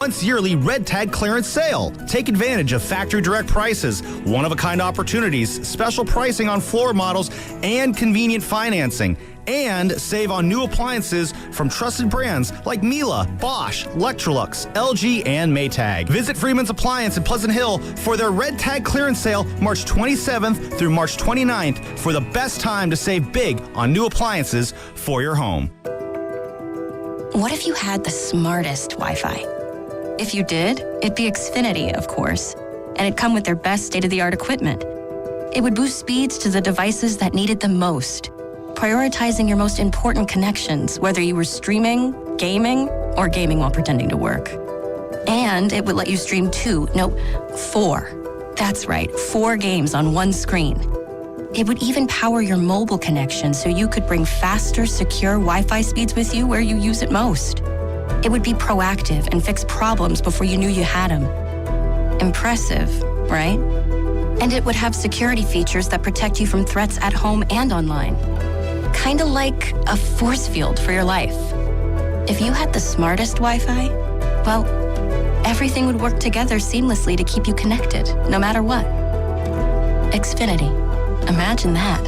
Once yearly Red Tag clearance sale. Take advantage of factory direct prices, one-of-a-kind opportunities, special pricing on floor models, and convenient financing. And save on new appliances from trusted brands like Miele, Bosch, Electrolux, LG, and Maytag. Visit Freeman's Appliance in Pleasant Hill for their Red Tag clearance sale March 27th through March 29th for the best time to save big on new appliances for your home. What if you had the smartest Wi-Fi? If you did, it'd be Xfinity, of course, and it'd come with their best state-of-the-art equipment. It would boost speeds to the devices that need it the most, prioritizing your most important connections, whether you were streaming, gaming, or gaming while pretending to work. And it would let you stream 4. That's right, 4 games on one screen. It would even power your mobile connection so you could bring faster, secure Wi-Fi speeds with you where you use it most. It would be proactive and fix problems before you knew you had them. Impressive, right? And it would have security features that protect you from threats at home and online. Kinda like a force field for your life. If you had the smartest Wi-Fi, well, everything would work together seamlessly to keep you connected, no matter what. Xfinity. Imagine that.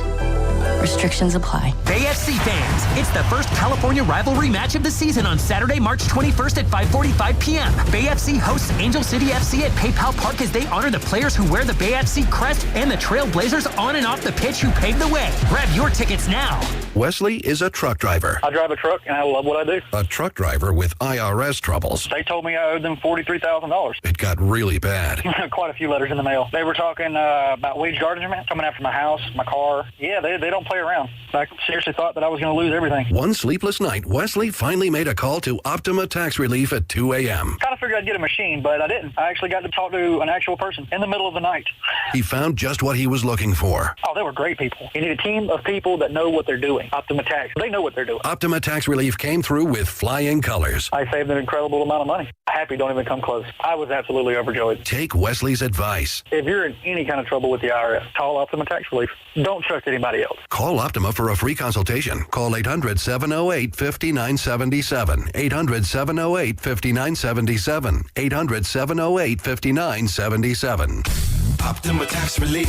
Restrictions apply. Bay FC fans, it's the first California rivalry match of the season on Saturday, March 21st at 5:45 p.m. Bay FC hosts Angel City FC at PayPal Park as they honor the players who wear the Bay FC crest and the Trailblazers on and off the pitch who paved the way. Grab your tickets now. Wesley is a truck driver. I drive a truck, and I love what I do. A truck driver with IRS troubles. They told me I owed them $43,000. It got really bad. Quite a few letters in the mail. They were talking about wage garnishment, coming after my house, my car. Yeah, they don't play around. I seriously thought that I was going to lose everything. One sleepless night, Wesley finally made a call to Optima Tax Relief at 2 a.m. Kind of figured I'd get a machine, but I didn't. I actually got to talk to an actual person in the middle of the night. He found just what he was looking for. Oh, they were great people. You need a team of people that know what they're doing. Optima Tax. They know what they're doing. Optima Tax Relief came through with flying colors. I saved an incredible amount of money. Happy don't even come close. I was absolutely overjoyed. Take Wesley's advice. If you're in any kind of trouble with the IRS, call Optima Tax Relief. Don't trust anybody else. Call Optima for a free consultation. Call 800-708-5977. 800-708-5977. 800-708-5977. Optima Tax Relief.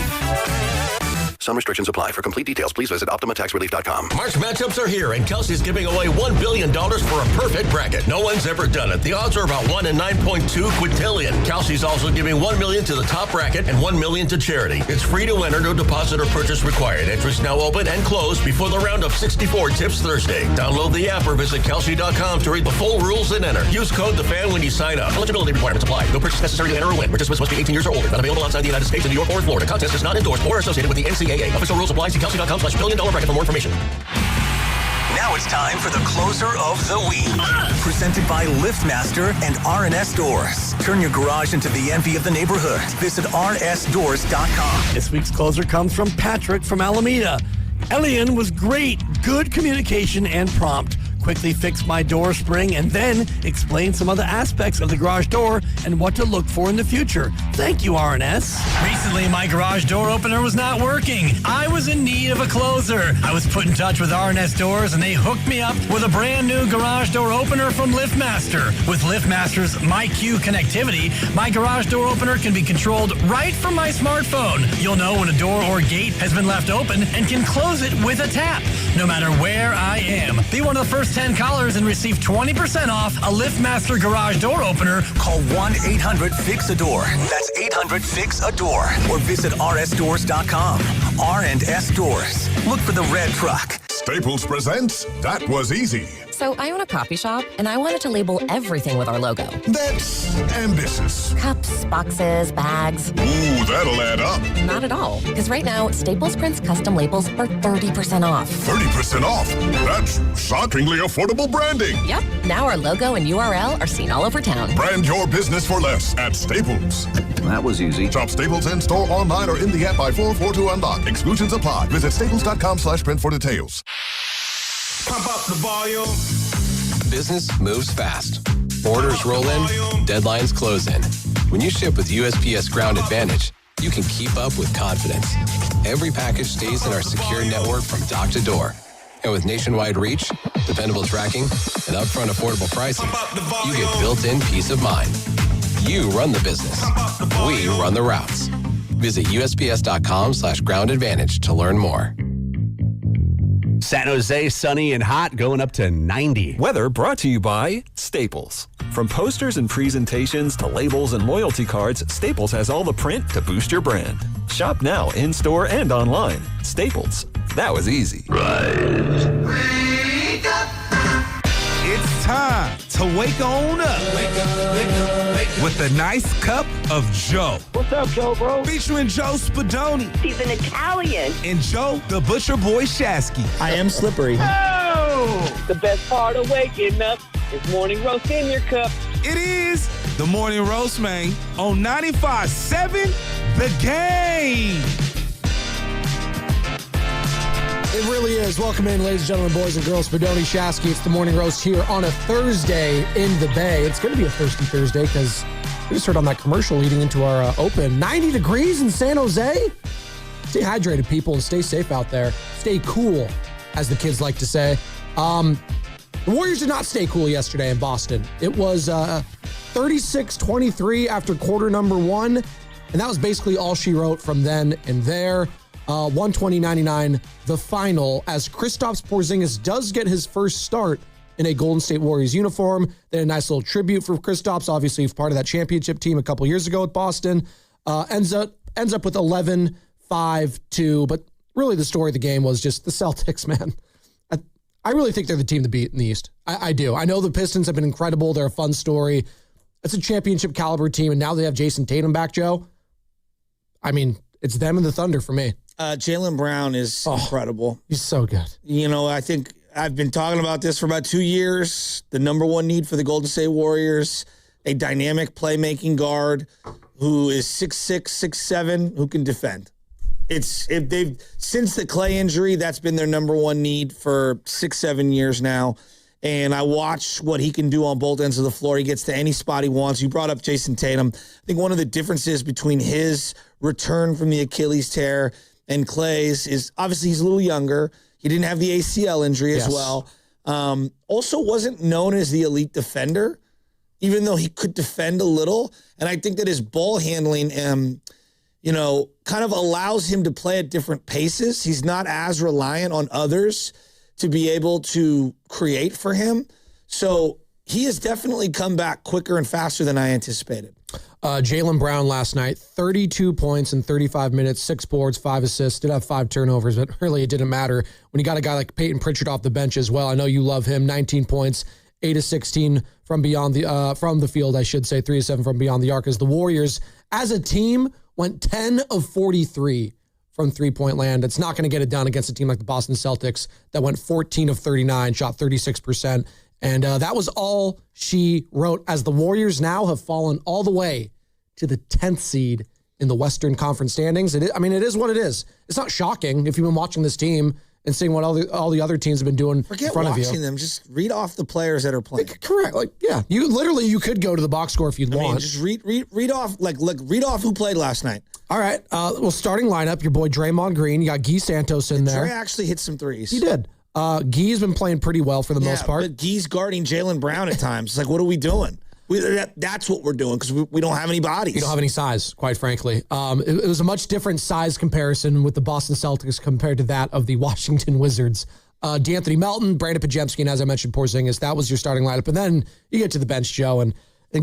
Some restrictions apply. For complete details, please visit OptimaTaxRelief.com. March matchups are here, and Kelsey's giving away $1 billion for a perfect bracket. No one's ever done it. The odds are about 1 in 9.2 quintillion. Kelsey's also giving $1 million to the top bracket and $1 million to charity. It's free to enter, no deposit or purchase required. Entries now open and closed before the round of 64 tips Thursday. Download the app or visit Kelsey.com to read the full rules and enter. Use code THEFAN when you sign up. Eligibility requirements apply. No purchase necessary to enter or win. Participants must be 18 years or older. Not available outside the United States, in New York, or Florida. Contest is not endorsed or associated with the NCAA. Official rules apply. See Kelsey.com/$1 billion bracket for more information. Now it's time for the closer of the week. Presented by LiftMaster and R&S Doors. Turn your garage into the envy of the neighborhood. Visit rsdoors.com. This week's closer comes from Patrick from Alameda. Elian was great, good communication and prompt. Quickly fixed my door spring and then explained some other aspects of the garage door and what to look for in the future. Thank you, R&S. Recently, my garage door opener was not working. I was in need of a closer. I was put in touch with R&S Doors, and they hooked me up with a brand new garage door opener from LiftMaster. With LiftMaster's MyQ connectivity, my garage door opener can be controlled right from my smartphone. You'll know when a door or gate has been left open and can close it with a tap, no matter where I am. Be one of the first 10 callers and receive 20% off a LiftMaster garage door opener. Call 1-800-FIX-A-DOOR. That's 800-FIX-A-DOOR. Or visit rsdoors.com. R&S Doors. Look for the red truck. Staples presents That Was Easy. So I own a coffee shop, and I wanted to label everything with our logo. That's ambitious. Cups, boxes, bags. Ooh, that'll add up. Not at all. Because right now, Staples prints custom labels for 30% off. 30% off? That's shockingly affordable branding. Yep. Now our logo and URL are seen all over town. Brand your business for less at Staples. That was easy. Shop Staples in store, online, or in the app by 442 Unlocked. Exclusions apply. Visit staples.com/print for details. Pump up the volume. Business moves fast. Orders roll in, deadlines close in. When you ship with USPS Ground Advantage, you can keep up with confidence. Every package stays in our secure network from dock to door. And with nationwide reach, dependable tracking, and upfront affordable pricing, you get built-in peace of mind. You run the business. We run the routes. Visit USPS.com/Ground Advantage to learn more. San Jose, sunny and hot, going up to 90. Weather brought to you by Staples. From posters and presentations to labels and loyalty cards, Staples has all the print to boost your brand. Shop now in-store and online. Staples. That was easy. It's time to wake on up. With a nice cup of Joe. What's up, Joe, bro? Featuring Joe Spadoni. He's an Italian. And Joe, the Butcher Boy Shasky. I am slippery. Oh! The best part of waking up is morning roast in your cup. It is the Morning Roast, man, on 95.7 The Game. It really is. Welcome in, ladies and gentlemen, boys and girls. Spadoni, Shasky. It's the Morning Roast here on a Thursday in the Bay. It's going to be a thirsty Thursday because we just heard on that commercial leading into our open. 90 degrees in San Jose. Stay hydrated, people, and stay safe out there. Stay cool, as the kids like to say. The Warriors did not stay cool yesterday in Boston. It was 36-23 after quarter number one, and that was basically all she wrote from then and there. 120-99, the final, as Kristaps Porzingis does get his first start in a Golden State Warriors uniform. They had a nice little tribute for Kristaps, obviously part of that championship team a couple years ago with Boston. Ends up with 11-5-2, but really the story of the game was just the Celtics, man. I really think they're the team to beat in the East. I do. I know the Pistons have been incredible. They're a fun story. It's a championship caliber team, and now they have Jason Tatum back, Joe. I mean, it's them and the Thunder for me. Jaylen Brown is incredible. He's so good. You know, I think I've been talking about this for about 2 years. The number one need for the Golden State Warriors, a dynamic playmaking guard who is 6'6", 6'7", who can defend. Since the Clay injury, that's been their number one need for 6-7 years now. And I watch what he can do on both ends of the floor. He gets to any spot he wants. You brought up Jason Tatum. I think one of the differences between his return from the Achilles tear and Clay's is obviously he's a little younger. He didn't have the ACL injury as well. Also wasn't known as the elite defender, even though he could defend a little. And I think that his ball handling, kind of allows him to play at different paces. He's not as reliant on others to be able to create for him. So he has definitely come back quicker and faster than I anticipated. Jaylen Brown last night, 32 points in 35 minutes, 6 boards, 5 assists, did have 5 turnovers, but really it didn't matter when you got a guy like Peyton Pritchard off the bench as well. I know you love him, 19 points, 8 of 16 from beyond from the field, I should say, 3 of 7 from beyond the arc, as the Warriors, as a team, went 10 of 43 from three-point land. It's not going to get it done against a team like the Boston Celtics that went 14 of 39, shot 36%. And that was all she wrote, as the Warriors now have fallen all the way to the 10th seed in the Western Conference standings. It is what it is. It's not shocking if you've been watching this team and seeing what all the other teams have been doing in front of you. Forget watching them. Just read off the players that are playing. Correct. You could go to the box score if you'd want. Just read off, read off who played last night. All right. Starting lineup, your boy Draymond Green. You got Guy Santos in there. Dre actually hit some threes. He did. Guy's been playing pretty well for the most part. But Guy's guarding Jaylen Brown at times. It's like, what are we doing? That's what we're doing because we don't have any bodies. You don't have any size, quite frankly. It was a much different size comparison with the Boston Celtics compared to that of the Washington Wizards. DeAnthony Melton, Brandon Podziemski, and as I mentioned, Porzingis. That was your starting lineup. And then you get to the bench, Joe, and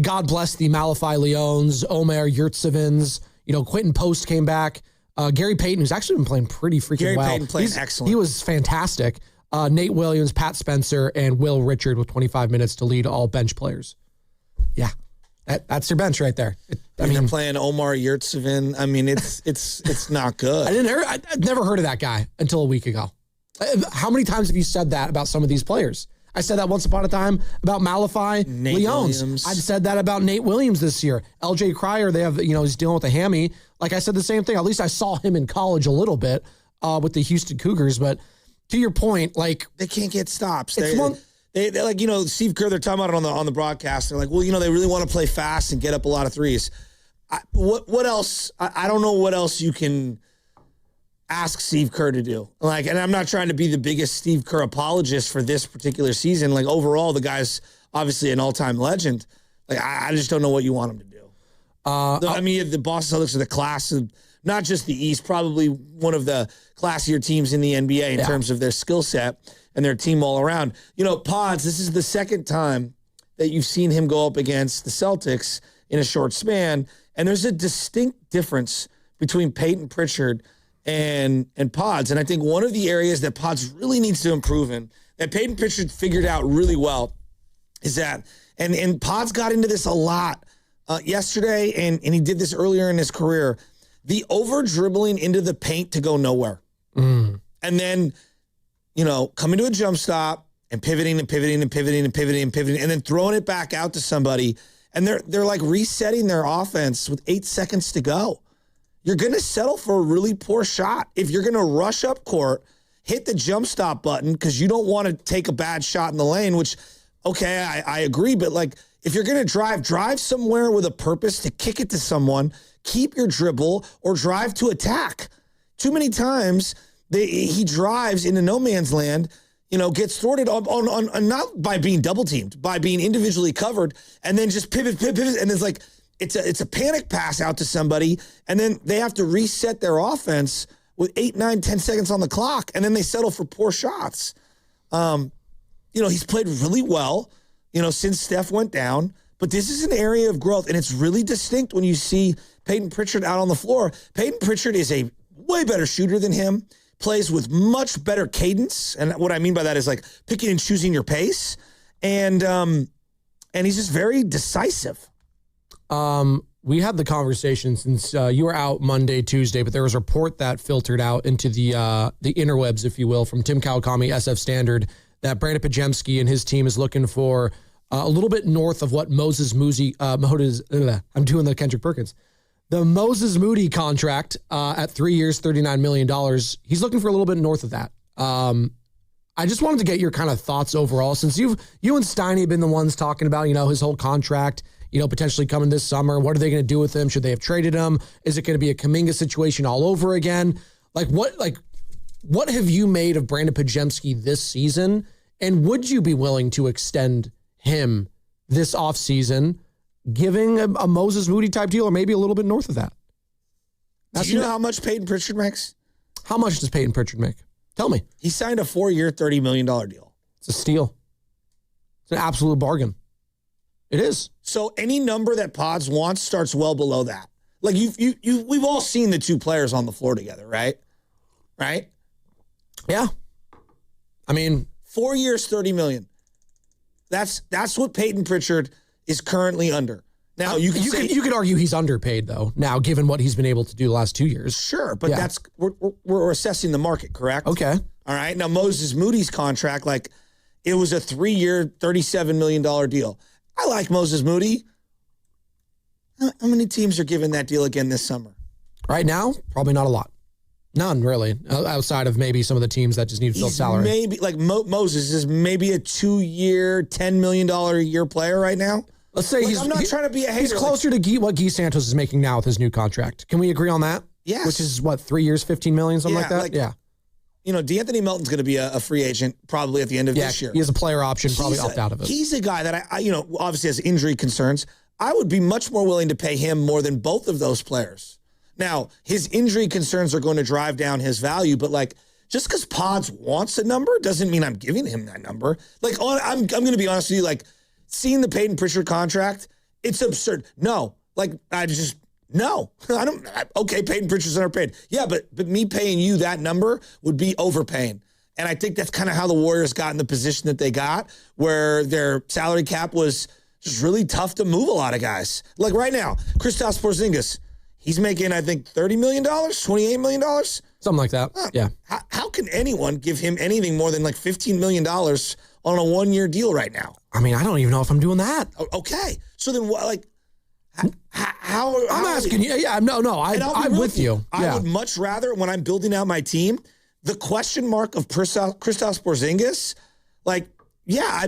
God bless the Malachi Leones, Omer Yurtsevins. Quentin Post came back. Gary Payton, who's actually been playing pretty freaking well. Gary Payton playing excellent. He was fantastic. Nate Williams, Pat Spencer, and Will Richard with 25 minutes to lead all bench players. Yeah, that's your bench right there. They're playing Omar Yurtsevin. It's not good. I'd never heard of that guy until a week ago. How many times have you said that about some of these players? I said that once upon a time about Malachi Leones. I've said that about Nate Williams this year. LJ Cryer, they have, he's dealing with a hammy. Like I said, the same thing. At least I saw him in college a little bit with the Houston Cougars. But to your point, they can't get stops. They're like, Steve Kerr, they're talking about it on the broadcast. They're like, well, they really want to play fast and get up a lot of threes. What else? I don't know what else you can ask Steve Kerr to do. Like, and I'm not trying to be the biggest Steve Kerr apologist for this particular season. Like, overall, the guy's obviously an all-time legend. Like, I just don't know what you want him to do. I mean, the Boston Celtics are the class of not just the East, probably one of the classier teams in the NBA in terms of their skill set and their team all around. You know, Pods, this is the second time that you've seen him go up against the Celtics in a short span, and there's a distinct difference between Peyton Pritchard and Pods. And I think one of the areas that Pods really needs to improve in, that Peyton Pritchard figured out really well, is that, and Pods got into this a lot yesterday, and he did this earlier in his career, the over-dribbling into the paint to go nowhere. And then, you know, coming to a jump stop and pivoting and pivoting and pivoting and pivoting and pivoting, and then throwing it back out to somebody, and they're like resetting their offense with 8 seconds to go. You're going to settle for a really poor shot. If you're going to rush up court, hit the jump stop button because you don't want to take a bad shot in the lane, which, okay, I agree, but like if you're going to drive somewhere with a purpose to kick it to someone, keep your dribble or drive to attack. Too many times he drives into no man's land, you know, gets thwarted on not by being double teamed, by being individually covered, and then just pivot, and it's like it's a panic pass out to somebody, and then they have to reset their offense with 8, 9, 10 seconds on the clock, and then they settle for poor shots. You know, he's played really well, you know, since Steph went down, but this is an area of growth, and it's really distinct when you see Peyton Pritchard out on the floor. Peyton Pritchard is a way better shooter than him, plays with much better cadence, and what I mean by that is like picking and choosing your pace, and he's just very decisive. We had the conversation since you were out Monday, Tuesday, but there was a report that filtered out into the interwebs, if you will, from Tim Kawakami, SF Standard, that Brandon Podziemski and his team is looking for a little bit north of what Moses Moody, I'm doing the Kendrick Perkins. The Moses Moody contract at 3 years, $39 million, he's looking for a little bit north of that. I just wanted to get your kind of thoughts overall, since you and Steiny have been the ones talking about, you know, his whole contract, you know, potentially coming this summer. What are they going to do with him? Should they have traded him? Is it going to be a Kuminga situation all over again? What have you made of Brandon Podziemski this season? And would you be willing to extend him this offseason, giving a Moses Moody type deal, or maybe a little bit north of that? Do you know how much Peyton Pritchard makes? How much does Peyton Pritchard make? Tell me. He signed a 4-year, $30 million deal. It's a steal. It's an absolute bargain. It is. So any number that Pods wants starts well below that. Like we've all seen the two players on the floor together, right? Right? Yeah. I mean, 4 years, $30 million. That's what Peyton Pritchard is currently under. Now you could argue he's underpaid though. Now, given what he's been able to do the last 2 years, sure, but we're assessing the market, correct? Okay. All right. Now Moses Moody's contract, like it was a 3-year, $37 million deal. I like Moses Moody. How many teams are giving that deal again this summer? Right now, probably not a lot. None, really, outside of maybe some of the teams that just need to fill salary. Maybe like Moses is maybe a 2-year, $10 million a year player right now. Let's say I'm not trying to be a hater. He's closer to what Guy Santos is making now with his new contract. Can we agree on that? Yes. Which is what, 3 years, $15 million, something like that? Yeah. You know, DeAnthony Melton's going to be a free agent probably at the end of this year. He has a player option, probably opt out of it. He's a guy that I, you know, obviously has injury concerns. I would be much more willing to pay him more than both of those players. Now, his injury concerns are going to drive down his value, but like just because Pods wants a number doesn't mean I'm giving him that number. Like, I'm going to be honest with you, like seeing the Peyton Pritchard contract, it's absurd. No, like no, I don't. Okay, Peyton Pritchard's underpaid. Yeah, but me paying you that number would be overpaying. And I think that's kind of how the Warriors got in the position that they got, where their salary cap was just really tough to move a lot of guys. Like right now, Kristaps Porzingis, he's making, I think, $30 million, $28 million? Something like that, yeah. How can anyone give him anything more than like $15 million on a 1-year deal right now? I mean, I don't even know if I'm doing that. Okay. So then what, like, how I'm asking you. Yeah, no, I'm with you. I would much rather, when I'm building out my team, the question mark of Kristaps Porzingis, like, yeah,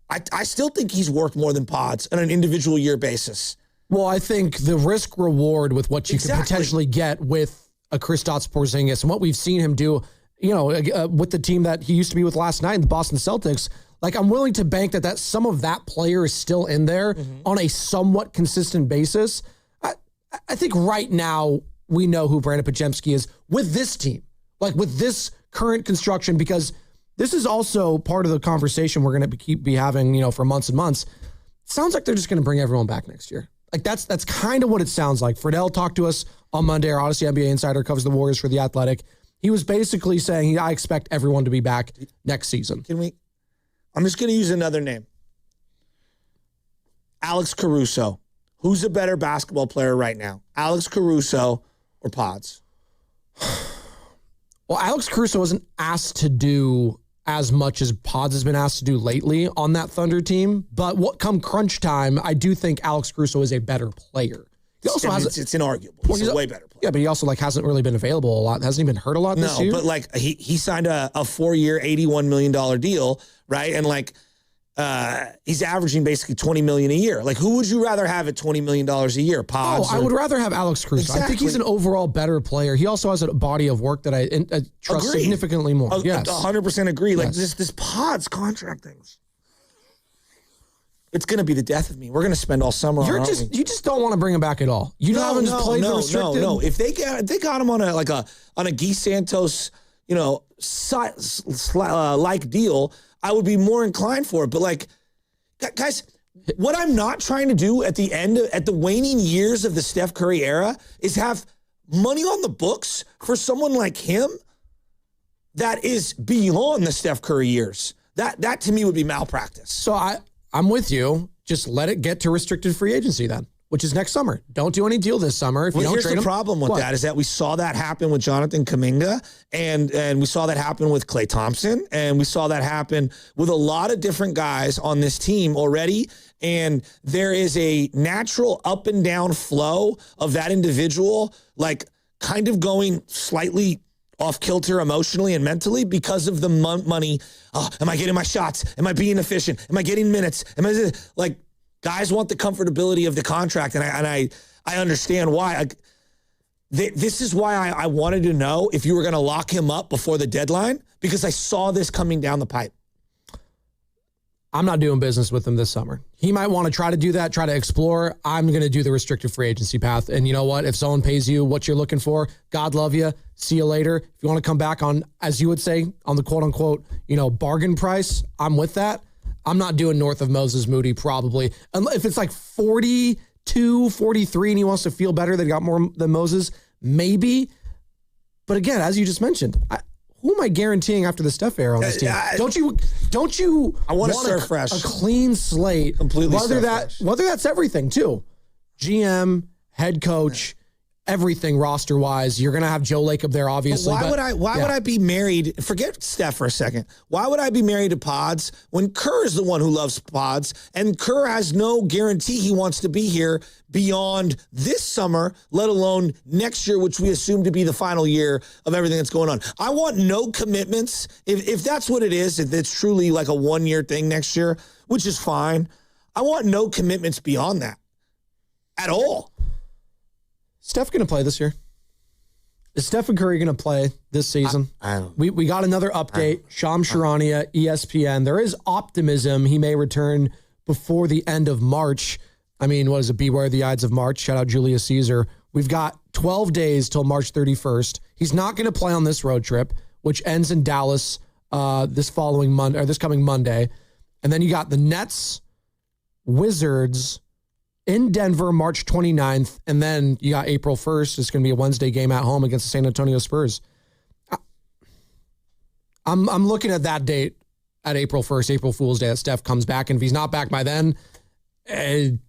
I still think he's worth more than Pods on an individual year basis. Well, I think the risk reward with what you could potentially get with a Kristaps Porzingis and what we've seen him do, with the team that he used to be with last night, the Boston Celtics, like I'm willing to bank that some of that player is still in there on a somewhat consistent basis. I think right now we know who Brandon Podziemski is with this team, like with this current construction, because this is also part of the conversation we're going to be having, for months and months. It sounds like they're just going to bring everyone back next year. Like that's kind of what it sounds like. Friedel talked to us on Monday. Our Odyssey NBA insider covers the Warriors for The Athletic. He was basically saying, I expect everyone to be back next season. I'm just going to use another name. Alex Caruso. Who's a better basketball player right now? Alex Caruso or Pods? Well, Alex Caruso wasn't asked to do as much as Pods has been asked to do lately on that Thunder team. But come crunch time, I do think Alex Caruso is a better player. He also it's inarguable. He's a way better player. Yeah, but he also hasn't really been available a lot. Hasn't he been hurt a lot this year? No, but he signed a 4-year, $81 million deal, right? And he's averaging basically $20 million a year. Like, who would you rather have at $20 million a year? Pods? I would rather have Alex Caruso. Exactly. I think he's an overall better player. He also has a body of work that I trust significantly more. Yes. 100% agree. Like this Pods contract things. It's going to be the death of me. We're going to spend all summer on it. You just don't want to bring him back at all. You haven't just played the restricted. No. If they got him on a Guy Santos, like deal, I would be more inclined for it. But guys, what I'm not trying to do at the waning years of the Steph Curry era is have money on the books for someone like him that is beyond the Steph Curry years. That to me would be malpractice. So I'm with you. Just let it get to restricted free agency then, which is next summer. Don't do any deal this summer. If you don't here's trade the him, problem with that is that we saw that happen with Jonathan Kuminga, and we saw that happen with Klay Thompson, and we saw that happen with a lot of different guys on this team already. And there is a natural up and down flow of that individual, kind of going slightly off kilter emotionally and mentally because of the money. Oh, am I getting my shots? Am I being efficient? Am I getting minutes? Guys want the comfortability of the contract, and I understand why. This is why I wanted to know if you were going to lock him up before the deadline, because I saw this coming down the pipe. I'm not doing business with him this summer. He might want to try to do that, try to explore. I'm going to do the restricted free agency path. And you know what? If someone pays you what you're looking for, God love you. See you later. If you want to come back on, as you would say, on the quote unquote, bargain price, I'm with that. I'm not doing north of Moses Moody probably. If it's 42, 43 and he wants to feel better that he got more than Moses, maybe. But again, as you just mentioned, who am I guaranteeing after the Steph era on this team? Don't you? I want to start fresh, a clean slate, completely. Whether that's everything too, GM, head coach, everything roster wise. You're gonna have Joe Lacob there, obviously. Why would I be married? Forget Steph for a second. Why would I be married to Pods when Kerr is the one who loves Pods, and Kerr has no guarantee he wants to be here beyond this summer, let alone next year, which we assume to be the final year of everything that's going on. I want no commitments. If that's what it is, if it's truly a 1-year thing next year, which is fine, I want no commitments beyond that at all. Steph going to play this year? Is Steph and Curry going to play this season? I don't. We got another update. Shams Charania, ESPN. There is optimism he may return before the end of March. I mean, what is it? Beware the Ides of March. Shout out Julius Caesar. We've got 12 days till March 31st. He's not going to play on this road trip, which ends in Dallas this coming Monday. And then you got the Nets, Wizards, in Denver, March 29th, and then you got April 1st. It's going to be a Wednesday game at home against the San Antonio Spurs. I'm looking at that date at April 1st, April Fool's Day, that Steph comes back, and if he's not back by then, the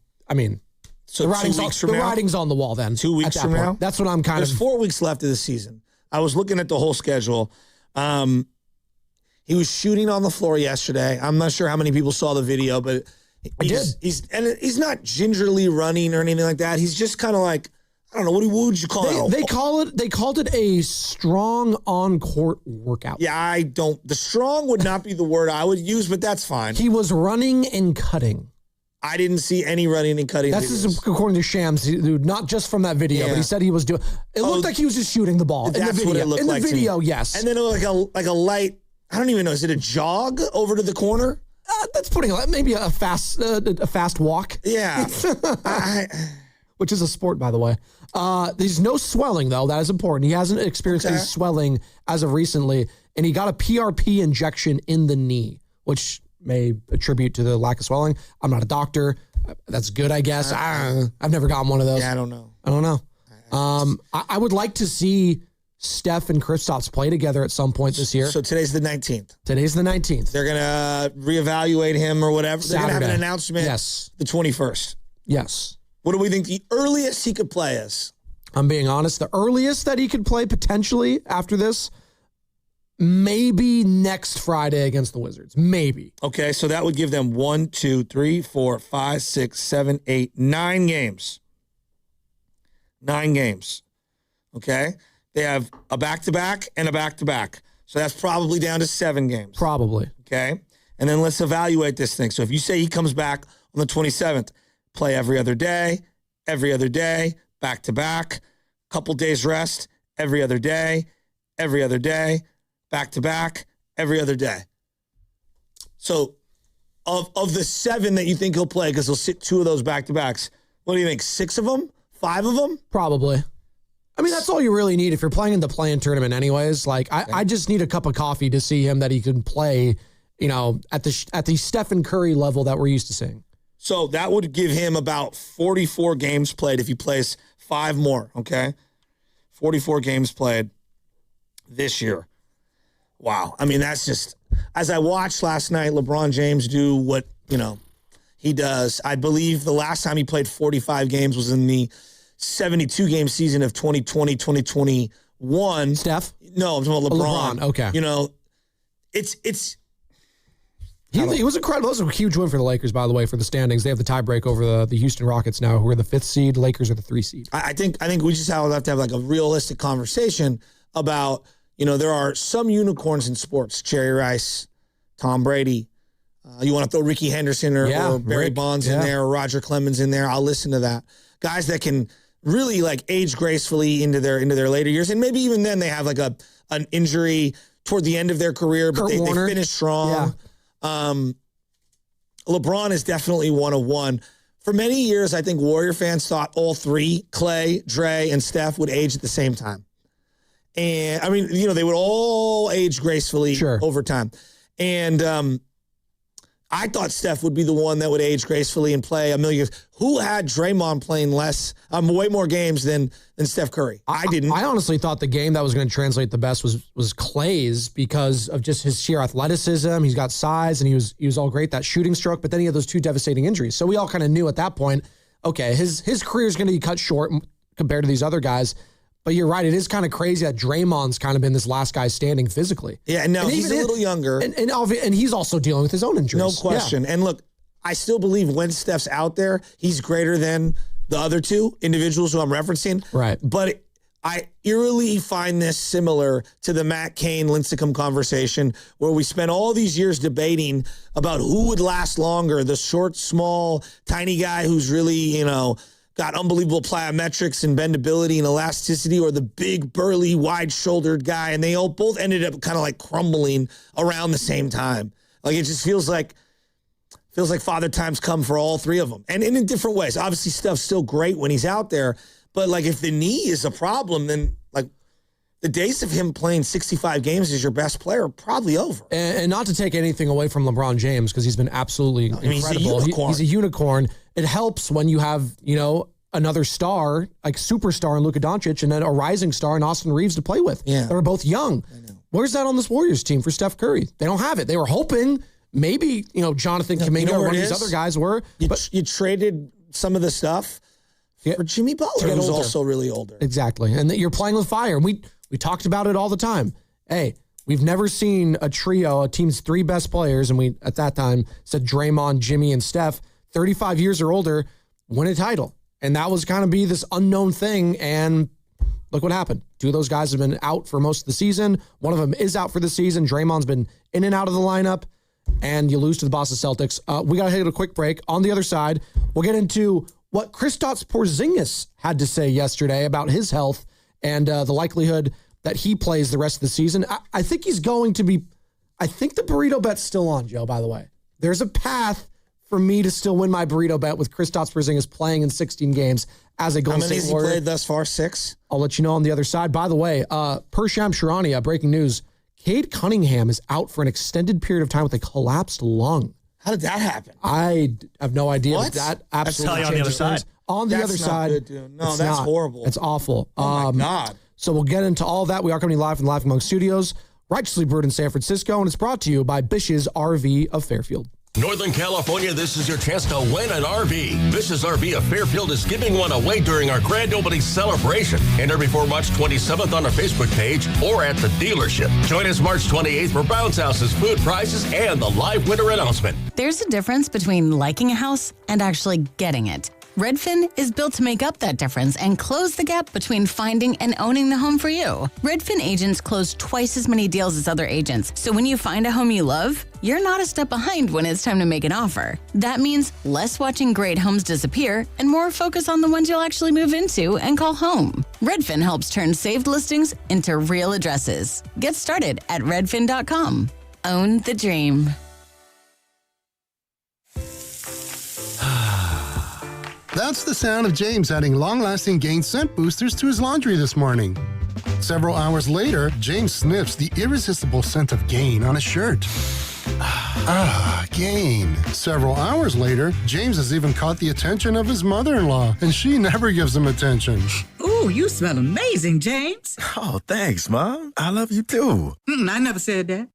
writing's on the wall then. 2 weeks from now? That's what I'm There's 4 weeks left of the season. I was looking at the whole schedule. He was shooting on the floor yesterday. I'm not sure how many people saw the video, but he's not gingerly running or anything like that. He's just kind of I don't know, what would you call it? They called it a strong on-court workout. Yeah, the strong would not be the word I would use, but that's fine. He was running and cutting. I didn't see any running and cutting. That's videos. just according to Shams, dude, not just from that video, but he said he was doing. It looked like he was just shooting the ball in the That's video. what it looked like. In the video, yes. And then it was like a light. I don't even know. Is it a jog over to the corner? That's putting maybe a fast walk. Yeah. Which is a sport, by the way. There's no swelling, though. That is important. He hasn't experienced any swelling as of recently, and he got a PRP injection in the knee, which may attribute to the lack of swelling. I'm not a doctor. That's good, I guess. I've never gotten one of those. Yeah, I don't know. I would like to see Steph and Kristaps play together at some point this year. So today's the 19th. Today's the 19th. They're going to reevaluate him or whatever. They're going to have an announcement the 21st. Yes. What do we think the earliest he could play is? I'm being honest. The earliest that he could play potentially after this, maybe next Friday against the Wizards. Maybe. Okay, so that would give them 1, 2, 3, 4, 5, 6, 7, 8, 9 games. 9 games. Okay? They have a back-to-back and a back-to-back. So that's probably down to 7 games. Probably. Okay? And then let's evaluate this thing. So if you say he comes back on the 27th, play every other day, back-to-back, couple days rest, every other day, back-to-back, every other day. So of the 7 that you think he'll play, because he'll sit 2 of those back-to-backs, what do you think, 6 of them? 5 of them? Probably. I mean, that's all you really need if you're playing in the play-in tournament anyways. Like, I just need a cup of coffee to see him that he can play, at the Stephen Curry level that we're used to seeing. So that would give him about 44 games played if he plays 5 more, okay? 44 games played this year. Wow. I mean, that's just, as I watched last night, LeBron James do what, he does. I believe the last time he played 45 games was in the 72-game season of 2020, 2021. Steph? No, I'm talking about LeBron. Okay. He was incredible. That was a huge win for the Lakers, by the way, for the standings. They have the tiebreak over the Houston Rockets now, who are the 5th seed. Lakers are the 3 seed. I think we just have to have like a realistic conversation about, there are some unicorns in sports. Jerry Rice, Tom Brady. You want to throw Ricky Henderson or Barry Bonds in there or Roger Clemens in there. I'll listen to that. Guys that can really like age gracefully into their later years. And maybe even then they have like an injury toward the end of their career, but they finish strong. Yeah. LeBron is definitely one of one. For many years, I think Warrior fans thought all 3, Clay, Dre, and Steph, would age at the same time. And I mean, they would all age gracefully over time. And I thought Steph would be the one that would age gracefully and play a million years. Who had Draymond playing way more games than Steph Curry? I didn't. I honestly thought the game that was going to translate the best was Clay's because of just his sheer athleticism. He's got size and he was all great, that shooting stroke, but then he had those 2 devastating injuries. So we all kind of knew at that point, okay, his career is going to be cut short compared to these other guys. But you're right. It is kind of crazy that Draymond's kind of been this last guy standing physically. Yeah, no, he's a little younger. And he's also dealing with his own injuries. No question. Yeah. And look, I still believe when Steph's out there, he's greater than the other 2 individuals who I'm referencing. Right. But I eerily find this similar to the Matt Cain Lincecum conversation where we spent all these years debating about who would last longer, the short, small, tiny guy who's really, got unbelievable plyometrics and bendability and elasticity, or the big, burly, wide-shouldered guy, and they all both ended up kind of like crumbling around the same time. Like it just feels like Father Time's come for all 3 of them, and in different ways. Obviously, Steph's still great when he's out there, but like if the knee is a problem, then like the days of him playing 65 games as your best player are probably over. And not to take anything away from LeBron James, because he's been absolutely incredible. He's a unicorn. He's a unicorn. It helps when you have, another star, like superstar in Luka Doncic, and then a rising star in Austin Reeves to play with. Yeah. They're both young. Where's that on this Warriors team for Steph Curry? They don't have it. They were hoping maybe, Jonathan Kuminga or one of these other guys were. You traded some of the stuff for Jimmy Butler, who's also really older. Exactly. And you're playing with fire. And we talked about it all the time. Hey, we've never seen a trio, a team's 3 best players, and we, at that time, said Draymond, Jimmy, and Steph, 35 years or older, win a title. And that was kind of be this unknown thing, and look what happened. 2 of those guys have been out for most of the season. One of them is out for the season. Draymond's been in and out of the lineup. and you lose to the Boston Celtics. We got to hit a quick break. On the other side, we'll get into what Kristaps Porzingis had to say yesterday about his health and the likelihood that he plays the rest of the season. I think he's going to be, I think the burrito bet's still on, Joe, by the way. There's a path for me to still win my burrito bet with Kristaps Porzingis playing in 16 games as a Golden State Warrior. How many has he played thus far? 6? I'll let you know on the other side. By the way, per Shams Charania, breaking news, Cade Cunningham is out for an extended period of time with a collapsed lung. How did that happen? I have no idea. What? That absolutely That's on the other side. On the other side. Good, dude. No, that's horrible. It's awful. Oh, my God. So we'll get into all that. We are coming live from the Laughing Monk Studios, righteously brewed in San Francisco, and it's brought to you by Bish's RV of Fairfield. Northern California, this is your chance to win an RV. Bish's RV of Fairfield is giving one away during our grand opening celebration. Enter before March 27th on our Facebook page or at the dealership. Join us March 28th for bounce houses, food prizes, and the live winner announcement. There's a difference between liking a house and actually getting it. Redfin is built to make up that difference and close the gap between finding and owning the home for you. Redfin agents close twice as many deals as other agents, so when you find a home you love, you're not a step behind when it's time to make an offer. That means less watching great homes disappear and more focus on the ones you'll actually move into and call home. Redfin helps turn saved listings into real addresses. Get started at redfin.com. Own the dream. That's the sound of James adding long-lasting Gain scent boosters to his laundry this morning. Several hours later, James sniffs the irresistible scent of Gain on his shirt. Gain. Several hours later, James has even caught the attention of his mother-in-law, and she never gives him attention. Ooh, you smell amazing, James. Oh, thanks, Mom. I love you too. I never said that.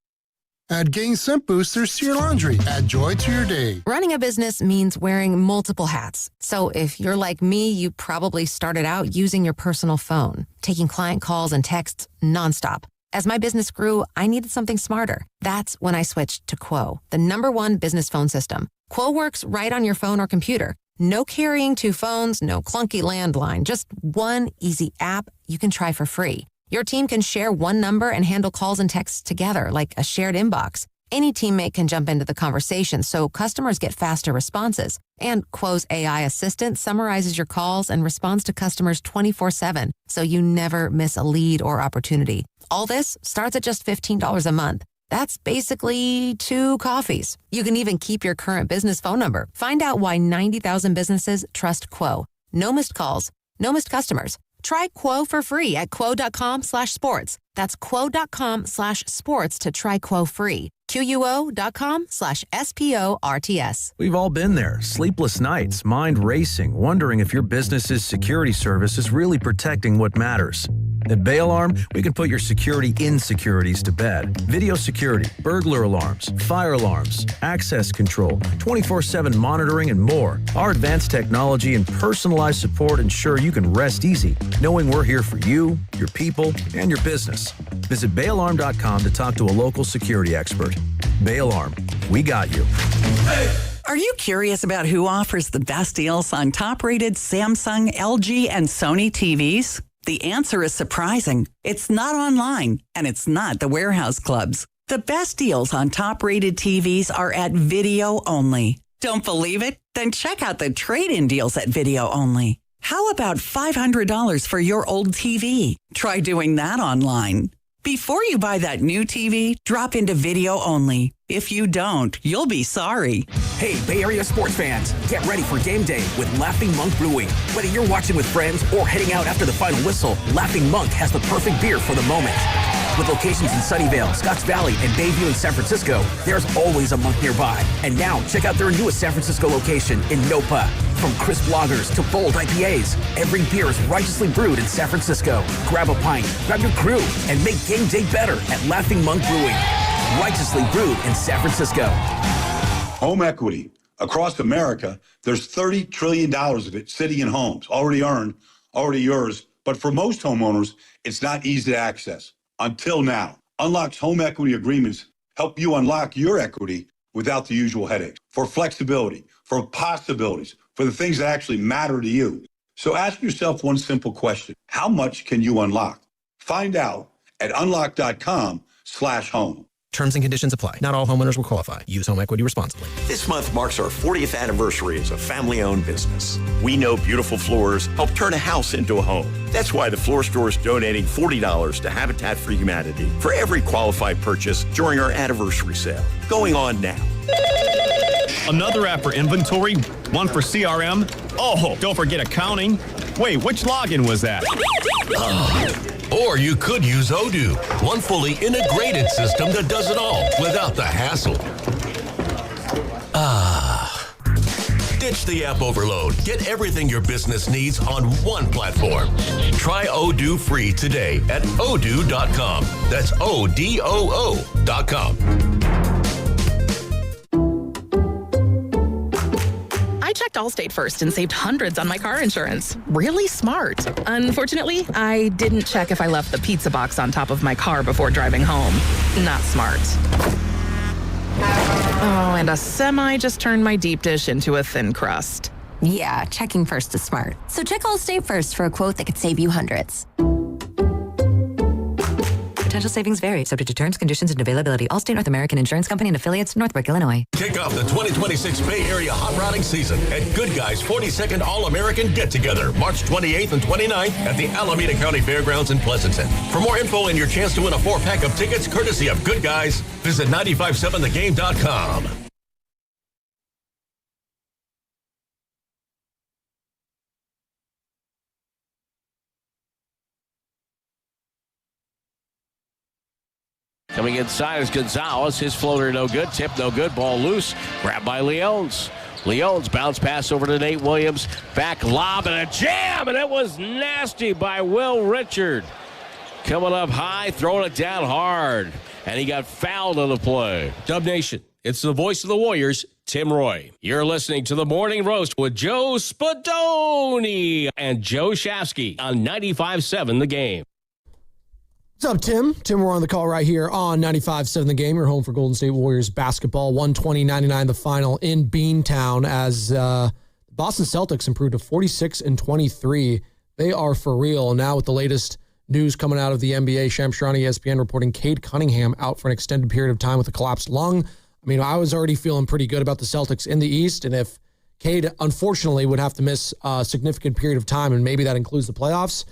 Add Gain scent boosters to your laundry. Add joy to your day. Running a business means wearing multiple hats. So if you're like me, you probably started out using your personal phone, taking client calls and texts nonstop. As my business grew, I needed something smarter. That's when I switched to Quo, the #1 business phone system. Quo works right on your phone or computer. No carrying 2 phones, no clunky landline, just one easy app you can try for free. Your team can share one number and handle calls and texts together like a shared inbox. Any teammate can jump into the conversation so customers get faster responses. And Quo's AI assistant summarizes your calls and responds to customers 24/7, so you never miss a lead or opportunity. All this starts at just $15 a month. That's basically 2 coffees. You can even keep your current business phone number. Find out why 90,000 businesses trust Quo. No missed calls, no missed customers. Try Quo for free at quo.com/sports. That's quo.com/sports to try Quo free. QUO.com/SPORTS. We've all been there. Sleepless nights, mind racing, wondering if your business's security service is really protecting what matters. At Bay Alarm, we can put your security insecurities to bed. Video security, burglar alarms, fire alarms, access control, 24/7 monitoring, and more. Our advanced technology and personalized support ensure you can rest easy, knowing we're here for you, your people, and your business. Visit bayalarm.com to talk to a local security expert. Bay Alarm, we got you. Are you curious about who offers the best deals on top-rated Samsung, LG, and Sony TVs? The answer is surprising. It's not online, and it's not the warehouse clubs. The best deals on top-rated TVs are at Video Only. Don't believe it? Then check out the trade-in deals at Video Only. How about $500 for your old TV? Try doing that online. Before you buy that new TV, drop into Video Only. If you don't, you'll be sorry. Hey, Bay Area sports fans, get ready for game day with Laughing Monk Brewing. Whether you're watching with friends or heading out after the final whistle, Laughing Monk has the perfect beer for the moment. With locations in Sunnyvale, Scotts Valley, and Bayview in San Francisco, there's always a monk nearby. And now, check out their newest San Francisco location in Nopa. From crisp lagers to bold IPAs, every beer is righteously brewed in San Francisco. Grab a pint, grab your crew, and make game day better at Laughing Monk Brewing. Righteously brewed in San Francisco. Home equity. Across America, there's $30 trillion of it sitting in homes, already earned, already yours. But for most homeowners, it's not easy to access. Until now. Unlock's home equity agreements help you unlock your equity without the usual headaches. For flexibility, for possibilities, for the things that actually matter to you. So ask yourself one simple question. How much can you unlock? Find out at unlock.com/home. Terms and conditions apply. Not all homeowners will qualify. Use home equity responsibly. This month marks our 40th anniversary as a family-owned business. We know beautiful floors help turn a house into a home. That's why the floor store is donating $40 to Habitat for Humanity for every qualified purchase during our anniversary sale. Going on now. Another app for inventory, one for CRM. Oh, don't forget accounting. Wait, which login was that? Or you could use Odoo, one fully integrated system that does it all without the hassle. Ditch the app overload. Get everything your business needs on one platform. Try Odoo free today at odoo.com. That's ODOO.com. I checked Allstate first and saved hundreds on my car insurance. Really smart. Unfortunately, I didn't check if I left the pizza box on top of my car before driving home. Not smart. Oh, and a semi just turned my deep dish into a thin crust. Yeah, checking first is smart. So check Allstate first for a quote that could save you hundreds. Potential savings vary, subject to terms, conditions, and availability. Allstate North American Insurance Company and affiliates, Northbrook, Illinois. Kick off the 2026 Bay Area hot rodding season at Good Guys 42nd All-American Get-Together, March 28th and 29th at the Alameda County Fairgrounds in Pleasanton. For more info and your chance to win a 4-pack of tickets courtesy of Good Guys, visit 957thegame.com. Coming inside is Gonzalez. His floater no good. Tip no good. Ball loose. Grabbed by Leones. Leones bounce pass over to Nate Williams. Back lob and a jam. And it was nasty by Will Richard. Coming up high, throwing it down hard. And he got fouled on the play. Dub Nation, it's the voice of the Warriors, Tim Roy. You're listening to The Morning Roast with Joe Spadoni and Joe Shafsky on 95.7 The Game. What's up, Tim? Tim, we're on the call right here on 95.7 The Game. You're home for Golden State Warriors basketball. 120-99 the final in Beantown as Boston Celtics improved to 46-23. They are for real. Now with the latest news coming out of the NBA, Shams Charania, ESPN, reporting Cade Cunningham out for an extended period of time with a collapsed lung. I mean, I was already feeling pretty good about the Celtics in the East, and if Cade, unfortunately, would have to miss a significant period of time, and maybe that includes the playoffs,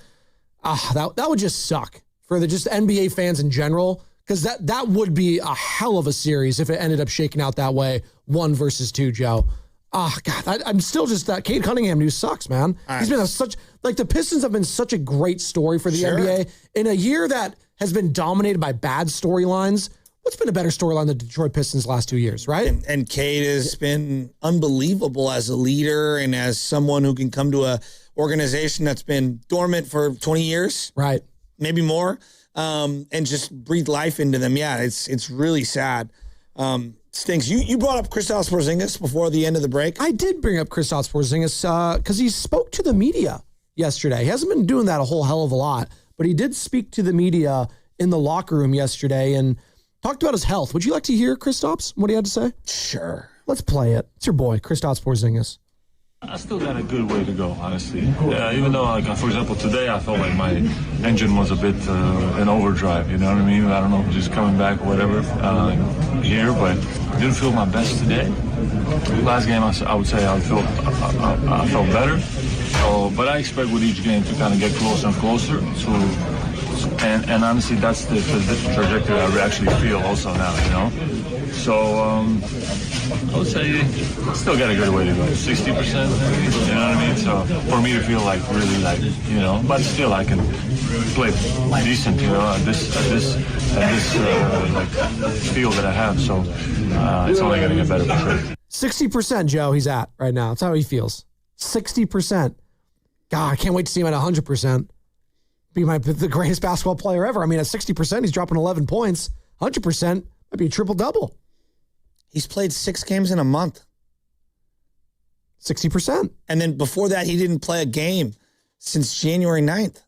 that would just suck for the just NBA fans in general, because that would be a hell of a series if it ended up shaking out that way, 1 versus 2, Joe. God, I'm still just that Cade Cunningham news sucks, man. He's been the Pistons have been such a great story for the NBA in a year that has been dominated by bad storylines. What's been a better storyline than the Detroit Pistons last 2 years, right? And Cade has been unbelievable as a leader and as someone who can come to a organization that's been dormant for 20 years. Right. Maybe more, and just breathe life into them. Yeah, it's really sad. Stinks. You brought up Kristaps Porzingis before the end of the break. I did bring up Kristaps Porzingis because he spoke to the media yesterday. He hasn't been doing that a whole hell of a lot, but he did speak to the media in the locker room yesterday and talked about his health. Would you like to hear Kristaps, what he had to say? Sure. Let's play it. It's your boy, Kristaps Porzingis. I still got a good way to go, honestly. Yeah, even though, for example, today I felt like my engine was a bit in overdrive, you know what I mean? I don't know, just coming back or whatever here, but I didn't feel my best today. Last game, I would say I felt better. So, but I expect with each game to kind of get closer and closer. And honestly, that's the trajectory I actually feel also now, you know? So I would say still got a good way to go. 60%, maybe, you know what I mean? So for me to feel like really like, you know, but still I can play decent, you know, at this like feel that I have. So it's only going to get better for sure. 60%, Joe, he's at right now. That's how he feels. 60%. God, I can't wait to see him at 100%. Be the greatest basketball player ever. I mean, at 60%, he's dropping 11 points. 100% might be a triple-double. He's played 6 games in a month. 60%. And then before that, he didn't play a game since January 9th.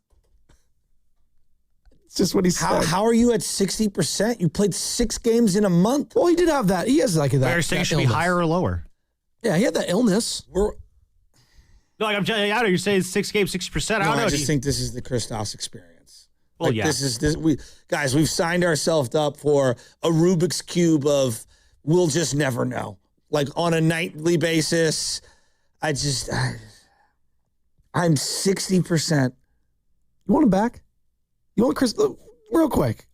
It's just what he said. How are you at 60%? You played 6 games in a month. Well, he did have that. He has like that. Better say it should be higher or lower. Yeah, he had that illness. No, like I'm telling you, you're saying 6 games, 60%. I don't know. I just think this is the Kristaps experience. Well, Like, we've signed ourselves up for a Rubik's Cube of we'll just never know. Like on a nightly basis, I'm 60%. You want him back? You want Chris? Real quick.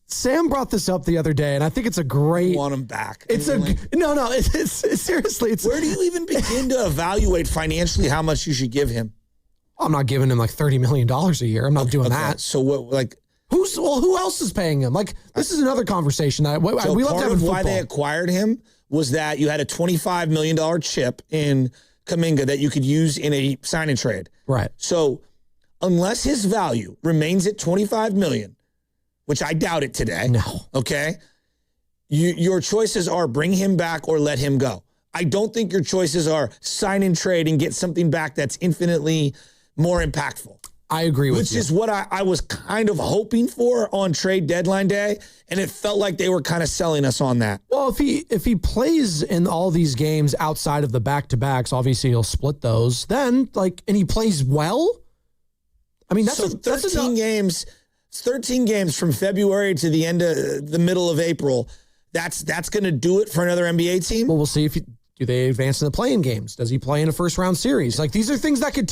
Sam brought this up the other day, and I think it's a great. Want him back? It's It's seriously. It's where do you even begin to evaluate financially how much you should give him? I'm not giving him like $30 million a year. I'm not doing that. So what? Like who else is paying him? Like this is another conversation that we love to have in football. Why they acquired him was that you had a $25 million chip in Kuminga that you could use in a sign and trade. Right. So unless his value remains at $25 million, which I doubt it today. No. Okay. Your choices are bring him back or let him go. I don't think your choices are sign and trade and get something back that's infinitely more impactful. I agree with you. Which is what I was kind of hoping for on trade deadline day, and it felt like they were kind of selling us on that. Well, if he plays in all these games outside of the back-to-backs, obviously he'll split those. Then, and he plays well. I mean, that's 13 games. 13 games from February to the end of the middle of April. That's going to do it for another NBA team. Well, we'll see do they advance in the play-in games? Does he play in a first-round series? Like, these are things that could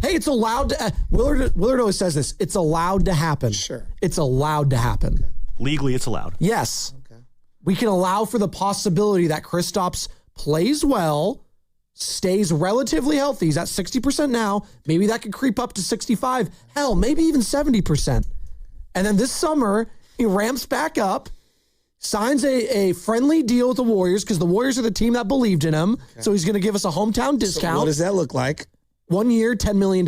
hey, it's allowed to Willard always says this. It's allowed to happen. Sure. It's allowed to happen. Okay. Legally, it's allowed. Yes. Okay. We can allow for the possibility that Kristaps plays well, stays relatively healthy. He's at 60% now. Maybe that could creep up to 65. Hell, maybe even 70%. And then this summer, he ramps back up, signs a friendly deal with the Warriors because the Warriors are the team that believed in him. Okay. So he's going to give us a hometown discount. So what does that look like? 1 year, $10 million.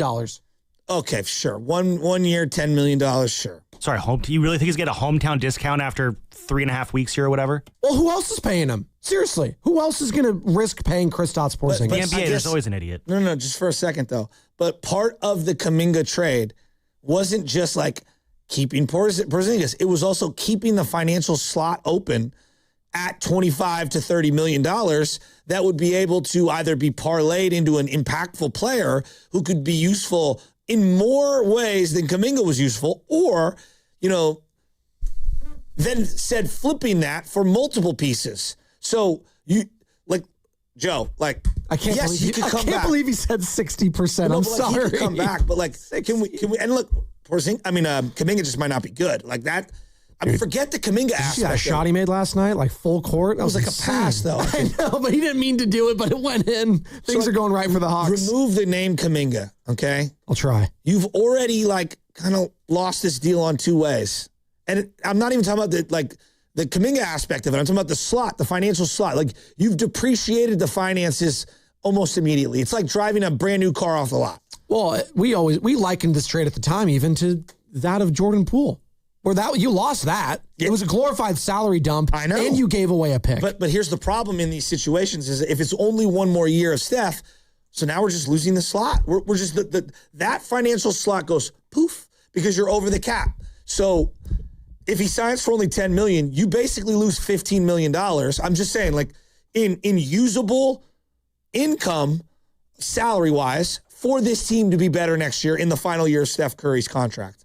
Okay, sure. One year, $10 million, sure. Sorry, do you really think he's getting a hometown discount after 3.5 weeks here or whatever? Well, who else is paying him? Seriously, who else is going to risk paying Kristaps Porzingis? The NBA, there's always an idiot. No, just for a second, though. But part of the Kuminga trade wasn't just like keeping Porzingis. It was also keeping the financial slot open at $25 to $30 million that would be able to either be parlayed into an impactful player who could be useful in more ways than Kuminga was useful, or, then said flipping that for multiple pieces. So Joe, I can't believe he said 60%. No, I'm He sorry. could come back, but can we and look, Kuminga just might not be good. Like that. Forget the Kuminga aspect. Did you see that shot he made last night? Full court? That was like insane. A pass, though. I know, but he didn't mean to do it, but it went in. Things are going right for the Hawks. Remove the name Kuminga, okay? I'll try. You've already, kind of lost this deal on two ways. And I'm not even talking about the Kuminga aspect of it. I'm talking about the slot, the financial slot. You've depreciated the finances almost immediately. It's like driving a brand new car off the lot. Well, we likened this trade at the time even to that of Jordan Poole. Where you lost that. Yeah. It was a glorified salary dump. I know. And you gave away a pick. But here's the problem in these situations is if it's only one more year of Steph, so now we're just losing the slot. We're just that financial slot goes poof because you're over the cap. So if he signs for only $10 million, you basically lose $15 million. I'm just saying, in usable income, salary-wise, for this team to be better next year in the final year of Steph Curry's contract.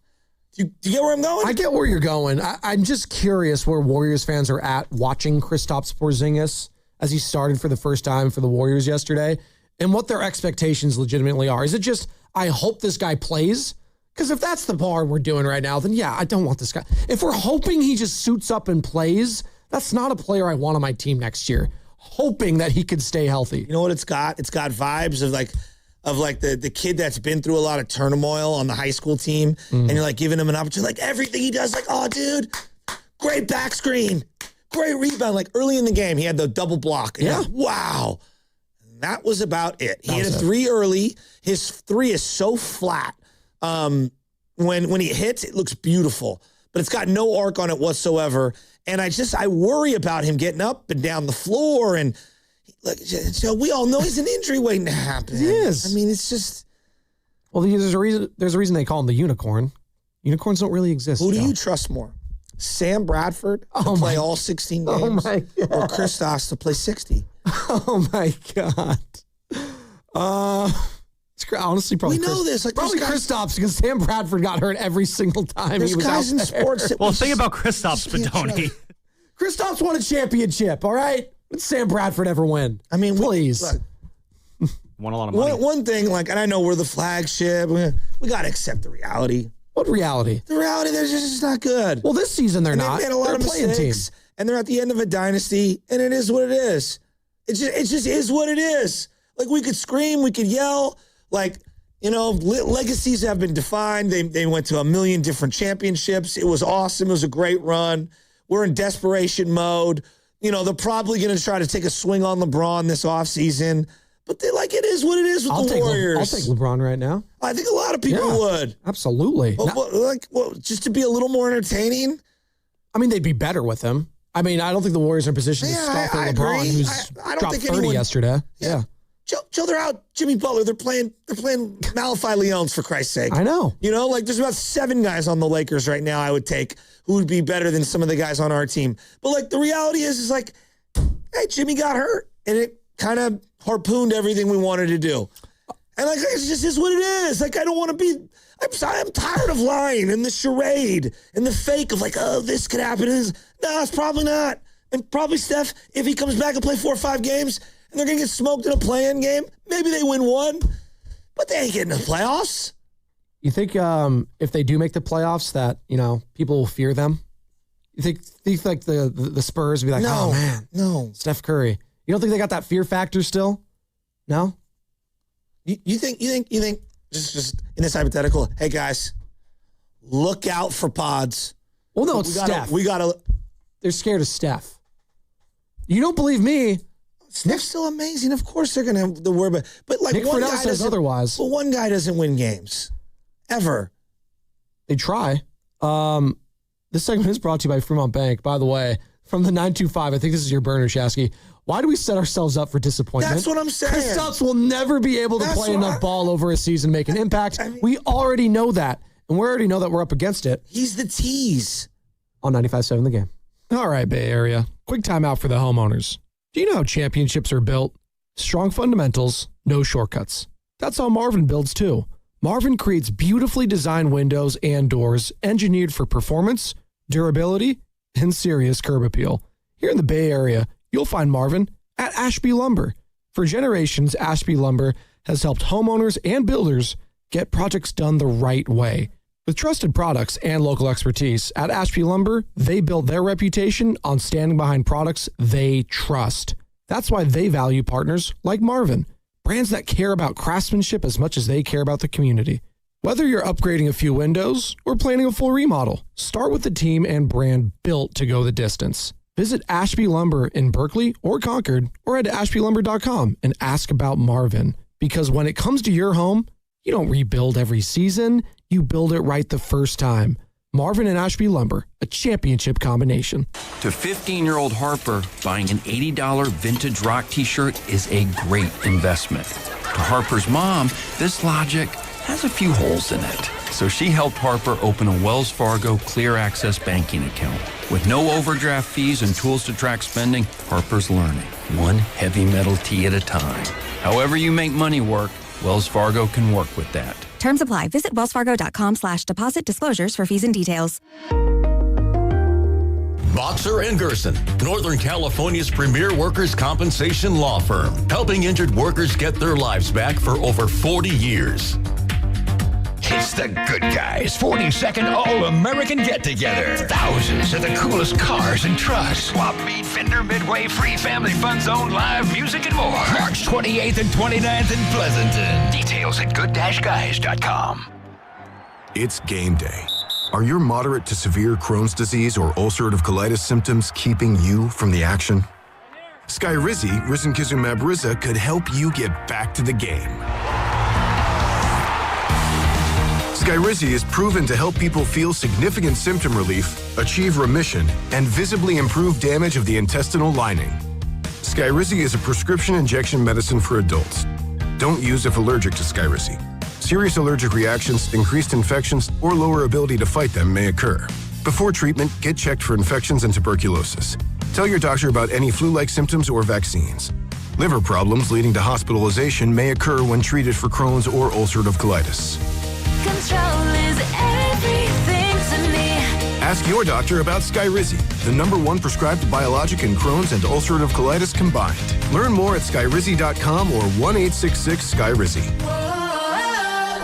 Do you get where I'm going? I get where you're going. I'm just curious where Warriors fans are at watching Kristaps Porzingis as he started for the first time for the Warriors yesterday and what their expectations legitimately are. Is it just, I hope this guy plays? Because if that's the bar we're doing right now, then yeah, I don't want this guy. If we're hoping he just suits up and plays, that's not a player I want on my team next year. Hoping that he could stay healthy. You know what it's got? It's got vibes of the kid that's been through a lot of turmoil on the high school team, and you're giving him an opportunity, everything he does, oh, dude, great back screen, great rebound. Early in the game, he had the double block. Yeah. Wow. That was about it. He had a three early. His three is so flat. When he hits, it looks beautiful, but it's got no arc on it whatsoever. And I worry about him getting up and down the floor and, so we all know he's an injury waiting to happen. He is. I mean, it's just. Well, there's a reason they call him the unicorn. Unicorns don't really exist. Who do you trust more? Sam Bradford to play all 16 games? Oh, my God. Or Kristaps to play 60? Oh, my God. Honestly, probably we know this. Like, probably Kristaps, because Sam Bradford got hurt every single time he was guys in out there. sports. Well, think about Kristaps, Spadoni. Kristaps won a championship, all right? Did Sam Bradford ever win? I mean, please. Won a lot of money. One thing, like, and I know we're the flagship. We got to accept the reality. What reality? The reality, they're just not good. Well, this season they're not. They made a lot of mistakes, and they're at the end of a dynasty, and it is what it is. It just is what it is. Like, we could scream, we could yell. Like, you know, legacies have been defined. They went to a million different championships. It was awesome. It was a great run. We're in desperation mode. You know, they're probably going to try to take a swing on LeBron this offseason. But it is what it is with the Warriors. I'll take LeBron right now. I think a lot of people would. Absolutely. Just to be a little more entertaining? I mean, they'd be better with him. I mean, I don't think the Warriors are in position to stop LeBron, who's dropped 30 yesterday. Yeah. Joe, they're out Jimmy Butler. They're playing Malachi Leones, for Christ's sake. I know. You know, like, there's about 7 guys on the Lakers right now I would take who would be better than some of the guys on our team. But, like, the reality is like, hey, Jimmy got hurt, and it kind of harpooned everything we wanted to do. And, like, it just is what it is. Like, I don't want to be, I'm sorry, I'm tired of lying and the charade and the fake of, like, oh, this could happen. No, it's probably not. And probably Steph, if he comes back and play 4 or 5 games and they're going to get smoked in a play-in game, maybe they win 1, but they ain't getting to the playoffs. You think if they do make the playoffs that, you know, people will fear them? You think like the Spurs will be like, oh, man, no, Steph Curry. You don't think they got that fear factor still? No? You think just in this hypothetical, hey guys, look out for pods. Well, no, it's Steph. They're scared of Steph. You don't believe me? Steph's still amazing. Of course they're gonna have the word, but like, Nick one Friedel guy says otherwise. But one guy doesn't win games. Ever. They try. This segment is brought to you by Fremont Bank. By the way, from the 925, I think this is your burner, Shasky. Why do we set ourselves up for disappointment? That's what I'm saying. Kristaps will never be able to play enough ball over a season, make an impact. We already know that. And we already know that we're up against it. He's the tease. On 95.7 The Game. All right, Bay Area. Quick timeout for the homeowners. Do you know how championships are built? Strong fundamentals, no shortcuts. That's how Marvin builds too. Marvin creates beautifully designed windows and doors engineered for performance, durability, and serious curb appeal. Here in the Bay Area, you'll find Marvin at Ashby Lumber. For generations, Ashby Lumber has helped homeowners and builders get projects done the right way. With trusted products and local expertise, at Ashby Lumber, they build their reputation on standing behind products they trust. That's why they value partners like Marvin, brands that care about craftsmanship as much as they care about the community. Whether you're upgrading a few windows or planning a full remodel, start with the team and brand built to go the distance. Visit Ashby Lumber in Berkeley or Concord, or head to ashbylumber.com and ask about Marvin. Because when it comes to your home, you don't rebuild every season, you build it right the first time. Marvin and Ashby Lumber, a championship combination. To 15-year-old Harper, buying an $80 vintage rock t-shirt is a great investment. To Harper's mom, this logic has a few holes in it. So she helped Harper open a Wells Fargo Clear Access banking account. With no overdraft fees and tools to track spending, Harper's learning, one heavy metal tee at a time. However you make money work, Wells Fargo can work with that. Terms apply. Visit wellsfargo.com/deposit disclosures for fees and details. Boxer & Gerson, Northern California's premier workers' compensation law firm, helping injured workers get their lives back for over 40 years. It's the Good Guys 42nd All-American Get-Together. Thousands of the coolest cars and trucks. Swap meet, Fender, Midway, free family fun zone, live music, and more. March 28th and 29th in Pleasanton. Details at good-guys.com. It's game day. Are your moderate to severe Crohn's disease or ulcerative colitis symptoms keeping you from the action? Skyrizi, risankizumab Riza, could help you get back to the game. Skyrizi is proven to help people feel significant symptom relief, achieve remission, and visibly improve damage of the intestinal lining. Skyrizi is a prescription injection medicine for adults. Don't use if allergic to Skyrizi. Serious allergic reactions, increased infections, or lower ability to fight them may occur. Before treatment, get checked for infections and tuberculosis. Tell your doctor about any flu-like symptoms or vaccines. Liver problems leading to hospitalization may occur when treated for Crohn's or ulcerative colitis. Control is everything to me. Ask your doctor about Skyrizi, the #1 prescribed biologic in Crohn's and ulcerative colitis combined. Learn more at skyrizi.com or 1-866-SKYRIZI.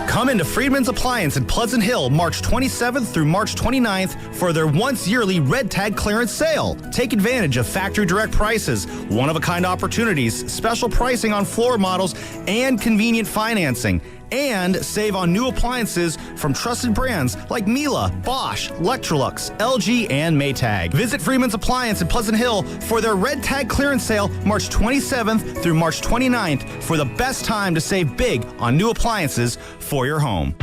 Come into Friedman's Appliance in Pleasant Hill March 27th through March 29th for their once-yearly Red Tag clearance sale. Take advantage of factory direct prices, one-of-a-kind opportunities, special pricing on floor models, and convenient financing. And save on new appliances from trusted brands like Miele, Bosch, Electrolux, LG, and Maytag. Visit Freeman's Appliance in Pleasant Hill for their Red Tag clearance sale March 27th through March 29th for the best time to save big on new appliances for your home.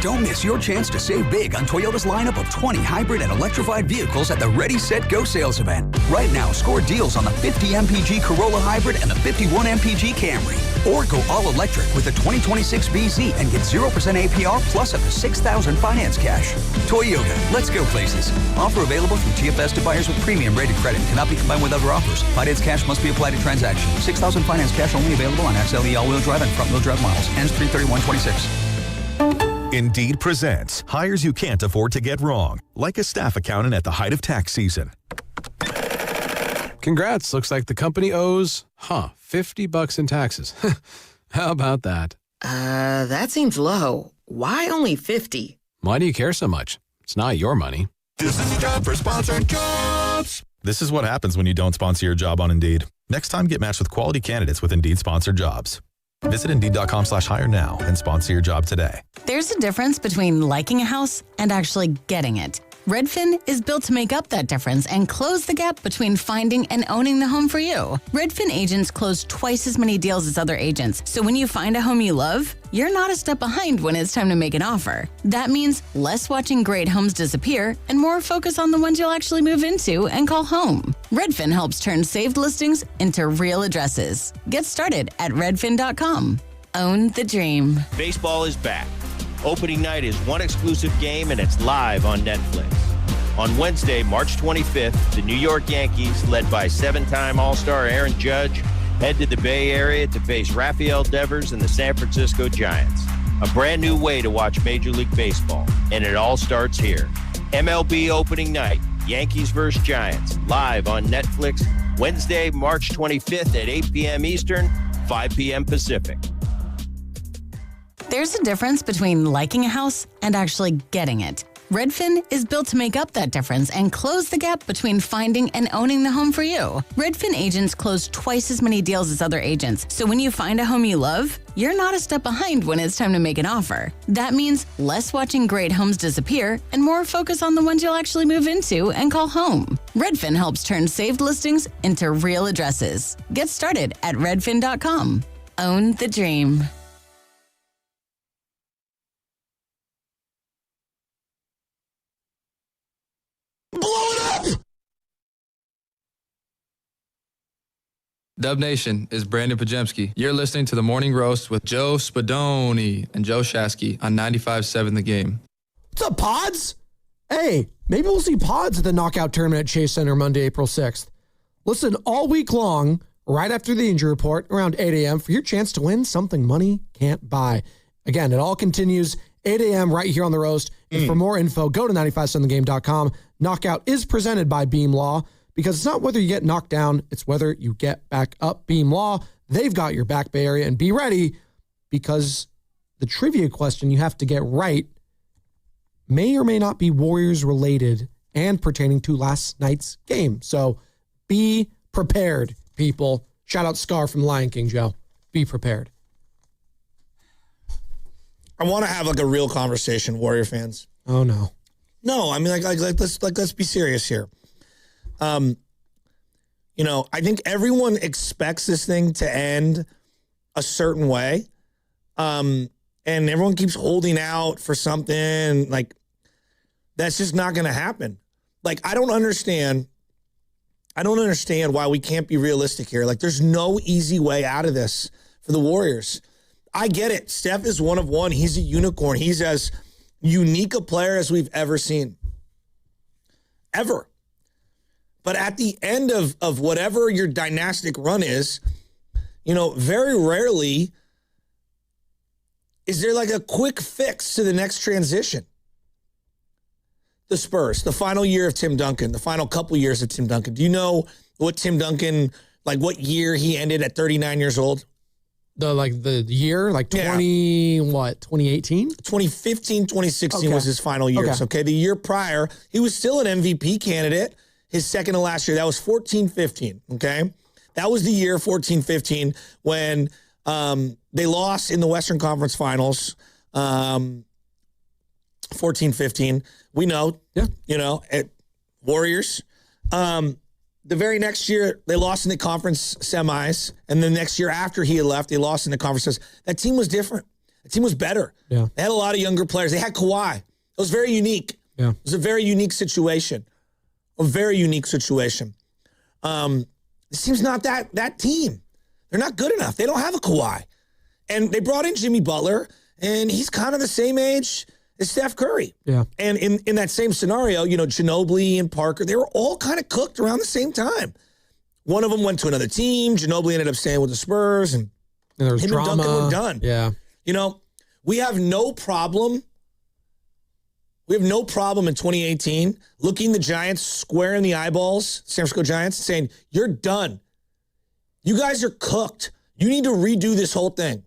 Don't miss your chance to save big on Toyota's lineup of 20 hybrid and electrified vehicles at the Ready, Set, Go sales event. Right now, score deals on the 50 MPG Corolla Hybrid and the 51 MPG Camry. Or go all electric with the 2026 BZ and get 0% APR plus up to $6,000 finance cash. Toyota, let's go places. Offer available through TFS to buyers with premium rated credit. Cannot be combined with other offers. Finance cash must be applied to transaction. $6,000 finance cash only available on XLE all-wheel drive and front-wheel drive models. Ends 3/31/26. Indeed presents hires you can't afford to get wrong, like a staff accountant at the height of tax season. Congrats. Looks like the company owes, $50 in taxes. How about that? That seems low. Why only 50? Why do you care so much? It's not your money. This is a job for sponsored jobs. This is what happens when you don't sponsor your job on Indeed. Next time, get matched with quality candidates with Indeed sponsored jobs. Visit Indeed.com/hire now and sponsor your job today. There's a difference between liking a house and actually getting it. Redfin is built to make up that difference and close the gap between finding and owning the home for you. Redfin agents close twice as many deals as other agents. So when you find a home you love, you're not a step behind when it's time to make an offer. That means less watching great homes disappear and more focus on the ones you'll actually move into and call home. Redfin helps turn saved listings into real addresses. Get started at redfin.com. Own the dream. Baseball is back. Opening night is one exclusive game, and it's live on Netflix. On Wednesday, March 25th, the New York Yankees, led by 7-time All-Star Aaron Judge, head to the Bay Area to face Rafael Devers and the San Francisco Giants. A brand new way to watch Major League Baseball, and it all starts here. MLB opening night, Yankees vs. Giants, live on Netflix, Wednesday, March 25th at 8 p.m. Eastern, 5 p.m. Pacific. There's a difference between liking a house and actually getting it. Redfin is built to make up that difference and close the gap between finding and owning the home for you. Redfin agents close twice as many deals as other agents. So when you find a home you love, you're not a step behind when it's time to make an offer. That means less watching great homes disappear and more focus on the ones you'll actually move into and call home. Redfin helps turn saved listings into real addresses. Get started at redfin.com. Own the dream. Dub Nation is Brandon Pajemski. You're listening to The Morning Roast with Joe Spadoni and Joe Shasky on 95.7 The Game. What's up, Pods? Hey, maybe we'll see Pods at the Knockout Tournament at Chase Center Monday, April 6th. Listen all week long, right after the injury report, around 8 a.m., for your chance to win something money can't buy. Again, it all continues 8 a.m. right here on The Roast. And for more info, go to 957thegame.com. Knockout is presented by Beam Law. Because it's not whether you get knocked down, it's whether you get back up. Beam Law, they've got your back, Bay Area. And be ready, because the trivia question you have to get right may or may not be Warriors related and pertaining to last night's game. So be prepared, people. Shout out Scar from Lion King, Joe. Be prepared. I want to have like a real conversation, Warrior fans. Oh no. No, I mean let's be serious here. You know, I think everyone expects this thing to end a certain way. And everyone keeps holding out for something like that's just not going to happen. Like, I don't understand why we can't be realistic here. Like, there's no easy way out of this for the Warriors. I get it. Steph is one of one. He's a unicorn. He's as unique a player as we've ever seen. Ever. But at the end of whatever your dynastic run is, very rarely is there like a quick fix to the next transition. The Spurs, the final year of Tim Duncan, the final couple years of Tim Duncan. Do you know what Tim Duncan, like what year he ended at 39 years old? The year, 2018? 2015, 2016 was his final years. Okay. The year prior, he was still an MVP candidate. His second to last year, that was 14-15. Okay. That was the year 14-15 when they lost in the Western Conference Finals. 14-15. We know, at Warriors. The very next year, they lost in the conference semis. And the next year after he had left, they lost in the conference. That team was different. The team was better. Yeah. They had a lot of younger players. They had Kawhi. It was very unique. Yeah. It was a very unique situation. This team's not that team. They're not good enough. They don't have a Kawhi. And they brought in Jimmy Butler, and he's kind of the same age as Steph Curry. Yeah. And in that same scenario, Ginobili and Parker, they were all kind of cooked around the same time. One of them went to another team. Ginobili ended up staying with the Spurs, and there was him drama. and Duncan were done. Yeah. We have no problem. We have no problem in 2018 looking the Giants square in the eyeballs, San Francisco Giants, and saying, you're done. You guys are cooked. You need to redo this whole thing.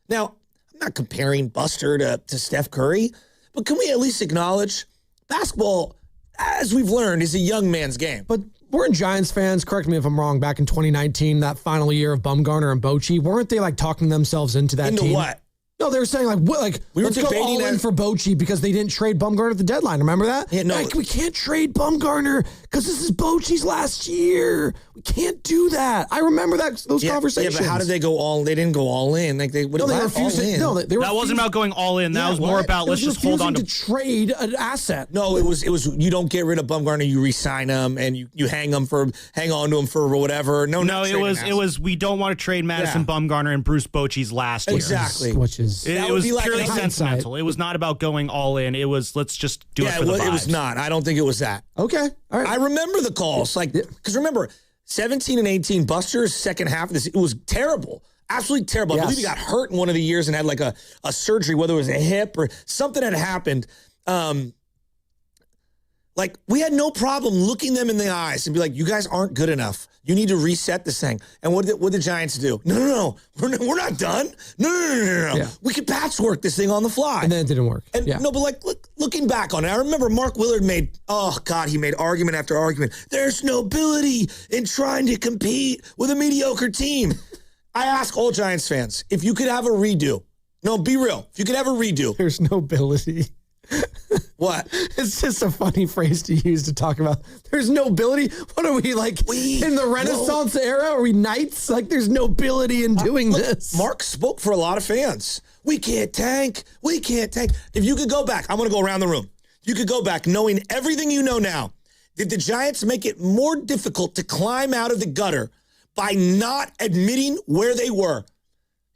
Now, I'm not comparing Buster to Steph Curry, but can we at least acknowledge basketball, as we've learned, is a young man's game? But weren't Giants fans, correct me if I'm wrong, back in 2019, that final year of Bumgarner and Bochy, weren't they talking themselves into that team? Into what? No, they were saying we let's go all in for Bochy because they didn't trade Bumgarner at the deadline. Remember that? Yeah, no. We can't trade Bumgarner because this is Bochy's last year. We can't do that. I remember those conversations. Yeah, but how did they go all? They didn't go all in. They refused all in. No, that wasn't about going all in. That was more about let's just hold on to trade an asset. No, it was you don't get rid of Bumgarner, you re-sign him and you hang on to him for whatever. No, it was we don't want to trade Madison Bumgarner and Bruce Bochy's last year. Exactly. Which is it was purely sentimental. It was not about going all in. It was let's just do it for the vibes. It was not. I don't think it was that. Okay. All right. I remember the calls. Because remember, 17 and 18, Buster's second half of this, it was terrible. Absolutely terrible. Yes. I believe he got hurt in one of the years and had a surgery, whether it was a hip or something had happened. We had no problem looking them in the eyes and be like, you guys aren't good enough. You need to reset this thing. And what did the Giants do? No. We're not done. No. Yeah. We could patchwork this thing on the fly. And then it didn't work. And looking back on it, I remember Mark Willard made argument after argument. There's nobility in trying to compete with a mediocre team. I ask all Giants fans, if you could have a redo. No, be real. If you could have a redo. There's nobility. What? It's just a funny phrase to use to talk about. There's nobility. What are we in the Renaissance era? Are we knights? There's nobility in doing this. Mark spoke for a lot of fans. We can't tank. If you could go back, I'm going to go around the room. You could go back knowing everything you know now. Did the Giants make it more difficult to climb out of the gutter by not admitting where they were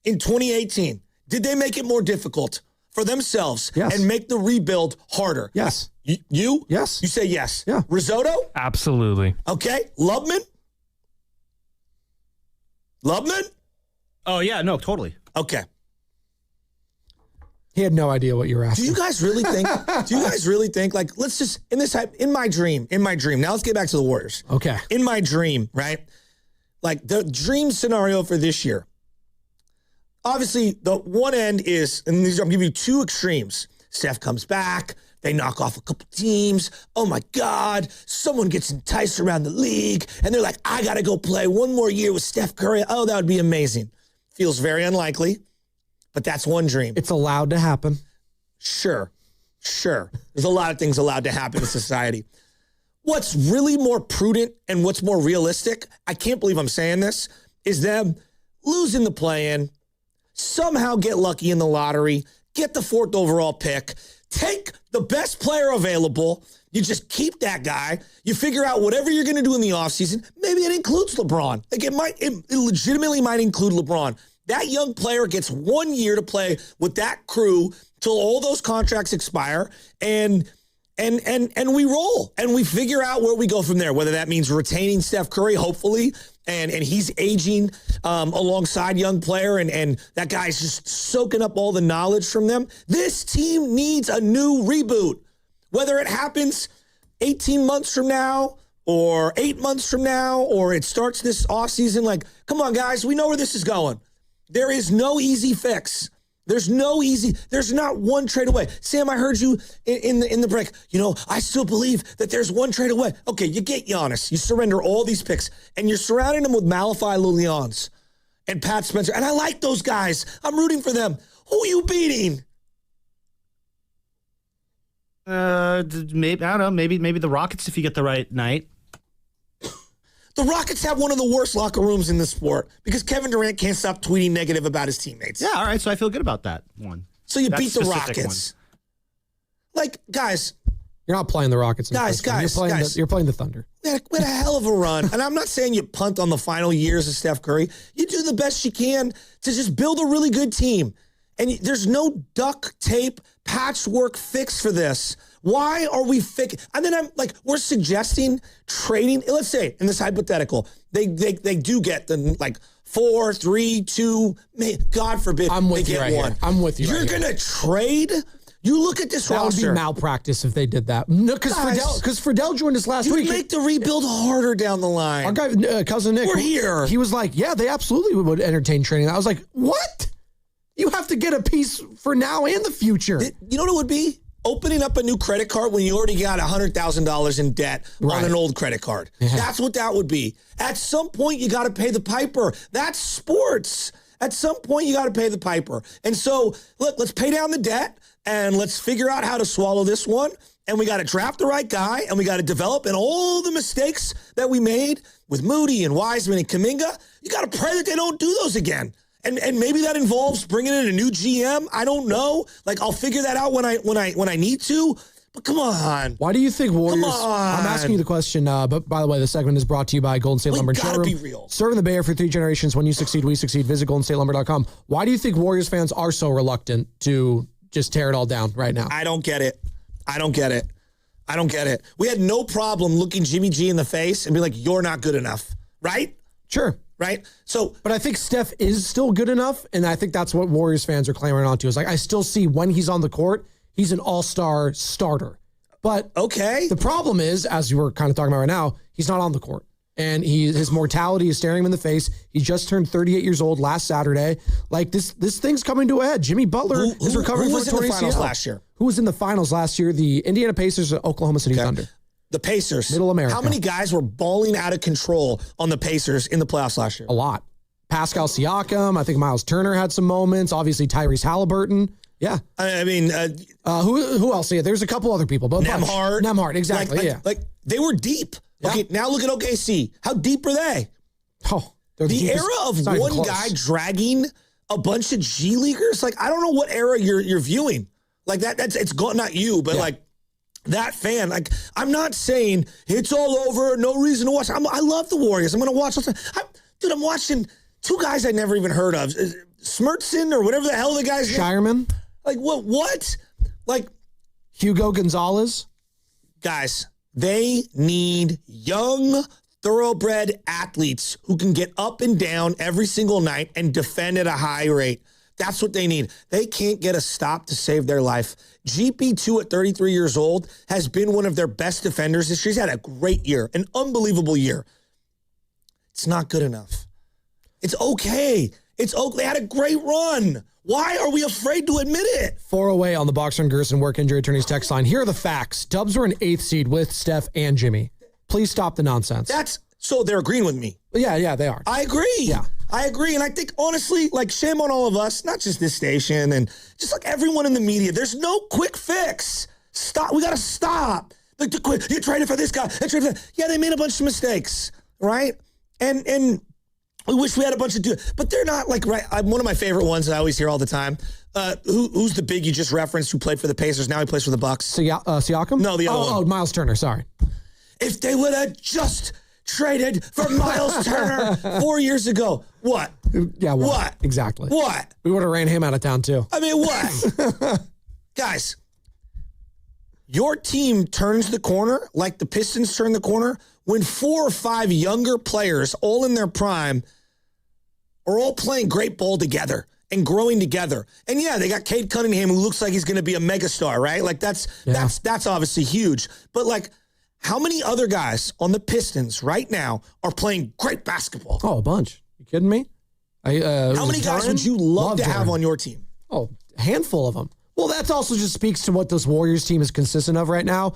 in 2018? Did they make it more difficult for themselves and make the rebuild harder? Yes. You? Yes. You say yes. Yeah. Risotto? Absolutely. Okay. Lubman? Oh, yeah. No, totally. Okay. He had no idea what you were asking. Do you guys really think, let's just, in my dream, now let's get back to the Warriors. Okay. In my dream, right? The dream scenario for this year. Obviously, the one end is, and I'm giving you two extremes. Steph comes back. They knock off a couple teams. Oh, my God. Someone gets enticed around the league. And they're like, I got to go play one more year with Steph Curry. Oh, that would be amazing. Feels very unlikely, but that's one dream. It's allowed to happen. Sure. There's a lot of things allowed to happen in society. What's really more prudent and what's more realistic, I can't believe I'm saying this, is them losing the play-in, somehow get lucky in the lottery, get the 4th overall pick, take the best player available, you just keep that guy, you figure out whatever you're going to do in the offseason. Maybe it includes LeBron. It legitimately might include LeBron. That young player gets 1 year to play with that crew till all those contracts expire, and and we roll and we figure out where we go from there, whether that means retaining Steph Curry, hopefully, and he's aging alongside young player, and that guy's just soaking up all the knowledge from them. This team needs a new reboot, whether it happens 18 months from now or 8 months from now, or it starts this offseason. Like, come on, guys, we know where this is going. There is no easy fix. There's not one trade away. Sam, I heard you in the break. I still believe that there's one trade away. Okay, you get Giannis. You surrender all these picks, and you're surrounding them with Malachi Lillians and Pat Spencer. And I like those guys. I'm rooting for them. Who are you beating? Maybe, I don't know. Maybe the Rockets if you get the right night. The Rockets have one of the worst locker rooms in the sport because Kevin Durant can't stop tweeting negative about his teammates. Yeah, all right. So I feel good about that one. So you beat the Rockets. Like, guys. You're not playing the Rockets. Guys. You're playing the Thunder. We had a hell of a run. And I'm not saying you punt on the final years of Steph Curry. You do the best you can to just build a really good team. And there's no duct tape patchwork fix for this. Why are we And then I'm like, we're suggesting trading. Let's say in this hypothetical, they do get the 4, 3, 2. God forbid they get one. Here. I'm with you. You're gonna trade. You look at this roster. That would be malpractice if they did that. No, because Friedel joined us last week. You make the rebuild harder down the line. Our guy, cousin Nick, we're here. He was like, yeah, they absolutely would entertain trading. I was like, what? You have to get a piece for now and the future. You know what it would be? Opening up a new credit card when you already got $100,000 in debt on an old credit card. Yeah. That's what that would be. At some point, you got to pay the piper. That's sports. At some point, you got to pay the piper. And so, look, let's pay down the debt and let's figure out how to swallow this one. And we got to draft the right guy and we got to develop. And all the mistakes that we made with Moody and Wiseman and Kuminga, you got to pray that they don't do those again. And maybe that involves bringing in a new GM. I don't know. I'll figure that out when I need to. But come on. Why do you think Warriors? Come on. I'm asking you the question. But by the way, the segment is brought to you by Golden State Lumber and Showroom. Be real. Serving the Bay Area for 3 generations. When you succeed, we succeed. Visit GoldenStateLumber.com. Why do you think Warriors fans are so reluctant to just tear it all down right now? I don't get it. We had no problem looking Jimmy G in the face and be like, "You're not good enough," right? Sure. Right? So, but I think Steph is still good enough, and I think that's what Warriors fans are clamoring on to. Is I still see when he's on the court, he's an all-star starter. But the problem is, as you were kind of talking about right now, he's not on the court. And his mortality is staring him in the face. He just turned 38 years old last Saturday. This thing's coming to a head. Jimmy Butler is recovering from a torn ACL. Who was in the finals last year? Who was in the finals last year? The Indiana Pacers, Oklahoma City Thunder. The Pacers. Middle America. How many guys were balling out of control on the Pacers in the playoffs last year? A lot. Pascal Siakam. I think Miles Turner had some moments. Obviously, Tyrese Halliburton. Yeah. I mean, who else? Yeah, there's a couple other people. But Nemhard, exactly. Like they were deep. Yeah. Okay, now look at OKC. How deep are they? Oh, the era of one guy dragging a bunch of G Leaguers. I don't know what era you're viewing. It's gone. Not you, but that fan. I'm not saying it's all over. No reason to watch. I love the Warriors. I'm going to watch. I'm watching two guys I never even heard of. Smertson or whatever the hell the guy's name. Shireman. What? Hugo Gonzalez. Guys, they need young, thoroughbred athletes who can get up and down every single night and defend at a high rate. That's what they need. They can't get a stop to save their life. GP2 at 33 years old has been one of their best defenders this year. He's had a great year, an unbelievable year. It's not good enough. It's okay. They had a great run. Why are we afraid to admit it? 408 on the Boxer and Gerson Work Injury Attorneys text line. Here are the facts. Dubs were an 8th seed with Steph and Jimmy. Please stop the nonsense. So they're agreeing with me. Yeah, they are. I agree. Yeah. I agree. And I think, honestly, shame on all of us, not just this station and just everyone in the media. There's no quick fix. Stop. We got to stop. You traded for this guy. Yeah, they made a bunch of mistakes, right? And we wish we had a bunch of but they're not right. One of my favorite ones that I always hear all the time. Who's the big you just referenced who played for the Pacers? Now he plays for the Bucks. Siakam? No, the other one. Oh, Miles Turner. Sorry. If they would have just traded for Miles Turner 4 years ago, what? Yeah, what? Exactly. What? We would have ran him out of town too. I mean, what? Guys, Your team turns the corner like the Pistons turn the corner when 4 or 5 younger players, all in their prime, are all playing great ball together and growing together. And yeah, they got Cade Cunningham, who looks like he's going to be a megastar, right? Like that's obviously huge. But like, how many other guys on the Pistons right now are playing great basketball? Oh, a bunch. You kidding me? How many guys would you love to have on your team? Oh, a handful of them. Well, that also just speaks to what this Warriors team is consistent of right now.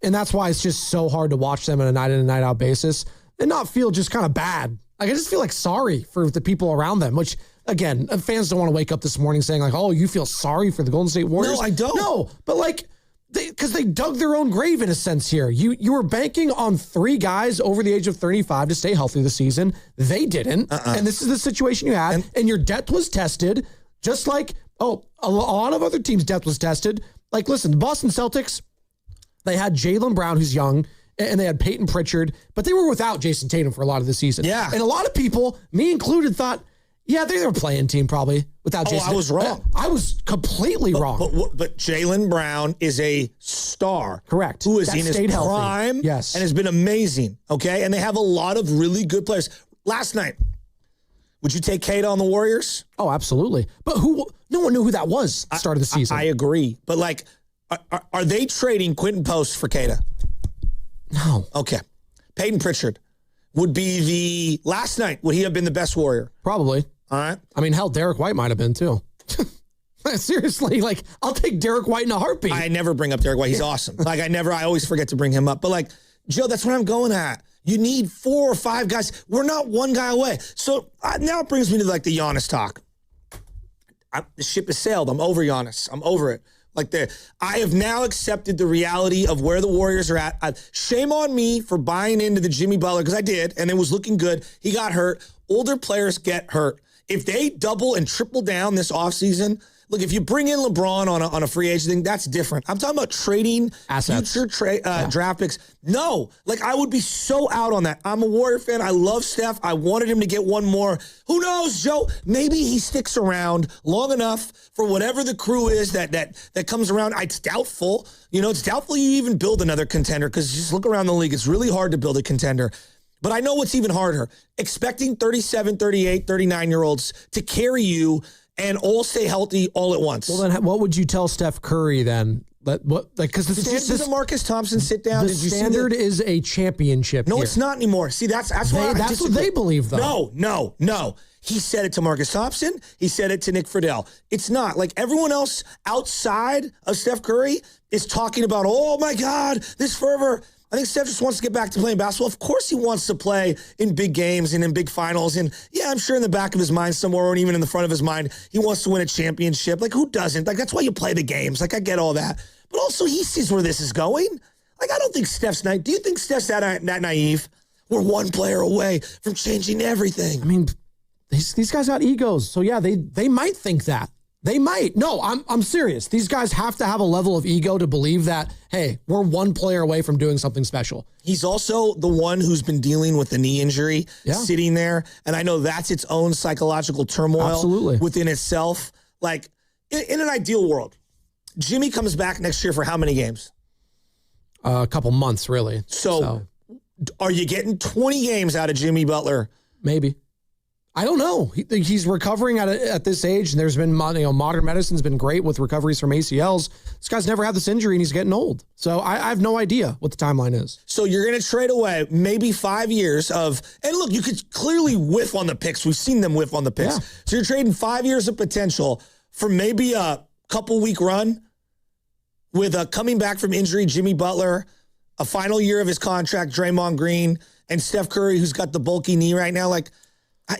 And that's why it's just so hard to watch them on a night in and night out basis and not feel just kind of bad. Like, I just feel like sorry for the people around them, which, again, fans don't want to wake up this morning saying like, oh, you feel sorry for the Golden State Warriors. No, I don't. No, but like, because they dug their own grave in a sense here. You were banking on 3 guys over the age of 35 to stay healthy this season. They didn't. And this is the situation you had. And your depth was tested, just like, a lot of other teams' depth was tested. Like, listen, the Boston Celtics, they had Jaylen Brown, who's young, and they had Peyton Pritchard, but they were without Jason Tatum for a lot of the season. Yeah. And a lot of people, me included, thought, yeah, they're a playing team probably without Jason. I was wrong. I was completely wrong. But Jaylen Brown is a star. Correct. Who is That in his stayed healthy. prime. Yes. And has been amazing. Okay. And they have a lot of really good players. Last night, would you take Cade on the Warriors? Oh, absolutely. But no one knew who that was at the start of the season. I agree. But like, are they trading Quentin Post for Cade? No. Okay. Peyton Pritchard would be last night, would he have been the best Warrior? Probably. All right. I mean, hell, Derek White might have been too. Seriously, like, I'll take Derek White in a heartbeat. I never bring up Derek White. He's awesome. Like, I always forget to bring him up. But like, Joe, that's what I'm going at. You need 4 or 5 guys. We're not one guy away. So now it brings me to like the Giannis talk. The ship has sailed. I'm over Giannis. I'm over it. Like I have now accepted the reality of where the Warriors are at. Shame on me for buying into the Jimmy Butler, because I did, and it was looking good. He got hurt. Older players get hurt. If they double and triple down this offseason, look, if you bring in LeBron on a free agent thing, that's different. I'm talking about trading assets, future draft picks. No, like I would be so out on that. I'm a Warrior fan. I love Steph. I wanted him to get one more. Who knows, Joe? Maybe he sticks around long enough for whatever the crew is that comes around. It's doubtful. You know, it's doubtful you even build another contender, because just look around the league. It's really hard to build a contender. But I know what's even harder. Expecting 37, 38, 39-year-olds to carry you and all stay healthy all at once. Well, then what would you tell Steph Curry then? Because Did you see the Marcus Thompson sit down? The standard is a championship. No, here. it's not anymore. See, that's why that's what they believe, though. No. He said it to Marcus Thompson. He said it to Nick Friedel. It's not. Like everyone else outside of Steph Curry is talking about, oh my God, this fervor. I think Steph just wants to get back to playing basketball. Of course he wants to play in big games and in big finals. And yeah, I'm sure in the back of his mind somewhere, or even in the front of his mind, he wants to win a championship. Like, who doesn't? Like, that's why you play the games. Like, I get all that. But also, he sees where this is going. Like, I don't think Steph's naive. Do you think Steph's that naive? We're one player away from changing everything. I mean, these guys got egos. So yeah, they might think that. They might. No, I'm serious. These guys have to have a level of ego to believe that, hey, we're one player away from doing something special. He's also the one who's been dealing with the knee injury, sitting there. And I know that's its own psychological turmoil within itself. Like, in an ideal world, Jimmy comes back next year for how many games? A couple months, really. So are you getting 20 games out of Jimmy Butler? Maybe. I don't know. He's recovering at this age, and there's been modern medicine's been great with recoveries from ACLs. This guy's never had this injury, and he's getting old. So I have no idea what the timeline is. So you're going to trade away maybe 5 years of, and look, you could clearly whiff on the picks. We've seen them whiff on the picks. Yeah. So you're trading 5 years of potential for maybe a couple-week run with a coming back from injury Jimmy Butler, a final year of his contract, Draymond Green, and Steph Curry, who's got the bulky knee right now. Like,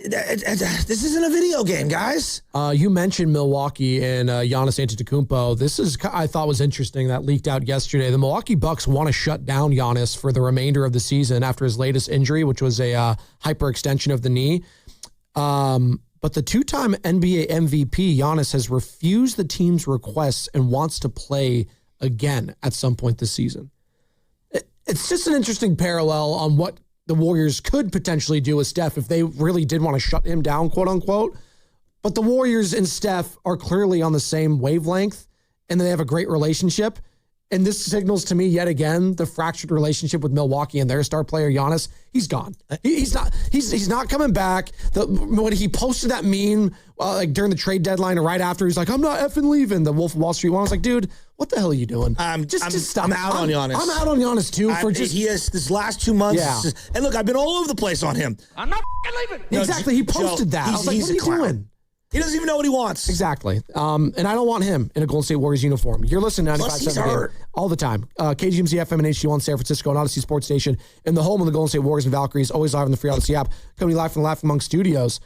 this isn't a video game, guys. You mentioned Milwaukee and Giannis Antetokounmpo. This is, I thought, was interesting that leaked out yesterday. The Milwaukee Bucks want to shut down Giannis for the remainder of the season after his latest injury, which was a hyperextension of the knee. But the two-time NBA MVP, Giannis, has refused the team's requests and wants to play again at some point this season. It's just an interesting parallel on what the Warriors could potentially do with Steph if they really did want to shut him down, quote unquote. But the Warriors and Steph are clearly on the same wavelength, and they have a great relationship. And this signals to me yet again the fractured relationship with Milwaukee and their star player Giannis. He's gone. He's not coming back. When he posted that meme like during the trade deadline or right after, he's like, "I'm not effing leaving." The Wolf of Wall Street one. I was like, "Dude, what the hell are you doing?" Just stop. I'm out on Giannis. I'm out on Giannis too. He has this last 2 months. Yeah. And look, I've been all over the place on him. I'm not leaving. Exactly. He posted that. I was like, "What are you doing?" He doesn't even know what he wants. Exactly. And I don't want him in a Golden State Warriors uniform. You're listening to 95.7 all the time. KGMZ FM and HD1 San Francisco and Odyssey Sports Station and the home of the Golden State Warriors and Valkyries, always live on the free Odyssey app, coming live from the Laugh Among Studios.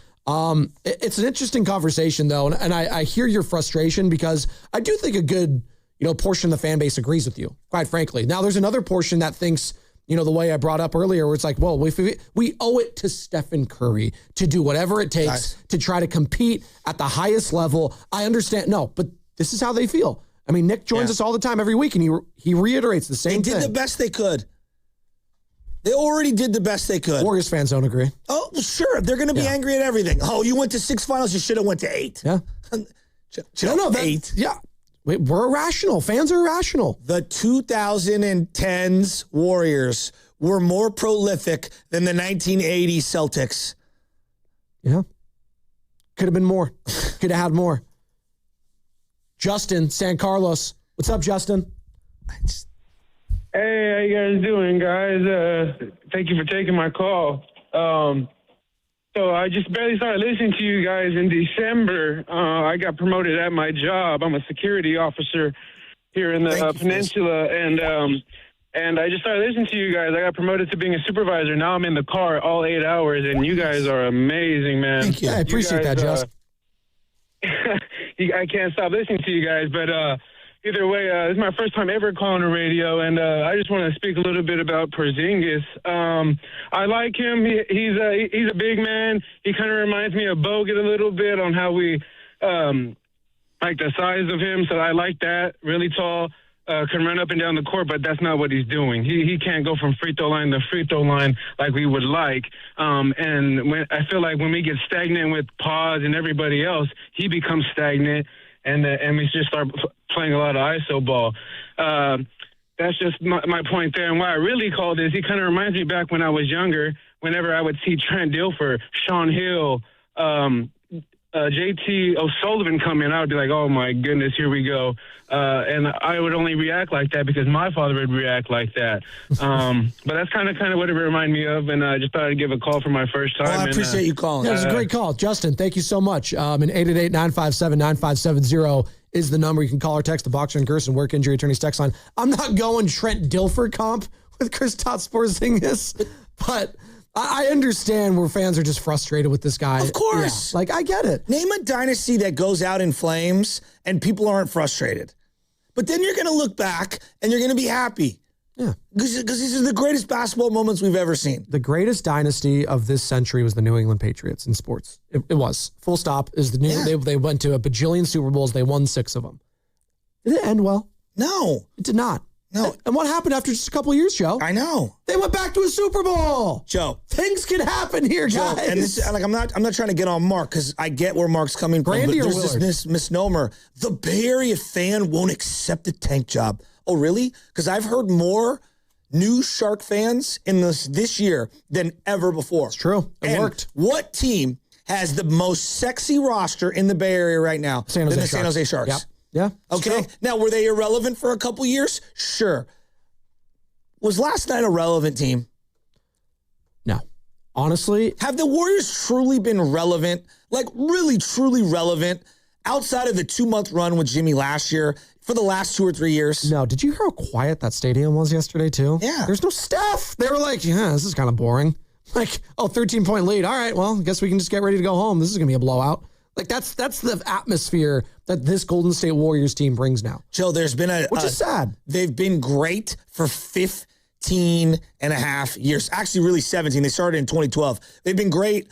It's an interesting conversation, though, and I hear your frustration because I do think a good portion of the fan base agrees with you, quite frankly. Now, there's another portion that thinks, the way I brought up earlier, where it's like, well, we owe it to Stephen Curry to do whatever it takes to try to compete at the highest level. I understand. No, but this is how they feel. I mean, Nick joins us all the time every week, and he reiterates the same thing. They did the best they could. They already did the best they could. Warriors fans don't agree. Oh, sure. They're going to be angry at everything. Oh, you went to 6 finals. You should have went to 8. Yeah. No, 8. Yeah. We're irrational. Fans are irrational. The 2010s Warriors were more prolific than the 1980 Celtics. Yeah. Could have been more. Could have had more. Justin, San Carlos. What's up, Justin? Hey, how you guys doing, guys? Thank you for taking my call. So I just barely started listening to you guys in December. I got promoted at my job. I'm a security officer here in the peninsula, and I just started listening to you guys. I got promoted to being a supervisor. Now I'm in the car all 8 hours, and you guys are amazing, man. Thank you. I appreciate that, Justin. I can't stop listening to you guys, but either way, this is my first time ever calling the radio, and I just want to speak a little bit about Porzingis. I like him. He's a big man. He kind of reminds me of Bogut a little bit on how we like the size of him. So I like that. Really tall, can run up and down the court, but that's not what he's doing. He can't go from free throw line to free throw line like we would like. And I feel like when we get stagnant with Paz and everybody else, he becomes stagnant, and we just start playing a lot of ISO ball. That's just my point there. And why I really call this, he kind of reminds me back when I was younger, whenever I would see Trent Dilfer, Sean Hill, JT O'Sullivan come in, I would be like, oh my goodness, here we go. And I would only react like that because my father would react like that. But that's kind of what it reminded me of, and I just thought I'd give a call for my first time. I appreciate you calling. Yeah, it was a great call. Justin, thank you so much. And 888-957-9570 is the number. You can call or text the Boxer and Gerson Work Injury Attorneys text line. I'm not going Trent Dilfer comp with Kristaps Porzingis, but I understand where fans are just frustrated with this guy. Of course. Yeah, I get it. Name a dynasty that goes out in flames and people aren't frustrated. But then you're going to look back and you're going to be happy. Yeah. Because these are the greatest basketball moments we've ever seen. The greatest dynasty of this century was the New England Patriots in sports. It was. Full stop. They went to a bajillion Super Bowls. They won 6 of them. Did it end well? No. It did not. No. And what happened after just a couple of years, Joe? I know. They went back to a Super Bowl. Joe. Things can happen here, Joe, guys. and this, I'm not trying to get on Mark because I get where Mark's coming from. Brandy But or there's this misnomer. The Bay Area fan won't accept a tank job. Oh, really? Because I've heard more new Shark fans in this year than ever before. It's true. It worked. What team has the most sexy roster in the Bay Area right now San Jose Sharks? Yep. Yeah. Okay. Now, were they irrelevant for a couple years? Sure. Was last night a relevant team? No. Honestly. Have the Warriors truly been relevant? Like, really, truly relevant outside of the 2-month run with Jimmy last year for the last 2 or 3 years? No. Did you hear how quiet that stadium was yesterday, too? Yeah. There's no Steph. They were like, yeah, this is kind of boring. Like, 13-point lead. All right, well, I guess we can just get ready to go home. This is going to be a blowout. Like, that's the atmosphere that this Golden State Warriors team brings now. Joe, there's been which is sad. They've been great for 15 and a half years. Actually, really 17. They started in 2012. They've been great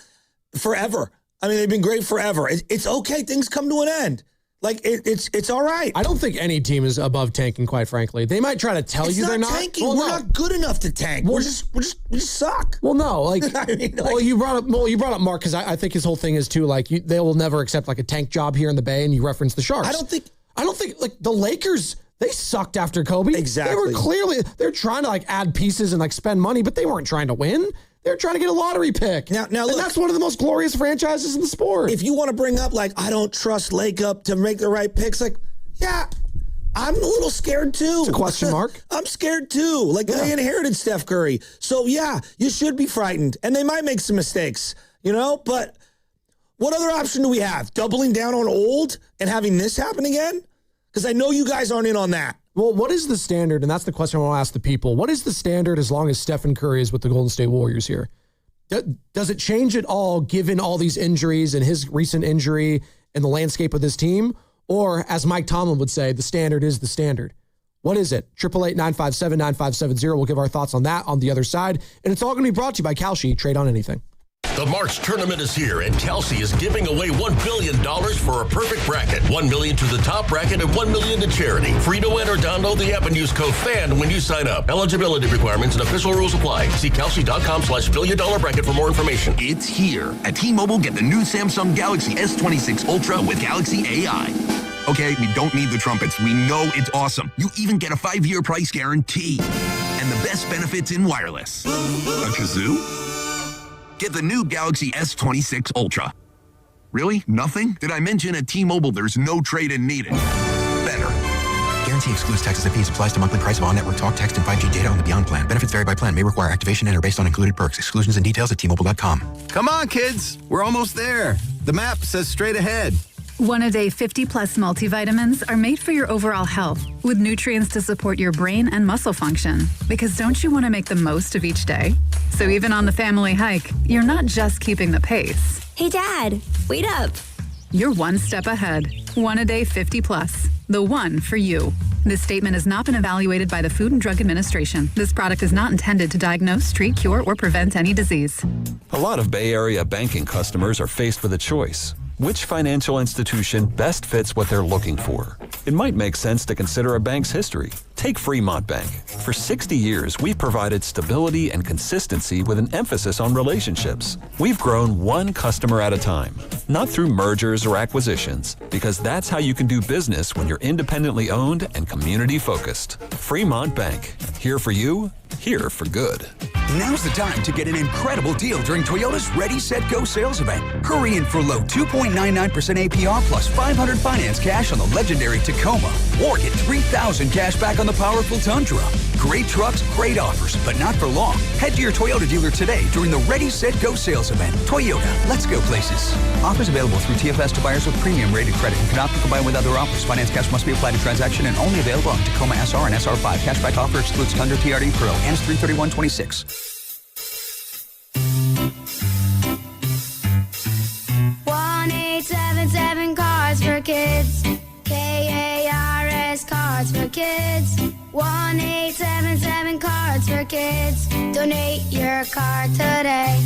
forever. I mean, they've been great forever. It's okay. Things come to an end. Like, it's all right. I don't think any team is above tanking, quite frankly. They might try to tell you they're not. Tanking. Well, we're not good enough to tank. Well, we just suck. Well, no, like, I mean, well, you brought up Mark because I think his whole thing is too like they will never accept like a tank job here in the Bay, and you reference the Sharks. I don't think like the Lakers. They sucked after Kobe. Exactly. They're trying to add pieces and spend money, but they weren't trying to win. They're trying to get a lottery pick. Now look, and that's one of the most glorious franchises in the sport. If you want to bring up I don't trust Lake Up to make the right picks, yeah, I'm a little scared too. It's a question mark. I'm scared too. They inherited Steph Curry. So yeah, you should be frightened. And they might make some mistakes, but what other option do we have? Doubling down on old and having this happen again? Because I know you guys aren't in on that. Well, what is the standard? And that's the question I want to ask the people. What is the standard as long as Stephen Curry is with the Golden State Warriors here? Does it change at all given all these injuries and his recent injury and the landscape of this team? Or, as Mike Tomlin would say, the standard is the standard. What is it? 888-957-9570. We'll give our thoughts on that on the other side. And it's all going to be brought to you by Kalshi. Trade on anything. The March tournament is here, and Kelsey is giving away $1 billion for a perfect bracket. $1 million to the top bracket and $1 million to charity. Free to enter. Download the app and use code FAN when you sign up. Eligibility requirements and official rules apply. See Kelsey.com/$1 billion bracket for more information. It's here. At T-Mobile, get the new Samsung Galaxy S26 Ultra with Galaxy AI. Okay, we don't need the trumpets. We know it's awesome. You even get a 5-year price guarantee. And the best benefits in wireless. A kazoo? Get the new Galaxy S26 Ultra. Really? Nothing? Did I mention at T-Mobile there's no trade-in needed? Better. Guarantee excludes taxes and fees. Applies to monthly price of on-network talk, text, and 5G data on the Beyond plan. Benefits vary by plan. May require activation and are based on included perks. Exclusions and details at T-Mobile.com. Come on, kids. We're almost there. The map says straight ahead. One-a-day 50-plus multivitamins are made for your overall health, with nutrients to support your brain and muscle function. Because don't you want to make the most of each day? So even on the family hike, you're not just keeping the pace. Hey, Dad, wait up. You're one step ahead. One-a-day 50-plus. The one for you. This statement has not been evaluated by the Food and Drug Administration. This product is not intended to diagnose, treat, cure, or prevent any disease. A lot of Bay Area banking customers are faced with a choice. Which financial institution best fits what they're looking for? It might make sense to consider a bank's history. Take Fremont Bank. For 60 years, we've provided stability and consistency with an emphasis on relationships. We've grown one customer at a time, not through mergers or acquisitions, because that's how you can do business when you're independently owned and community focused. Fremont Bank. Here for you, here for good. Now's the time to get an incredible deal during Toyota's Ready, Set, Go sales event. Hurry in for low 2.99% APR plus $500 finance cash on the legendary Tacoma. Or get $3,000 cash back on the powerful Tundra. Great trucks, great offers, but not for long. Head to your Toyota dealer today during the Ready, Set, Go sales event. Toyota, let's go places. Offers available through TFS to buyers with premium rated credit and cannot be combined with other offers. Finance cash must be applied to transaction and only available on Tacoma SR and SR5. Cashback offer excludes Tundra TRD Pro and is 331.26. 1-877 Cars for Kids. KARS Cards for Kids. 1-877 Cards for Kids. Donate your car today.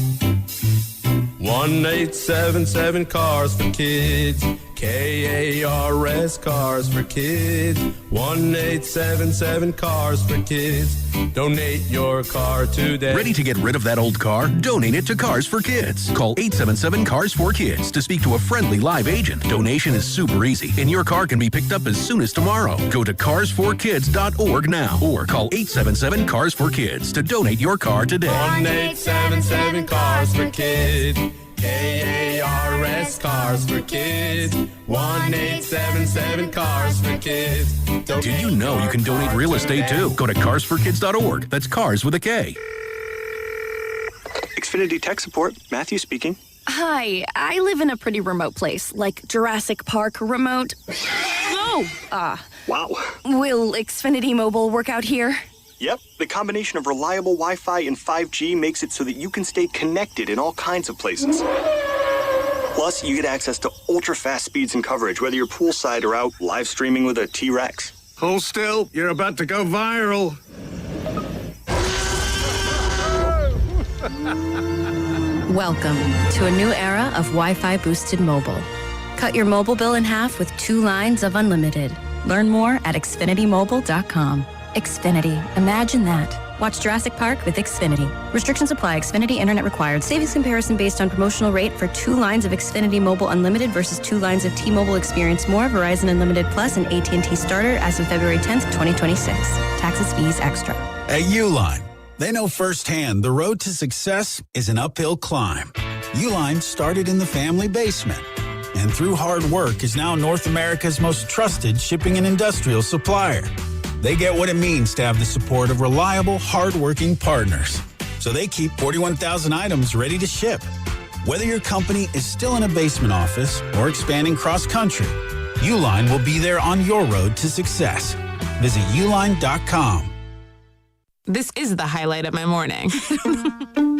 1-877 Cars for Kids. KARS Cars for Kids. 1-877 Cars for Kids. Donate your car today. Ready to get rid of that old car? Donate it to Cars for Kids. Call 877 Cars for Kids to speak to a friendly live agent. Donation is super easy, and your car can be picked up as soon as tomorrow. Go to carsforkids.org now or call 877 Cars for Kids to donate your car today. 1-877 Cars for Kids. KARS Cars for Kids. 1-877 Cars for Kids. Did you know you can donate real estate too? Go to carsforkids.org. That's cars with a K. Xfinity Tech Support, Matthew speaking. Hi, I live in a pretty remote place, like Jurassic Park remote. Oh! Wow. Will Xfinity Mobile work out here? Yep, the combination of reliable Wi-Fi and 5G makes it so that you can stay connected in all kinds of places. Plus, you get access to ultra-fast speeds and coverage, whether you're poolside or out live streaming with a T-Rex. Hold still, you're about to go viral. Welcome to a new era of Wi-Fi boosted mobile. Cut your mobile bill in half with 2 lines of unlimited. Learn more at xfinitymobile.com. Xfinity. Imagine that. Watch Jurassic Park with Xfinity. Restrictions apply. Xfinity Internet required. Savings comparison based on promotional rate for 2 lines of Xfinity Mobile Unlimited versus 2 lines of T-Mobile Experience More, Verizon Unlimited Plus, and AT&T Starter as of February 10th, 2026. Taxes, fees, extra. At Uline, they know firsthand the road to success is an uphill climb. Uline started in the family basement, and through hard work is now North America's most trusted shipping and industrial supplier. They get what it means to have the support of reliable, hardworking partners. So they keep 41,000 items ready to ship. Whether your company is still in a basement office or expanding cross-country, Uline will be there on your road to success. Visit uline.com. This is the highlight of my morning.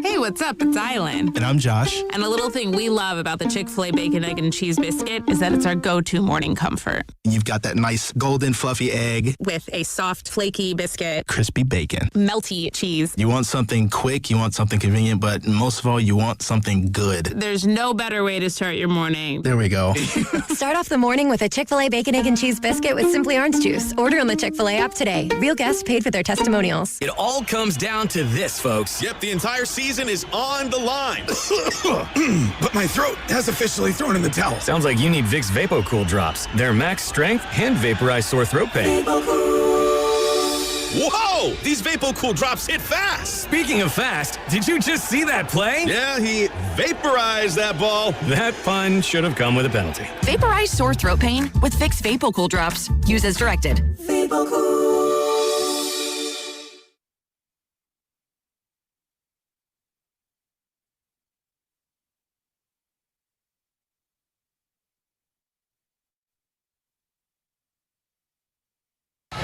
Hey, what's up? It's Island. And I'm Josh. And a little thing we love about the Chick-fil-A Bacon, Egg, and Cheese Biscuit is that it's our go-to morning comfort. You've got that nice golden fluffy egg. With a soft, flaky biscuit. Crispy bacon. Melty cheese. You want something quick, you want something convenient, but most of all, you want something good. There's no better way to start your morning. There we go. Start off the morning with a Chick-fil-A Bacon, Egg, and Cheese Biscuit with Simply Orange Juice. Order on the Chick-fil-A app today. Real guests paid for their testimonials. It all comes down to this, folks. Yep, the entire season is on the line. But my throat has officially thrown in the towel. Sounds like you need Vicks VapoCool drops. They're max strength and vaporize sore throat pain. Whoa! These VapoCool drops hit fast. Speaking of fast, did you just see that play? Yeah, he vaporized that ball. That pun should have come with a penalty. Vaporize sore throat pain with Vicks VapoCool drops. Use as directed. VapoCool.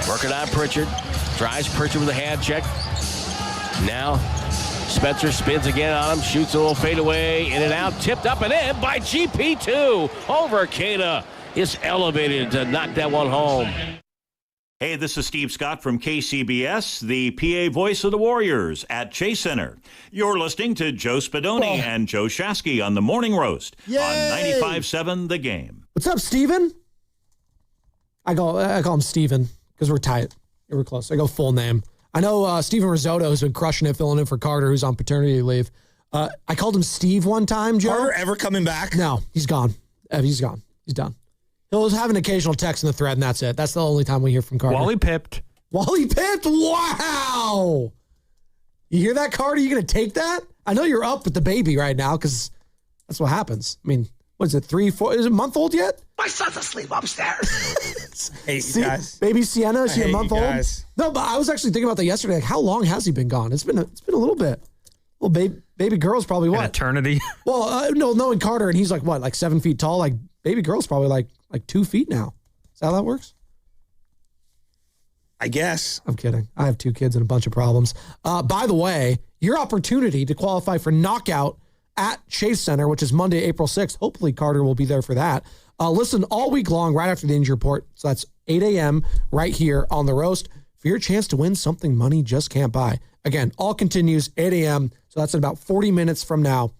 Working on Pritchard. Tries Pritchard with a hand check. Now Spencer spins again on him. Shoots a little fadeaway. In and out. Tipped up and in by GP2. Over Kana. Is elevated to knock that one home. Hey, this is Steve Scott from KCBS, the PA voice of the Warriors at Chase Center. You're listening to Joe Spadoni and Joe Shasky on the Morning Roast on 95.7 The Game. What's up, Steven? I call him Steven because we're tight. We're close. I go full name. I know Steven Risotto has been crushing it, filling in for Carter, who's on paternity leave. I called him Steve one time, Joe. Carter ever coming back? No, he's gone. He's gone. He's done. He'll have an occasional text in the thread, and that's it. That's the only time we hear from Carter. Wally pipped. Wally pipped? Wow. You hear that, Carter? You going to take that? I know you're up with the baby right now because that's what happens. I mean, what is it, 3, 4? Is it a month old yet? My son's asleep upstairs. Hey, guys. Baby Sienna, is she a month old? Guys. No, but I was actually thinking about that yesterday. Like, how long has he been gone? It's been a little bit. Well, baby girl's probably what? An eternity. Well, no, knowing Carter, and he's like what, like 7 feet tall? Like baby girl's probably like 2 feet now. Is that how that works? I guess. I'm kidding. I have 2 kids and a bunch of problems. By the way, your opportunity to qualify for Knockout at Chase Center, which is Monday, April 6th. Hopefully Carter will be there for that. Listen all week long right after the injury report. So that's 8 a.m. right here on The Roast for your chance to win something money just can't buy. Again, all continues 8 a.m. So that's in about 40 minutes from now.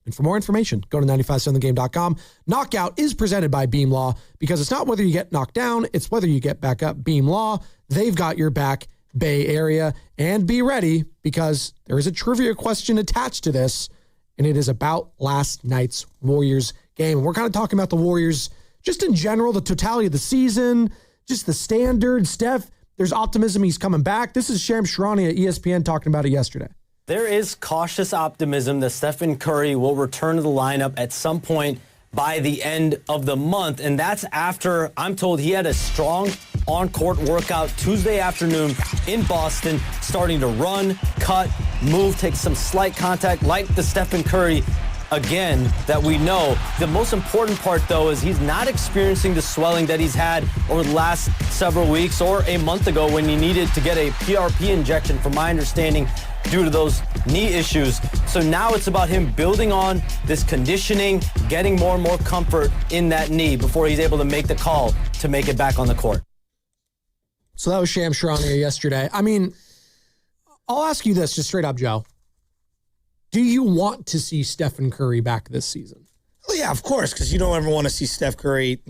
And for more information, go to 957thegame.com. Knockout is presented by Beam Law because it's not whether you get knocked down, it's whether you get back up. Beam Law, they've got your back, Bay Area. And be ready because there is a trivia question attached to this, and it is about last night's Warriors game. And we're kind of talking about the Warriors just in general, the totality of the season, just the standard. Steph, there's optimism he's coming back. This is Shams Charania at ESPN talking about it yesterday. There is cautious optimism that Stephen Curry will return to the lineup at some point by the end of the month, and that's after I'm told he had a strong on-court workout Tuesday afternoon in Boston, starting to run, cut, move, take some slight contact like the Stephen Curry again that we know. The most important part, though, is he's not experiencing the swelling that he's had over the last several weeks or a month ago when he needed to get a PRP injection, from my understanding, due to those knee issues. So now it's about him building on this conditioning, getting more and more comfort in that knee before he's able to make the call to make it back on the court. So that was Shams Charania yesterday. I mean, I'll ask you this just straight up, Joe. Do you want to see Stephen Curry back this season? Well, yeah, of course, because you don't ever want to see Steph Curry,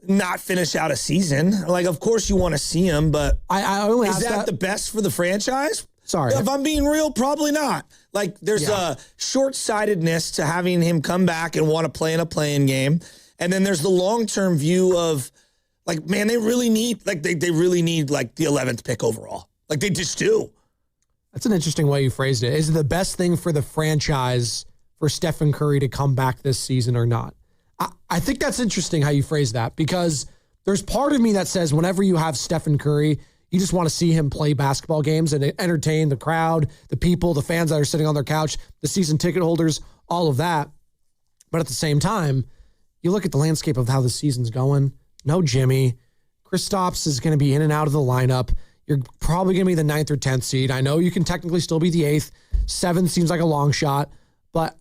not finish out a season. Like, of course you want to see him, but I only is that the best for the franchise? Sorry. If I'm being real, probably not. Like, there's a short-sightedness to having him come back and want to play in a play-in game. And then there's the long-term view of, like, man, they really need, like, they really need, like, the 11th pick overall. Like, they just do. That's an interesting way you phrased it. Is it the best thing for the franchise for Stephen Curry to come back this season or not? I think that's interesting how you phrase that, because there's part of me that says whenever you have Stephen Curry, you just want to see him play basketball games and entertain the crowd, the people, the fans that are sitting on their couch, the season ticket holders, all of that. But at the same time, you look at the landscape of how the season's going. No Jimmy. Kristaps is going to be in and out of the lineup. You're probably going to be the 9th or 10th seed. I know you can technically still be the 8th. 7 seems like a long shot, but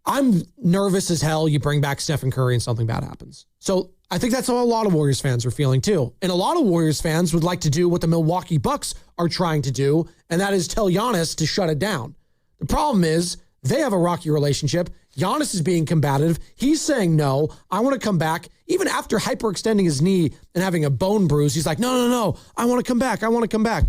I'm nervous as hell you bring back Stephen Curry and something bad happens. So I think that's how a lot of Warriors fans are feeling too. And a lot of Warriors fans would like to do what the Milwaukee Bucks are trying to do, and that is tell Giannis to shut it down. The problem is they have a rocky relationship. Giannis is being combative. He's saying, no, I want to come back. Even after hyperextending his knee and having a bone bruise, he's like, no, I want to come back. I want to come back.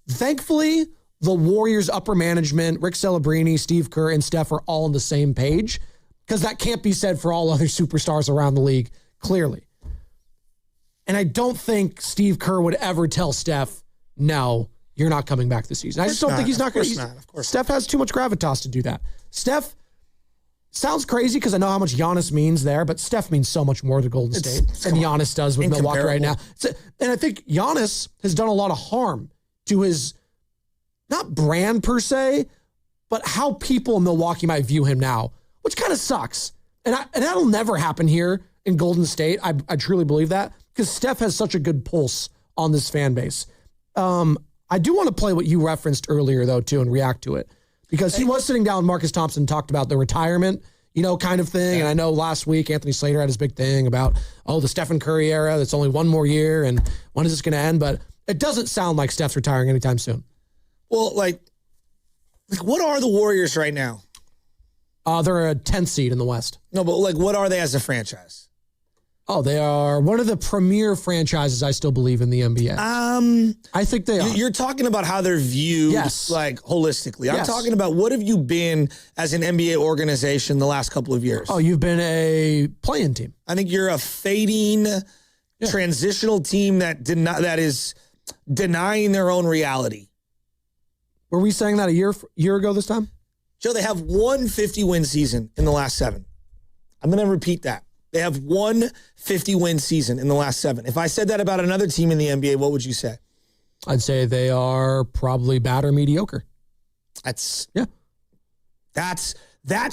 Thankfully, the Warriors upper management, Rick Celebrini, Steve Kerr, and Steph are all on the same page, because that can't be said for all other superstars around the league, clearly. And I don't think Steve Kerr would ever tell Steph, no, you're not coming back this season. I just don't think he's not going to. Of course, Steph has too much gravitas to do that. Steph sounds crazy because I know how much Giannis means there, but Steph means so much more to Golden State than Giannis does with Milwaukee right now. And I think Giannis has done a lot of harm to his, not brand per se, but how people in Milwaukee might view him now, which kind of sucks. And that'll never happen here in Golden State. I truly believe that, because Steph has such a good pulse on this fan base. I do want to play what you referenced earlier, though, too, and react to it, because he was sitting down, Marcus Thompson talked about the retirement, kind of thing. And I know last week Anthony Slater had his big thing about, the Stephen Curry era, that's only one more year, and when is this going to end? But it doesn't sound like Steph's retiring anytime soon. Well, like what are the Warriors right now? They're a 10th seed in the West. No, but like, what are they as a franchise? Oh, they are one of the premier franchises, I still believe, in the NBA. I think they are. You're talking about how they're viewed, like, holistically. Yes. I'm talking about, what have you been as an NBA organization the last couple of years? Oh, you've been a play-in team. I think you're a fading, transitional team that is denying their own reality. Were we saying that a year ago this time? Joe, they have one 50-win season in the last 7. I'm going to repeat that. They have one 50-win season in the last 7. If I said that about another team in the NBA, what would you say? I'd say they are probably bad or mediocre. That's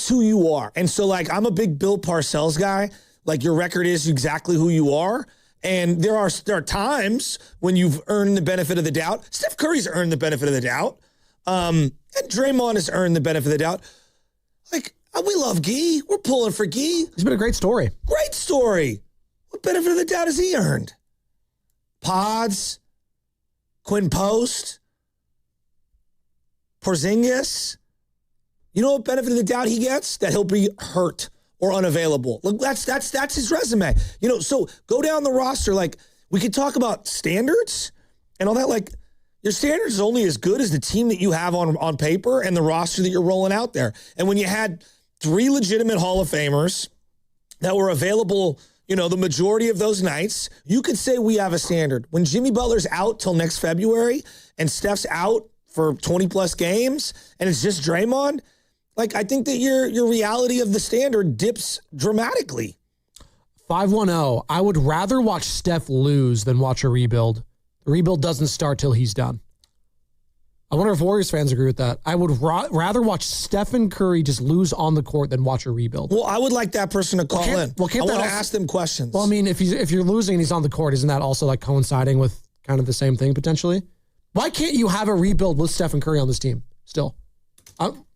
who you are. And so, like, I'm a big Bill Parcells guy. Like, your record is exactly who you are. And there are times when you've earned the benefit of the doubt. Steph Curry's earned the benefit of the doubt. And Draymond has earned the benefit of the doubt. Like, we love Gee. We're pulling for Gee. He's been a great story. Great story. What benefit of the doubt has he earned? Pods, Quinn Post, Porzingis. You know what benefit of the doubt he gets? That he'll be hurt or unavailable. Look, that's his resume. So go down the roster. Like, we could talk about standards and all that. Like, your standards is only as good as the team that you have on paper and the roster that you're rolling out there. And when you had 3 legitimate Hall of Famers that were available, the majority of those nights, you could say we have a standard. When Jimmy Butler's out till next February and Steph's out for 20-plus games and it's just Draymond, like, I think that your reality of the standard dips dramatically. 510, I would rather watch Steph lose than watch a rebuild. The rebuild doesn't start till he's done. I wonder if Warriors fans agree with that. I would rather watch Stephen Curry just lose on the court than watch a rebuild. Well, I would like that person to call in. I want to ask them questions. Well, I mean, if you're losing and he's on the court, isn't that also like coinciding with kind of the same thing potentially? Why can't you have a rebuild with Stephen Curry on this team still?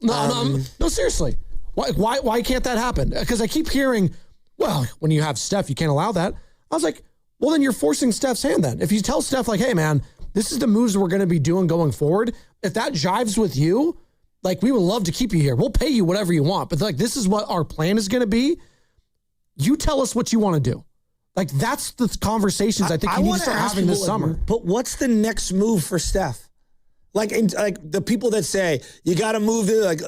No, seriously. Why can't that happen? Because I keep hearing, well, when you have Steph, you can't allow that. I was like, well, then you're forcing Steph's hand then. If you tell Steph, like, hey, man, this is the moves we're going to be doing going forward. If that jives with you, like, we would love to keep you here. We'll pay you whatever you want. But, like, this is what our plan is going to be. You tell us what you want to do. Like, that's the conversations I think you need to start having this summer. But what's the next move for Steph? Like the people that say, you got to move it, like,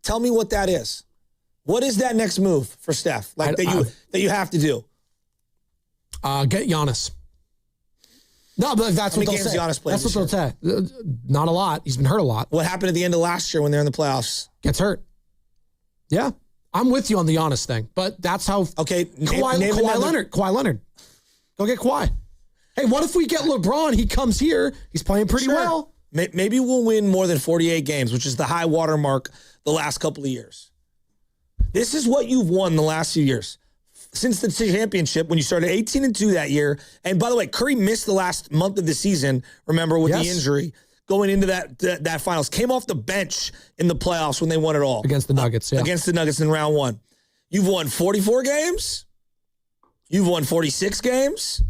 tell me what that is. What is that next move for Steph? Like, that you have to do? Get Giannis. No, but that's what they'll say. Giannis played That's what they'll say. Not a lot. He's been hurt a lot. What happened at the end of last year when they're in the playoffs? Gets hurt. Yeah. I'm with you on the Giannis thing, but that's how. Okay. Kawhi Leonard. Go get Kawhi. Hey, what if we get LeBron? He comes here. He's playing pretty well. Maybe we'll win more than 48 games, which is the high water mark the last couple of years. This is what you've won the last few years. Since the championship, when you started 18-2 that year. And by the way, Curry missed the last month of the season, remember, with the injury. Going into that finals. Came off the bench in the playoffs when they won it all. Against the Nuggets, Against the Nuggets in round one. You've won 44 games. You've won 46 games.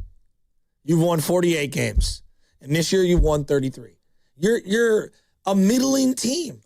You've won 48 games. And this year you've won 33. You're a middling team.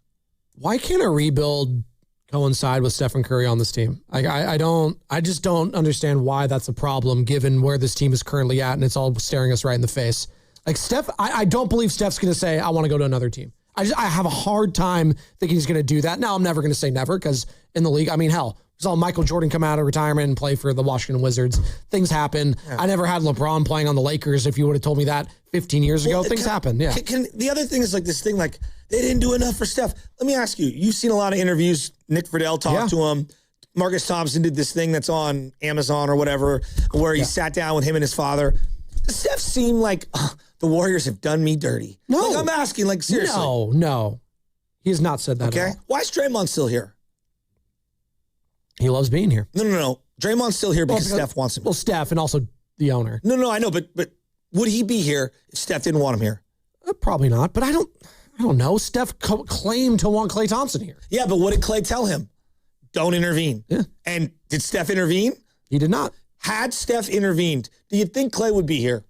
Why can't a rebuild coincide with Stephen Curry on this team? I just don't understand why that's a problem given where this team is currently at and it's all staring us right in the face. Like Steph, I don't believe Steph's going to say, I want to go to another team. I have a hard time thinking he's going to do that. Now, I'm never going to say never because in the league, I mean, hell, we saw Michael Jordan come out of retirement and play for the Washington Wizards. Things happen. Yeah. I never had LeBron playing on the Lakers. If you would have told me that 15 years ago, things happen. Yeah. The other thing is like this thing, like they didn't do enough for Steph. Let me ask you, you've seen a lot of interviews. Nick Friedel talked to him. Marcus Thompson did this thing that's on Amazon or whatever, where he sat down with him and his father. Does Steph seem like the Warriors have done me dirty? No. Like, I'm asking, like, seriously. No. He has not said that at all. Why is Draymond still here? He loves being here. No. Draymond's still here because Steph wants him. Well, Steph and also the owner. No, I know, but would he be here if Steph didn't want him here? Probably not, but I don't know. Steph claimed to want Klay Thompson here. Yeah, but what did Klay tell him? Don't intervene. Yeah. And did Steph intervene? He did not. Had Steph intervened, do you think Klay would be here?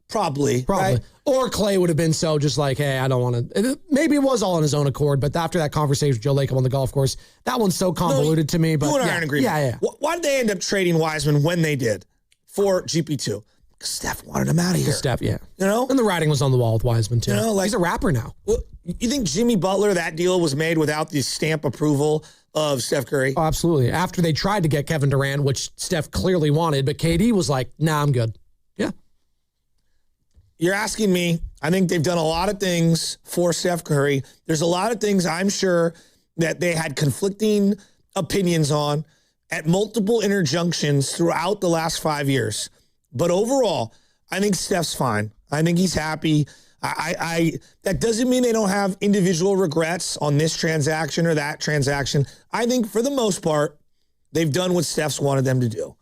Probably. Right? Or Klay would have been so just like, hey, I don't want to. Maybe it was all on his own accord, but after that conversation with Joe Lacob on the golf course, that one's so convoluted to me. But you and I are in agreement. Yeah. Why did they end up trading Wiseman when they did for GP2? Because Steph wanted him out of here. Steph, yeah. You know? And the writing was on the wall with Wiseman, too. You know, like, he's a rapper now. Well, you think Jimmy Butler, that deal was made without the stamp approval of Steph Curry? Oh, absolutely. After they tried to get Kevin Durant, which Steph clearly wanted, but KD was like, nah, I'm good. Yeah. You're asking me. I think they've done a lot of things for Steph Curry. There's a lot of things I'm sure that they had conflicting opinions on at multiple interjunctions throughout the last 5 years. But overall, I think Steph's fine. I think he's happy. That doesn't mean they don't have individual regrets on this transaction or that transaction. I think for the most part, they've done what Steph's wanted them to do.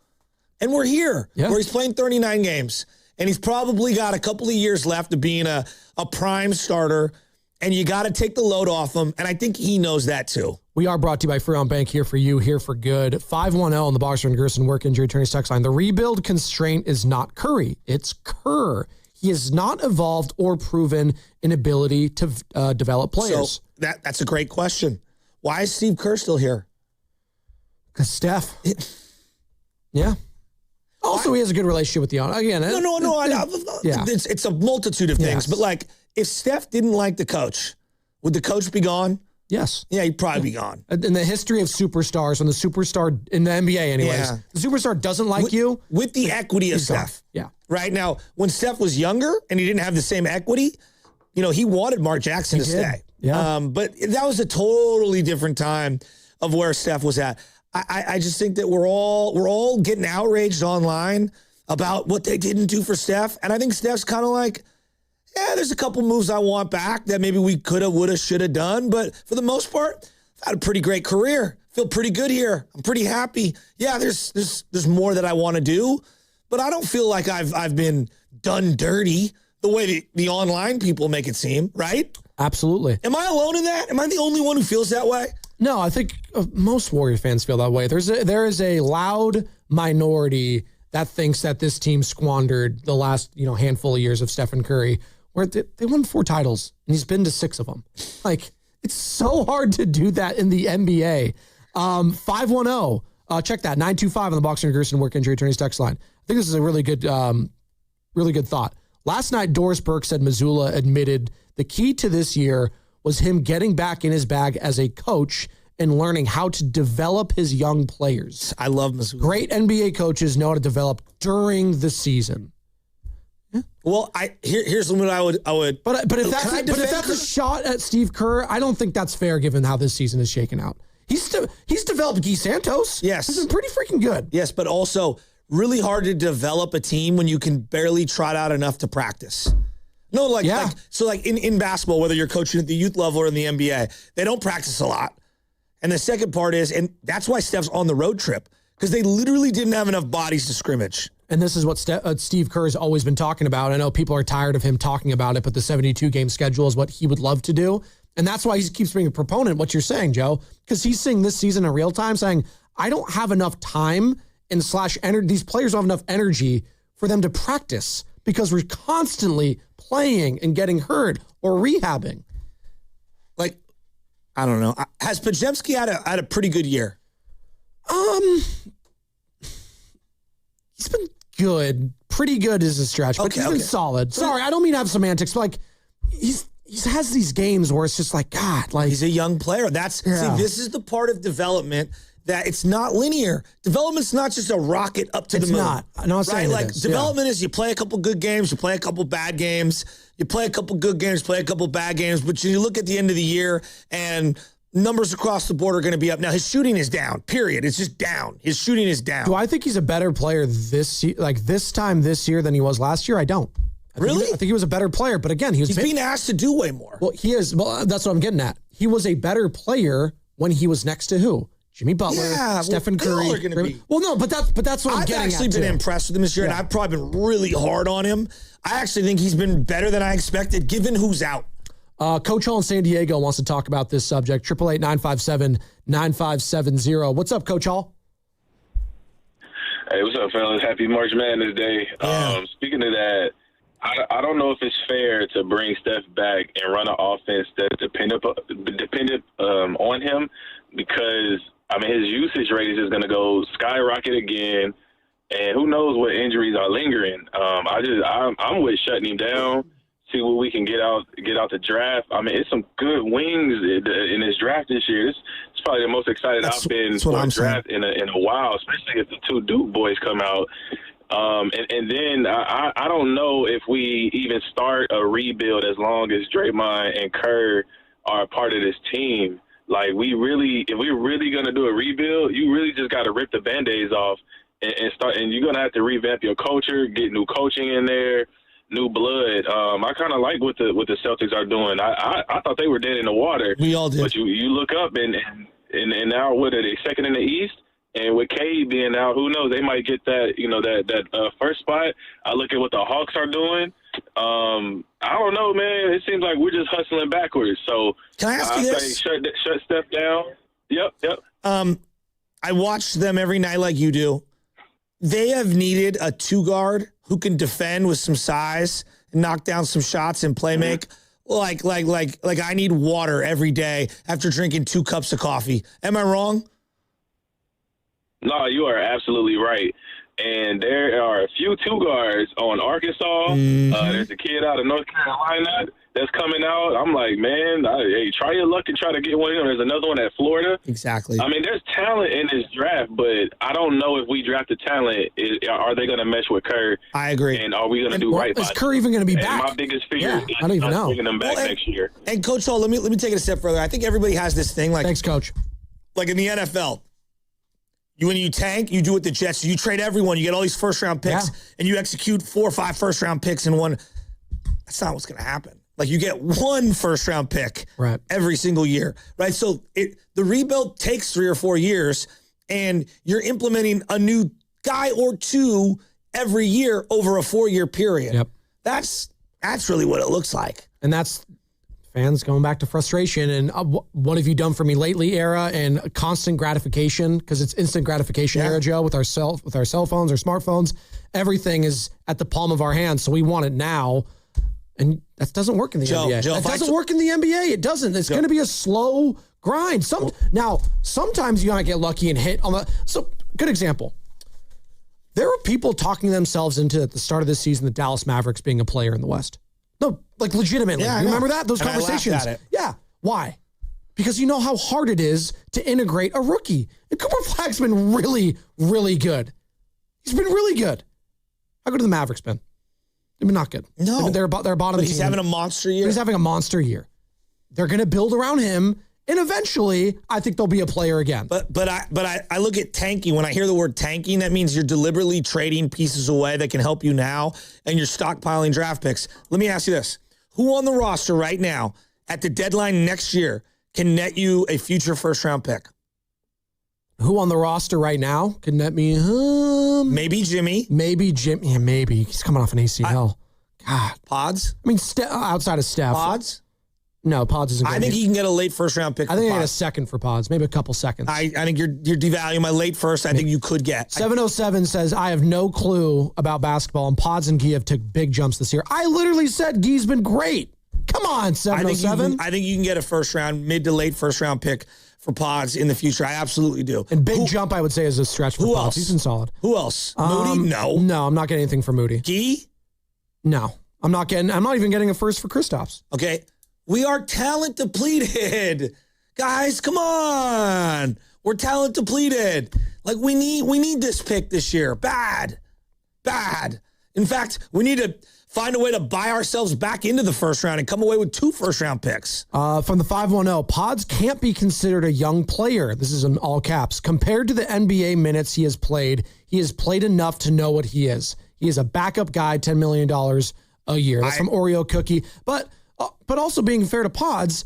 And we're here where he's playing 39 games. And he's probably got a couple of years left of being a prime starter. And you got to take the load off him. And I think he knows that too. We are brought to you by Freon Bank, here for you, here for good. 510 on the Boxer and Gerson work injury attorney's text line. The rebuild constraint is not Curry. It's Kerr. He has not evolved or proven an ability to develop players. So that's a great question. Why is Steve Kerr still here? Because Steph. Yeah. Also, he has a good relationship with the owner. Again, no. Yeah. It's a multitude of things. But like, if Steph didn't like the coach, would the coach be gone? Yes. Yeah, he'd probably be gone. In the history of superstars, when the superstar, in the NBA anyways, the superstar doesn't like you. With the equity of Steph. Yeah. Right now, when Steph was younger and he didn't have the same equity, he wanted Mark Jackson to stay. Yeah. But that was a totally different time of where Steph was at. I just think that we're all getting outraged online about what they didn't do for Steph. And I think Steph's kind of like, yeah, there's a couple moves I want back that maybe we could have, would have, should have done. But for the most part, I've had a pretty great career. Feel pretty good here. I'm pretty happy. Yeah, there's more that I want to do, but I don't feel like I've been done dirty the way the online people make it seem, right? Absolutely. Am I alone in that? Am I the only one who feels that way? No, I think most Warrior fans feel that way. There is a loud minority that thinks that this team squandered the last handful of years of Stephen Curry, where they won 4 titles and he's been to 6 of them. Like, it's so hard to do that in the NBA. 510 Check that, 925 on the Boxer and Gerson Work Injury Attorneys text line. I think this is a really good thought. Last night, Doris Burke said Missoula admitted the key to this year was him getting back in his bag as a coach and learning how to develop his young players. I love Missoula. Great NBA coaches know how to develop during the season. Yeah. Well, here's what I would. But if that's a shot at Steve Kerr, I don't think that's fair given how this season is shaken out. He's developed Guy Santos. Yes, he's been pretty freaking good. Yes, but also really hard to develop a team when you can barely trot out enough to practice. No, like in basketball, whether you're coaching at the youth level or in the NBA, they don't practice a lot. And the second part is, and that's why Steph's on the road trip, because they literally didn't have enough bodies to scrimmage. And this is what Steve Kerr has always been talking about. I know people are tired of him talking about it, but the 72-game schedule is what he would love to do. And that's why he keeps being a proponent, what you're saying, Joe, because he's seeing this season in real time saying, I don't have enough time and these players don't have enough energy for them to practice because we're constantly playing and getting hurt or rehabbing. Like, I don't know. Has Podziemski had a pretty good year? He's been good. Pretty good is a stretch, but he's been solid. Sorry, I don't mean to have semantics, but like he has these games where it's just like, God, like he's a young player. See, this is the part of development that it's not linear. Development's not just a rocket up to the moon. It's not. No, I'm saying like development is you play a couple good games, you play a couple bad games, you play a couple good games, play a couple bad games, but you look at the end of the year and numbers across the board are going to be up. Now, his shooting is down, period. It's just down. His shooting is down. Do I think he's a better player this time this year than he was last year? I don't. Really? I think he was a better player, but again, he's being asked to do way more. Well, he is. Well, that's what I'm getting at. He was a better player when he was next to who? Jimmy Butler, Stephen Curry. All are going to be. Well, no, but that's what I'm getting at. I've actually been impressed with him this year, and I've probably been really hard on him. I actually think he's been better than I expected, given who's out. Coach Hall in San Diego wants to talk about this subject. 888-957-9570. What's up, Coach Hall? Hey, what's up, fellas? Happy March Madness Day. Yeah. Speaking of that, I don't know if it's fair to bring Steph back and run an offense that's dependent on him because, I mean, his usage rate is just going to go skyrocket again, and who knows what injuries are lingering. I'm with shutting him down. See what we can get out the draft. I mean, it's some good wings in this draft this year. It's probably the most excited I've been for a draft in a while, especially if the two Duke boys come out. And then I don't know if we even start a rebuild as long as Draymond and Kerr are a part of this team. Like, if we're really going to do a rebuild, you really just got to rip the Band-Aids off and start. And you're going to have to revamp your culture, get new coaching in there, new blood. I kind of like what the Celtics are doing. I thought they were dead in the water. We all did. But you look up and now what are they, second in the East? And with Cade being out, who knows? They might get that that first spot. I look at what the Hawks are doing. I don't know, man. It seems like we're just hustling backwards. So can I ask you this? Shut Steph down. Yep. I watch them every night like you do. They have needed a two guard who can defend with some size and knock down some shots and play make. Like I need water every day after drinking 2 cups of coffee. Am I wrong? No, you are absolutely right. And there are a few two guards on Arkansas. Mm-hmm. There's a kid out of North Carolina that's coming out. I'm like, man, hey, try your luck and try to get one of them. There's another one at Florida. Exactly. I mean, there's talent in this draft, but I don't know if we draft the talent. Are they going to mesh with Kerr? I agree. And are we going to do right by them? Is Kerr even going to be back? My biggest fear is I don't even know. Bringing them back next year. And Coach Hall, let me take it a step further. I think everybody has this thing. Like, thanks, Coach. Like in the NFL. When you tank, you do what the Jets do. You trade everyone. You get all these first-round picks, and you execute 4 or 5 first-round picks in one. That's not what's going to happen. Like, you get 1 first-round pick every single year, right? So the rebuild takes 3 or 4 years, and you're implementing a new guy or 2 every year over a 4-year period. Yep. That's really what it looks like. And that's fans going back to frustration and what have you done for me lately era and constant gratification, because it's instant gratification era, Joe, with our cell phones, our smartphones. Everything is at the palm of our hands, so we want it now. And that doesn't work in the NBA. That doesn't work in the NBA. It doesn't. It's going to be a slow grind. Now, sometimes you might get lucky and hit on the. So good example. There were people talking themselves into, at the start of this season, the Dallas Mavericks being a player in the West. No, like legitimately. Yeah, you remember that? Those conversations. I laughed at it. Yeah. Why? Because you know how hard it is to integrate a rookie. And Cooper Flagg's been really, really good. He's been really good. How good have the Mavericks been? They've been not good. No. They're bottom But team. he's having a monster year. He's having a monster year. They're going to build around him, and eventually, I think they'll be a player again. But I look at tanking. When I hear the word tanking, that means you're deliberately trading pieces away that can help you now, and you're stockpiling draft picks. Let me ask you this. Who on the roster right now at the deadline next year can net you a future first-round pick? Who on the roster right now can net me? Maybe Jimmy. Maybe Jim. Yeah, maybe. He's coming off an ACL. God. Pods? I mean, outside of Steph. Pods? No, Pods isn't good. I think he can get a late first-round pick. I think I Pods. get a second for Pods, maybe a couple seconds. I think you're devaluing my late first. I think you could get. 707 says, I have no clue about basketball, and Pods and Gee have took big jumps this year. I literally said Gee's been great. Come on, 707. I think you can get a first-round, mid to late first-round pick for Pods in the future. I absolutely do. And big jump, I would say, is a stretch for Who Pods. else? He's been solid. Who else? Moody? No. No, I'm not getting anything for Moody. Gee? No. I'm not even getting a first for Kristaps. Okay. We are talent depleted. Guys, come on. We're talent depleted. Like we need this pick this year. Bad. In fact, we need to find a way to buy ourselves back into the first round and come away with 2 first-round picks. From the 510, Pods can't be considered a young player. This is in all caps. Compared to the NBA minutes he has played enough to know what he is. He is a backup guy, $10 million a year. That's from Oreo Cookie. But also being fair to Pods,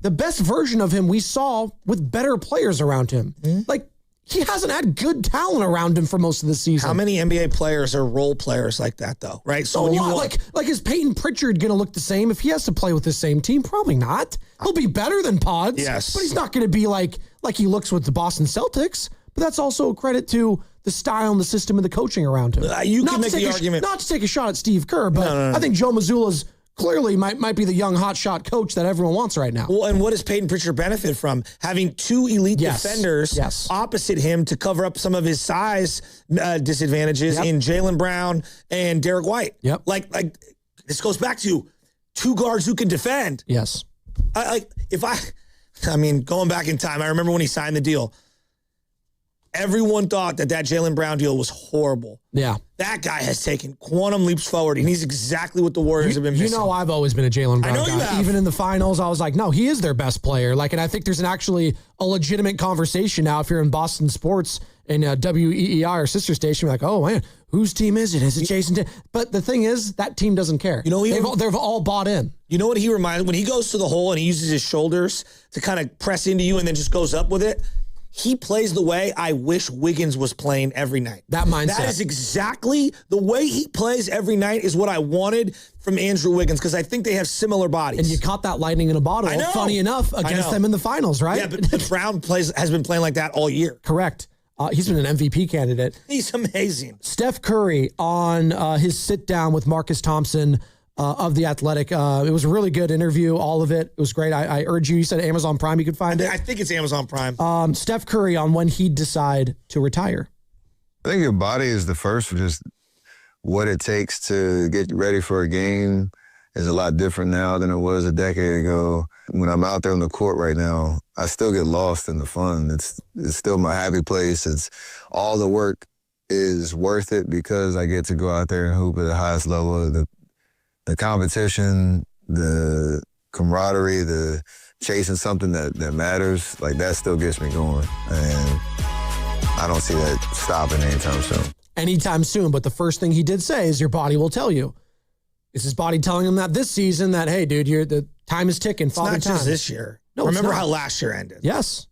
the best version of him we saw with better players around him. Like, he hasn't had good talent around him for most of the season. How many NBA players are role players like that, though? Right? So when you like is Peyton Pritchard going to look the same if he has to play with the same team? Probably not. He'll be better than Pods. Yes. But he's not going to be like he looks with the Boston Celtics. But that's also a credit to the style and the system and the coaching around him. You can make the argument. Not to take a shot at Steve Kerr, but No. I think Joe Mazzulla's clearly might be the young hotshot coach that everyone wants right now. Well, and what does Peyton Pritchard benefit from? Having 2 elite defenders opposite him to cover up some of his size disadvantages in Jaylen Brown and Derek White. Yep. Like this goes back to 2 guards who can defend. Yes. Going back in time, I remember when he signed the deal. Everyone thought that Jaylen Brown deal was horrible. Yeah. That guy has taken quantum leaps forward, and he's exactly what the Warriors have been missing. You know, I've always been a Jaylen Brown I know guy. you have. Even in the finals, I was like, no, he is their best player. And I think there's actually a legitimate conversation now if you're in Boston sports and WEEI, our sister station, you're like, oh, man, whose team is it? Is it Jason? But the thing is, that team doesn't care. You know, they've all bought in. You know what he reminds me? When he goes to the hole and he uses his shoulders to kind of press into you and then just goes up with it, he plays the way I wish Wiggins was playing every night. That mindset. That is exactly the way he plays every night is what I wanted from Andrew Wiggins because I think they have similar bodies. And you caught that lightning in a bottle, I know. funny enough, against them in the finals, right? Yeah, but Brown has been playing like that all year. Correct. He's been an MVP candidate. He's amazing. Steph Curry on his sit down with Marcus Thompson of The Athletic. It was a really good interview, all of it. It was great. I urge you said Amazon Prime, you could find it. I think it's Amazon Prime. Steph Curry on when he'd decide to retire. I think your body is the first, just what it takes to get ready for a game is a lot different now than it was a decade ago. When I'm out there on the court right now, I still get lost in the fun. It's still my happy place. It's all the work is worth it because I get to go out there and hoop at the highest level. The competition, the camaraderie, the chasing something that matters, like that still gets me going. And I don't see that stopping anytime soon. Anytime soon, but the first thing he did say is your body will tell you. Is his body telling him that this season that, hey, dude, the time is ticking. It's not just this year. No, remember how last year ended. Yes.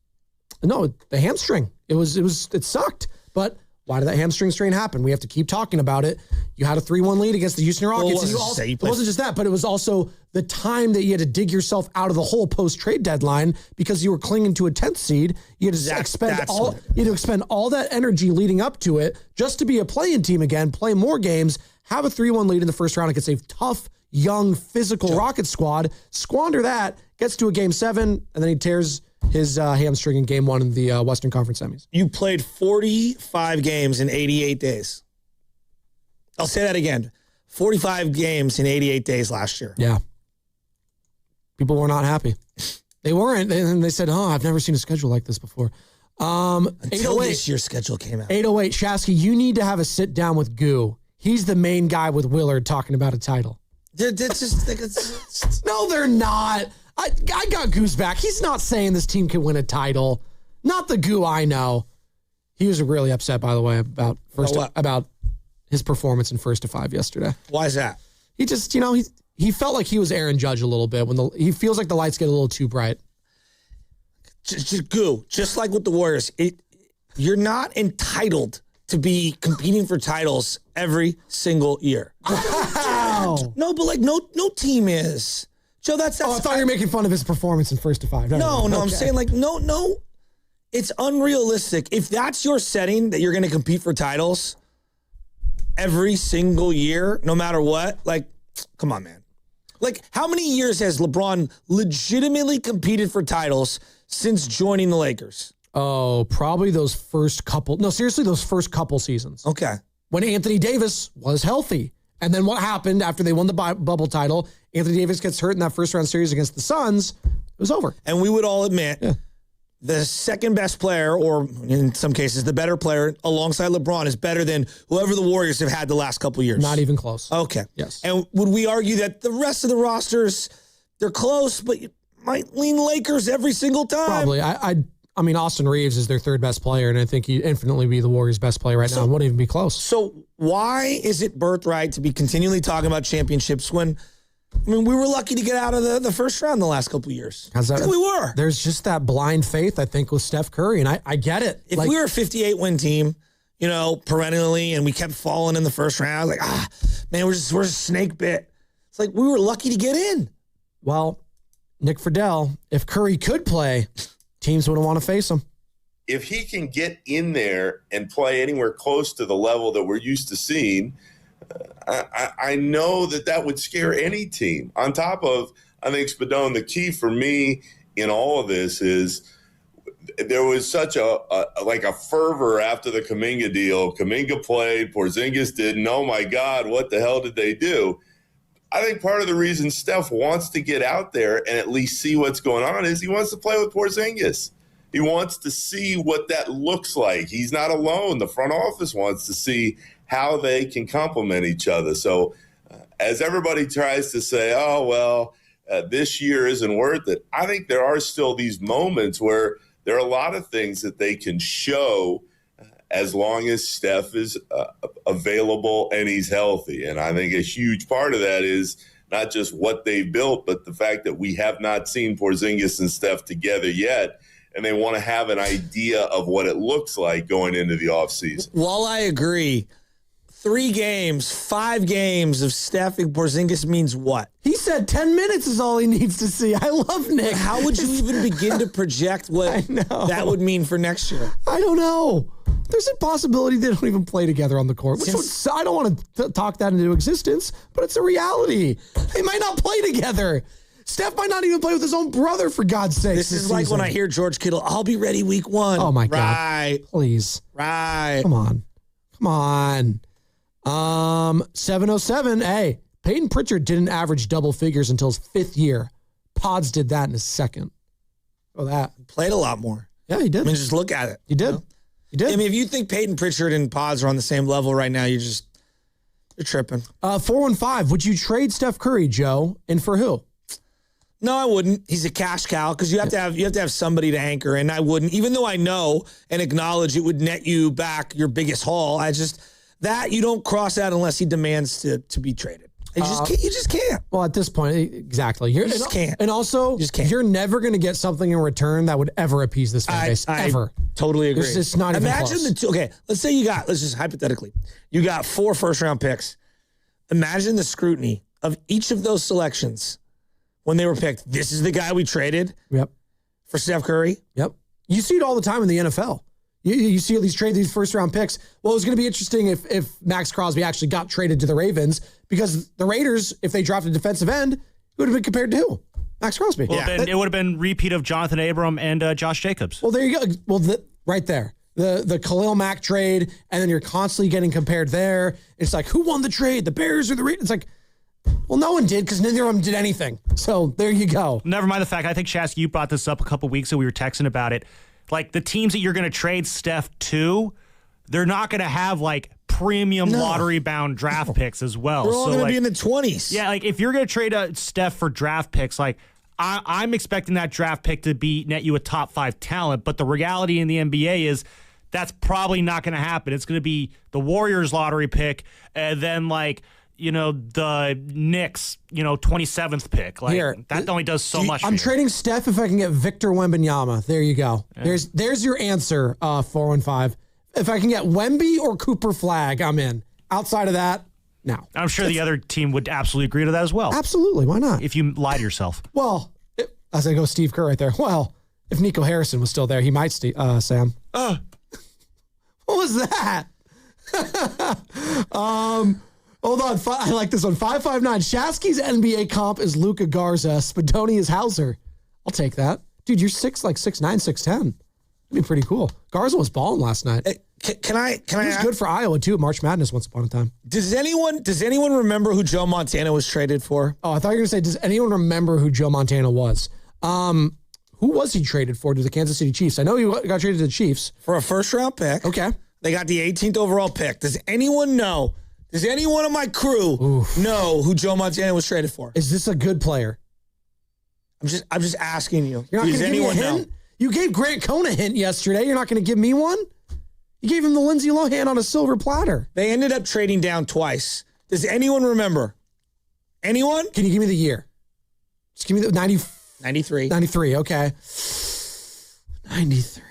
No, the hamstring. It sucked. But why did that hamstring strain happen? We have to keep talking about it. You had a 3-1 lead against the Houston Rockets. It wasn't just that, but it was also the time that you had to dig yourself out of the hole post-trade deadline because you were clinging to a 10th seed. You had to expend all that energy leading up to it just to be a play-in team again, play more games, have a 3-1 lead in the first round against a tough, young, physical Rockets squad, squander that, gets to a game 7, and then he tears his hamstring in game 1 in the Western Conference semis. You played 45 games in 88 days. I'll say that again. 45 games in 88 days last year. Yeah. People were not happy. They weren't. And they said, I've never seen a schedule like this before. Until this year's schedule came out. 808, Shasky, you need to have a sit down with Goo. He's the main guy with Willard talking about a title. They're just, no, they're not. I got Goo's back. He's not saying this team can win a title. Not the Goo I know. He was really upset, by the way, about his performance in 1st to 5 yesterday. Why is that? He just, he felt like he was Aaron Judge a little bit when he feels like the lights get a little too bright. Just like with the Warriors, you're not entitled to be competing for titles every single year. Wow. No, but no team is. Joe, that's I thought you were making fun of his performance in 1st to 5. No, I'm saying no. It's unrealistic. If that's your setting that you're going to compete for titles every single year, no matter what, come on, man. How many years has LeBron legitimately competed for titles since joining the Lakers? Oh, probably those first couple. No, seriously, those first couple seasons. Okay. When Anthony Davis was healthy. And then what happened after they won the bubble title? Anthony Davis gets hurt in that first round series against the Suns. It was over. And we would all admit the second best player, or in some cases, the better player alongside LeBron is better than whoever the Warriors have had the last couple years. Not even close. Okay. Yes. And would we argue that the rest of the rosters, they're close, but you might lean Lakers every single time? Probably. I mean, Austin Reeves is their 3rd best player, and I think he'd infinitely be the Warriors' best player right now. It wouldn't even be close. So why is it birthright to be continually talking about championships when, we were lucky to get out of the first round the last couple of years? We were. There's just that blind faith, I think, with Steph Curry, and I get it. If we were a 58-win team, perennially, and we kept falling in the first round, man, we're a snake bit. It's we were lucky to get in. Well, Nick Friedel, if Curry could play, teams wouldn't want to face him. If he can get in there and play anywhere close to the level that we're used to seeing, I know that would scare any team. On top of, I think, Spadone, the key for me in all of this is there was such a fervor after the Kuminga deal. Kuminga played, Porzingis didn't. Oh, my God, what the hell did they do? I think part of the reason Steph wants to get out there and at least see what's going on is he wants to play with Porzingis. He wants to see what that looks like. He's not alone. The front office wants to see how they can complement each other. So as everybody tries to say, this year isn't worth it, I think there are still these moments where there are a lot of things that they can show as long as Steph is available and he's healthy. And I think a huge part of that is not just what they've built, but the fact that we have not seen Porzingis and Steph together yet. And they want to have an idea of what it looks like going into the offseason. While I agree, 3 games, 5 games of Steph and Porzingis means what? He said 10 minutes is all he needs to see. I love Nick. How would you even begin to project what that would mean for next year? I don't know. There's a possibility they don't even play together on the court. I don't want to talk that into existence, but it's a reality. They might not play together. Steph might not even play with his own brother, for God's sake. This is like when I hear George Kittle, I'll be ready week 1. Oh, my God. Right. Please. Right. Come on. 707. Hey, Peyton Pritchard didn't average double figures until his 5th year. Pods did that in his 2nd. Oh, that. Played a lot more. Yeah, he did. Just look at it. He did. He did. If you think Peyton Pritchard and Pods are on the same level right now, you're tripping. 415. Would you trade Steph Curry, Joe, and for who? No, I wouldn't. He's a cash cow because you have to have somebody to anchor, and I wouldn't. Even though I know and acknowledge it would net you back your biggest haul, you don't cross that unless he demands to be traded. You just can't. Well, at this point, exactly. You just can't. And also, you're never going to get something in return that would ever appease this fan base. Ever. Totally agree. It's not even close. Imagine the two. Okay, let's say let's just hypothetically, you got 4 first-round picks. Imagine the scrutiny of each of those selections when they were picked. This is the guy we traded for Steph Curry. Yep. You see it all the time in the NFL. You see these first-round picks. Well, it was going to be interesting if Max Crosby actually got traded to the Ravens because the Raiders, if they dropped a defensive end, it would have been compared to who? Max Crosby. Well, then it would have been repeat of Jonathan Abram and Josh Jacobs. Well, there you go. Well, right there. The Khalil Mack trade, and then you're constantly getting compared there. It's like, who won the trade? The Bears or the Raiders? It's like, well, no one did because neither of them did anything. So there you go. Never mind the fact. I think, Shasky, you brought this up a couple weeks ago. We were texting about it. Like, the teams that you're going to trade Steph to, they're not going to have, like, premium lottery-bound draft picks as well. They're all going to be in the 20s. Yeah, like, if you're going to trade Steph for draft picks, like, I'm expecting that draft pick to be net you a top 5 talent, but the reality in the NBA is that's probably not going to happen. It's going to be the Warriors lottery pick, and then, like, the Knicks, 27th pick. Like, that only does so much. I'm trading Steph if I can get Victor Wembanyama. There you go. Yeah. There's your answer, 415. If I can get Wemby or Cooper Flag, I'm in. Outside of that, no. I'm sure the other team would absolutely agree to that as well. Absolutely. Why not? If you lie to yourself. Well, as I go Steve Kerr right there. Well, if Nico Harrison was still there, he might, Sam. What was that? Hold on. I like this one. 559. Shasky's NBA comp is Luka Garza. Spadoni is Hauser. I'll take that. Dude, you're 6'9", 6'10". That'd be pretty cool. Garza was balling last night. Can I? He was good for Iowa too. March Madness once upon a time. Does anyone remember who Joe Montana was traded for? Oh, I thought you were going to say, does anyone remember who Joe Montana was? Who was he traded for to the Kansas City Chiefs? I know he got traded to the Chiefs. For a first-round pick. Okay. They got the 18th overall pick. Does anyone know? Does anyone on my crew know who Joe Montana was traded for? Is this a good player? I'm just asking you. You're not going to give me a hint? You gave Grant Cohn a hint yesterday. You're not going to give me one? You gave him the Lindsay Lohan on a silver platter. They ended up trading down twice. Does anyone remember? Anyone? Can you give me the year? Just give me the 93. 93, okay. 93.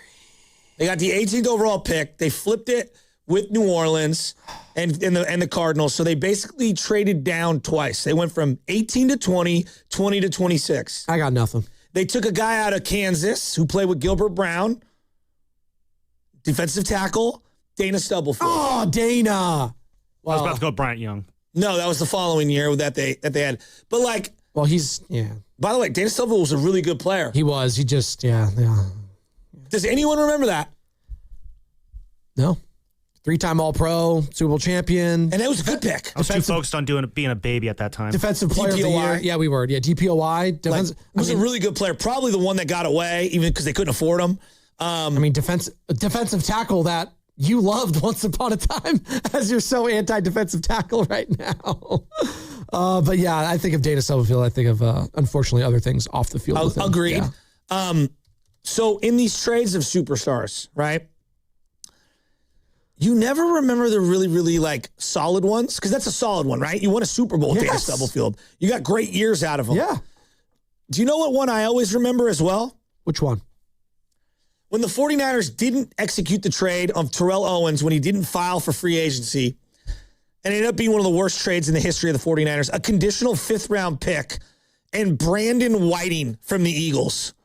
They got the 18th overall pick. They flipped it with New Orleans and the Cardinals. So they basically traded down twice. They went from 18 to 20, 20 to 26. I got nothing. They took a guy out of Kansas who played with Gilbert Brown, defensive tackle, Dana Stubblefield. Oh, Dana. I was about to go Bryant Young. No, that was the following year that they had. But like, well, he's By the way, Dana Stubblefield was a really good player. He was. He just Does anyone remember that? No. 3-time All-Pro, Super Bowl champion. And it was a good pick. I was too focused on being a baby at that time. Defensive player of the year. Yeah, we were. Yeah, DPOY. Was a really good player. Probably the one that got away, even because they couldn't afford him. Defensive tackle that you loved once upon a time, as you're so anti-defensive tackle right now. But yeah, I think of Dana Stubblefield. I think of, unfortunately, other things off the field. Agreed. Yeah. So in these trades of superstars, right? You never remember the really, really like solid ones? Because that's a solid one, right? You won a Super Bowl with Dana Stubblefield. You got great years out of him. Yeah. Do you know what one I always remember as well? Which one? When the 49ers didn't execute the trade of Terrell Owens when he didn't file for free agency, and it ended up being one of the worst trades in the history of the 49ers, a conditional 5th-round pick, and Brandon Whiting from the Eagles.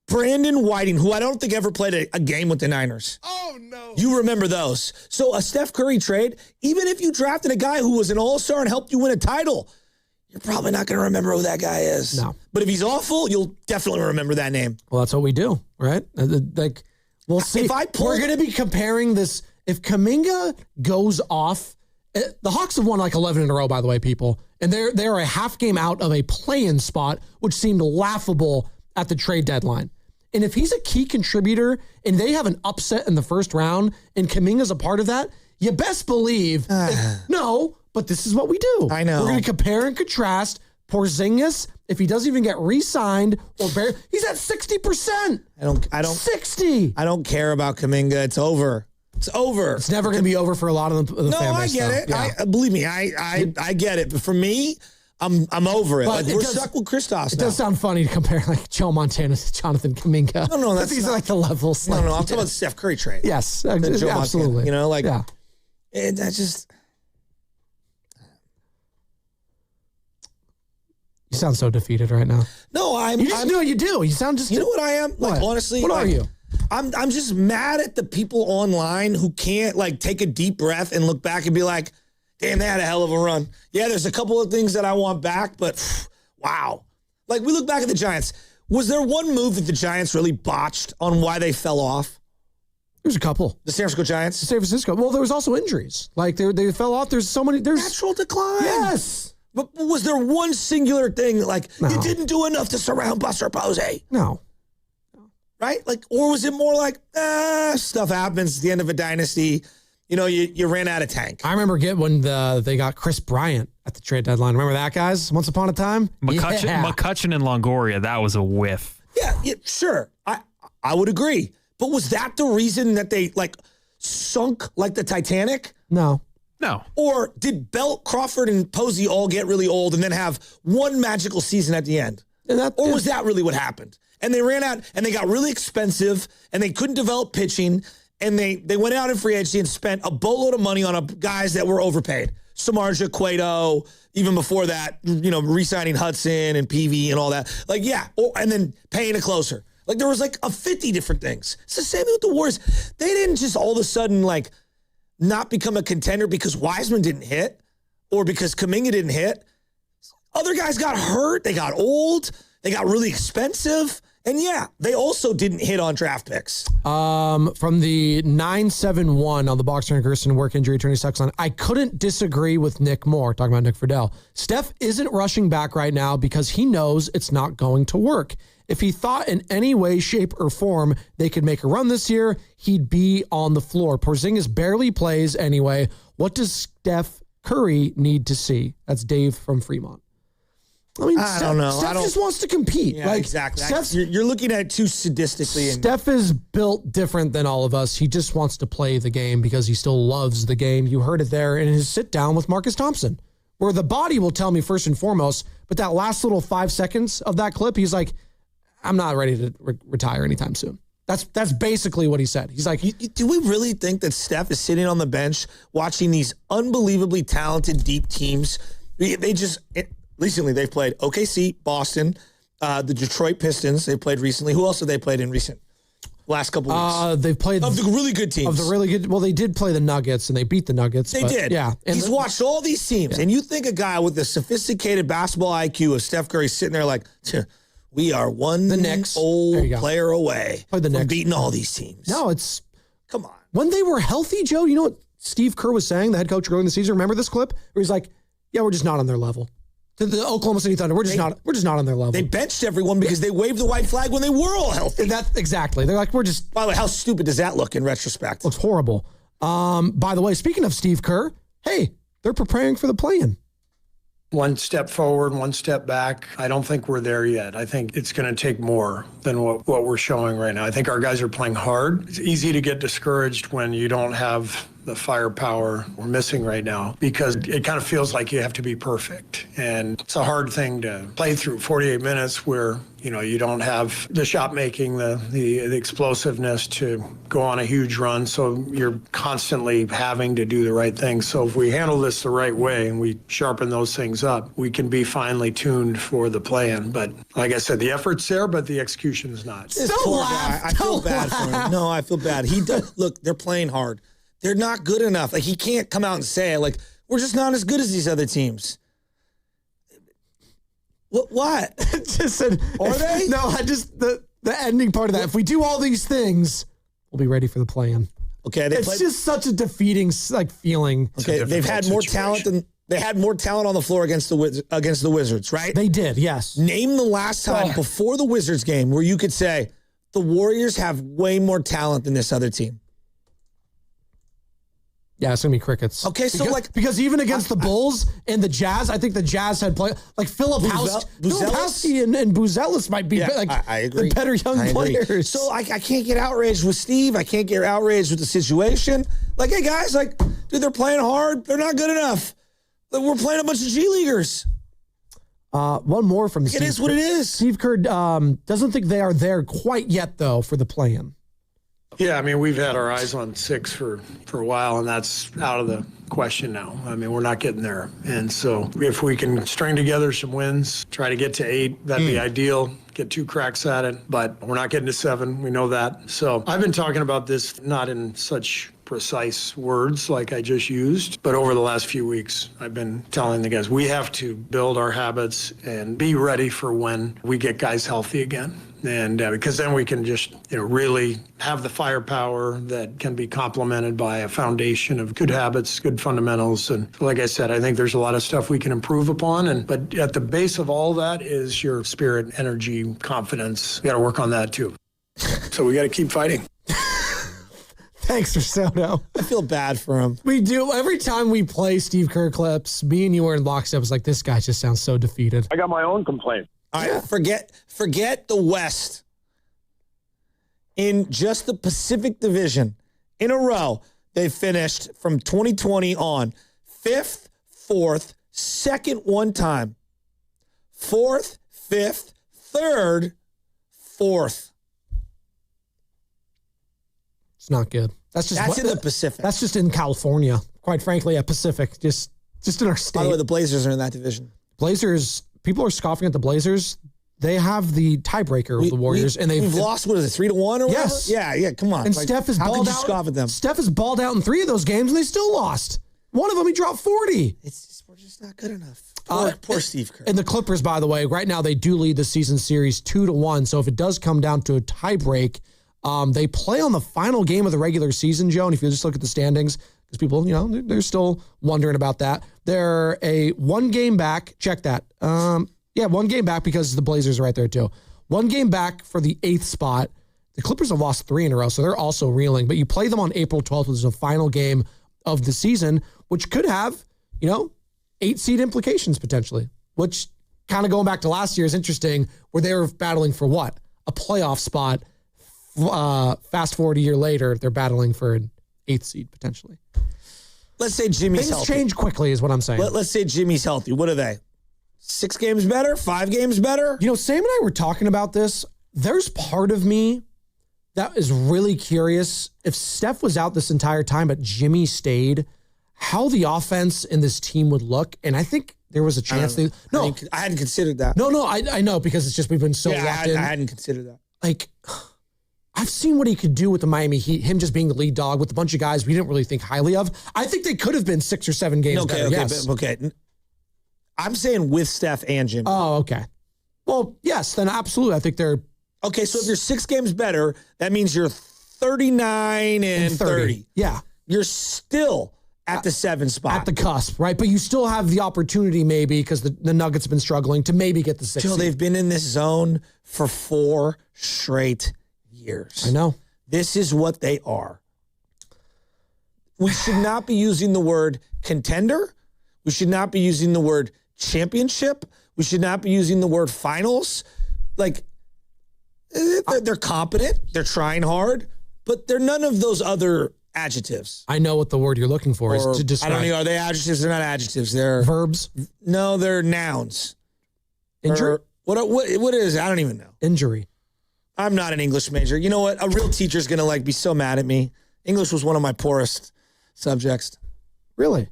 Brandon Whiting, who I don't think ever played a game with the Niners. Oh, no. You remember those. So a Steph Curry trade, even if you drafted a guy who was an all-star and helped you win a title, you're probably not going to remember who that guy is. No. But if he's awful, you'll definitely remember that name. Well, that's what we do, right? Like, we'll see. We're going to be comparing this. If Kuminga goes off, the Hawks have won like 11 in a row, by the way, people. And they're a half game out of a play-in spot, which seemed laughable at the trade deadline. And if he's a key contributor and they have an upset in the first round and Kuminga's a part of that, you best believe, no, but this is what we do. I know. We're going to compare and contrast Porzingis, if he doesn't even get re-signed, he's at 60%. I don't 60. I don't care about Kuminga. It's over. It's over. It's never going to be over for a lot of the fan base. No, I get it. Yeah. Believe me, I get it. But for me, I'm over it. Like, we're stuck with Kristaps. It does sound funny to compare like Joe Montana to Jonathan Kuminga. No, that's these are like the levels. No, I'm talking about the Steph Curry trade. Yes, absolutely. Montana, you know, like yeah. I just. You sound so defeated right now. No, you do. You sound just. You know what I am? Like, honestly, what are you? I'm just mad at the people online who can't like take a deep breath and look back and be like, damn, they had a hell of a run. Yeah, there's a couple of things that I want back, but wow. Like, we look back at the Giants. Was there one move that the Giants really botched on why they fell off? There's a couple. The San Francisco Giants? San Francisco. Well, there was also injuries. Like, they fell off. There's so many. There's natural decline. Yes. But was there one singular thing, like, you didn't do enough to surround Buster Posey? No. Right? Like, or was it more like, stuff happens at the end of a dynasty. You know, you ran out of tank. I remember when they got Chris Bryant at the trade deadline. Remember that, guys? Once upon a time? McCutchen and Longoria, that was a whiff. Yeah, sure. I would agree. But was that the reason that they, like, sunk like the Titanic? No. Or did Belt, Crawford, and Posey all get really old and then have one magical season at the end? Or was that really what happened? And they ran out and they got really expensive and they couldn't develop pitching and they went out in free agency and spent a boatload of money on guys that were overpaid. Samardzija, Cueto, even before that, re-signing Hudson and PV and all that. Like, yeah, and then paying a closer. Like, there was like 50 different things. It's the same with the Warriors. They didn't just all of a sudden, like, not become a contender because Wiseman didn't hit or because Kuminga didn't hit. Other guys got hurt. They got old. They got really expensive. And yeah, they also didn't hit on draft picks. From the 971 on the Boxer and Gerson work injury attorney sex line, I couldn't disagree with Nick Moore, talking about Nick Friedel. Steph isn't rushing back right now because he knows it's not going to work. If he thought in any way, shape, or form they could make a run this year, he'd be on the floor. Porzingis barely plays anyway. What does Steph Curry need to see? That's Dave from Fremont. I mean, I don't know. Steph just wants to compete. Yeah, exactly. You're looking at it too sadistically. Steph is built different than all of us. He just wants to play the game because he still loves the game. You heard it there in his sit down with Marcus Thompson, where the body will tell me first and foremost, but that last little 5 seconds of that clip, he's like, I'm not ready to retire anytime soon. That's basically what he said. He's like, do we really think that Steph is sitting on the bench watching these unbelievably talented, deep teams? Recently they've played OKC, Boston, the Detroit Pistons. They played recently. Who else have they played in last couple weeks? They've played of the really good teams. Of the really good. Well, they did play the Nuggets and they beat the Nuggets. They did. Yeah. And he's watched all these teams, and you think a guy with the sophisticated basketball IQ of Steph Curry sitting there like, we are one old player away from beating all these teams. No, come on. When they were healthy, Joe, you know what Steve Kerr was saying, the head coach early in the season? Remember this clip? Where he's like, yeah, we're just not on their level. To the Oklahoma City Thunder, we're just not on their level. They benched everyone because they waved the white flag when they were all healthy. Exactly. They're like, we're just. By the way, how stupid does that look in retrospect? Looks horrible. By the way, speaking of Steve Kerr, hey, they're preparing for the play-in. One step forward, one step back. I don't think we're there yet. I think it's going to take more than what we're showing right now. I think our guys are playing hard. It's easy to get discouraged when you don't have the firepower we're missing right now because it kind of feels like you have to be perfect. And it's a hard thing to play through 48 minutes where, you don't have the shot making, the explosiveness to go on a huge run. So you're constantly having to do the right thing. So if we handle this the right way and we sharpen those things up, we can be finely tuned for the play-in. But like I said, the effort's there, but the execution is not. This poor guy, I feel bad for him. No, I feel bad. He does. Look, they're playing hard. They're not good enough. Like, he can't come out and say, like, we're just not as good as these other teams. What? Just said, are they? No, the ending part of that. If we do all these things, we'll be ready for the play-in. Okay, it's just such a defeating feeling. Okay, they've had more talent than they had more talent on the floor against the Wizards, right? They did, yes. Name the last time before the Wizards game where you could say the Warriors have way more talent than this other team. Yeah, it's going to be crickets. Okay, so because even against the Bulls and the Jazz, I think the Jazz had play like Filipowski and Buzelis might be I agree. the better young players. So I can't get outraged with Steve. I can't get outraged with the situation. Like, hey guys, dude, they're playing hard. They're not good enough. We're playing a bunch of G Leaguers. One more from Steve. It is what it is. Steve Kerr doesn't think they are there quite yet, though, for the play-in. Yeah, I mean, we've had our eyes on 6 for a while, and that's out of the question now. I mean, we're not getting there. And so if we can string together some wins, try to get to 8, that'd be ideal. Get 2 cracks at it, but we're not getting to 7. We know that. So I've been talking about this not in such precise words like I just used. But over the last few weeks, I've been telling the guys, we have to build our habits and be ready for when we get guys healthy again. And because then we can just, really have the firepower that can be complemented by a foundation of good habits, good fundamentals. And like I said, I think there's a lot of stuff we can improve upon. But at the base of all that is your spirit, energy, confidence. We got to work on that too. So we got to keep fighting. Thanks, Soto. I feel bad for him. We do. Every time we play Steve Kerr clips, me and you are in lockstep. It's like, this guy just sounds so defeated. I got my own complaint. All right, forget the West. In just the Pacific Division, in a row, they finished from 2020 on 5th, 4th, 2nd one time, 4th, 5th, 3rd, 4th. It's not good. That's in the Pacific. That's just in California. Quite frankly, at Pacific, just in our state. By the way, the Blazers are in that division. Blazers. People are scoffing at the Blazers. They have the tiebreaker with the Warriors, and we've lost. What is it, 3-1 or whatever? Yes. Yeah. Come on. And Steph is balled out. How could you scoff at them? Steph is balled out in 3 of those games, and they still lost. One of them, he dropped 40. We're just not good enough. Poor Steve Kerr. And the Clippers, by the way, right now they do lead the season series 2-1. So if it does come down to a tiebreak, they play on the final game of the regular season, Joe. And if you just look at the standings, because people, they're still wondering about that. They're a 1 game back. Check that. 1 game back because the Blazers are right there too. 1 game back for the 8th spot. The Clippers have lost 3 in a row, so they're also reeling. But you play them on April 12th, which is the final game of the season, which could have, 8 seed implications potentially, which kind of going back to last year is interesting, where they were battling for what? A playoff spot. Fast forward a year later, they're battling for an 8th seed potentially. Let's say Jimmy's healthy. Things change quickly is what I'm saying. Let's say Jimmy's healthy. What are they? 6 games better? 5 games better? Sam and I were talking about this. There's part of me that is really curious if Steph was out this entire time, but Jimmy stayed, how the offense in this team would look. And I think there was a chance. I hadn't considered that. No, I know, because it's just we've been so locked in. I hadn't considered that. Like, I've seen what he could do with the Miami Heat, him just being the lead dog with a bunch of guys we didn't really think highly of. I think they could have been 6 or 7 games better, yes. Okay. I'm saying with Steph and Jimmy. Oh, okay. Well, yes, then absolutely. I think they're... Okay, so if you're 6 games better, that means you're 39 and 30. Yeah. You're still at the 7 spot. At the cusp, right? But you still have the opportunity maybe, because the Nuggets have been struggling, to maybe get the 6th Joe, seed. they've been in this zone for 4 straight years. I know. This is what they are. We should not be using the word contender. We should not be using the word championship. We should not be using the word finals. Like, they're competent. They're trying hard. But they're none of those other adjectives. I know what the word you're looking for is to describe. I don't know. Are they adjectives? They're not adjectives. They're verbs. No, they're nouns. Injury? What is it? I don't even know. Injury. I'm not an English major. You know what? A real teacher's going to be so mad at me. English was one of my poorest subjects. Really?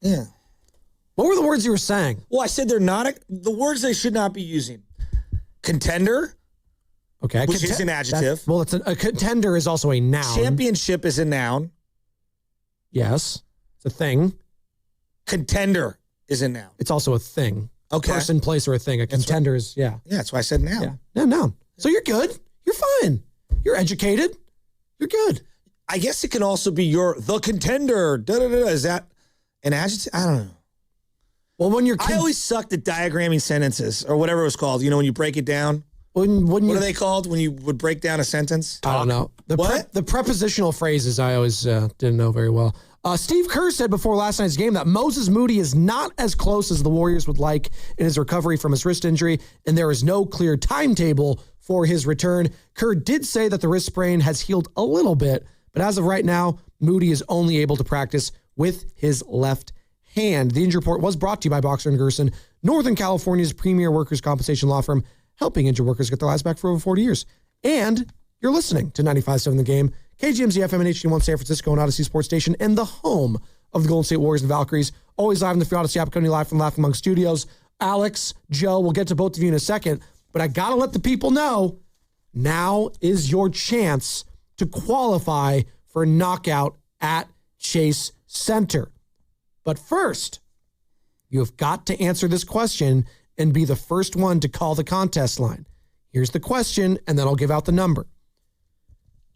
Yeah. What were the words you were saying? Well, I said they're not the words they should not be using. Contender. Okay. Which is an adjective. It's a contender is also a noun. Championship is a noun. Yes. It's a thing. Contender is a noun. It's also a thing. Okay. Person, place, or a thing. A contender is, Yeah, that's why I said noun. Yeah. No, noun. So you're good. You're fine. You're educated. You're good. I guess it can also be the contender. Is that an adjective? I don't know. Well, when you're... I always sucked at diagramming sentences or whatever it was called. When you break it down. What are they called when you would break down a sentence? I don't know. The prepositional phrases I always didn't know very well. Steve Kerr said before last night's game that Moses Moody is not as close as the Warriors would like in his recovery from his wrist injury, and there is no clear timetable for his return. Kerr did say that the wrist sprain has healed a little bit, but as of right now, Moody is only able to practice with his left hand. The injury report was brought to you by Boxer & Gerson, Northern California's premier workers' compensation law firm, helping injured workers get their lives back for over 40 years. And you're listening to 95.7 The Game, KGMZ FM and HD1 San Francisco and Odyssey Sports Station, and the home of the Golden State Warriors and Valkyries. Always live in the free Odyssey app, coming live from Laughing Monk Studios. Alex, Joe, we'll get to both of you in a second, but I got to let the people know now is your chance to qualify for a knockout at Chase Center. But first, you have got to answer this question and be the first one to call the contest line. Here's the question, and then I'll give out the number.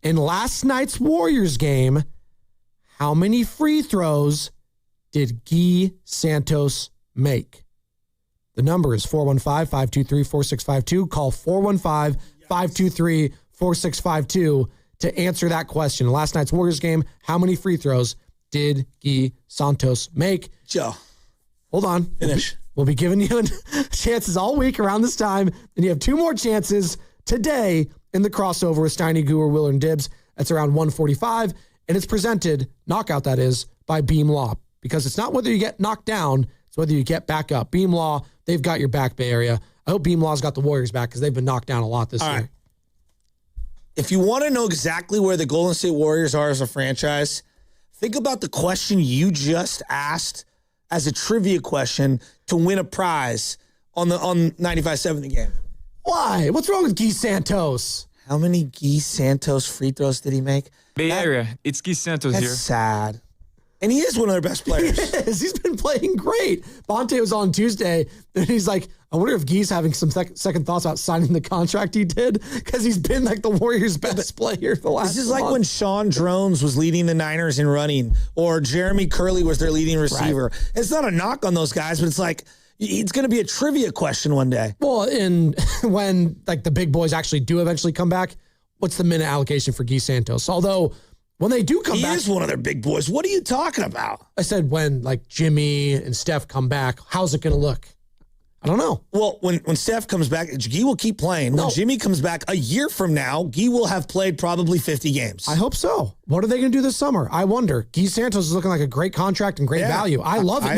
In last night's Warriors game, how many free throws did Guy Santos make? The number is 415-523-4652. Call 415-523-4652 to answer that question. In last night's Warriors game, how many free throws did Guy Santos make? Joe. Hold on. Finish. We'll be giving you chances all week around this time. And you have 2 more chances today in the crossover with Steiny, Goo, or Willard and Dibbs. That's around 1:45. And it's presented, knockout that is, by Beam Law. Because it's not whether you get knocked down, it's whether you get back up. Beam Law, they've got your back, Bay Area. I hope Beam Law's got the Warriors back because they've been knocked down a lot this year. Right. If you want to know exactly where the Golden State Warriors are as a franchise, think about the question you just asked as a trivia question to win a prize on 95.7 The Game. Why? What's wrong with Guy Santos? How many Guy Santos free throws did he make? Bay Area. It's Guy Santos that's here. Sad. And he is one of their best players. He is. He's been playing great. Bonte was on Tuesday, and he's like, I wonder if Guy's having some second thoughts about signing the contract he did, because he's been like the Warriors' best player for the last This is like when Sean Drones was leading the Niners in running, or Jeremy Curley was their leading receiver. Right. It's not a knock on those guys, but it's like, it's going to be a trivia question one day. Well, when like the big boys actually do eventually come back, what's the minute allocation for Guy Santos? Although when they do come back, he is one of their big boys. What are you talking about? I said when like Jimmy and Steph come back, how's it going to look? I don't know. Well, when Steph comes back, Guy will keep playing. When Jimmy comes back a year from now, Guy will have played probably 50 games. I hope so. What are they going to do this summer? I wonder. Guy Santos is looking like a great contract and great value. I love it.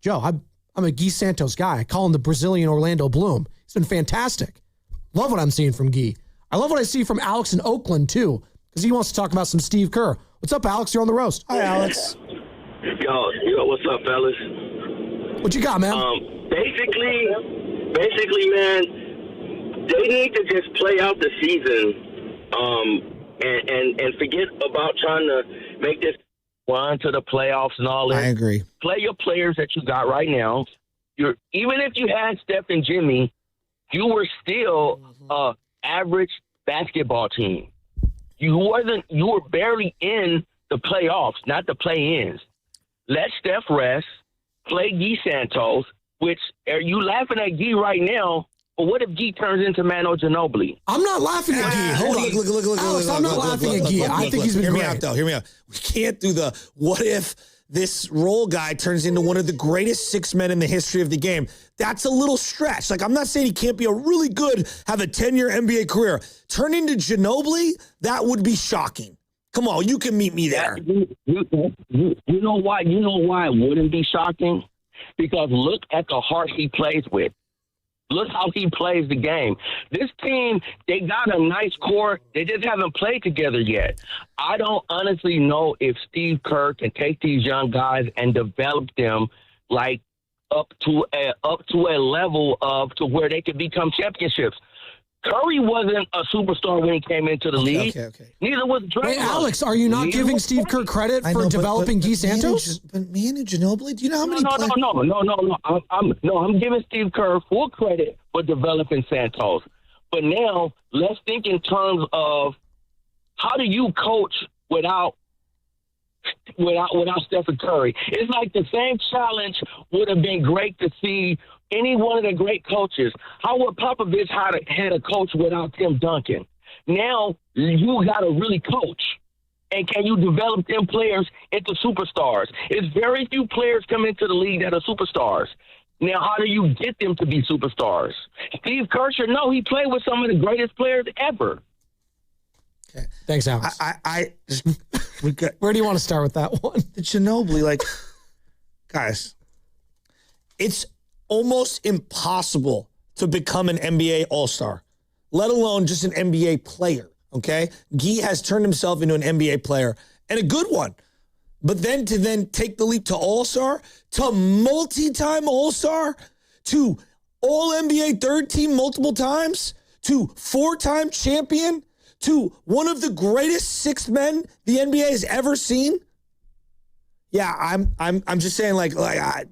Joe, I'm a Guy Santos guy. I call him the Brazilian Orlando Bloom. He's been fantastic. Love what I'm seeing from Guy. I love what I see from Alex in Oakland, too, because he wants to talk about some Steve Kerr. What's up, Alex? You're on the roast. Hi, Alex. Yo, what's up, fellas? What you got, man? Basically, man, they need to just play out the season, and forget about trying to make this run to the playoffs and all that. I agree. Play your players that you got right now. Even if you had Steph and Jimmy, you were still an average basketball team. You were barely in the playoffs, not the play-ins. Let Steph rest. Play Guy Santos. Which, are you laughing at Guy right now? But what if Guy turns into Manu Ginobili? I'm not laughing at Guy. Hold on. Look. Alex, I'm not laughing at Guy. I think he's been great. Hear me out, though. Hear me out. We can't do the what if this role guy turns into one of the greatest 6 men in the history of the game. That's a little stretch. Like, I'm not saying he can't be a really good, have a 10-year NBA career. Turn into Ginobili, that would be shocking. Come on, you can meet me there. You know why? You know why it wouldn't be shocking? Because look at the heart he plays with. Look how he plays the game. This team, they got a nice core. They just haven't played together yet. I don't honestly know if Steve Kerr can take these young guys and develop them like up to a level of to where they could become championships. Curry wasn't a superstar when he came into the league. Okay. Neither was Draymond. Wait, Alex, are you not giving Steve Kerr credit for developing Guy Santos? But Manu Ginobili, do you know how many? No. I'm giving Steve Kerr full credit for developing Santos. But now let's think in terms of how do you coach without Stephen Curry? It's like the same challenge would have been great to see any one of the great coaches. How would Popovich had a coach without Tim Duncan? Now you got to really coach. And can you develop them players into superstars? It's very few players come into the league that are superstars. Now, how do you get them to be superstars? Steve Kerr, no, he played with some of the greatest players ever. Okay. Thanks, Alex. Where do you want to start with that one? The Ginobili, guys, it's almost impossible to become an NBA All-Star, let alone just an NBA player, okay? Guy has turned himself into an NBA player, and a good one. But then to take the leap to All-Star, to multi-time All-Star, to All-NBA third team multiple times, to 4-time champion, to one of the greatest sixth men the NBA has ever seen. Yeah, I'm just saying, like I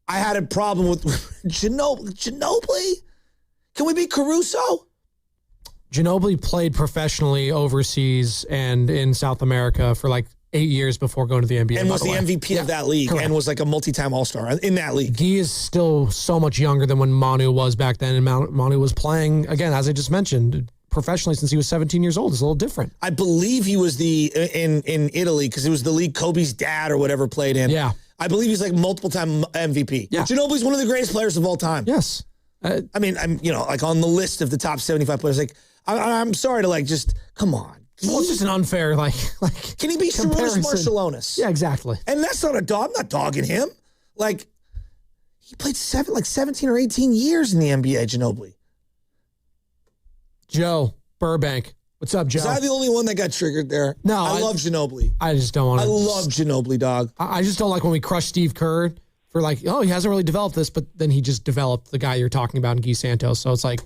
had a problem with Ginobili. Can we be Caruso? Ginobili played professionally overseas and in South America for like 8 years before going to the NBA. And was the MVP of that league. Correct. And was like a multi-time All-Star in that league. He is still so much younger than when Manu was back then. And Manu was playing, again, as I just mentioned, professionally since he was 17 years old. It's a little different. I believe he was in Italy because it was the league Kobe's dad or whatever played in. Yeah. I believe he's like multiple-time MVP. Yeah. Ginobili's one of the greatest players of all time. Yes. I mean, I'm like on the list of the top 75 players. Like, I'm sorry to like just come on. Well, it's just an unfair like. Can he be Sarunas Marciulionis? Yeah, exactly. And that's not a dog. I'm not dogging him. Like, he played 17 or 18 years in the NBA. Ginobili. Joe Burbank, what's up, Joe? Was I the only one that got triggered there? No, I love Ginobili. I just don't want to. I love Ginobili, dog. I just don't like when we crush Steve Kerr for like, oh, he hasn't really developed this, but then he just developed the guy you're talking about in Guy Santos. So it's like,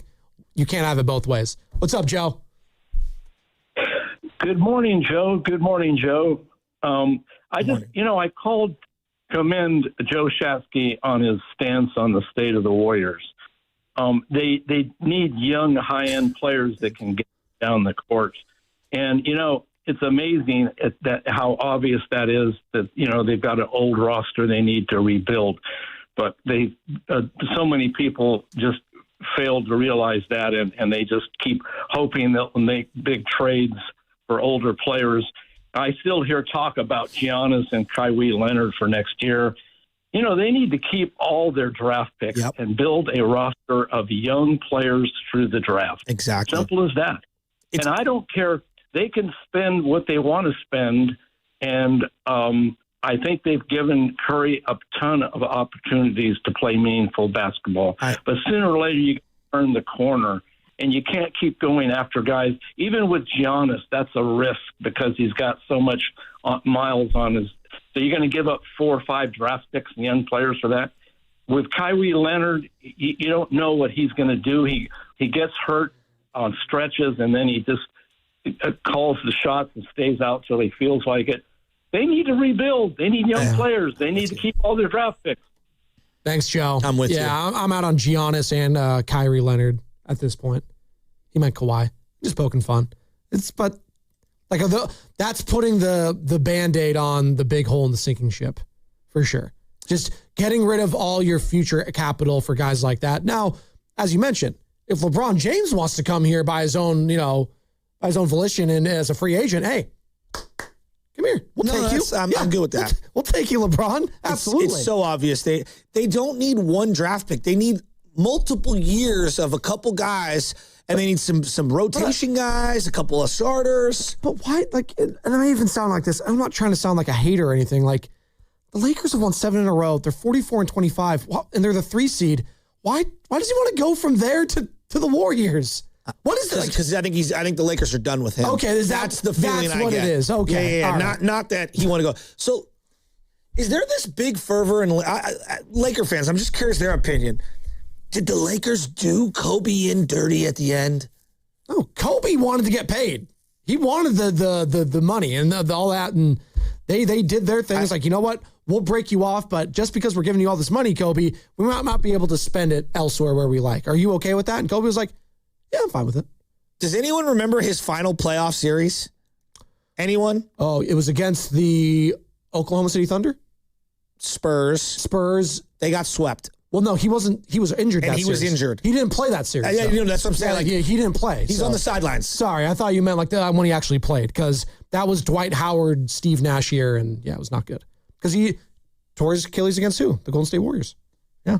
you can't have it both ways. What's up, Joe? Good morning, Joe. Good morning, Joe. I called commend Joe Shasky on his stance on the state of the Warriors. They need young, high-end players that can get down the court. And, it's amazing how obvious that is that, they've got an old roster they need to rebuild. But so many people just failed to realize that, and they just keep hoping that when they make big trades for older players. I still hear talk about Giannis and Kawhi Leonard for next year. They need to keep all their draft picks and build a roster of young players through the draft. Exactly. Simple as that. And I don't care. They can spend what they want to spend. And I think they've given Curry a ton of opportunities to play meaningful basketball. But sooner or later, you turn the corner. And you can't keep going after guys. Even with Giannis, that's a risk because he's got so much miles on his. So you're going to give up 4 or 5 draft picks and young players for that. With Kawhi Leonard, you don't know what he's going to do. He gets hurt on stretches, and then he just calls the shots and stays out till he feels like it. They need to rebuild. They need young players. They need to keep all their draft picks. Thanks, Joe. I'm with you. Yeah, I'm out on Giannis and Kyrie Leonard at this point. He meant Kawhi. Just poking fun. That's putting the Band-Aid on the big hole in the sinking ship, for sure. Just getting rid of all your future capital for guys like that. Now, as you mentioned, if LeBron James wants to come here by his own volition and as a free agent, hey, come here. We'll take you. I'm good with that. We'll take you, LeBron. Absolutely. It's so obvious. They don't need one draft pick. They need multiple years of a couple guys. And they need some rotation guys, a couple of starters. But why? And I even sound like this. I'm not trying to sound like a hater or anything. Like, the Lakers have won 7 in a row. They're 44-25, and they're the 3 seed. Why does he want to go from there to the Warriors? What is this? Because I think the Lakers are done with him. Okay, that's the feeling that's what it is. Okay, yeah. Right. Not that he want to go. So, is there this big fervor in Laker fans? I'm just curious their opinion. Did the Lakers do Kobe in dirty at the end? Oh, Kobe wanted to get paid. He wanted the money and all that, and they did their thing. It's like, you know what? We'll break you off, but just because we're giving you all this money, Kobe, we might not be able to spend it elsewhere where we like. Are you okay with that? And Kobe was like, yeah, I'm fine with it. Does anyone remember his final playoff series? Anyone? Oh, it was against the Oklahoma City Thunder? Spurs. They got swept. Well, no, he wasn't. He was injured. And he was injured. He didn't play that series. That's what I'm saying. He didn't play. He's on the sidelines. Sorry, I thought you meant like that when he actually played, because that was Dwight Howard, Steve Nash year, and yeah, it was not good because he tore his Achilles against who? The Golden State Warriors. Yeah.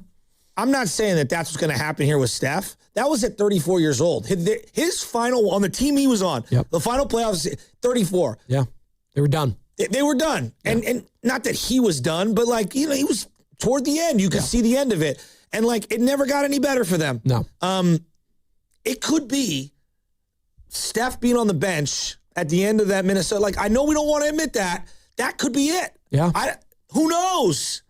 I'm not saying that that's what's going to happen here with Steph. That was at 34 years old. His final on the team he was on. Yep. The final playoffs, 34. Yeah, they were done. They were done, yeah. And not that he was done, but he was toward the end. You could see the end of it. And it never got any better for them. No. It could be Steph being on the bench at the end of that Minnesota. I know we don't want to admit that. That could be it. Yeah. Who knows?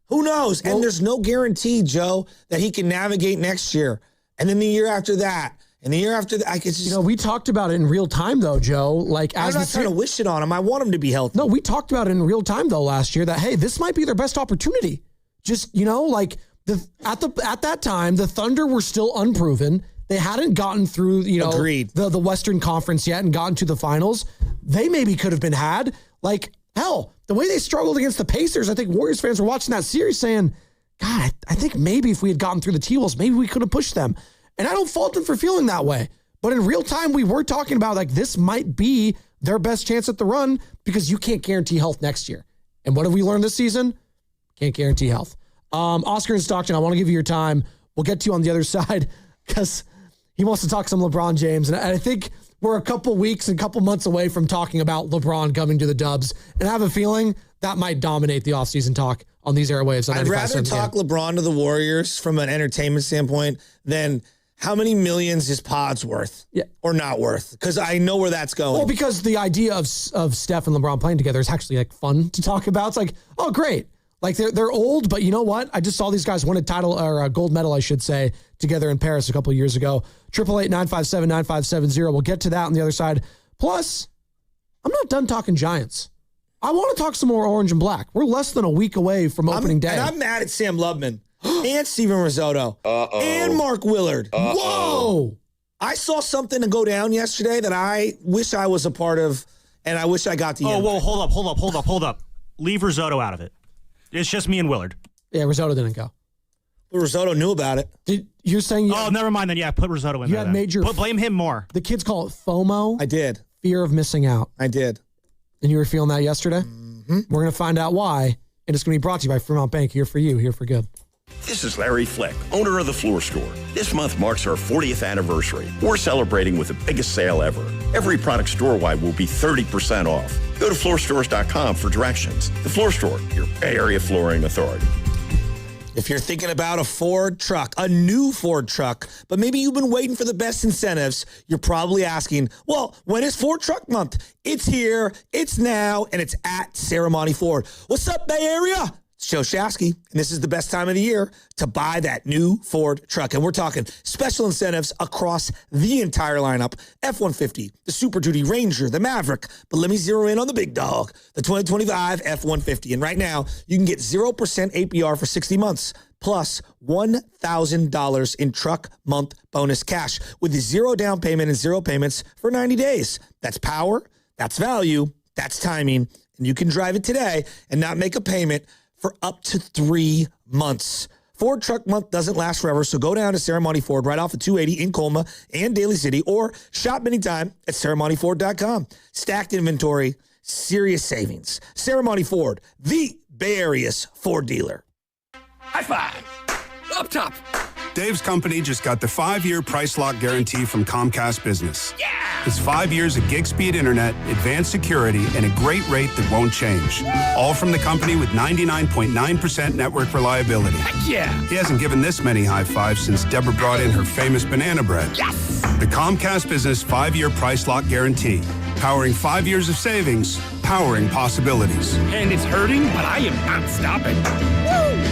Who knows? And there's no guarantee, Joe, that he can navigate next year. And then the year after that. And the year after that, we talked about it in real time, though, Joe. Like, I'm not trying to wish it on him. I want him to be healthy. No, we talked about it in real time, though, last year that, hey, this might be their best opportunity. Just, at that time, the Thunder were still unproven. They hadn't gotten through, Agreed. the Western Conference yet and gotten to the finals. They maybe could have been had. Like, hell, the way they struggled against the Pacers, I think Warriors fans were watching that series saying, God, I think maybe if we had gotten through the T-Wolves, maybe we could have pushed them. And I don't fault them for feeling that way. But in real time, we were talking about, like, this might be their best chance at the run because you can't guarantee health next year. And what have we learned this season? Can't guarantee health. Oscar and Stockton, I want to give you your time. We'll get to you on the other side because he wants to talk some LeBron James. And I think we're a couple weeks and a couple months away from talking about LeBron coming to the Dubs. And I have a feeling that might dominate the offseason talk on these airwaves. I'd rather talk LeBron to the Warriors from an entertainment standpoint than how many millions is Pod's worth or not worth? Because I know where that's going. Well, because the idea of Steph and LeBron playing together is actually like fun to talk about. It's like, oh, great. Like they're old, but you know what? I just saw these guys win a title or a gold medal, I should say, together in Paris a couple of years ago. 888-957-9570. We'll get to that on the other side. Plus, I'm not done talking Giants. I want to talk some more orange and black. We're less than a week away from opening day. And I'm mad at Sam Lubman and Steven Risotto and Mark Willard. Whoa! I saw something to go down yesterday that I wish I was a part of, and I wish I got the Oh, whoa, hold up. Leave Risotto out of it. It's just me and Willard. Yeah, Risotto didn't go. But Risotto knew about it. You're saying... never mind then. Yeah, put Risotto in there. You had major... Blame him more. The kids call it FOMO. I did. Fear of missing out. I did. And you were feeling that yesterday? Mm-hmm. We're going to find out why. And it's going to be brought to you by Fremont Bank. Here for you. Here for good. This is Larry Fleck, owner of The Floor Store. This month marks our 40th anniversary. We're celebrating with the biggest sale ever. Every product store-wide will be 30% off. Go to floorstores.com for directions. The Floor Store, your Bay Area flooring authority. If you're thinking about a Ford truck, a new Ford truck, but maybe you've been waiting for the best incentives, you're probably asking, well, when is Ford Truck Month? It's here, it's now, and it's at Serramonte Ford. What's up, Bay Area? It's Joe Shasky, and this is the best time of the year to buy that new Ford truck. And we're talking special incentives across the entire lineup. F-150, the Super Duty Ranger, the Maverick. But let me zero in on the big dog, the 2025 F-150. And right now, you can get 0% APR for 60 months, plus $1,000 in truck month bonus cash with zero down payment and zero payments for 90 days. That's power, that's value, that's timing. And you can drive it today and not make a payment for up to 3 months. Ford Truck Month doesn't last forever, so go down to Serramonte Ford right off of 280 in Colma and Daly City, or shop anytime at SerramonteFord.com. Stacked inventory, serious savings. Serramonte Ford, the Bay Area's Ford dealer. High five. Up top. Dave's company just got the 5-year price lock guarantee from Comcast Business. Yeah! It's 5 years of gig speed internet, advanced security, and a great rate that won't change. All from the company with 99.9% network reliability. Heck yeah! He hasn't given this many high fives since Deborah brought in her famous banana bread. Yes! The Comcast Business 5-year price lock guarantee. Powering 5 years of savings, powering possibilities. And it's hurting, but I am not stopping. Woo!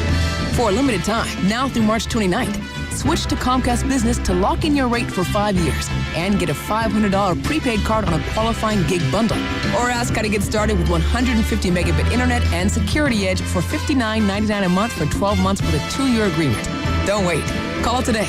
For a limited time, now through March 29th, switch to Comcast Business to lock in your rate for 5 years and get a $500 prepaid card on a qualifying gig bundle. Or ask how to get started with 150 megabit internet and Security Edge for $59.99 a month for 12 months with a 2-year agreement. Don't wait. Call today.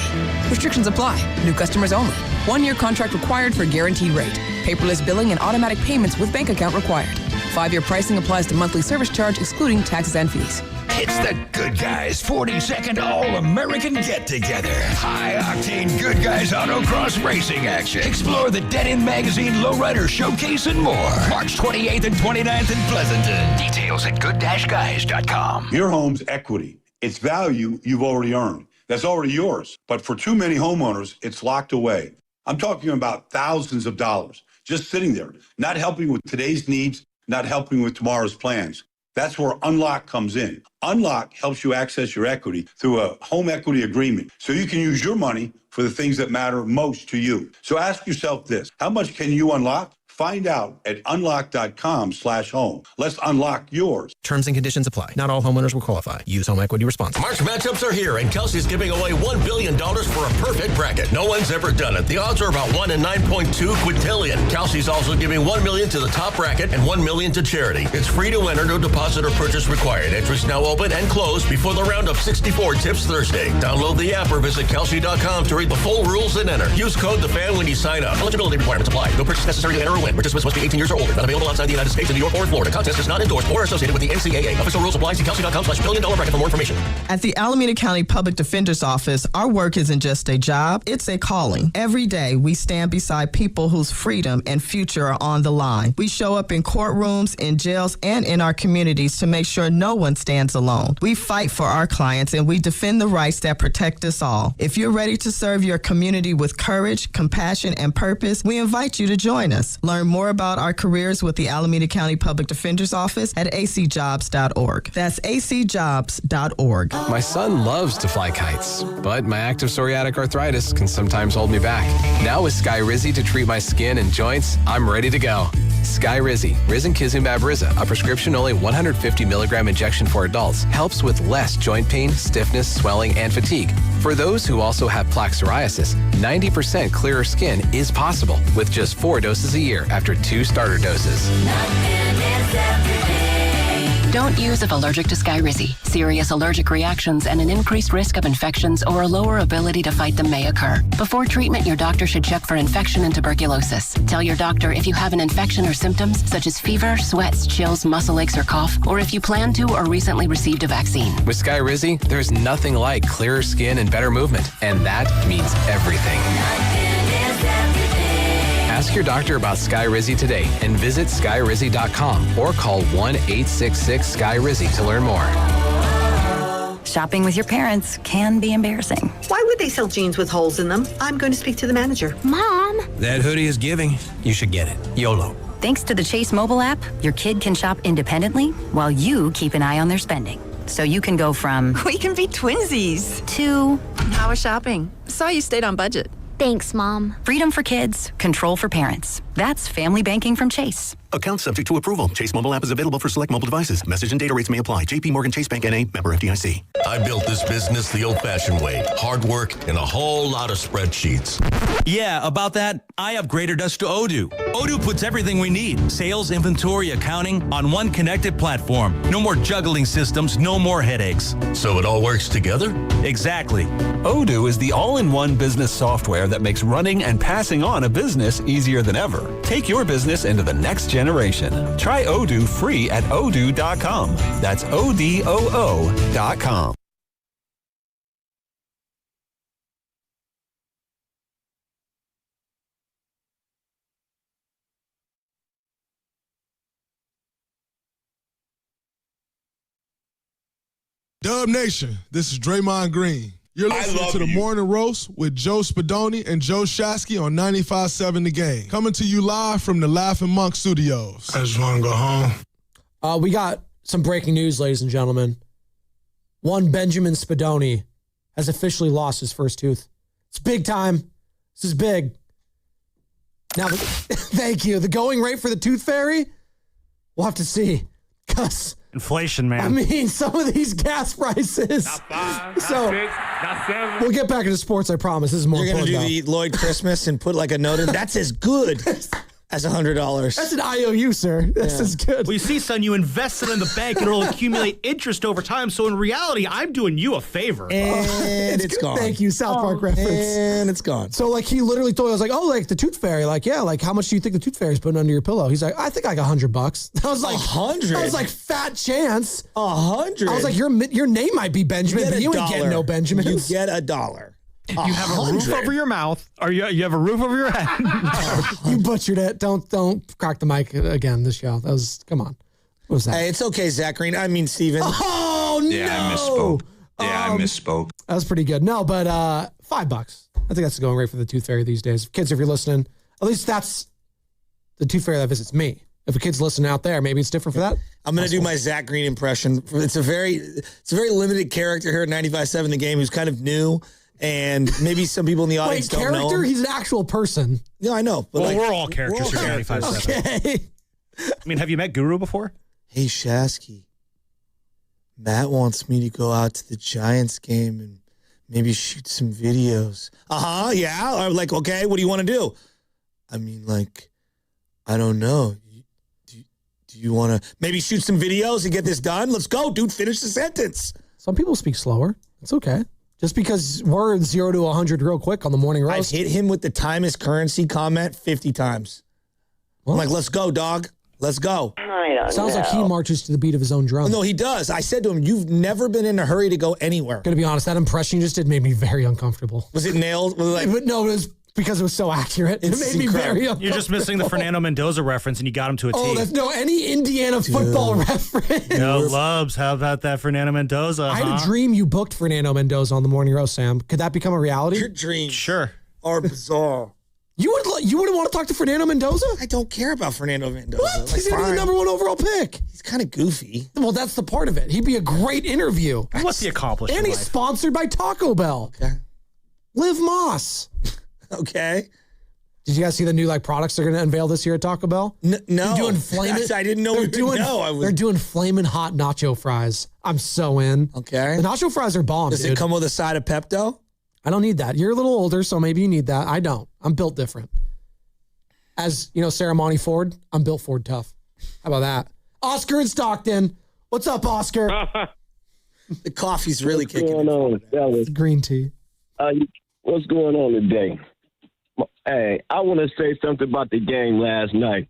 Restrictions apply. New customers only. 1-year contract required for guaranteed rate. Paperless billing and automatic payments with bank account required. 5-year pricing applies to monthly service charge, excluding taxes and fees. It's the Good Guys 42nd All-American Get-Together. High-octane Good Guys Autocross racing action. Explore the Dead-End Magazine Lowrider Showcase and more. March 28th and 29th in Pleasanton. Details at good-guys.com. Your home's equity. It's value you've already earned. That's already yours. But for too many homeowners, it's locked away. I'm talking about thousands of dollars just sitting there, not helping with today's needs, not helping with tomorrow's plans. That's where Unlock comes in. Unlock helps you access your equity through a home equity agreement so you can use your money for the things that matter most to you. So ask yourself this: how much can you unlock? Find out at unlock.com/home. Let's unlock yours. Terms and conditions apply. Not all homeowners will qualify. Use home equity responsibly. March matchups are here, and Kelsey's giving away $1 billion for a perfect bracket. No one's ever done it. The odds are about 1 in 9.2 quintillion. Kelsey's also giving $1 million to the top bracket and $1 million to charity. It's free to enter, no deposit or purchase required. Entries now open and close before the round of 64 tips Thursday. Download the app or visit Kelsey.com to read the full rules and enter. Use code THEFAN when you sign up. Eligibility requirements apply. No purchase necessary to enter or win. Participants must be 18 years or older. Not available outside the United States, in New York, or Florida. Contest is not endorsed or associated with the NCAA. Official rules apply. See Kelsey.com/$1 billion bracket for more information. At the Alameda County Public Defender's Office, our work isn't just a job, it's a calling. Every day, we stand beside people whose freedom and future are on the line. We show up in courtrooms, in jails, and in our communities to make sure no one stands alone. We fight for our clients, and we defend the rights that protect us all. If you're ready to serve your community with courage, compassion, and purpose, we invite you to join us. Learn more about our careers with the Alameda County Public Defender's Office at acjobs.org. That's acjobs.org. My son loves to fly kites, but my active psoriatic arthritis can sometimes hold me back. Now with Skyrizi to treat my skin and joints, I'm ready to go. Skyrizi, Risankizumab Riza, a prescription-only 150 milligram injection for adults, helps with less joint pain, stiffness, swelling, and fatigue. For those who also have plaque psoriasis, 90% clearer skin is possible with just 4 doses a year after 2 starter doses. Don't use if allergic to Skyrizi. Serious allergic reactions and an increased risk of infections or a lower ability to fight them may occur. Before treatment, your doctor should check for infection and tuberculosis. Tell your doctor if you have an infection or symptoms such as fever, sweats, chills, muscle aches, or cough, or if you plan to or recently received a vaccine. With Skyrizi, there's nothing like clearer skin and better movement, and that means everything. Ask your doctor about Skyrizi today and visit Skyrizi.com or call 1-866-SKY-RIZZI to learn more. Shopping with your parents can be embarrassing. Why would they sell jeans with holes in them? I'm going to speak to the manager. Mom! That hoodie is giving. You should get it. YOLO. Thanks to the Chase mobile app, your kid can shop independently while you keep an eye on their spending. So you can go from, We can be twinsies, to, How was shopping? Saw you stayed on budget. Thanks, Mom. Freedom for kids, control for parents. That's family banking from Chase. Account subject to approval. Chase mobile app is available for select mobile devices. Message and data rates may apply. JP Morgan Chase Bank N.A. member FDIC. I built this business the old-fashioned way. Hard work and a whole lot of spreadsheets. Yeah, about that, I upgraded us to Odoo. Odoo puts everything we need, sales, inventory, accounting, on one connected platform. No more juggling systems, no more headaches. So it all works together? Exactly. Odoo is the all-in-one business software that makes running and passing on a business easier than ever. Take your business into the next generation. Try Odoo free at odoo.com. That's ODOO.com. Dub Nation, this is Draymond Green. You're listening to the Morning Roast with Joe Spadoni and Joe Shasky on 95.7 The Game. Coming to you live from the Laughing Monk Studios. I just want to go home. We got some breaking news, ladies and gentlemen. One Benjamin Spadoni has officially lost his first tooth. It's big time. This is big. Now, thank you. The going rate for the Tooth Fairy? We'll have to see. Because inflation, man. I mean, some of these gas prices. So we'll get back into sports, I promise. This is more You're important. You're going to do the Lloyd Christmas and put like a note in. That's as good as $100. That's an IOU, sir. That's as good. Well, you see, son, you invest it in the bank and it'll accumulate interest over time. So in reality, I'm doing you a favor. And it's gone. Thank you, South Park reference. And it's gone. So like he literally told me, I was like, oh, like the Tooth Fairy. Like, yeah, like how much do you think the Tooth Fairy's putting under your pillow? He's like, I think like $100. I was like, 100? I was like, fat chance. 100? I was like, your name might be Benjamin, but you ain't getting no Benjamin. You get $1. You have a roof over your mouth, or you have a roof over your head. You butchered it. Don't crack the mic again this show. That was, come on. What was that? Hey, it's okay, Zach Green. I mean, Steven. Oh, no. Yeah, I misspoke. I misspoke. That was pretty good. No, but $5. I think that's the going rate for the Tooth Fairy these days. Kids, if you're listening, at least that's the Tooth Fairy that visits me. If a kid's listening out there, maybe it's different for that. I'm going to do my Zach Green impression. It's a very limited character here at 95.7 The Game who's kind of new. And maybe some people in the audience don't know character? him. He's an actual person. Yeah, I know. But Well, we're all characters for 95.7. Okay. I mean, have you met Guru before? Hey, Shasky, Matt wants me to go out to the Giants game and maybe shoot some videos. Yeah. I'm like, okay, what do you want to do? I mean, like, I don't know. Do you want to maybe shoot some videos and get this done? Let's go, dude. Finish the sentence. Some people speak slower. It's okay. Just because we're 0 to 100 real quick on the morning roast. I've hit him with the time is currency comment 50 times. I'm like, let's go, dog. Let's go. Sounds like he marches to the beat of his own drum. No, he does. I said to him, you've never been in a hurry to go anywhere. Gonna be honest, that impression you just did made me very uncomfortable. Was it nailed? Was it like, no, it was because it was so accurate. It made me very uncomfortable. You're just missing the Fernando Mendoza reference, and you got him to a T. Oh, that's any Indiana football reference. No, Lubs, how about that Fernando Mendoza? I had a dream you booked Fernando Mendoza on the morning roast, Sam. Could that become a reality? Your dreams sure are bizarre. You wouldn't want to talk to Fernando Mendoza? I don't care about Fernando Mendoza. What? Like, He's going to be the #1 overall pick. He's kind of goofy. Well, that's the part of it. He'd be a great interview. What's the accomplishment? And he's sponsored by Taco Bell. Okay. Liv Moss. Okay. Did you guys see the new products they're going to unveil this year at Taco Bell? No. They're doing flamin'. I didn't know. They're doing flamin' hot nacho fries. I'm so in. Okay. The nacho fries are bomb. Does it come with a side of Pepto? I don't need that. You're a little older, so maybe you need that. I don't. I'm built different. As you know, Sarah Monty Ford, I'm built Ford tough. How about that? Oscar in Stockton. What's up, Oscar? The coffee's really kicking. What's going on, fellas? Green tea. What's going on today? Hey, I want to say something about the game last night.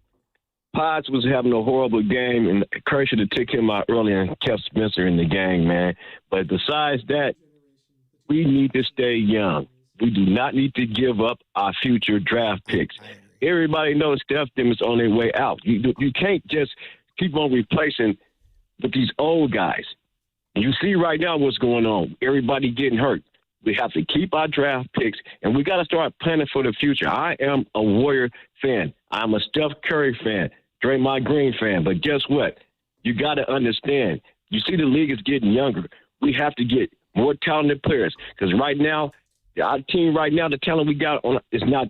Potts was having a horrible game, and Kerr should have took him out early and kept Spencer in the game, man. But besides that, we need to stay young. We do not need to give up our future draft picks. Everybody knows Steph them is on their way out. You can't just keep on replacing with these old guys. You see right now what's going on. Everybody getting hurt. We have to keep our draft picks, and we got to start planning for the future. I am a Warrior fan. I'm a Steph Curry fan, Draymond Green fan. But guess what? You got to understand. You see the league is getting younger. We have to get more talented players because right now, our team right now, the talent we got on is not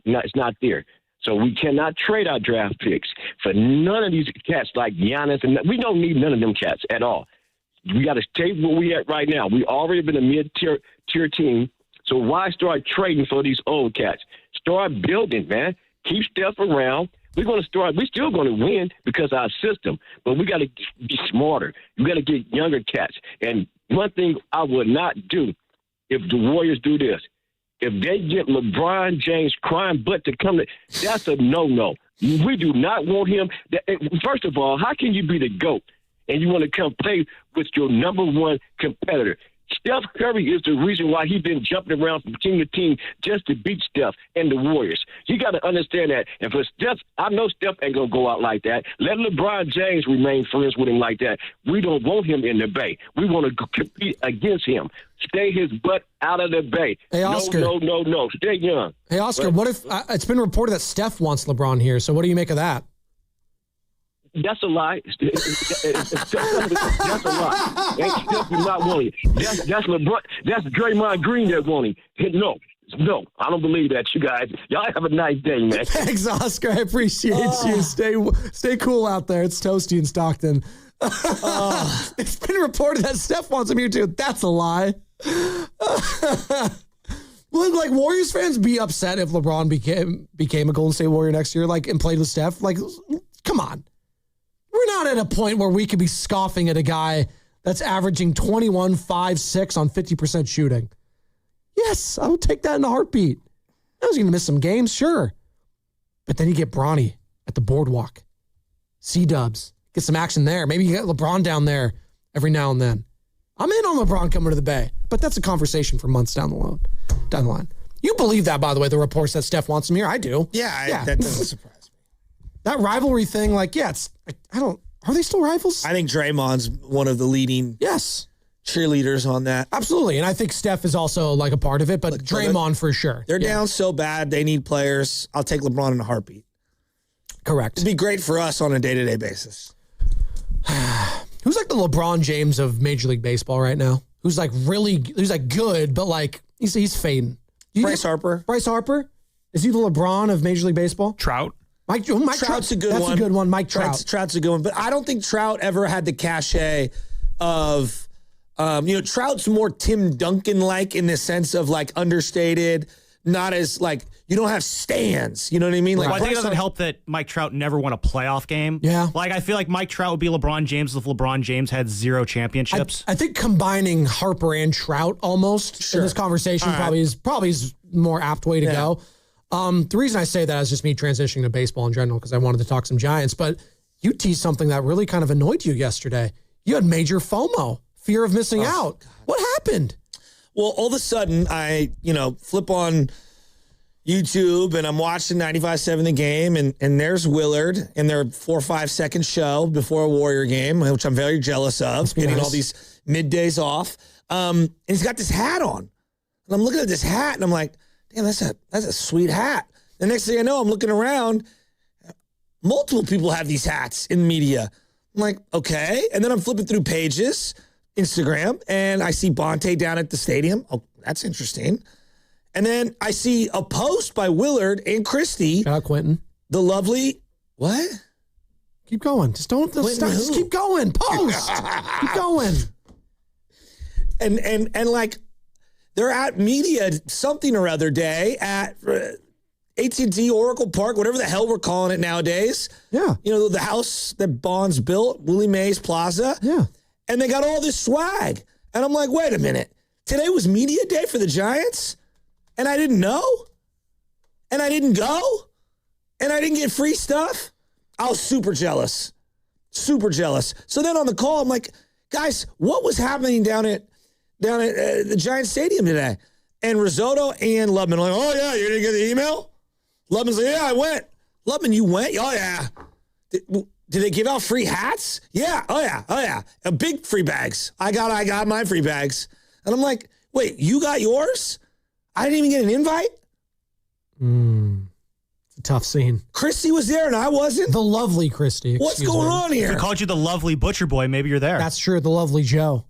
there. So we cannot trade our draft picks for none of these cats like Giannis. And we don't need none of them cats at all. We got to stay where we at right now. We already been a mid-tier team. So why start trading for these old cats? Start building, man. Keep Steph around. We're still going to win because of our system. But we got to be smarter. You got to get younger cats. And one thing I would not do if the Warriors do this, if they get LeBron James crying butt to come to, that's a no-no. We do not want him. First of all, how can you be the GOAT and you want to come play with your #1 competitor? Steph Curry is the reason why he's been jumping around from team to team just to beat Steph and the Warriors. You got to understand that. And for Steph, I know Steph ain't going to go out like that. Let LeBron James remain friends with him like that. We don't want him in the Bay. We want to compete against him. Stay his butt out of the Bay. Hey, Oscar. No. Stay young. Hey, Oscar, what if it's been reported that Steph wants LeBron here? So what do you make of that? That's a lie. That's a lie. Steph do not want it. That's LeBron. That's Draymond Green that want him. No, I don't believe that, you guys. Y'all have a nice day, man. Thanks, Oscar. I appreciate you. Stay cool out there. It's toasty in Stockton. It's been reported that Steph wants him here too. That's a lie. Would like Warriors fans be upset if LeBron became a Golden State Warrior next year, and played with Steph? Like, come on. We're not at a point where we could be scoffing at a guy that's averaging 21, 5, 6 on 50% shooting. Yes, I would take that in a heartbeat. I was going to miss some games, sure. But then you get Bronny at the boardwalk. C-dubs. Get some action there. Maybe you get LeBron down there every now and then. I'm in on LeBron coming to the Bay, but that's a conversation for months down the line. You believe that, by the way, the reports that Steph wants him here? I do. Yeah. That doesn't surprise me. That rivalry thing, are they still rivals? I think Draymond's one of the leading cheerleaders on that. Absolutely. And I think Steph is also a part of it, but Draymond for sure. They're down so bad, they need players. I'll take LeBron in a heartbeat. Correct. It'd be great for us on a day-to-day basis. Who's like the LeBron James of Major League Baseball right now? who's like good, but like he's fading. Bryce Harper. Bryce Harper? Is he the LeBron of Major League Baseball? Trout. Mike Trout's a good one. That's a good one. Mike Trout. Trout's a good one. But I don't think Trout ever had the cachet of, Trout's more Tim Duncan-like in the sense of like understated, not as like, you don't have stands. You know what I mean? Like, I think it doesn't help that Mike Trout never won a playoff game. Yeah. Like, I feel like Mike Trout would be LeBron James if LeBron James had 0 championships. I think combining Harper and Trout almost in this conversation probably is more apt way to go. The reason I say that is just me transitioning to baseball in general because I wanted to talk some Giants, but you teased something that really kind of annoyed you yesterday. You had major FOMO, fear of missing out. God. What happened? Well, all of a sudden I, flip on YouTube and I'm watching 95.7 The Game and there's Willard in their 4 or 5 second show before a Warrior game, which I'm very jealous of, getting all these middays off. And he's got this hat on. And I'm looking at this hat and I'm like, damn, that's a sweet hat. The next thing I know, I'm looking around. Multiple people have these hats in the media. I'm like, okay. And then I'm flipping through pages, Instagram, and I see Bonte down at the stadium. Oh, that's interesting. And then I see a post by Willard and Christy. Shout out Quentin. The lovely, what? Keep going. Just don't stop. Just keep going. Post. Keep going. And like, they're at media something or other day at AT&T Oracle Park, whatever the hell we're calling it nowadays. Yeah. The house that Bonds built, Willie Mays Plaza. Yeah. And they got all this swag. And I'm like, wait a minute. Today was media day for the Giants? And I didn't know? And I didn't go? And I didn't get free stuff? I was super jealous. Super jealous. So then on the call, I'm like, guys, what was happening down at the Giants Stadium today? And Risotto and Lubman are like, oh, yeah, you didn't get the email? Lubman's like, yeah, I went. Lubman, you went? Oh, yeah. Did they give out free hats? Yeah. Oh, yeah. Big free bags. I got my free bags. And I'm like, wait, you got yours? I didn't even get an invite? It's a tough scene. Christy was there and I wasn't? The lovely Christy. What's going on here? If we called you the lovely butcher boy, maybe you're there. That's true. The lovely Joe.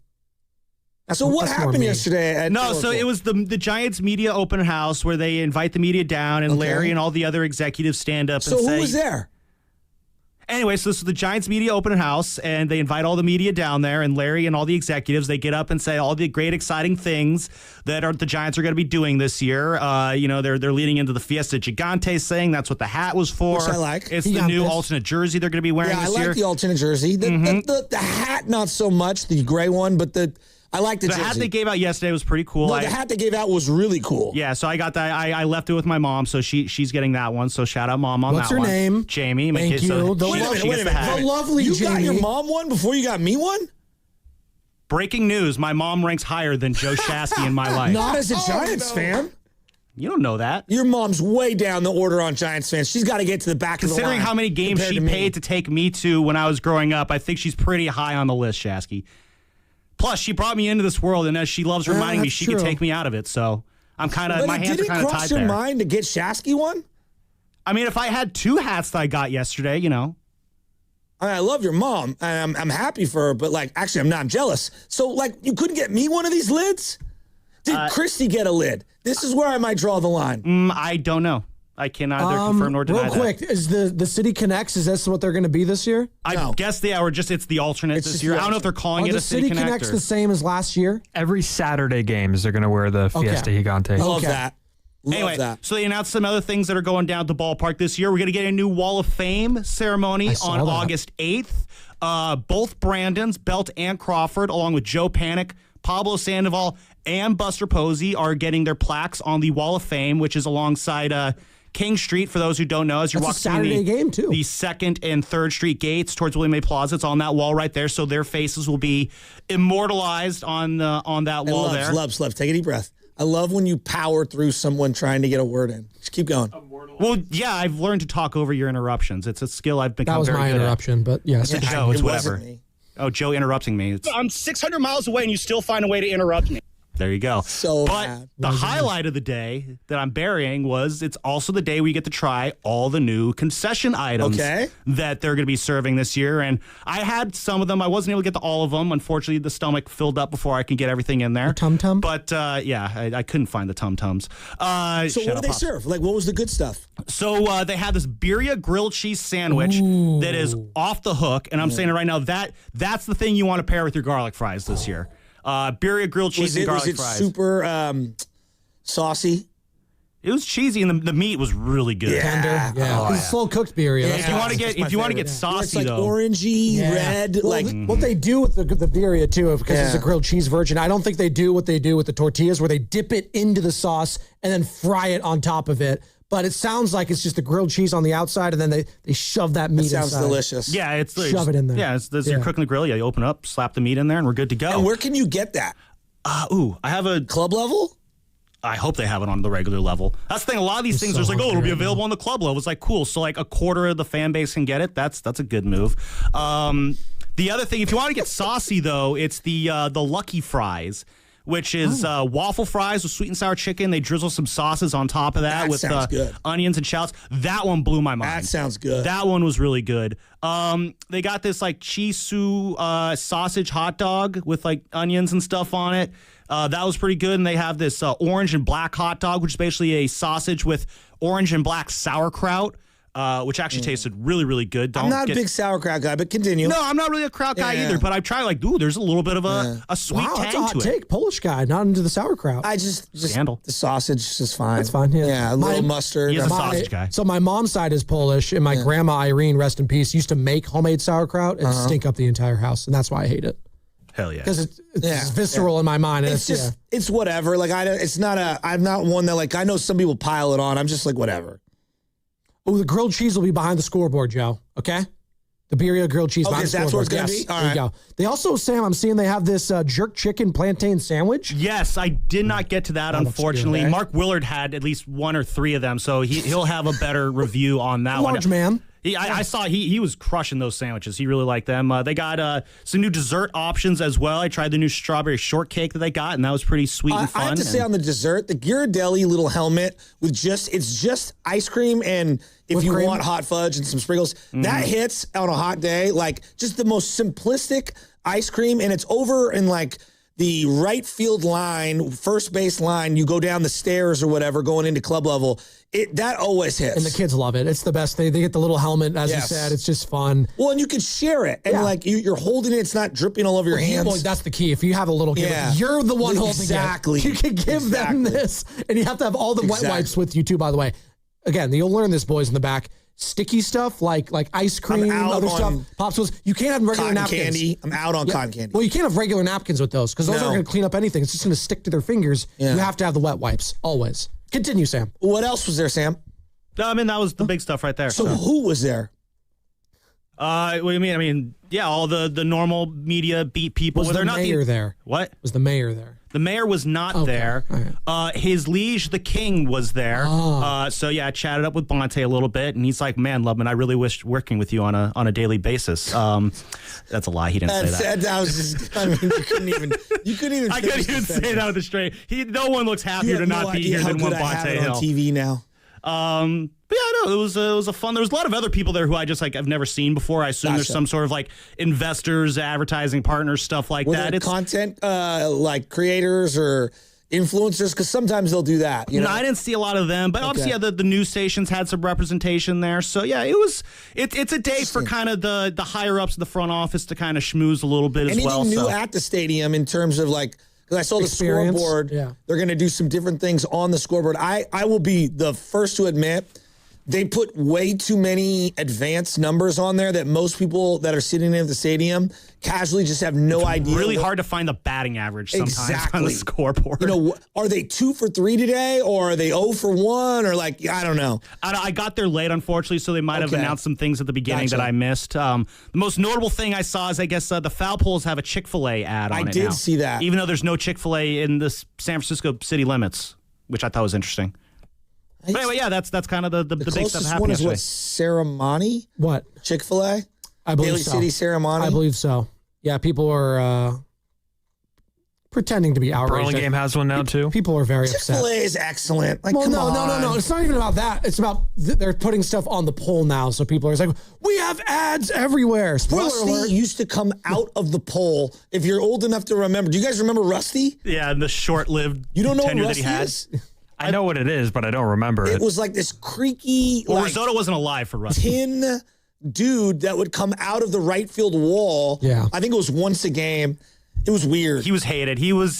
So what happened yesterday at Oracle? So it was the Giants media open house where they invite the media down and Larry and all the other executives stand up and say. So who was there? Anyway, so this is the Giants media open house, and they invite all the media down there, and Larry and all the executives, they get up and say all the great, exciting things that the Giants are going to be doing this year. They're leading into the Fiesta Gigante saying that's what the hat was for. Which I like. It's the new alternate jersey they're going to be wearing this year. I like the alternate jersey. The hat, not so much, the gray one, but I like the jersey. The hat they gave out yesterday was pretty cool. No, the hat they gave out was really cool. Yeah, so I got that. I left it with my mom, so she's getting that one. So shout out mom on What's that one. What's her name? Jamie. Thank you. Wait a minute. The lovely you Jamie. Got your mom one before you got me one? Breaking news, my mom ranks higher than Joe Shasky in my life. Not as a Giants fan. You don't know that. Your mom's way down the order on Giants fans. She's got to get to the back of the line. Considering how many games she paid to take me to when I was growing up, I think she's pretty high on the list, Shasky. Plus, she brought me into this world, and as she loves reminding me, she can take me out of it. So I'm kind of, my hands are kind of tied there. Did it cross your mind to get Shasky one? I mean, if I had 2 hats that I got yesterday, I love your mom, and I'm happy for her, but, actually, I'm not. I'm jealous. So, you couldn't get me one of these lids? Did Christy get a lid? This is where I might draw the line. I don't know. I can neither confirm nor deny that. Real quick, is the City Connects, is this what they're going to be this year? I guess they are, it's the alternate this year. I don't know if they're calling it a City Connect. Are the City Connects the same as last year? Every Saturday games, they're going to wear the Fiesta Gigante. Love that. Anyway, so they announced some other things that are going down at the ballpark this year. We're going to get a new Wall of Fame ceremony on August 8th. Both Brandons, Belt and Crawford, along with Joe Panik, Pablo Sandoval, and Buster Posey are getting their plaques on the Wall of Fame, which is alongside King Street, for those who don't know, as you walk through the 2nd and 3rd Street gates towards William A. Plaza. It's on that wall right there, so their faces will be immortalized on that wall there. Love. Take a deep breath. I love when you power through someone trying to get a word in. Just keep going. Well, yeah, I've learned to talk over your interruptions. It's a skill I've become very good at. That was my interruption, but yes. It's Joe, it's whatever. Oh, Joe interrupting me. I'm 600 miles away and you still find a way to interrupt me. There you go. So but bad. the highlight of the day that I'm burying was it's also the day we get to try all the new concession items that they're going to be serving this year. And I had some of them. I wasn't able to get to all of them. Unfortunately, the stomach filled up before I could get everything in there. Tum-tum? But I couldn't find the tum-tums. So what do they serve? Like, what was the good stuff? So they had this birria grilled cheese sandwich that is off the hook. And I'm saying it right now, that's the thing you want to pair with your garlic fries this year. Birria grilled cheese and garlic fries. Was it super saucy? It was cheesy, and the meat was really good. Tender. Yeah. It's slow cooked birria. If you want to get saucy, it's like though, orangey, red. Well, what they do with the birria too, because it's a grilled cheese version. I don't think they do what they do with the tortillas, where they dip it into the sauce and then fry it on top of it. But it sounds like it's just the grilled cheese on the outside, and then they shove that meat inside. Sounds delicious. Yeah, it's shove it in there. Yeah, you're cooking the grill. Yeah, you open up, slap the meat in there, and we're good to go. And where can you get that? I have a club level. I hope they have it on the regular level. That's the thing. A lot of these things, there's like, it'll be available on the club level. It's like, cool. So like a quarter of the fan base can get it. That's a good move. The other thing, if you want to get saucy though, it's the Lucky Fries, which is waffle fries with sweet and sour chicken. They drizzle some sauces on top of that with onions and shallots. That one blew my mind. That sounds good. That one was really good. They got this like chisu sausage hot dog with like onions and stuff on it. That was pretty good. And they have this orange and black hot dog, which is basically a sausage with orange and black sauerkraut. Which actually tasted really, really good. I'm not a big sauerkraut guy, but continue. No, I'm not really a kraut guy either, but I've tried like, there's a little bit of a sweet tang that's a hot to it. take. Polish guy, not into the sauerkraut. I just Scandal. The sausage is fine. That's fine. Yeah, a little mustard. He's a sausage guy. So my mom's side is Polish, and my grandma Irene, rest in peace, used to make homemade sauerkraut and stink up the entire house, and that's why I hate it. Hell yeah, because it's visceral in my mind. And it's just it's whatever. Like I'm not one that like I know some people pile it on. I'm just like whatever. Oh, the grilled cheese will be behind the scoreboard, Joe. Okay? The birria grilled cheese behind the scoreboard. That's where it's going to be? All right. There you go. They also, Sam, I'm seeing they have this jerk chicken plantain sandwich. Yes, I did not get to that, unfortunately. good, Mark Willard had at least 1 or 3 of them, so he'll have a better review on that one. Large man. I saw he was crushing those sandwiches. He really liked them. They got some new dessert options as well. I tried the new strawberry shortcake that they got, and that was pretty sweet and fun. I have to say on the dessert, the Ghirardelli little helmet with it's just ice cream and if you want hot fudge and some sprinkles, that hits on a hot day. Like just the most simplistic ice cream, and it's over in like the right field line, first base line. You go down the stairs or whatever, going into club level. That always hits. And the kids love it. It's the best thing. They get the little helmet, as you said. It's just fun. Well, and you can share it. And like you're holding it. It's not dripping all over your hands. Well, that's the key. If you have a little kid, you're the one holding it. Exactly. You can give them this. And you have to have all the wet wipes with you too, by the way. Again, you'll learn this, boys, in the back. Sticky stuff like ice cream, other stuff, popsicles. You can't have regular napkins. Candy. I'm out on cotton candy. Well, you can't have regular napkins with those because those aren't going to clean up anything. It's just going to stick to their fingers. You have to have the wet wipes always. Continue, Sam. What else was there, Sam? I mean, that was the big stuff right there. So who was there? What do you mean? I mean, yeah, all the normal media beat people. Was the mayor there? What? Was the mayor there? The mayor was not there. Right. His liege, the king, was there. So yeah, I chatted up with Bonte a little bit, and he's like, "Man, Lubman, I really wish working with you on a daily basis." That's a lie. He didn't say that. That was just, I mean, you couldn't even. I couldn't even say that with a straight. No one looks happier to not be here than one Bonte Hill. On TV now. But yeah, no, it was a fun. There was a lot of other people there who I just like I've never seen before. I assume there's some sort of like investors, advertising partners, stuff like that. It's content like creators or influencers, because sometimes they'll do that. You know, I didn't see a lot of them, but obviously, the news stations had some representation there. So yeah, it's a day for kind of the higher ups of the front office to kind of schmooze a little bit as well. Anything new at the stadium in terms of like. Because I saw the scoreboard. Yeah. They're going to do some different things on the scoreboard. I will be the first to admit they put way too many advanced numbers on there that most people that are sitting in the stadium casually just have no idea. It's really hard to find the batting average sometimes on the scoreboard. You know, are they 2 for 3 today, or are they 0 for 1, or like I don't know. I got there late, unfortunately, so they might have announced some things at the beginning that I missed. The most notable thing I saw is I guess the foul poles have a Chick-fil-A ad on it now. I did see that, even though there's no Chick-fil-A in the San Francisco city limits, which I thought was interesting. But anyway, yeah, that's kind of the big stuff happening. The closest one is what, Ceremony? What? Chick-fil-A? I believe Daly City Ceremony? I believe so. Yeah, people are pretending to be outraged. Burlingame has one now too. People are very upset. Chick-fil-A is excellent. Like, Well, come no. on. It's not even about that. It's about they're putting stuff on the poll now, so people are like, we have ads everywhere. Spoiler Rusty alert. used to come out of the poll. If you're old enough to remember, do you guys remember Rusty? Yeah, the short-lived You don't know what tenure that Rusty he had. is? I know what it is, but I don't remember it. It was like this creaky, Well, like, risotto wasn't alive for Rusty. tin dude that would come out of the right field wall. Yeah. I think it was once a game. It was weird. He was hated. He was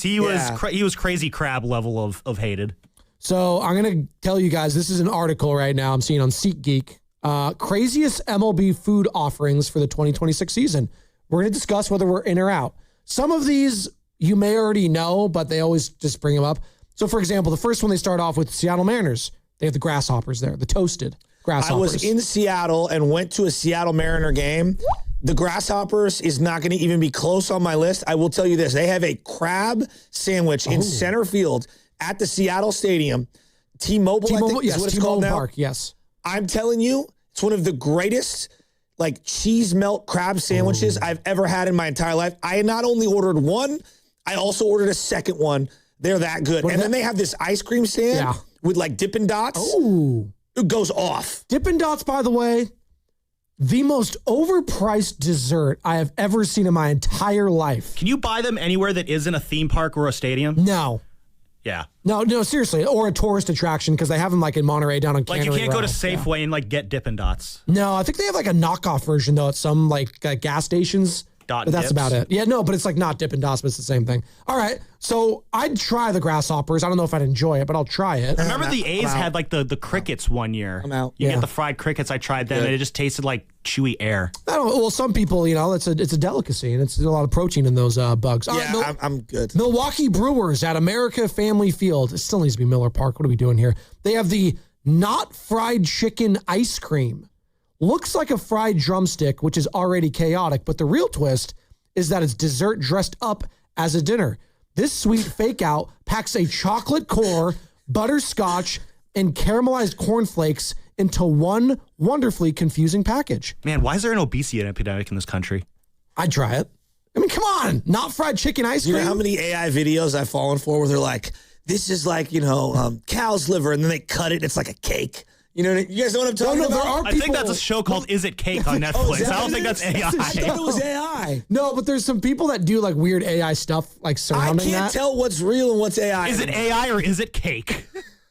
crazy crab level of hated. So I'm going to tell you guys, this is an article right now I'm seeing on SeatGeek. Craziest MLB food offerings for the 2026 season. We're going to discuss whether we're in or out. Some of these you may already know, but they always just bring them up. So, for example, the first one they start off with Seattle Mariners. They have the grasshoppers there, the toasted grasshoppers. I was in Seattle and went to a Seattle Mariner game. The grasshoppers is not going to even be close on my list. I will tell you this. They have a crab sandwich in center field at the Seattle Stadium. T-Mobile, I think is what it's called now. Park, yes. I'm telling you, it's one of the greatest like cheese melt crab sandwiches I've ever had in my entire life. I not only ordered one, I also ordered a second one. They're that good. And then they have this ice cream stand with like Dippin' Dots. Oh. It goes off. Dippin' Dots, by the way, the most overpriced dessert I have ever seen in my entire life. Can you buy them anywhere that isn't a theme park or a stadium? No. Yeah. No, seriously. Or a tourist attraction because they have them like in Monterey down on Cannery Like you can't go to Row. Safeway and like get Dippin' Dots. No, I think they have like a knockoff version though at some like gas stations. Dot But that's dips? about it. Yeah, no, but it's like not Dippin' Dots, but it's the same thing. All right, so I'd try the grasshoppers. I don't know if I'd enjoy it, but I'll try it. Remember the A's had like the crickets one year. I'm out. You Yeah. get the fried crickets. I tried them and it just tasted like chewy air. I don't. Well, some people, it's a delicacy, and it's a lot of protein in those bugs. All Yeah, right, I'm good. Milwaukee Brewers at America Family Field. It still needs to be Miller Park. What are we doing here? They have the not fried chicken ice cream. Looks like a fried drumstick, which is already chaotic, but the real twist is that it's dessert dressed up as a dinner. This sweet fake out packs a chocolate core, butterscotch, and caramelized cornflakes into one wonderfully confusing package. Man, why is there an obesity epidemic in this country? I'd try it. I mean, come on. Not fried chicken ice cream. You know how many AI videos I've fallen for where they're like, this is like, cow's liver, and then they cut it, and it's like a cake. You guys know what I'm talking about? I think that's a show called Is It Cake on Netflix. I don't think that's AI. I thought it was AI. No, but there's some people that do like weird AI stuff like surrounding that. I can't tell what's real and what's AI. Is it AI or is it cake?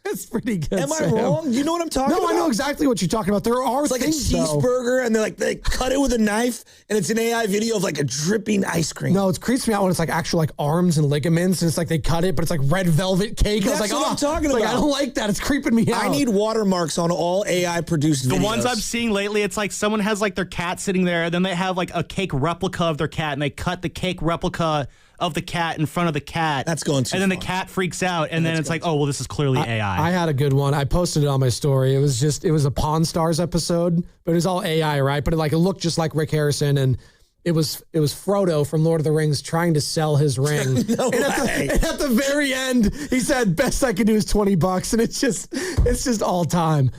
That's pretty good. Am I wrong? You know what I'm talking about? No, I know exactly what you're talking about. There are It's like things, a cheeseburger, and they cut it with a knife, and it's an AI video of like a dripping ice cream. No, it creeps me out when it's like actual like arms and ligaments, and it's like they cut it, but it's like red velvet cake. That's I was like, what I'm talking about. I don't like that. It's creeping me out. I need watermarks on all AI produced videos. The ones I'm seeing lately, it's like someone has like their cat sitting there, and then they have like a cake replica of their cat, and they cut the cake replica of the cat in front of the cat. That's going too And then far. the cat freaks out, and then it's like, oh, well, this is clearly AI. I had a good one. I posted it on my story. It was a Pawn Stars episode, but it was all AI, right? But it looked just like Rick Harrison, and it was Frodo from Lord of the Rings trying to sell his ring. No way. And at the very end, he said, "Best I can do is $20," and it's just all time.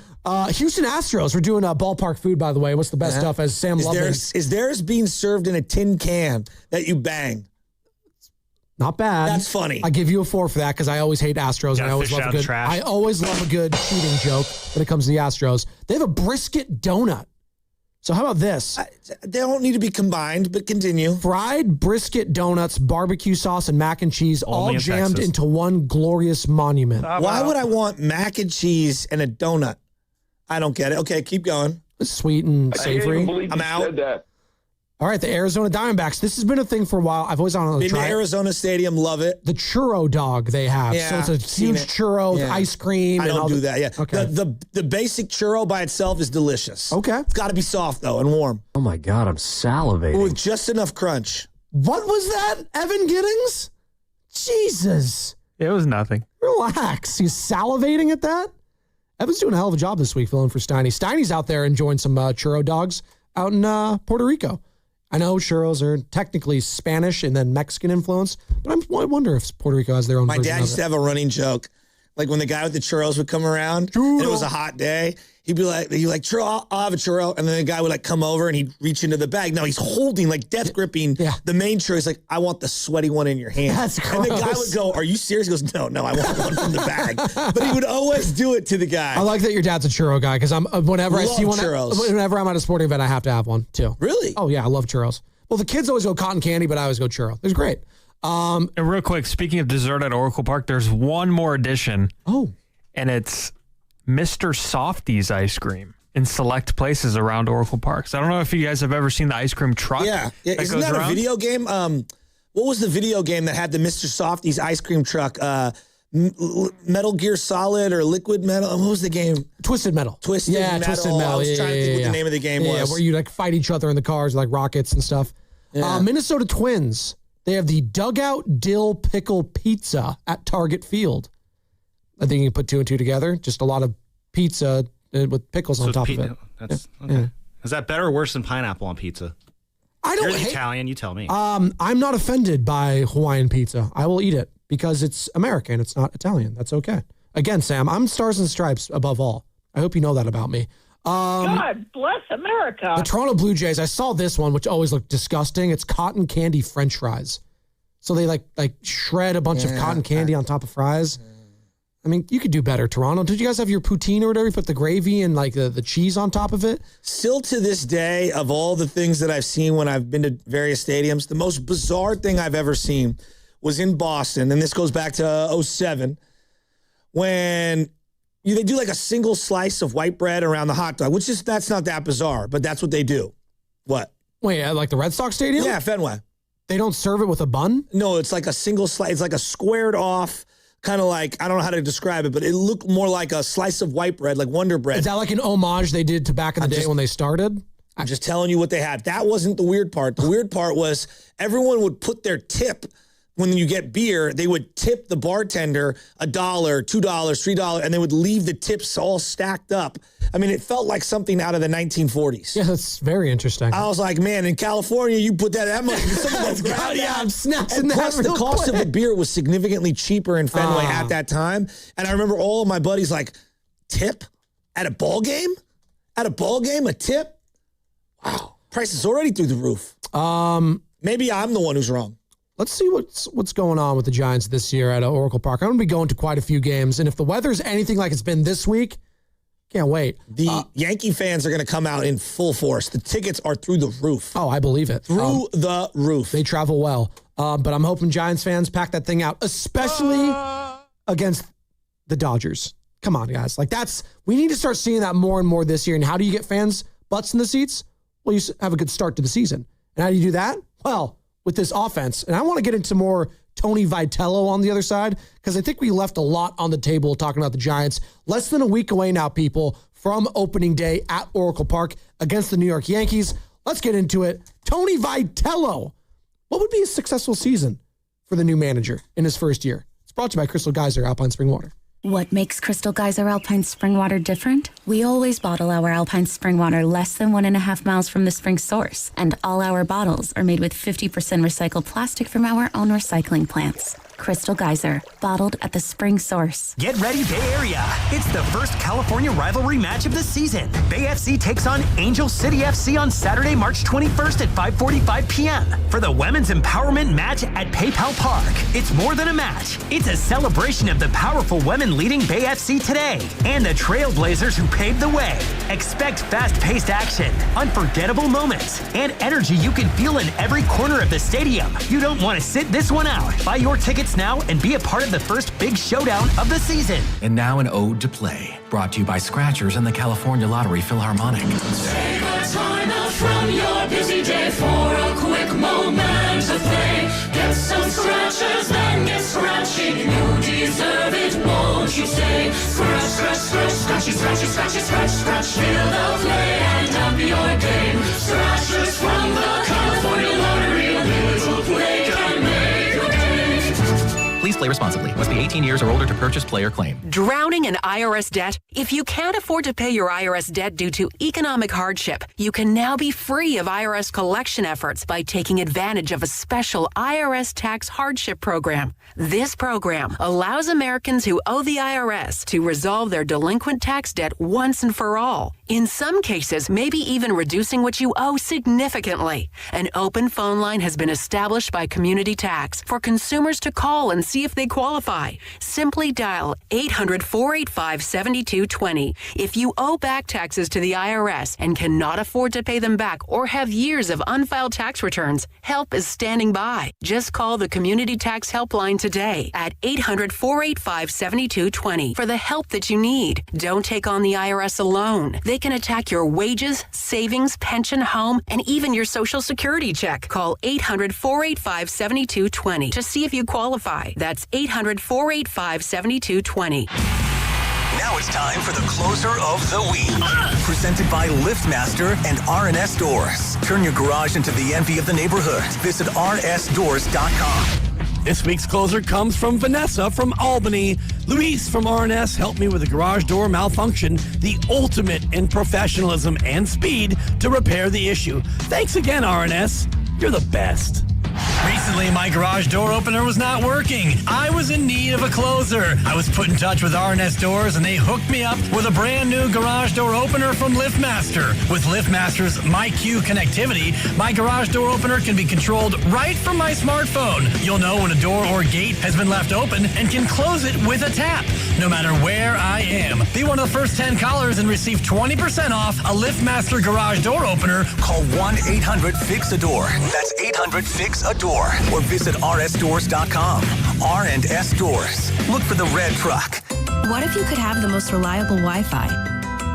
Houston Astros. We're doing ballpark food, by the way. What's the best stuff? As Sam Lovely. Is theirs being served in a tin can that you bang? Not bad. That's funny. I give you a 4 for that because I always hate Astros. And I always fish love out a good. trash. I always love a good cheating joke when it comes to the Astros. They have a brisket donut. So how about this? They don't need to be combined, but continue. Fried brisket donuts, barbecue sauce, and mac and cheese all in jammed Texas. into one glorious monument. Why would I want mac and cheese and a donut? I don't get it. Okay, keep going. It's sweet and savory. I'm out. All right, the Arizona Diamondbacks. This has been a thing for a while. I've always wanted to Been to try it. Arizona Stadium, love it. The churro dog they have. Yeah, so it's a seen huge it. churro with Yeah. ice cream. I and don't all do the- that. Yeah. Okay. The basic churro by itself is delicious. Okay. It's got to be soft though and warm. Oh my God, I'm salivating. With just enough crunch. What was that, Evan Giddings? Jesus. It was nothing. Relax. He's salivating at that? Evan's doing a hell of a job this week filling for Steiny. Steiny's out there enjoying some churro dogs out in Puerto Rico. I know churros are technically Spanish and then Mexican influence, but I wonder if Puerto Rico has their own My version dad of used it. to have a running joke Like when the guy with the churros would come around and it was a hot day, he'd be like, churro, I'll have a churro. And then the guy would like come over and he'd reach into the bag. Now he's holding, like death gripping the main churro. He's like, I want the swety one in your hand. That's gross. And the guy would go, are you serious? He goes, no, I want one from the bag. But he would always do it to the guy. I like that your dad's a churro guy because whenever I see one, whenever I'm at a sporting event, I have to have one too. Really? Oh yeah, I love churros. Well, the kids always go cotton candy, but I always go churro. It's great. And real quick, speaking of dessert at Oracle Park, there's one more addition. Oh. And it's Mr. Softy's ice cream in select places around Oracle Park. So I don't know if you guys have ever seen the ice cream truck. Yeah. Isn't that a video game? What was the video game that had the Mr. Softy's ice cream truck? Metal Gear Solid or Liquid Metal? What was the game? Twisted Metal. Twisted Metal. I was trying to think what the name of the game was. Yeah, where you like fight each other in the cars like rockets and stuff. Yeah. Minnesota Twins. They have the Dugout Dill Pickle Pizza at Target Field. I think you can put 2 and 2 together. Just a lot of pizza with pickles on top of it. That's okay. Is that better or worse than pineapple on pizza? You're the Italian, you tell me. I'm not offended by Hawaiian pizza. I will eat it because it's American. It's not Italian. That's okay. Again, Sam, I'm Stars and Stripes above all. I hope you know that about me. God bless America. The Toronto Blue Jays, I saw this one, which always looked disgusting. It's cotton candy French fries. So they like shred a bunch of cotton candy on top of fries. I mean, you could do better, Toronto. Did you guys have your poutine or whatever? You put the gravy and like the cheese on top of it? Still to this day, of all the things that I've seen when I've been to various stadiums, the most bizarre thing I've ever seen was in Boston, and this goes back to 2007, when they do like a single slice of white bread around the hot dog, that's not that bizarre, but that's what they do. What? Wait, like the Red Sox stadium? Yeah, Fenway. They don't serve it with a bun? No, it's like a single slice. It's like a squared off, kind of like, I don't know how to describe it, but it looked more like a slice of white bread, like Wonder Bread. Is that like an homage they did to back in the day when they started? I'm just telling you what they had. That wasn't the weird part. The weird part was everyone would put their tip. When you get beer, they would tip the bartender $1, $2, $3, and they would leave the tips all stacked up. I mean, it felt like something out of the 1940s. Yeah, that's very interesting. I was like, man, in California, you put that much. I'm snatching and that. Plus, the cost of the beer was significantly cheaper in Fenway at that time. And I remember all of my buddies like, tip at a ball game? At a ball game, a tip? Wow, price is already through the roof. Maybe I'm the one who's wrong. Let's see what's going on with the Giants this year at Oracle Park. I'm going to be going to quite a few games, and if the weather's anything like it's been this week, can't wait. The Yankee fans are going to come out in full force. The tickets are through the roof. Oh, I believe it. Through the roof. They travel well. But I'm hoping Giants fans pack that thing out, especially against the Dodgers. Come on, guys. We need to start seeing that more and more this year. And how do you get fans' butts in the seats? Well, you have a good start to the season. And how do you do that? Well, with this offense. And I want to get into more Tony Vitello on the other side, because I think we left a lot on the table talking about the Giants. Less than a week away now, people, from opening day at Oracle Park against the New York Yankees. Let's get into it. Tony Vitello. What would be a successful season for the new manager in his first year? It's brought to you by Crystal Geyser Alpine Spring Water. What makes Crystal Geyser Alpine Spring Water different? We always bottle our Alpine Spring Water less than 1.5 miles from the spring source, and all our bottles are made with 50% recycled plastic from our own recycling plants. Crystal Geyser, bottled at the spring source. Get ready, Bay Area. It's the first California rivalry match of the season. Bay FC takes on Angel City FC on Saturday, March 21st at 5:45 p.m. for the Women's Empowerment match at PayPal Park. It's more than a match. It's a celebration of the powerful women leading Bay FC today and the trailblazers who paved the way. Expect fast-paced action, unforgettable moments, and energy you can feel in every corner of the stadium. You don't want to sit this one out. Buy your tickets now and be a part of the first big showdown of the season. And now an ode to play, brought to you by Scratchers and the California Lottery Philharmonic. Take a time out from your busy day for a quick moment of play. Get some scratchers, then get scratching. You deserve it, won't you say? Scratch, scratch, scratch, scratchy, scratchy, scratchy, scratch, scratch. Feel the play and up your game. Scratchers from the California Lottery. A little play can make your day. Please play Play responsibly. Must be 18 years or older to purchase, play, or claim. Drowning in IRS debt? If you can't afford to pay your IRS debt due to economic hardship, you can now be free of IRS collection efforts by taking advantage of a special IRS tax hardship program. This program allows Americans who owe the IRS to resolve their delinquent tax debt once and for all. In some cases, maybe even reducing what you owe significantly. An open phone line has been established by Community Tax for consumers to call and see if they qualify. Simply dial 800-485-7220. If you owe back taxes to the IRS and cannot afford to pay them back or have years of unfiled tax returns, help is standing by. Just call the Community Tax Helpline today at 800-485-7220 for the help that you need. Don't take on the IRS alone. They can attack your wages, savings, pension, home, and even your Social Security check. Call 800-485-7220 to see if you qualify. That's 800-485-7220. Now it's time for the closer of the week. Presented by LiftMaster and RNS Doors. Turn your garage into the envy of the neighborhood. Visit rnsdoors.com. This week's closer comes from Vanessa from Albany. Luis from RNS helped me with a garage door malfunction, the ultimate in professionalism and speed to repair the issue. Thanks again, RNS. You're the best. Recently, my garage door opener was not working. I was in need of a closer. I was put in touch with RNS Doors, and they hooked me up with a brand new garage door opener from LiftMaster. With LiftMaster's MyQ connectivity, my garage door opener can be controlled right from my smartphone. You'll know when a door or gate has been left open and can close it with a tap, no matter where I am. Be one of the first 10 callers and receive 20% off a LiftMaster garage door opener. Call 1-800-FIX-A-DOOR. That's 800-FIX-A-DOOR. Or visit rsdoors.com. R&S Doors. Look for the red truck. What if you could have the most reliable Wi-Fi?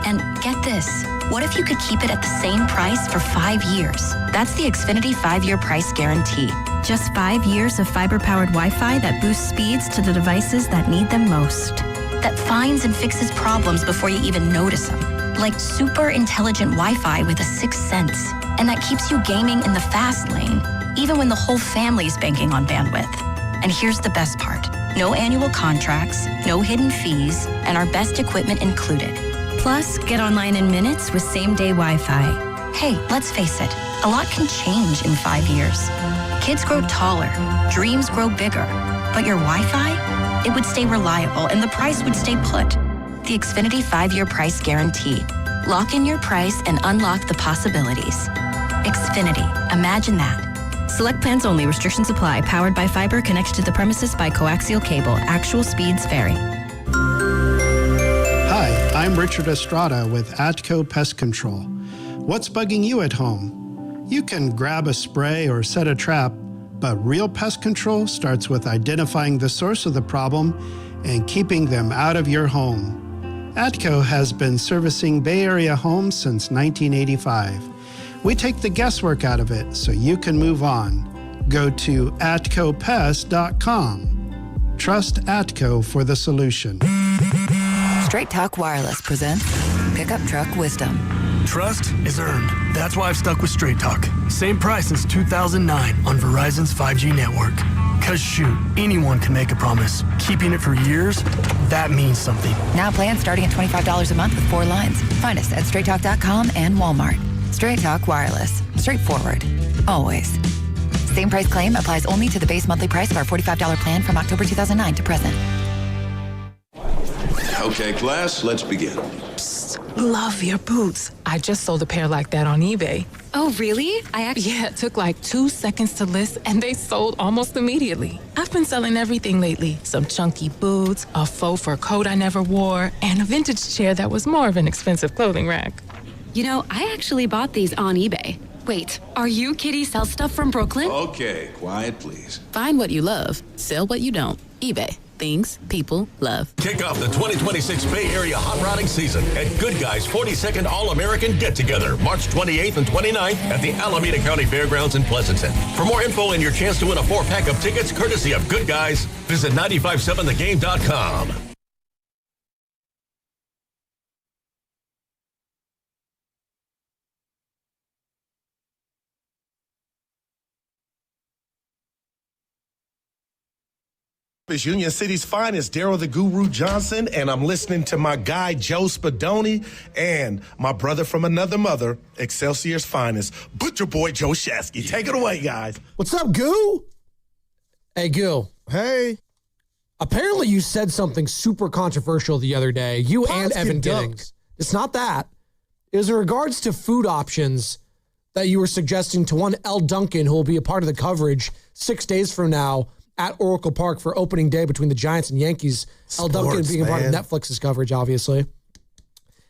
And get this, what if you could keep it at the same price for 5 years? That's the Xfinity 5-year price guarantee. Just 5 years of fiber-powered Wi-Fi that boosts speeds to the devices that need them most. That finds and fixes problems before you even notice them. Like super intelligent Wi-Fi with a sixth sense. And that keeps you gaming in the fast lane, even when the whole family's banking on bandwidth. And here's the best part. No annual contracts, no hidden fees, and our best equipment included. Plus, get online in minutes with same-day Wi-Fi. Hey, let's face it, a lot can change in 5 years. Kids grow taller, dreams grow bigger, but your Wi-Fi, it would stay reliable and the price would stay put. The Xfinity 5-year price guarantee. Lock in your price and unlock the possibilities. Xfinity, imagine that. Select plans only. Restrictions apply. Powered by fiber. Connects to the premises by coaxial cable. Actual speeds vary. Hi, I'm Richard Estrada with Atco Pest Control. What's bugging you at home? You can grab a spray or set a trap, but real pest control starts with identifying the source of the problem and keeping them out of your home. Atco has been servicing Bay Area homes since 1985. We take the guesswork out of it so you can move on. Go to atcopest.com. Trust Atco for the solution. Straight Talk Wireless presents Pickup Truck Wisdom. Trust is earned. That's why I've stuck with Straight Talk. Same price since 2009 on Verizon's 5G network. Cause shoot, anyone can make a promise. Keeping it for years, that means something. Now plans starting at $25 a month with 4 lines. Find us at straighttalk.com and Walmart. Straight Talk Wireless. Straightforward. Always. Same price claim applies only to the base monthly price of our $45 plan from October 2009 to present. Okay, class, let's begin. Love your boots. I just sold a pair like that on eBay. Oh, really? Yeah, it took like 2 seconds to list and they sold almost immediately. I've been selling everything lately. Some chunky boots, a faux fur coat I never wore, and a vintage chair that was more of an expensive clothing rack. You know, I actually bought these on eBay. Wait, are you Kitty Sell Stuff from Brooklyn? Okay, quiet, please. Find what you love, sell what you don't. eBay. Things people love. Kick off the 2026 Bay Area hot rodding season at Good Guys 42nd All-American Get-Together, March 28th and 29th at the Alameda County Fairgrounds in Pleasanton. For more info and your chance to win a 4-pack of tickets courtesy of Good Guys, visit 957thegame.com. It's Union City's finest, Daryl the Guru Johnson, and I'm listening to my guy, Joe Spadoni, and my brother from another mother, Excelsior's finest, Butcher Boy Joe Shasky. Take it away, guys. What's up, Goo? Hey, Goo. Hey. Apparently you said something super controversial the other day. You and Evan Giddings. It's not that. It was in regards to food options that you were suggesting to one L. Duncan, who will be a part of the coverage 6 days from now at Oracle Park for opening day between the Giants and Yankees. L. Duncan being a part of Netflix's coverage, obviously.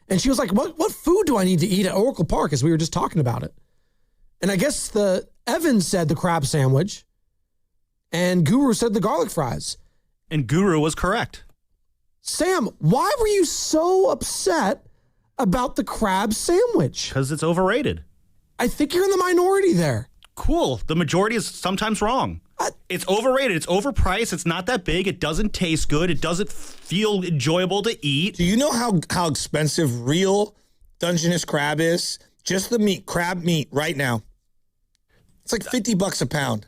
And she was like, what food do I need to eat at Oracle Park? As we were just talking about it. And I guess Evan said the crab sandwich and Guru said the garlic fries. And Guru was correct. Sam, why were you so upset about the crab sandwich? Because it's overrated. I think you're in the minority there. Cool. The majority is sometimes wrong. It's overrated. It's overpriced. It's not that big. It doesn't taste good. It doesn't feel enjoyable to eat. Do you know how expensive real Dungeness crab is? Just the meat, crab meat, right now. It's like $50 a pound.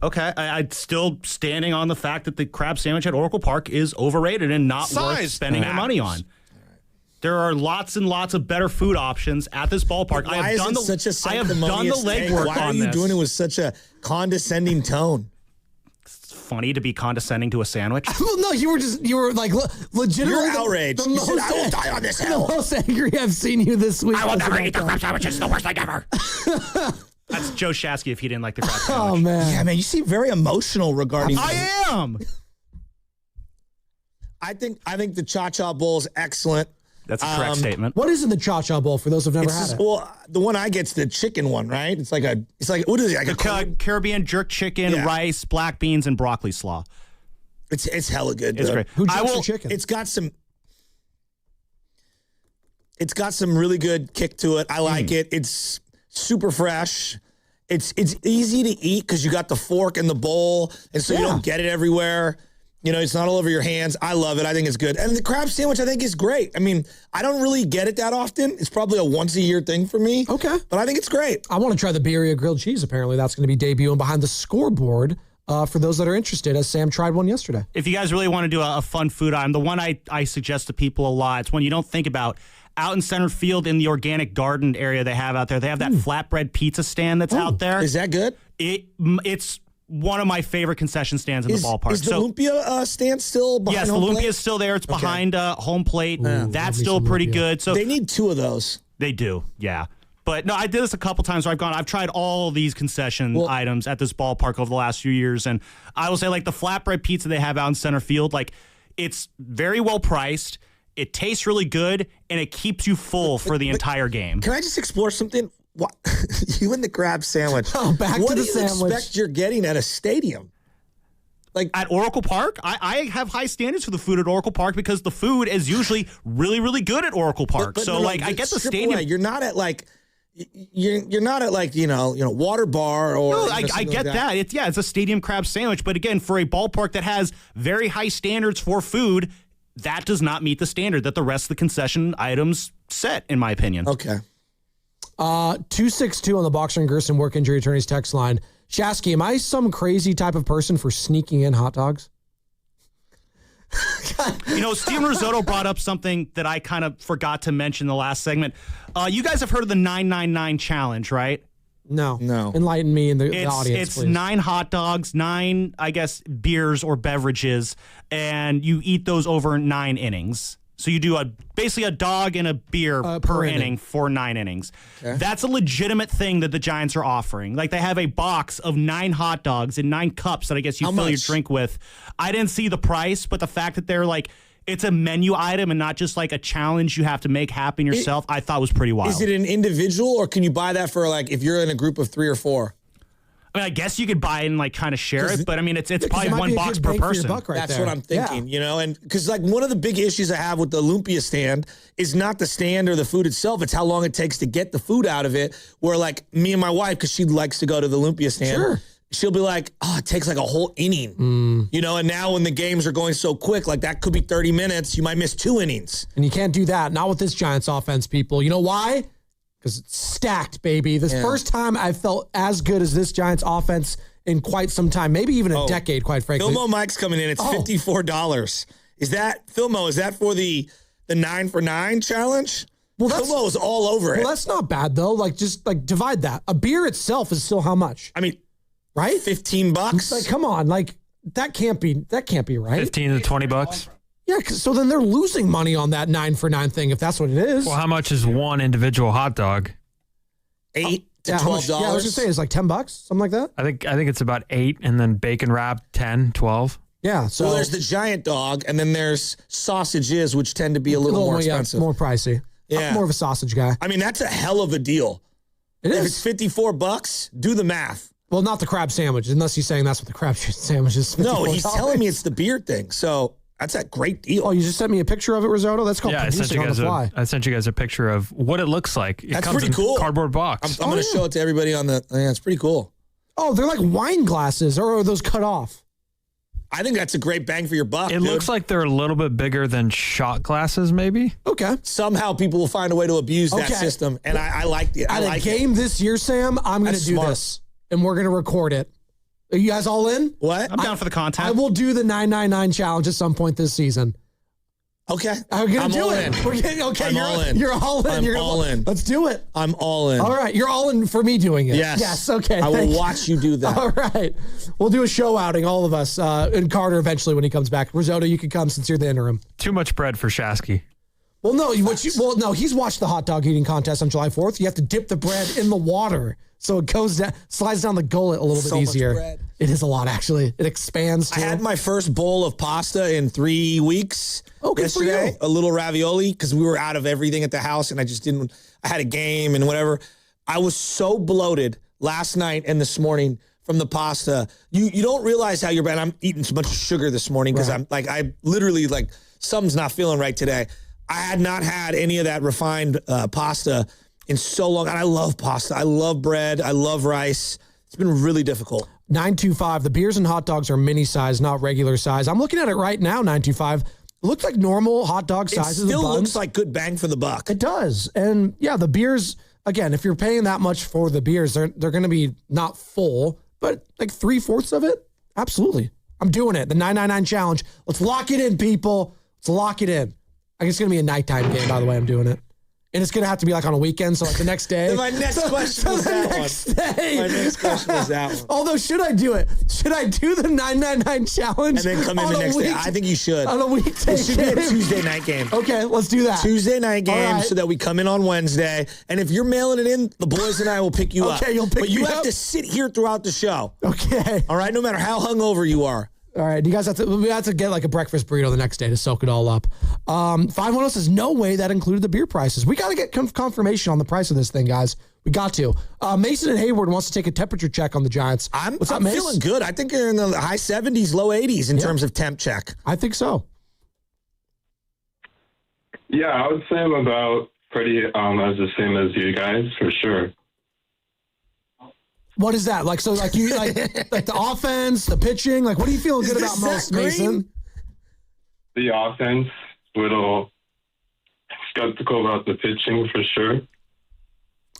Okay, I'm still standing on the fact that the crab sandwich at Oracle Park is overrated and not worth spending your money on. There are lots and lots of better food options at this ballpark. I have done the legwork on this. Why are you doing it with such a condescending tone? It's funny to be condescending to a sandwich. Well, no, you were like legitimately. You're outraged. You said, I will die on this hill. The most angry I've seen you this week. I will never eat the crab sandwich. It's the worst thing ever. That's Joe Shasky if he didn't like the crab sandwich. Oh, man. Yeah, man, you seem very emotional regarding I am. I think the Cha-Cha Bowl is excellent. That's a correct statement. What is in the Cha-Cha Bowl for those who've never had it? Well, the one I get's the chicken one, right? It's like what is it? Like Caribbean jerk chicken, rice, black beans, and broccoli slaw. It's hella good. It's great. Who jerks the chicken? It's got some really good kick to it. I like it. It's super fresh. It's easy to eat because you got the fork and the bowl, and so you don't get it everywhere. You know, it's not all over your hands. I love it. I think it's good. And the crab sandwich, I think, is great. I mean, I don't really get it that often. It's probably a once-a-year thing for me. Okay. But I think it's great. I want to try the Birria grilled cheese. Apparently, that's going to be debuting behind the scoreboard for those that are interested, as Sam tried one yesterday. If you guys really want to do a fun food item, the one I suggest to people a lot, it's one you don't think about. Out in center field in the organic garden area they have out there, they have that flatbread pizza stand that's out there. Is that good? It's one of my favorite concession stands in the ballpark. Is the Lumpia stand still behind home plate? Yes, the Lumpia is still there. It's behind home plate. That's still pretty good. So they need two of those. They do, yeah. But no, I did this a couple times where I've tried all these concession items at this ballpark over the last few years, and I will say, like, the flatbread pizza they have out in center field, like, it's very well priced. It tastes really good, and it keeps you full for the entire game. Can I just explore something? What, you and the crab sandwich. Back to the sandwich. What do you expect you're getting at a stadium? Like at Oracle Park, I have high standards for the food at Oracle Park because the food is usually really, really good at Oracle Park. I get the stadium. Away. You're not at like. You're not at like Water Bar or. No, I get that. It's a stadium crab sandwich, but again, for a ballpark that has very high standards for food, that does not meet the standard that the rest of the concession items set, in my opinion. Okay. 262 on the Boxer and Gerson work injury attorneys text line. Shasky, am I some crazy type of person for sneaking in hot dogs? Steven Risotto brought up something that I kind of forgot to mention in the last segment. You guys have heard of the 999 challenge, right? No. Enlighten me in the audience, It's please. 9 hot dogs, 9, I guess, beers or beverages, and you eat those over 9 innings. So you do basically a dog and a beer per inning for 9 innings. Okay. That's a legitimate thing that the Giants are offering. Like, they have a box of 9 hot dogs and 9 cups that I guess you fill your drink with. I didn't see the price, but the fact that they're like, it's a menu item and not just like a challenge you have to make happen yourself, I thought was pretty wild. Is it an individual, or can you buy that for like if you're in a group of 3 or 4? I mean, I guess you could buy it and like kind of share it, but I mean, it's probably one box per person. That's what I'm thinking, and because like one of the big issues I have with the Lumpia stand is not the stand or the food itself; it's how long it takes to get the food out of it. Where like me and my wife, because she likes to go to the Lumpia stand, she'll be like, "Oh, it takes like a whole inning," And now when the games are going so quick, like that could be 30 minutes. You might miss 2 innings, and you can't do that. Not with this Giants offense, people. You know why? Because it's stacked, baby. This first time I felt as good as this Giants offense in quite some time, maybe even a decade, quite frankly. Filmo Mike's coming in. It's $54. Is that Filmo? Is that for the 9 for 9 challenge? Well, Filmo is all over it. Well, that's not bad though. Like just like divide that. A beer itself is still how much? I mean, right? $15. Like, come on, like that can't be right. 15 to $20. Yeah, so then they're losing money on that 9 for 9 thing if that's what it is. Well, how much is one individual hot dog? $8 to $12. Yeah, I was gonna say it's like $10, something like that. I think it's about 8, and then bacon wrap 10, 12. Yeah. So there's the giant dog, and then there's sausages, which tend to be a little more expensive, more pricey. Yeah, I'm more of a sausage guy. I mean, that's a hell of a deal. It is. If it's $54, do the math. Well, not the crab sandwich, unless he's saying that's what the crab sandwich is. No, he's telling me it's the beer thing. So that's a great deal. Oh, you just sent me a picture of it, Risotto? That's called producing on the fly. I sent you guys a picture of what it looks like. It That's comes pretty in cool. Cardboard box. I'm going to show it to everybody on the. Yeah, it's pretty cool. Oh, they're like wine glasses, or are those cut off? I think that's a great bang for your buck. It looks like they're a little bit bigger than shot glasses, maybe. Okay. Somehow people will find a way to abuse that system, and I like it. At a game this year, Sam, I'm going to do this, and we're going to record it. Are you guys all in? What? I'm down for the content. I will do the 999 challenge at some point this season. Okay. I'm going I'm to do all it. in. We're getting, okay, I'm all in. You're all in. I'm all in. Let's do it. I'm all in. All right. You're all in for me doing it. Yes. Yes. Okay. I will watch you do that. All right. We'll do a show outing, all of us, and Carter eventually when he comes back. Risotto, you can come since you're the interim. Too much bread for Shasky. Well, no. No, he's watched the hot dog eating contest on July 4th. You have to dip the bread in the water so it goes down, slides down the gullet a little bit easier. Much bread. It is a lot, actually. It expands too. I had my first bowl of pasta in 3 weeks yesterday. A little ravioli because we were out of everything at the house, and I had a game and whatever. I was so bloated last night and this morning from the pasta. You don't realize how you're bad. I'm eating so much sugar this morning because I literally something's not feeling right today. I had not had any of that refined pasta in so long. And I love pasta. I love bread. I love rice. It's been really difficult. 925. The beers and hot dogs are mini size, not regular size. I'm looking at it right now, 925. It looks like normal hot dog sizes. It still looks like good bang for the buck. It does. And yeah, the beers, again, if you're paying that much for the beers, they're going to be not full, but like 3/4 of it. Absolutely. I'm doing it. The 999 challenge. Let's lock it in, people. Let's lock it in. I guess it's going to be a nighttime game, by the way. I'm doing it. And it's going to have to be like on a weekend, so like the next day. My next question was that one. My next question was that one. Although, should I do it? Should I do the 999 challenge? And then come in the next day? I think you should. On a weekday It should be a Tuesday night game. Okay, let's do that. Tuesday night game right. so that we come in on Wednesday. And if you're mailing it in, the boys and I will pick you up. Okay, you'll pick But you me have up? to sit here throughout the show. Okay. All right, no matter how hungover you are. All right, you guys we have to get like a breakfast burrito the next day to soak it all up. 510 says no way that included the beer prices. We got to get confirmation on the price of this thing, guys. We got to. Mason and Hayward wants to take a temperature check on the Giants. What's up, I'm Mason? feeling good. I think you're in the high 70s, low 80s in terms of temp check. I think so. Yeah, I would say I'm about pretty as the same as you guys for sure. What is that? Like, so like you like the offense, the pitching, like what are you feeling good about most, Mason? The offense, little skeptical about the pitching for sure.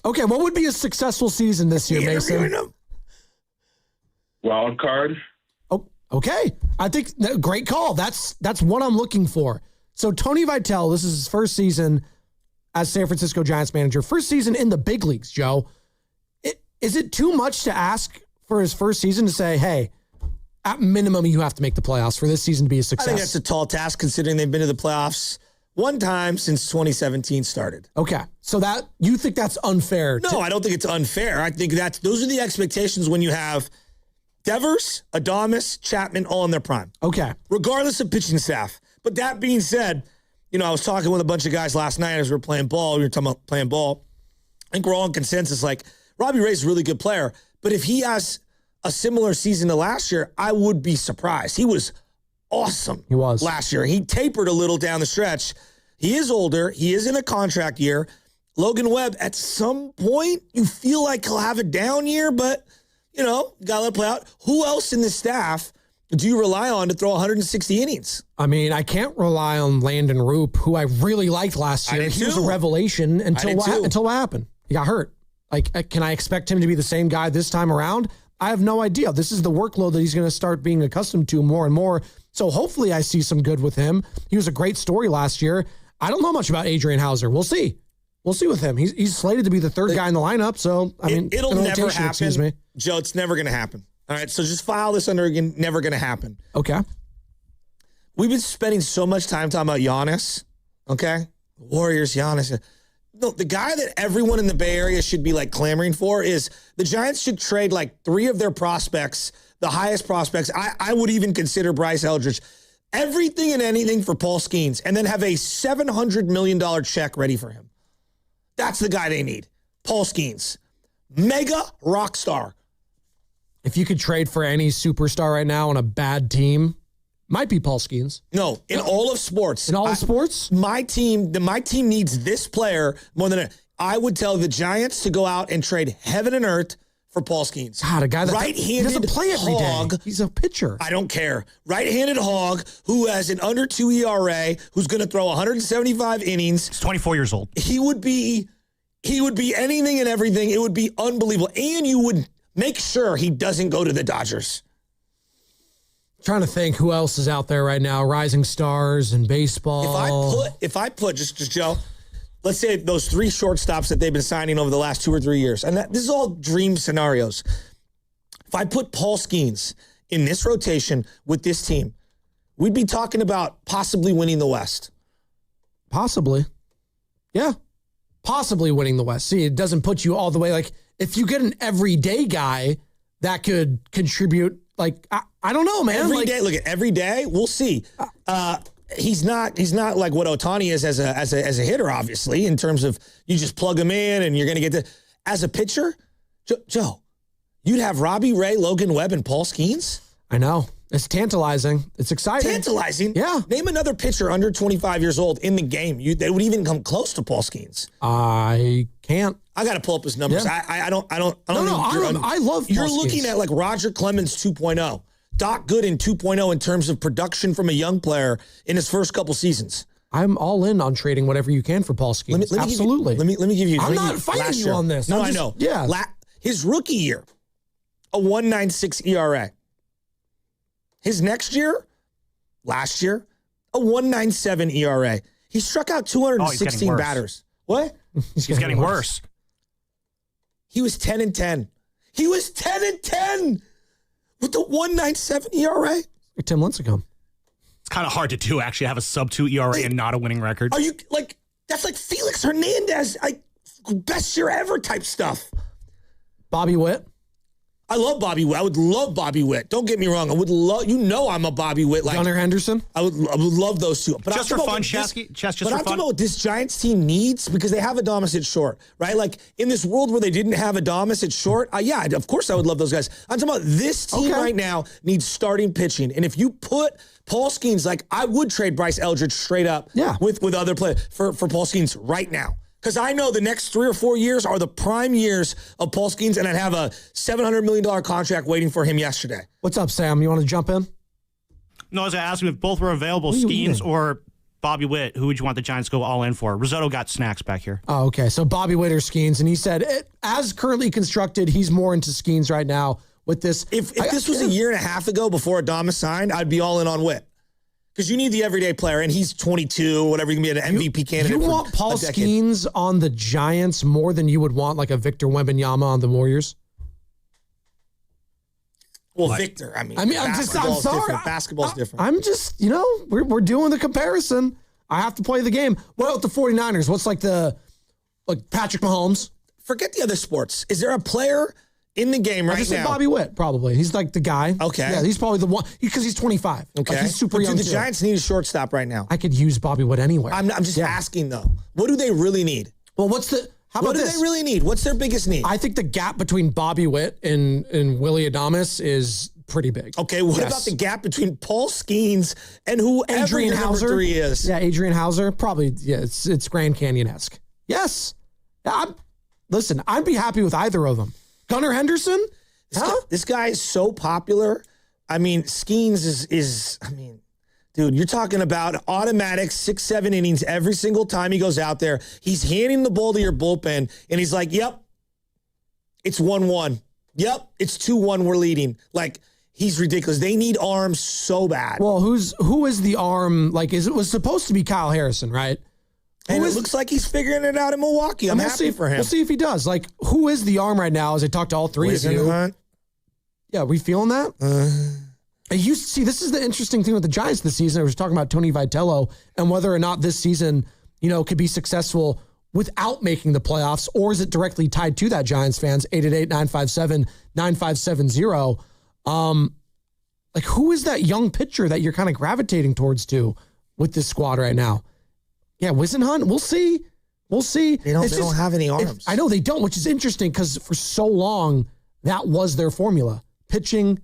Okay, what would be a successful season this year, Mason? Wild card. Oh, okay. I think great call. That's what I'm looking for. So Tony Vitale, this is his first season as San Francisco Giants manager. First season in the big leagues, Joe. Is it too much to ask for his first season to say, hey, at minimum, you have to make the playoffs for this season to be a success? I think that's a tall task considering they've been to the playoffs one time since 2017 started. Okay. So that you think that's unfair? No, I don't think it's unfair. I think those are the expectations when you have Devers, Adames, Chapman all in their prime. Okay. Regardless of pitching staff. But that being said, I was talking with a bunch of guys last night as we were playing ball. We were talking about playing ball. I think we're all in consensus like, Robbie Ray's a really good player, but if he has a similar season to last year, I would be surprised. He was awesome. He was. Last year. He tapered a little down the stretch. He is older. He is in a contract year. Logan Webb, at some point, you feel like he'll have a down year, but, got to let it play out. Who else in the staff do you rely on to throw 160 innings? I mean, I can't rely on Landon Roop, who I really liked last year. He was a revelation until what happened? He got hurt. Like, can I expect him to be the same guy this time around? I have no idea. This is the workload that he's going to start being accustomed to more and more. So hopefully I see some good with him. He was a great story last year. I don't know much about Adrian Hauser. We'll see. We'll see with him. He's slated to be the third guy in the lineup. So, I mean, it'll never happen. Excuse me. Joe, it's never going to happen. All right, so just file this under again, never going to happen. Okay. We've been spending so much time talking about Giannis, okay? Warriors, Giannis. No, the guy that everyone in the Bay Area should be like clamoring for is the Giants should trade like 3 of their prospects, the highest prospects. I would even consider Bryce Eldridge. Everything and anything for Paul Skeens, and then have a $700 million check ready for him. That's the guy they need. Paul Skeens. Mega rock star. If you could trade for any superstar right now on a bad team, might be Paul Skeens. No, in all of sports. In all of sports? My team needs this player more than I would tell the Giants to go out and trade heaven and earth for Paul Skeens. God, a guy that right-handed doesn't play every hog. day. He's a pitcher. I don't care. Right-handed hog who has an under 2 ERA, who's going to throw 175 innings. He's 24 years old. He would be anything and everything. It would be unbelievable. And you would make sure he doesn't go to the Dodgers. Trying to think who else is out there right now. Rising stars in baseball. If I put just Joe, let's say those 3 shortstops that they've been signing over the last 2 or 3 years, and this is all dream scenarios. If I put Paul Skeens in this rotation with this team, we'd be talking about possibly winning the West. Possibly. Yeah. Possibly winning the West. See, it doesn't put you all the way. Like, if you get an everyday guy that could contribute, like, I don't know, man. Every day, we'll see. He's not like what Ohtani is as a hitter, obviously, in terms of you just plug him in and you're going to get to. As a pitcher, Joe, you'd have Robbie Ray, Logan Webb, and Paul Skeens. I know. It's tantalizing. It's exciting. Tantalizing? Yeah. Name another pitcher under 25 years old in the game that would even come close to Paul Skeens. I can't. I got to pull up his numbers. Yeah. I don't. I love Paul You're Skeens. looking at like Roger Clemens 2.0. Doc Gooden 2.0 in terms of production from a young player in his first couple seasons. I'm all in on trading whatever you can for Paul Skeens. Absolutely. Let me give you. I'm not fighting you on this. No, I know. Yeah. His rookie year, a 1.96 ERA. His next year, last year, a 1.97 ERA. He struck out 216 batters. What? He's getting worse. He was 10-10. He was 10-10 with the 1.97 ERA. Like Tim Lincecum. It's kind of hard to do, actually, have a sub-2 ERA and not a winning record. Are you like, that's like Felix Hernandez, like best year ever type stuff. Bobby Witt. I love Bobby Witt. I would love Bobby Witt. Don't get me wrong. I would love, I'm a Bobby Witt. Like Gunnar Henderson. I would love those two. But just for fun, Chesky. But I'm talking about what this Giants team needs because they have Adames at short, right? Like in this world where they didn't have Adames at short, yeah, of course I would love those guys. I'm talking about this team right now needs starting pitching. And if you put Paul Skeens, like I would trade Bryce Eldridge straight up with other players for Paul Skeens right now. Because I know the next 3 or 4 years are the prime years of Paul Skeens, and I'd have a $700 million contract waiting for him yesterday. What's up, Sam? You want to jump in? No, I was asking if both were available, Skeens or Bobby Witt, who would you want the Giants to go all in for? Risotto got snacks back here. Oh, okay. So Bobby Witt or Skeens, and he said, as currently constructed, he's more into Skeens right now with this. If this was a year and a half ago before Adames signed, I'd be all in on Witt. Because you need the everyday player, and he's 22, whatever, you can be an MVP candidate. You want Paul Skeens on the Giants more than you would want like a Victor Wembanyama on the Warriors? Well, Victor, I'm sorry. Basketball's different. I'm just, we're doing the comparison. I have to play the game. What about the 49ers? What's like Patrick Mahomes? Forget the other sports. Is there a player in the game right now? Bobby Witt, probably. He's like the guy. Okay. Yeah, he's probably the one because he's 25. Okay. Like, he's super young. Do the Giants need a shortstop right now? I could use Bobby Witt anywhere. I'm just asking, though. What do they really need? Well, how about this? What do they really need? What's their biggest need? I think the gap between Bobby Witt and Willie Adames is pretty big. Okay, what about the gap between Paul Skeens and whoever Adrian your Hauser? number 3 is? Yeah, Adrian Hauser. Probably, it's Grand Canyon-esque. Yes. Listen, I'd be happy with either of them. Gunnar Henderson? This guy is so popular. I mean, Skeens is dude, you're talking about automatic 6-7 innings every single time he goes out there. He's handing the ball to your bullpen, and he's like, yep, it's 1-1. Yep, it's 2-1. We're leading. Like, he's ridiculous. They need arms so bad. Well, who is the arm? Like, it was supposed to be Kyle Harrison, right? And it looks like he's figuring it out in Milwaukee. I'm happy for him. We'll see if he does. Like, who is the arm right now? As I talk to all three of you. Yeah, we feeling that? You see, this is the interesting thing with the Giants this season. I was talking about Tony Vitello and whether or not this season, could be successful without making the playoffs, or is it directly tied to that, Giants fans? 888-957-9570. Like, who is that young pitcher that you're kind of gravitating towards with this squad right now? Yeah, Wisenhunt. We'll see. They don't have any arms. I know they don't, which is interesting because for so long, that was their formula. Pitching.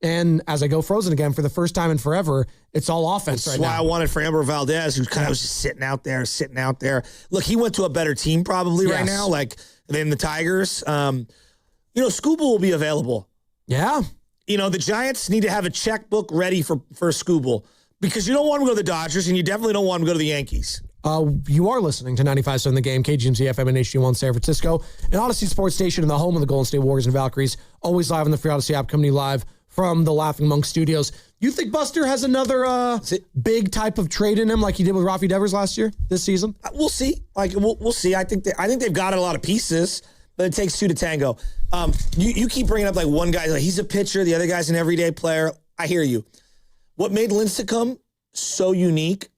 And as I go frozen again, for the first time in forever, it's all offense right now. That's why I wanted Framber Valdez, who kind of was just sitting out there. Look, he went to a better team probably right now, like than the Tigers. Scuba will be available. Yeah. The Giants need to have a checkbook ready for Skubal, because you don't want him to go to the Dodgers, and you definitely don't want him to go to the Yankees. You are listening to 95.7 The Game, KGMZ FM and HD1 San Francisco, an Odyssey Sports Station and the home of the Golden State Warriors and Valkyries, always live on the free Odyssey app, coming live from the Laughing Monk Studios. You think Buster has another big type of trade in him like he did with Rafi Devers last year, this season? We'll see. We'll see. I think they've got a lot of pieces, but it takes two to tango. You keep bringing up like one guy, like he's a pitcher, the other guy's an everyday player. I hear you. What made Lincecum so unique?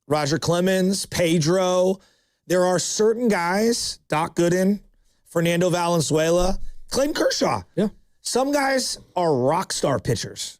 Roger Clemens, Pedro. There are certain guys, Doc Gooden, Fernando Valenzuela, Clayton Kershaw. Yeah. Some guys are rock star pitchers.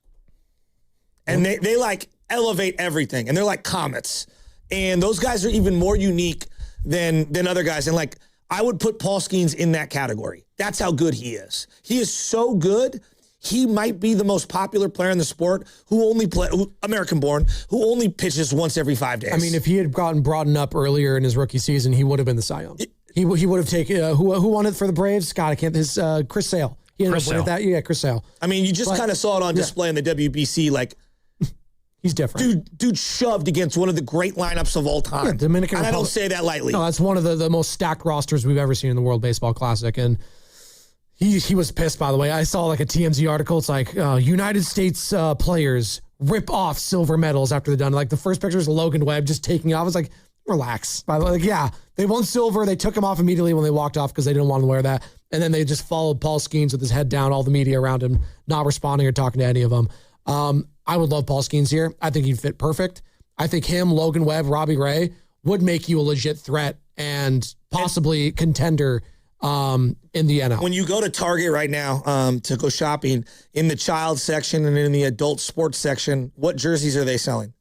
And they like elevate everything. And they're like comets. And those guys are even more unique than other guys. And like, I would put Paul Skeens in that category. That's how good he is. He is so good. He might be the most popular player in the sport American-born, who only pitches once every 5 days. I mean, if he had gotten broadened up earlier in his rookie season, he would have been the Cy Young. He would have taken, who won it for the Braves? God, I can't, Chris Sale. He ended up winning that. Yeah, Chris Sale. I mean, you just kind of saw it on display in the WBC, like, he's different. Dude shoved against one of the great lineups of all time. Yeah, Dominican and Republic. I don't say that lightly. No, that's one of the most stacked rosters we've ever seen in the World Baseball Classic. And he was pissed, by the way. I saw like a TMZ article. It's like, United States players rip off silver medals after they're done. Like the first picture is Logan Webb just taking off. I was like, relax. By the way, like, yeah, they won silver. They took him off immediately when they walked off because they didn't want to wear that. And then they just followed Paul Skeens with his head down, all the media around him, not responding or talking to any of them. I would love Paul Skeens here. I think he'd fit perfect. I think him, Logan Webb, Robbie Ray would make you a legit threat and possibly contender in the NL. When you go to Target right now to go shopping, in the child section and in the adult sports section, what jerseys are they selling?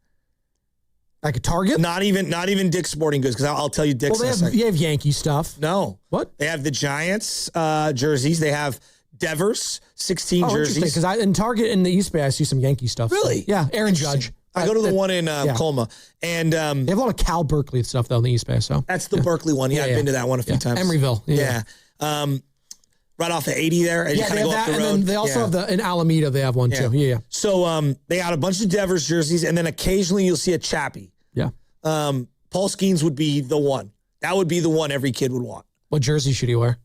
Like a Target? Not even Dick's Sporting Goods, because I'll tell you Dick's in a second. They have Yankee stuff. No. What? They have the Giants jerseys. They have Devers 16 jerseys. Because in Target in the East Bay, I see some Yankee stuff. Really? So. Yeah, Aaron Judge. I go to the one in Colma. And they have a lot of Cal Berkeley stuff, though, in the East Bay. So that's the Berkeley one. Yeah, I've been to that one a few times. Emeryville. Yeah. Right off the 80 there. Yeah, they have that. And then they also have in Alameda, they have one, too. Yeah. So they got a bunch of Devers jerseys, and then occasionally you'll see a Chappie. Yeah. Paul Skeens would be the one. That would be the one every kid would want. What jersey should he wear?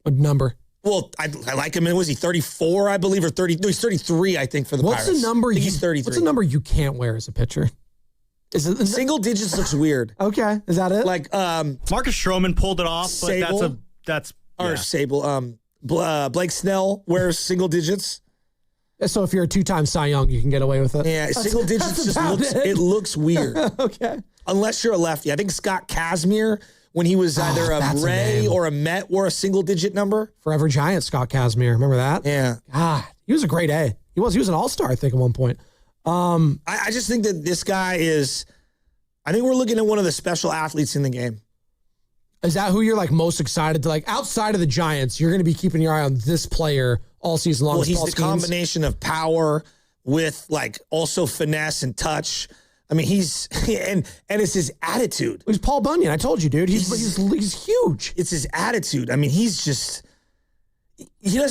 What number? Well, I like him. Was he 34, I believe, or 30? No, he's 33, I think, for the Pirates. What's the number? He's 33. What's the number you can't wear as a pitcher? Is it single digits? Looks weird. Okay, is that it? Like Marcus Stroman pulled it off, Sable, but Sable. Blake Snell wears single digits. So if you're a two-time Cy Young, you can get away with it. Yeah, single digits just looks weird. Okay. Unless you're a lefty. I think Scott Kazmir, when he was either a Ray or a Met, wore a single-digit number. Forever Giant Scott Kazmir. Remember that? Yeah. God, he was a great A. He was an all-star, I think, at one point. I just think that this guy is, I think we're looking at one of the special athletes in the game. Is that who you're like most excited to, like, outside of the Giants, you're going to be keeping your eye on this player all season long? Well, he's the combination of power with like also finesse and touch. I mean, he's and it's his attitude. He's Paul Bunyan. I told you, dude. He's huge. It's his attitude. I mean, he doesn't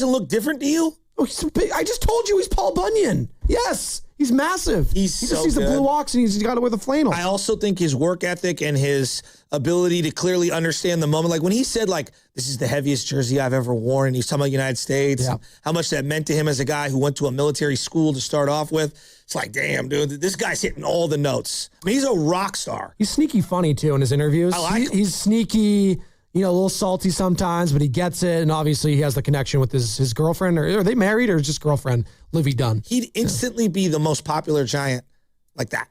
look different to you. Oh, he's big. I just told you he's Paul Bunyan. Yes, he's massive. He just sees the Blue Ox and he's got to wear the flannel. I also think his work ethic and his ability to clearly understand the moment. Like when he said, like, this is the heaviest jersey I've ever worn, and he's talking about the United States, how much that meant to him as a guy who went to a military school to start off with. It's like, damn, dude, this guy's hitting all the notes. I mean, he's a rock star. He's sneaky funny, too, in his interviews. I like him. He's sneaky, a little salty sometimes, but he gets it. And obviously, he has the connection with his girlfriend. Or are they married or just girlfriend, Livy Dunn? He'd instantly be the most popular Giant like that.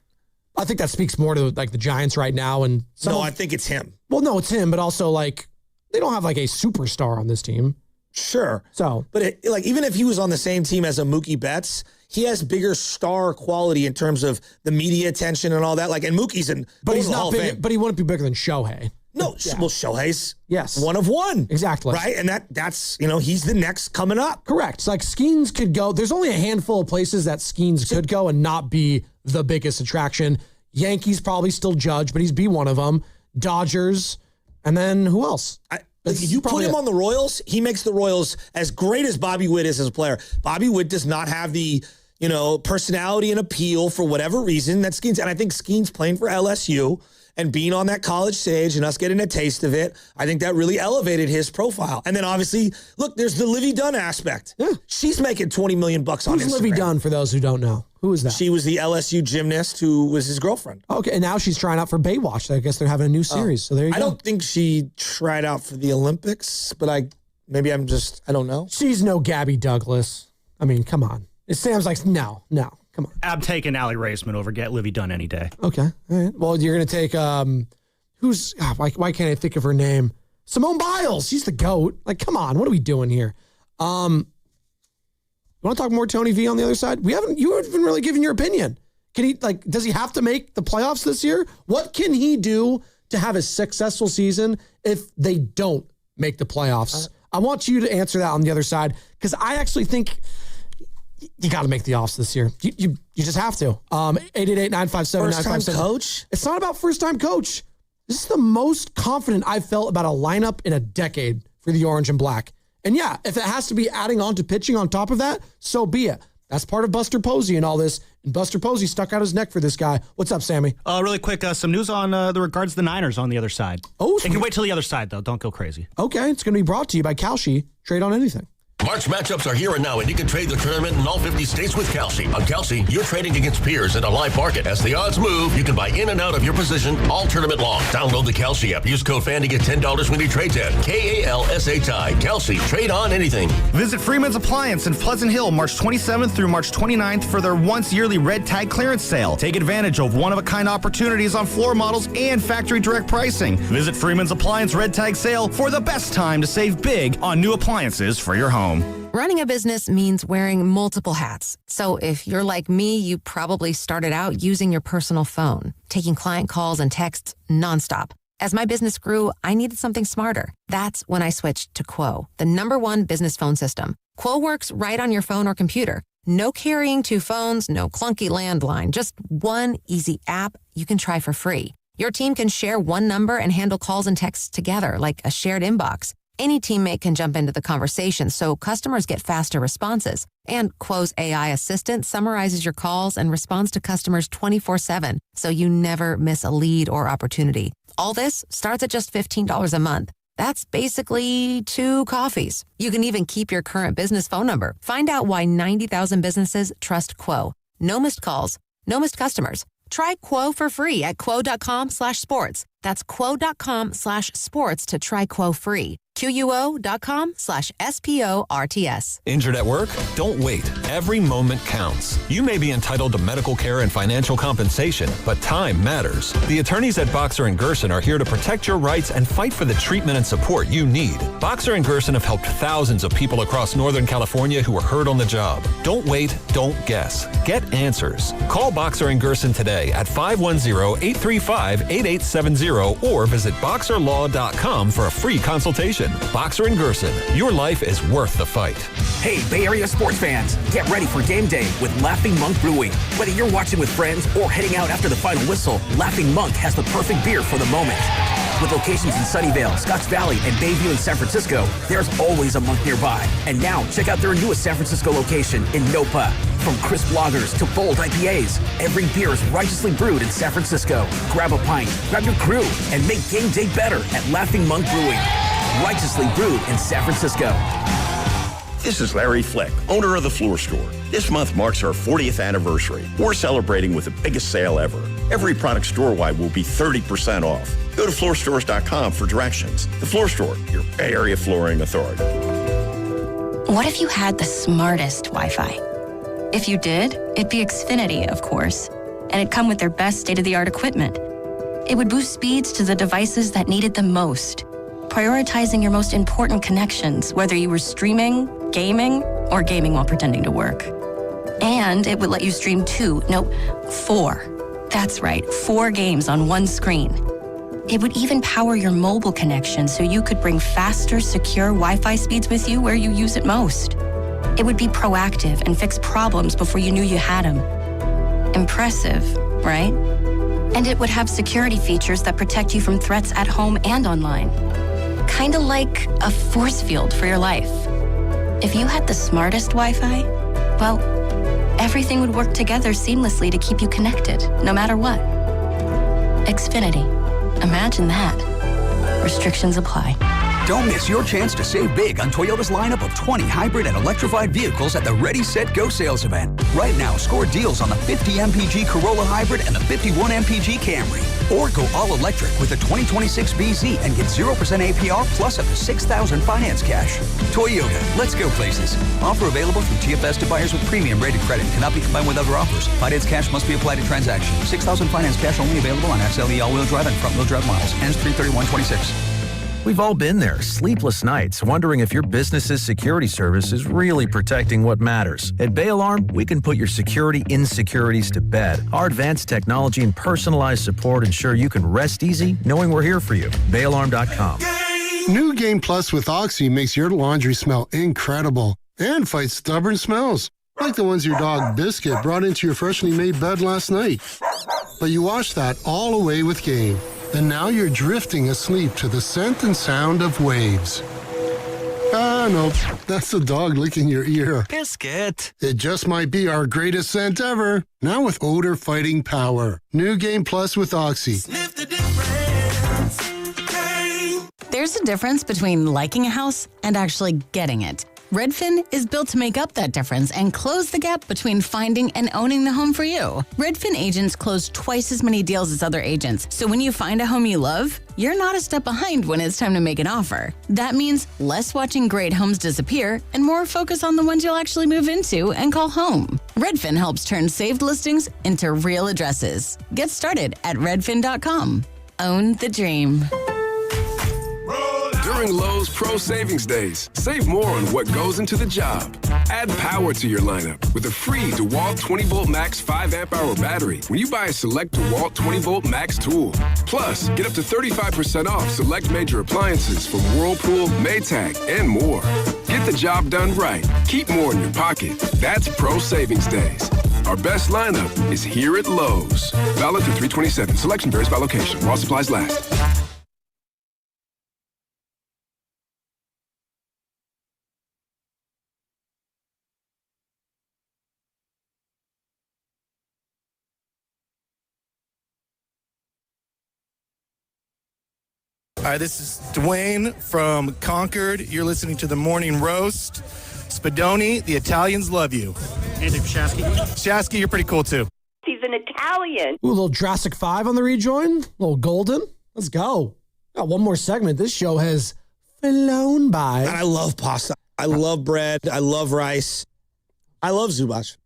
I think that speaks more to like the Giants right now. And I think it's him. Well, no, it's him, but also like they don't have like a superstar on this team. Sure. So, but even if he was on the same team as a Mookie Betts, he has bigger star quality in terms of the media attention and all that. Like, and Mookie's but he's not big. But he wouldn't be bigger than Shohei. No, well, Shohei's one of one. Exactly. Right? And that's, he's the next coming up. Correct. It's like Skeens could go. There's only a handful of places that Skeens could go and not be the biggest attraction. Yankees probably still Judge, but he's be one of them. Dodgers. And then who else? If you put him on the Royals, he makes the Royals as great as Bobby Witt is as a player. Bobby Witt does not have the, personality and appeal for whatever reason that Skeens. And I think Skeens playing for LSU and being on that college stage and us getting a taste of it, I think that really elevated his profile. And then obviously, look, there's the Livy Dunn aspect. Yeah. She's making $20 million on Instagram. Who's Livy Dunn, for those who don't know? Who is that? She was the LSU gymnast who was his girlfriend. Okay, and now she's trying out for Baywatch. I guess they're having a new series. So there you go. I don't think she tried out for the Olympics, but I don't know. She's no Gabby Douglas. I mean, come on. Sam's like, no, come on. I'm taking Allie Raceman over Get Livy Dunn any day. Okay, all right. Well, you're going to take, why can't I think of her name? Simone Biles. She's the GOAT. Like, come on. What are we doing here? You want to talk more Tony V on the other side? You haven't really given your opinion. Can he, does he have to make the playoffs this year? What can he do to have a successful season if they don't make the playoffs? I want you to answer that on the other side, because I actually think you got to make the offs this year. You just have to. 888-957-957. First-time coach? It's not about first-time coach. This is the most confident I've felt about a lineup in a decade for the Orange and Black. And yeah, if it has to be adding on to pitching on top of that, so be it. That's part of Buster Posey and all this. And Buster Posey stuck out his neck for this guy. What's up, Sammy? Really quick, some news on the regards to the Niners on the other side. Oh, you can wait till the other side, though. Don't go crazy. Okay, it's going to be brought to you by Kalshi. Trade on anything. March matchups are here and now, and you can trade the tournament in all 50 states with Kalshi. On Kalshi, you're trading against peers in a live market. As the odds move, you can buy in and out of your position all tournament long. Download the Kalshi app. Use code FAN to get $10 when you trade 10. KALSHI. Kalshi. Trade on anything. Visit Freeman's Appliance in Pleasant Hill March 27th through March 29th for their once-yearly red tag clearance sale. Take advantage of one-of-a-kind opportunities on floor models and factory direct pricing. Visit Freeman's Appliance red tag sale for the best time to save big on new appliances for your home. Running a business means wearing multiple hats. So if you're like me, you probably started out using your personal phone, taking client calls and texts nonstop. As my business grew, I needed something smarter. That's when I switched to Quo, the #1 business phone system. Quo works right on your phone or computer. No carrying 2 phones, no clunky landline, just one easy app you can try for free. Your team can share one number and handle calls and texts together like a shared inbox. Any teammate can jump into the conversation, so customers get faster responses. And Quo's AI assistant summarizes your calls and responds to customers 24/7, so you never miss a lead or opportunity. All this starts at just $15 a month. That's basically 2 coffees. You can even keep your current business phone number. Find out why 90,000 businesses trust Quo. No missed calls, no missed customers. Try Quo for free at quo.com/sports. That's quo.com/sports to try Quo free. QUO.com/SPORTS. Injured at work? Don't wait. Every moment counts. You may be entitled to medical care and financial compensation, but time matters. The attorneys at Boxer & Gerson are here to protect your rights and fight for the treatment and support you need. Boxer & Gerson have helped thousands of people across Northern California who were hurt on the job. Don't wait. Don't guess. Get answers. Call Boxer & Gerson today at 510-835-8870 or visit boxerlaw.com for a free consultation. Boxer & Gerson, your life is worth the fight. Hey, Bay Area sports fans, get ready for game day with Laughing Monk Brewing. Whether you're watching with friends or heading out after the final whistle, Laughing Monk has the perfect beer for the moment. With locations in Sunnyvale, Scotts Valley, and Bayview in San Francisco, there's always a monk nearby. And now, check out their newest San Francisco location in Nopa. From crisp lagers to bold IPAs, every beer is righteously brewed in San Francisco. Grab a pint, grab your crew, and make game day better at Laughing Monk Brewing. Righteously brewed in San Francisco. This is Larry Flick, owner of The Floor Store. This month marks our 40th anniversary. We're celebrating with the biggest sale ever. Every product store-wide will be 30% off. Go to floorstores.com for directions. The Floor Store, your Bay Area flooring authority. What if you had the smartest Wi-Fi? If you did, it'd be Xfinity, of course, and it'd come with their best state-of-the-art equipment. It would boost speeds to the devices that need it the most, prioritizing your most important connections, whether you were streaming, gaming, or gaming while pretending to work. And it would let you stream 4. That's right, 4 games on one screen. It would even power your mobile connection so you could bring faster, secure Wi-Fi speeds with you where you use it most. It would be proactive and fix problems before you knew you had them. Impressive, right? And it would have security features that protect you from threats at home and online. Kinda like a force field for your life. If you had the smartest Wi-Fi, well, everything would work together seamlessly to keep you connected, no matter what. Xfinity. Imagine that. Restrictions apply. Don't miss your chance to save big on Toyota's lineup of 20 hybrid and electrified vehicles at the Ready, Set, Go sales event. Right now, score deals on the 50 MPG Corolla Hybrid and the 51 MPG Camry. Or go all-electric with the 2026 BZ and get 0% APR plus up to $6,000 finance cash. Toyota, let's go places. Offer available through TFS to buyers with premium rated credit. Cannot be combined with other offers. Finance cash must be applied to transaction. $6,000 finance cash only available on SLE all-wheel drive and front-wheel drive models. Ends 3/31/26. We've all been there, sleepless nights, wondering if your business's security service is really protecting what matters. At Bay Alarm, we can put your security insecurities to bed. Our advanced technology and personalized support ensure you can rest easy knowing we're here for you. BayAlarm.com. New Game Plus with Oxy makes your laundry smell incredible and fights stubborn smells, like the ones your dog Biscuit brought into your freshly made bed last night. But you wash that all away with Game. And now you're drifting asleep to the scent and sound of waves. Ah, no, that's the dog licking your ear. Biscuit. It just might be our greatest scent ever. Now with odor-fighting power. New Game Plus with Oxy. There's a difference between liking a house and actually getting it. Redfin is built to make up that difference and close the gap between finding and owning the home for you. Redfin agents close twice as many deals as other agents, so when you find a home you love, you're not a step behind when it's time to make an offer. That means less watching great homes disappear and more focus on the ones you'll actually move into and call home. Redfin helps turn saved listings into real addresses. Get started at redfin.com. Own the dream. During Lowe's Pro Savings Days, save more on what goes into the job. Add power to your lineup with a free DeWalt 20-volt max 5-amp-hour battery when you buy a select DeWalt 20-volt max tool. Plus, get up to 35% off select major appliances from Whirlpool, Maytag, and more. Get the job done right. Keep more in your pocket. That's Pro Savings Days. Our best lineup is here at Lowe's. Valid through 3/27. Selection varies by location. While supplies last. Hi, this is Dwayne from Concord. You're listening to the Morning Roast. Spadoni, the Italians love you. Andy Shasky. Shasky, you're pretty cool too. He's an Italian. Ooh, a little Jurassic 5 on the rejoin. A little Golden. Let's go. Got one more segment. This show has flown by. And I love pasta. I love bread. I love rice. I love Zubac.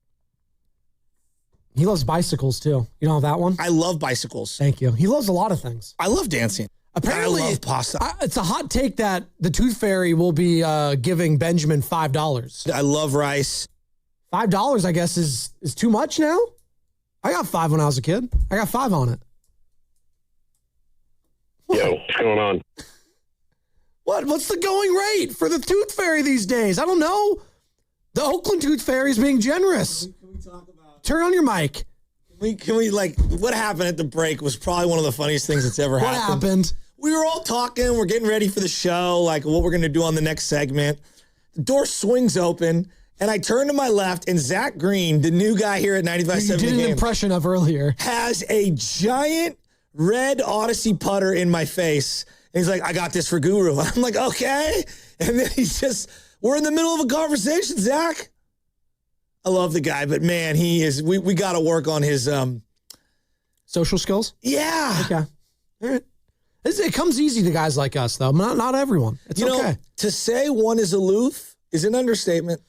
He loves bicycles too. You know that one? I love bicycles. Thank you. He loves a lot of things. I love dancing. Apparently, I love pasta. It's a hot take that the Tooth Fairy will be giving Benjamin $5. I love rice. $5, I guess, is too much now? I got 5 when I was a kid. I got 5 on it. Yo, what's going on? What's the going rate for the Tooth Fairy these days? I don't know. The Oakland Tooth Fairy is being generous. Can we talk about... Turn on your mic. Can we what happened at the break was probably one of the funniest things that's ever happened. What happened? we were all talking. We're getting ready for the show, like what we're going to do on the next segment. The door swings open, and I turn to my left, and Zach Green, the new guy here at 95.7 You did an impression of earlier. has a giant red Odyssey putter in my face. And he's like, I got this for Guru. I'm like, okay. And then we're in the middle of a conversation, Zach. I love the guy, but man, we got to work on his social skills. Yeah. Okay. All right. It comes easy to guys like us, though. Not everyone. It's okay. To say one is aloof is an understatement.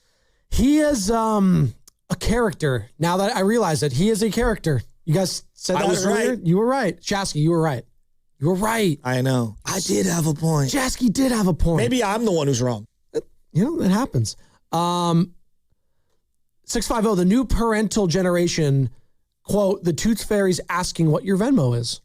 He is a character. Now that I realize it, he is a character. You guys said that I was earlier? right. You were right. Shasky, you were right. You were right. I know. I did have a point. Shasky did have a point. Maybe I'm the one who's wrong. It happens. 650, the new parental generation, quote, the Tooth Fairy's asking what your Venmo is.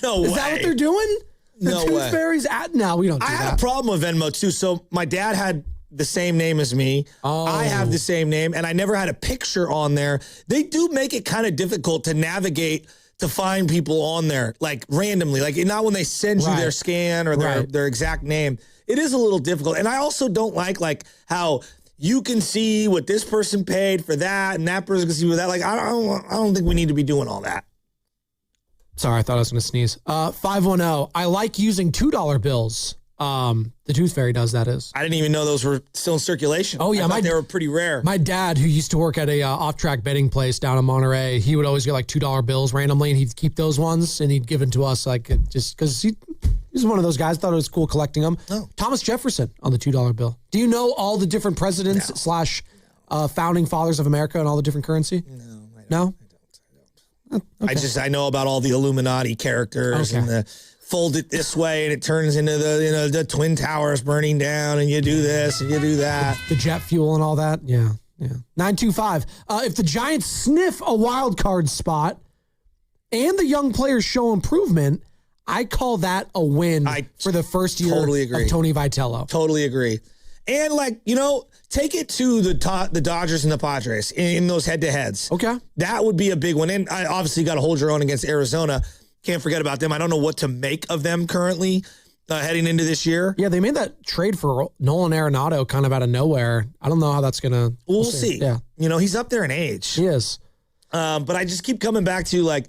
No way. Is that what they're doing? The No Tooth way. Fairy's no, we don't do I that. had a problem with Venmo too. So my dad had the same name as me. Oh. I have the same name, and I never had a picture on there. They do make it kind of difficult to navigate to find people on there, like randomly, like not when they send you their scan or their exact name. It is a little difficult. And I also don't like how you can see what this person paid for that, and that person can see what that. Like I don't think we need to be doing all that. Sorry, I thought I was going to sneeze. 510, I like using $2 bills. The Tooth Fairy does, that is. I didn't even know those were still in circulation. Oh, yeah. I thought they were pretty rare. My dad, who used to work at a off-track betting place down in Monterey, he would always get like $2 bills randomly, and he'd keep those ones, and he'd give them to us just because he's one of those guys, thought it was cool collecting them. Oh. Thomas Jefferson on the $2 bill. Do you know all the different presidents / founding fathers of America and all the different currency? No? Okay. I know about all the Illuminati characters and the fold it this way and it turns into the Twin Towers burning down and you do this and you do that. The jet fuel and all that. Yeah. 925. If the Giants sniff a wild card spot and the young players show improvement, I call that a win for the first year of Tony Vitello. Totally agree. And take it to the Dodgers and the Padres in those head-to-heads. Okay. That would be a big one. And I obviously got to hold your own against Arizona. Can't forget about them. I don't know what to make of them currently heading into this year. Yeah, they made that trade for Nolan Arenado kind of out of nowhere. I don't know how that's going to... We'll see. Yeah. He's up there in age. He is. But I just keep coming back to, I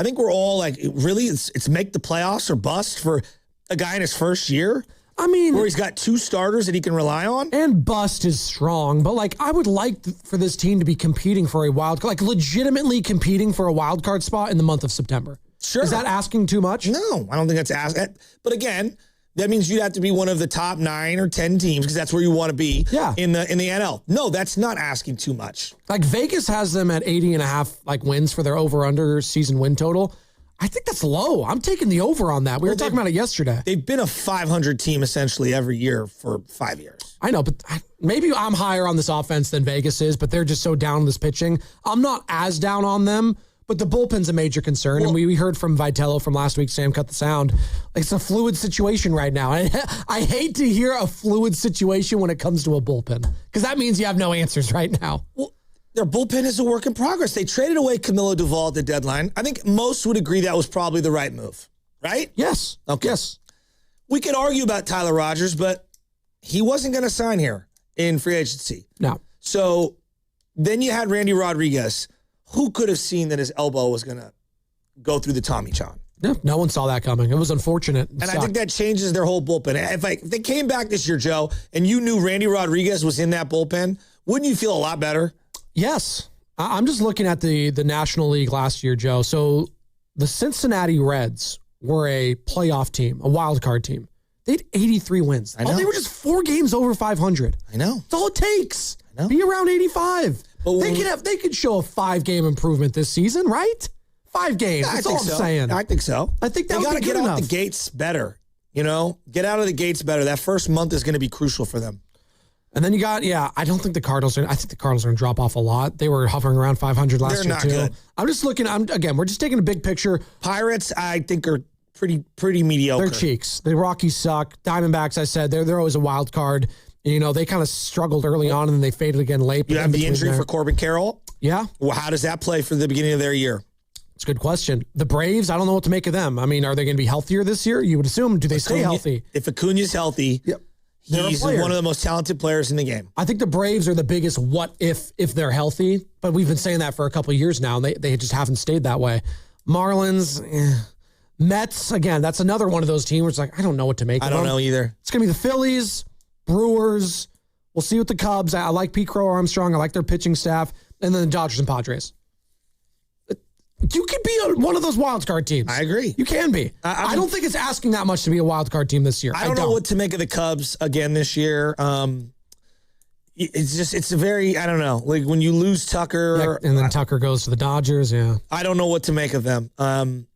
think we're all really, it's make the playoffs or bust for a guy in his first year. I mean, where he's got two starters that he can rely on. And bust is strong, but I would like for this team to be competing for a wild card, legitimately competing for a wild card spot in the month of September. Sure. Is that asking too much? No, I don't think that's asking. But again, that means you'd have to be one of the top 9 or 10 teams because that's where you want to be in the NL. No, that's not asking too much. Vegas has them at 80.5 wins for their over-under season win total. I think that's low. I'm taking the over on that. We were talking about it yesterday. They've been a 500 team essentially every year for 5 years. I know, but maybe I'm higher on this offense than Vegas is, but they're just so down on this pitching. I'm not as down on them, but the bullpen's a major concern. And we heard from Vitello from last week, Sam Cut the Sound. It's a fluid situation right now. I hate to hear a fluid situation when it comes to a bullpen because that means you have no answers right now. Well, their bullpen is a work in progress. They traded away Camilo Duvall at the deadline. I think most would agree that was probably the right move, right? Yes. Okay. Yes. We could argue about Tyler Rogers, but he wasn't going to sign here in free agency. No. So then you had Randy Rodriguez. Who could have seen that his elbow was going to go through the Tommy John? No one saw that coming. It was unfortunate. And I think that changes their whole bullpen. If they came back this year, Joe, and you knew Randy Rodriguez was in that bullpen, wouldn't you feel a lot better? Yes. I'm just looking at the National League last year, Joe. So the Cincinnati Reds were a playoff team, a wild card team. They had 83 wins. I know. They were just 4 games over 500. I know. That's all it takes. I know. Be around 85. But They could show a 5-game improvement this season, right? 5 games. That's all I'm saying. I think so. I think that they would got be to good get out enough. the gates better. Get out of the gates better. That first month is going to be crucial for them. And then you got, I don't think the Cardinals I think the Cardinals are going to drop off a lot. They were hovering around 500 last year, too. Good. I'm just looking, we're just taking a big picture. Pirates, I think, are pretty mediocre. They're cheeks. The Rockies suck. Diamondbacks, I said, they're always a wild card. They kind of struggled early on, and then they faded again late. You have the injury for Corbin Carroll? Yeah. Well, how does that play for the beginning of their year? It's a good question. The Braves, I don't know what to make of them. I mean, are they going to be healthier this year? You would assume. Do they stay healthy? If Acuna's healthy, he's one of the most talented players in the game. I think the Braves are the biggest what if they're healthy, but we've been saying that for a couple of years now, and they just haven't stayed that way. Marlins, Mets, again, that's another one of those teams where it's like, I don't know what to make of them. I don't know either. It's going to be the Phillies, Brewers. We'll see with the Cubs. I like Pete Crow Armstrong. I like their pitching staff. And then the Dodgers and Padres. You could be one of those wild card teams. I agree. You can be. I don't think it's asking that much to be a wild card team this year. I don't know what to make of the Cubs again this year. It's a very, I don't know. Like when you lose Tucker. And then Tucker goes to the Dodgers, I don't know what to make of them. And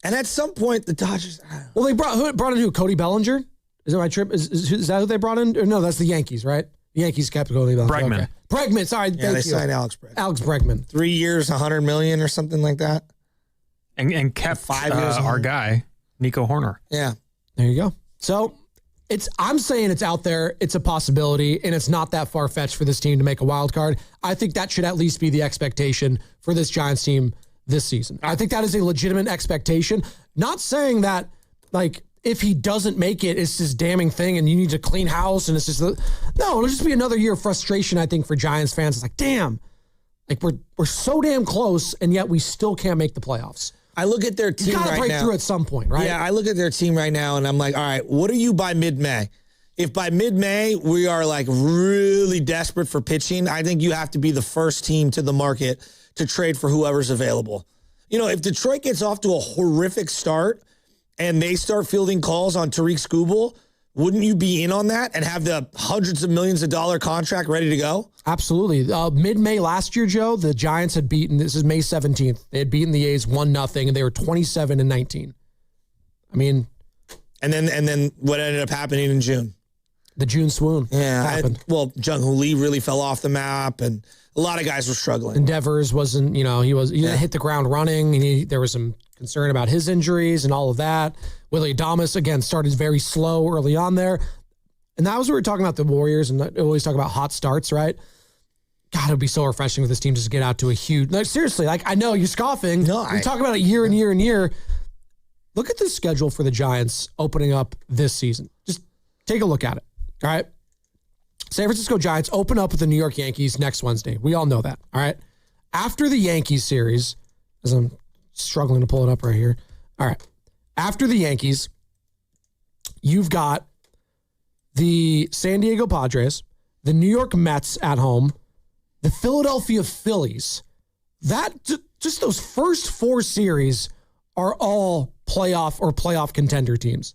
at some point, the Dodgers. Well, they brought in who? Cody Bellinger? Is that my trip? Is that who they brought in? Or no, that's the Yankees, right? The Yankees kept Cody Bellinger. Bregman. Okay. Bregman, sorry. Yeah, thank they you. signed Alex Bregman. Alex Bregman. 3 years, $100 million or something like that. And kept 5 years our guy, Nico Horner. Yeah. There you go. So I'm saying it's out there. It's a possibility, and it's not that far-fetched for this team to make a wild card. I think that should at least be the expectation for this Giants team this season. I think that is a legitimate expectation. Not saying that, like, if he doesn't make it, it's this damning thing and you need to clean house and it's just no, it'll just be another year of frustration, I think, for Giants fans. It's like, damn, like we're so damn close and yet we still can't make the playoffs. I look at their team right now. You gotta break through at some point, right? Yeah, I look at their team right now and I'm like, all right, what are you by mid-May? If by mid-May we are like really desperate for pitching, I think you have to be the first team to the market to trade for whoever's available. You know, if Detroit gets off to a horrific start and they start fielding calls on Tariq Skubal, wouldn't you be in on that and have the hundreds of millions of dollar contract ready to go? Absolutely. Mid-May last year, Joe, the Giants had beaten, this is May 17th, they had beaten the A's 1-0, and they were 27-19. I mean. And then what ended up happening in June? The June swoon. Yeah. Happened. Jung-Hoo Lee really fell off the map, and a lot of guys were struggling. Endeavors wasn't, he didn't hit the ground running, and there was some concern about his injuries and all of that. Willie Adames, again, started very slow early on there. And that was what we were talking about the Warriors, and I always talk about hot starts, right? God, it would be so refreshing with this team just to get out to a huge... Like, seriously, like, I know you're scoffing. No, we talk about it year and year and year. Look at the schedule for the Giants opening up this season. Just take a look at it, all right? San Francisco Giants open up with the New York Yankees next Wednesday. We all know that, all right? After the Yankees series, as I'm struggling to pull it up right here. All right. After the Yankees, you've got the San Diego Padres, the New York Mets at home, the Philadelphia Phillies. Just those first 4 series are all playoff contender teams.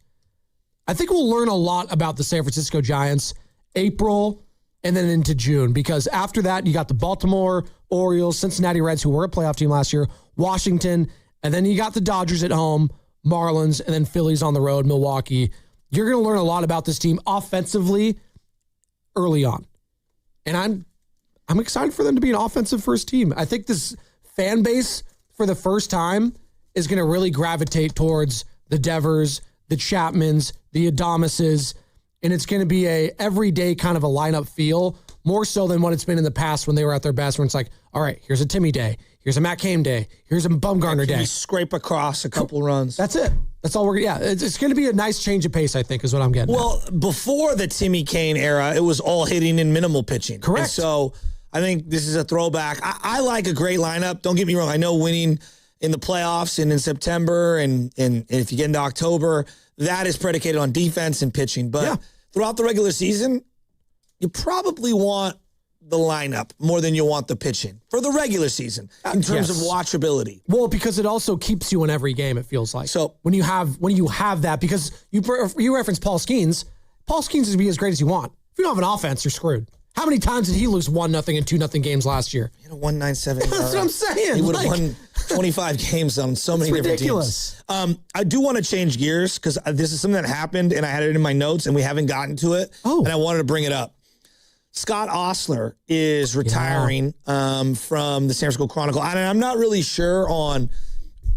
I think we'll learn a lot about the San Francisco Giants April and then into June, because after that, you got the Baltimore Orioles, Cincinnati Reds, who were a playoff team last year, Washington, and then you got the Dodgers at home, Marlins, and then Phillies on the road, Milwaukee. You're going to learn a lot about this team offensively early on. And I'm excited for them to be an offensive first team. I think this fan base, for the first time, is going to really gravitate towards the Devers, the Chapmans, the Adameses, and it's going to be a everyday kind of a lineup feel, more so than what it's been in the past when they were at their best, when it's like, all right, here's a Timmy day, here's a Matt Cain day, here's a Bumgarner day. We scrape across a couple runs. That's it. That's all it's going to be a nice change of pace, I think, is what I'm getting at. Before the Timmy Cain era, it was all hitting and minimal pitching. Correct. And so I think this is a throwback. I like a great lineup. Don't get me wrong. I know winning in the playoffs and in September and if you get into October, that is predicated on defense and pitching. But throughout the regular season, you probably want the lineup more than you want the pitching for the regular season in terms of watchability. Well, because it also keeps you in every game, it feels like. So when you have that, because you reference Paul Skeens is to be as great as you want. If you don't have an offense, you're screwed. How many times did he lose 1-0 and 2-0 games last year? He had a 1.97. That's what I'm saying. He would have won 25 games on so many different teams. I do want to change gears because this is something that happened and I had it in my notes and we haven't gotten to it. And I wanted to bring it up. Scott Ostler is retiring from the San Francisco Chronicle. And I'm not really sure on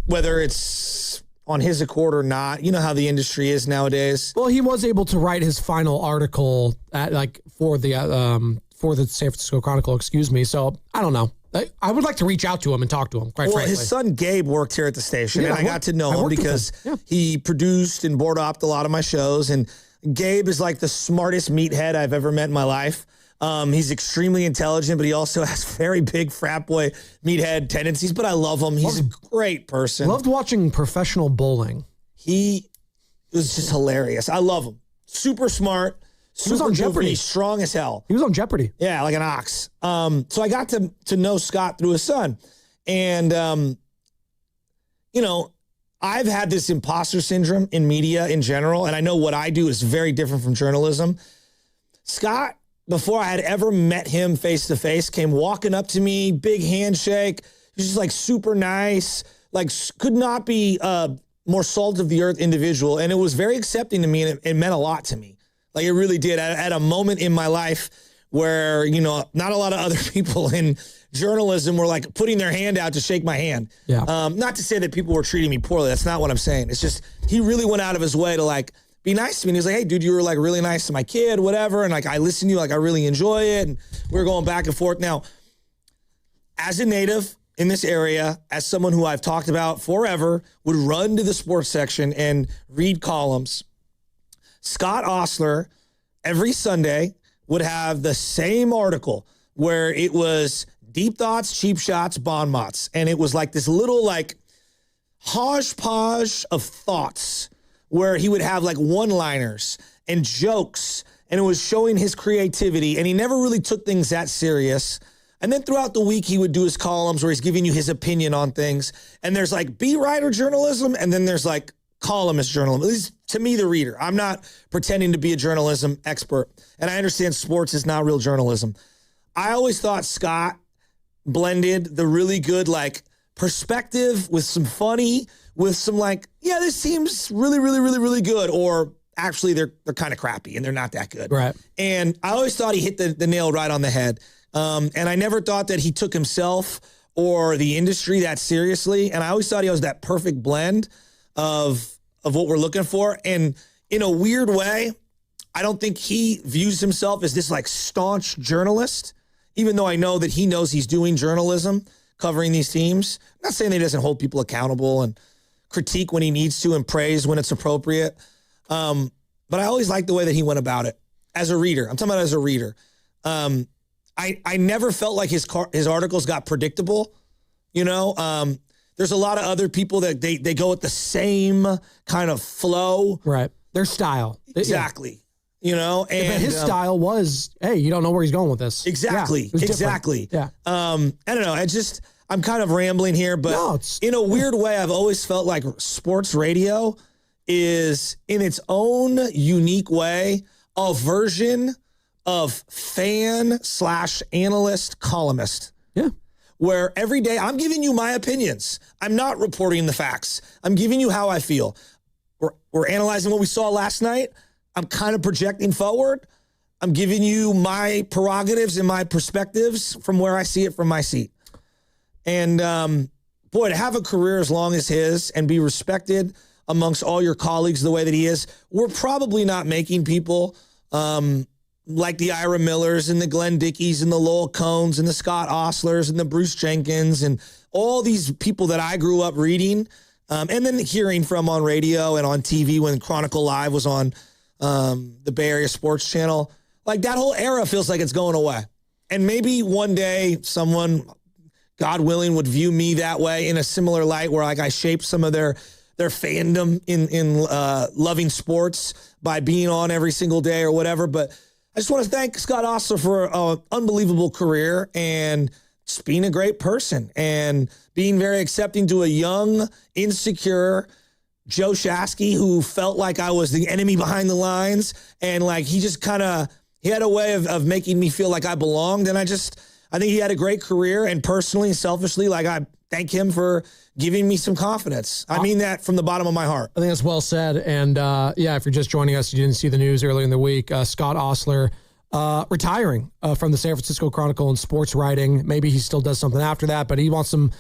whether it's on his accord or not. You know how the industry is nowadays. Well, he was able to write his final article for the San Francisco Chronicle, excuse me. So I don't know. I would like to reach out to him and talk to him, quite frankly. His son Gabe worked here at the station, and I got to know him because he produced and board opped a lot of my shows. And Gabe is like the smartest meathead I've ever met in my life. He's extremely intelligent, but he also has very big frat boy meathead tendencies. But I love him. He's a great person. Loved watching professional bowling. He was just hilarious. I love him. Super smart. He was on Jeopardy. Strong as hell. He was on Jeopardy. Yeah, like an ox. So I got to know Scott through his son. And, I've had this imposter syndrome in media in general, and I know what I do is very different from journalism. Scott, before I had ever met him face-to-face, came walking up to me, big handshake. He's just like super nice, like could not be a more salt of the earth individual. And it was very accepting to me, and it meant a lot to me. Like it really did at a moment in my life where, not a lot of other people in journalism were like putting their hand out to shake my hand. Yeah. Not to say that people were treating me poorly. That's not what I'm saying. It's just, he really went out of his way to like be nice to me. And he's like, hey dude, you were like really nice to my kid, whatever. And like, I listen to you, like I really enjoy it. And we were going back and forth. Now, as a native in this area, as someone who I've talked about forever, would run to the sports section and read columns, Scott Ostler, every Sunday, would have the same article where it was deep thoughts, cheap shots, bon mots. And it was like this little like hodgepodge of thoughts where he would have like one-liners and jokes, and it was showing his creativity. And he never really took things that serious. And then throughout the week, he would do his columns where he's giving you his opinion on things. And there's like beat writer journalism, and then there's like columnist journalism, at least to me, the reader. I'm not pretending to be a journalism expert, and I understand sports is not real journalism. I always thought Scott blended the really good like perspective with some funny, with some like, yeah, this seems really, really, really, really good, or actually they're kind of crappy and they're not that good. Right. And I always thought he hit the nail right on the head. And I never thought that he took himself or the industry that seriously. And I always thought he was that perfect blend of what we're looking for. And in a weird way, I don't think he views himself as this like staunch journalist, even though I know that he knows he's doing journalism, covering these teams. I'm not saying that he doesn't hold people accountable and critique when he needs to and praise when it's appropriate. But I always liked the way that he went about it as a reader. I'm talking about as a reader. I never felt like his articles got predictable. There's a lot of other people that they go with the same kind of flow. Right. Their style. Exactly. But his style was, hey, you don't know where he's going with this. Exactly. Yeah, exactly. Yeah. I don't know. I'm kind of rambling here, but in a weird way, I've always felt like sports radio is in its own unique way a version of fan/analyst columnist. Yeah. Where every day I'm giving you my opinions. I'm not reporting the facts. I'm giving you how I feel. We're analyzing what we saw last night. I'm kind of projecting forward. I'm giving you my prerogatives and my perspectives from where I see it from my seat. And boy, to have a career as long as his and be respected amongst all your colleagues the way that he is, we're probably not making people like the Ira Millers and the Glenn Dickies and the Lowell Cones and the Scott Ostlers and the Bruce Jenkins and all these people that I grew up reading and then hearing from on radio and on TV when Chronicle Live was on the Bay Area Sports Channel. Like that whole era feels like it's going away. And maybe one day someone, God willing, would view me that way in a similar light where like I shaped some of their fandom in loving sports by being on every single day or whatever. But I just want to thank Scott Ostler for an unbelievable career and just being a great person and being very accepting to a young, insecure Joe Shasky who felt like I was the enemy behind the lines. And like he just he had a way of making me feel like I belonged. And I think he had a great career, and personally and selfishly, like I thank him for giving me some confidence. I mean that from the bottom of my heart. I think that's well said. And if you're just joining us, you didn't see the news earlier in the week, Scott Ostler retiring from the San Francisco Chronicle and sports writing. Maybe he still does something after that, but he wants some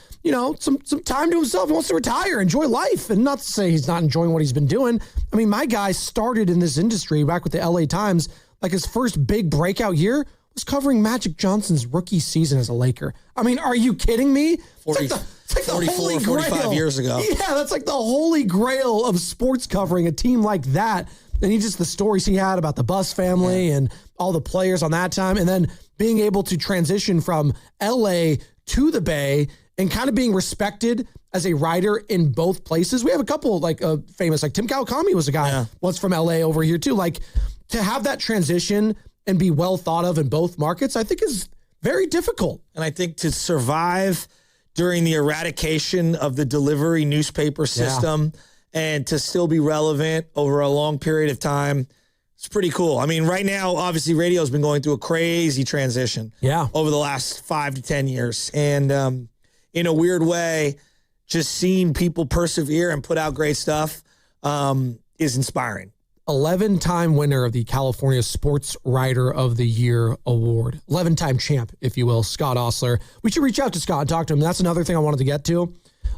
time to himself. He wants to retire, enjoy life. And not to say he's not enjoying what he's been doing. I mean, my guy started in this industry back with the LA Times. Like his first big breakout year was covering Magic Johnson's rookie season as a Laker. I mean, are you kidding me? 44, 45 years ago. Yeah, that's like the holy grail of sports covering a team like that. And just the stories he had about the Buss family and all the players on that time. And then being able to transition from LA to the Bay and kind of being respected as a writer in both places. We have a couple famous, like Tim Kawakami was a guy once from LA over here too. Like to have that transition and be well thought of in both markets, I think is very difficult. And I think to survive during the eradication of the delivery newspaper system and to still be relevant over a long period of time, it's pretty cool. I mean, right now, obviously, radio's been going through a crazy transition over the last 5 to 10 years. And in a weird way, just seeing people persevere and put out great stuff is inspiring. 11-time winner of the California Sports Writer of the Year Award. 11-time champ, if you will, Scott Osler. We should reach out to Scott and talk to him. That's another thing I wanted to get to.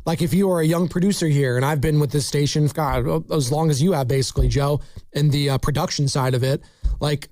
Like if you are a young producer here, and I've been with this station, God, as long as you have basically, Joe, in the production side of it, like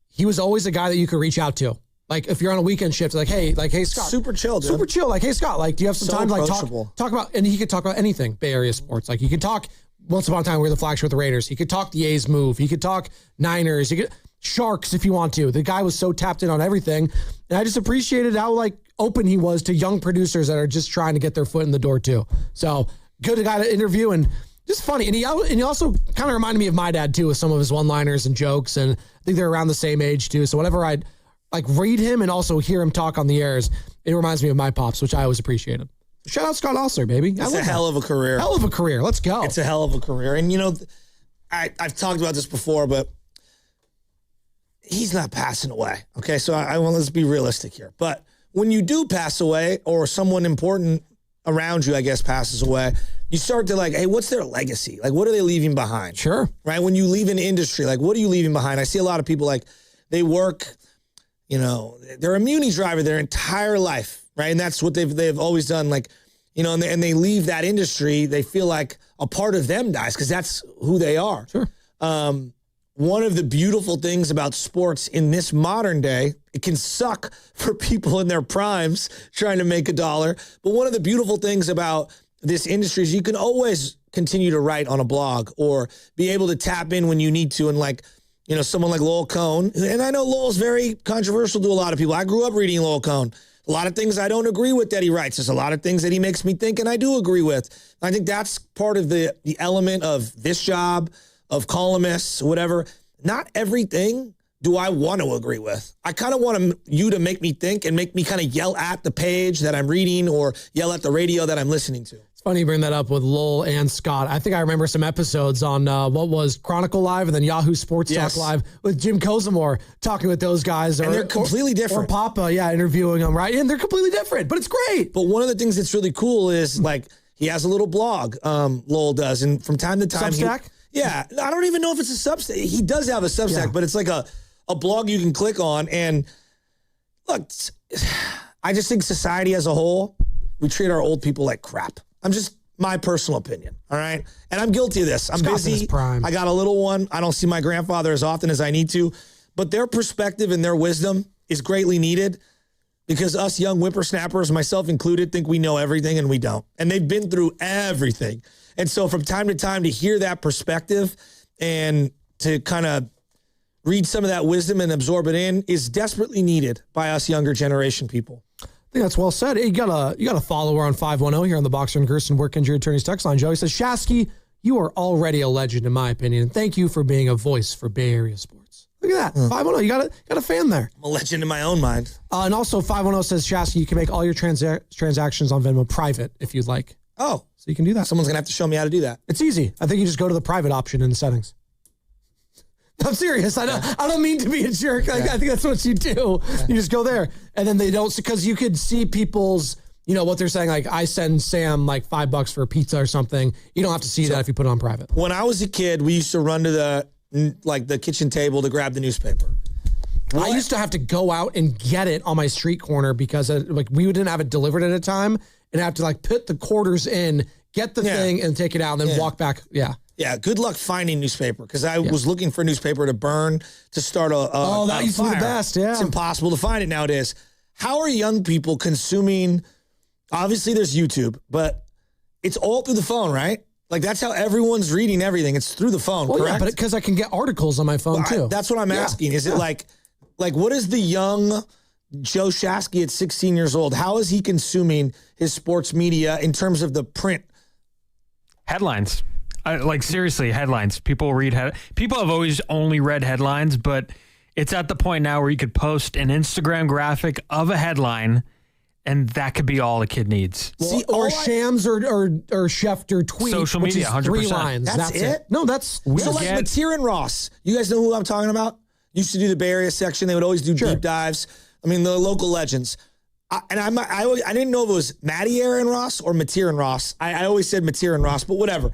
he was always a guy that you could reach out to. Like if you're on a weekend shift, like, hey, Scott. Super chill, dude. Super chill. Like, hey, Scott, like, do you have some time to like talk about, and he could talk about anything, Bay Area sports. Like he could talk, once upon a time we were the flagship with the Raiders. He could talk the A's move. He could talk Niners. He could Sharks if you want to. The guy was so tapped in on everything. And I just appreciated how like open he was to young producers that are just trying to get their foot in the door too. So good guy to interview and just funny. And he also kind of reminded me of my dad too with some of his one-liners and jokes. And I think they're around the same age too. So whenever I'd like read him and also hear him talk on the airs, it reminds me of my pops, which I always appreciated. Shout out Scott Osler, baby. It's a hell of a career. Hell of a career. Let's go. It's a hell of a career. And, you know, I've talked about this before, but he's not passing away. Okay, so let's be realistic here. But when you do pass away or someone important around you, I guess, passes away, you start to like, hey, what's their legacy? Like, what are they leaving behind? Sure. Right? When you leave an industry, like, what are you leaving behind? I see a lot of people like they work, you know, they're a Muni driver their entire life. Right. And that's what they've always done. Like, you know, and they leave that industry. They feel like a part of them dies because that's who they are. Sure. One of the beautiful things about sports in this modern day, it can suck for people in their primes trying to make a dollar. But one of the beautiful things about this industry is you can always continue to write on a blog or be able to tap in when you need to. And like, you know, someone like Lowell Cohn, and I know Lowell's very controversial to a lot of people. I grew up reading Lowell Cohn. A lot of things I don't agree with that he writes. There's a lot of things that he makes me think, and I do agree with. I think that's part of the element of this job, of columnists, whatever. Not everything do I want to agree with. I kind of want you to make me think and make me kind of yell at the page that I'm reading or yell at the radio that I'm listening to. It's funny you bring that up with Lowell and Scott. I think I remember some episodes on what was Chronicle Live and then Yahoo Sports Talk Live with Jim Kozimor talking with those guys. And they're completely different. Or Papa, interviewing them, right? And they're completely different, but it's great. But one of the things that's really cool is like he has a little blog, Lowell does, and from time to time... Substack? I don't even know if it's a Substack. He does have a Substack, but it's like a blog you can click on. And look, I just think society as a whole, we treat our old people like crap. I'm just my personal opinion, all right? And I'm guilty of this. I'm busy. I got a little one. I don't see my grandfather as often as I need to. But their perspective and their wisdom is greatly needed because us young whippersnappers, myself included, think we know everything and we don't. And they've been through everything. And so from time to time to hear that perspective and to kind of read some of that wisdom and absorb it in is desperately needed by us younger generation people. I think that's well said. Hey, you got a follower on 510 here on the Boxer and Gerson Work Injury Attorneys text line. Joey says, Shasky, you are already a legend in my opinion. And thank you for being a voice for Bay Area sports. Look at that. 510, you got a fan there. I'm a legend in my own mind. And also 510 says, Shasky, you can make all your transactions on Venmo private if you'd like. Oh. So you can do that. Someone's going to have to show me how to do that. It's easy. I think you just go to the private option in the settings. I'm serious. I don't mean to be a jerk. I think that's what you do. You just go there. And then they don't, because you could see people's, what they're saying. Like, I send Sam like $5 for a pizza or something. You don't have to see that if you put it on private. When I was a kid, we used to run to the kitchen table to grab the newspaper. I used to have to go out and get it on my street corner because we didn't have it delivered at a time and have to put the quarters in, get the thing and take it out and then walk back. Yeah. Yeah, good luck finding newspaper because I was looking for newspaper to burn to start a that used to be the best, yeah. It's impossible to find it nowadays. How are young people consuming, obviously there's YouTube, but it's all through the phone, right? Like that's how everyone's reading everything. It's through the phone, Well, correct? yeah, but because I can get articles on my phone too. That's what I'm asking. Is it like what is the young Joe Shasky at 16 years old? How is he consuming his sports media in terms of the print? Headlines. Seriously, headlines. People read people have always only read headlines, but it's at the point now where you could post an Instagram graphic of a headline, and that could be all a kid needs. Well, or Shams or Schefter tweet. Social which media, is 100%. 3 lines. That's it? No, that's So like Mateer and Ross. You guys know who I'm talking about? Used to do the Bay Area section. They would always do deep dives. I mean, the local legends. I didn't know if it was Matty Aaron Ross or Mateer and Ross. I always said Mateer and Ross, but whatever.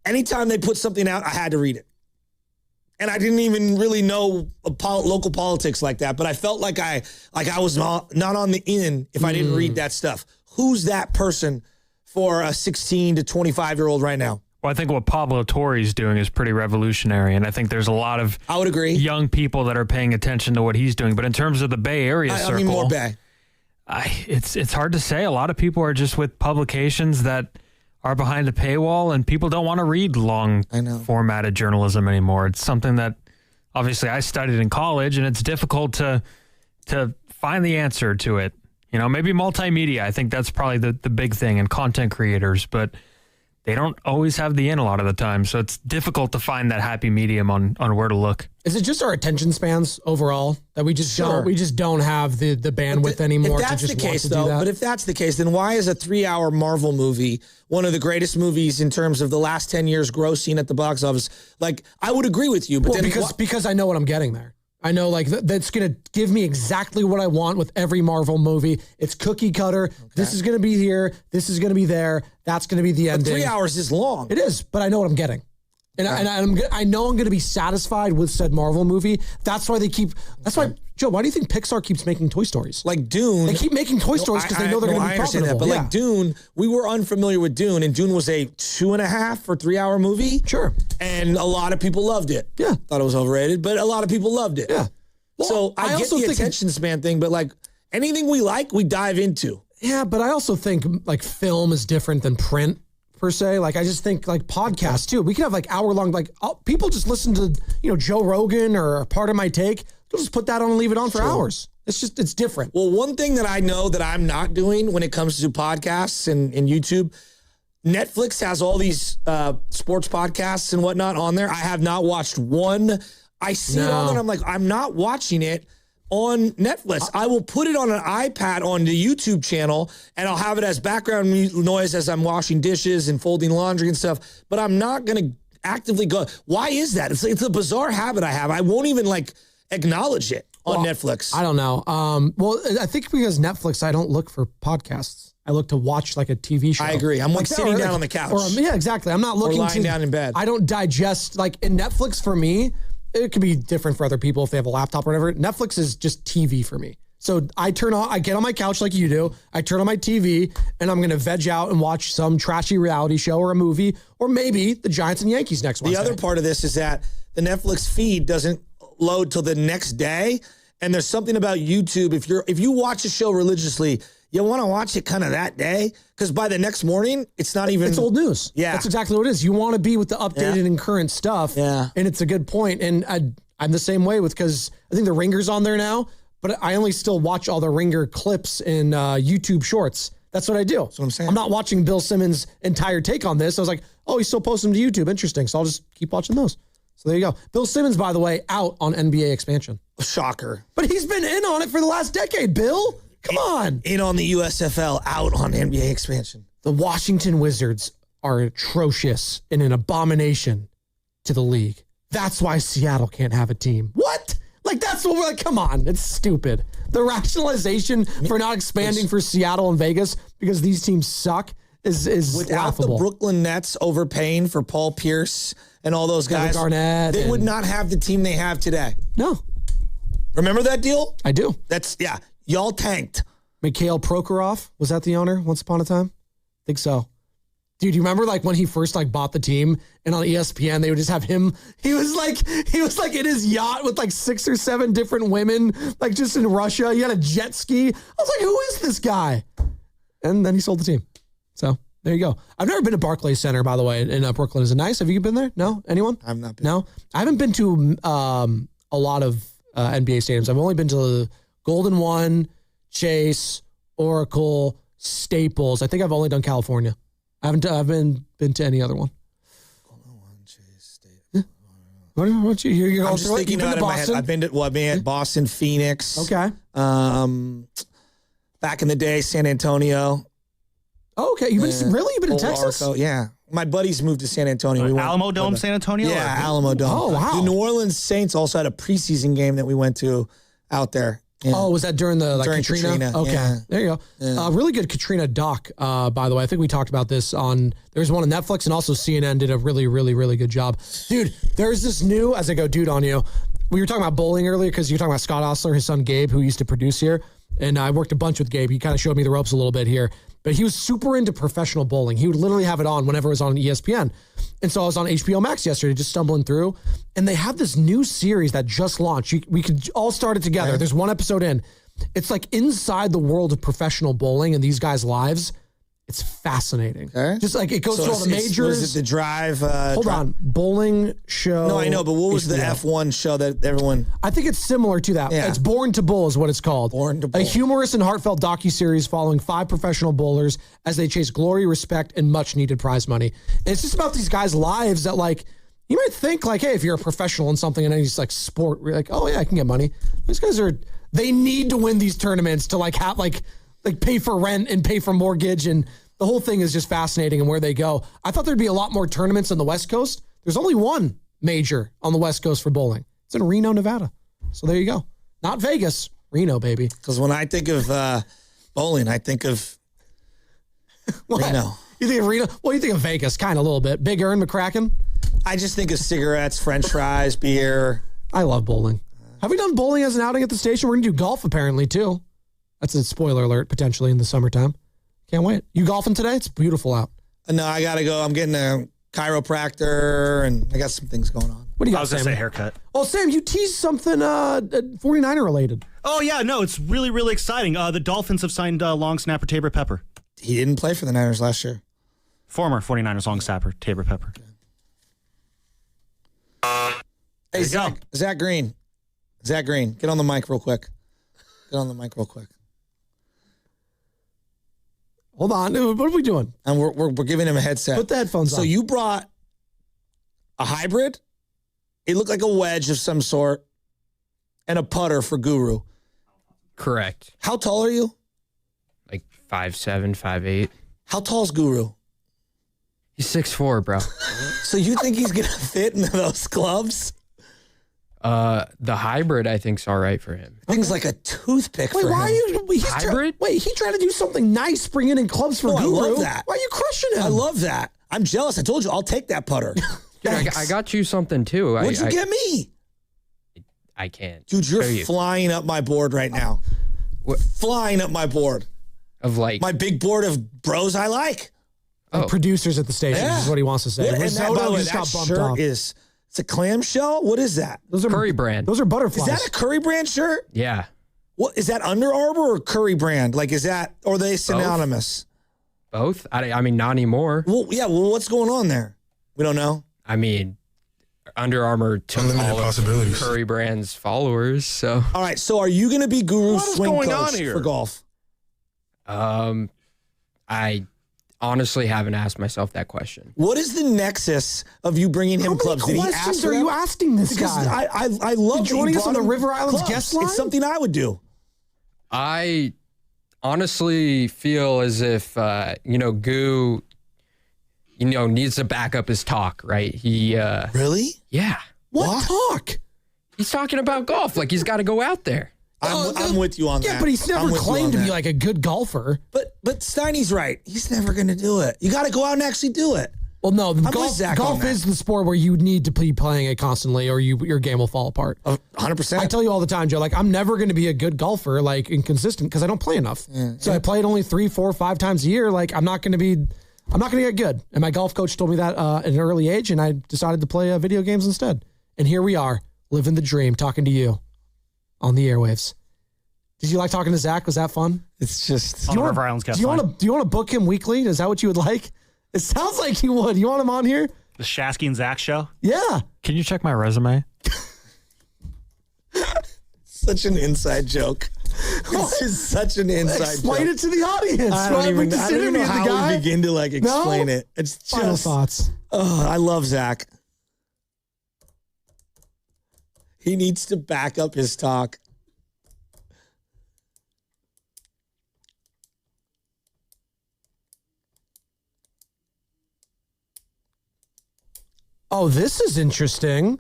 Anytime they put something out, I had to read it. And I didn't even really know local politics like that, but I felt like I was not on the in if I didn't read that stuff. Who's that person for a 16 to 25-year-old right now? Well, I think what Pablo Torre's doing is pretty revolutionary, and I think there's a lot of I would agree young people that are paying attention to what he's doing. But in terms of the Bay Area circle, I mean more Bay. It's hard to say. A lot of people are just with publications that are behind a paywall, and people don't want to read long formatted journalism anymore. It's something that obviously I studied in college, and it's difficult to find the answer to it. You know, maybe multimedia. I think that's probably the big thing, and content creators, but they don't always have the in a lot of the time. So it's difficult to find that happy medium on where to look. Is it just our attention spans overall that we just don't have the bandwidth anymore? If that's to just the case, want to do that? but if that's the case, then why is a 3-hour Marvel movie one of the greatest movies in terms of the last 10 years grossing at the box office? Like, I would agree with you, but well, because I know what I'm getting there. I know that's going to give me exactly what I want with every Marvel movie. It's cookie cutter. Okay. This is going to be here. This is going to be there. That's going to be the ending. 3 hours is long. It is, but I know what I'm getting. And I know I'm going to be satisfied with said Marvel movie. That's why why, Joe, why do you think Pixar keeps making Toy Stories? Like Dune. They keep making Toy Stories because they know they're going to be profitable. That, but like Dune, we were unfamiliar with Dune, and Dune was a 2.5 or 3 hour movie. Sure. And a lot of people loved it. Yeah. Thought it was overrated, but a lot of people loved it. Yeah. Well, so I get the attention span thing, but like anything we like, we dive into. Yeah, but I also think like film is different than print per se. Like I just think like podcasts too. We can have like hour-long, people just listen to, Joe Rogan or Part of My Take. They'll just put that on and leave it on for hours. It's different. Well, one thing that I know that I'm not doing when it comes to podcasts and YouTube, Netflix has all these sports podcasts and whatnot on there. I have not watched one. I see it on there and I'm like, I'm not watching it on Netflix. I will put it on an iPad on the YouTube channel and I'll have it as background noise as I'm washing dishes and folding laundry and stuff, but I'm not going to actively go. Why is that? It's a bizarre habit I have. I won't even acknowledge it on Netflix. I don't know. Well, I think because Netflix, I don't look for podcasts. I look to watch like a TV show. I agree. I'm sitting down on the couch. Yeah, exactly. I'm not looking or lying down in bed. I don't digest in Netflix for me. It could be different for other people if they have a laptop or whatever. Netflix is just TV for me. So I get on my couch like you do. I turn on my TV and I'm going to veg out and watch some trashy reality show or a movie, or maybe the Giants and Yankees next Wednesday. The other part of this is that the Netflix feed doesn't load till the next day. And there's something about YouTube. If you watch a show religiously, you want to watch it kind of that day, because by the next morning, it's not even... It's old news. Yeah. That's exactly what it is. You want to be with the updated and current stuff. Yeah. And it's a good point. And I'm the same way because I think the Ringer's on there now, but I only still watch all the Ringer clips in YouTube Shorts. That's what I do. That's what I'm saying. I'm not watching Bill Simmons' entire take on this. I was like, oh, he's still posting them to YouTube. Interesting. So I'll just keep watching those. So there you go. Bill Simmons, by the way, out on NBA expansion. Shocker. But he's been in on it for the last decade, Bill. Come on. In on the USFL, out on NBA expansion. The Washington Wizards are atrocious and an abomination to the league. That's why Seattle can't have a team. What? That's what we're like, come on. It's stupid. The rationalization for not expanding for Seattle and Vegas because these teams suck is without laughable. The Brooklyn Nets overpaying for Paul Pierce and all those guys, Garnett, they would not have the team they have today. No. Remember that deal? I do. Y'all tanked. Mikhail Prokhorov, was that the owner once upon a time? I think so. Dude, you remember like when he first like bought the team and on ESPN they would just have him. He was like in his yacht with like 6 or 7 different women, like just in Russia. He had a jet ski. I was like, who is this guy? And then he sold the team. So there you go. I've never been to Barclays Center, by the way, in Brooklyn. Is it nice? Have you been there? No? Anyone? I've not been. No? I haven't been to a lot of NBA stadiums. I've only been to the Golden One, Chase, Oracle, Staples. I think I've only done California. I haven't been to any other one. What don't you hear? You're I'm just thinking about it in my head. I've been at Boston, Phoenix. Okay. Back in the day, San Antonio. Oh, okay. You've been in Texas? Arco. Yeah. My buddies moved to San Antonio. We went Alamo Dome, San Antonio? Yeah, Alamo Dome. Oh, wow. The New Orleans Saints also had a preseason game that we went to out there. Yeah. Oh, was that during Katrina? Okay, yeah. There you go. Yeah. Really good Katrina doc, by the way. I think we talked about this there's one on Netflix, and also CNN did a really, really, really good job. Dude, there's this new, as I go dude on you, we were talking about bowling earlier because you were talking about Scott Osler, his son Gabe, who used to produce here. And I worked a bunch with Gabe. He kind of showed me the ropes a little bit here. But he was super into professional bowling. He would literally have it on whenever it was on ESPN. And so I was on HBO Max yesterday, just stumbling through. And they have this new series that just launched. We could all start it together. Okay. There's one episode in. It's like inside the world of professional bowling and these guys' lives. It's fascinating. Okay. Just like it goes through all the majors. Was it the Drive? Hold on. Bowling show. No, I know, but what was the F1 show that everyone... I think it's similar to that. Yeah. It's Born to Bowl is what it's called. Born to Bowl. A humorous and heartfelt docuseries following 5 professional bowlers as they chase glory, respect, and much-needed prize money. And it's just about these guys' lives that, like, you might think, like, hey, if you're a professional in something and it's like sport, you're like, oh, yeah, I can get money. These guys they need to win these tournaments to, like, have, like pay for rent and pay for mortgage, and the whole thing is just fascinating and where they go. I thought there'd be a lot more tournaments on the West Coast. There's only one major on the West Coast for bowling. It's in Reno, Nevada. So there you go. Not Vegas, Reno, baby. Because when I think of bowling, I think of Reno. You think of Reno? Well, you think of Vegas, kind of a little bit. Big Earn, McCracken? I just think of cigarettes, French fries, beer. I love bowling. Have we done bowling as an outing at the station? We're going to do golf apparently, too. That's a spoiler alert, potentially, in the summertime. Can't wait. You golfing today? It's beautiful out. No, I got to go. I'm getting a chiropractor, and I got some things going on. What do you got, I was going Sam? to say haircut. Oh, Sam, you teased something 49er related. Oh, yeah. No, it's really, really exciting. The Dolphins have signed long snapper Tabor Pepper. He didn't play for the Niners last year. Former 49ers long snapper Tabor Pepper. Hey, Zach Green. Zach Green, get on the mic real quick. Hold on. What are we doing? And we're giving him a headset. Put the headphones on. So you brought a hybrid. It looked like a wedge of some sort and a putter for Guru. Correct. How tall are you? Like 5'7", 5'8". How tall's Guru? He's 6'4", bro. So you think he's going to fit into those gloves? The hybrid, I think, is all right for him. Things like a toothpick Wait, for why him. are you... Hybrid? He tried to do something nice, bringing in clubs for Guru. I love that. Why are you crushing him? I love that. I'm jealous. I told you, I'll take that putter. Dude, I got you something, too. What'd you get me? I can't. Dude, you're flying up my board right now. What? Flying up my board. Of like... My big board of bros I like. Producers at the station is what he wants to say. What, Risotto by the way, just got that bumped shirt off. It's a clamshell? What is that? Those are Curry brand. Those are butterflies. Is that a Curry brand shirt? Yeah. What is that, Under Armour or Curry brand? Like, is that, or are they synonymous? Both? I mean, not anymore. Well, yeah, well, what's going on there? We don't know. I mean, Under Armour took all of Curry brand's followers, so. All right, so are you going to be Guru's swing going coach on here? for golf? I honestly haven't asked myself that question. What is the nexus of you bringing him clubs? Did he ask questions for are them? you asking this Because guy? I love You joining us on the River Islands clubs. guest line? It's something I would do. I honestly feel as if, Goo, needs to back up his talk, right? He, Really? Yeah. What talk? He's talking about golf. Like, he's got to go out there. I'm with you on that. Yeah, but he's never claimed to be like a good golfer. But Steiny's right. He's never going to do it. You got to go out and actually do it. Well, no, with golf Zach on that. is the sport where you need to be playing it constantly or your game will fall apart. 100%. I tell you all the time, Joe, like I'm never going to be a good golfer, like inconsistent because I don't play enough. Yeah. So I play it only 3, 4, 5 times a year. Like I'm not going to be I'm not going to get good. And my golf coach told me that at an early age, and I decided to play video games instead. And here we are, living the dream, talking to you on the airwaves. Did you like talking to Zach? Was that fun? It's just on the River Islands guest line. Do you want to book him weekly? Is that what you would like? It sounds like you would. You want him on here? The Shasky and Zach show? Yeah. Can you check my resume? Such an inside joke. This is such an inside joke. Explain it to the audience. I don't even know how we begin to explain it. It's just Final thoughts. Oh, I love Zach. He needs to back up his talk. Oh, this is interesting.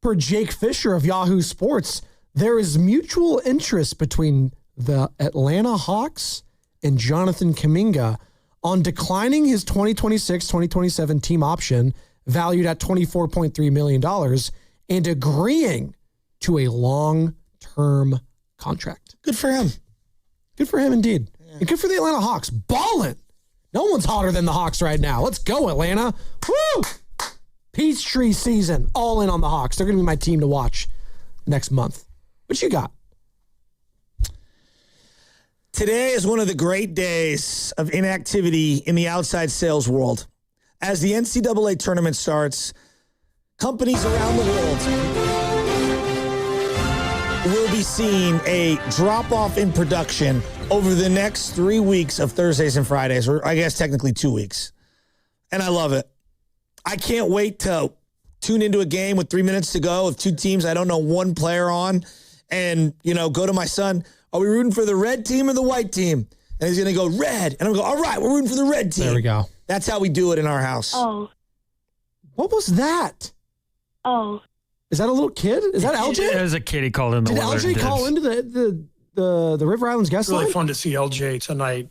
Per Jake Fisher of Yahoo Sports, there is mutual interest between the Atlanta Hawks and Jonathan Kuminga on declining his 2026-2027 team option valued at $24.3 million and agreeing to a long-term contract. Good for him. Good for him indeed. Yeah. And good for the Atlanta Hawks. Ballin'. No one's hotter than the Hawks right now. Let's go, Atlanta. Woo! Peachtree season. All in on the Hawks. They're going to be my team to watch next month. What you got? Today is one of the great days of inactivity in the outside sales world. As the NCAA tournament starts, companies around the world will be seeing a drop-off in production over the next 3 weeks of Thursdays and Fridays, or I guess technically 2 weeks. And I love it. I can't wait to tune into a game with 3 minutes to go of two teams I don't know one player on and, go to my son, are we rooting for the red team or the white team? And he's going to go, red. And I'm going to go, all right, we're rooting for the red team. There we go. That's how we do it in our house. Oh. What was that? Oh. Is that a little kid? Is that LJ? It was a kid he called in the Did weather LJ call into the River Islands guest Really line? fun to see LJ tonight.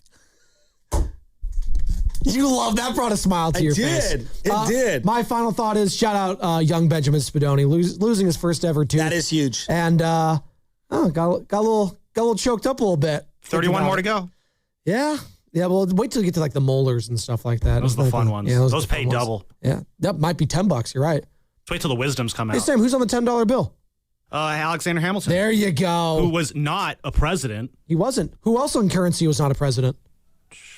You love that. Brought a smile to your face. It did. My final thought is shout out young Benjamin Spadoni losing his first ever tooth. That is huge. And got a little choked up a little bit. 31 more to go. Yeah. Yeah, well, wait till you get to the molars and stuff like that. Those are the fun ones. Yeah, those pay double. Yeah, that might be $10. You're right. Let's wait till the wisdoms come out. Hey, Sam, who's on the $10 bill? Alexander Hamilton. There you go. Who was not a president. He wasn't. Who else in currency was not a president?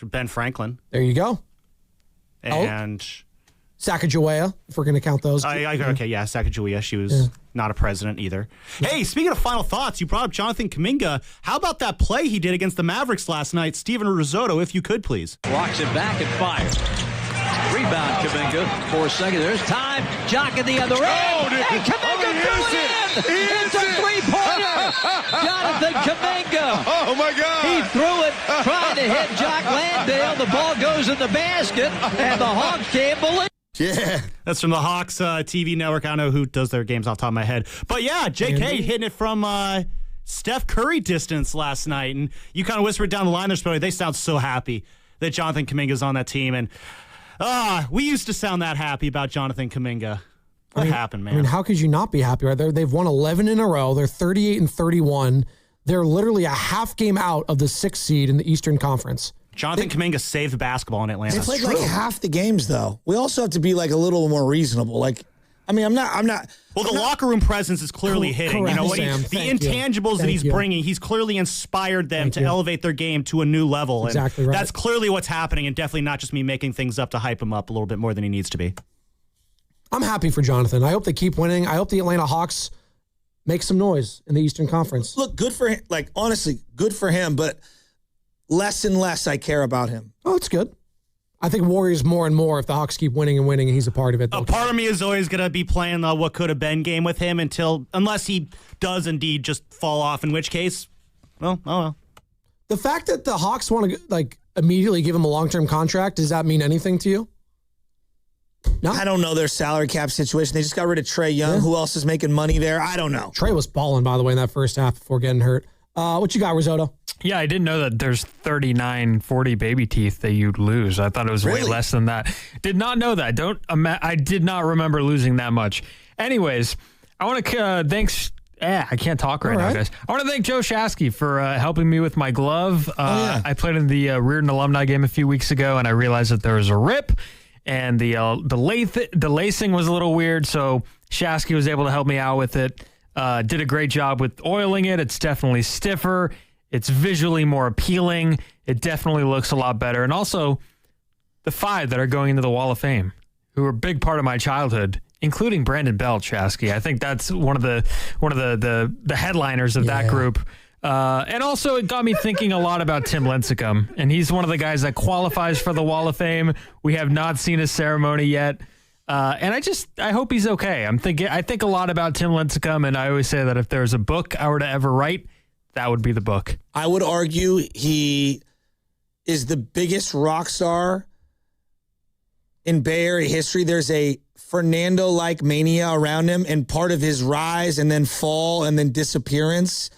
Ben Franklin. There you go. And Sacagawea, if we're going to count those. Sacagawea. She was not a president either. Hey, speaking of final thoughts, you brought up Jonathan Kuminga. How about that play he did against the Mavericks last night? Steven Risotto, if you could, please. Walks it back and fires. Rebound, Kuminga. For a second, there's time. Jock in the other end. And Kuminga threw it in. It's a three-pointer. Jonathan Kuminga. Oh, my God. He threw it, trying to hit Jock Landale. The ball goes in the basket, and the Hawks can't believe it. Yeah. That's from the Hawks TV network. I don't know who does their games off the top of my head. But yeah, JK hitting it from Steph Curry distance last night. And you kind of whispered down the line there, they sound so happy that Jonathan Kuminga's on that team. And we used to sound that happy about Jonathan Kuminga. What happened, man? I mean, how could you not be happy? Right? They've won 11 in a row. They're 38-31. They're literally a half game out of the 6th seed in the Eastern Conference. Jonathan Kuminga saved basketball in Atlanta. They played like half the games, though. We also have to be like a little more reasonable. I'm not. Well, the locker room presence is clearly hitting. Correct, You know what? Sam. The Thank you. intangibles that Thank he's you. bringing, he's clearly inspired them Thank to you. elevate their game to a new level. Exactly and right. That's clearly what's happening, and definitely not just me making things up to hype him up a little bit more than he needs to be. I'm happy for Jonathan. I hope they keep winning. I hope the Atlanta Hawks make some noise in the Eastern Conference. Look, good for him. Honestly, good for him, but less and less I care about him. Oh, it's good. I think Warriors more and more if the Hawks keep winning and winning and he's a part of it. A part of me is always going to be playing the what could have been game with him unless he does indeed just fall off, in which case, well, oh well. The fact that the Hawks want to immediately give him a long-term contract, does that mean anything to you? No? I don't know their salary cap situation. They just got rid of Trae Young. Yeah. Who else is making money there? I don't know. Trae was balling, by the way, in that first half before getting hurt. What you got, Risotto? Yeah, I didn't know that there's 39, 40 baby teeth that you'd lose. I thought it was way less than that. Did not know that. I did not remember losing that much. Anyways, I want to thanks I can't talk right now, guys. I want to thank Joe Shasky for helping me with my glove. I played in the Reardon alumni game a few weeks ago, and I realized that there was a rip, and the lacing was a little weird, so Shasky was able to help me out with it. Did a great job with oiling it. It's definitely stiffer. It's visually more appealing. It definitely looks a lot better. And also, the 5 that are going into the Wall of Fame, who are a big part of my childhood, including Brandon Belt, Shasky. I think that's one of the headliners of that group. And also, it got me thinking a lot about Tim Lincecum, and he's one of the guys that qualifies for the Wall of Fame. We have not seen a ceremony yet. And I hope he's okay. I think a lot about Tim Lincecum, and I always say that if there's a book I were to ever write, that would be the book. I would argue he is the biggest rock star in Bay Area history. There's a Fernando-like mania around him, and part of his rise and then fall and then disappearance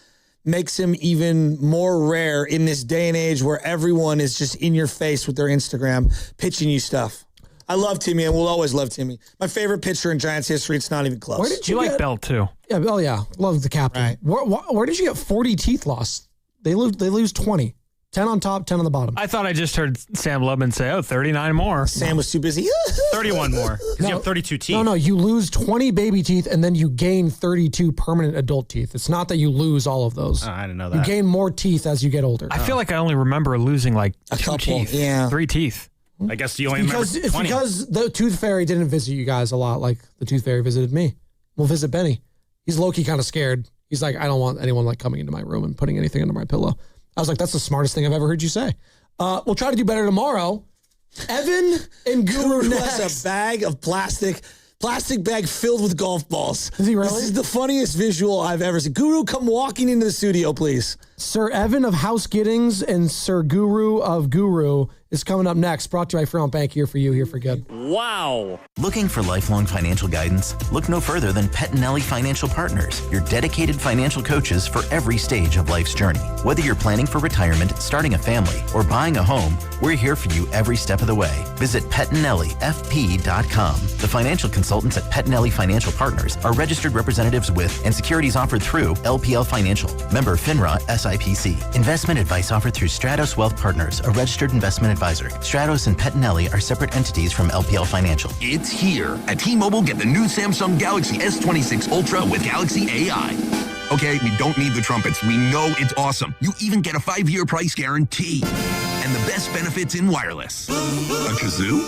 makes him even more rare in this day and age where everyone is just in your face with their Instagram pitching you stuff. I love Timmy, and we'll always love Timmy. My favorite pitcher in Giants history. It's not even close. Where did you like Bell too? Yeah, Bell. Yeah, love the captain. Right. Where did you get 40 teeth lost? They lose 20. 10 on top, 10 on the bottom. I thought I just heard Sam Lubman say, 39 more. Sam was too busy. 31 more. Because you have 32 teeth. No, you lose 20 baby teeth and then you gain 32 permanent adult teeth. It's not that you lose all of those. I didn't know that. You gain more teeth as you get older. I feel like I only remember losing like a 2 couple, teeth. yeah. 3 teeth. I guess you only remember 20. It's because the Tooth Fairy didn't visit you guys a lot like the Tooth Fairy visited me. We'll visit Benny. He's low-key kind of scared. He's like, I don't want anyone like coming into my room and putting anything under my pillow. I was like, that's the smartest thing I've ever heard you say. We'll try to do better tomorrow. Evan and Guru next. Has a bag of plastic bag filled with golf balls. Is he really? This is the funniest visual I've ever seen. Guru, come walking into the studio, please. Sir Evan of House Giddings and Sir Guru of Guru is coming up next. Brought to you by Fremont Bank, here for you, here for good. Wow. Looking for lifelong financial guidance? Look no further than Pettinelli Financial Partners, your dedicated financial coaches for every stage of life's journey. Whether you're planning for retirement, starting a family, or buying a home, we're here for you every step of the way. Visit PettinelliFP.com. The financial consultants at Pettinelli Financial Partners are registered representatives with and securities offered through LPL Financial. Member FINRA SIPC. Investment advice offered through Stratos Wealth Partners, a registered investment advisor. Stratos and Pettinelli are separate entities from LPL Financial. It's here. At T-Mobile, get the new Samsung Galaxy S26 Ultra with Galaxy AI. Okay, we don't need the trumpets. We know it's awesome. You even get a 5-year price guarantee. And the best benefits in wireless. A kazoo?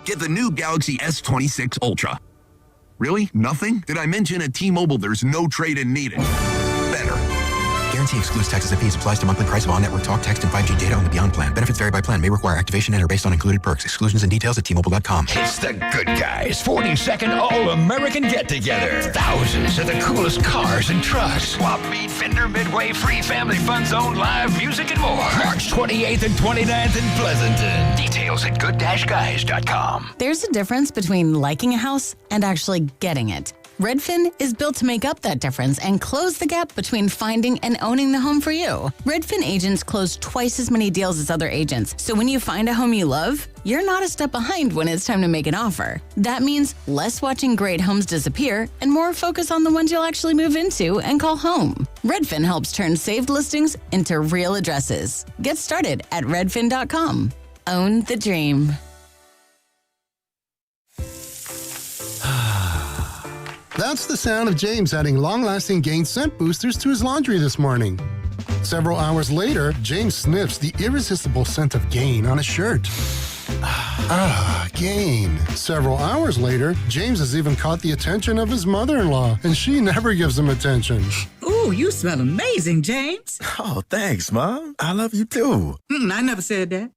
Get the new Galaxy S26 Ultra. Really? Nothing? Did I mention at T-Mobile there's no trade-in needed? Better. Guarantee excludes taxes and fees. Applies to monthly price of on-network talk, text, and 5G data on the Beyond plan. Benefits vary by plan. May require activation and are based on included perks. Exclusions and details at T-Mobile.com. It's the Good Guys 42nd All-American Get-Together. Thousands of the coolest cars and trucks. Swap Meet, Fender, Midway, free family fun zone, live music, and more. March 28th and 29th in Pleasanton. Details at good-guys.com. There's a difference between liking a house and actually getting it. Redfin is built to make up that difference and close the gap between finding and owning the home for you. Redfin agents close twice as many deals as other agents, so when you find a home you love, you're not a step behind when it's time to make an offer. That means less watching great homes disappear and more focus on the ones you'll actually move into and call home. Redfin helps turn saved listings into real addresses. Get started at redfin.com. Own the dream. That's the sound of James adding long-lasting Gain scent boosters to his laundry this morning. Several hours later, James sniffs the irresistible scent of Gain on his shirt. Gain. Several hours later, James has even caught the attention of his mother-in-law, and she never gives him attention. Ooh, you smell amazing, James. Oh, thanks, Mom. I love you too. I never said that.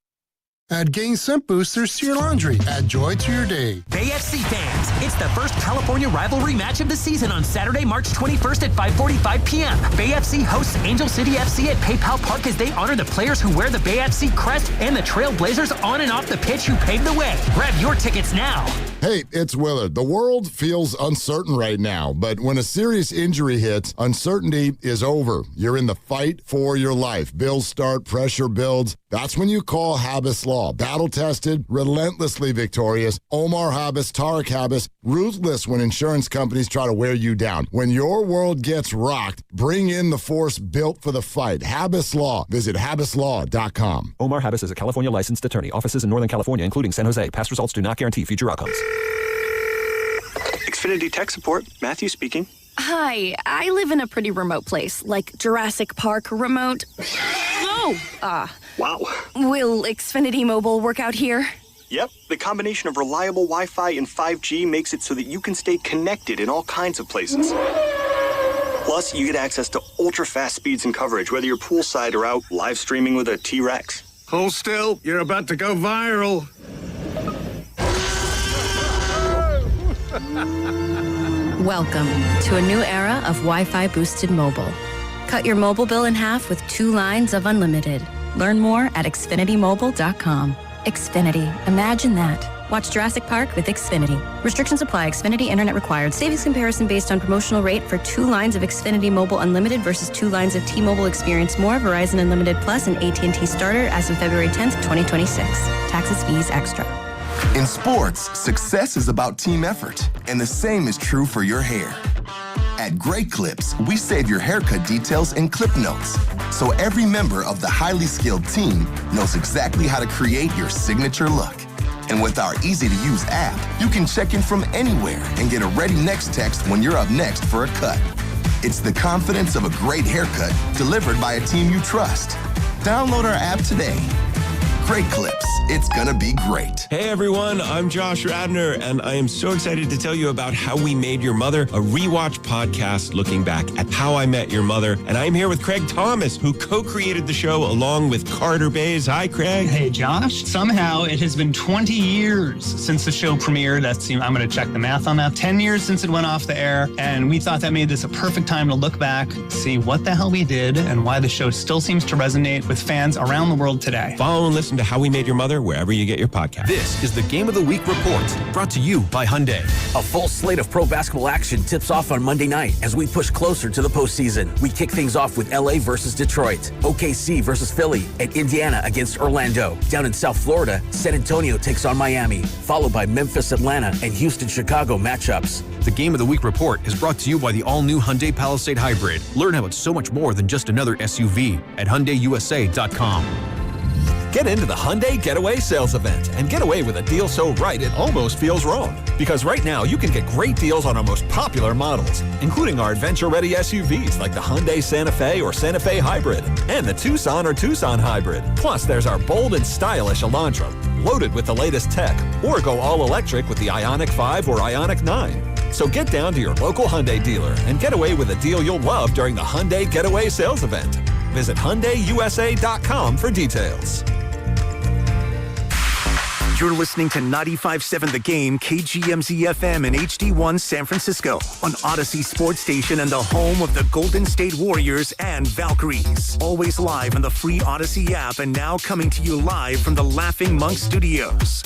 Add Gain scent boosters to your laundry. Add joy to your day. Bay FC fans, it's the first California rivalry match of the season on Saturday, March 21st at 5:45 p.m. Bay FC hosts Angel City FC at PayPal Park as they honor the players who wear the Bay FC crest and the Trailblazers on and off the pitch who paved the way. Grab your tickets now. Hey, it's Willard. The world feels uncertain right now, but when a serious injury hits, uncertainty is over. You're in the fight for your life. Bills start, pressure builds. That's when you call Habas Law. Battle-tested, relentlessly victorious. Omar Habas, Tarek Habas, ruthless when insurance companies try to wear you down. When your world gets rocked, bring in the force built for the fight. Habas Law. Visit habaslaw.com. Omar Habas is a California licensed attorney. Offices in Northern California, including San Jose. Past results do not guarantee future outcomes. Xfinity Tech Support, Matthew speaking. Hi, I live in a pretty remote place, like Jurassic Park remote. Oh! Wow. Will Xfinity Mobile work out here? Yep, the combination of reliable Wi-Fi and 5G makes it so that you can stay connected in all kinds of places. Plus, you get access to ultra-fast speeds and coverage, whether you're poolside or out live streaming with a T-Rex. Hold still, you're about to go viral. Welcome to a new era of Wi-Fi boosted mobile. Cut your mobile bill in half with 2 lines of unlimited. Learn more at xfinitymobile.com. Xfinity. Imagine that. Watch Jurassic Park with Xfinity. Restrictions apply. Xfinity Internet required. Savings comparison based on promotional rate for 2 lines of Xfinity Mobile Unlimited versus 2 lines of T-Mobile Experience More, Verizon Unlimited Plus, and AT&T Starter as of February 10th, 2026. Taxes, fees, extra. In sports, success is about team effort, and the same is true for your hair. At Great Clips, we save your haircut details in clip notes, so every member of the highly skilled team knows exactly how to create your signature look. And with our easy-to-use app, you can check in from anywhere and get a ready next text when you're up next for a cut. It's the confidence of a great haircut delivered by a team you trust. Download our app today. Great Clips. It's gonna be great. Hey everyone, I'm Josh Radner, and I am so excited to tell you about How We Made Your Mother, a rewatch podcast looking back at How I Met Your Mother. And I'm here with Craig Thomas, who co-created the show along with Carter Bays. Hi, Craig. Hey, Josh. Somehow it has been 20 years since the show premiered. I'm going to check the math on that. 10 years since it went off the air, and we thought that made this a perfect time to look back, see what the hell we did, and why the show still seems to resonate with fans around the world today. Follow and listen to How We Made Your Mother wherever you get your podcast. This is the Game of the Week Report, brought to you by Hyundai. A full slate of pro basketball action tips off on Monday night as we push closer to the postseason. We kick things off with LA versus Detroit, OKC versus Philly, and Indiana against Orlando. Down in South Florida, San Antonio takes on Miami, followed by Memphis, Atlanta, and Houston, Chicago matchups. The Game of the Week Report is brought to you by the all-new Hyundai Palisade Hybrid. Learn how it's so much more than just another SUV at HyundaiUSA.com. Get into the Hyundai Getaway Sales Event and get away with a deal so right it almost feels wrong. Because right now you can get great deals on our most popular models, including our adventure-ready SUVs like the Hyundai Santa Fe or Santa Fe Hybrid and the Tucson or Tucson Hybrid. Plus, there's our bold and stylish Elantra, loaded with the latest tech, or go all-electric with the Ioniq 5 or Ioniq 9. So get down to your local Hyundai dealer and get away with a deal you'll love during the Hyundai Getaway Sales Event. Visit HyundaiUSA.com for details. You're listening to 95.7 The Game, KGMZ-FM and HD1 San Francisco on Odyssey Sports Station and the home of the Golden State Warriors and Valkyries. Always live on the free Odyssey app and now coming to you live from the Laughing Monk Studios.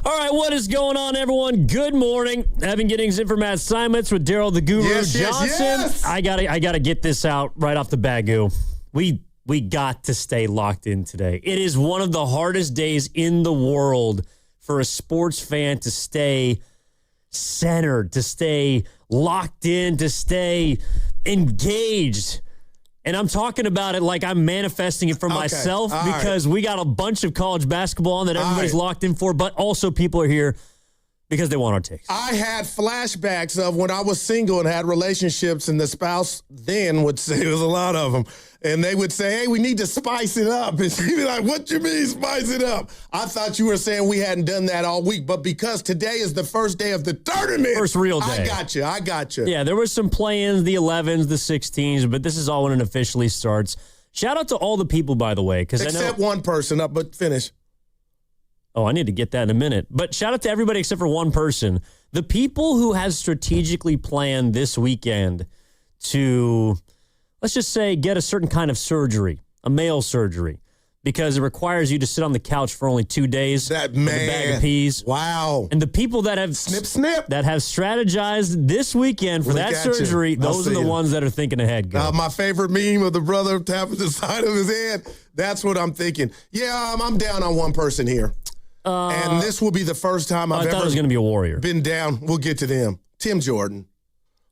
All right, what is going on, everyone? Good morning. Evan Giddings in for Matt Simons with Daryl the Guru Johnson. Yes. I gotta get this out right off the bat, Goo. We got to stay locked in today. It is one of the hardest days in the world for a sports fan to stay centered, to stay locked in, to stay engaged. And I'm talking about it like I'm manifesting it for myself because we got a bunch of college basketball on that everybody's locked in for, but also people are here Because they want our takes. I had flashbacks of when I was single and had relationships, and the spouse then would say, there was a lot of them, and they would say, hey, we need to spice it up. And she'd be like, what you mean spice it up? I thought you were saying we hadn't done that all week, but because today is the first day of the tournament. First real day. I got you. Yeah, there was some play-ins, the 11s, the 16s, but this is all when it officially starts. Shout out to all the people, by the way. Except one person, but finish. Oh, I need to get that in a minute. But shout out to everybody except for one person. The people who have strategically planned this weekend to, let's just say, get a certain kind of surgery, a male surgery, because it requires you to sit on the couch for only 2 days with a bag of peas. Wow. And the people that have snip that have strategized this weekend for that surgery, those are the ones that are thinking ahead. My favorite meme of the brother tapping the side of his head, that's what I'm thinking. Yeah, I'm down on one person here. And this will be the first time I've thought it was going to be a Warrior. Been down. We'll get to them. Tim Jordan.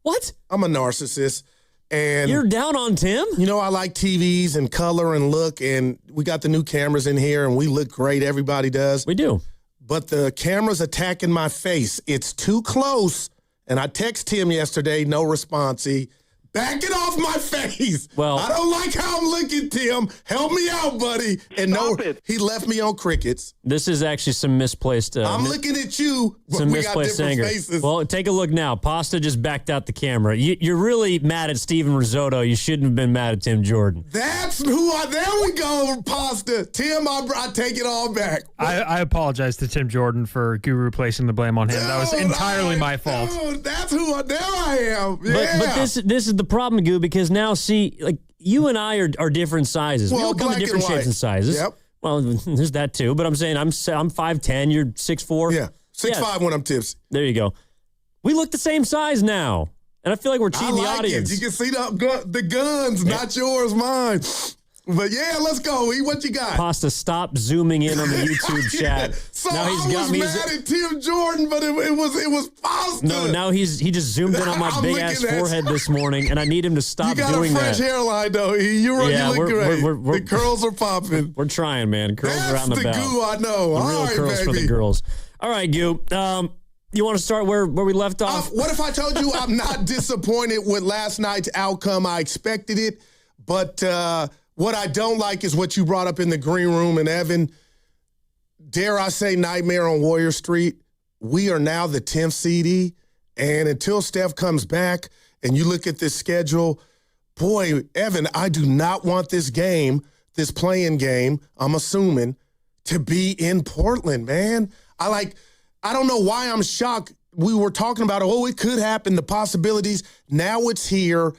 What? I'm a narcissist. And you're down on Tim? You know, I like TVs and color and look, and we got the new cameras in here, and we look great. Everybody does. We do. But the camera's attacking my face. It's too close. And I text Tim yesterday, no response. Back it off my face. Well, I don't like how I'm looking, Tim. Help me out, buddy. And he left me on crickets. This is actually some misplaced. I'm looking at you. Some we misplaced got different anger. faces. Well, take a look now. Pasta just backed out the camera. You're really mad at Steven Risotto. You shouldn't have been mad at Tim Jordan. That's there we go, Pasta. Tim, I take it all back. I apologize to Tim Jordan for Guru placing the blame on him. That was entirely my fault. That's there I am. Yeah. But this is the problem, Goo, because now, see, like, you and I are different sizes. Well, we all come in different shapes and sizes. Yep. Well, there's that too. But I'm saying I'm 5'10", you're 6'4". Yeah, 6'5" when I'm tipsy. There you go. We look the same size now. And I feel like we're cheating the audience. You can see the guns, not yours, mine. But yeah, let's go. What you got? Pasta, stop zooming in on the YouTube chat. So now he's got me mad at Tim Jordan, but it was Pasta. No, now he just zoomed in on my big ass forehead this morning, and I need him to stop doing that. You got a fresh hairline though. You look great. The curls are popping. We're trying, man. Curls are out and about. That's the Goo I know. The real curls baby. for the girls. All right, Goo. You want to start where we left off? What if I told you I'm not disappointed with last night's outcome? I expected it, but what I don't like is what you brought up in the green room. And Evan, dare I say, nightmare on Warrior Street. We are now the 10th CD, and until Steph comes back and you look at this schedule, boy, Evan, I do not want this game, this playing game, I'm assuming, to be in Portland, man. I don't know why I'm shocked. We were talking about, it could happen, the possibilities. Now it's here.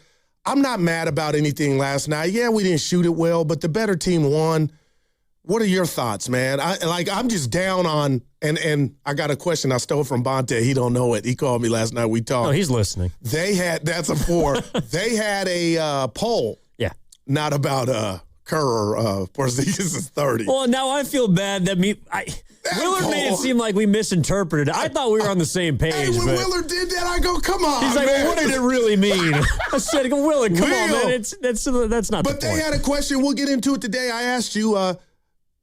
I'm not mad about anything last night. Yeah, we didn't shoot it well, but the better team won. What are your thoughts, man? I'm just down on, and I got a question I stole from Bonte. He don't know it. He called me last night. We talked. Oh, he's listening. That's a 4. They had a poll. Yeah. Not about Kerr or Porzingis is 30. Well, now I feel bad that Willard made it seem like we misinterpreted it. I thought we were on the same page. Hey, when Willard did that, I go, come on, he's like, man. well, what did it really mean? I said, Willard, come on, man. That's not the point. But they had a question. We'll get into it today. I asked you,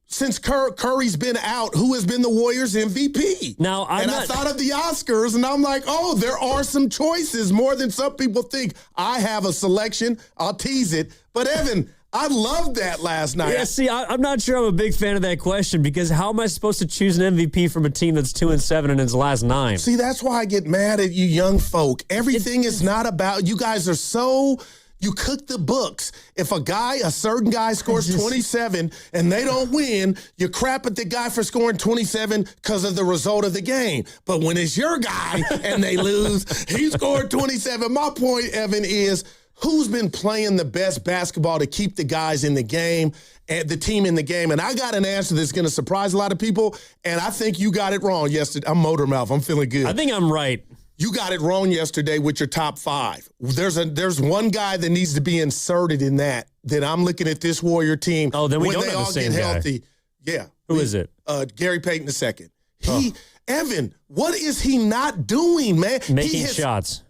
since Curry's been out, who has been the Warriors MVP? Now, I thought of the Oscars, and I'm like, there are some choices, more than some people think. I have a selection. I'll tease it. But, Evan, I loved that last night. Yeah, see, I'm not sure I'm a big fan of that question, because how am I supposed to choose an MVP from a team that's 2-7 in its last 9? See, that's why I get mad at you young folk. Everything is not about, you guys are so, you cook the books. If a certain guy scores 27 and they don't win, you crap at the guy for scoring 27 because of the result of the game. But when it's your guy and they lose, he scored 27. My point, Evan, is, who's been playing the best basketball to keep the guys in the game and the team in the game? And I got an answer that's going to surprise a lot of people, and I think you got it wrong yesterday. I'm motor mouth. I'm feeling good. I think I'm right. You got it wrong yesterday with your top 5. There's one guy that needs to be inserted in that I'm looking at this Warrior team. Oh, then we when don't they have all the same get guy. healthy. Yeah. Who is it? Gary Payton II. Evan, what is he not doing, man? Making shots.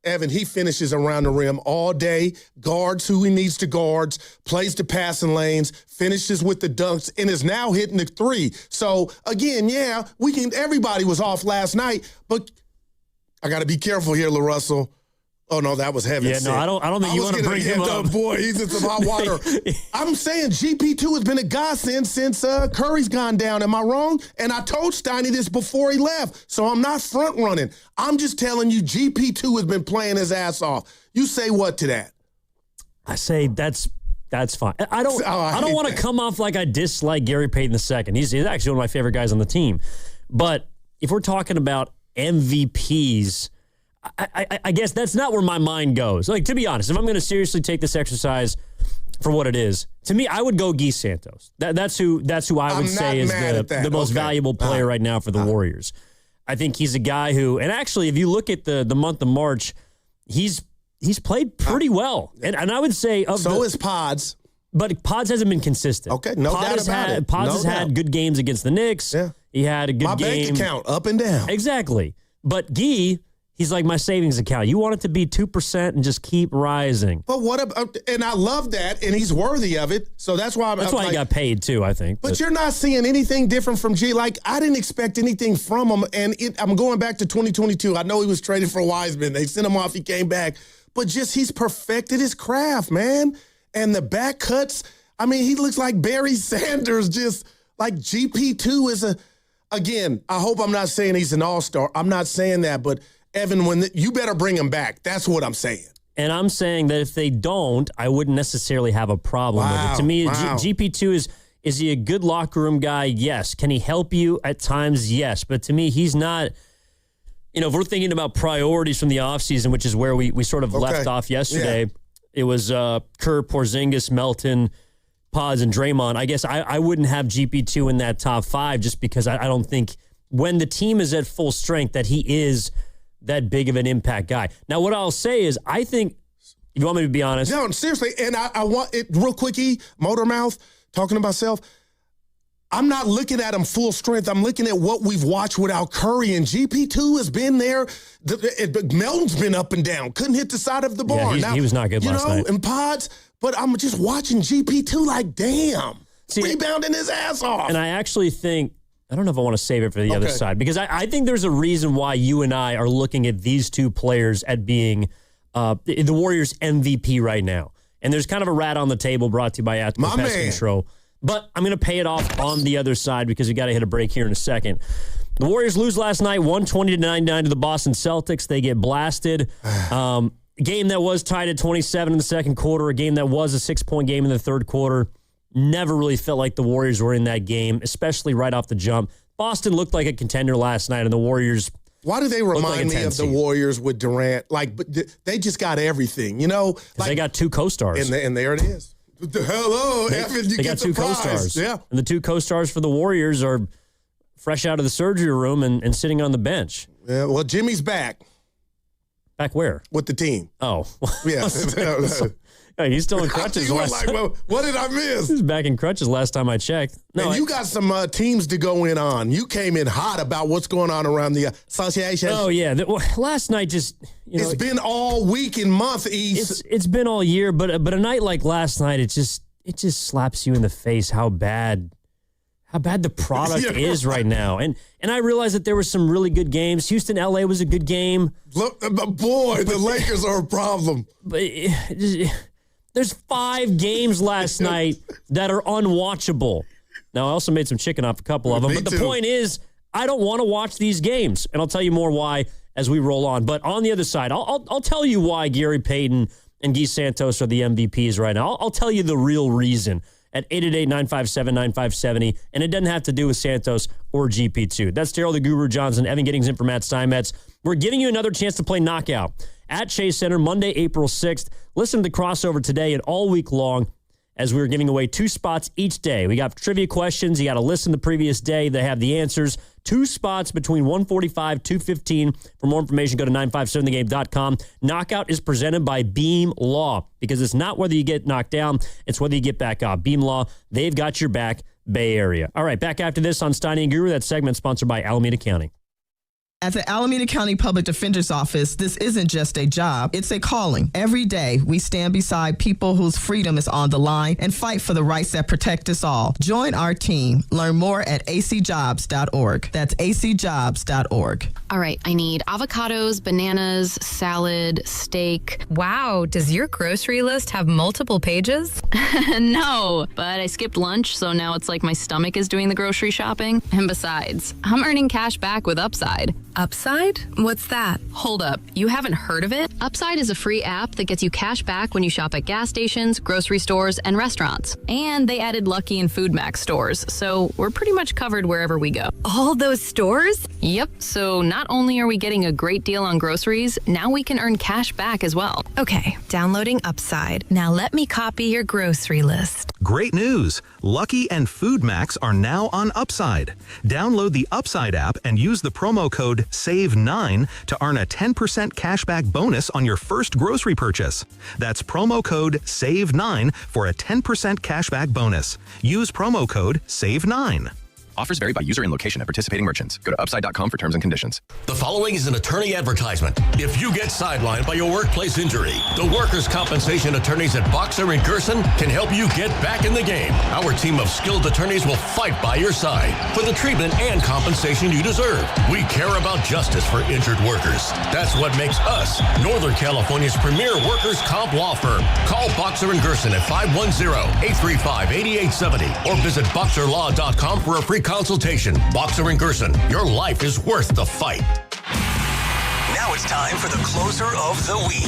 Evan, he finishes around the rim all day, guards who he needs to guards, plays the passing lanes, finishes with the dunks, and is now hitting the three. So, again, yeah, everybody was off last night, but I got to be careful here, LaRussell. Oh, no, that was heavy. Yeah, no, I don't think you want to bring him up. Boy, he's in some hot water. I'm saying GP2 has been a godsend since Curry's gone down. Am I wrong? And I told Steiny this before he left, so I'm not front running. I'm just telling you GP2 has been playing his ass off. You say what to that? I say that's fine. I don't want to come off like I dislike Gary Payton II. He's actually one of my favorite guys on the team. But if we're talking about MVPs, I guess that's not where my mind goes. Like, to be honest, if I'm going to seriously take this exercise for what it is, to me, I would go Guy Santos. That's who I would say is the most valuable player right now for the Warriors. I think he's a guy who, and actually, if you look at the month of March, he's played pretty well. And I would say is Pods. But Pods hasn't been consistent. Okay, no doubt about it. Pods has had good games against the Knicks. Yeah. He had a good My game. bank account, up and down. Exactly. But Guy, he's like my savings account. You want it to be 2% and just keep rising. But what about, and I love that, and he's worthy of it. So that's why he got paid too, I think. But you're not seeing anything different from G. Like, I didn't expect anything from him. And I'm going back to 2022. I know he was traded for Wiseman. They sent him off. He came back. But just he's perfected his craft, man. And the back cuts, I mean, he looks like Barry Sanders, just like GP2 is again, I hope I'm not saying he's an all-star. I'm not saying that, but Evan, you better bring him back. That's what I'm saying. And I'm saying that if they don't, I wouldn't necessarily have a problem with it. To me, GP2 is he a good locker room guy? Yes. Can he help you at times? Yes. But to me, he's not, if we're thinking about priorities from the offseason, which is where we sort of left off yesterday, it was Kerr, Porzingis, Melton, Pods, and Draymond. I guess I wouldn't have GP2 in that top five just because I don't think when the team is at full strength that he is that big of an impact guy. Now, what I'll say is I think, if you want me to be honest. No, seriously, and I want it real quickie, motor mouth, talking to myself. I'm not looking at him full strength. I'm looking at what we've watched without Curry, and GP2 has been there. Melton's been up and down. Couldn't hit the side of the barn. Yeah, he was not good last night. And Pods, but I'm just watching GP2 like, damn, rebounding his ass off. And I actually think, I don't know if I want to save it for the other side, because I think there's a reason why you and I are looking at these two players at being the Warriors MVP right now. And there's kind of a rat on the table brought to you by Atpliance Pest Control. But I'm going to pay it off on the other side because we got to hit a break here in a second. The Warriors lose last night, 120-99 to the Boston Celtics. They get blasted. Game that was tied at 27 in the second quarter, a game that was a 6-point game in the third quarter. Never really felt like the Warriors were in that game, especially right off the jump. Boston looked like a contender last night, and the Warriors. Why do they remind me of the Warriors with Durant? Like, they just got everything, Like, they got two co-stars. And there it is. Hello, Evan, you get got two co-stars. Yeah. And the two co-stars for the Warriors are fresh out of the surgery room and sitting on the bench. Yeah, well, Jimmy's back. Back where? With the team. Oh. Yeah. He's still in crutches. What did I miss? He's back in crutches last time I checked. No, and you got some teams to go in on. You came in hot about what's going on around the association. Oh, yeah. Last night just, it's been all week and month, East. It's been all year, but a night like last night, it just slaps you in the face how bad the product is right now. And I realized that there were some really good games. Houston, LA was a good game. Look, boy, the Lakers are a problem. But there's 5 games last night that are unwatchable. Now, I also made some chicken off a couple of them. But the point is, I don't want to watch these games. And I'll tell you more why as we roll on. But on the other side, I'll tell you why Gary Payton and Guy Santos are the MVPs right now. I'll tell you the real reason at 888-957-9570. And it doesn't have to do with Santos or GP2. That's Daryl the Guru Johnson, Evan Giddings in for Matt Steinmetz. We're giving you another chance to play Knockout at Chase Center Monday, April 6th. Listen to the crossover today and all week long as we're giving away 2 spots each day. We got trivia questions. You got to listen the previous day. They have the answers. 2 spots between 1:45, 2:15. For more information, go to 957thegame.com. Knockout is presented by Beam Law because it's not whether you get knocked down, it's whether you get back up. Beam Law, they've got your back, Bay Area. All right, back after this on Steiny and Guru. That segment sponsored by Alameda County. At the Alameda County Public Defender's Office, this isn't just a job, it's a calling. Every day, we stand beside people whose freedom is on the line and fight for the rights that protect us all. Join our team. Learn more at acjobs.org. That's acjobs.org. All right, I need avocados, bananas, salad, steak. Wow, does your grocery list have multiple pages? No, but I skipped lunch, so now it's like my stomach is doing the grocery shopping. And besides, I'm earning cash back with Upside. Upside? What's that? Hold up, you haven't heard of it? Upside is a free app that gets you cash back when you shop at gas stations, grocery stores, and restaurants. And they added Lucky and Food Max stores, so we're pretty much covered wherever we go. All those stores? Yep, so not only are we getting a great deal on groceries, now we can earn cash back as well. Okay, downloading Upside. Now let me copy your grocery list. Great news! Lucky and Food Max are now on Upside. Download the Upside app and use the promo code SAVE9 to earn a 10% cashback bonus on your first grocery purchase. That's promo code SAVE9 for a 10% cashback bonus. Use promo code SAVE9. Offers vary by user and location at participating merchants. Go to upside.com for terms and conditions. The following is an attorney advertisement. If you get sidelined by your workplace injury, the workers' compensation attorneys at Boxer & Gerson can help you get back in the game. Our team of skilled attorneys will fight by your side for the treatment and compensation you deserve. We care about justice for injured workers. That's what makes us Northern California's premier workers' comp law firm. Call Boxer & Gerson at 510-835-8870 or visit boxerlaw.com for a free consultation. Boxer & Gerson, your life is worth the fight. Now it's time for the closer of the week.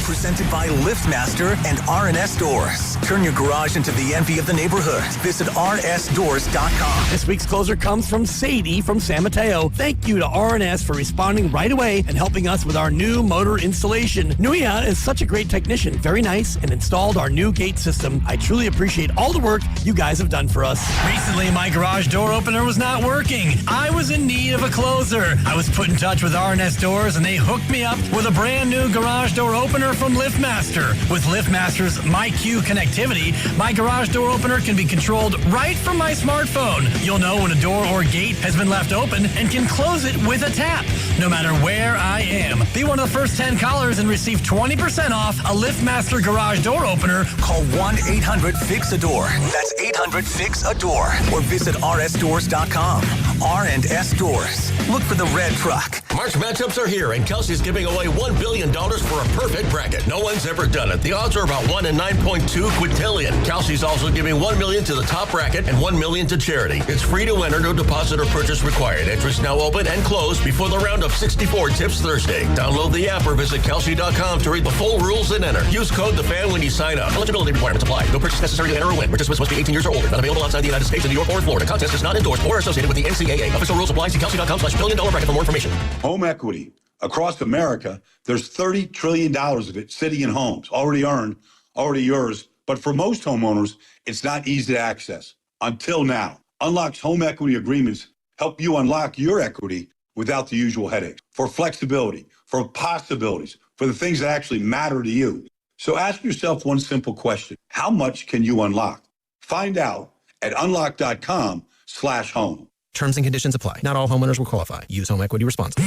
Presented by LiftMaster and R&S Doors. Turn your garage into the envy of the neighborhood. Visit rnsdoors.com. This week's closer comes from Sadie from San Mateo. Thank you to R&S for responding right away and helping us with our new motor installation. Nuya is such a great technician, very nice, and installed our new gate system. I truly appreciate all the work you guys have done for us. Recently, my garage door opener was not working. I was in need of a closer. I was put in touch with R&S Doors, and they hooked me up with a brand new garage door opener from LiftMaster. With LiftMaster's MyQ connectivity, my garage door opener can be controlled right from my smartphone. You'll know when a door or gate has been left open and can close it with a tap, no matter where I am. Be one of the first 10 callers and receive 20% off a LiftMaster garage door opener. Call 1-800-FIX-A-DOOR. That's 800-FIX-A-DOOR. Or visit rsdoors.com. R&S Doors. Look for the red truck. March matchups are here, and Kelsey's giving away $1 billion for a perfect bracket. No one's ever done it. The odds are about 1 in 9.2 quintillion. Kelsey's also giving $1 million to the top bracket and $1 million to charity. It's free to enter, no deposit or purchase required. Entries now open and closed before the round of 64 tips Thursday. Download the app or visit Kelsey.com to read the full rules and enter. Use code THEFAN when you sign up. Eligibility requirements apply. No purchase necessary to enter or win. Participants must be 18 years or older. Not available outside the United States, in New York or Florida. Contest is not endorsed or associated with the NCAA. Official rules apply. See Kelsey.com/$1 billion bracket for more information. Home equity. Across America, there's $30 trillion of it sitting in homes, already earned, already yours. But for most homeowners, it's not easy to access. Until now. Unlock's home equity agreements help you unlock your equity without the usual headaches. For flexibility, for possibilities, for the things that actually matter to you. So ask yourself one simple question. How much can you unlock? Find out at unlock.com/home. Terms and conditions apply. Not all homeowners will qualify. Use home equity responsibly.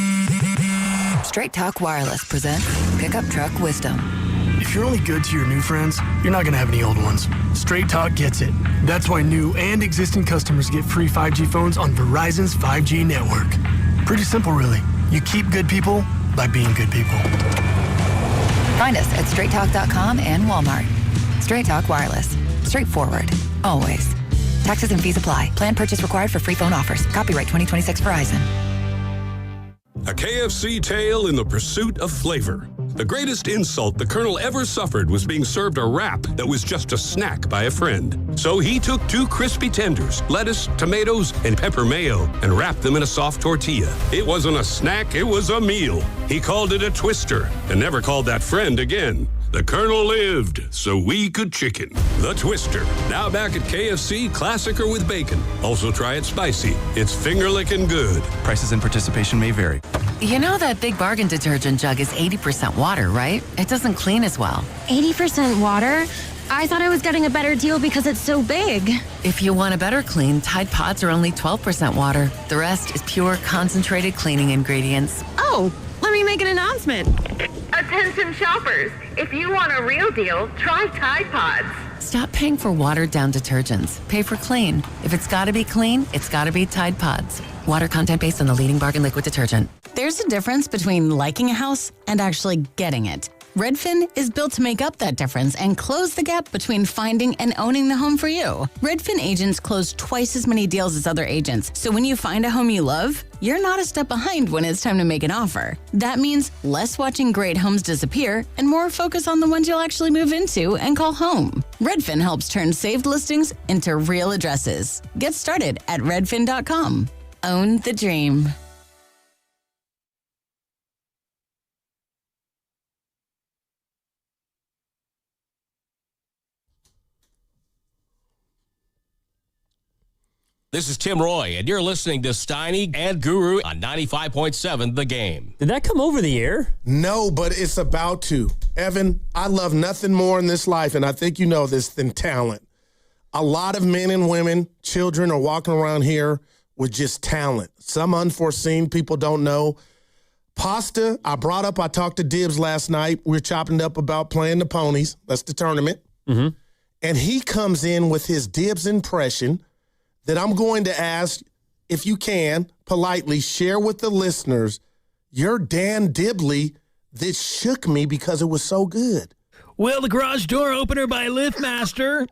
Straight Talk Wireless presents Pickup Truck Wisdom. If you're only good to your new friends, you're not going to have any old ones. Straight Talk gets it. That's why new and existing customers get free 5G phones on Verizon's 5G network. Pretty simple, really. You keep good people by being good people. Find us at straighttalk.com and Walmart. Straight Talk Wireless. Straightforward. Always. Taxes and fees apply. Plan purchase required for free phone offers. Copyright 2026 Verizon. A KFC tale in the pursuit of flavor. The greatest insult the Colonel ever suffered was being served a wrap that was just a snack by a friend. So he took 2 crispy tenders, lettuce, tomatoes, and pepper mayo, and wrapped them in a soft tortilla. It wasn't a snack, it was a meal. He called it a twister, and never called that friend again. The Colonel lived, so we could chicken. The Twister, now back at KFC, classic or with bacon. Also try it spicy. It's finger-licking good. Prices and participation may vary. You know that Big Bargain detergent jug is 80% water, right? It doesn't clean as well. 80% water? I thought I was getting a better deal because it's so big. If you want a better clean, Tide Pods are only 12% water. The rest is pure concentrated cleaning ingredients. Oh, let me make an announcement. Attention shoppers, if you want a real deal, try Tide Pods. Stop paying for watered-down detergents. Pay for clean. If it's gotta be clean, it's gotta be Tide Pods. Water content based on the leading bargain liquid detergent. There's a difference between liking a house and actually getting it. Redfin is built to make up that difference and close the gap between finding and owning the home for you. Redfin agents close twice as many deals as other agents, so when you find a home you love, you're not a step behind when it's time to make an offer. That means less watching great homes disappear and more focus on the ones you'll actually move into and call home. Redfin helps turn saved listings into real addresses. Get started at redfin.com. Own the dream. This is Tim Roy, and you're listening to Steiny and Guru on 95.7 The Game. Did that come over the air? No, but it's about to. Evan, I love nothing more in this life, and I think you know this, than talent. A lot of men and women, children are walking around here with just talent. Some unforeseen, people don't know. Pasta, I talked to Dibbs last night. We were chopping it up about playing the ponies. That's the tournament. Mm-hmm. And he comes in with his Dibbs impression that I'm going to ask, if you can, politely share with the listeners your Dan Dibley that shook me because it was so good. Well, the garage door opener by LiftMaster.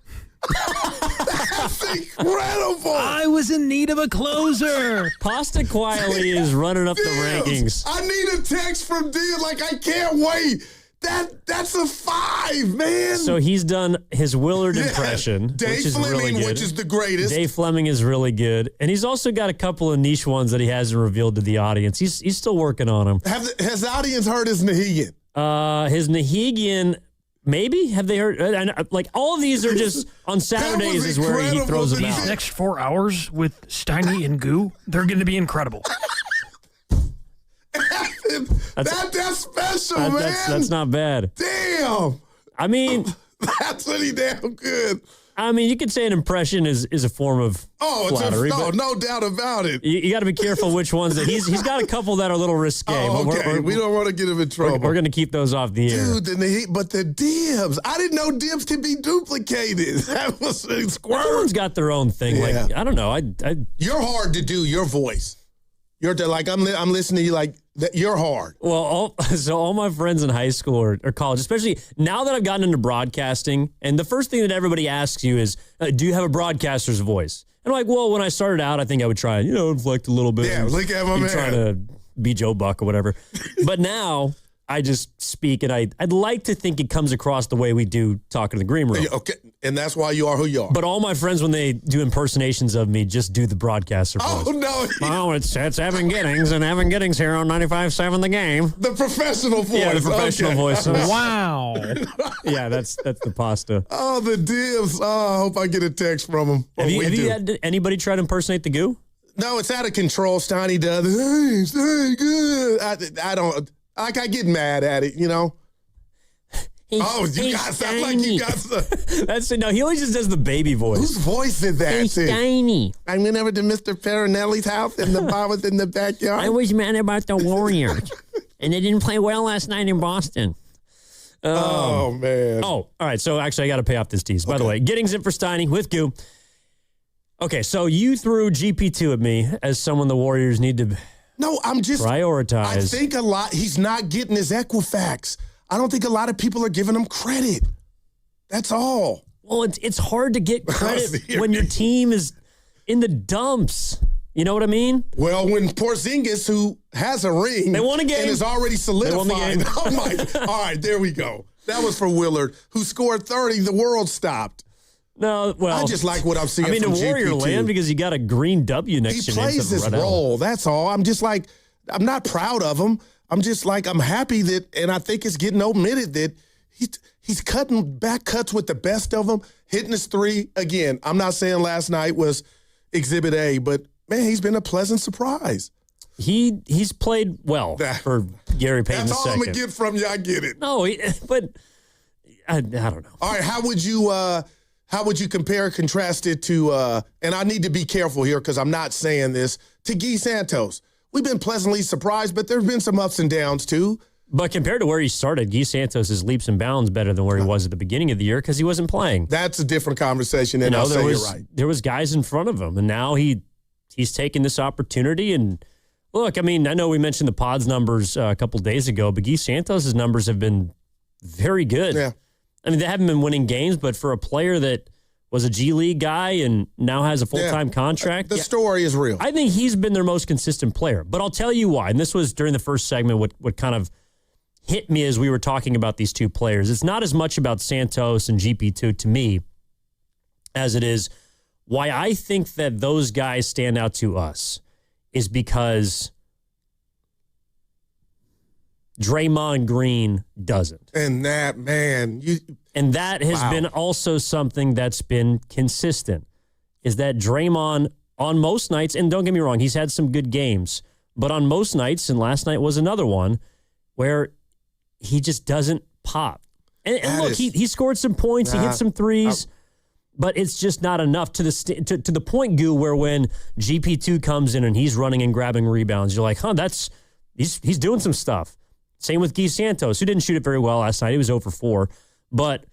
That's incredible. I was in need of a closer. Pasta quietly is running up the rankings. I need a text from Dibbs. Like, I can't wait. That's a 5, man. So he's done his Willard impression, Dave which is Fleming, really good. which is the greatest. Dave Fleming is really good. And he's also got a couple of niche ones that he hasn't revealed to the audience. He's still working on them. Has the audience heard his Nahegan? His Nahegan, maybe? Have they heard? Like, all of these are just on Saturdays is where he throws them out. These next 4 hours with Steiny and Goo, they're going to be incredible. That's special, man. That's not bad. Damn. I mean, that's pretty damn good. I mean, you could say an impression is a form of flattery. No doubt about it. You got to be careful which ones that he's got a couple that are a little risque. Okay. We don't want to get him in trouble. We're going to keep those off the air. Dude, but the Dibbs, I didn't know Dibbs could be duplicated. That was Everyone's got their own thing. Yeah. Like, I don't know. You're hard to do, your voice. You're like, I'm listening to you like that. You're hard. Well, all my friends in high school or college, especially now that I've gotten into broadcasting, and the first thing that everybody asks you is, do you have a broadcaster's voice? And I'm like, well, when I started out, I think I would try and, inflect a little bit. Yeah, look at my man. Try to be Joe Buck or whatever. But now I just speak, and I'd like to think it comes across the way we do talking in the green room. Okay, and that's why you are who you are. But all my friends, when they do impersonations of me, just do the broadcaster voice. Oh, no. Oh, it's Evan Giddings, and Evan Giddings here on 95.7 The Game. The professional voice. Yeah, the professional voice. Wow. Yeah, that's the Pasta. Oh, the Dibbs. Oh, I hope I get a text from him. Have you had anybody try to impersonate the Goo? No, it's out of control. Steiny does. Hey, good. I don't. I get mad at it, You got stuff like you got stuff. No, he always just does the baby voice. Whose voice is that? Hey, Steiny. I went over to Mr. Farinelli's house and the bar was in the backyard. I was mad about the Warriors. And they didn't play well last night in Boston. Oh, man. Oh, all right. So, actually, I got to pay off this tease. By the way, Giddings in for Steiny with Goo. Okay, so you threw GP2 at me as someone the Warriors need to I'm just prioritize. I think a lot, he's not getting his Equifax. I don't think a lot of people are giving him credit. That's all. Well, it's hard to get credit when your team is in the dumps. You know what I mean? Well, when Porzingis, who has a ring, they won a game and is already solidified. Oh my! All right, there we go. That was for Willard, who scored 30. The world stopped. No, well, I just like what I'm seeing. I mean, from the Warrior GP2. land because you got a green W next to He you. plays his role. That's all. I'm just like, I'm not proud of him. I'm just like, I'm happy that, and I think it's getting omitted that he's cutting back cuts with the best of them, hitting his three. Again, I'm not saying last night was Exhibit A, but man, he's been a pleasant surprise. He's played well for Gary Payton II. That's all I'm going to get from you. I get it. No, but I don't know. All right, how would you compare, contrast it to, and I need to be careful here because I'm not saying this, to Guy Santos? We've been pleasantly surprised, but there have been some ups and downs too. But compared to where he started, Guy Santos is leaps and bounds better than where he was at the beginning of the year because he wasn't playing. That's a different conversation, and I'll say you're right. There was guys in front of him, and now he's taken this opportunity. And look, I mean, I know we mentioned the Pods numbers a couple days ago, but Guy Santos' numbers have been very good. Yeah. I mean, they haven't been winning games, but for a player that was a G League guy and now has a full-time contract. The story is real. I think he's been their most consistent player. But I'll tell you why. And this was during the first segment what kind of hit me as we were talking about these two players. It's not as much about Santos and GP2 to me as it is why I think that those guys stand out to us is because Draymond Green doesn't. And that, man, and that has been also something that's been consistent, is that Draymond on most nights, and don't get me wrong, he's had some good games, but on most nights, and last night was another one, where he just doesn't pop. And look, he scored some points, he hit some threes, but it's just not enough to the point, Goo, where when GP2 comes in and he's running and grabbing rebounds, you're like, he's doing some stuff. Same with Guy Santos, who didn't shoot it very well last night. He was 0 for 4. But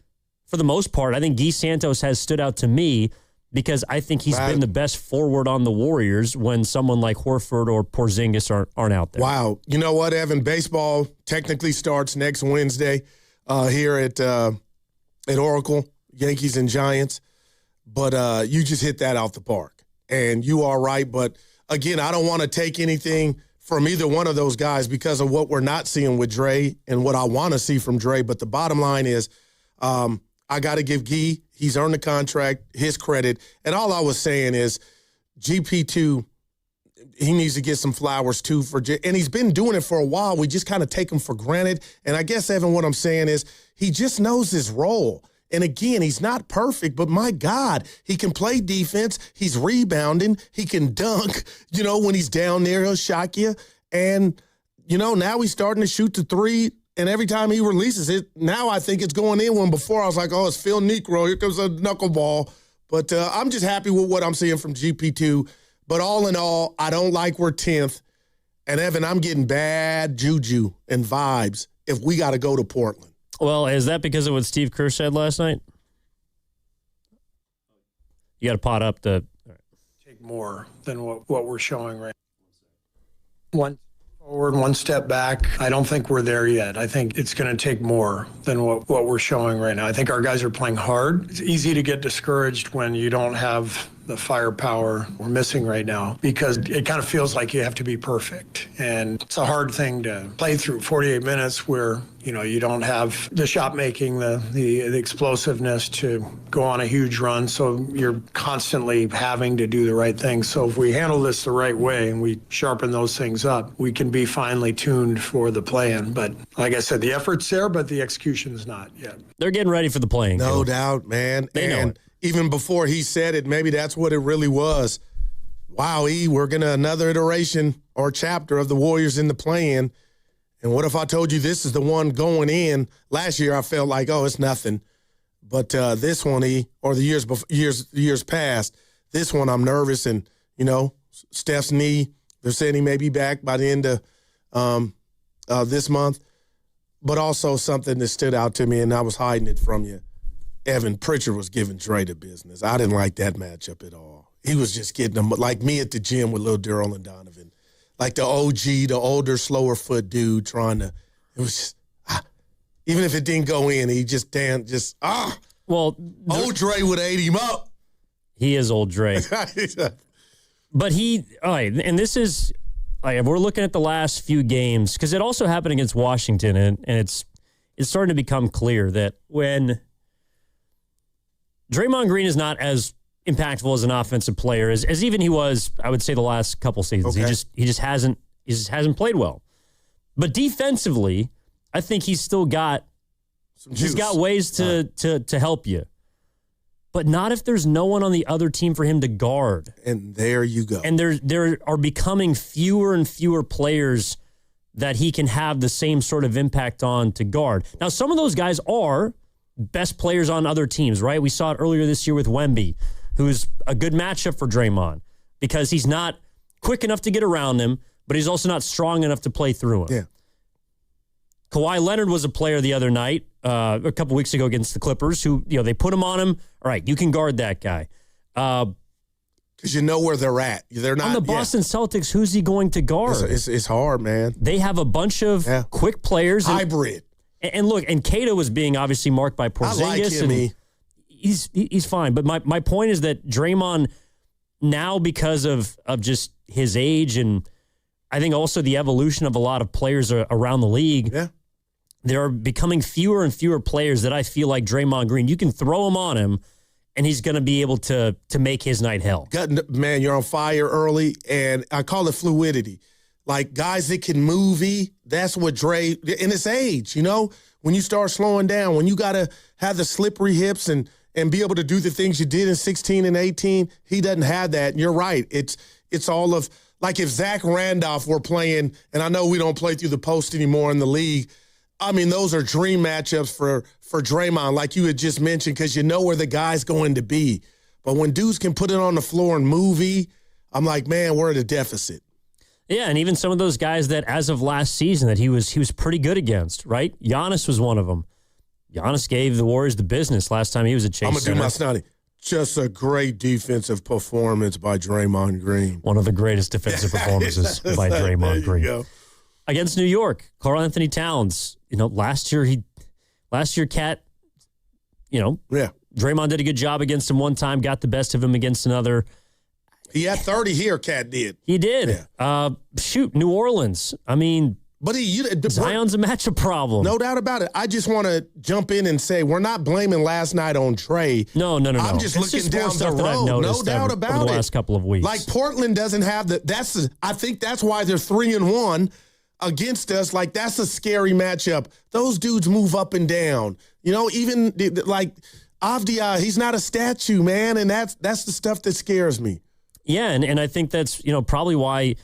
for the most part, I think Guy Santos has stood out to me because I think he's been the best forward on the Warriors when someone like Horford or Porzingis aren't out there. Wow. You know what, Evan? Baseball technically starts next Wednesday here at Oracle, Yankees and Giants. But you just hit that out the park. And you are right. But, again, I don't want to take anything from either one of those guys because of what we're not seeing with Dre and what I want to see from Dre. But the bottom line is I got to give Guy, he's earned the contract, his credit. And all I was saying is GP2, he needs to get some flowers too. And he's been doing it for a while. We just kind of take him for granted. And I guess, Evan, what I'm saying is he just knows his role. And again, he's not perfect, but my God, he can play defense. He's rebounding. He can dunk. You know, when he's down there, he'll shock you. And, you know, now he's starting to shoot the three. And every time he releases it, now I think it's going in. When before I was like, oh, it's Phil Necro. Here comes a knuckleball. But I'm just happy with what I'm seeing from GP2. But all in all, I don't like we're 10th. And, Evan, I'm getting bad juju and vibes if we got to go to Portland. Well, is that because of what Steve Kerr said last night? You got to pot up the... Take more than what we're showing right now. One forward, one step back. I don't think we're there yet. I think it's going to take more than what we're showing right now. I think our guys are playing hard. It's easy to get discouraged when you don't have the firepower we're missing right now because it kind of feels like you have to be perfect. And it's a hard thing to play through 48 minutes where, you know, you don't have the shot making, the explosiveness to go on a huge run. So you're constantly having to do the right thing. So if we handle this the right way and we sharpen those things up, we can be finely tuned for the play-in. But like I said, the effort's there, but the execution's not yet. They're getting ready for the play-in. No doubt, man. They know it. Even before he said it, maybe that's what it really was. Wow, we're going to another iteration or chapter of the Warriors in the play-in. And what if I told you this is the one going in? Last year I felt like, oh, it's nothing. But this one, or the years past, this one I'm nervous. And, you know, Steph's knee, they're saying he may be back by the end of this month. But also something that stood out to me, and I was hiding it from you. Evan Pritchard was giving Dre the business. I didn't like that matchup at all. He was just getting them like me at the gym with Lil Daryl and Donovan. Like the OG, the older, slower foot dude trying to, it was just, even if it didn't go in, he just, Well, old Dre would have ate him up. He is old Dre. But all right, and this is, we're looking at the last few games, because it also happened against Washington, and it's starting to become clear that when Draymond Green is not as impactful as an offensive player as even he was, I would say, the last couple seasons. Okay. He just hasn't played well. But defensively, I think he's still got ways to help you. But not if there's no one on the other team for him to guard. And there you go. And there are becoming fewer and fewer players that he can have the same sort of impact on to guard. Now, some of those guys are best players on other teams, right? We saw it earlier this year with Wemby, who's a good matchup for Draymond because he's not quick enough to get around him, but he's also not strong enough to play through him. Yeah. Kawhi Leonard was a player the other night, a couple weeks ago against the Clippers, who, they put him on him. All right, you can guard that guy. Because you know where they're at. They're not on the Boston Celtics. Who's he going to guard? It's hard, man. They have a bunch of quick players. Hybrid. And look, and Cato was being obviously marked by Porzingis. I like him. And he's fine. But my point is that Draymond now, because of just his age and I think also the evolution of a lot of players around the league, there are becoming fewer and fewer players that I feel like Draymond Green. You can throw him on him, and he's going to be able to make his night hell. Man, you're on fire early, and I call it fluidity. Like guys that can move, that's what Dre, in his age, when you start slowing down, when you got to have the slippery hips and be able to do the things you did in 16 and 18, he doesn't have that. And you're right. It's all of, like if Zach Randolph were playing, and I know we don't play through the post anymore in the league, I mean, those are dream matchups for Draymond, like you had just mentioned, because you know where the guy's going to be. But when dudes can put it on the floor and move, I'm like, man, we're at a deficit. Yeah, and even some of those guys that, as of last season, that he was pretty good against, right? Giannis was one of them. Giannis gave the Warriors the business last time he was at Chase Center. I'm going to do my snotty. Just a great defensive performance by Draymond Green. One of the greatest defensive performances by Draymond Green. Go. Against New York, Karl Anthony Towns. Last year, Cat, Draymond did a good job against him one time, got the best of him against another. He had 30 here, Cat did. He did. Yeah. New Orleans. I mean, but Zion's a matchup problem. No doubt about it. I just want to jump in and say we're not blaming last night on Trey. No. I'm just looking down the road. No doubt about it. Over the last couple of weeks. Like Portland doesn't have I think that's why they're 3-1 against us. Like that's a scary matchup. Those dudes move up and down. Even like Avdia, he's not a statue, man, and that's the stuff that scares me. Yeah, and I think that's, probably why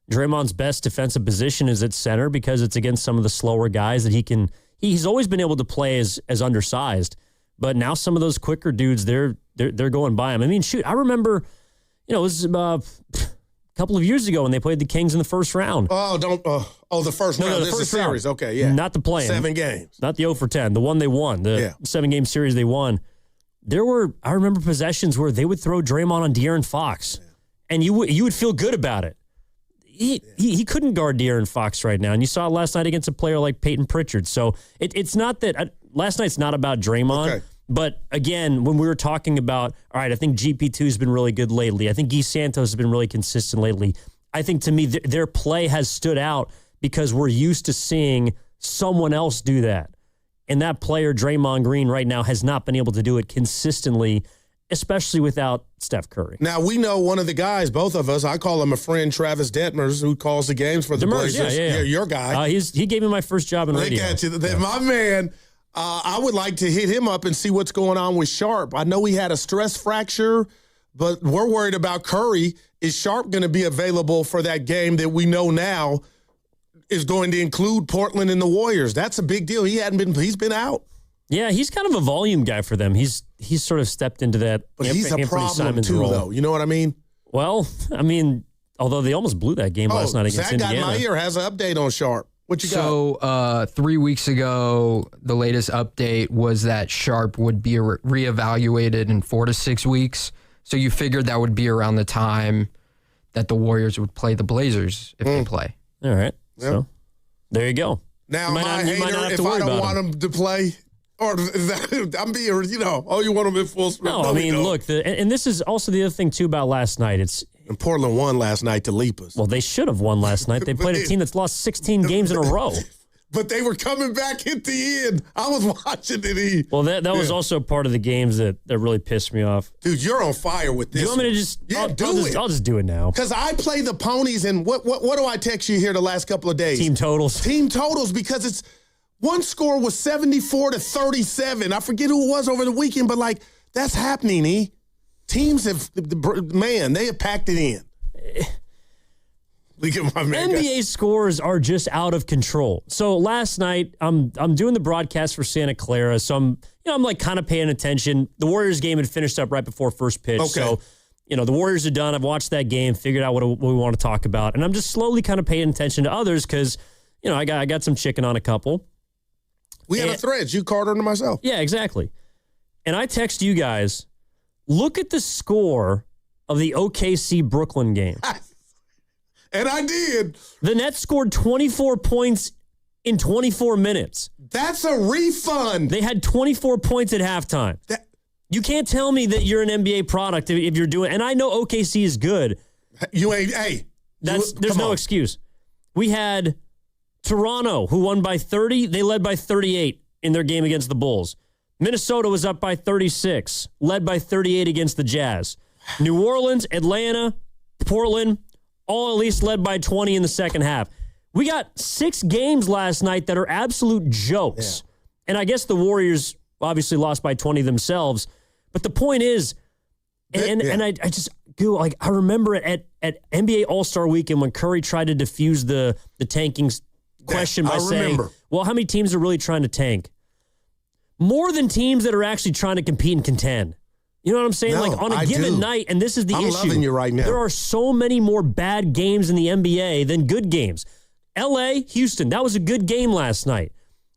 Draymond's best defensive position is at center, because it's against some of the slower guys that he's always been able to play as undersized. But now some of those quicker dudes, they're going by him. I mean, shoot, I remember, it was a couple of years ago when they played the Kings in the first round. The first round. This is a series. Round. Okay, yeah. Not the play-in. 7 games. Not the 0-for-10. The one they won. The 7-game series they won. I remember possessions where they would throw Draymond on De'Aaron Fox. Yeah. And you would feel good about it. He couldn't guard De'Aaron Fox right now. And you saw it last night against a player like Peyton Pritchard. So it's not that last night's not about Draymond. Okay. But again, when we were talking about, all right, I think GP2's been really good lately. I think Guy Santos has been really consistent lately. I think to me, their play has stood out because we're used to seeing someone else do that. And that player, Draymond Green, right now has not been able to do it consistently, especially without Steph Curry. Now, we know one of the guys, both of us, I call him a friend, Travis Detmers, who calls the games for the Blazers. Yeah. Your guy. He gave me my first job in radio. Look at you. My man, I would like to hit him up and see what's going on with Sharp. I know he had a stress fracture, but we're worried about Curry. Is Sharp going to be available for that game that we know now is going to include Portland and the Warriors? That's a big deal. He's been out. Yeah, he's kind of a volume guy for them. He's sort of stepped into that. But he's a problem Simons too, role. Though. You know what I mean? Well, I mean, although they almost blew that game last night against Indiana. Zach got my ear has an update on Sharp. What you got? So 3 weeks ago, the latest update was that Sharp would be reevaluated in 4 to 6 weeks. So you figured that would be around the time that the Warriors would play the Blazers if they play. All right. Yep. So there you go. Now, am I a hater if I don't want him to play? Or I'm being, you want them in full speed. No, I mean, look, and this is also the other thing, too, about last night. And Portland won last night to leap us. Well, they should have won last night. They played a team that's lost 16 games in a row. But they were coming back at the end. I was watching it. Well, that was also part of the games that really pissed me off. Dude, you're on fire with this. Do you want me to just? Yeah, I'll just do it now. Because I play the ponies, and what do I text you here the last couple of days? Team totals. Team totals, because it's one score was 74-37. I forget who it was over the weekend, but that's happening. Teams have, man, they have packed it in. Look at my man. NBA scores are just out of control. So last night, I'm doing the broadcast for Santa Clara, so I'm like kind of paying attention. The Warriors game had finished up right before first pitch, so the Warriors are done. I've watched that game, figured out what we want to talk about, and I'm just slowly kind of paying attention to others because I got some chicken on a couple. We had a thread. You, Carter, and myself. Yeah, exactly. And I text you guys, look at the score of the OKC Brooklyn game. And I did. The Nets scored 24 points in 24 minutes. That's a refund. They had 24 points at halftime. You can't tell me that you're an NBA product if you're doing. And I know OKC is good. You ain't. Hey, there's no excuse. We had Toronto, who won by 30. They led by 38 in their game against the Bulls. Minnesota was up by 36, led by 38 against the Jazz. New Orleans, Atlanta, Portland, all at least led by 20 in the second half. We got 6 games last night that are absolute jokes. Yeah. And I guess the Warriors obviously lost by 20 themselves. But the point is, and I just go, like, I remember at NBA All-Star Weekend when Curry tried to defuse the tanking question by saying, well, how many teams are really trying to tank? More than teams that are actually trying to compete and contend. You know what I'm saying? No, like on a given night, and this is the issue. I'm loving you right now. There are so many more bad games in the NBA than good games. LA, Houston, that was a good game last night.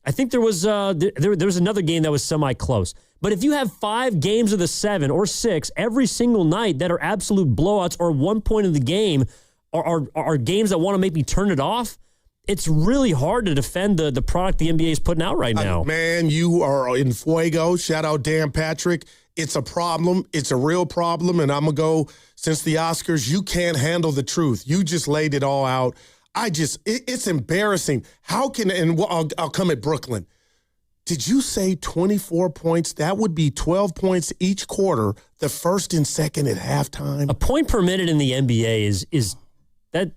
I think there was another game that was semi-close. But if you have 5 games of the 7 or 6 every single night that are absolute blowouts or one point of the game are games that want to make me turn it off, it's really hard to defend the product the NBA is putting out right now. Man, you are in fuego. Shout out Dan Patrick. It's a problem. It's a real problem. And I'm going to go, since the Oscars, you can't handle the truth. You just laid it all out. It's embarrassing. How can, and I'll come at Brooklyn. Did you say 24 points? That would be 12 points each quarter, the first and second at halftime. A point per minute in the NBA is that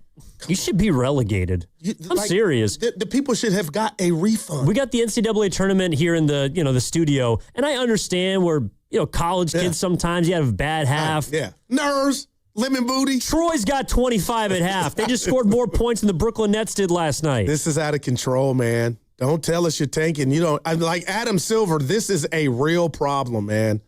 you should be relegated. I'm serious. The people should have got a refund. We got the NCAA tournament here in the studio, and I understand we're college kids sometimes. You have a bad half. Nerves. Lemon booty. Troy's got 25 at half. They just scored more points than the Brooklyn Nets did last night. This is out of control, man. Don't tell us you're tanking. Like Adam Silver, this is a real problem, man.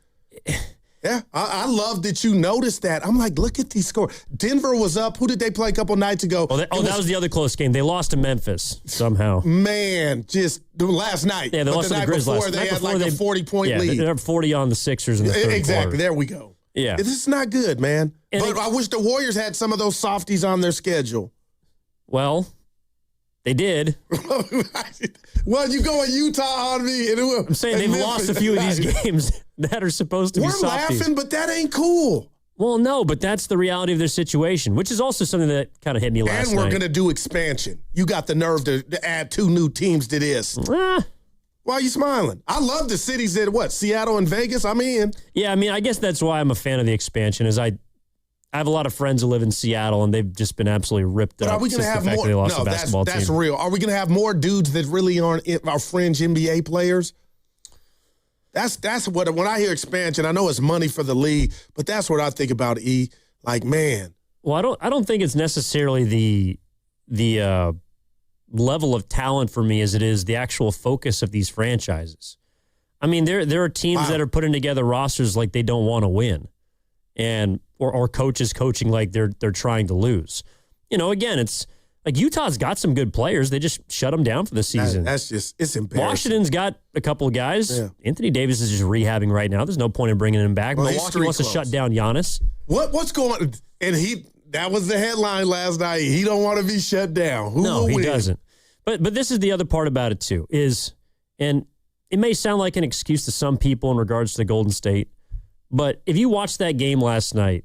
Yeah, I love that you noticed that. I'm like, look at these scores. Denver was up. Who did they play a couple nights ago? That was the other close game. They lost to Memphis somehow. Man, just last night. Yeah, they lost to the Grizzlies last night. They had like a 40-point lead. They had 40 on the Sixers in the third Exactly. quarter. There we go. Yeah. This is not good, man. But I wish the Warriors had some of those softies on their schedule. Well, they did. Well, you go in Utah on me. I'm saying they've lost a few of these games that are supposed to be softies. We're laughing, but that ain't cool. Well, no, but that's the reality of their situation, which is also something that kind of hit me last night. And we're going to do expansion. You got the nerve to add 2 new teams to this. Why are you smiling? I love the cities that, Seattle and Vegas? I'm in. Yeah, I mean, I guess that's why I'm a fan of the expansion, is I have a lot of friends who live in Seattle, and they've just been absolutely ripped up. Are we going to have more? They lost the basketball that's team. real. Are we going to have more dudes that really aren't our fringe NBA players? That's what, when I hear expansion, I know it's money for the league, but that's what I think about, E. Like, man. Well, I don't think it's necessarily the level of talent for me as it is the actual focus of these franchises. I mean, there are teams that are putting together rosters like they don't want to win, and or coaches coaching like they're trying to lose. Again, it's like Utah's got some good players. They just shut them down for the season. It's embarrassing. Washington's got a couple of guys. Yeah. Anthony Davis is just rehabbing right now. There's no point in bringing him back. Milwaukee wants to shut down Giannis. What's going on? And that was the headline last night. He don't want to be shut down. No, he doesn't. But this is the other part about it too, and it may sound like an excuse to some people in regards to Golden State, but if you watched that game last night,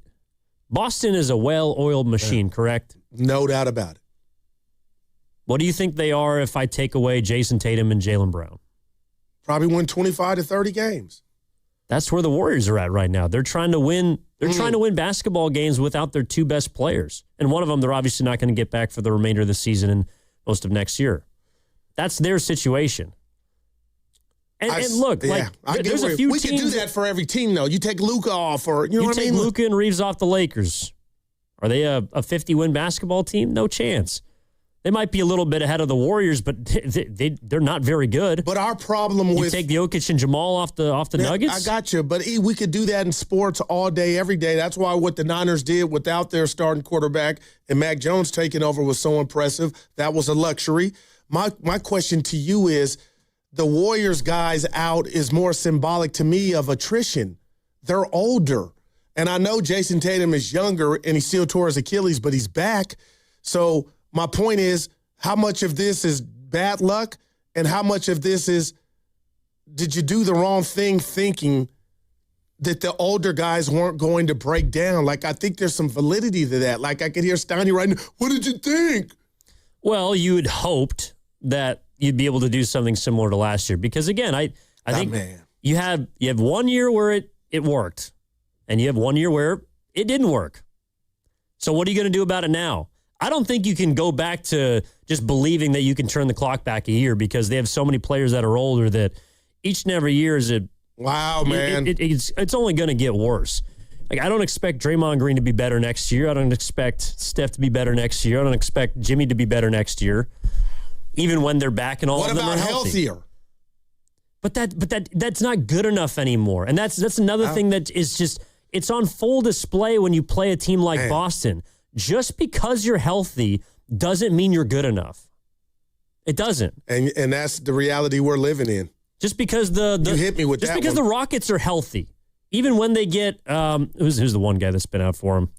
Boston is a well-oiled machine, correct? No doubt about it. What do you think they are if I take away Jason Tatum and Jaylen Brown? Probably win 25 to 30 games. That's where the Warriors are at right now. They're trying to win. They're trying to win basketball games without their 2 best players. And one of them they're obviously not going to get back for the remainder of the season and most of next year. That's their situation. And look, there's a few we teams. We can do that for every team, though. You take Luka off, or you know what I mean? You take Luka and Reeves off the Lakers. Are they a 50-win basketball team? No chance. They might be a little bit ahead of the Warriors, but they're not very good. But our problem with... You take Jokic and Jamal off the Nuggets? I got you. But, we could do that in sports all day, every day. That's why what the Niners did without their starting quarterback and Mac Jones taking over was so impressive. That was a luxury. My question to you is, the Warriors guys out is more symbolic to me of attrition. They're older. And I know Jason Tatum is younger and he still tore his Achilles, but he's back. So my point is, how much of this is bad luck and how much of this is, did you do the wrong thing thinking that the older guys weren't going to break down? Like, I think there's some validity to that. Like, I could hear Steiny right now, what did you think? Well, you had hoped that you'd be able to do something similar to last year. Because, again, I think you have 1 year where it worked, and you have 1 year where it didn't work. So what are you going to do about it now? I don't think you can go back to just believing that you can turn the clock back a year, because they have so many players that are older that each and every year is it's only going to get worse. Like, I don't expect Draymond Green to be better next year. I don't expect Steph to be better next year. I don't expect Jimmy to be better next year, even when they're back and all of them are healthy. Healthier? But that's not good enough anymore. And that's another thing that is just, it's on full display when you play a team like Boston. Just because you're healthy doesn't mean you're good enough. It doesn't. And that's the reality we're living in. Just because you hit me with just that because one. the Rockets are healthy, even when they get who's the one guy that's been out for them?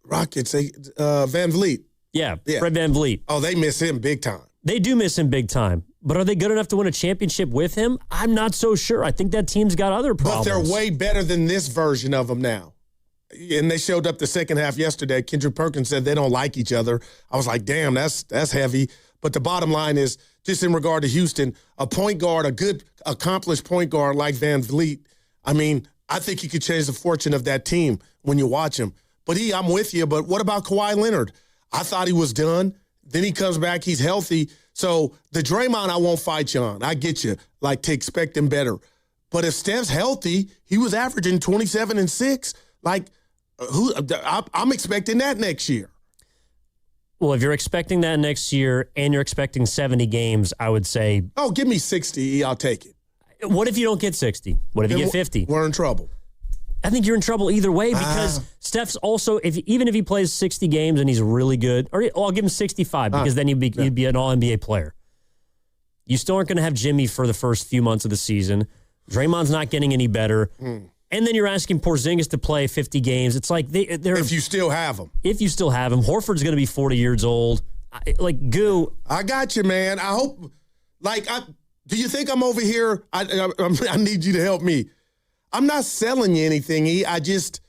Rockets, Van Vliet. Yeah, Fred Van Vliet. Oh, they miss him big time. They do miss him big time. But are they good enough to win a championship with him? I'm not so sure. I think that team's got other problems. But they're way better than this version of them now. And they showed up the second half yesterday. Kendrick Perkins said they don't like each other. I was like, damn, that's heavy. But the bottom line is, just in regard to Houston, a point guard, a good, accomplished point guard like Van Vliet, I mean, I think he could change the fortune of that team when you watch him. But I'm with you. But what about Kawhi Leonard? I thought he was done. Then he comes back. He's healthy. So the Draymond, I won't fight you on. I get you, like, to expect him better. But if Steph's healthy, he was averaging 27 and 6. Like, I'm expecting that next year. Well, if you're expecting that next year and you're expecting 70 games, I would say... Oh, give me 60. I'll take it. What if you don't get 60? What if you get 50? We're in trouble. I think you're in trouble either way, because Steph's also, even if he plays 60 games and he's really good, or I'll give him 65, because then you'd be an all-NBA player. You still aren't going to have Jimmy for the first few months of the season. Draymond's not getting any better. And then you're asking Porzingis to play 50 games. It's like they're... If you still have him. If you still have him. Horford's going to be 40 years old. I got you, man. I hope... do you think I'm over here? I need you to help me. I'm not selling you anything, E. It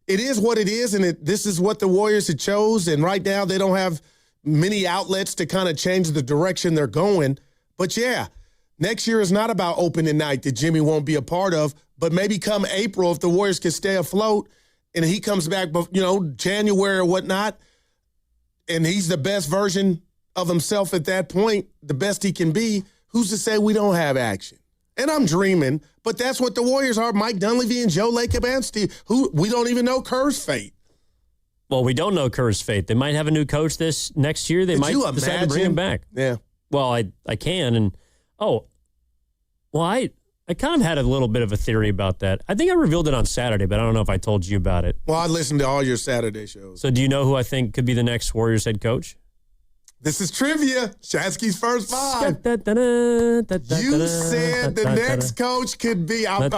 is what it is, and this is what the Warriors had chose, and right now they don't have many outlets to kind of change the direction they're going. But yeah, next year is not about opening night that Jimmy won't be a part of, but maybe come April, if the Warriors can stay afloat and he comes back, January or whatnot, and he's the best version of himself at that point, the best he can be, who's to say we don't have action? And I'm dreaming, but that's what the Warriors are. Mike Dunleavy and Joe Lacob, who we don't even know Kerr's fate. Well, we don't know Kerr's fate. They might have a new coach this next year. They might decide to bring him back. Yeah. Well, I can. And, I kind of had a little bit of a theory about that. I think I revealed it on Saturday, but I don't know if I told you about it. Well, I listened to all your Saturday shows. So do you know who I think could be the next Warriors head coach? This is trivia. Shasky's first five. You said the next coach could be. What's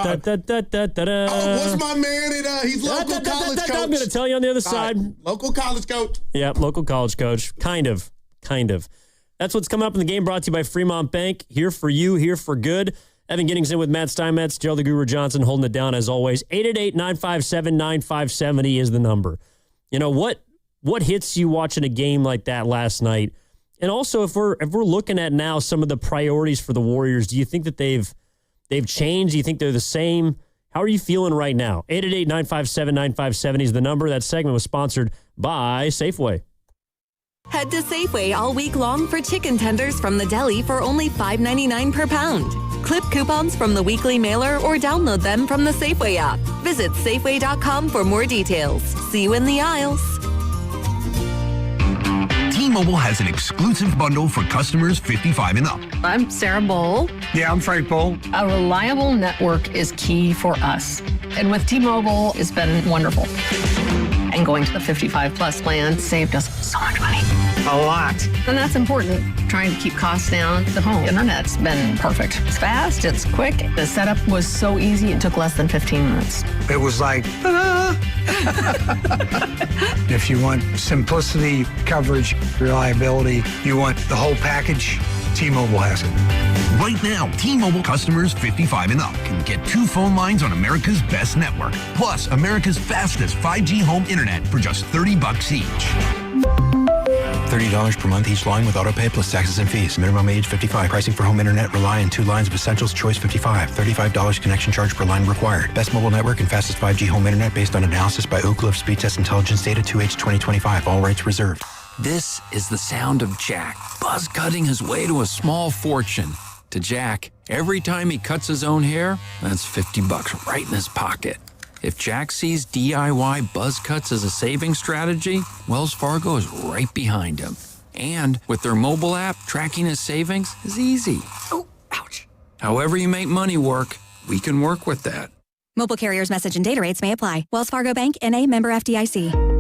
my man? He's local college coach. I'm going to tell you on the other side. Local college coach. Yeah, local college coach. Kind of. That's what's coming up in the game, brought to you by Fremont Bank. Here for you, here for good. Evan Giddings in with Matt Steinmetz, Gerald the Guru Johnson holding it down as always. 888-957-9570 is the number. You know, what hits you watching a game like that last night? And also, if we're looking at now some of the priorities for the Warriors, do you think that they've changed? Do you think they're the same? How are you feeling right now? 888-957-9570 is the number. That segment was sponsored by Safeway. Head to Safeway all week long for chicken tenders from the deli for only $5.99 per pound. Clip coupons from the weekly mailer or download them from the Safeway app. Visit Safeway.com for more details. See you in the aisles. T-Mobile has an exclusive bundle for customers 55 and up. I'm Sarah Bowl. Yeah, I'm Frank Bowl. A reliable network is key for us. And with T-Mobile, it's been wonderful. And going to the 55 plus plan saved us so much money. A lot. And that's important. Trying to keep costs down. The home internet's been perfect. It's fast, it's quick. The setup was so easy, it took less than 15 minutes. It was like, If you want simplicity, coverage, reliability, you want the whole package, T-Mobile has it. Right now, T-Mobile customers 55 and up can get 2 phone lines on America's best network, plus America's fastest 5G home internet for just $30 each. $30 per month each line with autopay plus taxes and fees. Minimum age 55. Pricing for home internet rely on 2 lines of Essentials Choice 55. $35 connection charge per line required. Best mobile network and fastest 5G home internet based on analysis by Oak Cliff Speed Test Intelligence Data 2H 2025. All rights reserved. This is the sound of Jack, buzz cutting his way to a small fortune. To Jack, every time he cuts his own hair, that's $50 right in his pocket. If Jack sees DIY buzz cuts as a saving strategy, Wells Fargo is right behind him. And with their mobile app, tracking his savings is easy. Oh, ouch. However you make money work, we can work with that. Mobile carriers' message and data rates may apply. Wells Fargo Bank, N.A., member FDIC.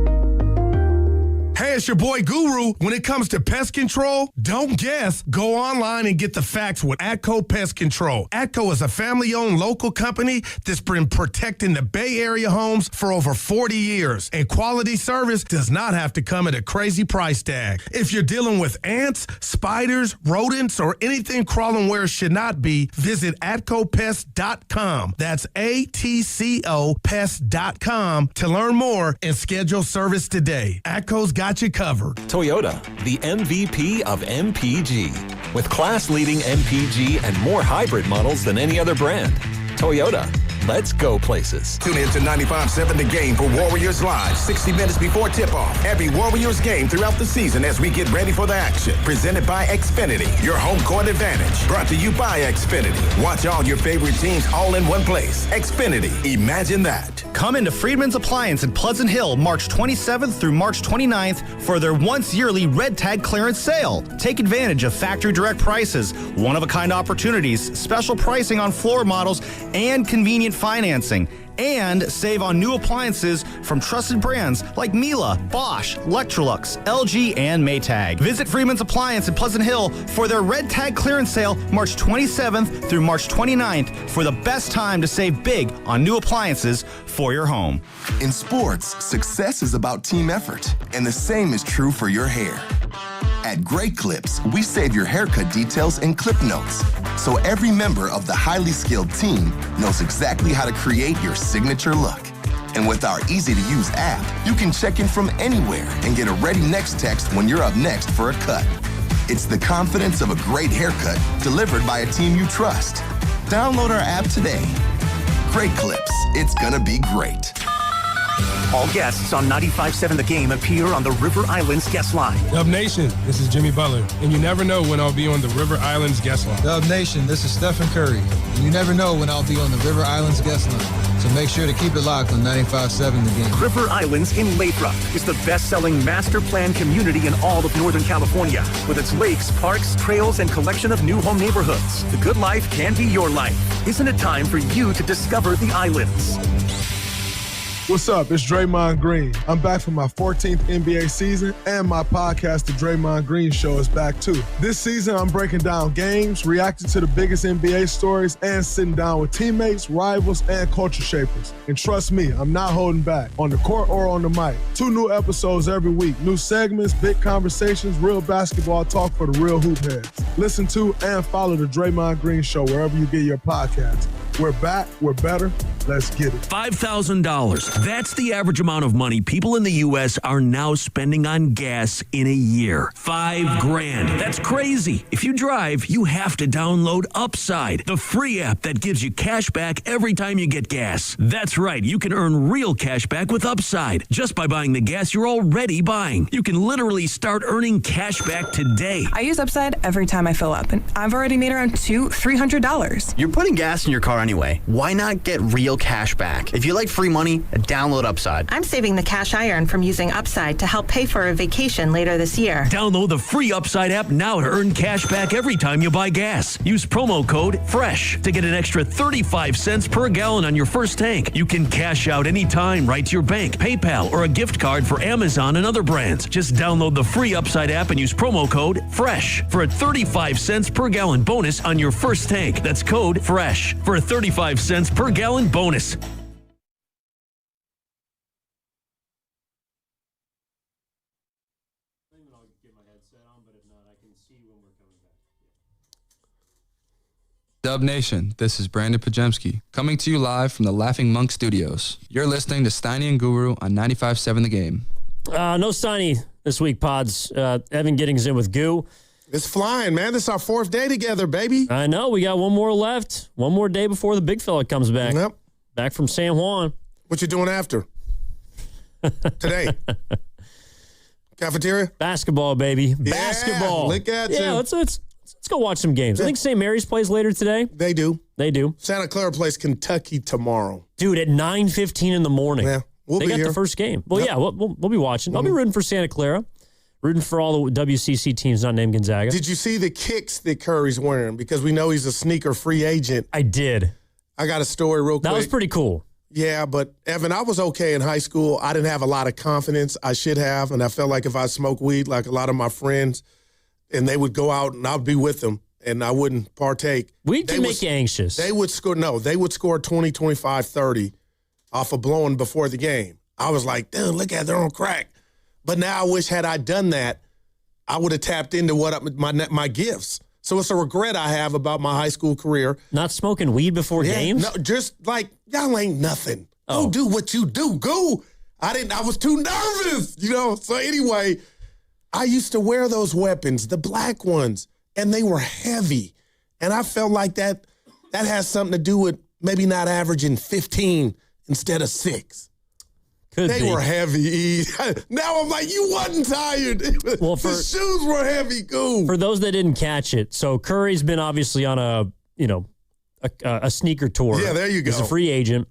Hey, it's your boy Guru. When it comes to pest control, don't guess. Go online and get the facts with Atco Pest Control. Atco is a family-owned local company that's been protecting the Bay Area homes for over 40 years. And quality service does not have to come at a crazy price tag. If you're dealing with ants, spiders, rodents, or anything crawling where it should not be, visit AtcoPest.com. That's ATCO Pest.com to learn more and schedule service today. Atco's got you covered. Toyota, the MVP of MPG. With class-leading MPG and more hybrid models than any other brand. Toyota, let's go places. Tune in to 95.7 The Game for Warriors Live, 60 minutes before tip-off. Every Warriors game throughout the season as we get ready for the action. Presented by Xfinity, your home court advantage. Brought to you by Xfinity. Watch all your favorite teams all in one place. Xfinity, imagine that. Come into Freedman's Appliance in Pleasant Hill March 27th through March 29th for their once-yearly Red Tag clearance sale. Take advantage of factory direct prices, one-of-a-kind opportunities, special pricing on floor models, and convenient financing. And save on new appliances from trusted brands like Miele, Bosch, Electrolux, LG, and Maytag. Visit Freeman's Appliance in Pleasant Hill for their Red Tag clearance sale March 27th through March 29th for the best time to save big on new appliances for your home. In sports, success is about team effort, and the same is true for your hair. At Great Clips, we save your haircut details in clip notes, so every member of the highly skilled team knows exactly how to create your signature look. And with our easy-to-use app, you can check in from anywhere and get a ready next text when you're up next for a cut. It's the confidence of a great haircut delivered by a team you trust. Download our app today. Great Clips. It's gonna be great. All guests on 95.7 The Game appear on the River Islands guest line. Dub Nation, this is Jimmy Butler, and you never know when I'll be on the River Islands guest line. Dub Nation, this is Stephen Curry, and you never know when I'll be on the River Islands guest line. So make sure to keep it locked on 95.7 The Game. River Islands in Lathrop is the best-selling master plan community in all of Northern California. With its lakes, parks, trails, and collection of new home neighborhoods, the good life can be your life. Isn't it time for you to discover the islands? What's up? It's Draymond Green. I'm back for my 14th NBA season, and my podcast, The Draymond Green Show, is back too. This season, I'm breaking down games, reacting to the biggest NBA stories, and sitting down with teammates, rivals, and culture shapers. And trust me, I'm not holding back, on the court or on the mic. 2 new episodes every week, new segments, big conversations, real basketball talk for the real hoop heads. Listen to and follow The Draymond Green Show wherever you get your podcasts. We're back, we're better, let's get it. $5,000. That's the average amount of money people in the U.S. are now spending on gas in a year. $5,000. That's crazy. If you drive, you have to download Upside, the free app that gives you cash back every time you get gas. That's right. You can earn real cash back with Upside just by buying the gas you're already buying. You can literally start earning cash back today. I use Upside every time I fill up, and I've already made around $200-300. You're putting gas in your car anyway. Why not get real real cash back. If you like free money, download Upside. I'm saving the cash I earn from using Upside to help pay for a vacation later this year. Download the free Upside app now to earn cash back every time you buy gas. Use promo code FRESH to get an extra 35 cents per gallon on your first tank. You can cash out anytime right to your bank, PayPal, or a gift card for Amazon and other brands. Just download the free Upside app and use promo code FRESH for a 35 cents per gallon bonus on your first tank. That's code FRESH for a 35 cents per gallon bonus. Dub Nation, this is Brandon Pajemski, coming to you live from the Laughing Monk Studios. You're listening to Steiny and Guru on 95.7 The Game. No Steiny this week, Pods. Evan Giddings in with Goo. It's flying, man. This is our 4th day together, baby. I know. We got one more left. One more day before the big fella comes back. Yep. Back from San Juan. What you doing after? Today? Cafeteria? Basketball, baby. Yeah, Basketball. Look at you. Yeah, let's go watch some games. I think St. Mary's plays later today. They do. They do. Santa Clara plays Kentucky tomorrow. Dude, at 9:15 in the morning. Yeah, they got the first game. Well, yeah, we'll be watching. Mm-hmm. I'll be rooting for Santa Clara. Rooting for all the WCC teams not named Gonzaga. Did you see the kicks that Curry's wearing? Because we know he's a sneaker free agent. I did. I got a story real quick. That was pretty cool. Yeah, but Evan, I was okay in high school. I didn't have a lot of confidence. I should have, and I felt like if I smoked weed like a lot of my friends, and they would go out and I'd be with them, and I wouldn't partake. Weed can make you anxious. They would score 20, 25, 30 off of blowing before the game. I was like, dude, look at they're on crack. But now I wish had I done that, I would have tapped into my gifts. So it's a regret I have about my high school career. Not smoking weed before games? No, just like, y'all ain't nothing. Go do what you do. Go. I was too nervous, So anyway, I used to wear those weapons, the black ones, and they were heavy. And I felt like that has something to do with maybe not averaging 15 instead of 6. They were heavy. Now I'm like, you wasn't tired. Well, the shoes were heavy, Goo. For those that didn't catch it, so Curry's been obviously on a sneaker tour. Yeah, there you go. He's a free agent.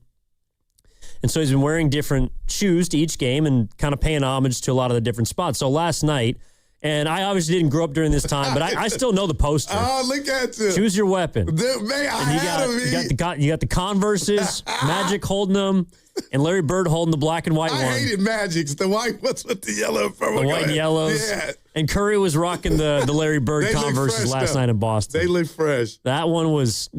And so he's been wearing different shoes to each game and kind of paying homage to a lot of the different spots. So last night, and I obviously didn't grow up during this time, but I still know the poster. Oh, look at you. Choose your weapon. Man, you got the Converses, Magic holding them, and Larry Bird holding the black and white one. I hated Magics, the white ones with the yellow. The white and yellows. Yeah. And Curry was rocking the Larry Bird Converses last night in Boston. They look fresh. That one was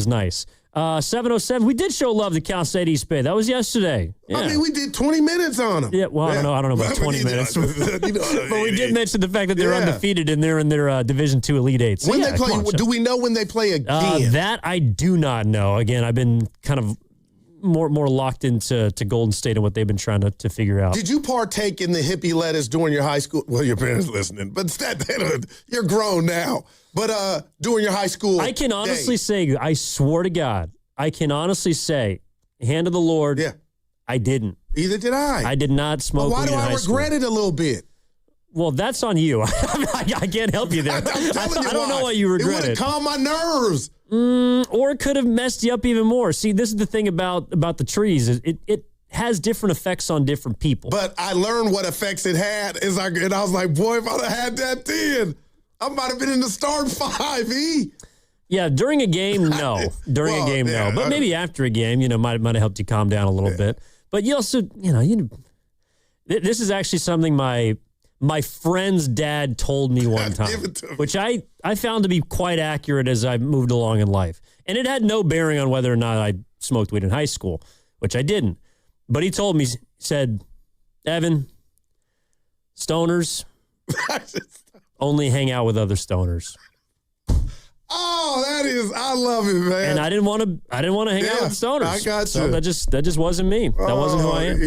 nice. 707. We did show love to Cal State East Bay. That was yesterday. Yeah. I mean, we did 20 minutes on them. Yeah, well, I don't know about 20 minutes. But we did mention the fact that they're undefeated and they're in their Division II Elite Eight. So when they play, do we know when they play again? That I do not know. Again, I've been kind of more locked into Golden State and what they've been trying to figure out. Did you partake in the hippie lettuce during your high school? Well, your parents listening, but you're grown now. But during your high school, I can honestly say, I swear to God, I can honestly say, hand of the Lord, I didn't. Either did I. I did not smoke. Why do I regret it a little bit? Well, that's on you. I can't help you there. I don't know why you regret it. It would have calmed my nerves. Or it could have messed you up even more. See, this is the thing about the trees. It has different effects on different people. But I learned what effects it had, and I was like, boy, if I'd have had that then, I might have been in the starting 5, E. Yeah, during a game, no. No. But maybe after a game, might have helped you calm down a little bit. But you also, this is actually something my friend's dad told me one time, which I found to be quite accurate as I moved along in life. And it had no bearing on whether or not I smoked weed in high school, which I didn't. But he told me, he said, Evan, stoners only hang out with other stoners. Oh, I love it, man. And I didn't want to hang out with stoners. I got you. So that just wasn't me. That wasn't who I am.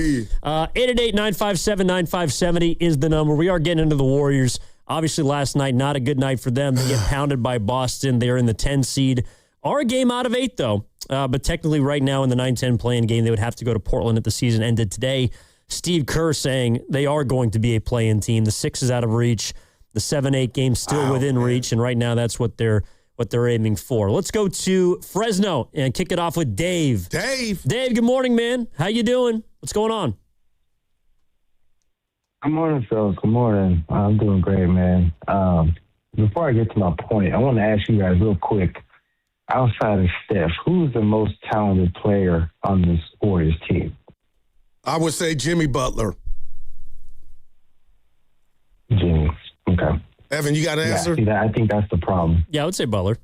888-957-9570 is the number. We are getting into the Warriors. Obviously, last night, not a good night for them. They get pounded by Boston. They're in the 10 seed. Are a game out of 8, though. But technically, right now in the 9-10 play-in game, they would have to go to Portland if the season ended today. Steve Kerr saying they are going to be a play-in team. The 6 is out of reach. The 7-8 game still within reach. And right now, that's what they're what they're aiming for. Let's go to Fresno and kick it off with Dave. Dave, good morning, man. How you doing? What's going on? Good morning, fellas. Good morning. I'm doing great, man. Before I get to my point, I want to ask you guys real quick. Outside of Steph, who's the most talented player on this Warriors team? I would say Jimmy Butler. Jimmy. Okay. Evan, you got an answer? See, I think that's the problem. Yeah, I would say Butler.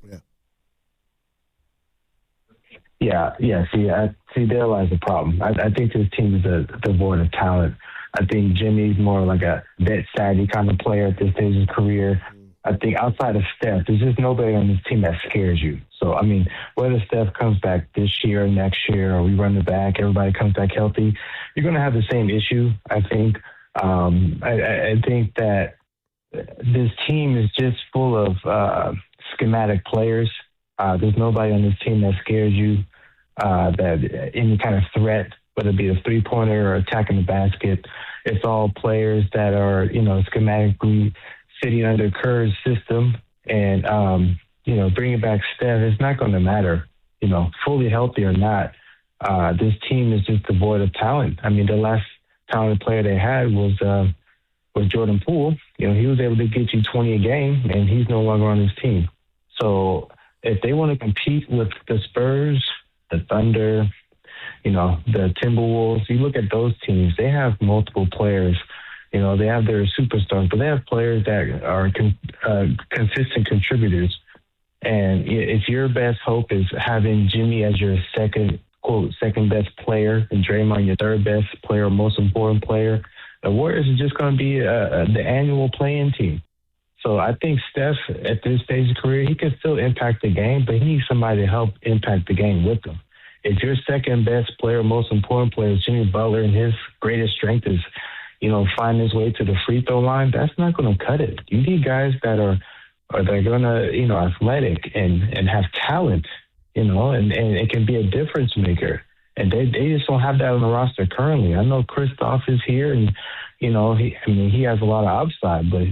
Yeah. See, there lies the problem. I think this team is devoid of talent. I think Jimmy's more like a vet-savvy kind of player at this stage of his career. I think outside of Steph, there's just nobody on this team that scares you. So, I mean, whether Steph comes back this year or next year, or we run it back, everybody comes back healthy, you're going to have the same issue, I think. I think that this team is just full of schematic players. There's nobody on this team that scares you, that any kind of threat, whether it be a three-pointer or attacking the basket. It's all players that are, schematically fitting under Kerr's system. And, bringing back Steph, it's not going to matter, fully healthy or not. This team is just devoid of talent. I mean, the last talented player they had was Jordan Poole. He was able to get you 20 a game, and he's no longer on his team. So if they want to compete with the Spurs, the Thunder, the Timberwolves, you look at those teams, they have multiple players. They have their superstars, but they have players that are consistent contributors. And if your best hope is having Jimmy as your second best player and Draymond your third best player, most important player, the Warriors are just going to be the annual play-in team. So I think Steph, at this stage of career, he can still impact the game, but he needs somebody to help impact the game with him. If your second best player, most important player is Jimmy Butler, and his greatest strength is, finding his way to the free throw line, that's not going to cut it. You need guys that are going to, athletic and have talent, and it can be a difference maker. And they just don't have that on the roster currently. I know Kristoff is here, and he has a lot of upside, but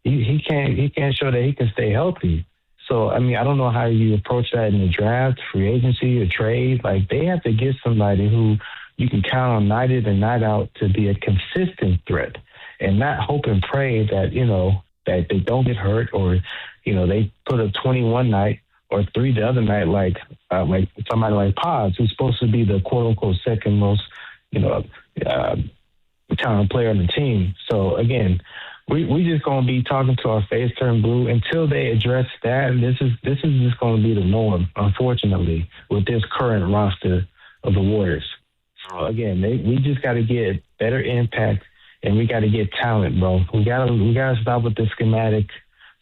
he can't show that he can stay healthy. So I don't know how you approach that in the draft, free agency, or trade. Like, they have to get somebody who you can count on night in and night out to be a consistent threat, and not hope and pray that that they don't get hurt, or they put a 21 night or 3 the other night, like somebody like Pods, who's supposed to be the quote-unquote second most, talented player on the team. So, again, we just going to be talking to our face turned blue until they address that. And this is just going to be the norm, unfortunately, with this current roster of the Warriors. So, again, we just got to get better impact, and we got to get talent, bro. We got to stop with the schematic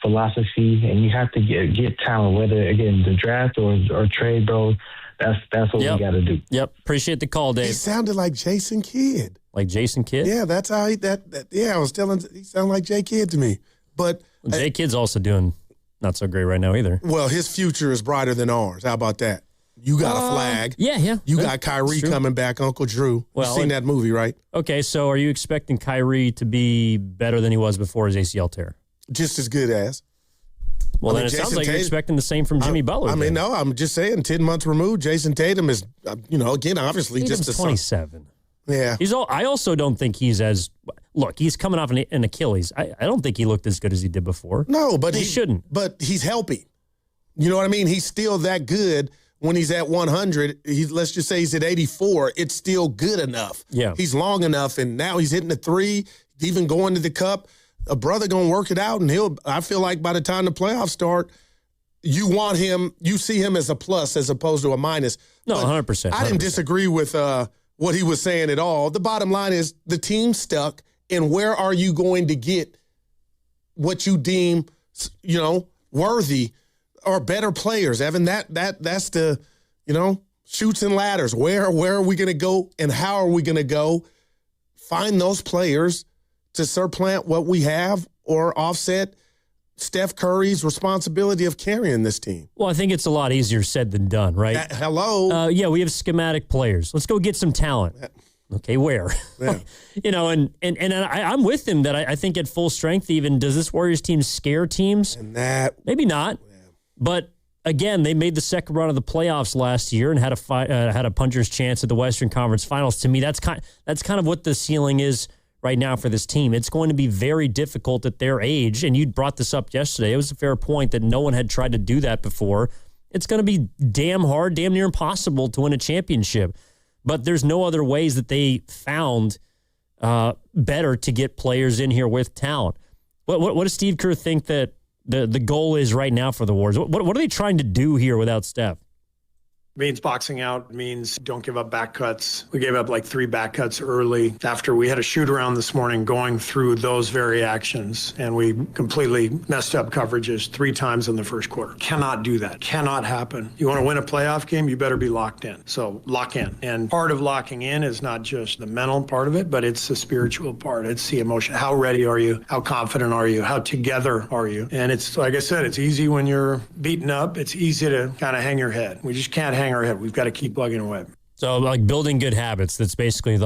philosophy, and you have to get talent, whether, again, the draft or trade, bro. That's what we got to do. Yep. Appreciate the call, Dave. He sounded like Jason Kidd. Like Jason Kidd? Yeah, that's how I was telling, he sounded like J Kidd to me. But J Kidd's also doing not so great right now either. Well, his future is brighter than ours. How about that? You got a flag. Yeah. You got Kyrie coming back, Uncle Drew. Well, You've seen that movie, right? Okay, so are you expecting Kyrie to be better than he was before his ACL tear? Just as good as. Well, then it sounds like you're expecting the same from Jimmy Butler. No, I'm just saying, 10 months removed, Jason Tatum is, again, obviously just a 27. Yeah. I also don't think he's look, he's coming off an Achilles. I don't think he looked as good as he did before. No, but he shouldn't. But he's helping. You know what I mean? He's still that good when he's at 100. Let's just say he's at 84. It's still good enough. Yeah. He's long enough, and now he's hitting the 3, even going to the cup. A brother going to work it out, and I feel like by the time the playoffs start, you see him as a plus as opposed to a minus. No, 100%. I didn't disagree with what he was saying at all. The bottom line is the team's stuck, and where are you going to get what you deem, worthy or better players, Evan? That's the, chutes and ladders. Where are we going to go, and how are we going to go? Find those players to supplant what we have or offset Steph Curry's responsibility of carrying this team. Well, I think it's a lot easier said than done, right? Hello? Yeah, we have schematic players. Let's go get some talent. Okay, where? Yeah. And I'm with him that I think at full strength even, does this Warriors team scare teams? And that. Maybe not. But again, they made the second round of the playoffs last year and had a puncher's chance at the Western Conference Finals. To me, that's kind of what the ceiling is right now for this team. It's going to be very difficult at their age, and you brought this up yesterday. It was a fair point that no one had tried to do that before. It's going to be damn hard, damn near impossible to win a championship. But there's no other ways that they found better to get players in here with talent. What does Steve Kerr think that the goal is right now for the Warriors? What are they trying to do here without Steph? Means boxing out, means don't give up back cuts. We gave up like 3 back cuts early after we had a shoot around this morning going through those very actions, and we completely messed up coverages 3 times in the first quarter. Cannot do that. Cannot happen. You want to win a playoff game, you better be locked in. So lock in. And part of locking in is not just the mental part of it, but it's the spiritual part. It's the emotion. How ready are you? How confident are you? How together are you? And it's, like I said, it's easy when you're beaten up. It's easy to kind of hang your head. We just can't hang our head. We've got to keep plugging away. So, like, building good habits, that's basically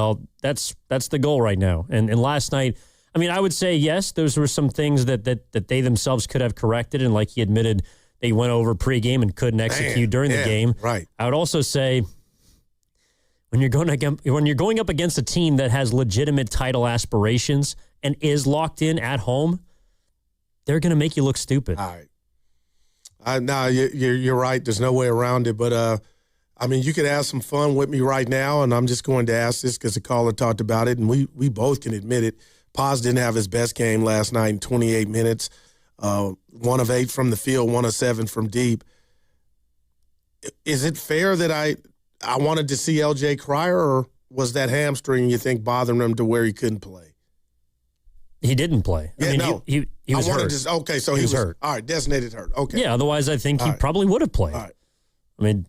that's the goal right now. And last night, I mean, I would say, yes, those were some things that they themselves could have corrected. And like he admitted, they went over pregame and couldn't execute during the game. Right. I would also say, when you're going up against a team that has legitimate title aspirations and is locked in at home, they're going to make you look stupid. All right. No, you're right. There's no way around it. But, I mean, you could have some fun with me right now, and I'm just going to ask this because the caller talked about it, and we both can admit it. Paz didn't have his best game last night in 28 minutes. 1 of 8 from the field, 1 of 7 from deep. Is it fair that I wanted to see LJ Cryer, or was that hamstring, you think, bothering him to where he couldn't play? He didn't play. Yeah, I mean, no. He was hurt. Okay, so he was hurt. All right, designated hurt. Okay. Yeah, otherwise I think he probably would have played. All right. I mean,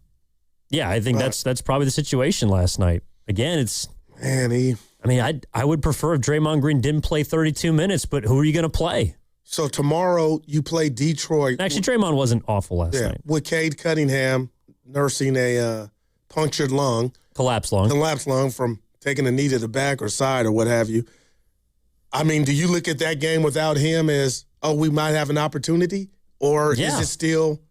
yeah, I think that's probably the situation last night. Again, it's... Man, I would prefer if Draymond Green didn't play 32 minutes, but who are you going to play? So tomorrow you play Detroit. Actually, Draymond wasn't awful last night. With Cade Cunningham nursing a punctured lung. Collapsed lung from taking a knee to the back or side or what have you. I mean, do you look at that game without him as, we might have an opportunity? Or is it still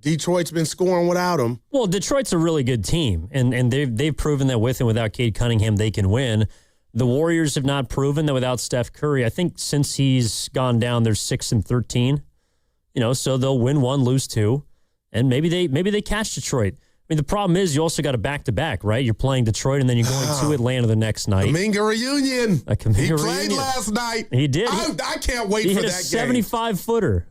Detroit's been scoring without him? Well, Detroit's a really good team, and they've proven that with and without Cade Cunningham, they can win. The Warriors have not proven that without Steph Curry. I think since he's gone down, they're 6-13. So they'll win 1, lose 2, and maybe they catch Detroit. I mean, the problem is you also got a back-to-back, right? You're playing Detroit, and then you're going to Atlanta the next night. Kuminga reunion. He played last night. He did. I can't wait for that game. He hit a 75-footer.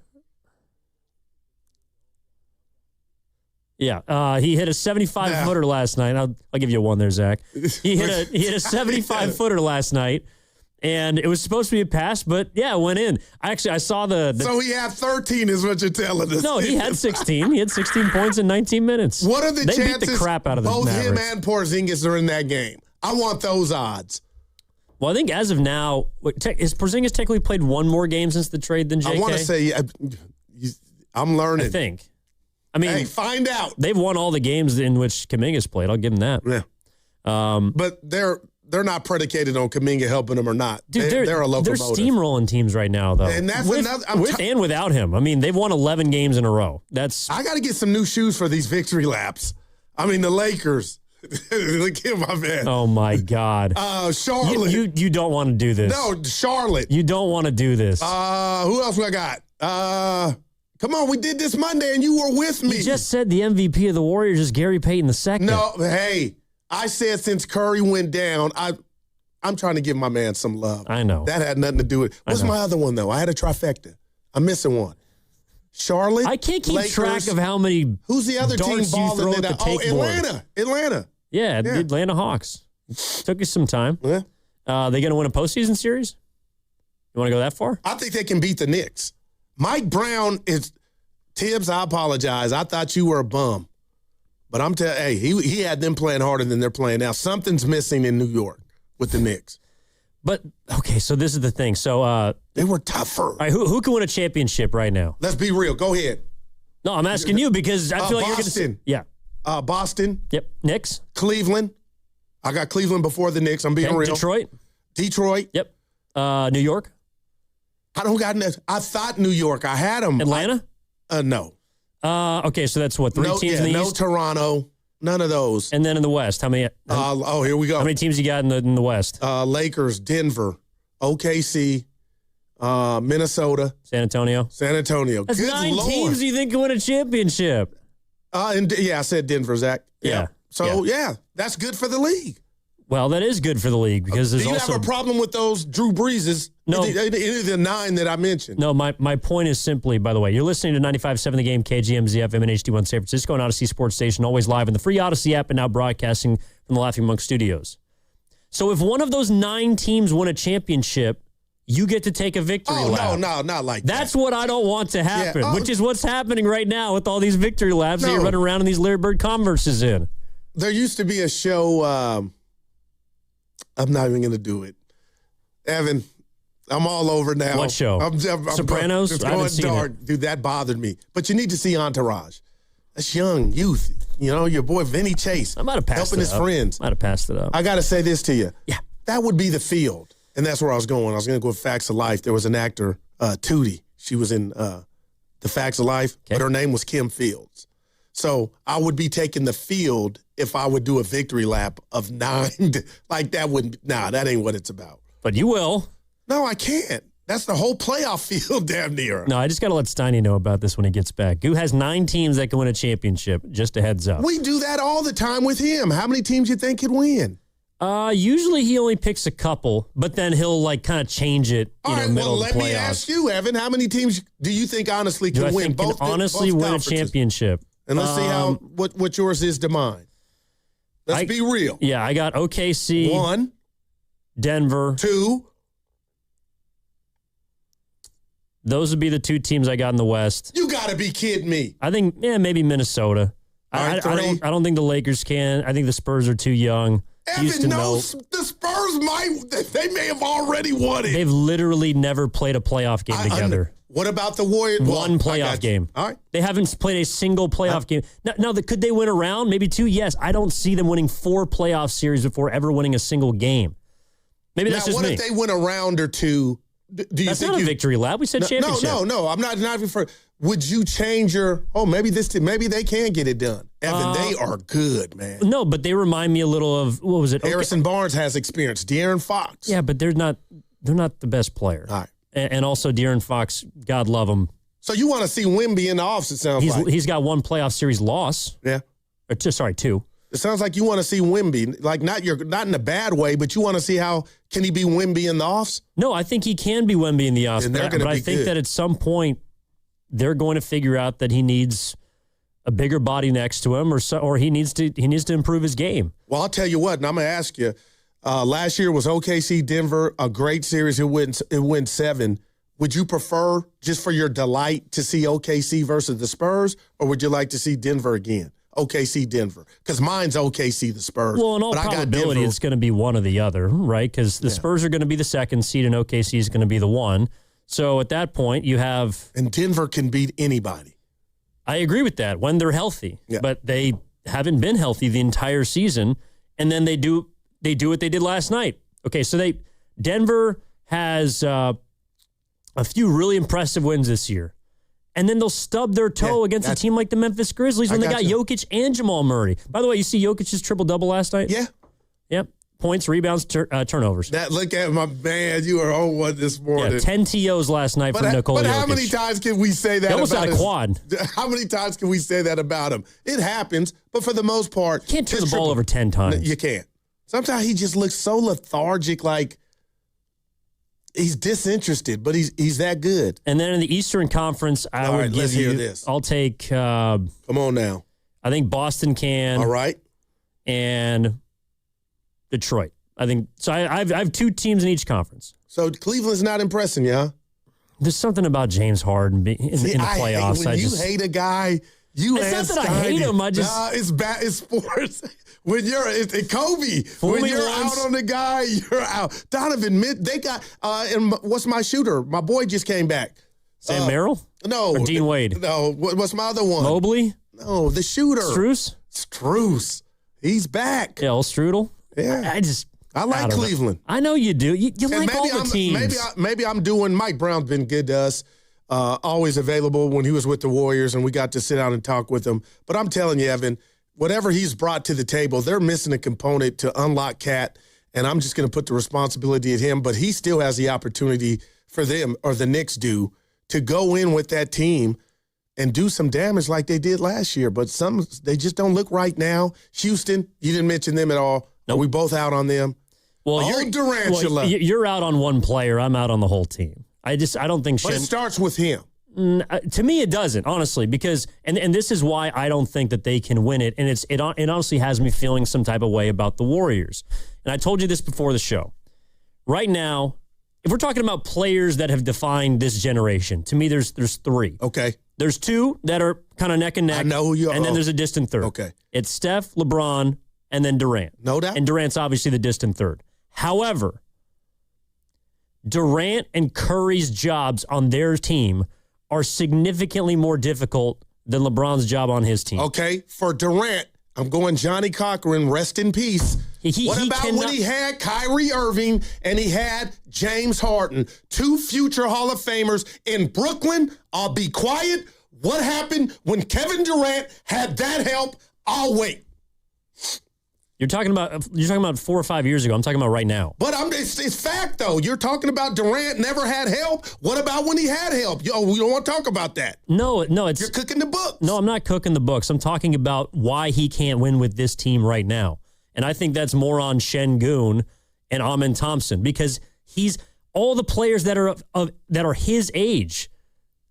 Yeah, he hit a 75-footer last night. I'll give you 1 there, Zach. He hit a 75-footer last night, and it was supposed to be a pass, but it went in. I saw the So he had 13 is what you're telling us. No, he had 16. He had 16 points in 19 minutes. What are the chances they beat the crap out of the both Mavericks? him and Porzingis are in that game? I want those odds. Well, I think as of now, has Porzingis technically played 1 more game since the trade than JK? I want to say I'm learning. I think. I mean, hey, find out. They've won all the games in which Kuminga's played. I'll give them that. Yeah. But they're not predicated on Kuminga helping them or not. Dude, they're a locomotive. They're steamrolling teams right now, though. And that's with and without him. I mean, they've won 11 games in a row. I got to get some new shoes for these victory laps. I mean, the Lakers. Look at my man. Oh, my God. Charlotte. You don't want to do this. No, Charlotte. You don't want to do this. Who else I got? Come on, we did this Monday, and you were with me. You just said the MVP of the Warriors is Gary Payton II. No, hey, I said since Curry went down, I'm trying to give my man some love. I know. That had nothing to do with it. What's my other one, though? I had a trifecta. I'm missing one. Charlotte, I can't keep Lakers, track of how many who's the other team balling that? Atlanta. Yeah, the Atlanta Hawks. Took us some time. Yeah. They going to win a postseason series? You want to go that far? I think they can beat the Knicks. Mike Brown is Tibbs. I apologize. I thought you were a bum, but I'm telling. Hey, he had them playing harder than they're playing now. Something's missing in New York with the Knicks. But okay, so this is the thing. So they were tougher. All right, who can win a championship right now? Let's be real. Go ahead. No, I'm asking you because I feel like you're going to say, yeah. Boston. Yep. Knicks. Cleveland. I got Cleveland before the Knicks. I'm being real. Detroit. Yep. New York. I don't got. I thought New York. I had them. Atlanta. No. Okay, so that's what, three teams in the no East? Toronto, none of those. And then in the West, how many? Here we go. How many teams you got in the West? Lakers, Denver, OKC, Minnesota, San Antonio. That's Good 9 Lord. teams you think can win a championship. I said Denver, Zach. Yeah. So that's good for the league. Well, that is good for the league because there's Do you also have a problem with those Drew Breeses? No. Any of the 9 that I mentioned. No, my point is simply, by the way, you're listening to 95.7 The Game, KGMZ FM and HD1 San Francisco and Odyssey Sports Station, always live in the free Odyssey app and now broadcasting from the Laughing Monk Studios. So if one of those 9 teams win a championship, you get to take a victory lap. No, not like that. That's what I don't want to happen, which is what's happening right now with all these victory laps that you're running around in these Larry Bird Converses in. There used to be a show, I'm not even going to do it. Evan, I'm all over now. What show? I'm Sopranos? It's I haven't going seen dark. it. Dude, that bothered me. But you need to see Entourage. That's young, youth. You know, your boy Vinny Chase. I might have passed helping it his up. friends. Might have passed it up. I got to say this to you. Yeah. That would be the field. And that's where I was going. I was going to go with Facts of Life. There was an actor, Tootie. She was in The Facts of Life, but her name was Kim Fields. So I would be taking the field if I would do a victory lap of 9. Like that wouldn't, that ain't what it's about. But you will. No, I can't. That's the whole playoff field damn near. No, I just got to let Steiny know about this when he gets back. Goo has 9 teams that can win a championship. Just a heads up. We do that all the time with him. How many teams you think could win? Usually he only picks a couple, but then he'll like kind of change it. Middle of the playoffs. Let me ask you, Evan. How many teams do you think honestly can win? Both honestly both win a championship. And let's see what yours is to mine. Let's be real. Yeah, I got OKC. 1. Denver. 2. Those would be the 2 teams I got in the West. You got to be kidding me. I think, maybe Minnesota. I don't think the Lakers can. I think the Spurs are too young. Evan knows the Spurs they may have already won it. They've literally never played a playoff game together. What about the Warriors? One playoff game. All right. They haven't played a single playoff game. Now, could they win a round? Maybe 2? Yes. I don't see them winning 4 playoff series before ever winning a single game. Maybe that's just me. What if they win a round or 2? That's not a victory lap. We said championship. No. I'm not referring. Would you change your? Oh, maybe they can get it done. Evan, they are good, man. No, but they remind me a little of what was it? Harrison Barnes has experience. De'Aaron Fox. Yeah, but they're not the best player. All right. And also De'Aaron Fox, God love him. So you want to see Wemby in the offs? It sounds like he's got 1 playoff series loss. Yeah. Or 2. It sounds like you want to see Wemby, like not in a bad way, but you want to see how can he be Wemby in the offs? No, I think he can be Wemby in the offs. But I think good. that at some point they're going to figure out that he needs a bigger body next to him, or he needs to improve his game. Well, I'll tell you what, and I'm going to ask you. Last year was OKC Denver, a great series. It went 7. Would you prefer, just for your delight, to see OKC versus the Spurs, or would you like to see Denver again? OKC Denver, because mine's OKC the Spurs. Well, in all probability, it's going to be one or the other, right? Because the Spurs are going to be the 2nd seed, and OKC is going to be the 1. So at that point, you have... And Denver can beat anybody. I agree with that when they're healthy. Yeah. But they haven't been healthy the entire season. And then they do what they did last night. Okay, so Denver has a few really impressive wins this year. And then they'll stub their toe against a team like the Memphis Grizzlies when they got Jokic and Jamal Murray. By the way, you see Jokic's triple-double last night? Yeah. Yep. Points, rebounds, turnovers. Look at my man. You were on one this morning. Yeah, 10 TOs last night from Nikola Jokic. But how many times can we say that almost about had a quad. How many times can we say that about him? It happens, but for the most part... You can't turn the ball over 10 times. You can't. Sometimes he just looks so lethargic, like he's disinterested, but he's that good. And then in the Eastern Conference, let's hear this. I'll take... Come on now. I think Boston can. All right. And Detroit. I think so. I have 2 teams in each conference. So Cleveland's not impressing you, huh? There's something about James Harden in the playoffs. When you hate a guy, it's not that I hate him. it's bad. It's sports. When you're Kobe, when you're out on the guy, you're out. Donovan, they got. And what's my shooter? My boy just came back. Sam Merrill? No. Or Dean Wade? No. What's my other one? Mobley? No, the shooter. Strus? He's back. Yeah, Strudel. Yeah. I like Cleveland. I know you do. You like all the teams. Maybe I'm doing. Mike Brown's been good to us. always available when he was with the Warriors, and we got to sit down and talk with him. But I'm telling you, Evan, whatever he's brought to the table, they're missing a component to unlock Cat, and I'm just going to put the responsibility at him. But he still has the opportunity for them, or the Knicks do, to go in with that team and do some damage like they did last year. But they just don't look right now. Houston, you didn't mention them at all. Nope. Are we both out on them? Well, you're out on one player. I'm out on the whole team. I don't think. But it starts with him. To me, it doesn't, honestly, because and this is why I don't think that they can win it. And it honestly has me feeling some type of way about the Warriors. And I told you this before the show. Right now, if we're talking about players that have defined this generation, to me, there's three. Okay. There's two that are kind of neck and neck. I know who you are. And then there's a distant third. Okay. It's Steph, LeBron, and then Durant. No doubt. And Durant's obviously the distant third. However, Durant and Curry's jobs on their team are significantly more difficult than LeBron's job on his team. Okay, for Durant, I'm going Johnny Cochran, rest in peace. What about when he had Kyrie Irving and he had James Harden, two future Hall of Famers in Brooklyn? I'll be quiet. What happened when Kevin Durant had that help? I'll wait. You're talking about 4 or 5 years ago. I'm talking about right now. But it's fact, though. You're talking about Durant never had help. What about when he had help? We don't want to talk about that. No, you're cooking the books. No, I'm not cooking the books. I'm talking about why he can't win with this team right now. And I think that's more on Şengün and Amen Thompson, because he's all the players that are his age.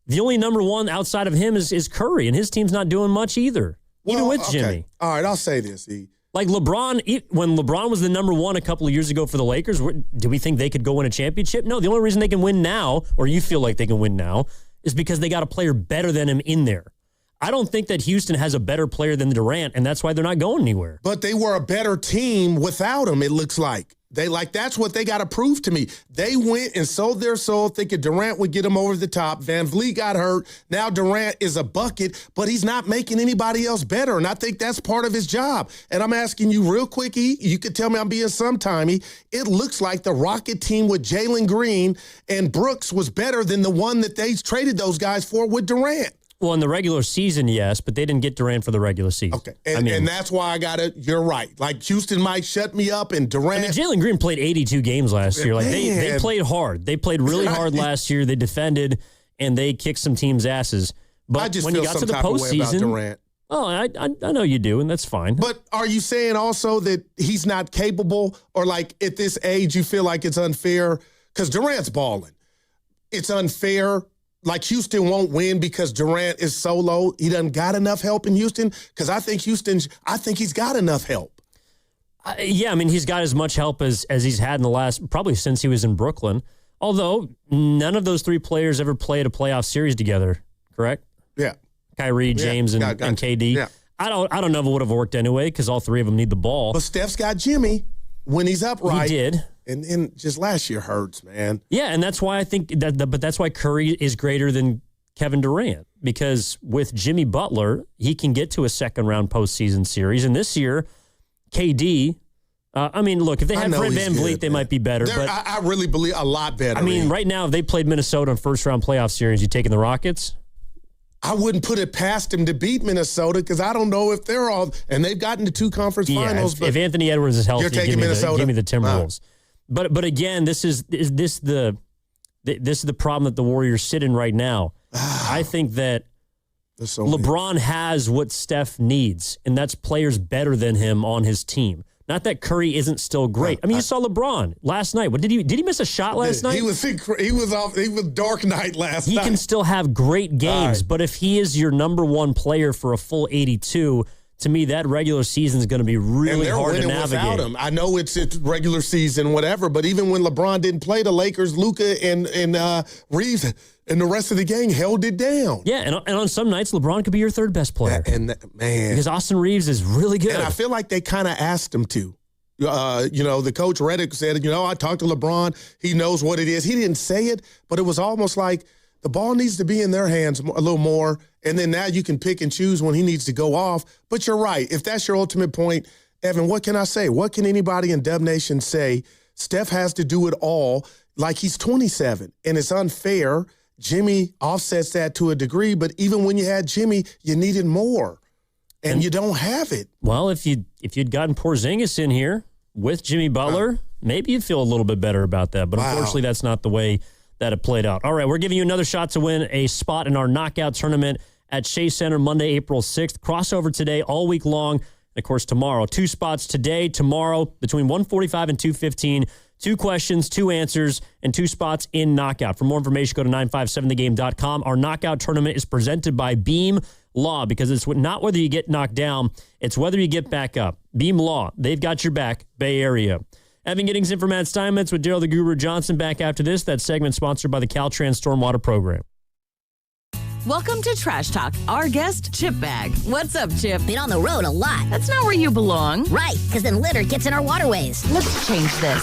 The only number one outside of him is Curry, and his team's not doing much either, even with Jimmy. All right, I'll say this, E. Like LeBron, when LeBron was the number one a couple of years ago for the Lakers, do we think they could go win a championship? No, the only reason they can win now, or you feel like they can win now, is because they got a player better than him in there. I don't think that Houston has a better player than Durant, and that's why they're not going anywhere. But they were a better team without him, it looks like. That's what they got to prove to me. They went and sold their soul thinking Durant would get them over the top. Van Vliet got hurt. Now Durant is a bucket, but he's not making anybody else better, and I think that's part of his job. And I'm asking you real quick, E, you could tell me I'm being sometimey. It looks like the Rocket team with Jalen Green and Brooks was better than the one that they traded those guys for with Durant. Well, in the regular season, yes, but they didn't get Durant for the regular season. Okay, and that's why you're right. Like, Houston might shut me up, and Durant. Jalen Green played 82 games last year. Like, they played hard. They played really hard last year. They defended, and they kicked some teams' asses. But I just when feel you got some to the type of way about postseason, Durant. Oh, I know you do, and that's fine. But are you saying also that he's not capable, or like at this age you feel like it's unfair? Because Durant's balling. It's unfair. Like, Houston won't win because Durant is so low. He doesn't got enough help in Houston? Because I think he's got enough help. Yeah, I mean, he's got as much help as he's had in the last, probably since he was in Brooklyn. Although, none of those three players ever played a playoff series together, correct? Yeah. Kyrie, James, and KD. Yeah. I don't know if it would have worked anyway, because all three of them need the ball. But Steph's got Jimmy when he's upright. He did. And just last year hurts, man. Yeah, and that's why I think but that's why Curry is greater than Kevin Durant, because with Jimmy Butler, he can get to a second round postseason series. And this year, KD, I mean, look, if they had Fred VanVleet, they might be better. But I really believe a lot better. I mean, right now, if they played Minnesota in first round playoff series, you taking the Rockets? I wouldn't put it past him to beat Minnesota, because I don't know if they're all, and they've gotten to two conference finals. If Anthony Edwards is healthy, you're taking Minnesota. Give me the Timberwolves. But again, this is the problem that the Warriors sit in right now. I think that LeBron has what Steph needs, and that's players better than him on his team. Not that Curry isn't still great. I mean, you saw LeBron last night. What did he miss a shot last night? He was dark night last night. He can still have great games, but if he is your number one player for a full 82, to me, that regular season is going to be really hard to navigate. Without him. I know it's regular season, whatever, but even when LeBron didn't play, the Lakers, Luka and Reeves and the rest of the gang held it down. Yeah, and on some nights, LeBron could be your third best player. Man, because Austin Reeves is really good. And I feel like they kind of asked him to. The coach Reddick said, I talked to LeBron. He knows what it is. He didn't say it, but it was almost like the ball needs to be in their hands a little more, and then now you can pick and choose when he needs to go off. But you're right. If that's your ultimate point, Evan, what can I say? What can anybody in Dub Nation say? Steph has to do it all. Like, he's 27, and it's unfair. Jimmy offsets that to a degree, but even when you had Jimmy, you needed more, and you don't have it. Well, if you'd gotten Porzingis in here with Jimmy Butler, maybe you'd feel a little bit better about that. But unfortunately, that's not the way that it played out. All right, we're giving you another shot to win a spot in our knockout tournament at Chase Center Monday, April 6th. Crossover today all week long. And, of course, tomorrow. 2 spots today, tomorrow, between 1:45 and 2:15. 2 questions, 2 answers, and 2 spots in knockout. For more information, go to 957thegame.com. Our knockout tournament is presented by Beam Law, because it's not whether you get knocked down, it's whether you get back up. Beam Law, they've got your back, Bay Area. Evan Giddings in for Matt Steinmetz with Daryl the Guru Johnson back after this. That segment sponsored by the Caltrans Stormwater Program. Welcome to Trash Talk. Our guest, Chip Bag. What's up, Chip? Been on the road a lot. That's not where you belong. Right, because then litter gets in our waterways. Let's change this.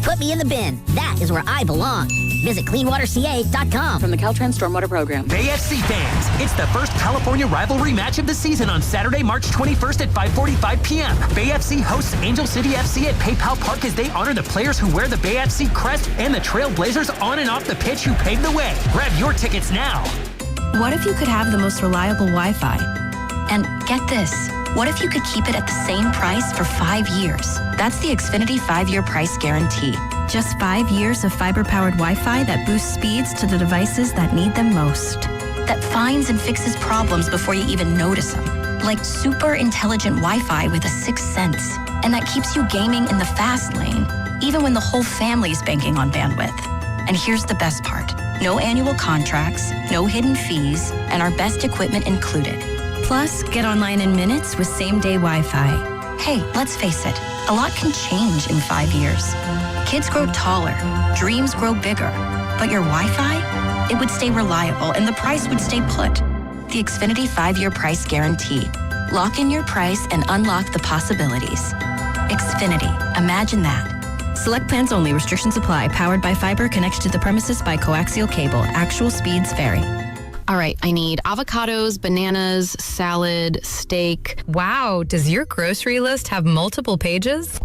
Put me in the bin. That is where I belong. Visit cleanwaterca.com. From the Caltrans Stormwater Program. Bay FC fans, it's the first California rivalry match of the season on Saturday, March 21st at 5:45 p.m. Bay FC hosts Angel City FC at PayPal Park as they honor the players who wear the Bay FC crest and the Trailblazers on and off the pitch who paved the way. Grab your tickets now. What if you could have the most reliable Wi-Fi? And get this, what if you could keep it at the same price for 5 years? That's the Xfinity 5-year price guarantee. Just 5 years of fiber-powered Wi-Fi that boosts speeds to the devices that need them most. That finds and fixes problems before you even notice them. Like super intelligent Wi-Fi with a 6th sense. And that keeps you gaming in the fast lane, even when the whole family's banking on bandwidth. And here's the best part. No annual contracts, no hidden fees, and our best equipment included. Plus, get online in minutes with same-day Wi-Fi. Hey, let's face it, a lot can change in 5 years. Kids grow taller, dreams grow bigger, but your Wi-Fi, it would stay reliable and the price would stay put. The Xfinity 5-year price guarantee. Lock in your price and unlock the possibilities. Xfinity, imagine that. Select plans only. Restrictions apply. Powered by fiber. Connected to the premises by coaxial cable. Actual speeds vary. All right, I need avocados, bananas, salad, steak. Wow, does your grocery list have multiple pages?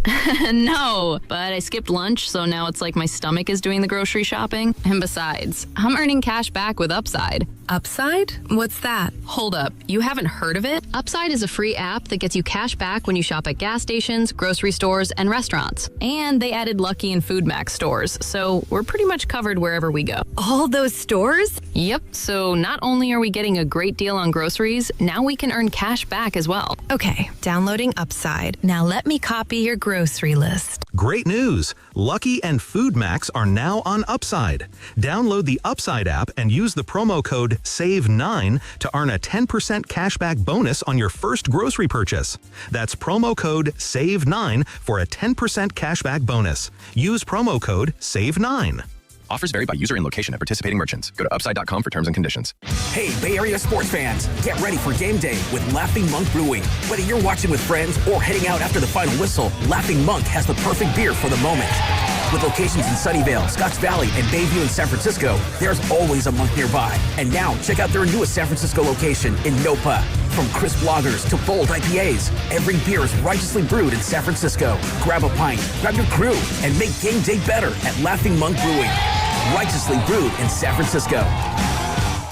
No, but I skipped lunch, so now it's like my stomach is doing the grocery shopping. And besides, I'm earning cash back with Upside. Upside? What's that? Hold up, you haven't heard of it? Upside is a free app that gets you cash back when you shop at gas stations, grocery stores, and restaurants. And they added Lucky and Food Max stores, so we're pretty much covered wherever we go. All those stores? Yep, so not only are we getting a great deal on groceries, now we can earn cash back as well. Okay, downloading Upside. Now let me copy your grocery list. Great news! Lucky and Food Max are now on Upside. Download the Upside app and use the promo code SAVE9 to earn a 10% cashback bonus on your first grocery purchase. That's promo code SAVE9 for a 10% cashback bonus. Use promo code SAVE9. Offers vary by user and location at participating merchants. Go to upside.com for terms and conditions. Hey, Bay Area sports fans, get ready for game day with Laughing Monk Brewing. Whether you're watching with friends or heading out after the final whistle, Laughing Monk has the perfect beer for the moment. With locations in Sunnyvale, Scotts Valley, and Bayview in San Francisco, there's always a monk nearby. And now, check out their newest San Francisco location in Nopa. From crisp lagers to bold IPAs, every beer is righteously brewed in San Francisco. Grab a pint, grab your crew, and make game day better at Laughing Monk Brewing. Righteously brewed in San Francisco.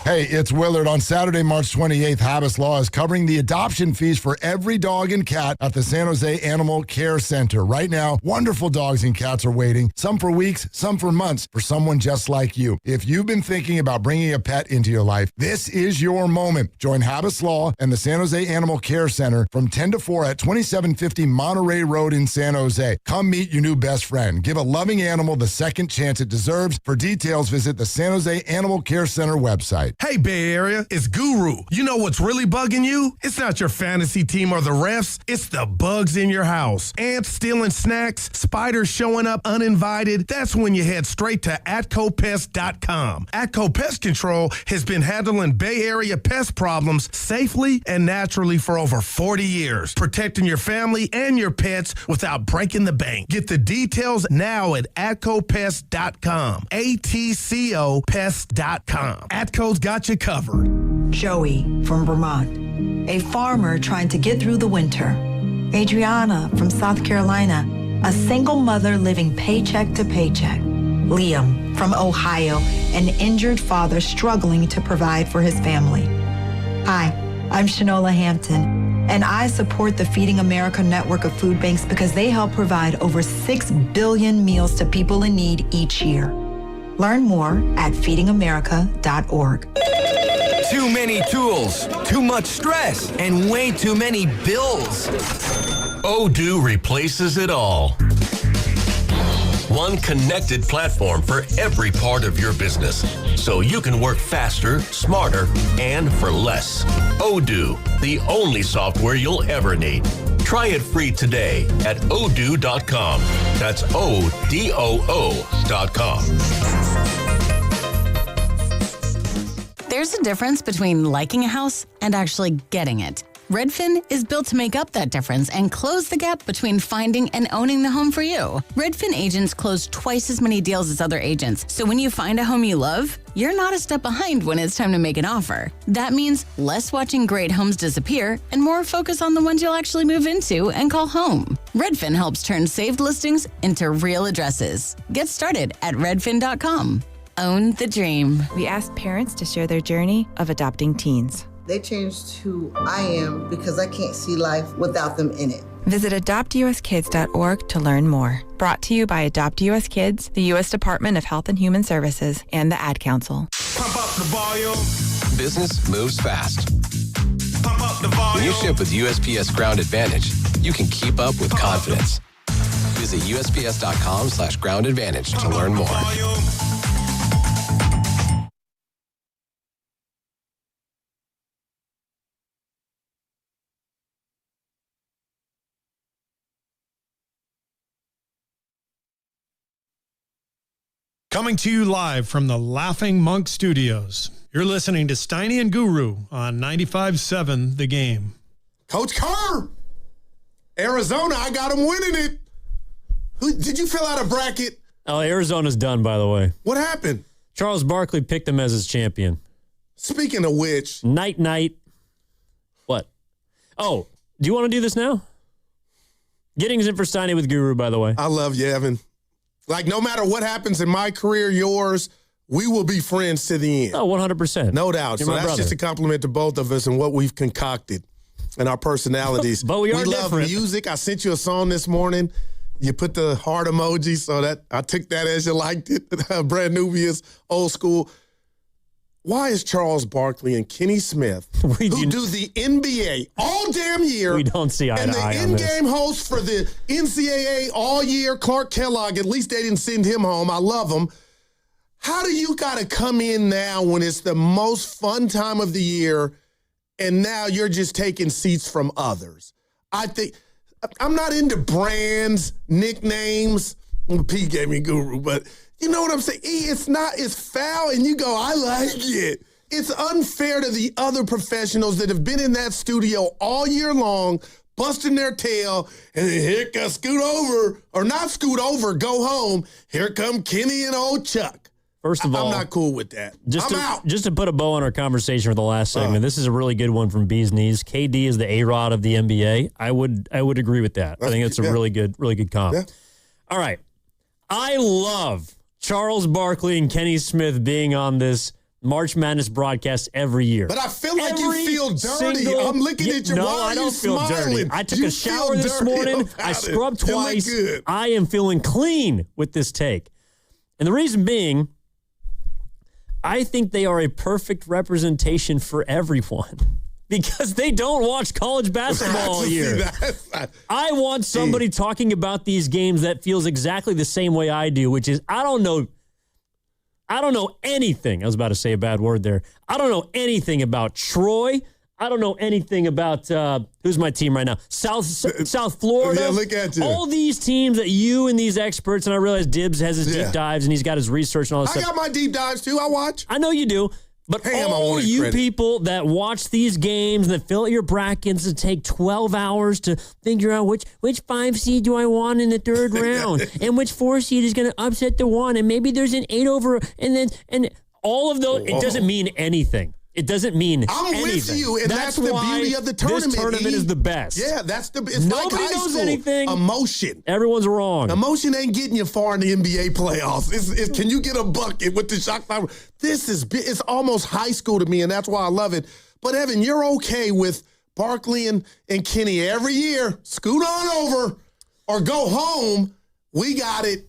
Hey, it's Willard. On Saturday, March 28th, Habas Law is covering the adoption fees for every dog and cat at the San Jose Animal Care Center. Right now, wonderful dogs and cats are waiting, some for weeks, some for months, for someone just like you. If you've been thinking about bringing a pet into your life, this is your moment. Join Habas Law and the San Jose Animal Care Center from 10 to 4 at 2750 Monterey Road in San Jose. Come meet your new best friend. Give a loving animal the second chance it deserves. For details, visit the San Jose Animal Care Center website. Hey, Bay Area, it's Guru. You know what's really bugging you? It's not your fantasy team or the refs. It's the bugs in your house. Ants stealing snacks, spiders showing up uninvited. That's when you head straight to AtcoPest.com. Atco Pest Control has been handling Bay Area pest problems safely and naturally for over 40 years, protecting your family and your pets without breaking the bank. Get the details now at AtcoPest.com. ATCO Pest.com. Atco's got you covered. Joey from Vermont, a farmer trying to get through the winter. Adriana from South Carolina, a single mother living paycheck to paycheck. Liam from Ohio, an injured father struggling to provide for his family. Hi, I'm Shanola Hampton, and I support the Feeding America network of food banks because they help provide over 6 billion meals to people in need each year. Learn more at feedingamerica.org. Too many tools, too much stress, and way too many bills. Odoo replaces it all. One connected platform for every part of your business, so you can work faster, smarter, and for less. Odoo, the only software you'll ever need. Try it free today at odoo.com. That's ODOO.com. There's a difference between liking a house and actually getting it. Redfin is built to make up that difference and close the gap between finding and owning the home for you. Redfin agents close twice as many deals as other agents, so when you find a home you love, you're not a step behind when it's time to make an offer. That means less watching great homes disappear and more focus on the ones you'll actually move into and call home. Redfin helps turn saved listings into real addresses. Get started at redfin.com. Own the dream. We asked parents to share their journey of adopting teens. They changed who I am because I can't see life without them in it. Visit adoptuskids.org to learn more. Brought to you by Adopt US Kids, the U.S. Department of Health and Human Services, and the Ad Council. Pump up the volume. Business moves fast. Pump up the volume. When you ship with USPS Ground Advantage, you can keep up with confidence. Visit USPS.com/Ground Advantage to learn more. Coming to you live from the Laughing Monk Studios. You're listening to Steiny and Guru on 95.7 The Game. Coach Kerr, Arizona, I got him winning it. Did you fill out a bracket? Oh, Arizona's done, by the way. What happened? Charles Barkley picked him as his champion. Speaking of which. Night. What? Oh, do you want to do this now? Getting's in for Steiny with Guru, by the way. I love you, Evan. Like, no matter what happens in my career, yours, we will be friends to the end. Oh, 100%. No doubt. You're so my that's brother. just a compliment to both of us and what we've concocted and our personalities. But we are love different. music. I sent you a song this morning. You put the heart emoji, so that I took that as you liked it. Brand Nubius, old school. Why is Charles Barkley and Kenny Smith, who do the NBA all damn year, we don't see eye and to the eye on this. in-game host for the NCAA all year, Clark Kellogg, at least they didn't send him home. I love him. How do you got to come in now when it's the most fun time of the year, and now you're just taking seats from others? I think I'm not into brands, nicknames. Pete gave me Guru, but you know what I'm saying? It's foul, and you go, I like it. It's unfair to the other professionals that have been in that studio all year long, busting their tail, and then here come scoot over, or not scoot over, go home. Here come Kenny and old Chuck. First of all, I'm not cool with that. I'm out. Just to put a bow on our conversation for the last segment, this is a really good one from Bees Knees. KD is the A-Rod of the NBA. I would agree with that. I think that's a really good comp. Yeah. All right. I love Charles Barkley and Kenny Smith being on this March Madness broadcast every year. But I feel like you feel dirty. I'm looking at you. No, Why I are don't you feel smiling? dirty. I took You a shower feel this dirty morning. about I it. scrubbed You look twice. good. I am feeling clean with this take. And the reason being, I think they are a perfect representation for everyone. Because they don't watch college basketball all year. I want somebody talking about these games that feels exactly the same way I do, which is I don't know anything. I was about to say a bad word there. I don't know anything about Troy. I don't know anything about who's my team right now. South Florida. Yeah, look at you. All these teams that you and these experts, and I realize Dibbs has his deep dives and he's got his research and all this I stuff. got my deep dives too. I watch. I know you do. But Damn, I all wanted you credit. people that watch these games and that fill out your brackets and take 12 hours to figure out which 5 seed do I want in the third round and which 4 seed is going to upset the 1 and maybe there's an 8 over and all of those, it doesn't mean anything. It doesn't mean I'm anything. with you, and that's the beauty of the tournament. This tournament is the best. Yeah, it's Nobody like high knows school. anything. Emotion. Everyone's wrong. Emotion ain't getting you far in the NBA playoffs. Can you get a bucket with the shot clock? It's almost high school to me, and that's why I love it. But Evan, you're okay with Barkley and Kenny every year. Scoot on over or go home. We got it.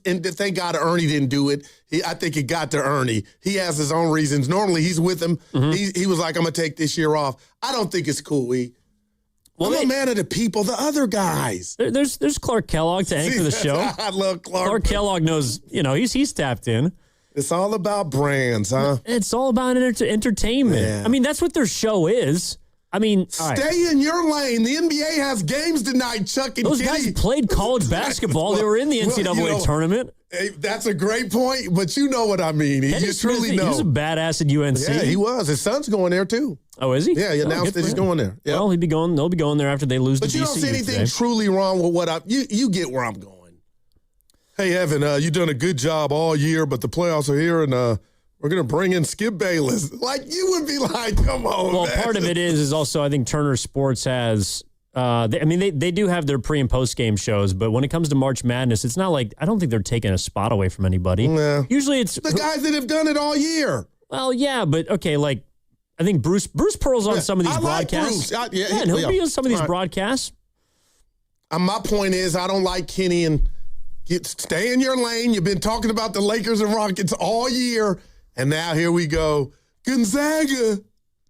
And thank God Ernie didn't do it. I think it got to Ernie. He has his own reasons. Normally he's with him. Mm-hmm. He was like, I'm going to take this year off. I don't think it's cool, I'm a man of the people, the other guys. There's Clark Kellogg to anchor the show. I love Clark. Clark Kellogg knows, he's tapped in. It's all about brands, huh? It's all about entertainment. Yeah. I mean, that's what their show is. I mean, stay in your lane. The NBA has games tonight, Chuck and those Kenny. guys played college basketball. They were in the NCAA tournament. Hey, that's a great point, but you know what I mean. You truly know. He was a badass at UNC. Yeah, he was. His son's going there, too. Oh, is he? Yeah, he announced that he's going there. Yep. Well, they'll be going there after they lose to DCU. But you don't see anything truly wrong with what you get where I'm going. Hey, Evan, you've done a good job all year, but the playoffs are here, and we're going to bring in Skip Bayless. Like, you would be like, come on, Well, man. part of it is also I think Turner Sports has they do have their pre- and post-game shows, but when it comes to March Madness, it's not like – I don't think they're taking a spot away from anybody. Yeah. Usually it's – the guys that have done it all year. Well, yeah, but okay, like I think Bruce Pearl's on some of these broadcasts. Like Bruce. And he'll be on some of these broadcasts. My point is I don't like Kenny and stay in your lane. You've been talking about the Lakers and Rockets all year, and now here we go. Gonzaga.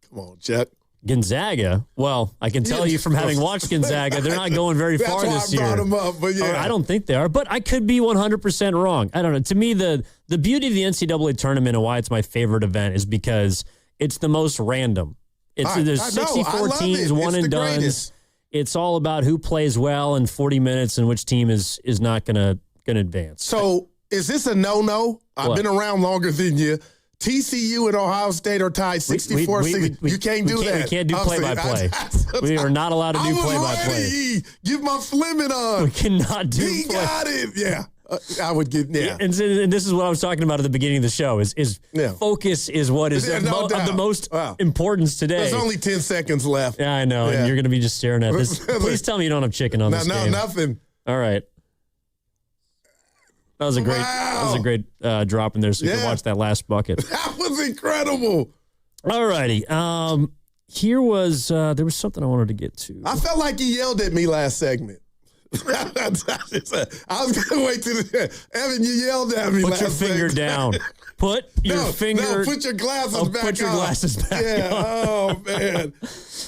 Come on, Chuck. Gonzaga? Well, I can tell you from having watched Gonzaga, they're not going very far this year. That's why I brought them up, but yeah. I don't think they are, but I could be 100% wrong. I don't know. To me, the beauty of the NCAA tournament and why it's my favorite event is because it's the most random. There's 64 teams, one and dones. It's all about who plays well in 40 minutes and which team is not going to advance. So is this a no-no? I've been around longer than you. TCU and Ohio State are tied 64-60. You can't do that. We can't do play-by-play. We are not allowed to do play-by-play. Give my Fleming on. We cannot do He got it. Yeah. I would get, yeah. And this is what I was talking about at the beginning of the show is focus is what is of the most importance today. There's only 10 seconds left. Yeah, I know. Yeah. And you're going to be just staring at this. Please tell me you don't have chicken on this game. No, nothing. All right. That was a great drop in there, so you can watch that last bucket. That was incredible. All righty. Here was there was something I wanted to get to. I felt like you yelled at me last segment. I was going to wait till Evan, you yelled at me last segment. Put your finger down. Put your finger. No, put your glasses back on. Put your glasses back on. Oh, man.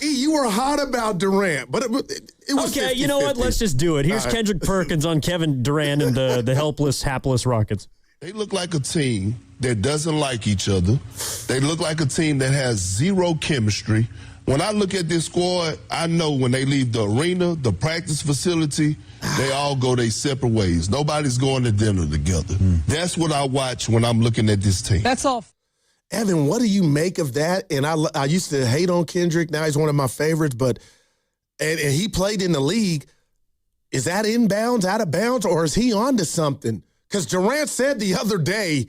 You were hot about Durant, but it was okay, 50-50. You know what? Let's just do it. Here's Kendrick Perkins on Kevin Durant and the helpless, hapless Rockets. They look like a team that doesn't like each other. They look like a team that has zero chemistry. When I look at this squad, I know when they leave the arena, the practice facility, they all go their separate ways. Nobody's going to dinner together. That's what I watch when I'm looking at this team. That's all. Evan, what do you make of that? And I used to hate on Kendrick. Now he's one of my favorites, but and he played in the league. Is that inbounds, out of bounds, or is he onto something? Because Durant said the other day,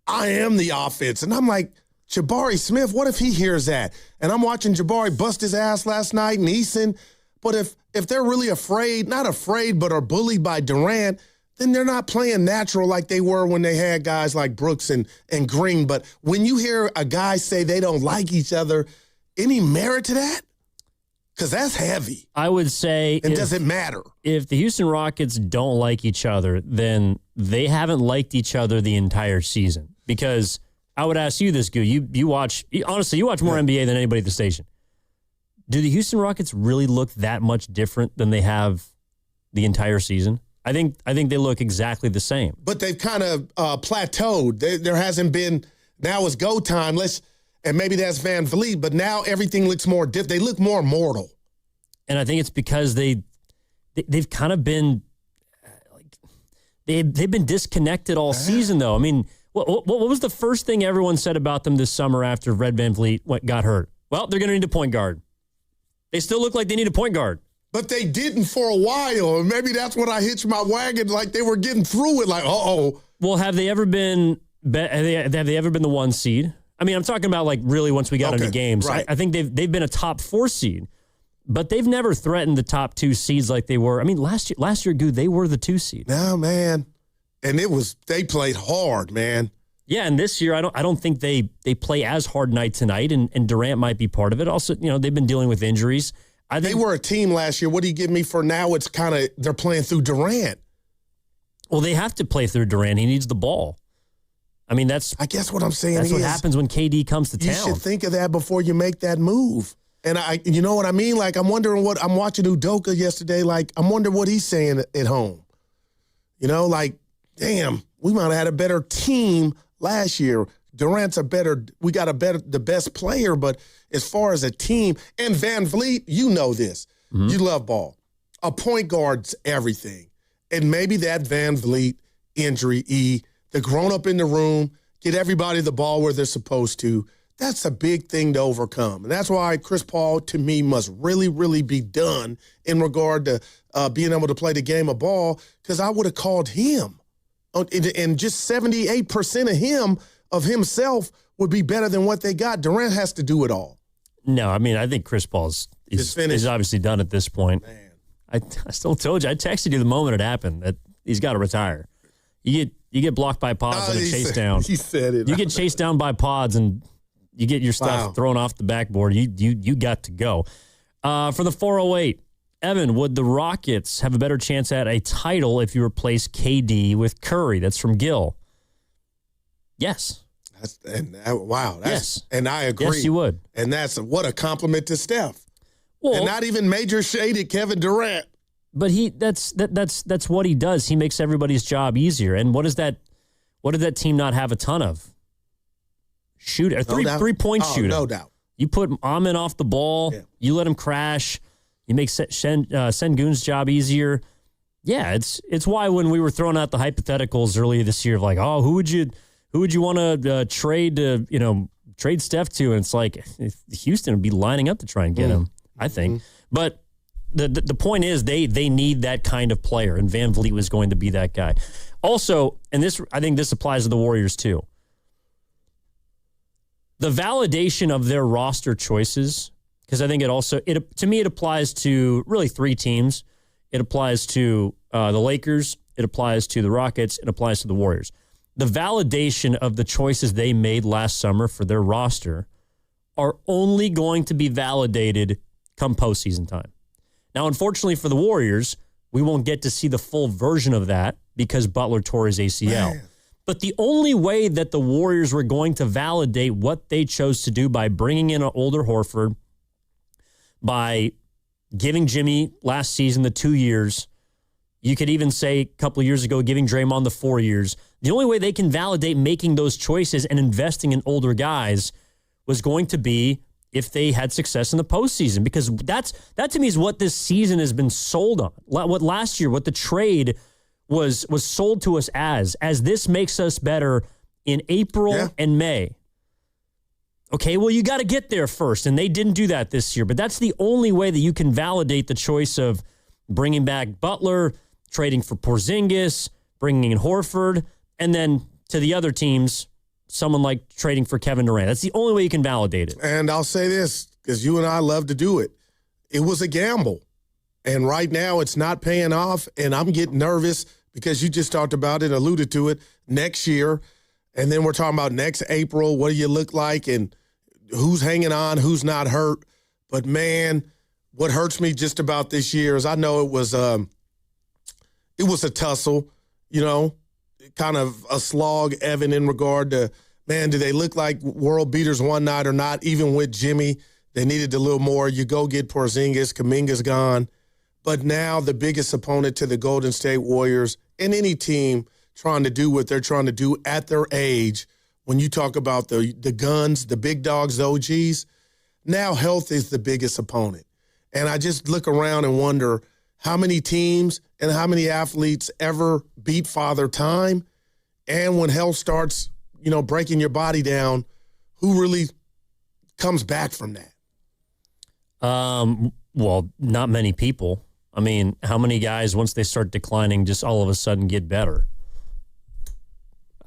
I am the offense. And I'm like, Jabari Smith, what if he hears that? And I'm watching Jabari bust his ass last night and Eason. But if they're really afraid, not afraid, but are bullied by Durant, then they're not playing natural like they were when they had guys like Brooks and Green. But when you hear a guy say they don't like each other, any merit to that? Because that's heavy. I would say it doesn't matter. If the Houston Rockets don't like each other, then they haven't liked each other the entire season. Because I would ask you this, Goo. You watch more NBA than anybody at the station. Do the Houston Rockets really look that much different than they have the entire season? I think they look exactly the same. But they've kind of plateaued. There hasn't been, now it's go time. And maybe that's Van Vliet, but now everything looks more they look more mortal. And I think it's because they've kind of been they've been disconnected all season, though. I mean, what was the first thing everyone said about them this summer after Red Van Vliet got hurt? Well, they're going to need a point guard. They still look like they need a point guard. But they didn't for a while, and maybe that's when I hitched my wagon, like they were getting through it, like, uh-oh. Well, have they ever been the 1 seed? I mean, I'm talking about like really once we got into games. Right. I think they've been a top 4 seed, but they've never threatened the top 2 seeds like they were. I mean, last year, Goo, they were the 2 seed. No, man. And they played hard, man. Yeah, and this year I don't think they play as hard night to night, and Durant might be part of it. Also, they've been dealing with injuries. They were a team last year. What do you give me for now? It's kind of they're playing through Durant. Well, they have to play through Durant. He needs the ball. I mean, I guess what I'm saying that's what happens when KD comes to town. You should think of that before you make that move. And you know what I mean? Like, I'm wondering I'm watching Udoka yesterday. Like, I'm wondering what he's saying at home. Like, damn, we might have had a better team last year. Durant's we got the best player, but as far as a team, and Van Vliet, you know this. Mm-hmm. You love ball. A point guard's everything. And maybe that Van Vliet injury, the grown-up in the room, get everybody the ball where they're supposed to, that's a big thing to overcome. And that's why Chris Paul, to me, must really, really be done in regard to being able to play the game of ball, because I would have called him. And just 78% of himself would be better than what they got. Durant has to do it all. No, I mean, I think Chris Paul's is obviously done at this point. Man. I still told you, I texted you the moment it happened that he's got to retire. You get blocked by pods and a chase down. He said it. You get chased down by pods and you get your stuff thrown off the backboard. You got to go. For the 408, Evan, would the Rockets have a better chance at a title if you replace KD with Curry? That's from Gil. Yes. Yes. And I agree. Yes, you would. And what a compliment to Steph. Well, and not even major shaded Kevin Durant. But that's what he does. He makes everybody's job easier. And what did that team not have a ton of? Shooter, three-point shooter. No doubt. You put Amin off the ball. Yeah. You let him crash. You make Sengun's job easier. Yeah, it's why when we were throwing out the hypotheticals earlier this year of like, oh, who would you want to trade Steph to? And it's like Houston would be lining up to try and get him, I think. Mm-hmm. But the point is they need that kind of player, and Van Vliet was going to be that guy. Also, and I think this applies to the Warriors too. The validation of their roster choices, because I think to me it applies to really 3 teams. It applies to the Lakers, it applies to the Rockets, it applies to the Warriors. The validation of the choices they made last summer for their roster are only going to be validated come postseason time. Now, unfortunately for the Warriors, we won't get to see the full version of that because Butler tore his ACL. Man. But the only way that the Warriors were going to validate what they chose to do by bringing in an older Horford, by giving Jimmy last season the 2 years, you could even say a couple of years ago giving Draymond the 4 years, the only way they can validate making those choices and investing in older guys was going to be if they had success in the postseason, because that to me is what this season has been sold on. What last year, what the trade was sold to us as this makes us better in April and May. Okay, well, you got to get there first, and they didn't do that this year. But that's the only way that you can validate the choice of bringing back Butler, trading for Porzingis, bringing in Horford, and then to the other teams, someone like trading for Kevin Durant. That's the only way you can validate it. And I'll say this, because you and I love to do it. It was a gamble. And right now it's not paying off, and I'm getting nervous because you just talked about it, alluded to it, next year. And then we're talking about next April, what do you look like, and who's hanging on, who's not hurt. But, man, what hurts me just about this year is I know it was a tussle, kind of a slog, Evan, in regard to, man, do they look like world beaters one night or not? Even with Jimmy, they needed a little more. You go get Porzingis, Kuminga's gone. But now the biggest opponent to the Golden State Warriors and any team trying to do what they're trying to do at their age, when you talk about the guns, the big dogs, the OGs, now health is the biggest opponent. And I just look around and wonder how many teams and how many athletes ever beat Father Time. And when health starts, breaking your body down, who really comes back from that? Well, not many people. I mean, how many guys, once they start declining, just all of a sudden get better?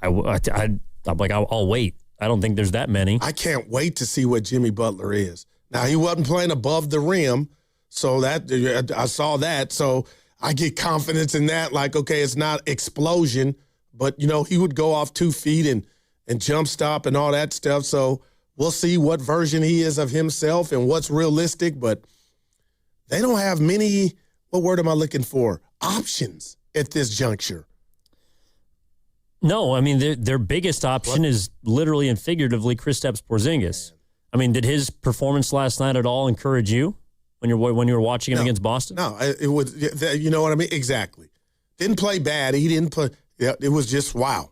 I'm like, I'll wait. I don't think there's that many. I can't wait to see what Jimmy Butler is. Now, he wasn't playing above the rim, so that I saw that. So I get confidence in that. Like, okay, it's not explosion, but, he would go off 2 feet and jump stop and all that stuff. So we'll see what version he is of himself and what's realistic. But they don't have many, what word am I looking for, options at this juncture. No, I mean, their biggest option is literally and figuratively Kristaps Porzingis. I mean, did his performance last night at all encourage you when you were watching him against Boston? No, it was, you know what I mean? Exactly. Didn't play bad. He didn't play. Yeah, it was just, wow.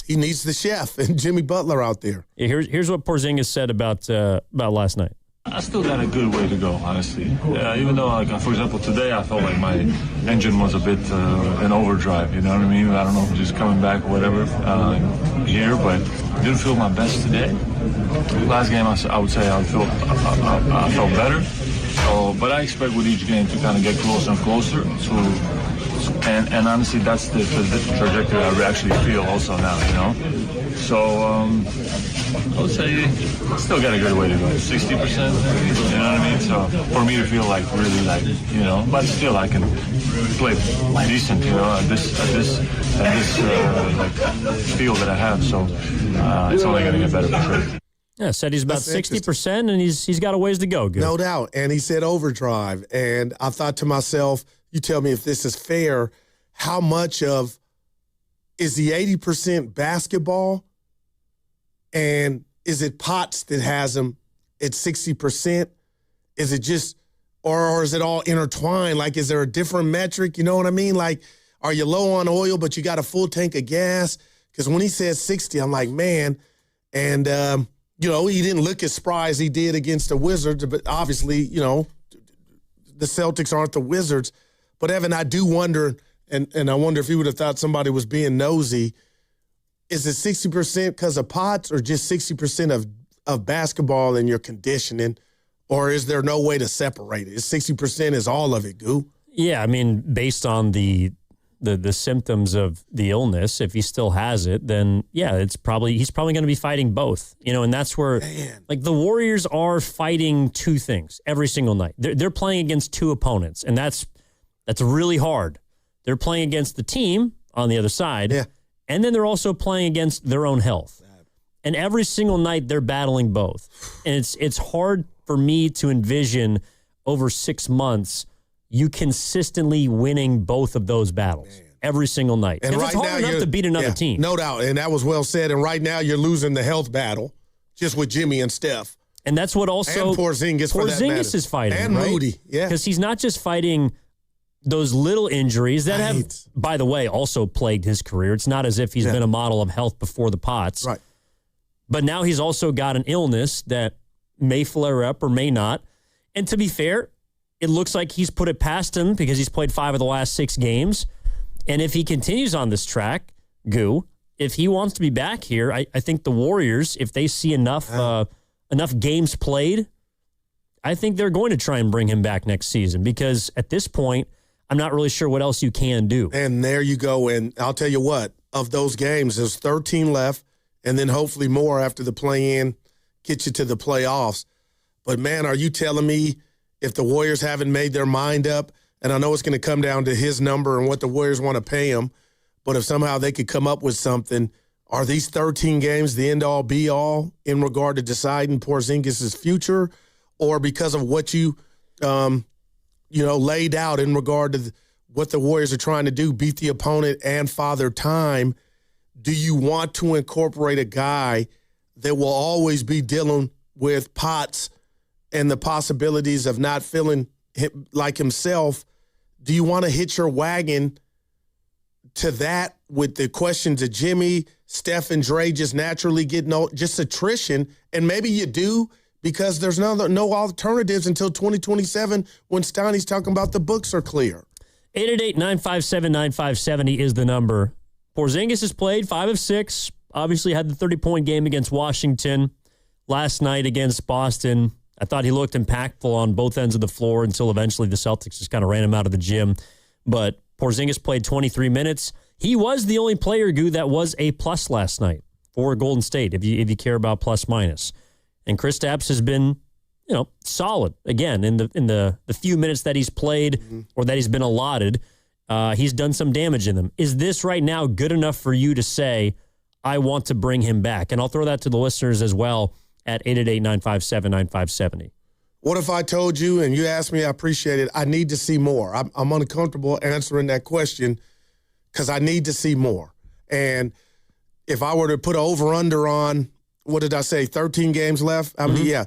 He needs the chef and Jimmy Butler out there. Yeah, here's what Porzingis said about last night. I still got a good way to go, honestly. Even though, for example, today I felt like my engine was a bit in overdrive, you know what I mean? I don't know, just coming back or whatever here, but didn't feel my best today. Last game, I would say I felt better. So, but I expect with each game to kind of get closer and closer. And honestly, that's the trajectory I actually feel also now, So I would say still got a good way to go. 60%, you know what I mean? So for me to feel like really but still I can play decent, at this field that I have. So it's only going to get better for sure. Yeah, said he's about 60%, and he's got a ways to go. Good. No doubt. And he said overdrive. And I thought to myself, you tell me if this is fair, how much of is the 80% basketball, and is it Potts that has him at 60%? Is it just, or is it all intertwined? Like, is there a different metric? You know what I mean? Like, are you low on oil, but you got a full tank of gas? Because when he says 60, I'm like, man. And, he didn't look as spry as he did against the Wizards, but obviously, the Celtics aren't the Wizards. But, Evan, I do wonder, and I wonder if you would have thought somebody was being nosy, is it 60% because of Potts or just 60% of basketball and your conditioning, or is there no way to separate it? Is 60% is all of it, Goo? Yeah, I mean, based on the symptoms of the illness, if he still has it, then yeah, he's probably going to be fighting both. And that's where like the Warriors are fighting two things every single night. They're playing against two opponents, and that's really hard. They're playing against the team on the other side, and then they're also playing against their own health. And every single night they're battling both. And it's hard for me to envision over 6 months you consistently winning both of those battles every single night. And right, it's hard enough to beat another team. No doubt, and that was well said. And right now you're losing the health battle just with Jimmy and Steph. And that's what also and Porzingis is fighting, and right? Moody, because he's not just fighting those little injuries that have, by the way, also plagued his career. It's not as if he's been a model of health before the Pots. Right. But now he's also got an illness that may flare up or may not. And to be fair, it looks like he's put it past him because he's played 5 of the last 6 games. And if he continues on this track, Goo, if he wants to be back here, I think the Warriors, if they see enough games played, I think they're going to try and bring him back next season because at this point, I'm not really sure what else you can do. And there you go. And I'll tell you what, of those games, there's 13 left, and then hopefully more after the play-in, get you to the playoffs. But, man, are you telling me if the Warriors haven't made their mind up, and I know it's going to come down to his number and what the Warriors want to pay him, but if somehow they could come up with something, are these 13 games the end-all, be-all in regard to deciding Porzingis' future, or because of what you laid out in regard to what the Warriors are trying to do, beat the opponent and father time, do you want to incorporate a guy that will always be dealing with Potts and the possibilities of not feeling like himself? Do you want to hitch your wagon to that with the questions of Jimmy, Steph, and Dre just naturally getting just attrition? And maybe you do because there's no alternatives until 2027 when Steiny's talking about the books are clear. 888-957-9570 is the number. Porzingis has played 5 of 6, obviously had the 30-point game against Washington last night against Boston. I thought he looked impactful on both ends of the floor until eventually the Celtics just kind of ran him out of the gym. But Porzingis played 23 minutes. He was the only player, Goo, that was a plus last night. for Golden State if you care about plus minus. And Kristaps has been, solid again in the few minutes that he's played or that he's been allotted. He's done some damage in them. Is this right now good enough for you to say, I want to bring him back? And I'll throw that to the listeners as well at 888-957-9570. What if I told you and you asked me, I appreciate it, I need to see more. I'm uncomfortable answering that question because I need to see more. And if I were to put an over-under on, what did I say, 13 games left? I mean, yeah.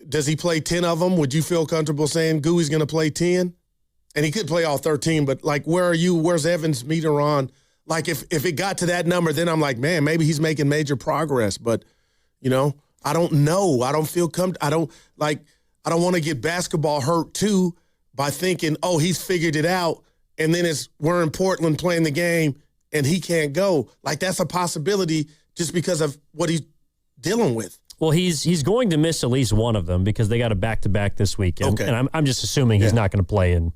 Does he play 10 of them? Would you feel comfortable saying Gooey's going to play 10? And he could play all 13, but, like, where are you? Where's Evans' meter on? Like, if it got to that number, then I'm like, man, maybe he's making major progress. But, I don't know. I don't feel I don't want to get basketball hurt, too, by thinking, oh, he's figured it out, and then we're in Portland playing the game, and he can't go. Like, that's a possibility just because of what he's dealing with. Well, he's going to miss at least one of them because they got a back-to-back this weekend. Okay. And I'm just assuming he's not going to play in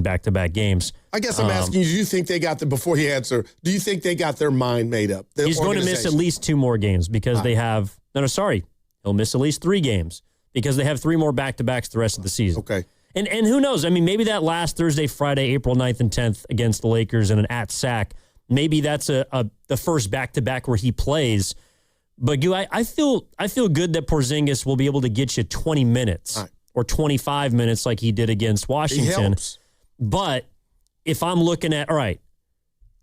back-to-back games. I guess I'm asking you, do you think they got before you answer, do you think they got their mind made up? He's going to miss at least 2 more games because they have – he'll miss at least 3 games because they have 3 more back-to-backs the rest of the season. Okay. And who knows? I mean, maybe that last Thursday, Friday, April 9th and 10th against the Lakers and an at-sack, maybe that's the first back-to-back where he plays. But I feel good that Porzingis will be able to get you 20 minutes or 25 minutes like he did against Washington. He helps. But if I'm looking at, all right,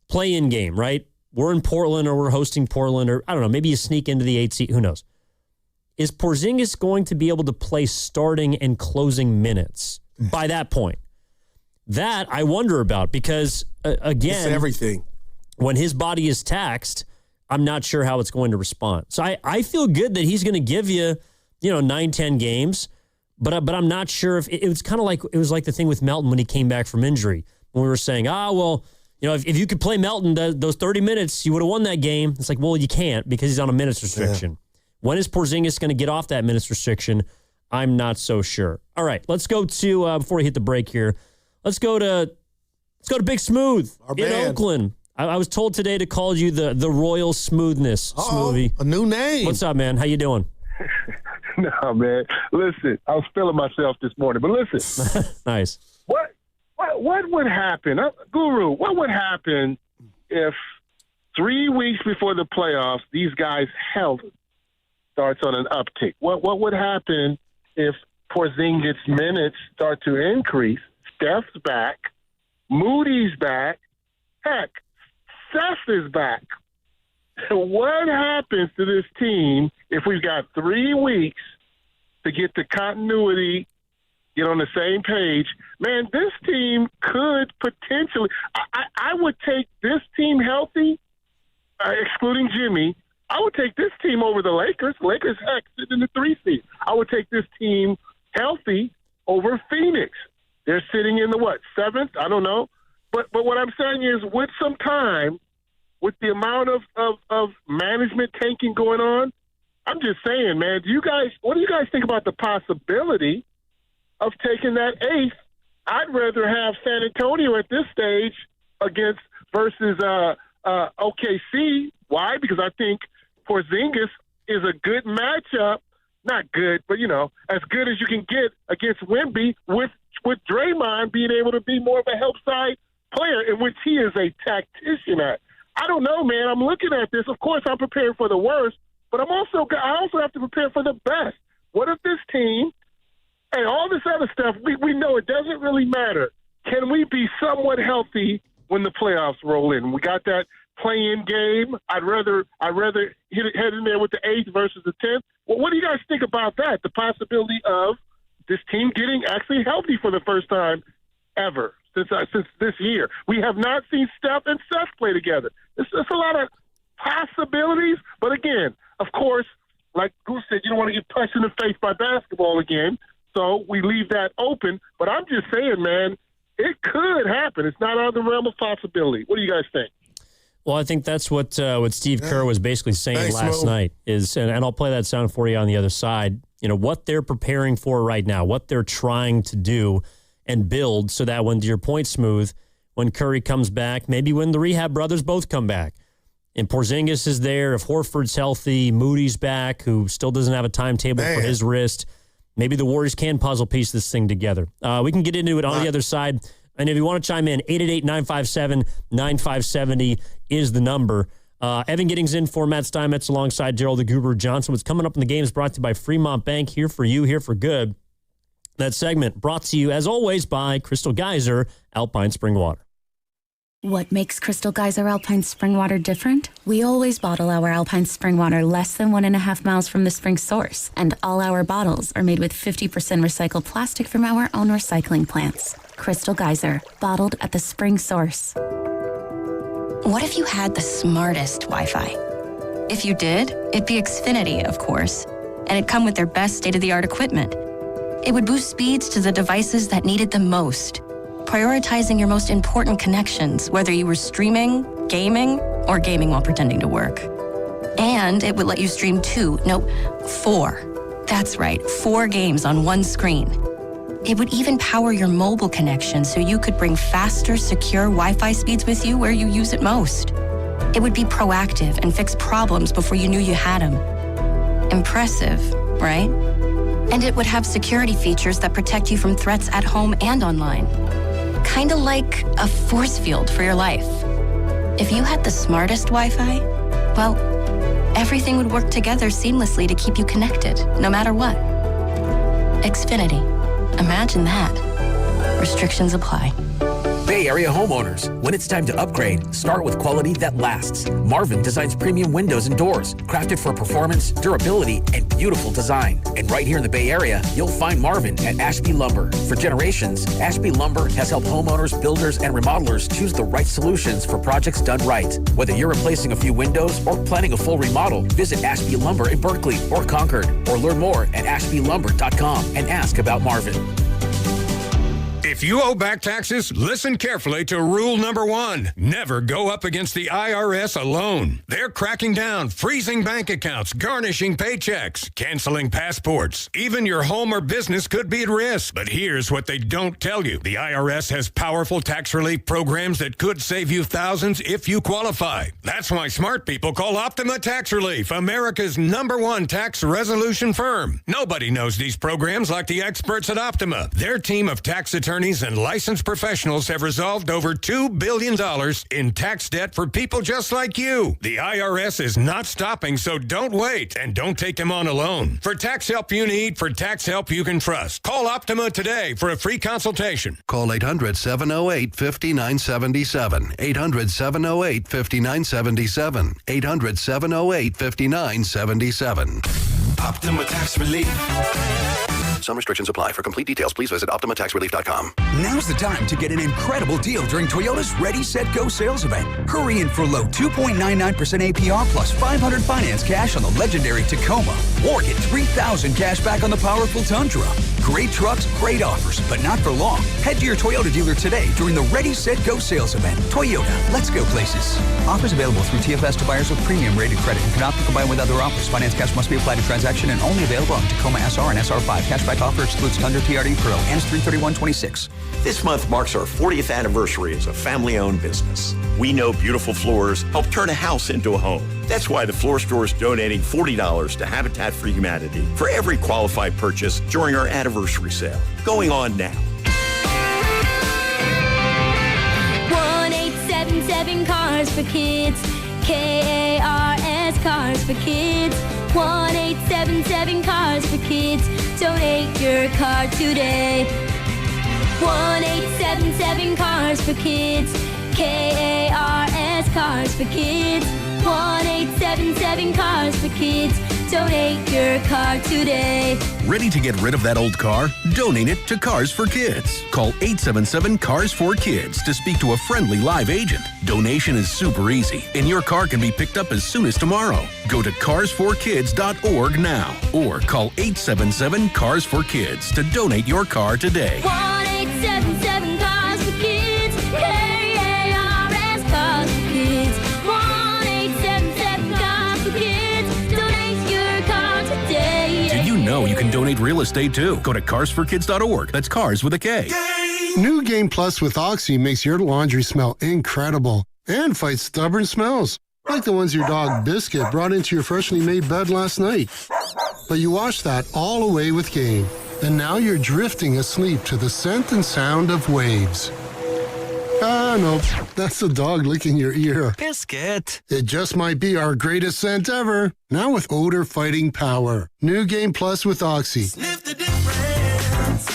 play-in game, right? We're in Portland or we're hosting Portland or, I don't know, maybe you sneak into the 8th seed. Who knows? Is Porzingis going to be able to play starting and closing minutes by that point? That I wonder about because, again, it's everything. When his body is taxed, I'm not sure how it's going to respond. So I feel good that he's going to give you, 9-10 games, but I'm not sure if it was kind of like it was like the thing with Melton when he came back from injury when we were saying, if you could play Melton those 30 minutes, you would have won that game. It's like, well, you can't because he's on a minutes restriction. Yeah. When is Porzingis going to get off that minutes restriction? I'm not so sure. All right, let's go to before we hit the break here. Let's go to Big Smooth in Oakland. I was told today to call you the Royal Smoothness, Smoothie. A new name. What's up, man? How you doing? No, man. Listen, I was feeling myself this morning, but listen. Nice. What would happen, Guru? What would happen if 3 weeks before the playoffs, these guys' health starts on an uptick? What would happen if Porzingis' minutes start to increase? Steph's back, Moody's back, heck, Seth is back. What happens to this team if we've got 3 weeks to get the continuity, get on the same page? Man, this team could potentially I would take this team healthy, excluding Jimmy. I would take this team over the Lakers. Lakers, heck, sitting in the 3 seed. I would take this team healthy over Phoenix. They're sitting in the 7th? I don't know. But what I'm saying is, with some time, with the amount of management tanking going on, I'm just saying, man, what do you guys think about the possibility of taking that 8th? I'd rather have San Antonio at this stage versus OKC. Why? Because I think Porzingis is a good matchup. Not good, but, as good as you can get against Wemby with Draymond being able to be more of a help side player, in which he is a tactician at. I don't know, man. I'm looking at this. Of course, I'm prepared for the worst, but I also have to prepare for the best. What if this team and all this other stuff, we know it doesn't really matter. Can we be somewhat healthy when the playoffs roll in? We got that play-in game. I'd rather head in there with the 8th versus the 10th. Well, what do you guys think about that? The possibility of this team getting actually healthy for the first time ever since this year. We have not seen Steph and Seth play together. It's a lot of possibilities, but again, of course, like Goose said, you don't want to get punched in the face by basketball again, so we leave that open. But I'm just saying, man, it could happen. It's not out of the realm of possibility. What do you guys think? Well, I think that's what Steve Kerr was basically saying last night is, and I'll play that sound for you on the other side, what they're preparing for right now, what they're trying to do and build so that when, to your point, Smooth, when Curry comes back, maybe when the Rehab brothers both come back, And Porzingis is there. If Horford's healthy, Moody's back, who still doesn't have a timetable for his wrist. Maybe the Warriors can puzzle piece this thing together. We can get into it on the other side. And if you want to chime in, 888-957-9570 is the number. Evan Giddings in for Matt Steinmetz alongside Gerald the Guru Johnson. What's coming up in the game is brought to you by Fremont Bank. Here for you, here for good. That segment brought to you, as always, by Crystal Geyser, Alpine Spring Water. What makes Crystal Geyser Alpine Spring Water different? We always bottle our Alpine Spring Water less than 1.5 miles from the spring source, and all our bottles are made with 50% recycled plastic from our own recycling plants. Crystal Geyser, bottled at the spring source. What if you had the smartest Wi-Fi? If you did, it'd be Xfinity, of course, and it'd come with their best state-of-the-art equipment. It would boost speeds to the devices that need it the most, prioritizing your most important connections, whether you were streaming, gaming, or gaming while pretending to work. And it would let you stream 4. That's right, 4 games on one screen. It would even power your mobile connection so you could bring faster, secure Wi-Fi speeds with you where you use it most. It would be proactive and fix problems before you knew you had them. Impressive, right? And it would have security features that protect you from threats at home and online. Kind of like a force field for your life. If you had the smartest Wi-Fi, well, everything would work together seamlessly to keep you connected, no matter what. Xfinity. Imagine that. Restrictions apply. Bay Area homeowners, when it's time to upgrade, start with quality that lasts. Marvin designs premium windows and doors, crafted for performance, durability, and beautiful design. And right here in the Bay Area, you'll find Marvin at Ashby Lumber. For generations, Ashby Lumber has helped homeowners, builders, and remodelers choose the right solutions for projects done right. Whether you're replacing a few windows or planning a full remodel, visit Ashby Lumber in Berkeley or Concord, or learn more at ashbylumber.com and ask about Marvin. If you owe back taxes, listen carefully to rule number 1. Never go up against the IRS alone. They're cracking down, freezing bank accounts, garnishing paychecks, canceling passports. Even your home or business could be at risk. But here's what they don't tell you. The IRS has powerful tax relief programs that could save you thousands if you qualify. That's why smart people call Optima Tax Relief, America's #1 tax resolution firm. Nobody knows these programs like the experts at Optima. Their team of tax attorneys and licensed professionals have resolved over $2 billion in tax debt for people just like you. The IRS is not stopping, so don't wait and don't take them on alone. For tax help you need, for tax help you can trust, call Optima today for a free consultation. Call 800-708-5977. 800-708-5977. 800-708-5977. Optima Tax Relief. Some restrictions apply. For complete details, please visit OptimaTaxRelief.com. Now's the time to get an incredible deal during Toyota's Ready, Set, Go sales event. Hurry in for low 2.99% APR plus $500 finance cash on the legendary Tacoma. Or get $3,000 cash back on the powerful Tundra. Great trucks, great offers, but not for long. Head to your Toyota dealer today during the Ready, Set, Go sales event. Toyota, let's go places. Offers available through TFS to buyers with premium rated credit and cannot be combined with other offers. Finance cash must be applied to transaction and only available on Tacoma SR and SR5. Cashback offer excludes Tundra TRD Pro. Ends 3/31/26. This month marks our 40th anniversary as a family-owned business. We know beautiful floors help turn a house into a home. That's why the floor store is donating $40 to Habitat for Humanity for every qualified purchase during our anniversary sale. Going on now. 1-877 Cars for Kids. KARS Cars for Kids. 1-877 Cars for Kids. Donate your car today. 1-877 Cars for Kids. KARS Cars for Kids. 1-877 Cars for Kids. Donate your car today. Ready to get rid of that old car? Donate it to Cars for Kids. Call 877-CARS-4-KIDS to speak to a friendly live agent. Donation is super easy, and your car can be picked up as soon as tomorrow. Go to carsforkids.org now or call 877-CARS-4-KIDS to donate your car today. 1-877 Cars for Kids. KARS Cars for Kids. 1-877 Cars for Kids. Donate your car today. Did you know you can donate real estate too? Go to carsforkids.org. That's cars with a K. New Game Plus with Oxy makes your laundry smell incredible and fights stubborn smells. Like the ones your dog Biscuit brought into your freshly made bed last night. But you washed that all away with Gain. And now you're drifting asleep to the scent and sound of waves. Ah, no, that's the dog licking your ear. Biscuit. It just might be our greatest scent ever. Now with odor fighting power. New Gain Plus with Oxy. Sniff the difference.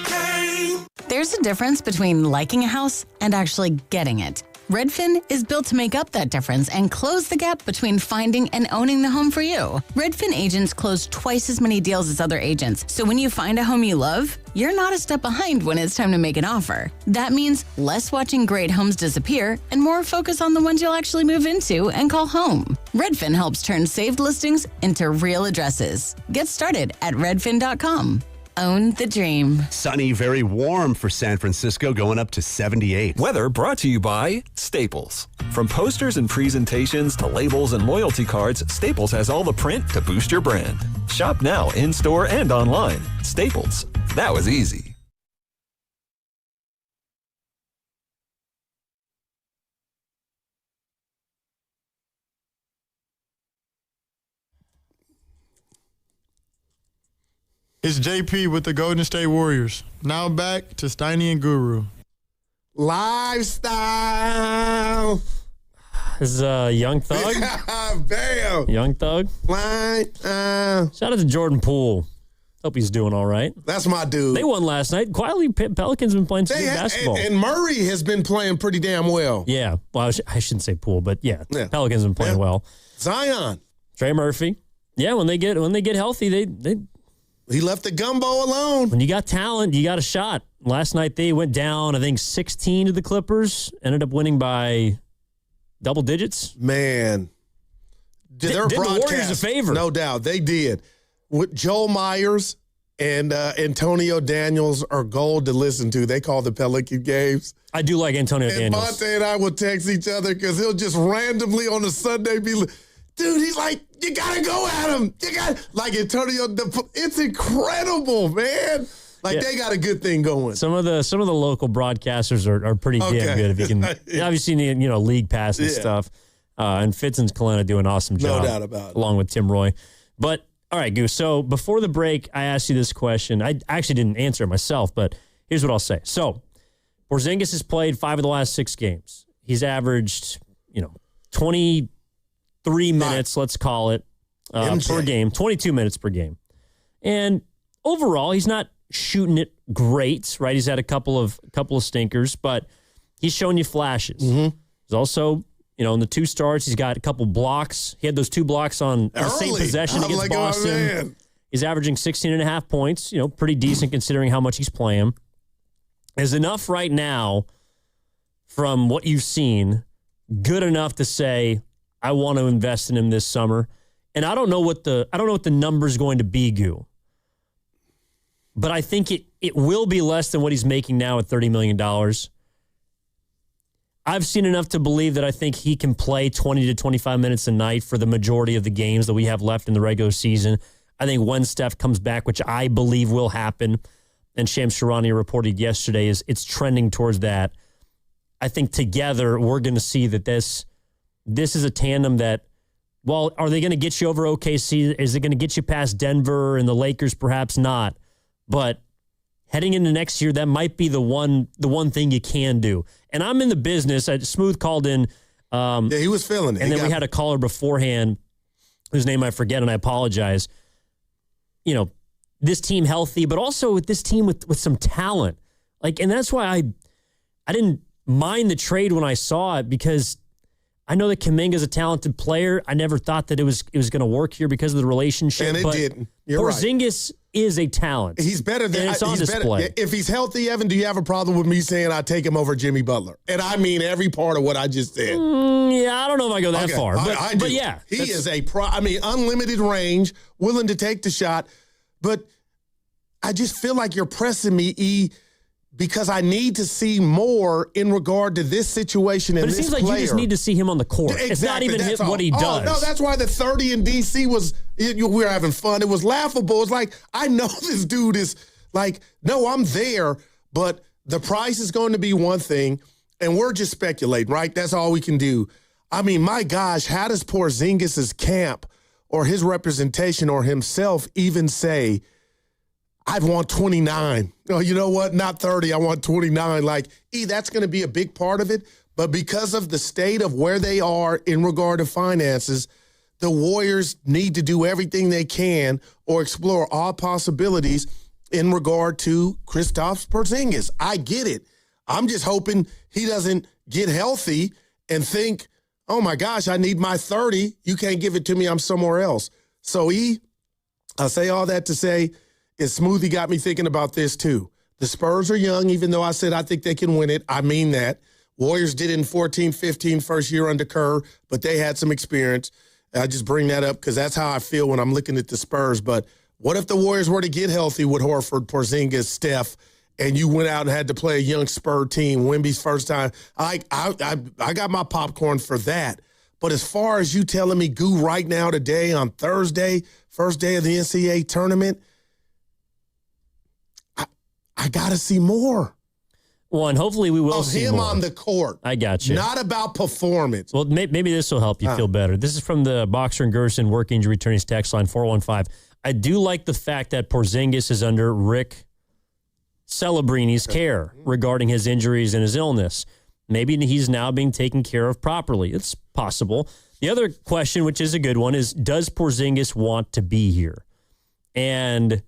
Gain. There's a difference between liking a house and actually getting it. Redfin is built to make up that difference and close the gap between finding and owning the home for you. Redfin agents close twice as many deals as other agents, so when you find a home you love, you're not a step behind when it's time to make an offer. That means less watching great homes disappear and more focus on the ones you'll actually move into and call home. Redfin helps turn saved listings into real addresses. Get started at redfin.com. Own the dream. Sunny, very warm for San Francisco, going up to 78. Weather brought to you by Staples. From posters and presentations to labels and loyalty cards, Staples has all the print to boost your brand. Shop now in-store and online. Staples. That was easy. It's JP with the Golden State Warriors. Now back to Steiny and Guru. Lifestyle. This is Young Thug. Bam. Young Thug. Shout out to Jordan Poole. Hope he's doing all right. That's my dude. They won last night. Quietly, Pelicans been playing some good basketball. And Murray has been playing pretty damn well. Yeah. Well, I shouldn't say Poole, but yeah. Pelicans been playing well. Zion. Trey Murphy. Yeah, when they get healthy, they he left the gumbo alone. When you got talent, you got a shot. Last night they went down, I think 16 to the Clippers. Ended up winning by double digits. Man. Did the Warriors a favor. No doubt. They did. With Joel Myers and Antonio Daniels are gold to listen to. They call the Pelican games. I do like Antonio Daniels. Monte and I will text each other because he'll just randomly on a Sunday be like, dude, he's like, you got to go at him. You got like Antonio. It's incredible, man. Like they got a good thing going. Some of the local broadcasters are pretty damn good. If you can, obviously, league pass and stuff. And Fitz and Kalena do an awesome job. No doubt about it. Along with Tim Roy. But all right, Goose. So before the break, I asked you this question. I actually didn't answer it myself, but here's what I'll say. So Porzingis has played 5 of the last 6 games. He's averaged, 23 minutes, let's call it, per game, 22 minutes per game. And overall, he's not shooting it great, right? He's had a couple of stinkers, but he's showing you flashes. Mm-hmm. He's also, in the 2 starts, he's got a couple blocks. He had those 2 blocks on the same possession against Boston. He's averaging 16.5 points, pretty decent considering how much he's playing. Is enough right now from what you've seen, good enough to say, I want to invest in him this summer. And I don't know what the number's going to be, Goo. But I think it will be less than what he's making now at $30 million. I've seen enough to believe that I think he can play 20 to 25 minutes a night for the majority of the games that we have left in the regular season. I think when Steph comes back, which I believe will happen, and Shams Charania reported yesterday, it's trending towards that. I think together we're going to see that this is a tandem that, well, are they going to get you over OKC? Is it going to get you past Denver and the Lakers? Perhaps not. But heading into next year, that might be the one thing you can do. And I'm in the business. Smooth called in. He was feeling it. And then we had a caller beforehand whose name I forget, and I apologize. This team healthy, but also with this team with some talent. And that's why I didn't mind the trade when I saw it, because I know that Kuminga's a talented player. I never thought that it was going to work here because of the relationship. And it didn't. You're Porzingis is a talent. He's better than it's on display. If he's healthy, Evan, do you have a problem with me saying I take him over Jimmy Butler? And I mean every part of what I just said. Yeah, I don't know if I go that far. But yeah. He is unlimited range, willing to take the shot. But I just feel like you're pressing me, E, because I need to see more in regard to this situation and this player. But it seems like you just need to see him on the court. Exactly, it's not even what he does. Oh, no, that's why the 30 in D.C. we were having fun. It was laughable. It's like, I know this dude is like, no, I'm there, but the price is going to be one thing, and we're just speculating, right? That's all we can do. I mean, my gosh, how does Porzingis' camp or his representation or himself even say, I want 29? Oh, you know what? Not 30. I want 29. Like, that's going to be a big part of it. But because of the state of where they are in regard to finances, the Warriors need to do everything they can or explore all possibilities in regard to Kristaps Porzingis. I get it. I'm just hoping he doesn't get healthy and think, oh my gosh, I need my 30. You can't give it to me. I'm somewhere else. So I'll say all that to say, Smoothie got me thinking about this too. The Spurs are young, even though I said I think they can win it. I mean that. Warriors did it in 14-15 first year under Kerr, but they had some experience. I just bring that up because that's how I feel when I'm looking at the Spurs. But what if the Warriors were to get healthy with Horford, Porzingis, Steph, and you went out and had to play a young Spur team, Wemby's first time? I got my popcorn for that. But as far as you telling me, Goo, right now today on Thursday, first day of the NCAA tournament, I got to see more. Well, and hopefully we will see him more. On the court. I got you. Not about performance. Well, maybe this will help you feel better. This is from the Boxer and Gerson Work Injury Attorneys text line 415. I do like the fact that Porzingis is under Rick Celebrini's care regarding his injuries and his illness. Maybe he's now being taken care of properly. It's possible. The other question, which is a good one, is does Porzingis want to be here? And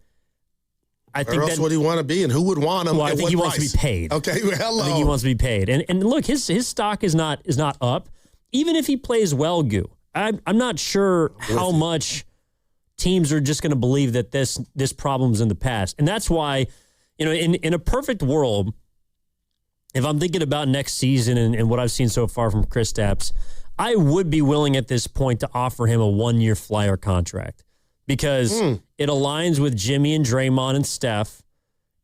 I think Where else would he want to be, and who would want him? Well, I think he wants to be paid. Okay, hello. I think he wants to be paid. And look, his stock is not up. Even if he plays well, Goo, I'm not sure how much teams are just going to believe that this problem's in the past. And that's why, in a perfect world, if I'm thinking about next season and what I've seen so far from Kristaps, I would be willing at this point to offer him a 1-year flyer contract because it aligns with Jimmy and Draymond and Steph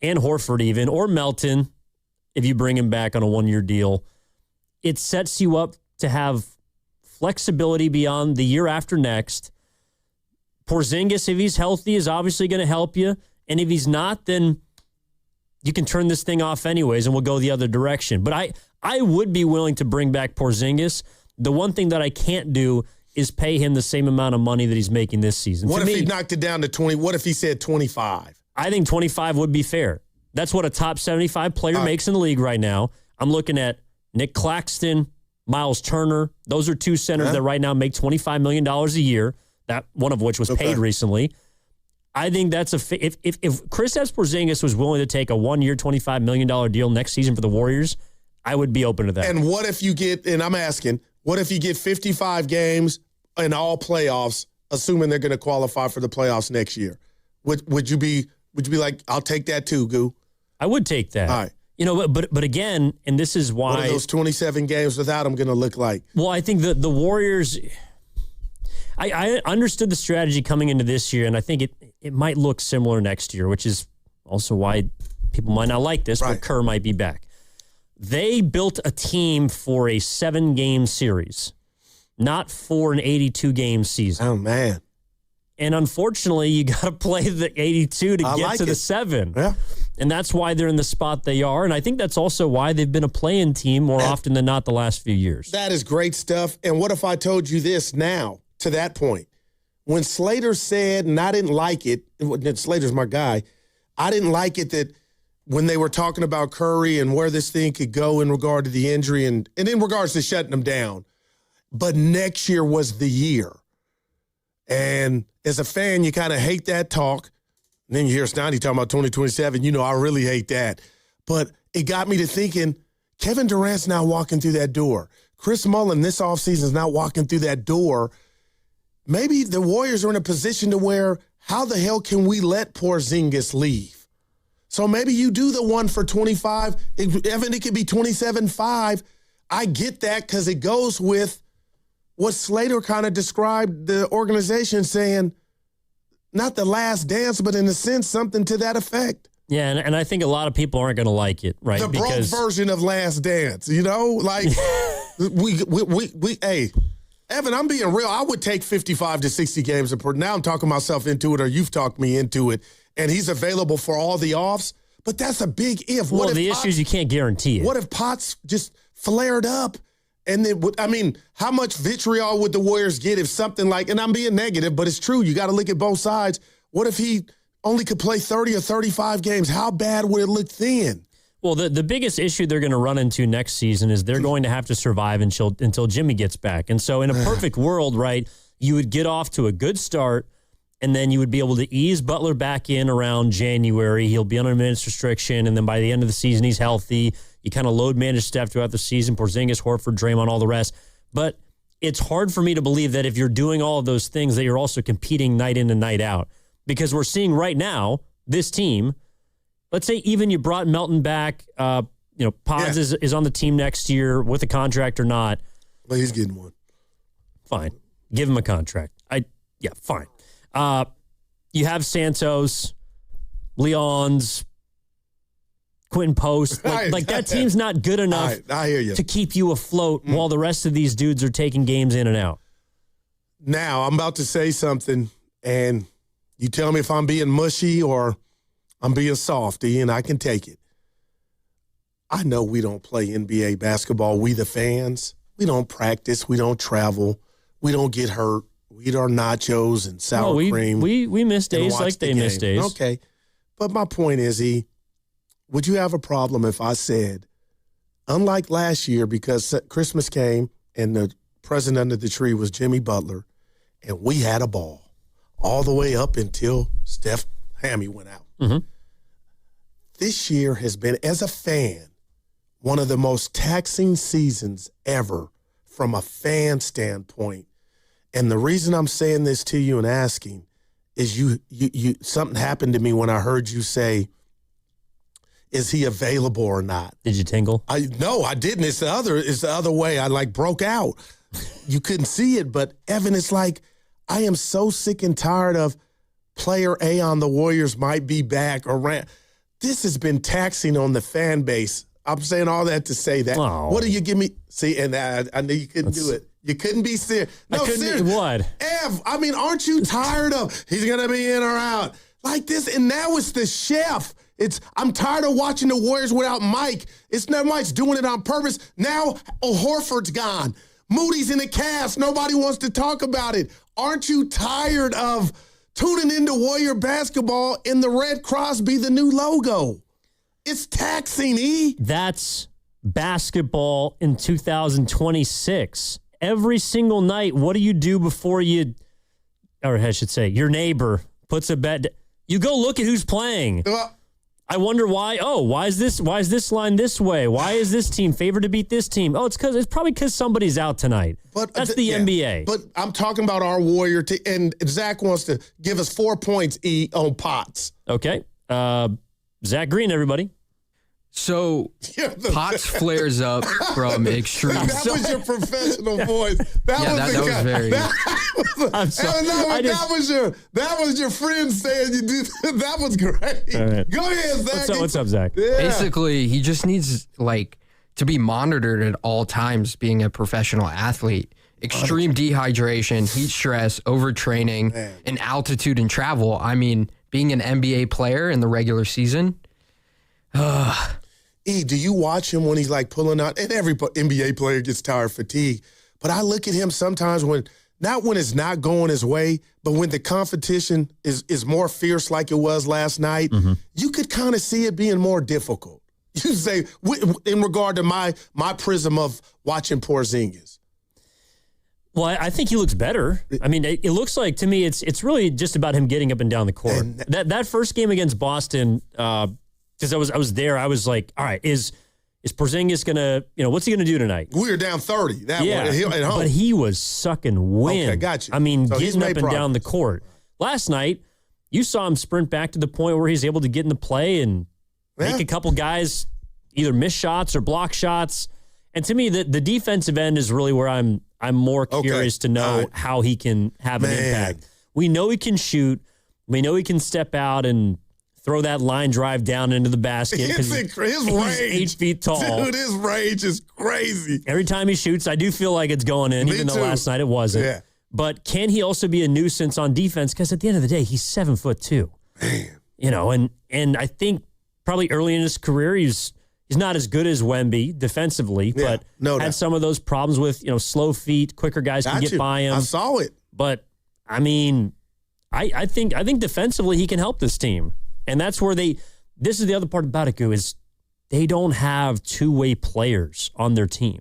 and Horford even, or Melton if you bring him back on a 1-year deal. It sets you up to have flexibility beyond the year after next. Porzingis, if he's healthy, is obviously going to help you. And if he's not, then you can turn this thing off anyways and we'll go the other direction. But I would be willing to bring back Porzingis. The one thing that I can't do is pay him the same amount of money that he's making this season. What if he knocked it down to 20? What if he said 25? I think 25 would be fair. That's what a top 75 player makes in the league right now. I'm looking at Nick Claxton, Miles Turner. Those are two centers that right now make $25 million a year, that one of which was paid recently. I think that's if Kristaps Porzingis was willing to take a 1-year, $25 million deal next season for the Warriors, I would be open to that. And what if you get, and I'm asking, what if you get 55 games in all playoffs, assuming they're going to qualify for the playoffs next year? Would you be like, I'll take that too, Goo? I would take that. All right. But again, and this is why. What are those 27 games without him going to look like? Well, I think the Warriors, I understood the strategy coming into this year, and I think it might look similar next year, which is also why people might not like this, but Kerr might be back. They built a team for a 7-game series, not for an 82-game season. Oh, man. And unfortunately, you got to play the 82 to get to the 7. Yeah. And that's why they're in the spot they are. And I think that's also why they've been a play-in team more often than not the last few years. That is great stuff. And what if I told you this now, to that point? When Slater said, and I didn't like it, Slater's my guy, I didn't like it that when they were talking about Curry and where this thing could go in regard to the injury and in regards to shutting them down. But next year was the year. And as a fan, you kind of hate that talk. And then you hear Stoney talking about 2027. You know, I really hate that. But it got me to thinking, Kevin Durant's now walking through that door. Chris Mullin this offseason is now walking through that door. Maybe the Warriors are in a position to where, how the hell can we let Porzingis leave? So maybe you do the one for 25. Evan, it could be 27-5. I get that because it goes with what Slater kind of described the organization saying, not the last dance, but in a sense, something to that effect. Yeah, and I think a lot of people aren't going to like it, right? The broke version of Last Dance, like hey, Evan, I'm being real. I would take 55 to 60 games. Now I'm talking myself into it, or you've talked me into it, and he's available for all the offs. But that's a big if. Well, the issue is you can't guarantee it. What if Potts just flared up And then, I mean, how much vitriol would the Warriors get if something like, and I'm being negative, but it's true. You got to look at both sides. What if he only could play 30 or 35 games? How bad would it look then? Well, the biggest issue they're going to run into next season is they're going to have to survive until Jimmy gets back. And so in a perfect world, right, you would get off to a good start, and then you would be able to ease Butler back in around January. He'll be under minutes restriction, and then by the end of the season, he's healthy. You kind of load manage Steph throughout the season, Porzingis, Horford, Draymond, all the rest. But it's hard for me to believe that if you're doing all of those things, that you're also competing night in and night out. Because we're seeing right now, this team, let's say even you brought Melton back, Pods is on the team next year with a contract or not. Well, he's getting one. Fine. Give him a contract. Fine. You have Santos, Leons, Quentin Post. Like that team's not good enough I hear you. to keep you afloat while the rest of these dudes are taking games in and out. Now, I'm about to say something, and you tell me if I'm being mushy or I'm being softy, and I can take it. I know we don't play NBA basketball, we the fans. We don't practice. We don't travel. We don't get hurt. We eat our nachos and sour cream. We miss days like they miss days. Okay. But my point is, would you have a problem if I said, unlike last year, because Christmas came and the present under the tree was Jimmy Butler, and we had a ball all the way up until Steph Hammy went out. Mm-hmm. This year has been, as a fan, one of the most taxing seasons ever from a fan standpoint. And the reason I'm saying this to you and asking is you something happened to me when I heard you say, is he available or not? Did you tingle? No, I didn't. It's the other way. I broke out. You couldn't see it, but Evan, it's like, I am so sick and tired of player A on the Warriors might be back or this has been taxing on the fan base. I'm saying all that to say that. Oh. What do you give me? See, and I knew you couldn't do it. You couldn't be serious. No, seriously. What? Ev, I mean, aren't you tired of he's going to be in or out? Like this, and now it's the chef. I'm tired of watching the Warriors without Mike. It's not Mike's doing it on purpose. Now, Horford's gone. Moody's in the cast. Nobody wants to talk about it. Aren't you tired of tuning into Warrior basketball and the red cross be the new logo? It's taxing, E. That's basketball in 2026. Every single night, what do you do before or I should say, your neighbor puts a bet? You go look at who's playing. I wonder why. Oh, why is this line this way? Why is this team favored to beat this team? Oh, it's probably because somebody's out tonight. But that's the NBA. But I'm talking about our Warrior team, and Zach wants to give us 4 points on Potts. Okay, Zach Green, everybody. So Potts flares up from extreme. That was your professional voice. That was your friend saying you did. That was great. Right. Go ahead, Zach. What's up, Zach? Yeah. Basically, he just needs to be monitored at all times. Being a professional athlete, extreme dehydration, heat stress, overtraining, and altitude and travel. I mean, being an NBA player in the regular season. Do you watch him when he's pulling out? And every NBA player gets tired, fatigue. But I look at him sometimes not when it's not going his way, but when the competition is more fierce like it was last night, you could kind of see it being more difficult. You say, in regard to my prism of watching Porzingis. Well, I think he looks better. I mean, it looks like, to me, it's really just about him getting up and down the court. That first game against Boston, because I was there, I was like, all right, is Porzingis gonna, what's he gonna do tonight? We were down 30 that one at home. But he was sucking wind. Okay, got you. I mean, so getting up and down the court. Last night, you saw him sprint back to the point where he's able to get into play and make a couple guys either miss shots or block shots. And to me, the defensive end is really where I'm more curious to know how he can have an impact. We know he can shoot. We know he can step out and throw that line drive down into the basket. His range. He's 8 feet tall. Dude, his range is crazy. Every time he shoots, I do feel like it's going in, even though last night it wasn't. Yeah. But can he also be a nuisance on defense? Because at the end of the day, he's 7'2". Man. And I think probably early in his career, he's He's not as good as Wemby defensively, but had some of those problems with slow feet, quicker guys can get by him. I saw it. But I mean, I think defensively he can help this team, and that's where this is the other part about it, is they don't have two-way players on their team.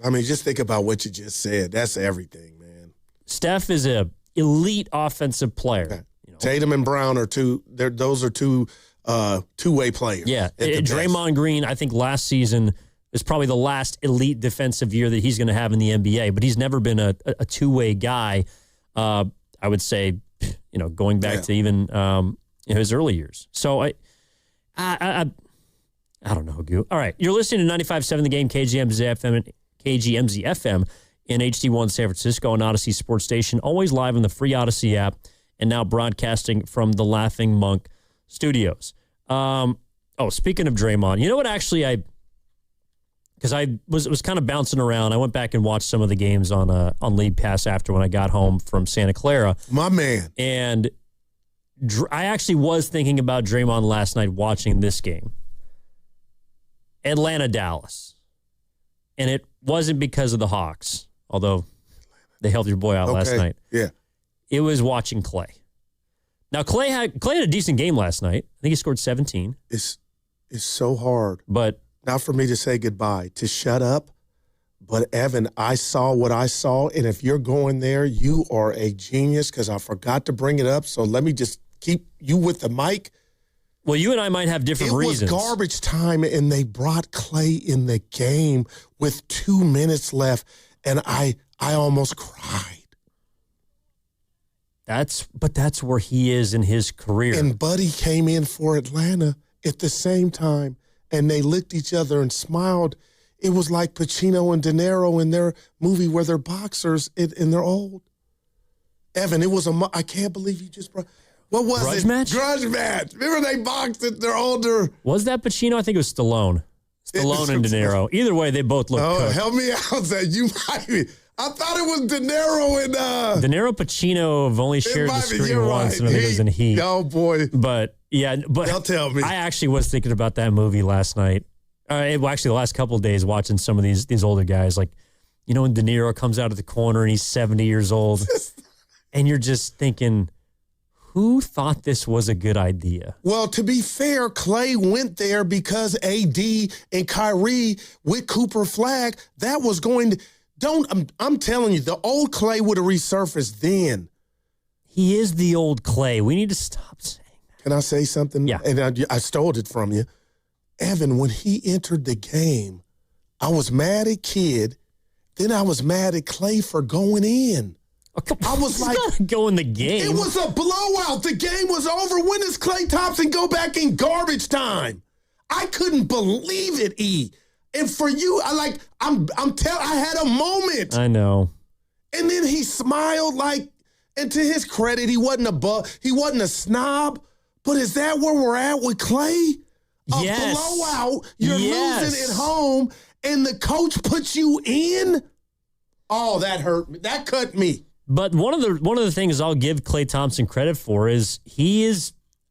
I mean, just think about what you just said. That's everything, man. Steph is a elite offensive player. Okay. Tatum and Brown are those are two-way players. Yeah. Draymond Green, I think last season is probably the last elite defensive year that he's going to have in the NBA, but he's never been a two-way guy, I would say, going back to even his early years. So I don't know, Goo. All right. You're listening to 95.7 The Game, KGMZ FM in HD1 San Francisco and Odyssey Sports Station, always live on the free Odyssey app, and now broadcasting from the Laughing Monk Studios. Speaking of Draymond, you know what? Actually, because I was kind of bouncing around. I went back and watched some of the games on League Pass after when I got home from Santa Clara. My man. And I actually was thinking about Draymond last night watching this game. Atlanta-Dallas. And it wasn't because of the Hawks, although they helped your boy out last night. Yeah. It was watching Clay. Now, Clay had a decent game last night. I think he scored 17. It's so hard. But not for me to say goodbye, to shut up. But, Evan, I saw what I saw, and if you're going there, you are a genius because I forgot to bring it up. So let me just keep you with the mic. Well, you and I might have different reasons. It was garbage time, and they brought Clay in the game with 2 minutes left, and I almost cried. That's where he is in his career. And Buddy came in for Atlanta at the same time, and they looked each other and smiled. It was like Pacino and De Niro in their movie where they're boxers and they're old. Evan, it was I can't believe you just brought. What was Grudge it? match? Grudge match. Remember they boxed it, they're older. Was that Pacino? I think it was Stallone. Stallone and De Niro. Either way, they both look cooked. Help me out, Zach. You might be. I thought it was De Niro and De Niro, Pacino have only shared the screen once, and I think it was in Heat. Oh boy! But they'll tell me. I actually was thinking about that movie last night. Actually, the last couple of days, watching some of these older guys, like when De Niro comes out of the corner and he's 70 years old, and you're just thinking, who thought this was a good idea? Well, to be fair, Clay went there because AD and Kyrie with Cooper Flag, that was going to. I'm telling you, the old Clay would have resurfaced then. He is the old Clay. We need to stop saying that. Can I say something? Yeah. And I stole it from you. Evan, when he entered the game, I was mad at Kidd. Then I was mad at Clay for going in. I was like, go in the game. It was a blowout. The game was over. When does Klay Thompson go back in garbage time? I couldn't believe it, E. And for you, I had a moment. I know. And then he smiled and to his credit, he wasn't a snob. But is that where we're at with Clay? A blowout. You're losing at home, and the coach puts you in. Oh, that hurt me. That cut me. But one of the things I'll give Klay Thompson credit for is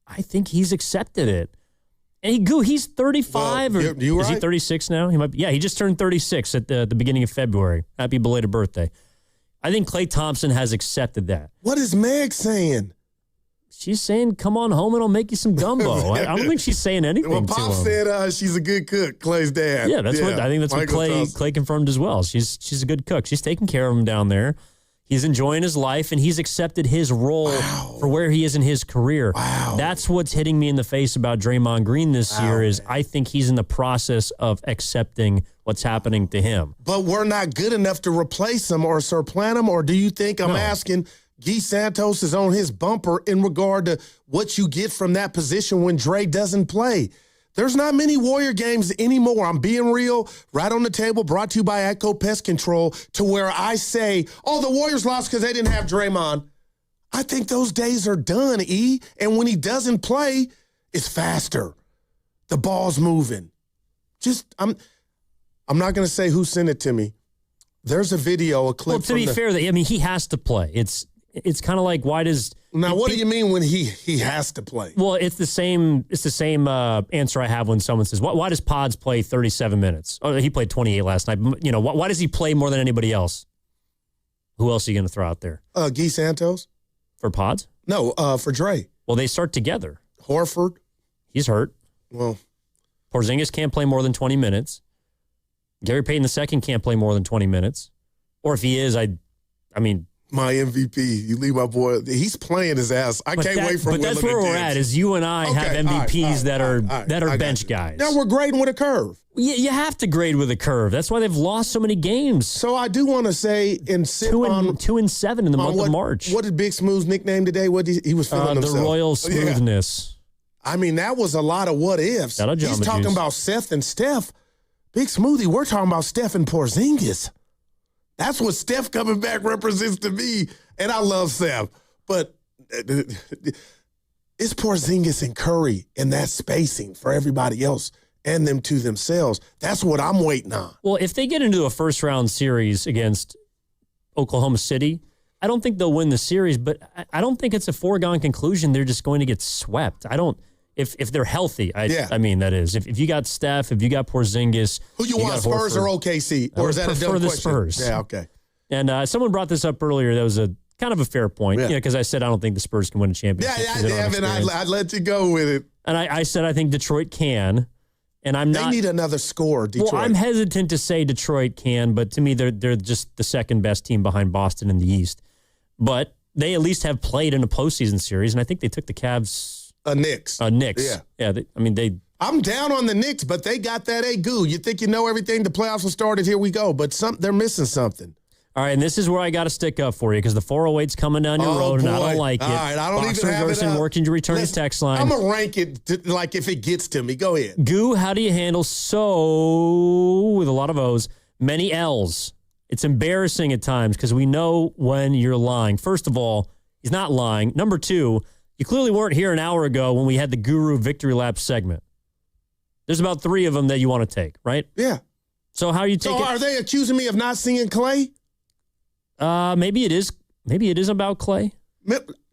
I think he's accepted it. And he's 35 or is he 36 now? He might be, he just turned 36 at the beginning of February. Happy belated birthday. I think Klay Thompson has accepted that. What is Meg saying? She's saying, come on home and I'll make you some gumbo. I don't think she's saying anything well, to Pop him. said she's a good cook, Clay's dad. Yeah, I think that's what Clay confirmed as well. She's a good cook. She's taking care of him down there. He's enjoying his life, and he's accepted his role for where he is in his career. Wow. That's what's hitting me in the face about Draymond Green this year is I think he's in the process of accepting what's happening to him. But we're not good enough to replace him or supplant him, or do you think I'm asking Guy Santos is on his bumper in regard to what you get from that position when Dre doesn't play? There's not many Warrior games anymore. I'm being real. Right on the table, brought to you by Atco Pest Control, to where I say, the Warriors lost because they didn't have Draymond. I think those days are done, E. And when he doesn't play, it's faster. The ball's moving. I'm not going to say who sent it to me. There's a clip. Well, to be fair, he has to play. It's kind of like, why does Now, what do you mean when he has to play? Well, it's the same answer I have when someone says, why does Pods play 37 minutes? Oh, he played 28 last night. You know, why does he play more than anybody else? Who else are you going to throw out there? Guy Santos. For Pods? No, for Dre. Well, they start together. Horford. He's hurt. Well, Porzingis can't play more than 20 minutes. Gary Payton II can't play more than 20 minutes. Or if he is, I mean... My MVP. You leave my boy. He's playing his ass. I can't wait for Willard. But that's where we're at, is you and I have MVPs that are bench guys. Now we're grading with a curve. You have to grade with a curve. That's why they've lost so many games. So I do want to say, and sit 2-7 in the month of March. What did Big Smooth's nickname today? What he was feeling himself. The royal smoothness. I mean, that was a lot of what ifs. He's talking about Seth and Steph. Big Smoothie, we're talking about Steph and Porzingis. That's what Steph coming back represents to me. And I love Steph. But it's Porzingis and Curry and that spacing for everybody else and them to themselves. That's what I'm waiting on. Well, if they get into a first-round series against Oklahoma City, I don't think they'll win the series, but I don't think it's a foregone conclusion they're just going to get swept. I don't. If they're healthy, I mean, that is. If you got Steph, if you got Porzingis. Who you want, Spurs or OKC? Or is that a dumb question? The Spurs. Yeah, okay. And someone brought this up earlier. That was a kind of a fair point, because I said I don't think the Spurs can win a championship. Yeah, Devin, I'd let you go with it. And I said I think Detroit can. And I'm not. They need another score, Detroit. Well, I'm hesitant to say Detroit can, but to me, they're just the second best team behind Boston in the East. But they at least have played in a postseason series, and I think they took the Cavs. Knicks. Yeah. I'm down on the Knicks, but they got that goo. You think you know everything? The playoffs have started. Here we go. But they're missing something. All right, and this is where I got to stick up for you because the 408's coming down your road, and I don't like it. All right, I don't Boxer even have Gerson it working to return his text line. I'm going to rank it like if it gets to me. Go ahead. Goo, how do you handle with a lot of O's, many L's? It's embarrassing at times because we know when you're lying. First of all, he's not lying. Number two, you clearly weren't here an hour ago when we had the Guru Victory Lap segment. There's about 3 of them that you want to take, right? Yeah. So how are you taking? So are they accusing me of not seeing Clay? Maybe it is. Maybe it is about Clay.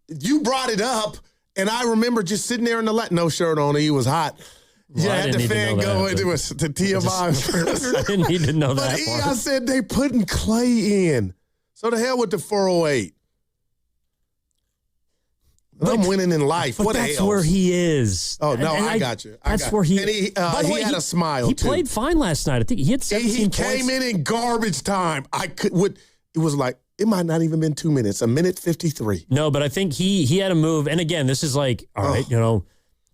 You brought it up, and I remember just sitting there in the no shirt on. He was hot. Well, yeah, had the fan going. It was to TMI. I didn't need to know but that. I said they putting Clay in. So the hell with the 408. I'm winning in life. But what that's else? where he is. Oh, no, I got you. That's where he and he had a smile, He too. played fine last night. I think he had 17 He points. came in garbage time. It was like, it might not even been 2 minutes, a minute 53. No, but I think he had a move. And again, this is like, all right,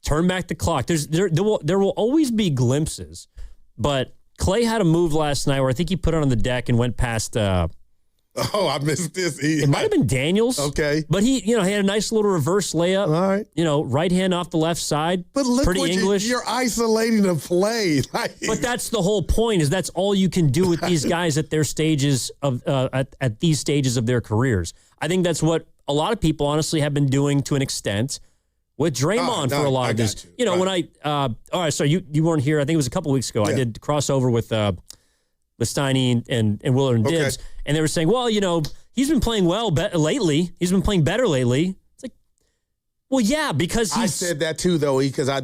turn back the clock. There will always be glimpses. But Clay had a move last night where I think he put it on the deck and went past Oh, I missed this. It might have been Daniels. Okay. But he had a nice little reverse layup. All right. Right hand off the left side. But look pretty what English. You're isolating the play. But that's the whole point, is that's all you can do with these guys at their stages of at these stages of their careers. I think that's what a lot of people honestly have been doing to an extent with Draymond for a lot of this. When all right, so you weren't here. I think it was a couple weeks ago. Yeah. I did crossover with Steiny and Willard and Dibbs, and they were saying, well, he's been playing well lately. He's been playing better lately. It's like, well, yeah, because I said that too, though, because I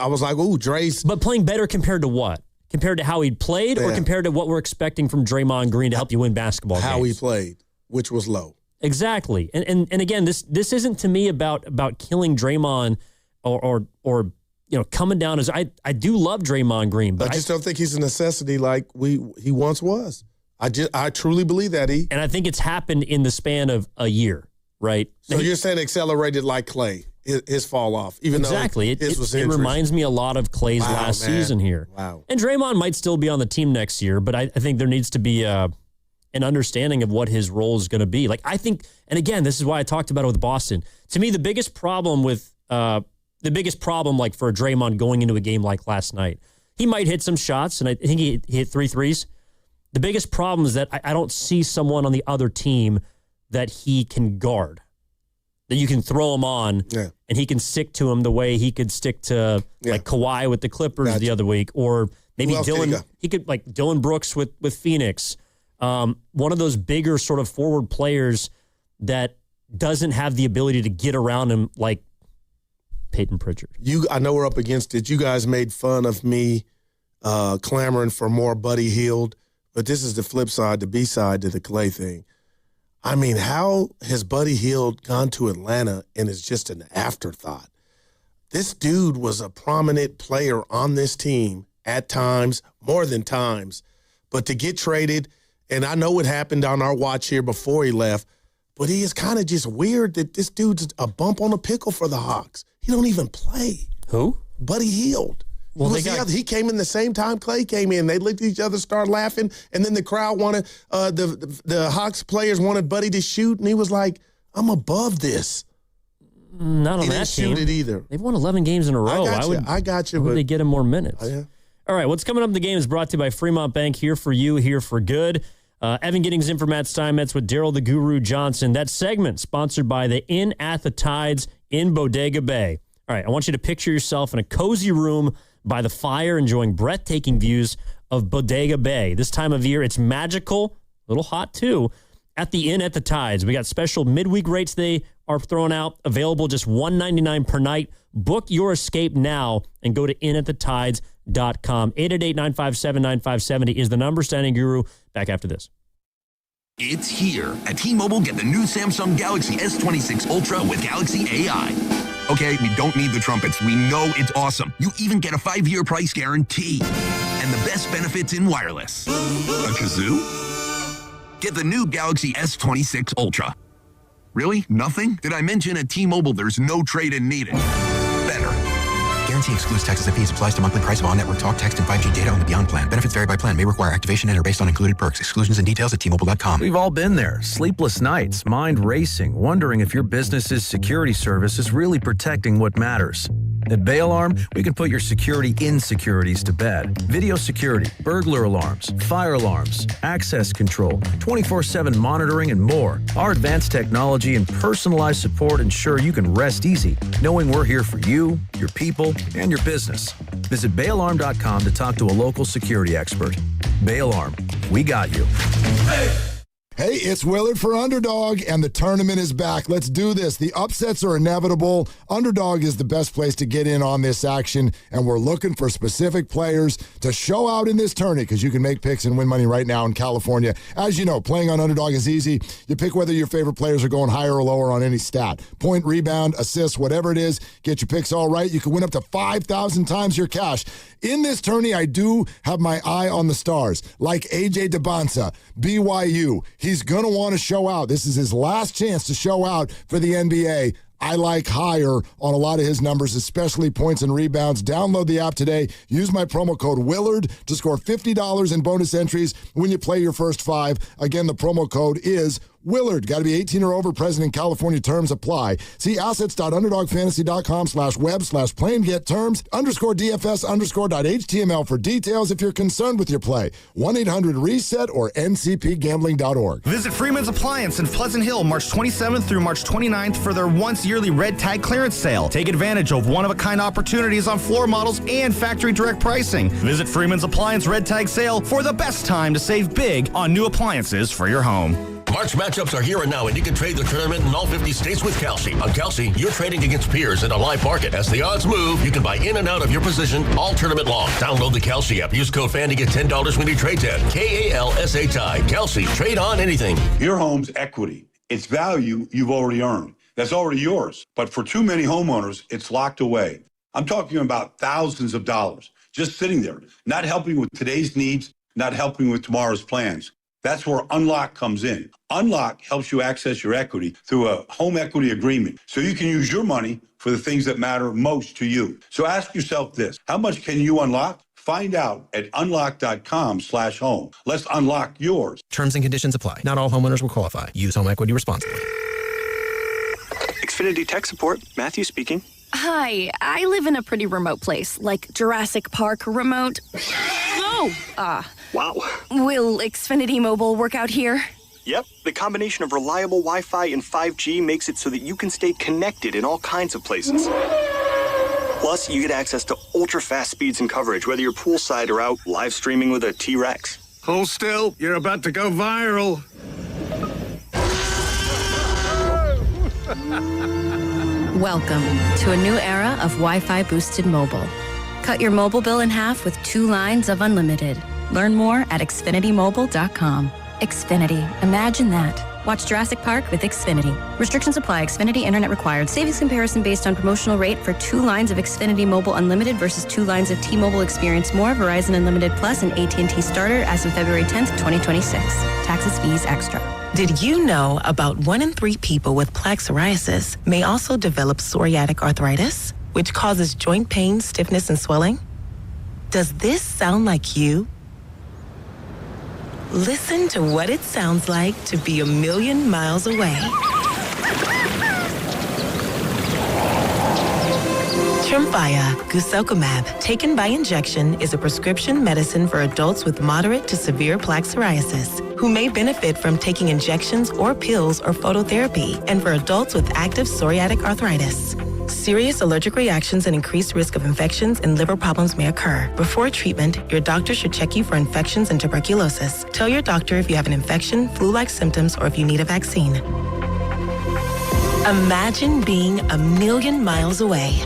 was like, ooh, Dre's. But playing better compared to what? Compared to how he played, or compared to what we're expecting from Draymond Green to help you win basketball how games? He played, which was low. Exactly, and again, this isn't to me about killing Draymond or coming down as I do love Draymond Green, but I just don't think he's a necessity like he once was. I truly believe that, and I think it's happened in the span of a year, right? So you're saying accelerated like Clay, his fall off, even exactly. Though it reminds me a lot of Clay's last season here. Wow. And Draymond might still be on the team next year, but I think there needs to be an understanding of what his role is going to be. Like, I think, and again, this is why I talked about it with Boston. To me, the biggest problem like for Draymond going into a game like last night, he might hit some shots, and I think he hit 3 threes. The biggest problem is that I don't see someone on the other team that he can guard, that you can throw him on, and he can stick to him the way he could stick to like Kawhi with the Clippers the other week, or maybe Dylan. He could like Dylan Brooks with Phoenix. One of those bigger sort of forward players that doesn't have the ability to get around him like Peyton Pritchard. I know we're up against it. You guys made fun of me clamoring for more Buddy Hield, but this is the flip side, the B-side to the Clay thing. I mean, how has Buddy Hield gone to Atlanta and is just an afterthought? This dude was a prominent player on this team at times, more than times. But to get traded, and I know what happened on our watch here before he left, but he is kind of just weird that this dude's a bump on a pickle for the Hawks. He don't even play. Who? Buddy Hield. Well, he came in the same time Clay came in. They looked at each other, started laughing, and then the crowd wanted, the Hawks players wanted Buddy to shoot, and he was like, I'm above this. Not on he that didn't team. shoot it either. They've won 11 games in a row. I got you. Why But would they get him more minutes? Yeah. All right, what's coming up in the game is brought to you by Fremont Bank. Here for you, here for good. Evan Giddings in for Matt Steinmetz with Daryl the Guru Johnson. That segment sponsored by the Inn at the Tides in Bodega Bay. All right, I want you to picture yourself in a cozy room by the fire, enjoying breathtaking views of Bodega Bay. This time of year, it's magical, a little hot too, at the Inn at the Tides. We got special midweek rates they are throwing out, available just $199 per night. Book your escape now and go to inatthetides.com. 888-957-9570 is the number. Standing Guru, back after this. It's here. At T-Mobile, get the new Samsung Galaxy S26 Ultra with Galaxy AI. Okay, we don't need the trumpets. We know it's awesome. You even get a 5-year price guarantee. And the best benefits in wireless. A kazoo? Get the new Galaxy S26 Ultra. Really? Nothing? Did I mention at T-Mobile there's no trade-in needed? Better. Guarantee excludes taxes and fees. Applies to monthly price of on-network talk, text, and 5G data on the Beyond plan. Benefits vary by plan. May require activation and are based on included perks. Exclusions and details at T-Mobile.com. We've all been there. Sleepless nights, mind racing, wondering if your business's security service is really protecting what matters. At Bay Alarm, we can put your security insecurities to bed. Video security, burglar alarms, fire alarms, access control, 24/7 monitoring, and more. Our advanced technology and personalized support ensure you can rest easy, knowing we're here for you, your people, and your business. Visit bayalarm.com to talk to a local security expert. Bay Alarm, we got you. Hey, it's Willard for Underdog, and the tournament is back. Let's do this. The upsets are inevitable. Underdog is the best place to get in on this action, and we're looking for specific players to show out in this tournament because you can make picks and win money right now in California. As you know, playing on Underdog is easy. You pick whether your favorite players are going higher or lower on any stat. Point, rebound, assist, whatever it is, get your picks all right. You can win up to 5,000 times your cash. In this tourney, I do have my eye on the stars, like AJ DeBonsa, BYU. He's going to want to show out. This is his last chance to show out for the NBA. I like higher on a lot of his numbers, especially points and rebounds. Download the app today. Use my promo code Willard to score $50 in bonus entries when you play your first 5. Again, the promo code is Willard. Got to be 18 or over, present in California. Terms apply. See assets.underdogfantasy.com/web/play and get terms _DFS_.html for details if you're concerned with your play. 1-800-RESET or ncpgambling.org. Visit Freeman's Appliance in Pleasant Hill March 27th through March 29th for their once-yearly red tag clearance sale. Take advantage of one-of-a-kind opportunities on floor models and factory direct pricing. Visit Freeman's Appliance red tag sale for the best time to save big on new appliances for your home. March matchups are here and now, and you can trade the tournament in all 50 states with Kalshi. On Kalshi, you're trading against peers in a live market. As the odds move, you can buy in and out of your position all tournament long. Download the Kalshi app. Use code FAN to get $10 when you trade 10. Kalshi. Kalshi. Trade on anything. Your home's equity. It's value you've already earned. That's already yours. But for too many homeowners, it's locked away. I'm talking about thousands of dollars just sitting there, not helping with today's needs, not helping with tomorrow's plans. That's where Unlock comes in. Unlock helps you access your equity through a home equity agreement so you can use your money for the things that matter most to you. So ask yourself this: how much can you unlock? Find out at unlock.com/home. Let's unlock yours. Terms and conditions apply. Not all homeowners will qualify. Use home equity responsibly. Xfinity Tech Support, Matthew speaking. Hi, I live in a pretty remote place, like Jurassic Park remote. Wow. Will Xfinity Mobile work out here? Yep, the combination of reliable Wi-Fi and 5G makes it so that you can stay connected in all kinds of places. Plus, you get access to ultra-fast speeds and coverage, whether you're poolside or out live streaming with a T-Rex. Hold still, you're about to go viral. Welcome to a new era of Wi-Fi boosted mobile. Cut your mobile bill in half with 2 lines of unlimited. Learn more at xfinitymobile.com. Xfinity. Imagine that. Watch Jurassic Park with Xfinity. Restrictions apply. Xfinity Internet required. Savings comparison based on promotional rate for 2 lines of Xfinity Mobile Unlimited versus 2 lines of T-Mobile Experience More, Verizon Unlimited Plus, and AT&T Starter as of February 10th, 2026. Taxes, fees, extra. Did you know about 1 in 3 people with plaque psoriasis may also develop psoriatic arthritis, which causes joint pain, stiffness, and swelling? Does this sound like you? Listen to what it sounds like to be a million miles away. Tremfya, guselkumab, taken by injection, is a prescription medicine for adults with moderate to severe plaque psoriasis who may benefit from taking injections or pills or phototherapy, and for adults with active psoriatic arthritis. Serious allergic reactions and increased risk of infections and liver problems may occur. Before treatment, your doctor should check you for infections and tuberculosis. Tell your doctor if you have an infection, flu-like symptoms, or if you need a vaccine. Imagine being a million miles away.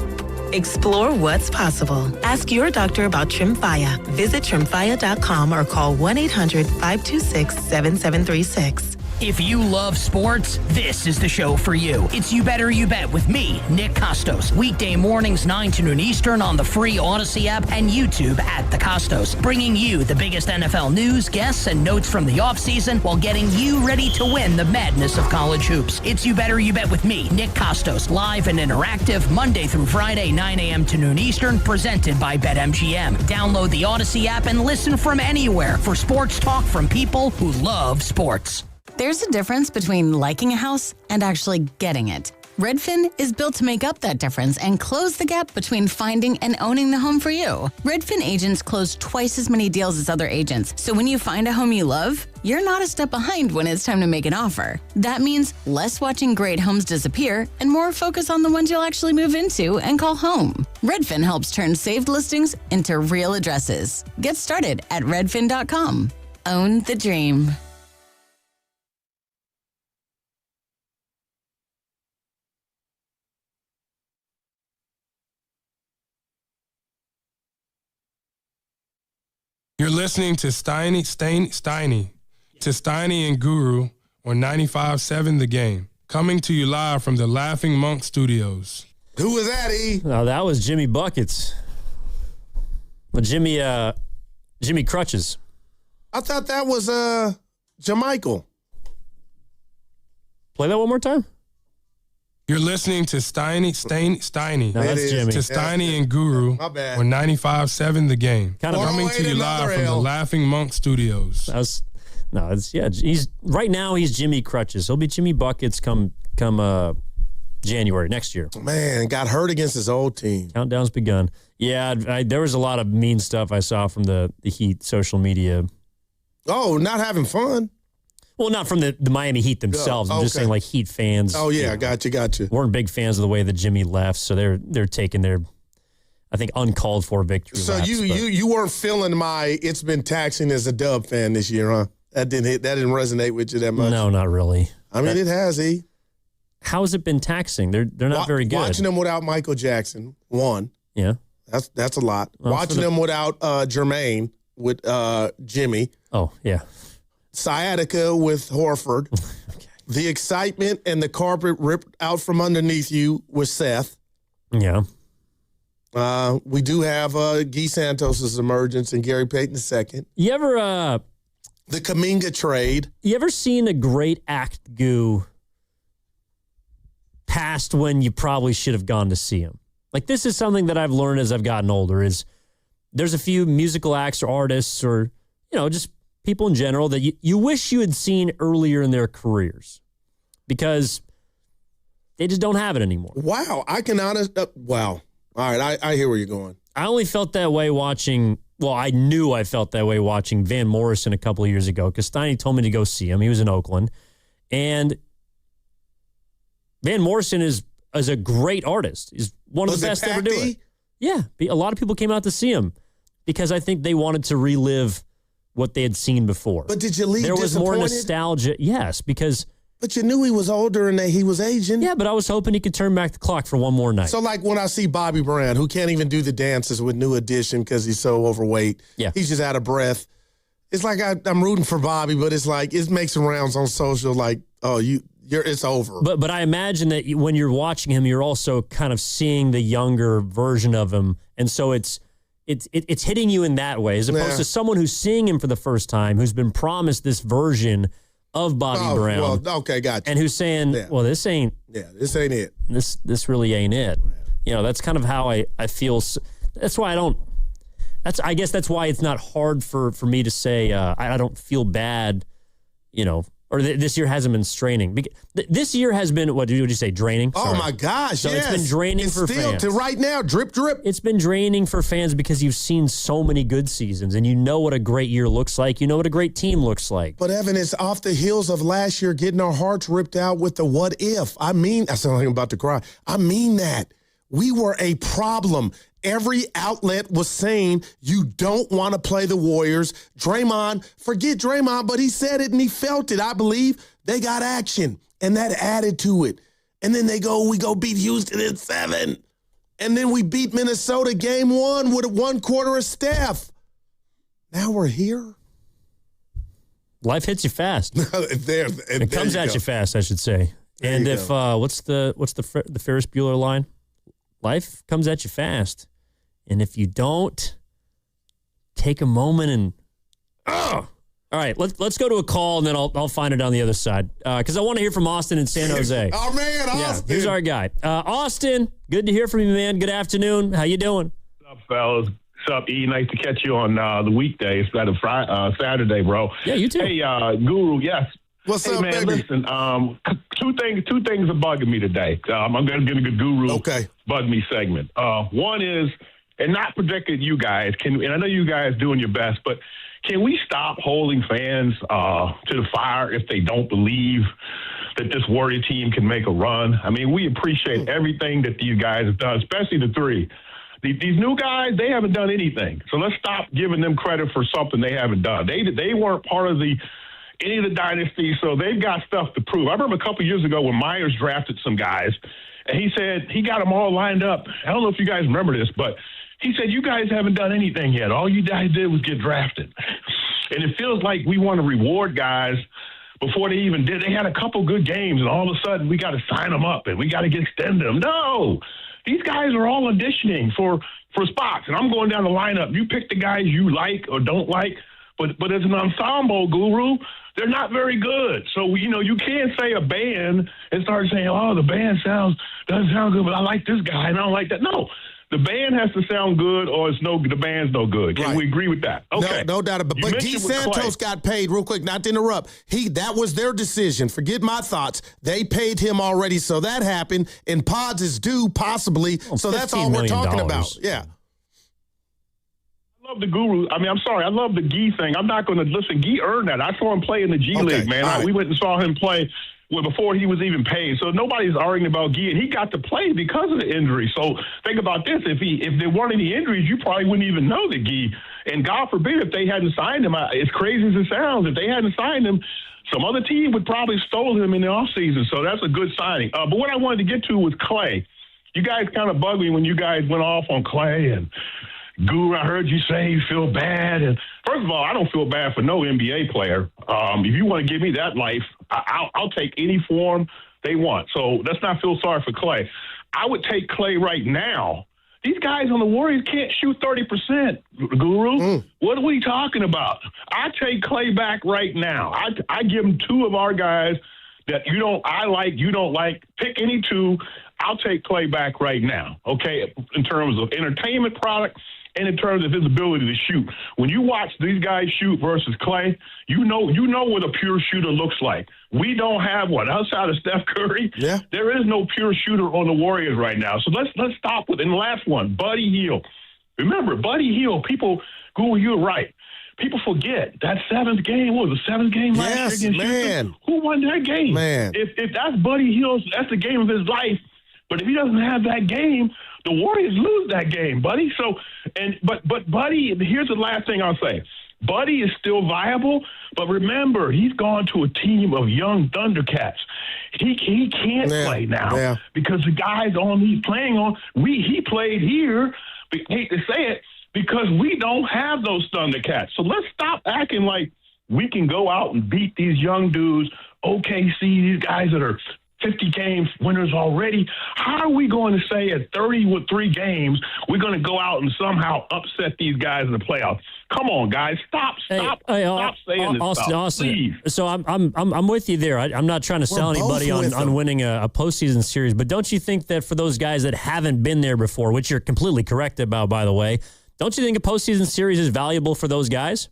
Explore what's possible. Ask your doctor about Tremfya. Visit Tremfya.com or call 1-800-526-7736. If you love sports, this is the show for you. It's You Better You Bet with me, Nick Costos. Weekday mornings 9 to noon Eastern on the free Odyssey app and YouTube at The Costos. Bringing you the biggest NFL news, guests, and notes from the offseason while getting you ready to win the madness of college hoops. It's You Better You Bet with me, Nick Costos. Live and interactive Monday through Friday, 9 a.m. to noon Eastern. Presented by BetMGM. Download the Odyssey app and listen from anywhere for sports talk from people who love sports. There's a difference between liking a house and actually getting it. Redfin is built to make up that difference and close the gap between finding and owning the home for you. Redfin agents close twice as many deals as other agents, so when you find a home you love, you're not a step behind when it's time to make an offer. That means less watching great homes disappear and more focus on the ones you'll actually move into and call home. Redfin helps turn saved listings into real addresses. Get started at redfin.com. Own the dream. You're listening to Steiny and Guru on 95.7 The Game. Coming to you live from the Laughing Monk Studios. Who was that, E? No, that was Jimmy Buckets. Well, Jimmy Crutches. I thought that was Jamichael. Play that one more time. You're listening to Steiny. No, that's Jimmy. To Steiny and Guru My bad. on 95.7 The Game. Coming to you live from the Laughing Monk Studios. He's right now. He's Jimmy Crutches. He'll be Jimmy Buckets come January next year. Man, got hurt against his old team. Countdown's begun. Yeah, there was a lot of mean stuff I saw from the Heat social media. Oh, not having fun. Well, not from the Miami Heat themselves. I'm just saying, like, Heat fans. Oh, yeah, got you. Weren't big fans of the way that Jimmy left, so they're taking their, I think, uncalled for victory. So laps, you weren't feeling my "it's been taxing" as a Dub fan this year, huh? That didn't resonate with you that much. No, not really. I mean, it has. How has it been taxing? They're not very good. Watching them without Michael Jackson, one. Yeah, that's a lot. Well, watching them without Jermaine with Jimmy. Oh yeah. Sciatica with Horford. Okay. The excitement and the carpet ripped out from underneath you with Seth. Yeah. We do have Guy Santos' emergence and Gary Payton II. You ever the Kuminga trade? You ever seen a great act goo past when you probably should have gone to see him? Like, this is something that I've learned as I've gotten older. Is there's a few musical acts or artists or just people in general that you wish you had seen earlier in their careers because they just don't have it anymore. Wow. Wow. All right. I hear where you're going. I only felt that way watching, I knew I felt that way watching Van Morrison a couple of years ago because Steiny told me to go see him. He was in Oakland. And Van Morrison is a great artist. He's one of the best to ever do it. Yeah. A lot of people came out to see him because I think they wanted to relive what they had seen before. But did you leave There was more disappointed? nostalgia. Yes, because But you knew he was older and that he was aging. Yeah, but I was hoping he could turn back the clock for one more night. So, like, when I see Bobby Brown, who can't even do the dances with New Edition because he's so overweight, he's just out of breath. It's like I'm rooting for Bobby, but it's like it makes rounds on social like, oh, it's over. But I imagine that when you're watching him, you're also kind of seeing the younger version of him, and so it's hitting you in that way, as opposed to someone who's seeing him for the first time, who's been promised this version of Bobby Brown. Well, okay, gotcha. And who's saying, well, this ain't it. This really ain't it. You know, that's kind of how I feel. That's why I guess that's why it's not hard for me to say I don't feel bad, you know, or this year hasn't been straining. This year has been, what did you say, draining? Oh, my gosh, so yes. It's been draining for fans. To right now, drip. It's been draining for fans because you've seen so many good seasons, and you know what a great year looks like. You know what a great team looks like. But, Evan, it's off the heels of last year getting our hearts ripped out with the what if. I sound like I'm about to cry. I mean that. We were a problem. Every outlet was saying you don't want to play the Warriors. Draymond, forget Draymond, but he said it and he felt it. I believe they got action, and that added to it. And then we go beat Houston in 7. And then we beat Minnesota game 1 with 1 quarter of Steph. Now we're here. Life hits you fast. It comes at you fast, I should say. And if what's the Ferris Bueller line? Life comes at you fast. And if you don't take a moment and all right, let's go to a call, and then I'll find it on the other side because I want to hear from Austin in San Jose. Oh man, Austin! Yeah, here's our guy, Austin. Good to hear from you, man. Good afternoon. How you doing? What's up, fellas? What's up, E? Nice to catch you on the weekday instead of Saturday, bro. Yeah, you too. Hey, Guru. Yes. What's up, man? baby? Listen, two things are bugging me today. I'm going to get a good Guru bug me segment. One is, and not predicting you guys, and I know you guys doing your best, but can we stop holding fans to the fire if they don't believe that this Warrior team can make a run? I mean, we appreciate everything that these guys have done, especially the 3. These new guys, they haven't done anything. So let's stop giving them credit for something they haven't done. They weren't part of any of the dynasty, so they've got stuff to prove. I remember a couple years ago when Myers drafted some guys, and he said he got them all lined up. I don't know if you guys remember this, but he said, you guys haven't done anything yet. All you guys did was get drafted. And it feels like we want to reward guys before they even did. They had a couple good games, and all of a sudden we got to sign them up, and we got to extend them. No! These guys are all auditioning for spots, and I'm going down the lineup. You pick the guys you like or don't like, but as an ensemble, Guru, they're not very good. So, you can't say a band and start saying, oh, the band doesn't sound good, but I like this guy and I don't like that. No, the band has to sound good or the band's no good. Can we agree with that? Okay. No doubt about it. But Guy Santos got paid, real quick, not to interrupt. That was their decision. Forget my thoughts. They paid him already, so that happened. And Pods is due, possibly. So that's all we're talking about. Yeah. I love the Guru. I mean, I'm sorry. I love the Guy thing. I'm not going to listen. Guy earned that. I saw him play in the G League, man. Right. We went and saw him play before he was even paid. So nobody's arguing about Guy, and he got to play because of the injury. So think about this. If there weren't any injuries, you probably wouldn't even know that Guy. And God forbid if they hadn't signed him, as crazy as it sounds, if they hadn't signed him, some other team would probably stole him in the offseason. So that's a good signing. But what I wanted to get to was Clay. You guys kind of bugged me when you guys went off on Clay and Guru, I heard you say you feel bad. And first of all, I don't feel bad for no NBA player. If you want to give me that life, I'll take any form they want. So let's not feel sorry for Clay. I would take Clay right now. These guys on the Warriors can't shoot 30%, Guru. What are we talking about? I take Clay back right now. I give him 2 of our guys that I like, you don't like. Pick any 2. I'll take Clay back right now, okay, in terms of entertainment product and in terms of his ability to shoot. When you watch these guys shoot versus Clay, you know what a pure shooter looks like. We don't have one. Outside of Steph Curry, there is no pure shooter on the Warriors right now. So let's stop with, and the last one, Buddy Hield. Remember, Buddy Hield, people, Google, you're right. People forget that 7th game. What was the 7th game last year against Houston? Who won that game? Man. If that's Buddy Hield, that's the game of his life. But if he doesn't have that game, the Warriors lose that game, buddy. So, but Buddy, here's the last thing I'll say. Buddy is still viable, but remember, he's gone to a team of young Thundercats. He can't play now because the guys he's playing on, he played here, I hate to say it, because we don't have those Thundercats. So let's stop acting like we can go out and beat these young dudes, OKC, these guys that are 50 games winners already. How are we going to say at 30 games we're going to go out and somehow upset these guys in the playoffs? Come on, guys, stop saying this stuff. Austin. So I'm with you there. I'm not trying to sell anybody on winning a postseason series, but don't you think that for those guys that haven't been there before, which you're completely correct about, by the way, don't you think a postseason series is valuable for those guys?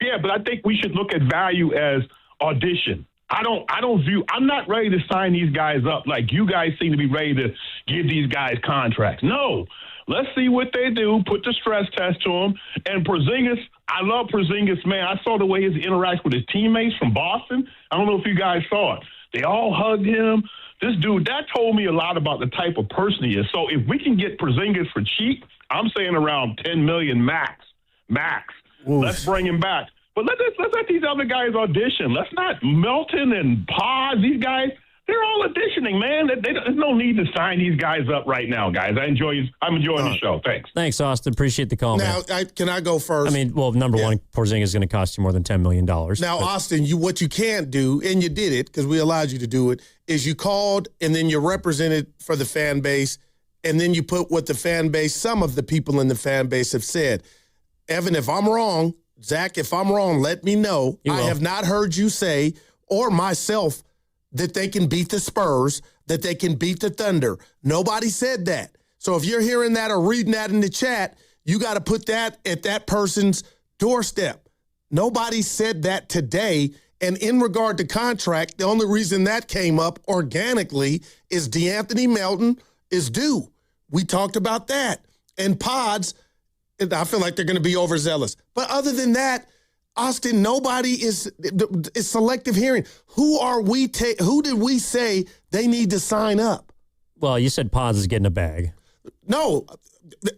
Yeah, but I think we should look at value as audition. I'm not ready to sign these guys up like you guys seem to be ready to give these guys contracts. No, let's see what they do, put the stress test to them. And Porzingis, I love Porzingis, man. I saw the way he interacts with his teammates from Boston. I don't know if you guys saw it. They all hugged him. This dude, that told me a lot about the type of person he is. So if we can get Porzingis for cheap, I'm saying around $10 million max. Oof. Let's bring him back. But let's let these other guys audition. Let's not Melton and Paz. These guys, they're all auditioning, man. There's no need to sign these guys up right now, guys. I'm enjoying the show. Thanks. Thanks, Austin. Appreciate the call, now, man. Can I go first? I mean, well, number one, Porzingis is going to cost you more than $10 million. Now, Austin, what you can't do, and you did it because we allowed you to do it, is you called and then you represented for the fan base, and then you put what the fan base, some of the people in the fan base have said. Evan, if I'm wrong, Zach, if I'm wrong, let me know. I have not heard you say, or myself, that they can beat the Spurs, that they can beat the Thunder. Nobody said that. So if you're hearing that or reading that in the chat, you got to put that at that person's doorstep. Nobody said that today. And in regard to contract, the only reason that came up organically is DeAnthony Melton is due. We talked about that. And Pods, I feel like they're going to be overzealous. But other than that, Austin, nobody is selective hearing. Who did we say they need to sign up? Well, you said Pods is getting a bag. No,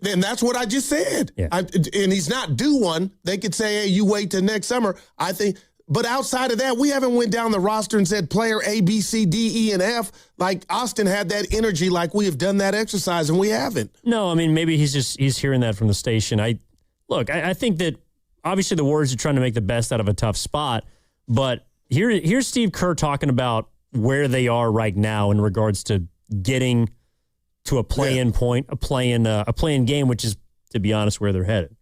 and that's what I just said. Yeah. And he's not due one. They could say, hey, you wait till next summer. I think. But outside of that, we haven't went down the roster and said player A, B, C, D, E, and F. Like Austin had that energy like we have done that exercise, and we haven't. No, I mean, maybe he's hearing that from the station. I think that obviously the Warriors are trying to make the best out of a tough spot, but here's Steve Kerr talking about where they are right now in regards to getting to a play-in point, a play-in game, which is, to be honest, where they're headed.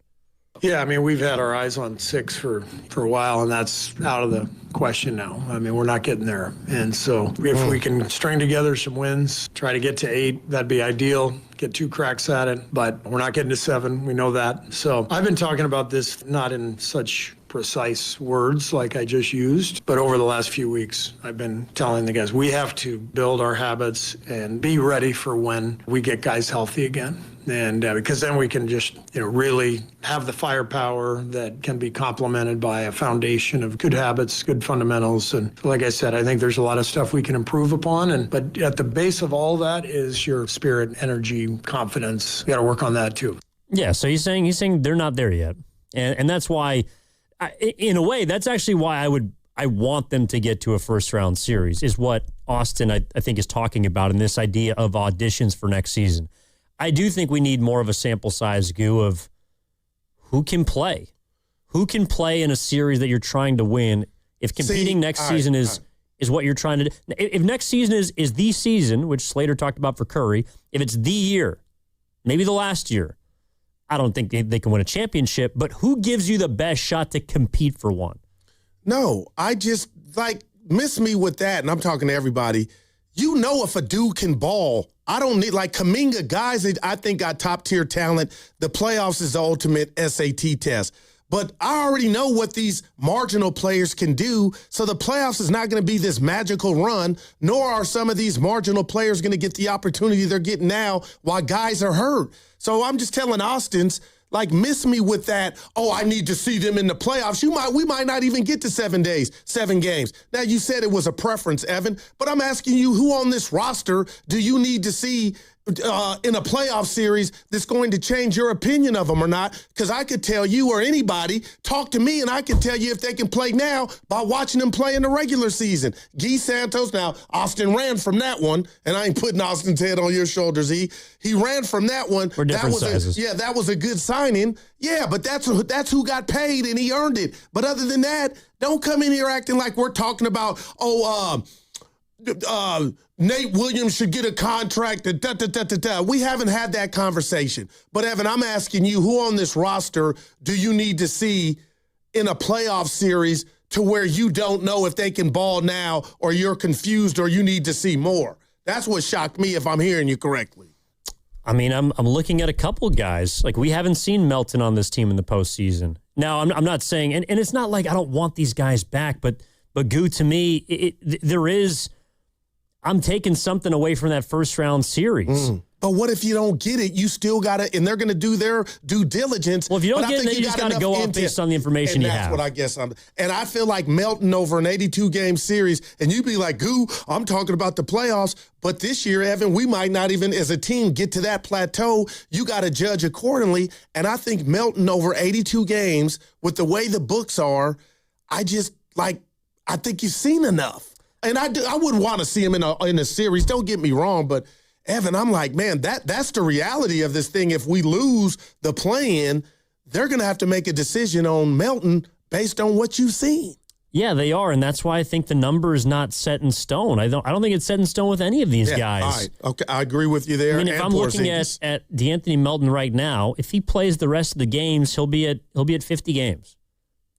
Yeah, I mean, we've had our eyes on 6 for a while, and that's out of the question now. I mean, we're not getting there. And so if we can string together some wins, try to get to 8, that'd be ideal. Get 2 cracks at it, but we're not getting to 7. We know that. So I've been talking about this not in such precise words like I just used, but over the last few weeks, I've been telling the guys we have to build our habits and be ready for when we get guys healthy again. And because then we can just really have the firepower that can be complemented by a foundation of good habits, good fundamentals. And like I said, I think there's a lot of stuff we can improve upon. But at the base of all that is your spirit, energy, confidence. You got to work on that too. Yeah. So he's saying they're not there yet, and that's why, in a way, that's actually why I want them to get to a first round series. Is what Austin I think is talking about in this idea of auditions for next season. I do think we need more of a sample size, Goo, of who can play. Who can play in a series that you're trying to win if competing next season is what you're trying to do. If next season is the season, which Slater talked about for Curry, if it's the year, maybe the last year, I don't think they can win a championship, but who gives you the best shot to compete for one? No, I just, miss me with that, and I'm talking to everybody. You know if a dude can ball, I don't need, Kuminga, guys that I think got top-tier talent. The playoffs is the ultimate SAT test. But I already know what these marginal players can do, so the playoffs is not going to be this magical run, nor are some of these marginal players going to get the opportunity they're getting now while guys are hurt. So I'm just telling Austin's, miss me with that, I need to see them in the playoffs. We might not even get to 7 games. Now, you said it was a preference, Evan, but I'm asking you, who on this roster do you need to see in a playoff series that's going to change your opinion of them or not, because I could tell you or anybody, talk to me, and I can tell you if they can play now by watching them play in the regular season. Guy Santos, now, Austin ran from that one, and I ain't putting Austin's head on your shoulders, He ran from that one. We're different sizes. That was a good signing. Yeah, but that's who got paid, and he earned it. But other than that, don't come in here acting like we're talking about, Nate Williams should get a contract. We haven't had that conversation. But, Evan, I'm asking you, who on this roster do you need to see in a playoff series to where you don't know if they can ball now, or you're confused, or you need to see more? That's what shocked me, if I'm hearing you correctly. I mean, I'm looking at a couple guys. Like, we haven't seen Melton on this team in the postseason. Now, I'm not saying, and it's not like I don't want these guys back, but Goo, to me, there is... I'm taking something away from that first-round series. But what if you don't get it? You still got to, and they're going to do their due diligence. Well, if you don't get it, then you just got to go up based on the information you have. That's what I guess and I feel like Melton over an 82-game series, and you'd be like, Goo, I'm talking about the playoffs. But this year, Evan, we might not even, as a team, get to that plateau. You got to judge accordingly. And I think Melton over 82 games, with the way the books are, I think you've seen enough. And I wouldn't want to see him in a series. Don't get me wrong, but Evan, I'm like, man, that's the reality of this thing. If we lose the play-in, they're going to have to make a decision on Melton based on what you've seen. Yeah, they are, and that's why I think the number is not set in stone. I don't think it's set in stone with any of these guys. All right, okay, I agree with you there. I mean, if I'm looking at DeAnthony Melton right now, if he plays the rest of the games, he'll be at 50 games.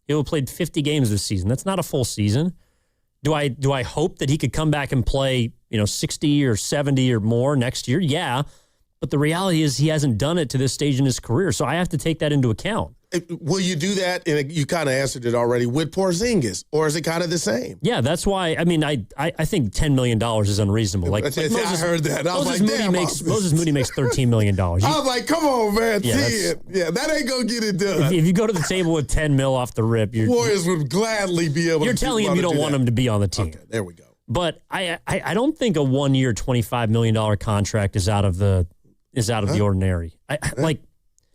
He'll have played 50 games this season. That's not a full season. Do I hope that he could come back and play, 60 or 70 or more next year? Yeah. But the reality is he hasn't done it to this stage in his career. So I have to take that into account. Will you do that? And you kind of answered it already with Porzingis, or is it kind of the same? Yeah, that's why. I mean, I think $10 million is unreasonable. I heard that. I was like, damn. Moses Moody makes $13 million. I was like, come on, man. That ain't going to get it done. If you go to the table with $10 million off the rip, Warriors would gladly be able to. You're telling him you don't want him to be on the team. Okay, there we go. But I don't think a 1-year, $25 million contract is out of the ordinary.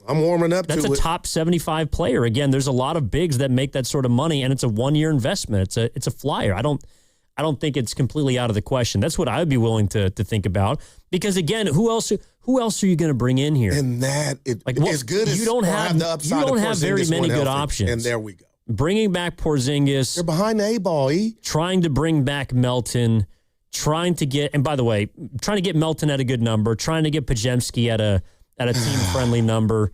I'm warming up to it. That's a top 75 player. Again, there's a lot of bigs that make that sort of money, and it's a 1-year investment. It's a flyer. I don't think it's completely out of the question. That's what I would be willing to think about. Because again, who else are you going to bring in here? And as good as you don't have the upside. You don't have very many good options. And there we go. Bringing back Porzingis. They're behind the A-ball, Trying to bring back Melton. Trying to get Melton at a good number. Trying to get Podziemski at a team-friendly number.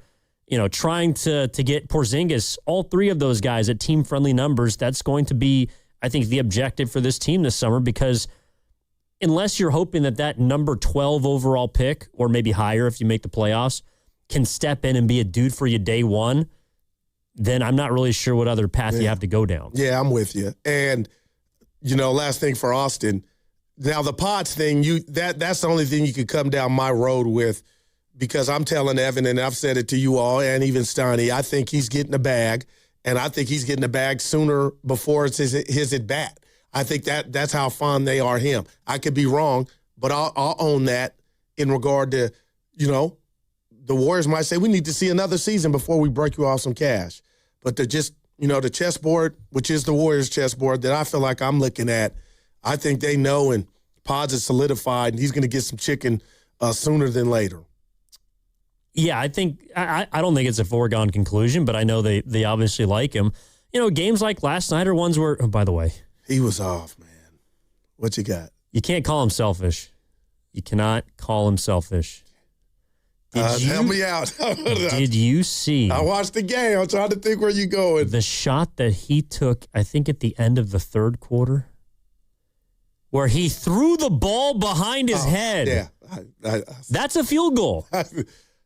Trying to get Porzingis, all three of those guys at team-friendly numbers, that's going to be, I think, the objective for this team this summer, because unless you're hoping that number 12 overall pick, or maybe higher if you make the playoffs, can step in and be a dude for you day one, then I'm not really sure what other path you have to go down. Yeah, I'm with you. And, last thing for Austin, now the Pods thing, that's the only thing you could come down my road with, because I'm telling Evan, and I've said it to you all, and even Steiny, I think he's getting a bag, and I think he's getting a bag sooner before it's his at bat. I think that's how fond they are him. I could be wrong, but I'll own that in regard to, the Warriors might say we need to see another season before we break you off some cash. But they're just, the chessboard, which is the Warriors chessboard that I feel like I'm looking at, I think they know, and Pods is solidified, and he's going to get some chicken sooner than later. Yeah, I don't think it's a foregone conclusion, but I know they obviously like him. Games like last night are ones where, oh, by the way. He was off, man. What you got? You can't call him selfish. You cannot call him selfish. Help me out. Did you see? I watched the game. I'm trying to think where you're going. The shot that he took, I think at the end of the third quarter, where he threw the ball behind his head. Yeah. That's a field goal.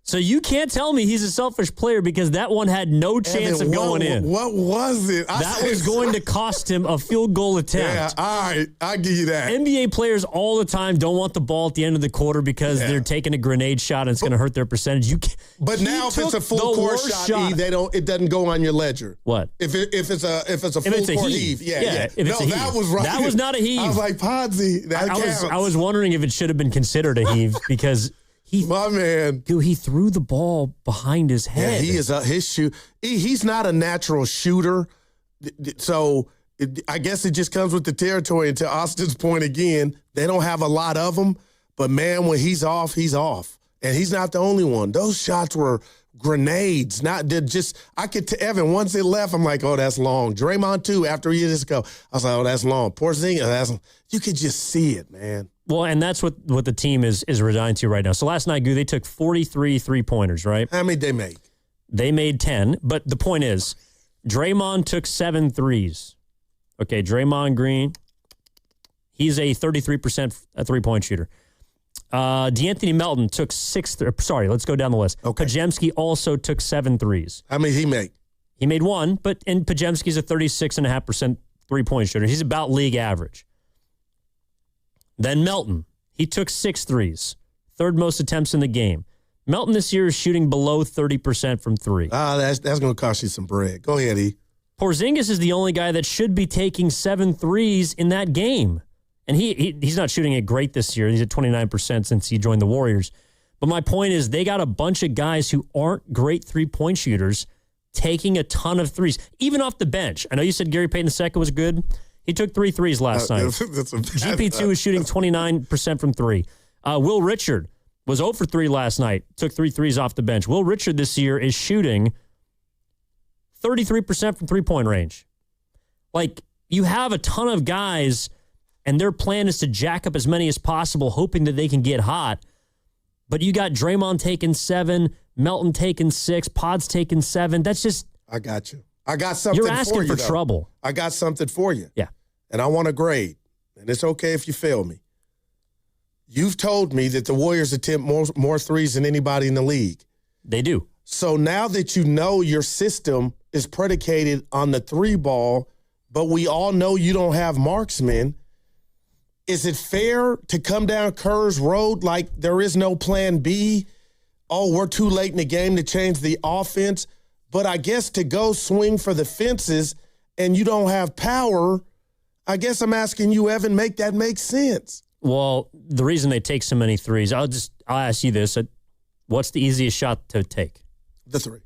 So you can't tell me he's a selfish player, because that one had no chance of going in. What was it? That was going to cost him a field goal attempt. Yeah, all right. I'll give you that. NBA players all the time don't want the ball at the end of the quarter because they're taking a grenade shot and it's going to hurt their percentage. But now if it's a full court shot, it doesn't go on your ledger. What? If it's a full court heave. Yeah. That was right. That was not a heave. I was like, Podsy, that counts. I was wondering if it should have been considered a heave because My man. Dude, he threw the ball behind his head. Yeah, he is his shoot. He's not a natural shooter. So I guess it just comes with the territory. And to Austin's point again, they don't have a lot of them. But, man, when he's off, he's off. And he's not the only one. Those shots were grenades. I could Evan, once it left, I'm like, oh, that's long. Draymond, too, after he just go, I was like, oh, that's long. Porzingis, you could just see it, man. Well, and that's what the team is resigned to right now. So last night, Goo, they took 43 three-pointers, right? How many they make? They made 10. But the point is, Draymond took 7 threes. Okay, Draymond Green, he's a 33% three-point shooter. DeAnthony Melton took 6. Let's go down the list. Okay. Pajemski also took 7 threes. How many did he make? He made 1, and Pajemski's a 36.5% three-point shooter. He's about league average. Then Melton, he took 6 threes, third most attempts in the game. Melton this year is shooting below 30% from 3. That's going to cost you some bread. Go ahead, E. Porzingis is the only guy that should be taking 7 threes in that game. And he's not shooting it great this year. He's at 29% since he joined the Warriors. But my point is they got a bunch of guys who aren't great three-point shooters taking a ton of threes, even off the bench. I know you said Gary Payton II was good. He took 3 threes last night. GP2 is shooting 29% from 3. Will Richard was 0 for 3 last night, took 3 threes off the bench. Will Richard this year is shooting 33% from three-point range. Like, you have a ton of guys, and their plan is to jack up as many as possible, hoping that they can get hot. But you got Draymond taking 7, Melton taking 6, Pod's taking 7. That's just... I got you. I got something for you. You're asking for trouble. I got something for you. Yeah. And I want a grade. And it's okay if you fail me. You've told me that the Warriors attempt more threes than anybody in the league. They do. So now that you know your system is predicated on the 3 ball, but we all know you don't have marksmen, is it fair to come down Kerr's road like there is no plan B? Oh, we're too late in the game to change the offense. But I guess to go swing for the fences and you don't have power, I guess I'm asking you, Evan, make that make sense. Well, the reason they take so many threes, I'll ask you this. What's the easiest shot to take? The 3.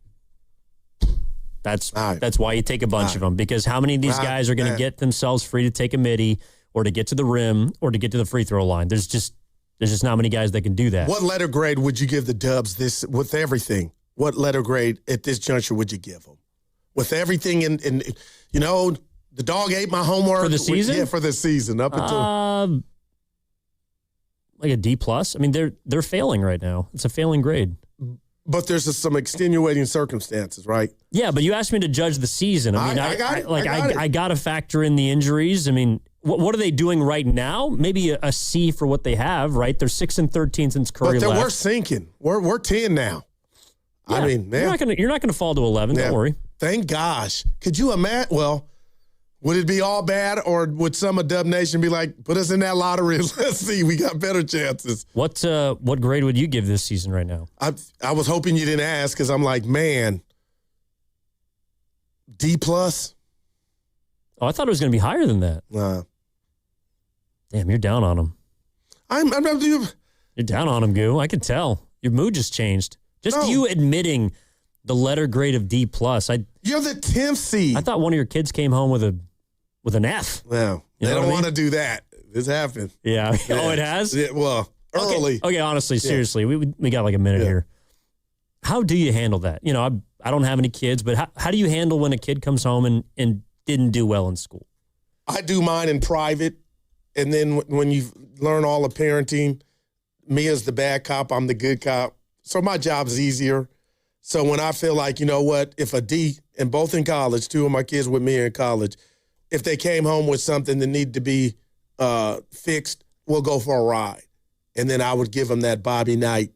That's why you take a bunch of them, because how many of these guys are going to get themselves free to take a midi or to get to the rim or to get to the free throw line? There's just not many guys that can do that. What letter grade would you give the Dubs this with everything? What letter grade at this juncture would you give them? With everything in you know, the dog ate my homework. For the season? Yeah, for the season. Up until like a D+. I mean, they're failing right now. It's a failing grade. But there's some extenuating circumstances, right? Yeah, but you asked me to judge the season. I mean, I got to factor in the injuries. I mean, what are they doing right now? Maybe a C for what they have, right? They're 6-13 since Curry left. But we're sinking. We're 10 now. Yeah, I mean, man, you're not gonna fall to 11. Don't worry. Thank gosh. Could you imagine? Well, would it be all bad, or would some of Dub Nation be like, put us in that lottery? Let's see, we got better chances. What grade would you give this season right now? I was hoping you didn't ask, because I'm like, man, D+. Oh, I thought it was gonna be higher than that. Damn, you're down on him. You're down on him, Goo. I could tell. Your mood just changed. Just you admitting the letter grade of D+. You're the 10th seed. I thought one of your kids came home with an F. Well, they don't want to do that. This happened. Yeah. Oh, it has? Yeah, well, early. Okay, honestly, seriously, we got like a minute here. How do you handle that? You know, I don't have any kids, but how do you handle when a kid comes home and didn't do well in school? I do mine in private, and then when you learn all the parenting, me as the bad cop, I'm the good cop. So my job's easier. So when I feel like, you know what, if a D, and both in college, 2 of my kids with me in college, if they came home with something that needed to be fixed, we'll go for a ride. And then I would give them that Bobby Knight,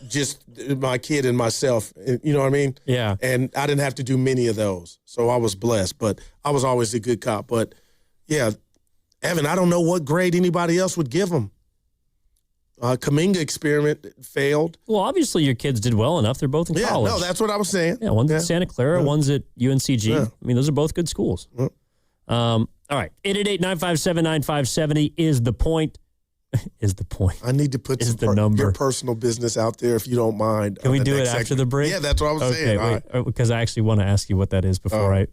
just my kid and myself. You know what I mean? Yeah. And I didn't have to do many of those. So I was blessed. But I was always a good cop. But, yeah, Evan, I don't know what grade anybody else would give them. Kuminga experiment failed. Well, obviously your kids did well enough. They're both in college. No, that's what I was saying. Yeah, one's at Santa Clara, one's at UNCG. Yeah. I mean, those are both good schools. All right, 888-957-9570 is the point. is the point. I need to put your personal business out there if you don't mind. Can we do it after the break? Yeah, that's what I was saying. Because I actually want to ask you what that is before I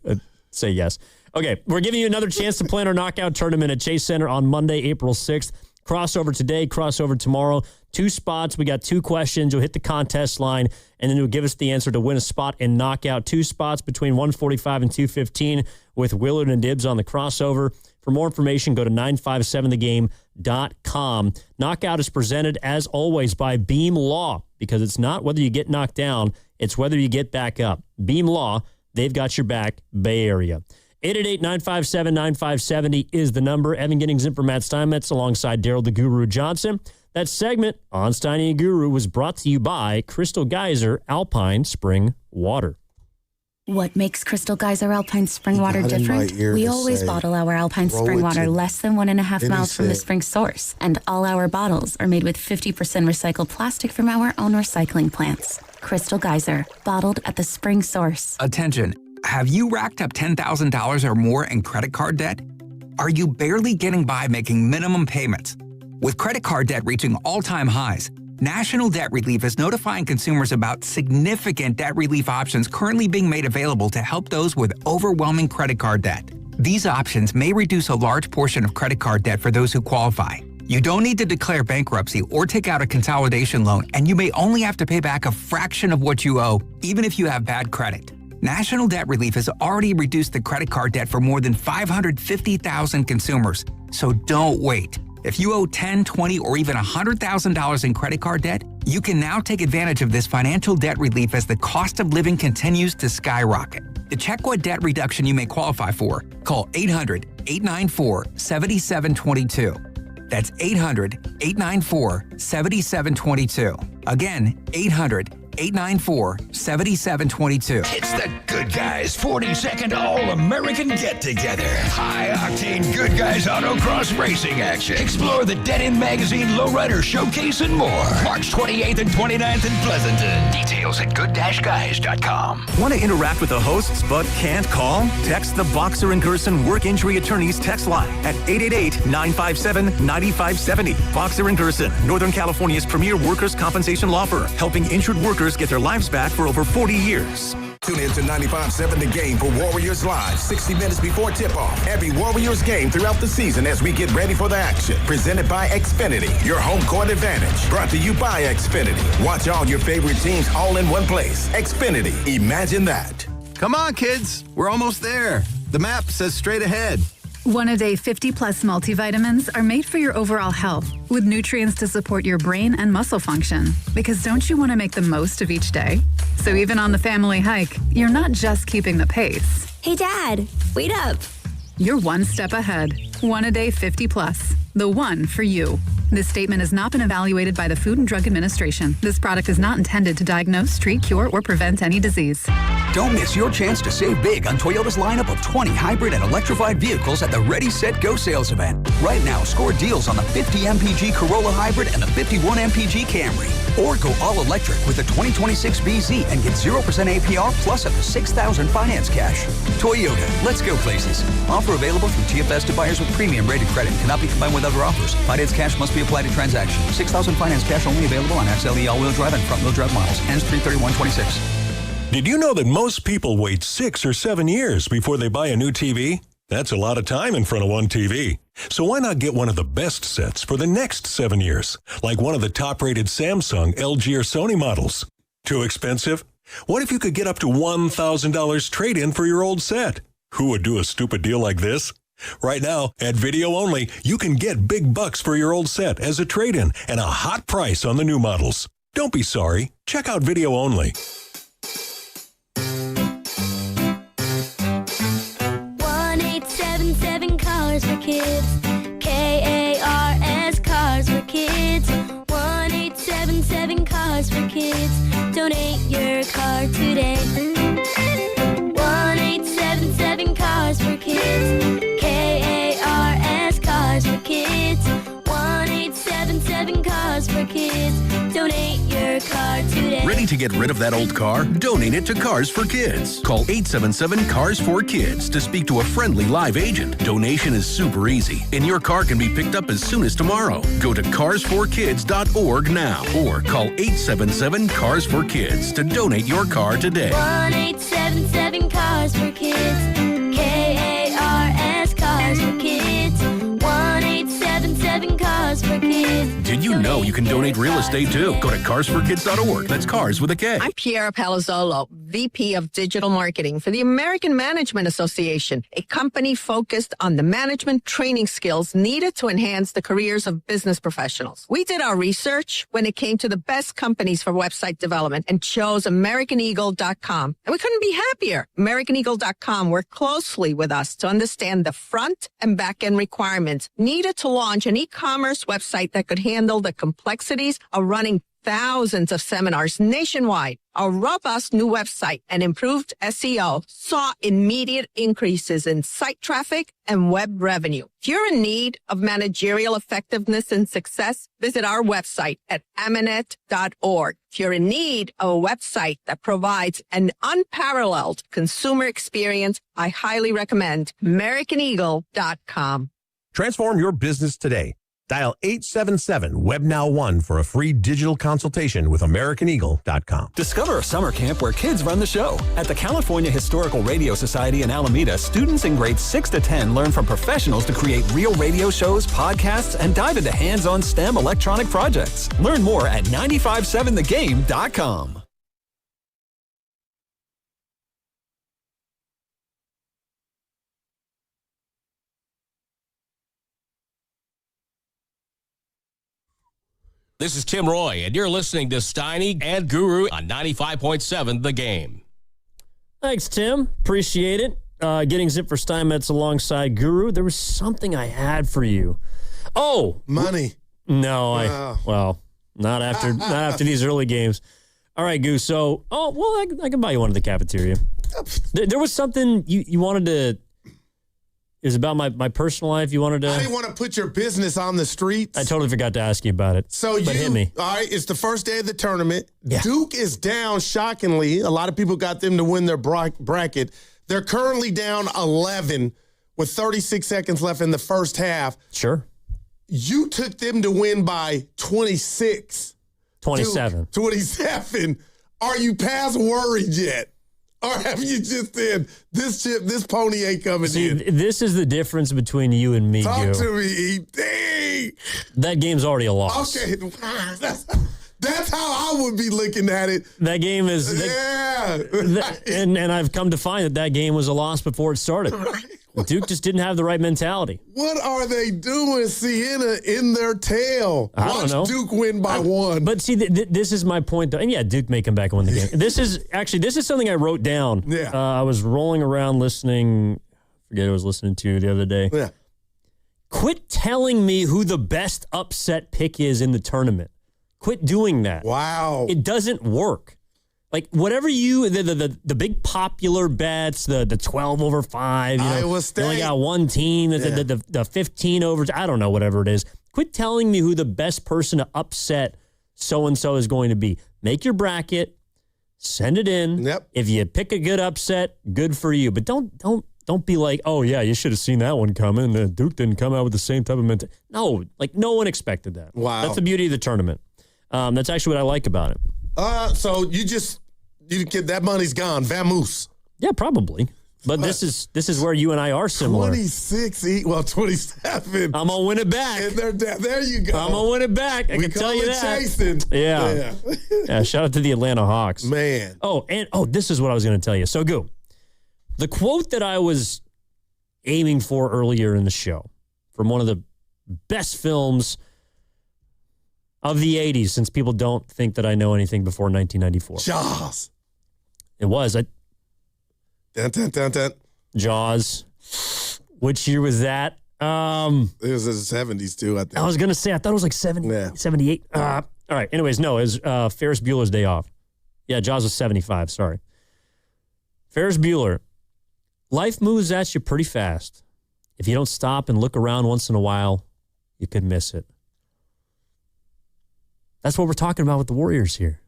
say yes. Okay, we're giving you another chance to play in our knockout tournament at Chase Center on Monday, April 6th. Crossover today, crossover tomorrow. 2 spots. We got 2 questions. You'll hit the contest line, and then you'll give us the answer to win a spot in knockout. 2 spots between 145 and 215 with Willard and Dibs on the crossover. For more information, go to 957thegame.com. Knockout is presented, as always, by Beam Law, because it's not whether you get knocked down, it's whether you get back up. Beam Law, they've got your back, Bay Area. 888-957-9570 is the number. Evan Giddings in for Matt Steinmetz alongside Daryl the Guru Johnson. That segment on Steiny and Guru was brought to you by Crystal Geyser Alpine Spring Water. What makes Crystal Geyser Alpine Spring Water different? We always bottle our Alpine Spring Water less than 1.5 miles from the spring source. And all our bottles are made with 50% recycled plastic from our own recycling plants. Crystal Geyser, bottled at the spring source. Attention. Have you racked up $10,000 or more in credit card debt? Are you barely getting by making minimum payments? With credit card debt reaching all-time highs, National Debt Relief is notifying consumers about significant debt relief options currently being made available to help those with overwhelming credit card debt. These options may reduce a large portion of credit card debt for those who qualify. You don't need to declare bankruptcy or take out a consolidation loan, and you may only have to pay back a fraction of what you owe, even if you have bad credit. National Debt Relief has already reduced the credit card debt for more than 550,000 consumers, so don't wait. If you owe $10,000, $20,000, or even $100,000 in credit card debt, you can now take advantage of this financial debt relief as the cost of living continues to skyrocket. To check what debt reduction you may qualify for, call 800-894-7722. That's 800-894-7722. Again, 800-894-7722. It's the Good Guys 42nd All-American Get-Together. High-octane Good Guys autocross racing action. Explore the Dead End Magazine Lowrider Showcase and more. March 28th and 29th in Pleasanton. Details at good-guys.com. Want to interact with the hosts but can't call? Text the Boxer and Gerson Work Injury Attorneys text line at 888-957-9570. Boxer and Gerson, Northern California's premier workers' compensation law firm, helping injured workers get their lives back for over 40 years. Tune in to 95.7 The Game for Warriors Live, 60 minutes before tip-off. Every Warriors game throughout the season as we get ready for the action. Presented by Xfinity, your home court advantage. Brought to you by Xfinity. Watch all your favorite teams all in one place. Xfinity, imagine that. Come on, kids. We're almost there. The map says straight ahead. One-a-day 50-plus multivitamins are made for your overall health, with nutrients to support your brain and muscle function. Because don't you want to make the most of each day? So even on the family hike, you're not just keeping the pace. Hey, Dad, wait up. You're one step ahead. One-a-day 50-plus. The one for you. This statement has not been evaluated by the Food and Drug Administration. This product is not intended to diagnose, treat, cure, or prevent any disease. Don't miss your chance to save big on Toyota's lineup of 20 hybrid and electrified vehicles at the Ready, Set, Go sales event. Right now, score deals on the 50 MPG Corolla Hybrid and the 51 MPG Camry. Or go all-electric with the 2026 BZ and get 0% APR plus up to $6,000 finance cash. Toyota, let's go places. Offer available through TFS to buyers with premium rated credit. Cannot be combined with other offers. Finance cash must be applied to transaction. $6,000 finance cash only available on XLE all-wheel drive and front-wheel drive models. Ends 3/31/26. Did you know that most people wait 6 or 7 years before they buy a new TV? That's a lot of time in front of one TV. So why not get one of the best sets for the next 7 years, like one of the top-rated Samsung, LG, or Sony models? Too expensive? What if you could get up to $1,000 trade-in for your old set? Who would do a stupid deal like this? Right now, at Video Only, you can get big bucks for your old set as a trade-in and a hot price on the new models. Don't be sorry. Check out Video Only. 1-877 Cars for Kids. KARS Cars for Kids. 1-877 Cars for Kids. Donate your car today. 1-877 Cars for Kids. KARS Cars for Kids. 1-877 Cars for Kids. Donate your car today. Ready to get rid of that old car? Donate it to Cars for Kids. Call 877-CARS4KIDS to speak to a friendly live agent. Donation is super easy, and your car can be picked up as soon as tomorrow. Go to carsforkids.org now or call 877-CARS4KIDS to donate your car today. 1-877-CARS-FOR-KIDS. KARS Cars for Kids. 1-877-CARS-FOR-KIDS. Did you know you can donate real estate too? Go to carsforkids.org. That's cars with a K. I'm Piera Palazzolo, VP of Digital Marketing for the American Management Association, a company focused on the management training skills needed to enhance the careers of business professionals. We did our research when it came to the best companies for website development and chose AmericanEagle.com. And we couldn't be happier. AmericanEagle.com worked closely with us to understand the front and back end requirements needed to launch an e-commerce website that could handle the complexities of running thousands of seminars nationwide. Our robust new website and improved SEO saw immediate increases in site traffic and web revenue. If you're in need of managerial effectiveness and success, visit our website at Aminet.org. If you're in need of a website that provides an unparalleled consumer experience, I highly recommend AmericanEagle.com. Transform your business today. Dial 877-WebNow1 for a free digital consultation with AmericanEagle.com. Discover a summer camp where kids run the show. At the California Historical Radio Society in Alameda, students in grades 6 to 10 learn from professionals to create real radio shows, podcasts, and dive into hands-on STEM electronic projects. Learn more at 957thegame.com. This is Tim Roy, and you're listening to Steiny and Guru on 95.7 The Game. Thanks, Tim. Appreciate it. Getting Zip for Steinmetz alongside Guru. There was something I had for you. Oh! Money. No, not after these early games. All right, Goose. So, I can buy you one at the cafeteria. There was something you wanted to... It was about my personal life. You wanted to... I didn't want to put your business on the streets. I totally forgot to ask you about it. But hit me. All right, it's the first day of the tournament. Yeah. Duke is down, shockingly. A lot of people got them to win their bracket. They're currently down 11 with 36 seconds left in the first half. Sure. You took them to win by 26. 27. Duke, 27. Are you past worried yet? Or have you just said, this pony ain't coming in? This is the difference between you and me, Talk Gil. to me, E.T. That game's already a loss. Okay, that's how I would be looking at it. That game is... and I've come to find that game was a loss before it started. Duke just didn't have the right mentality. What are they doing, Sienna, in their tail? I don't know. Watch Duke win by one. But see, this is my point, though. And yeah, Duke may come back and win the game. This is something I wrote down. Yeah. I was rolling around listening. I forget who I was listening to the other day. Yeah. Quit telling me who the best upset pick is in the tournament. Quit doing that. Wow. It doesn't work. Like, whatever the big popular bets, the 12 over 5, Iowa State. You only got one team, the 15 over, I don't know, whatever it is. Quit telling me who the best person to upset so-and-so is going to be. Make your bracket, send it in. Yep. If you pick a good upset, good for you. But don't be like, oh, yeah, you should have seen that one coming. Duke didn't come out with the same type of mentality. No, like, no one expected that. Wow. That's the beauty of the tournament. That's actually what I like about it. So that money's gone. Vamoose. Yeah, probably. But this is where you and I are similar. 27. I'm gonna win it back. And there you go. I'm gonna win it back. I can tell you that. Chasing. Yeah. Yeah. Shout out to the Atlanta Hawks. Man. This is what I was gonna tell you. So go. The quote that I was aiming for earlier in the show from one of the best films of the 80s, since people don't think that I know anything before 1994. Jaws. It was. Dun, dun, dun, dun. Jaws. Which year was that? It was in the 70s, too, I think. I was going to say, I thought it was like 78. All right. Anyways, no, it was Ferris Bueller's Day Off. Yeah, Jaws was 75. Sorry. Ferris Bueller. Life moves at you pretty fast. If you don't stop and look around once in a while, you could miss it. That's what we're talking about with the Warriors here.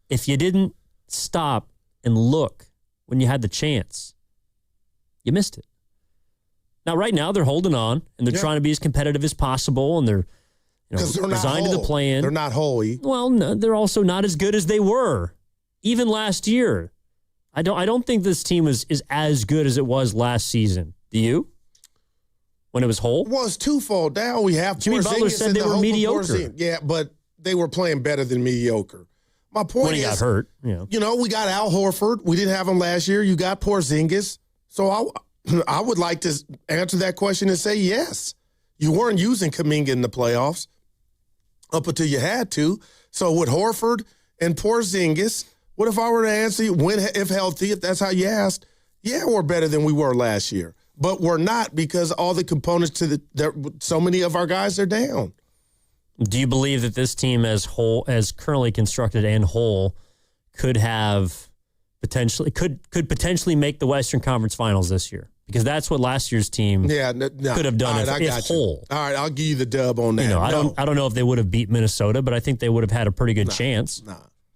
if you didn't stop and look when you had the chance, you missed it. Now, right now, they're holding on, and they're trying to be as competitive as possible, and they're resigned to the play-in. They're not holy. Well, no, they're also not as good as they were, even last year. I don't think this team is as good as it was last season. Do you? When it was whole? Well, it's twofold. Now we have Jimmy Butler said they were mediocre. Yeah, but they were playing better than mediocre. My point when he got hurt. You know, we got Al Horford. We didn't have him last year. You got Porzingis. So I would like to answer that question and say yes. You weren't using Kuminga in the playoffs up until you had to. So with Horford and Porzingis, what if I were to answer you, if healthy, if that's how you asked, yeah, we're better than we were last year. But we're not because all the components so many of our guys are down. Do you believe that this team as currently constructed and whole could potentially make the Western Conference Finals this year? Because that's what last year's team could have done if whole. All right, I'll give you the dub on that. You know, I don't know if they would have beat Minnesota, but I think they would have had a pretty good chance.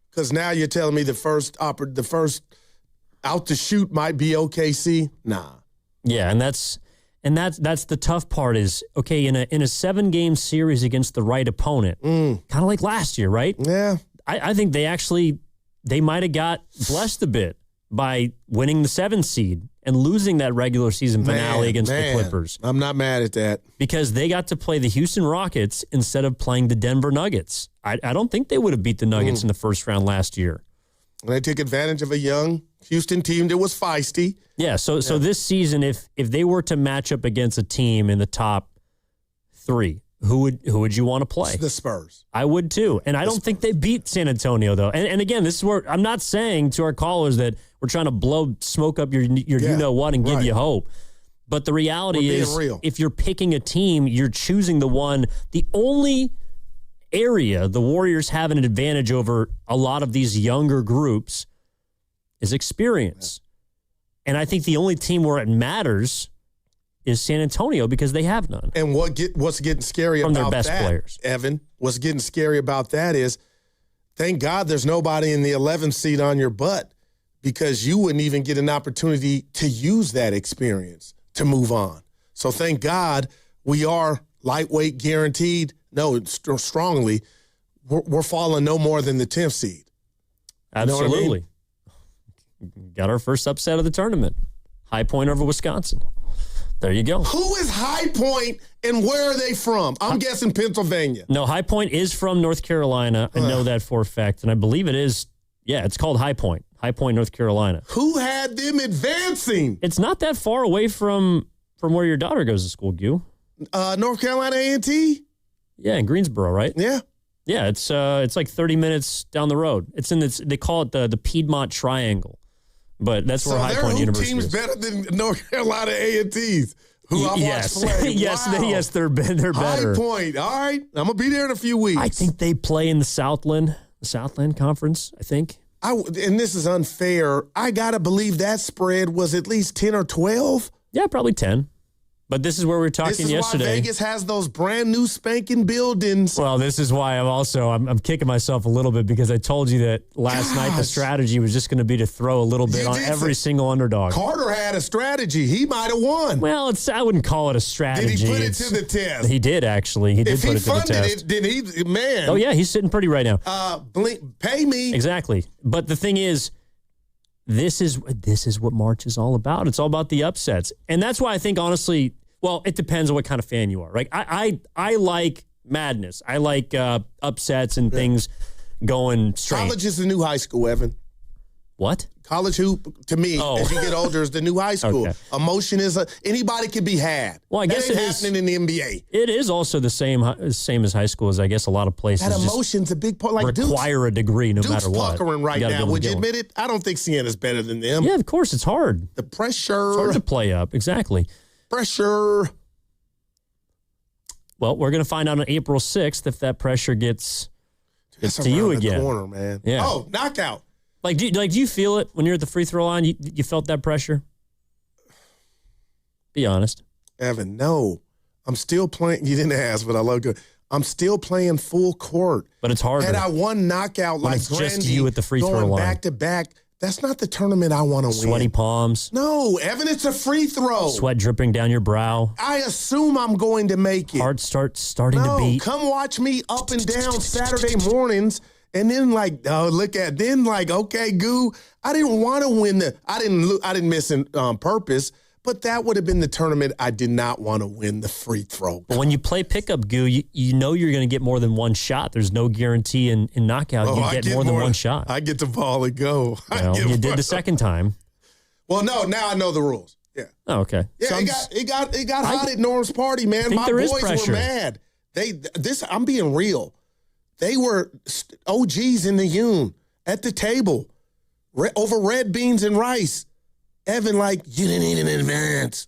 Because now you're telling me the first out to shoot might be OKC? Nah. Yeah, and that's the tough part is, okay, in a 7-game series against the right opponent, kind of like last year, right? Yeah. I think they might have got blessed a bit by winning the 7th seed and losing that regular season finale against the Clippers. I'm not mad at that. Because they got to play the Houston Rockets instead of playing the Denver Nuggets. I don't think they would have beat the Nuggets in the first round last year. They took advantage of a young Houston team that was feisty. Yeah, so this season, if they were to match up against a team in the top 3, who would you want to play? The Spurs. I would too. And I don't think they beat San Antonio, though. And again, this is where I'm not saying to our callers that we're trying to blow smoke up your you-know-what and give you hope. But the reality is, if you're picking a team, you're choosing the only area the Warriors have an advantage over a lot of these younger groups is experience. And I think the only team where it matters is San Antonio because they have none. And what's getting scary from about their best that, players, Evan, what's getting scary about that is, thank God there's nobody in the 11th seed on your butt because you wouldn't even get an opportunity to use that experience to move on. So thank God we are lightweight guaranteed. No, strongly, we're falling no more than the 10th seed. Absolutely. You know what I mean? Got our first upset of the tournament. High Point over Wisconsin. There you go. Who is High Point and where are they from? I'm guessing Pennsylvania. No, High Point is from North Carolina. I know that for a fact. And I believe it is, it's called High Point. High Point, North Carolina. Who had them advancing? It's not that far away from where your daughter goes to school, Gu. North Carolina A&T? Yeah, in Greensboro, right? Yeah. Yeah, it's like 30 minutes down the road. It's in they call it the Piedmont Triangle. But that's where High Point University is. So their team's better than North Carolina A&T's, who I watched play. Yes, they're better. High Point. All right. I'm going to be there in a few weeks. I think they play in the Southland Conference, I think. And this is unfair. I got to believe that spread was at least 10 or 12. Yeah, probably 10. But this is where we were talking yesterday. Why Vegas has those brand new spanking buildings. Well, this is why I'm kicking myself a little bit because I told you that last night the strategy was just going to be to throw a little bit on every single underdog. Carter had a strategy. He might have won. Well, I wouldn't call it a strategy. Did he put it to the test? He did, actually. He did put it to the test. If he funded it, then man. Oh, yeah, he's sitting pretty right now. Pay me. Exactly. But the thing is, this is what March is all about. It's all about the upsets. And that's why I think, honestly, well, it depends on what kind of fan you are, right? I like madness. I like upsets and things going straight. College is the new high school, Evan. What? College hoop, to me, as you get older, is the new high school. Okay. Emotion is anybody can be had. Well, I guess it is happening in the NBA. It is also the same as high school, as I guess a lot of places. That emotion's a big part. Like require a degree no matter what. Duke's puckering right now. Would you admit it? I don't think Sienna's better than them. Yeah, of course. It's hard. The pressure. It's hard to play up. Exactly. Pressure. Well, we're going to find out on April 6th if that pressure gets to you again. The corner, man. Yeah. Oh, knockout. Like, do you feel it when you're at the free throw line? You felt that pressure? Be honest. Evan, no. I'm still playing. You didn't ask, but I love good. I'm still playing full court. But it's harder. Had I won knockout when like it's Grandy, just you at the free throw going line. back to back, that's not the tournament I want to win. Sweaty palms. No, Evan, it's a free throw. Sweat dripping down your brow. I assume I'm going to make it. Heart starting to beat. Come watch me up and down Saturday mornings, and then okay, Goo. I didn't want to win I didn't miss it on purpose, but that would have been the tournament I did not want to win the free throw. But when you play pickup, Goo, you know you're going to get more than one shot. There's no guarantee in knockout. You get more than one shot. I get the ball and go. Well, you did the second time. Well, no, now I know the rules. Yeah. Oh, okay. Yeah, So it got hot at Norm's party, man. think My there is boys pressure. were mad. I'm being real. They were OGs in the Yoon at the table over red beans and rice. Evan, you didn't need an advance.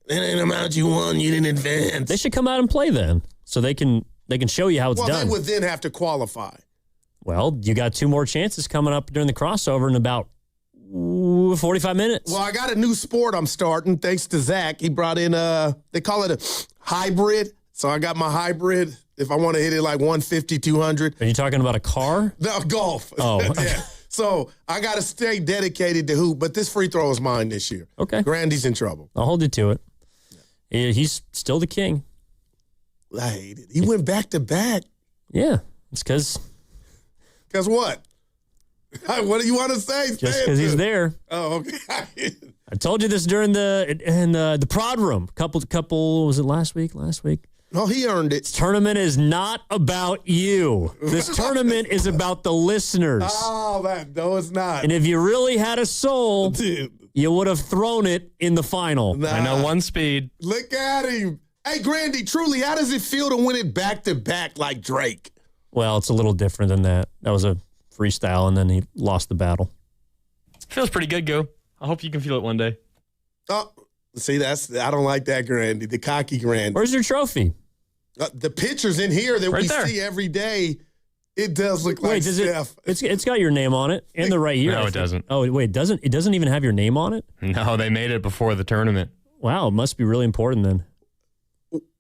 That ain't the amount you won. You didn't advance. They should come out and play then, so they can show you how it's done. They would then have to qualify. Well, you got 2 more chances coming up during the crossover in about 45 minutes. Well, I got a new sport I'm starting thanks to Zach. He brought in they call it a hybrid. So I got my hybrid. If I want to hit it 150, 200. Are you talking about a car? No, golf. Oh. Yeah. So I got to stay dedicated to hoop, but this free throw is mine this year. Okay. Grandy's in trouble. I'll hold you to it. Yeah, he's still the king. I hate it. He went back to back. Yeah, it's because. Because what? What do you want to say? Just because he's there. Oh, okay. I told you this during the prod room. Couple. Was it last week? No, he earned it. This tournament is not about you. This tournament is about the listeners. Oh, no, it's not. And if you really had a soul, dude, you would have thrown it in the final. Nah. I know one speed. Look at him. Hey, Grandy, truly, how does it feel to win it back to back like Drake? Well, it's a little different than that. That was a freestyle, and then he lost the battle. Feels pretty good, Go. I hope you can feel it one day. Oh, see, I don't like that Grandy, the cocky Grandy. Where's your trophy? The pictures in here that we see every day, it does look like Steph. It's got your name on it and the right year. No, it doesn't. Oh, wait, it doesn't even have your name on it? No, they made it before the tournament. Wow, it must be really important then.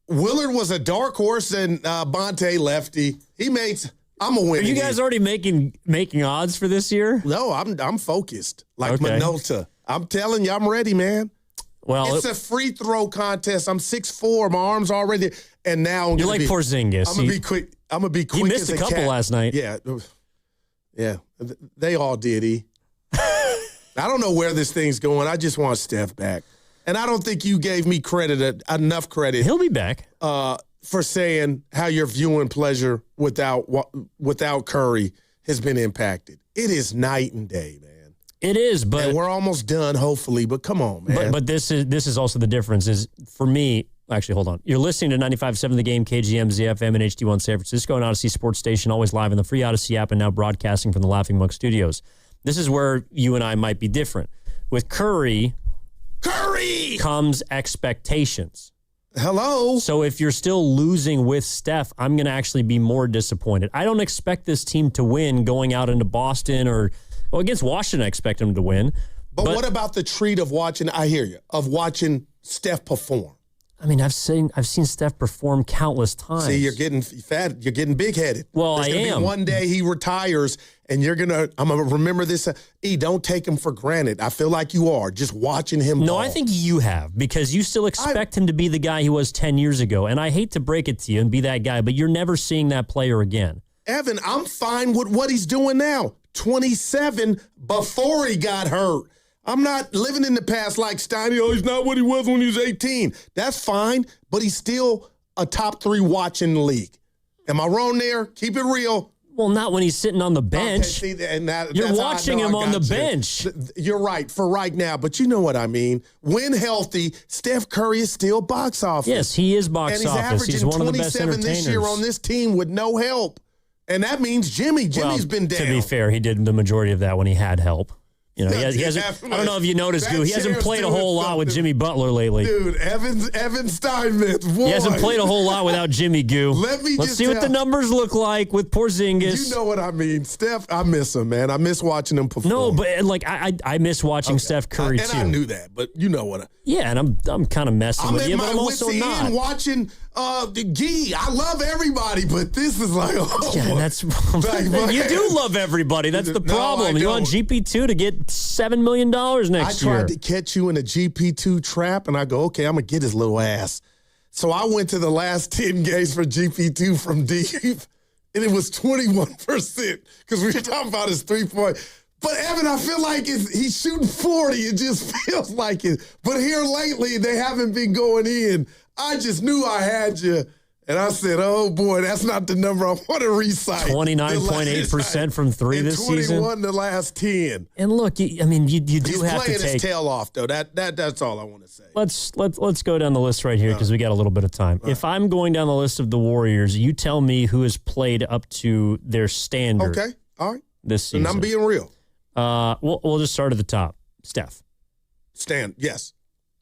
Willard was a dark horse and Bonte lefty. I'm a winner. Are you guys already making odds for this year? No, I'm focused. Like Okay. Minota. I'm telling you, I'm ready, man. Well, it's a free throw contest. I'm 6'4", my arms already, and now you're like Porzingis. I'm gonna be quick. I'm gonna be quick. He missed as a couple cat. last night. Yeah. They all did. I don't know where this thing's going. I just want Steph back, and I don't think you gave me enough credit. He'll be back for saying how your viewing pleasure without Curry has been impacted. It is night and day, man. It is, but and we're almost done, hopefully. But come on, man. But this is also the difference. Is for me. Actually, hold on. You're listening to 95.7 The Game, KGM, ZFM, and HD1 San Francisco, and Odyssey Sports Station, always live in the free Odyssey app, and now broadcasting from the Laughing Monk Studios. This is where you and I might be different. With Curry comes expectations. Hello. So if you're still losing with Steph, I'm going to actually be more disappointed. I don't expect this team to win going out into Boston or against Washington. I expect them to win. But what about the treat of watching? I hear you of watching Steph perform. I mean, I've seen Steph perform countless times. See, you're getting fat. You're getting big-headed. Well, There's gonna be one day he retires, and I'm gonna remember this. Don't take him for granted. I feel like you are just watching him. No, ball. I think you have, because you still expect him to be the guy he was 10 years ago. And I hate to break it to you and be that guy, but you're never seeing that player again. Evan, I'm fine with what he's doing now. 27 before he got hurt. I'm not living in the past like Steiny. Oh, he's not what he was when he was 18. That's fine, but he's still a top 3 watch in the league. Am I wrong there? Keep it real. Well, not when he's sitting on the bench. Okay, you're watching him on the bench. You're right for right now, but you know what I mean. When healthy, Steph Curry is still box office. Yes, he is box and he's office. Averaging he's one of the best 27 entertainers. this year on this team with no help. And that means Jimmy's been down. To be fair, he did the majority of that when he had help. You know, he hasn't. I don't know if you noticed, Goo. He hasn't played a whole lot with Jimmy Butler lately. Dude, Evan Steinmetz, boy. He hasn't played a whole lot without Jimmy, Goo. Let's see what the numbers look like with Porzingis. You know what I mean. Steph, I miss him, man. I miss watching him perform. No, but like I miss watching Steph Curry too. And I knew that, but you know what? Yeah, and I'm kind of messing with you, but I'm also not. Watching the Gee. I love everybody, but this is like, that's you do love everybody. That's the problem. You want GP2 to get $7 million next year. I tried to catch you in a GP2 trap, and I go, okay, I'm gonna get his little ass. So I went to the last 10 games for GP2 from deep, and it was 21% because we were talking about his 3-point. But Evan, I feel like he's shooting 40. It just feels like it. But here lately, they haven't been going in. I just knew I had you. And I said, oh, boy, that's not the number I want to recite. 29.8% from three this season. 21 the last 10. And look, you do have to take. He's playing his tail off, though. That's all I want to say. Let's go down the list right here because we got a little bit of time. If I'm going down the list of the Warriors, you tell me who has played up to their standard. Okay, all right. This season. And I'm being real. We'll just start at the top. Steph. Yes.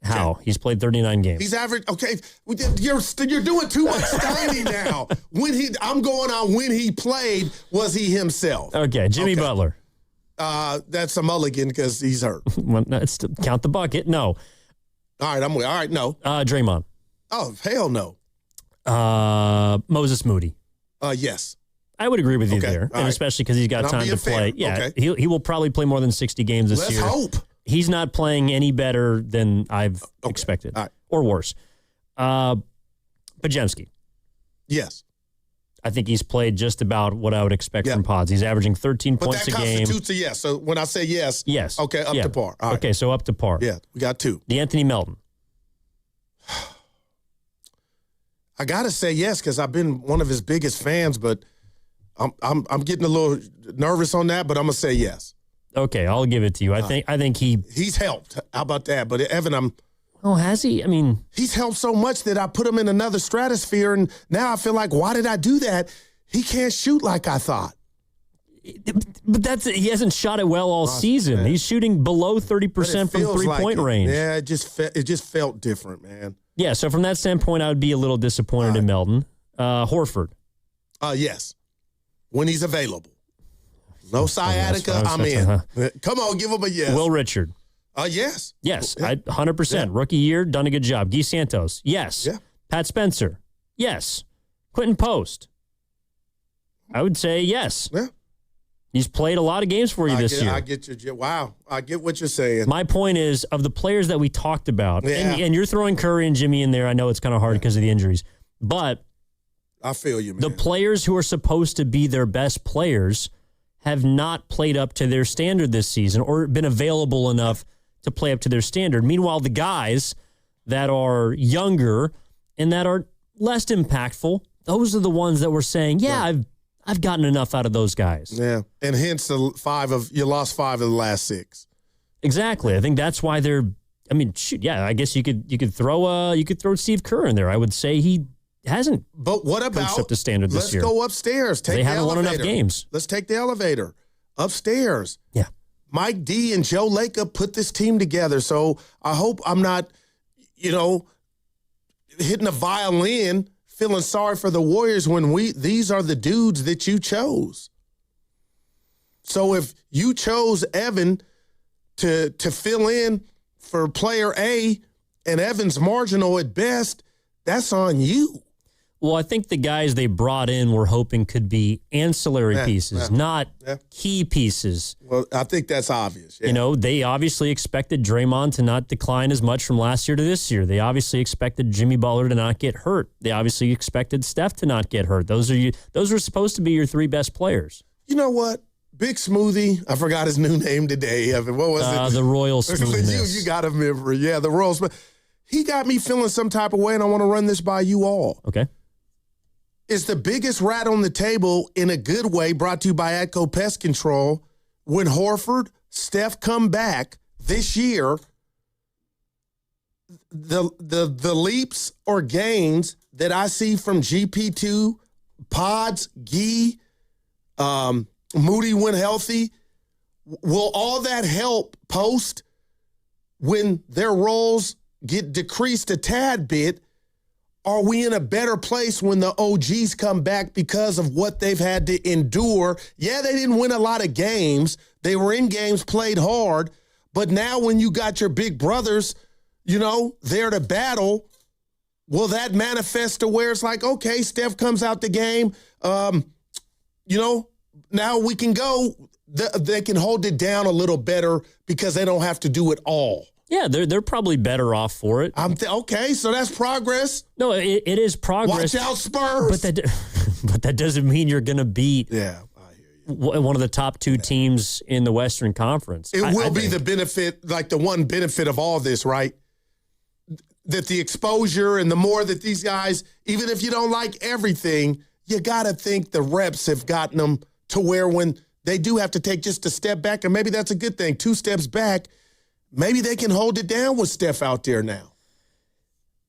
How? He's played 39 games. He's average. Okay, you're doing too much Steiny now. I'm going on when he played. Was he himself? Okay, Jimmy Butler. That's a mulligan because he's hurt. Well, count the bucket. No. All right, I'm with. All right, no. Draymond. Oh, hell no. Moses Moody. Yes. I would agree with you there, and especially because he's got time to play. Yeah, he will probably play more than 60 games this year. Let's hope. He's not playing any better than I've expected, or worse. Podziemski. Yes. I think he's played just about what I would expect from Pods. He's averaging 13 points a game. But that constitutes a yes. So when I say yes. Okay, up to par. All right. Okay, so up to par. Yeah, we got 2. D'Anthony Melton. I got to say yes because I've been one of his biggest fans, but I'm getting a little nervous on that, but I'm going to say yes. Okay, I'll give it to you. I think he's helped. How about that? But Evan, has he? I mean, he's helped so much that I put him in another stratosphere, and now I feel like, why did I do that? He can't shoot like I thought. But he hasn't shot it well all season. Man. He's shooting below 30% from 3-point range. Yeah, it just felt different, man. Yeah, so from that standpoint, I would be a little disappointed in Melton. Horford. Yes, when he's available. No sciatica, I'm in. Come on, give him a yes. Will Richard. Yes. Yes, 100%. Yeah. Rookie year, done a good job. Guy Santos. Yes. Yeah. Pat Spencer. Yes. Quentin Post. I would say yes. Yeah. He's played a lot of games for you this year. I get you. Wow. I get what you're saying. My point is, of the players that we talked about, and you're throwing Curry and Jimmy in there. I know it's kind of hard because of the injuries, but I feel you, man. The players who are supposed to be their best players have not played up to their standard this season or been available enough to play up to their standard. Meanwhile, the guys that are younger and that are less impactful, those are the ones that we're saying, I've gotten enough out of those guys. Yeah, and hence you lost 5 of the last 6. Exactly. I think that's why they're. I mean, shoot, yeah. I guess you could throw Steve Kerr in there. I would say he hasn't. But what about up to standard this year? Let's go upstairs. They haven't won enough games. Let's take the elevator upstairs. Yeah. Mike D and Joe Lacob put this team together. So I hope I'm not, hitting a violin, feeling sorry for the Warriors when these are the dudes that you chose. So if you chose Evan to fill in for player A and Evan's marginal at best, that's on you. Well, I think the guys they brought in were hoping could be ancillary pieces, not key pieces. Well, I think that's obvious. Yeah. They obviously expected Draymond to not decline as much from last year to this year. They obviously expected Jimmy Butler to not get hurt. They obviously expected Steph to not get hurt. Those were supposed to be your 3 best players. You know what? Big Smoothie. I forgot his new name today, Evan. What was it? The Royal Smoothness. You got to remember. Yeah, the Royal Smooth. He got me feeling some type of way, and I want to run this by you all. Okay. It's the biggest rat on the table in a good way, brought to you by Atco Pest Control. When Horford, Steph come back this year, the leaps or gains that I see from GP2, Pods, Gee, Moody when healthy, will all that help post when their roles get decreased a tad bit? Are we in a better place when the OGs come back because of what they've had to endure? Yeah, they didn't win a lot of games. They were in games, played hard. But now when you got your big brothers, there to battle, will that manifest to where it's like, okay, Steph comes out the game, now we can go. They can hold it down a little better because they don't have to do it all. Yeah, they're probably better off for it. Okay, so that's progress. No, it is progress. Watch out, Spurs. But that doesn't mean you're going to beat one of the top two teams in the Western Conference. It will be the benefit, like the one benefit of all this, right? That the exposure and the more that these guys, even if you don't like everything, you got to think the reps have gotten them to where when they do have to take just a step back, and maybe that's a good thing, 2 steps back, maybe they can hold it down with Steph out there now.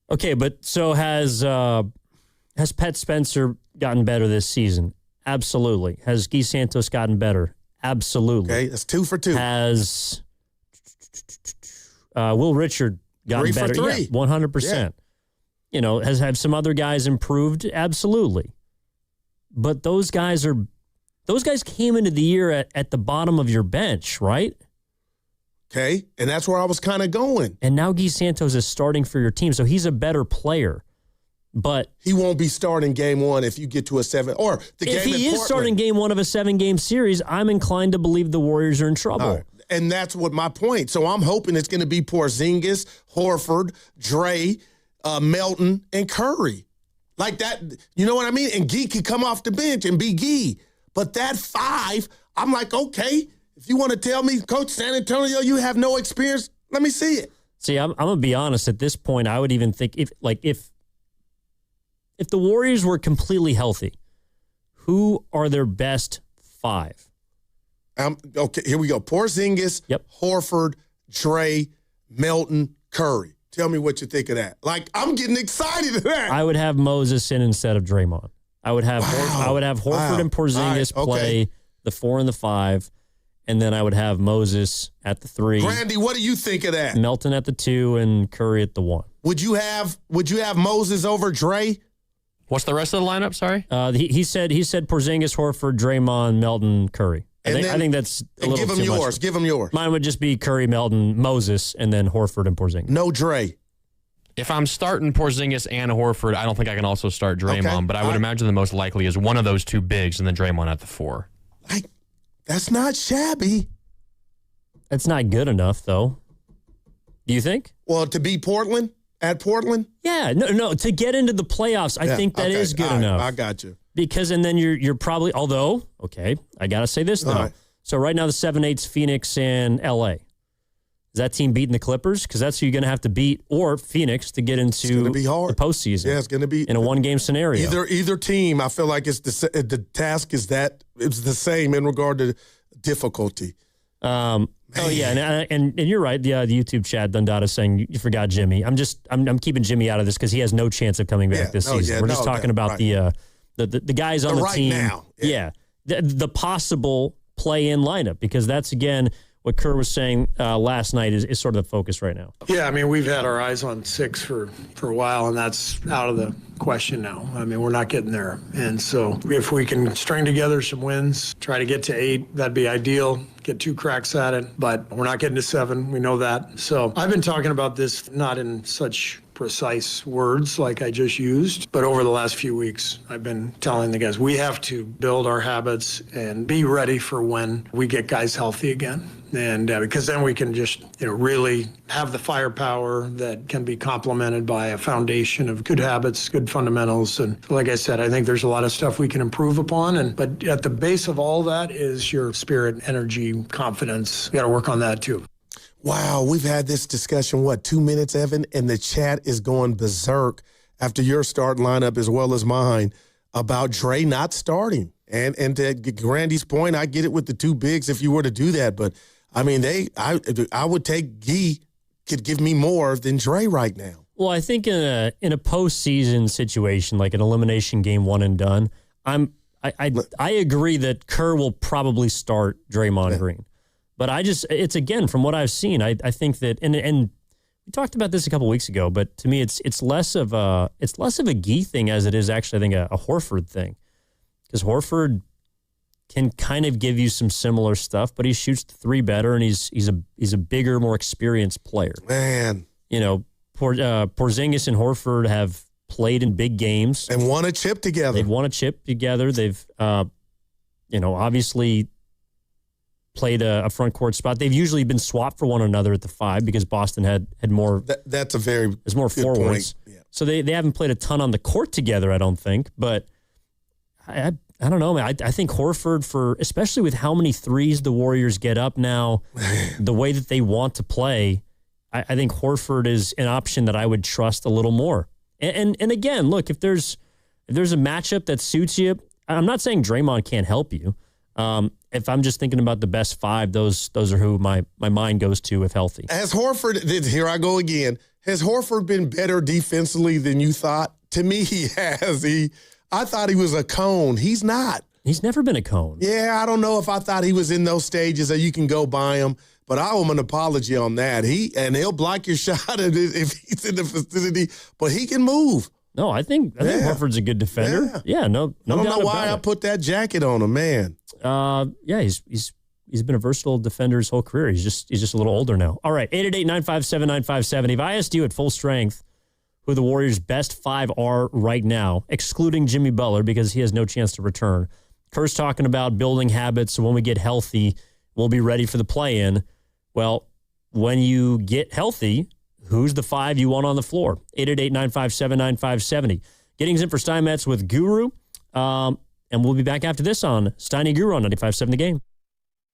Okay, but so has Pat Spencer gotten better this season? Absolutely. Has Guy Santos gotten better? Absolutely. Okay, that's 2 for 2. Has Will Richard gotten 3 better? for 3. Yeah, 100%. Yeah. Have some other guys improved? Absolutely. But those guys came into the year at the bottom of your bench, right? Okay, and that's where I was kind of going. And now Guy Santos is starting for your team, so he's a better player. But he won't be starting game 1 if you get to a 7 or the game. If he is starting game 1 of a 7-game series, I'm inclined to believe the Warriors are in trouble. Right. And that's what my point. So I'm hoping it's going to be Porzingis, Horford, Dre, Melton, and Curry. Like that, you know what I mean? And Gee could come off the bench and be Gee. But that 5, I'm like, okay, if you want to tell me, Coach San Antonio, you have no experience, let me see it. See, I'm going to be honest. At this point, I would even think if the Warriors were completely healthy, who are their best 5? Okay, here we go. Porzingis, Horford, Dre, Melton, Curry. Tell me what you think of that. Like, I'm getting excited at that. I would have Moses in instead of Draymond. I would have Horford and Porzingis play the 4 and the 5, and then I would have Moses at the 3. Grandy, what do you think of that? Melton at the 2 and Curry at the 1. Would you have Moses over Dre? What's the rest of the lineup? Sorry, he said Porzingis, Horford, Draymond, Melton, Curry. I think that's a little give him too yours. much. Give him yours. Mine would just be Curry, Melton, Moses, and then Horford and Porzingis. No Dre. If I'm starting Porzingis and Horford, I don't think I can also start Draymond, but I would imagine the most likely is one of those 2 bigs and then Draymond at the 4. That's not shabby. That's not good enough, though. Do you think? Well, to be Portland? At Portland? Yeah, no. To get into the playoffs, I think that is good enough. I got you. Because, and then you're probably, although, okay, I got to say this, though. Right. So right now the 7-8's Phoenix and L.A. Is that team beating the Clippers? Because that's who you're going to have to beat, or Phoenix to get into the postseason. Yeah, it's going to be. In a 1-game scenario. Either team, I feel like it's the task is that it's the same in regard to difficulty. Oh yeah, and you're right. The YouTube chat, Dundada saying you forgot Jimmy. I'm keeping Jimmy out of this because he has no chance of coming back this season. We're just talking about the guys on the right team now. Yeah, the possible play-in lineup, because that's again what Kerr was saying last night is sort of the focus right now. Yeah, I mean, we've had our eyes on 6 for a while, and that's out of the question now. I mean, we're not getting there. And so if we can string together some wins, try to get to 8, that'd be ideal. Get 2 cracks at it, but we're not getting to 7. We know that. So I've been talking about this not in such precise words like I just used, but over the last few weeks, I've been telling the guys, we have to build our habits and be ready for when we get guys healthy again. And because then we can just, really have the firepower that can be complemented by a foundation of good habits, good fundamentals. And like I said, I think there's a lot of stuff we can improve upon. But at the base of all that is your spirit, energy, confidence. You got to work on that too. Wow, we've had this discussion, 2 minutes, Evan, and the chat is going berserk after your start lineup as well as mine about Dre not starting. And to Grandy's point, I get it with the 2 bigs if you were to do that, but I mean, I would take Gee could give me more than Dre right now. Well, I think in a postseason situation, like an elimination game 1 and done, I agree that Kerr will probably start Draymond Green. But it's again, from what I've seen, I think that, and we talked about this a couple weeks ago, but to me, it's less of a Gee thing as it is actually, I think, a Horford thing. Because Horford can kind of give you some similar stuff, but he shoots the three better, and he's a bigger, more experienced player. Man. Porzingis and Horford have played in big games. And won a chip together. They've won a chip together. They've, obviously played a front court spot. They've usually been swapped for one another at the 5 because Boston had more. That's a very there's more good forwards. point. Yeah. So they haven't played a ton on the court together, I don't think. But I don't know, man. I think Horford, especially with how many threes the Warriors get up now, the way that they want to play, I think Horford is an option that I would trust a little more. And again, look, if there's a matchup that suits you, I'm not saying Draymond can't help you. If I'm just thinking about the best 5, those are who my mind goes to if healthy. Has Horford, here I go again, has Horford been better defensively than you thought? To me, he has. I thought he was a cone. He's not. He's never been a cone. Yeah, I don't know if I thought he was in those stages that you can go by him, but I owe him an apology on that. He'll block your shot if he's in the vicinity, but he can move. No, I think Horford's a good defender. Yeah, no I don't doubt know why about I it. put that jacket on him, man. He's been a versatile defender his whole career. He's just a little older now. All right, 888-957-9570. If I asked you at full strength who the Warriors' best 5 are right now, excluding Jimmy Butler because he has no chance to return. Kerr's talking about building habits so when we get healthy, we'll be ready for the play-in. Well, when you get healthy, who's the 5 you want on the floor? 888-957-9570. Gettings in for Steinmetz with Guru. And we'll be back after this on Steiny Guru on 95.7 The Game.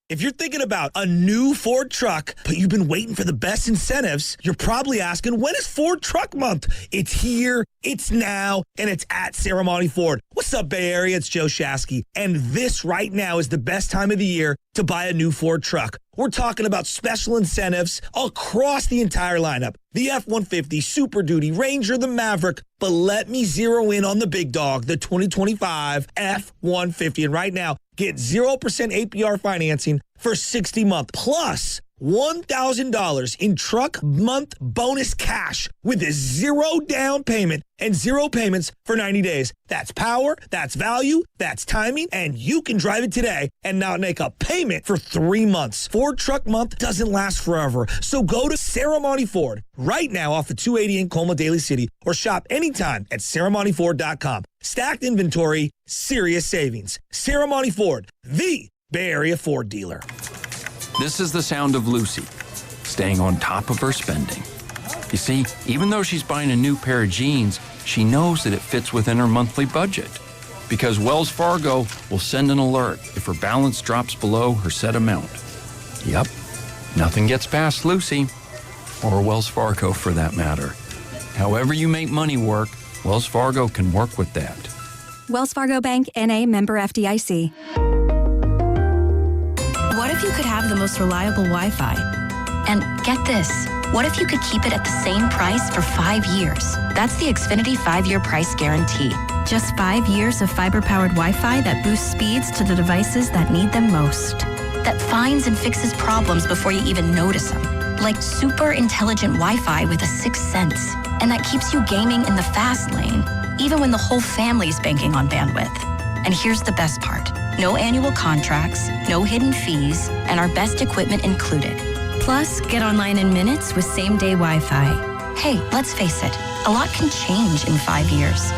If you're thinking about a new Ford truck, but you've been waiting for the best incentives, you're probably asking, when is Ford Truck Month? It's here, it's now, and it's at Ceremony Ford. What's up, Bay Area? It's Joe Shasky. And this right now is the best time of the year to buy a new Ford truck. We're talking about special incentives across the entire lineup. The F-150, Super Duty, Ranger, the Maverick. But let me zero in on the big dog, the 2025 F-150. And right now, get 0% APR financing for 60 months. Plus, $1,000 in truck month bonus cash with a 0 down payment and 0 payments for 90 days. That's power, that's value, that's timing, and you can drive it today and not make a payment for 3 months. Ford Truck Month doesn't last forever, so go to Ceremony Ford right now off of 280 in Colma, Daly City, or shop anytime at ceremonyford.com. Stacked inventory, serious savings. Ceremony Ford, the Bay Area Ford dealer. This is the sound of Lucy, staying on top of her spending. You see, even though she's buying a new pair of jeans, she knows that it fits within her monthly budget. Because Wells Fargo will send an alert if her balance drops below her set amount. Yep, nothing gets past Lucy, or Wells Fargo for that matter. However you make money work, Wells Fargo can work with that. Wells Fargo Bank, N.A., member FDIC. What if you could have the most reliable Wi-Fi? And get this, what if you could keep it at the same price for 5 years? That's the Xfinity 5-year price guarantee. Just 5 years of fiber-powered Wi-Fi that boosts speeds to the devices that need them most. That finds and fixes problems before you even notice them. Like super intelligent Wi-Fi with a 6th sense. And that keeps you gaming in the fast lane, even when the whole family's banking on bandwidth. And here's the best part. No annual contracts, no hidden fees, and our best equipment included. Plus, get online in minutes with same-day Wi-Fi. Hey, let's face it, a lot can change in 5 years.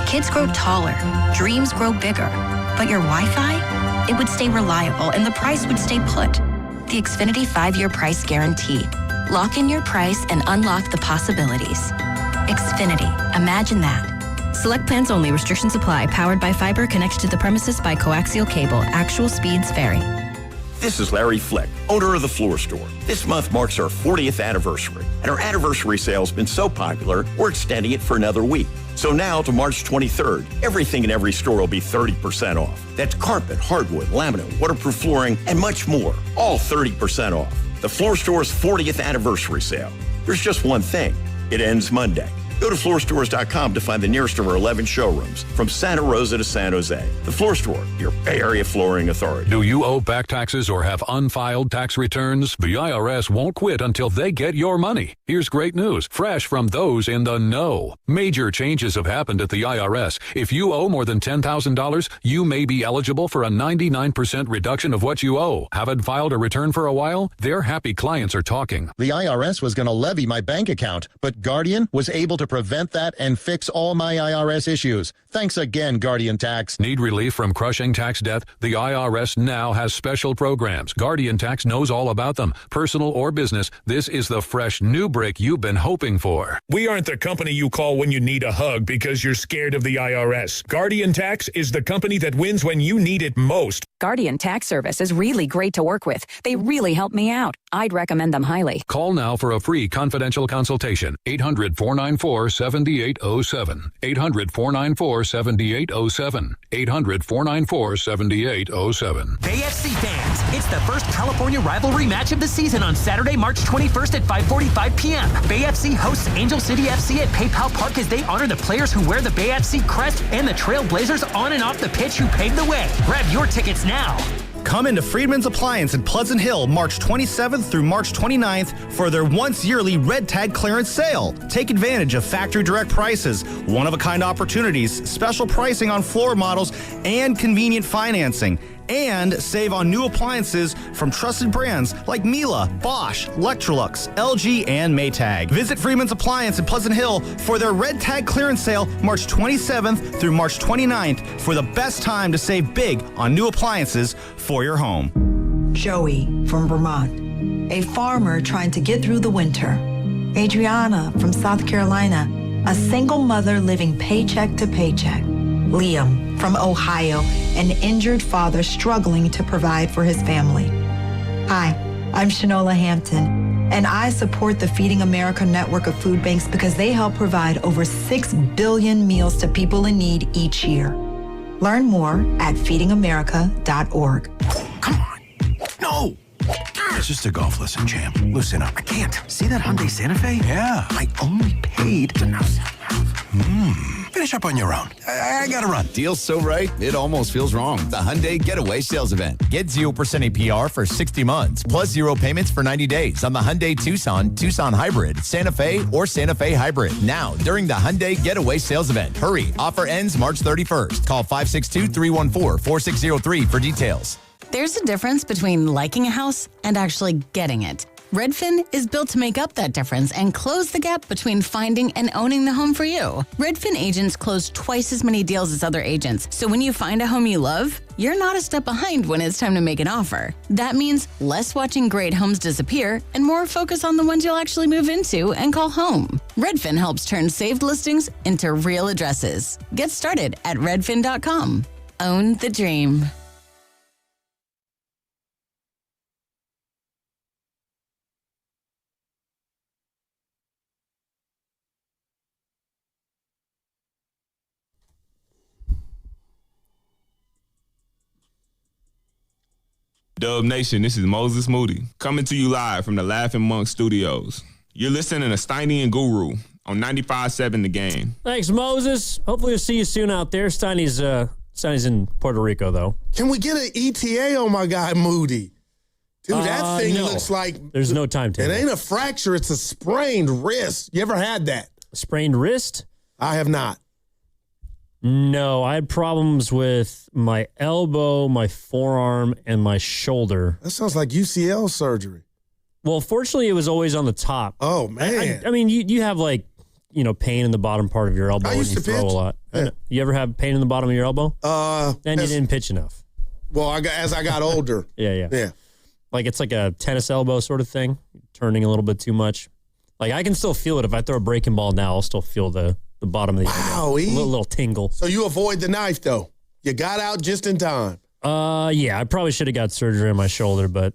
Kids grow taller, dreams grow bigger, but your Wi-Fi, it would stay reliable and the price would stay put. The Xfinity 5-year price guarantee. Lock in your price and unlock the possibilities. Xfinity, imagine that. Select plans only. Restrictions apply. Powered by fiber, connected to the premises by coaxial cable. Actual speeds vary. This is Larry Flick, owner of the Floor Store. This month marks our 40th anniversary, and our anniversary sale has been so popular, we're extending it for another week. So now to March 23rd, everything in every store will be 30% off. That's carpet, hardwood, laminate, waterproof flooring, and much more, all 30% off. The Floor Store's 40th anniversary sale. There's just one thing. It ends Monday. Go to floorstores.com to find the nearest of our 11 showrooms, from Santa Rosa to San Jose. The Floor Store, your Bay Area flooring authority. Do you owe back taxes or have unfiled tax returns? The IRS won't quit until they get your money. Here's great news, fresh from those in the know. Major changes have happened at the IRS. If you owe more than $10,000, you may be eligible for a 99% reduction of what you owe. Haven't filed a return for a while? Their happy clients are talking. The IRS was going to levy my bank account, but Guardian was able to prevent that and fix all my IRS issues. Thanks again, Guardian Tax. Need relief from crushing tax debt? The IRS now has special programs. Guardian Tax knows all about them. Personal or business, this is the fresh new break you've been hoping for. We aren't the company you call when you need a hug because you're scared of the IRS. Guardian Tax is the company that wins when you need it most. Guardian Tax Service is really great to work with. They really help me out. I'd recommend them highly. Call now for a free confidential consultation. 800-494-7807. 800-494-7807. 800-494-7807. Bay FC fans, it's the first California rivalry match of the season on Saturday, March 21st at 5:45 p.m. Bay FC hosts Angel City FC at PayPal Park as they honor the players who wear the Bay FC crest and the Trailblazers on and off the pitch who paved the way. Grab your tickets now. Come into Friedman's Appliance in Pleasant Hill March 27th through March 29th for their once yearly Red Tag clearance sale. Take advantage of factory direct prices, one-of-a-kind opportunities, special pricing on floor models, and convenient financing. And save on new appliances from trusted brands like Miele, Bosch, Electrolux, LG, and Maytag. Visit Freeman's Appliance in Pleasant Hill for their Red Tag clearance sale March 27th through March 29th for the best time to save big on new appliances for your home. Joey from Vermont, a farmer trying to get through the winter. Adriana from South Carolina, a single mother living paycheck to paycheck. Liam from Ohio, an injured father struggling to provide for his family. Hi, I'm Shanola Hampton, and I support the Feeding America network of food banks because they help provide over 6 billion meals to people in need each year. Learn more at feedingamerica.org. No! It's just a golf lesson, champ. Loosen up. I can't. See that Hyundai Santa Fe? Yeah. I only paid to know. Finish up on your own. I gotta run. Deal's so right, it almost feels wrong. The Hyundai Getaway Sales Event. Get 0% APR for 60 months, plus 0 payments for 90 days on the Hyundai Tucson, Tucson Hybrid, Santa Fe, or Santa Fe Hybrid. Now, during the Hyundai Getaway Sales Event. Hurry, offer ends March 31st. Call 562-314-4603 for details. There's a difference between liking a house and actually getting it. Redfin is built to make up that difference and close the gap between finding and owning the home for you. Redfin agents close twice as many deals as other agents, so when you find a home you love, you're not a step behind when it's time to make an offer. That means less watching great homes disappear and more focus on the ones you'll actually move into and call home. Redfin helps turn saved listings into real addresses. Get started at redfin.com. Own the dream. Dub Nation, this is Moses Moody, coming to you live from the Laughing Monk Studios. You're listening to Steiny and Guru on 95.7 The Game. Thanks, Moses. Hopefully we'll see you soon out there. Steiny's in Puerto Rico, though. Can we get an ETA on my guy, Moody? Dude, that thing looks like... There's no timetable. It ain't a fracture. It's a sprained wrist. You ever had that? Sprained wrist? I have not. No, I had problems with my elbow, my forearm, and my shoulder. That sounds like UCL surgery. Well, fortunately, it was always on the top. Oh, man. I mean, you have pain in the bottom part of your elbow. I used to throw pitch. A lot. Yeah. You ever have pain in the bottom of your elbow? And you didn't pitch enough. Well, as I got older. Yeah. Like it's like a tennis elbow sort of thing, turning a little bit too much. Like I can still feel it. If I throw a breaking ball now, I'll still feel the bottom of the elbow. A little tingle. So you avoid the knife, though. You got out just in time. Yeah, I probably should have got surgery on my shoulder, but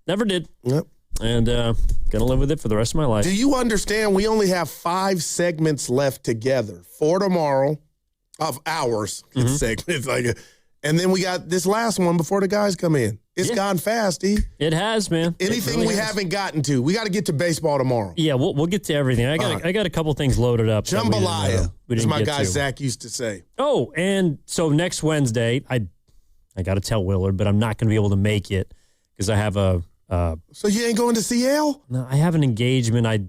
never did. Yep. And gonna live with it for the rest of my life. Do you understand we only have 5 segments left together? 4 tomorrow of hours. Segments And then we got this last one before the guys come in. It's gone fast, E. It has, man. Anything really we has. haven't gotten to. We got to get to baseball tomorrow. Yeah, we'll get to everything. I got a couple things loaded up. Jambalaya, as my guy to. Zach used to say. Oh, and so next Wednesday, I got to tell Willard, but I'm not going to be able to make it because I have a. So you ain't going to CL? No, I have an engagement. I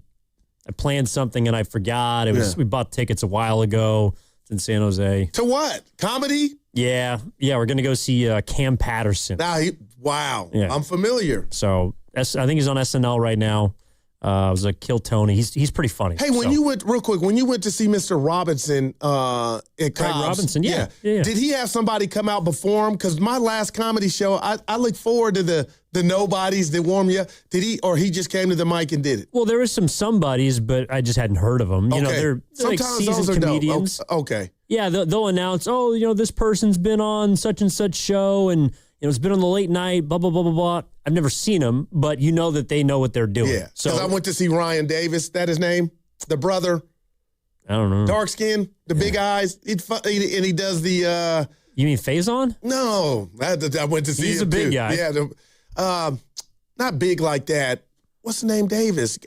planned something and I forgot. We bought tickets a while ago. It's in San Jose. To what? Comedy? Yeah. We're going to go see Cam Patterson. Wow. Yeah. I'm familiar. So I think he's on SNL right now. It was a Kill Tony. He's pretty funny. Hey, when you went to see Mr. Robinson at Cobb's, Robinson, yeah. Did he have somebody come out before him? Because my last comedy show, I look forward to the nobodies that warm you up. Did he, or he just came to the mic and did it? Well, there was somebodies, but I just hadn't heard of them. You know, they're like Sometimes seasoned comedians. Okay. Yeah, they'll announce, this person's been on such and such show, and it's been on the late night, blah, blah, blah, blah, blah. I've never seen them, but you know that they know what they're doing. Yeah, because I went to see Ryan Davis. That his name? The brother? I don't know. Dark skin, the big eyes. And he does the... You mean Faison? No, I went to see him. He's a big guy. Yeah, not big like that. What's the name? Davis.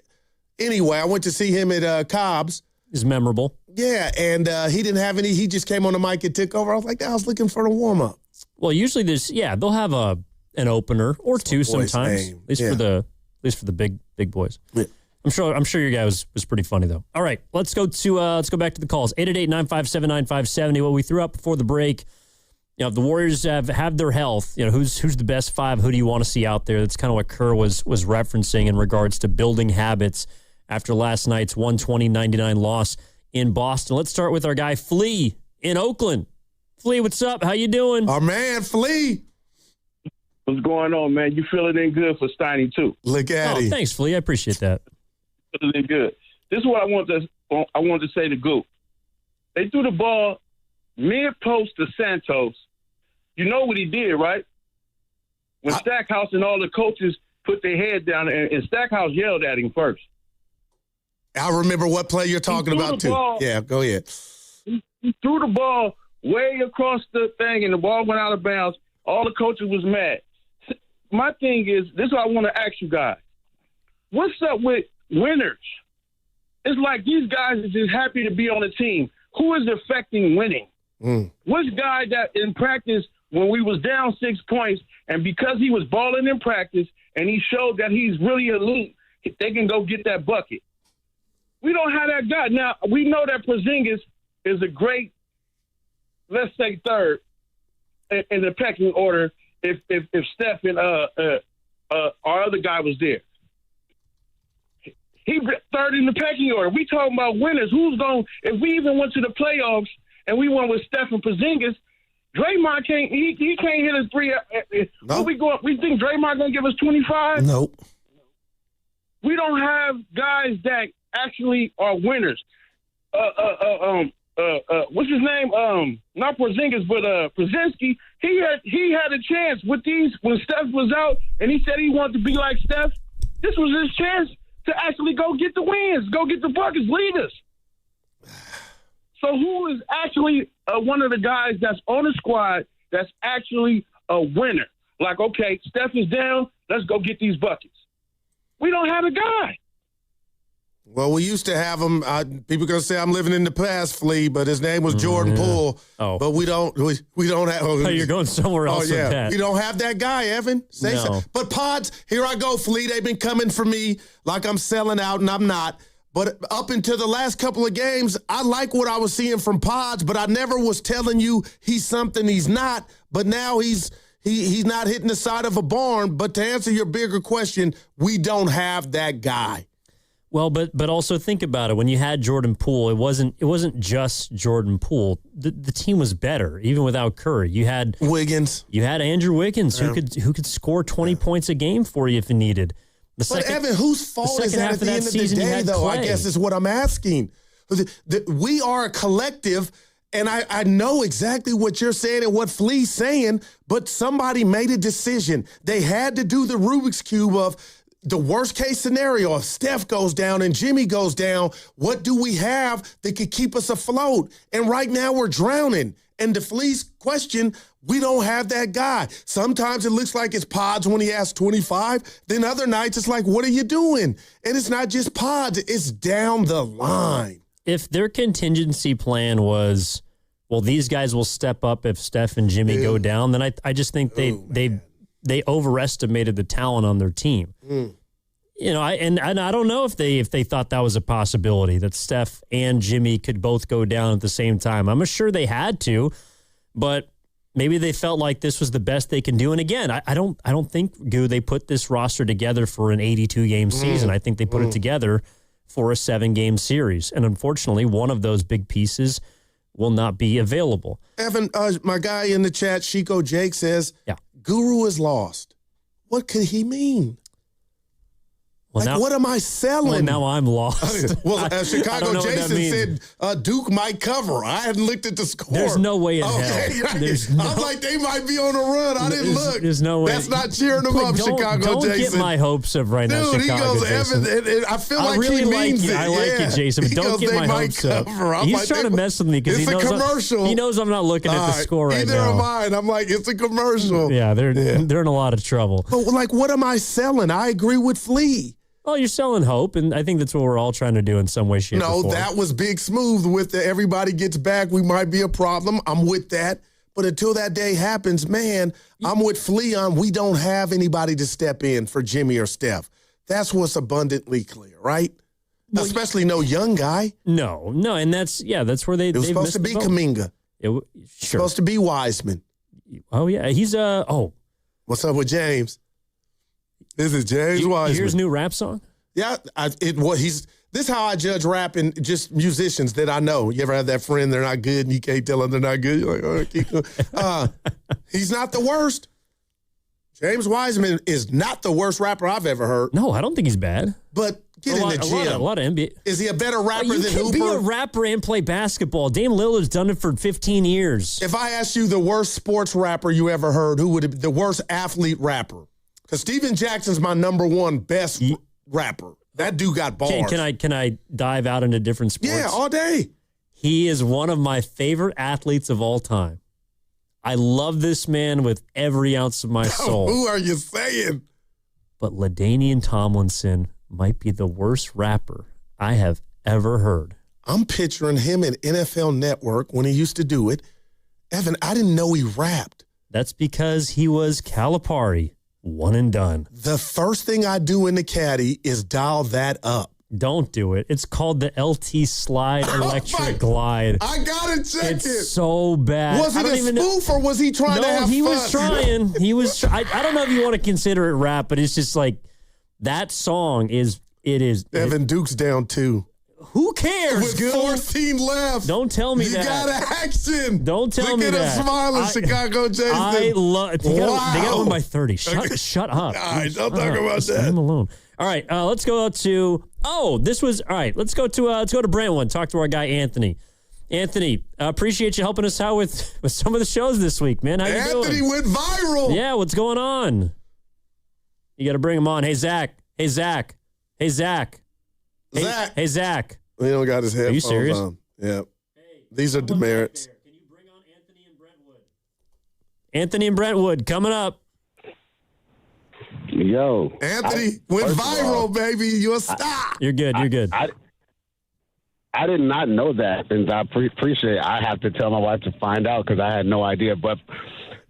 Anyway, I went to see him at Cobb's. He's memorable. Yeah, and he didn't have any. He just came on the mic and took over. I was like, I was looking for the warm-up. Well, usually they'll have an opener or two sometimes. At least for the big boys. Yeah. I'm sure your guy was pretty funny though. All right, let's go back to the calls. 888-957-9570. What we threw up before the break. If the Warriors have their health, who's the best five? Who do you want to see out there? That's kind of what Kerr was referencing in regards to building habits after last night's 120-99 loss in Boston. Let's start with our guy Flea in Oakland. Flea, what's up? How you doing? Our man, Flea. What's going on, man? You feeling in good for Steiny, too. Look at him. Thanks, Flea. I appreciate that. Feeling in good. This is what I want to say to Goop. They threw the ball mid-post to Santos. You know what he did, right? When Stackhouse and all the coaches put their head down, and Stackhouse yelled at him first. I remember what play you're talking about, too. Yeah, go ahead. He threw the ball way across the thing, and the ball went out of bounds. All the coaches was mad. My thing is, this is what I want to ask you guys. What's up with winners? It's like these guys are just happy to be on the team. Who is affecting winning? Which guy that in practice, when we was down 6 points, and because he was balling in practice and he showed that he's really elite, they can go get that bucket. We don't have that guy. Now, we know that Porzingis is a great, let's say, third in the pecking order if Steph and our other guy was there. He third in the pecking order. We talking about winners. Who's going? If we even went to the playoffs and we went with Steph and Porzingis, Draymond can't. He can't hit a three. Nope. We think Draymond gonna give us 25? Nope. We don't have guys that actually are winners. What's his name? Not Porzingis, but Pozinski. He had a chance with these when Steph was out, and he said he wanted to be like Steph. This was his chance to actually go get the wins, go get the buckets, lead us. So who is actually one of the guys that's on the squad that's actually a winner? Like, okay, Steph is down, let's go get these buckets. We don't have a guy. Well, we used to have him. People going to say I'm living in the past, Flea, but his name was Jordan Poole. Oh. But we don't have. Oh, you're going somewhere else with that. We don't have that guy, Evan. Say so. But Pods, here I go, Flea. They've been coming for me like I'm selling out, and I'm not. But up until the last couple of games, I like what I was seeing from Pods, but I never was telling you he's something he's not. But now he's not hitting the side of a barn. But to answer your bigger question, we don't have that guy. Well, but also think about it. When you had Jordan Poole, it wasn't just Jordan Poole. The team was better even without Curry. You had Wiggins. You had Andrew Wiggins who could score 20 points a game for you if you needed. But Evan, whose fault is that at the end of the day, though? Clay. I guess is what I'm asking. We are a collective, and I know exactly what you're saying and what Flea's saying, but somebody made a decision. They had to do the Rubik's Cube of, the worst case scenario, if Steph goes down and Jimmy goes down, what do we have that could keep us afloat? And right now we're drowning. And to Flea's question, we don't have that guy. Sometimes it looks like it's Pods when he has 25. Then other nights it's like, what are you doing? And it's not just Pods, it's down the line. If their contingency plan was, well, these guys will step up if Steph and Jimmy go down, then I just think they overestimated the talent on their team. You know, and I don't know if they thought that was a possibility, that Steph and Jimmy could both go down at the same time. I'm sure they had to, but maybe they felt like this was the best they can do. And again, I don't think they put this roster together for an 82-game season. I think they put it together for a 7-game series. And unfortunately, one of those big pieces will not be available. Evan, my guy in the chat, Chico Jake, says, Guru is lost. What could he mean? Well, what am I selling? Well, now I'm lost. Chicago Jason said Duke might cover. I hadn't looked at the score. There's no way in hell. I was like, they might be on a run. I didn't look. There's no way. That's not cheering them up, Chicago Jason. Don't get my hopes up right now, Chicago Jason. Evan, I feel like really he means it. I like it, Jason, but don't get my hopes up. He's trying to mess with me because he knows I'm not looking at the score right now. Neither am I. And I'm like, it's a commercial. Yeah, they're in a lot of trouble. But like, what am I selling? I agree with Flea. Well, you're selling hope, and I think that's what we're all trying to do in some way, shape, or form. No, that was Big Smooth with the everybody gets back, we might be a problem. I'm with that. But until that day happens, man, I'm with Flea on we don't have anybody to step in for Jimmy or Steph. That's what's abundantly clear, right? Well, especially no young guy. No, and that's where they. It was supposed to be Kuminga. Supposed to be Wiseman. Oh yeah, he's What's up with James? This is James Wiseman. You hear his new rap song? Yeah, this is how I judge rap and just musicians that I know. You ever have that friend, they're not good, and you can't tell them they're not good? You're like, all right, keep going. He's not the worst. James Wiseman is not the worst rapper I've ever heard. No, I don't think he's bad. But get in the gym. A lot of NBA. Is he a better rapper than Hooper? You can be a rapper and play basketball. Dame Lillard's done it for 15 years. If I asked you the worst sports rapper you ever heard, who would it be? The worst athlete rapper? Because Steven Jackson's my number one best rapper. That dude got bars. Can I dive out into different sports? Yeah, all day. He is one of my favorite athletes of all time. I love this man with every ounce of my soul. Who are you saying? But LaDainian Tomlinson might be the worst rapper I have ever heard. I'm picturing him at NFL Network when he used to do it. Evan, I didn't know he rapped. That's because he was Calipari. One and done. The first thing I do in the caddy is dial that up. Don't do it. It's called the LT Slide Electric Glide. I gotta check it. It's so bad. Was it a spoof or was he trying to have fun? No, he was trying. He was. I don't know if you want to consider it rap, but it's just like that song is. It is. Evan Duke's down 2. Who cares? With 14 left. Don't tell me that. You got action. Don't tell me that. Look at him smiling, Chicago Jason. I love. They got to win by 30. Shut up. All right, don't talk about that. Leave him alone. All right, let's go to. Oh, this was all right. Let's go to Brentwood. Talk to our guy Anthony. Anthony, appreciate you helping us out with some of the shows this week, man. How you doing? Anthony went viral. Yeah, what's going on? You got to bring him on. Hey, Zach. Hey, Zach. Hey, Zach. Hey, Zach. He don't got his headphones on. Are you serious? Yeah. Hey, these are demerits. Can you bring on Anthony and Brentwood? Anthony and Brentwood coming up. Yo. Anthony went viral, baby. You're a star. You're good. You're good. I did not know that, and I appreciate it. I have to tell my wife to find out because I had no idea. But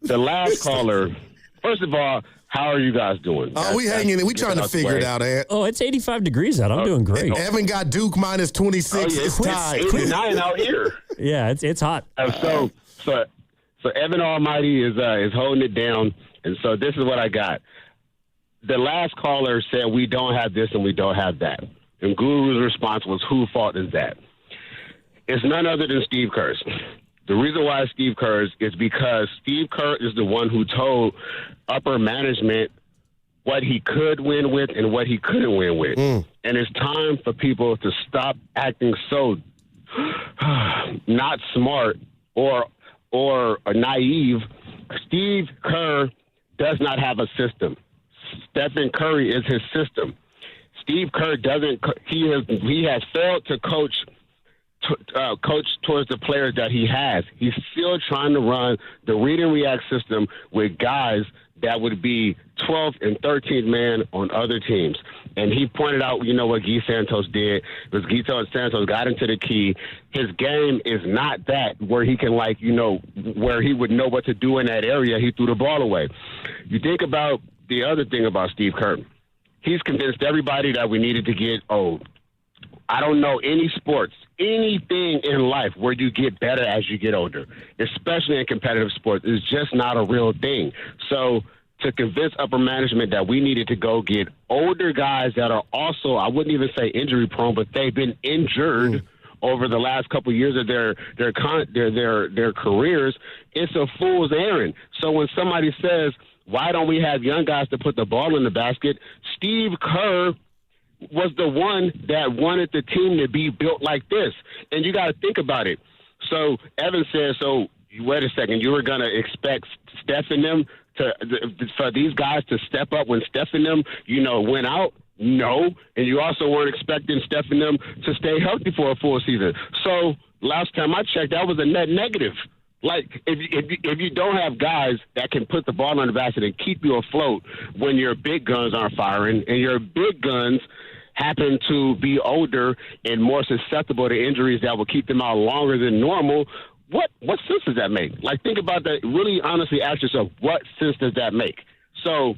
the last caller, first of all, how are you guys doing? Oh, we hanging in. We trying to figure it out, Ant. Oh, it's 85 degrees out. I'm doing great. Evan got Duke minus 26. It's tied. It's 89 out here. Yeah, it's hot. So Evan Almighty is holding it down, and so this is what I got. The last caller said we don't have this and we don't have that, and Guru's response was, "Whose fault is that?" It's none other than Steve Kerr's. The reason why it's Steve Kerr's is because Steve Kerr is the one who told upper management what he could win with and what he couldn't win with. And it's time for people to stop acting so not smart or naive. Steve Kerr does not have a system. Stephen Curry is his system. Steve Kerr doesn't. He has failed to coach towards the players that he has. He's still trying to run the read and react system with guys that would be 12th and 13th man on other teams. And he pointed out, what Guy Santos did was Guy Santos got into the key. His game is not that where he can, where he would know what to do in that area. He threw the ball away. You think about the other thing about Steve Kerr. He's convinced everybody that we needed to get old. I don't know any sports, anything in life where you get better as you get older, especially in competitive sports. It's just not a real thing. So to convince upper management that we needed to go get older guys that are also, I wouldn't even say injury prone, but they've been injured over the last couple of years of their careers, it's a fool's errand. So when somebody says, why don't we have young guys to put the ball in the basket? Steve Kerr was the one that wanted the team to be built like this. And you got to think about it. So Evan said, wait a second, you were going to expect Steph and them for these guys to step up when Steph and them, went out? No. And you also weren't expecting Steph and them to stay healthy for a full season. So last time I checked, that was a net negative. Like, if you don't have guys that can put the ball on the basket and keep you afloat when your big guns aren't firing and your big guns happen to be older and more susceptible to injuries that will keep them out longer than normal, what sense does that make? Like, think about that. Really honestly ask yourself, what sense does that make? So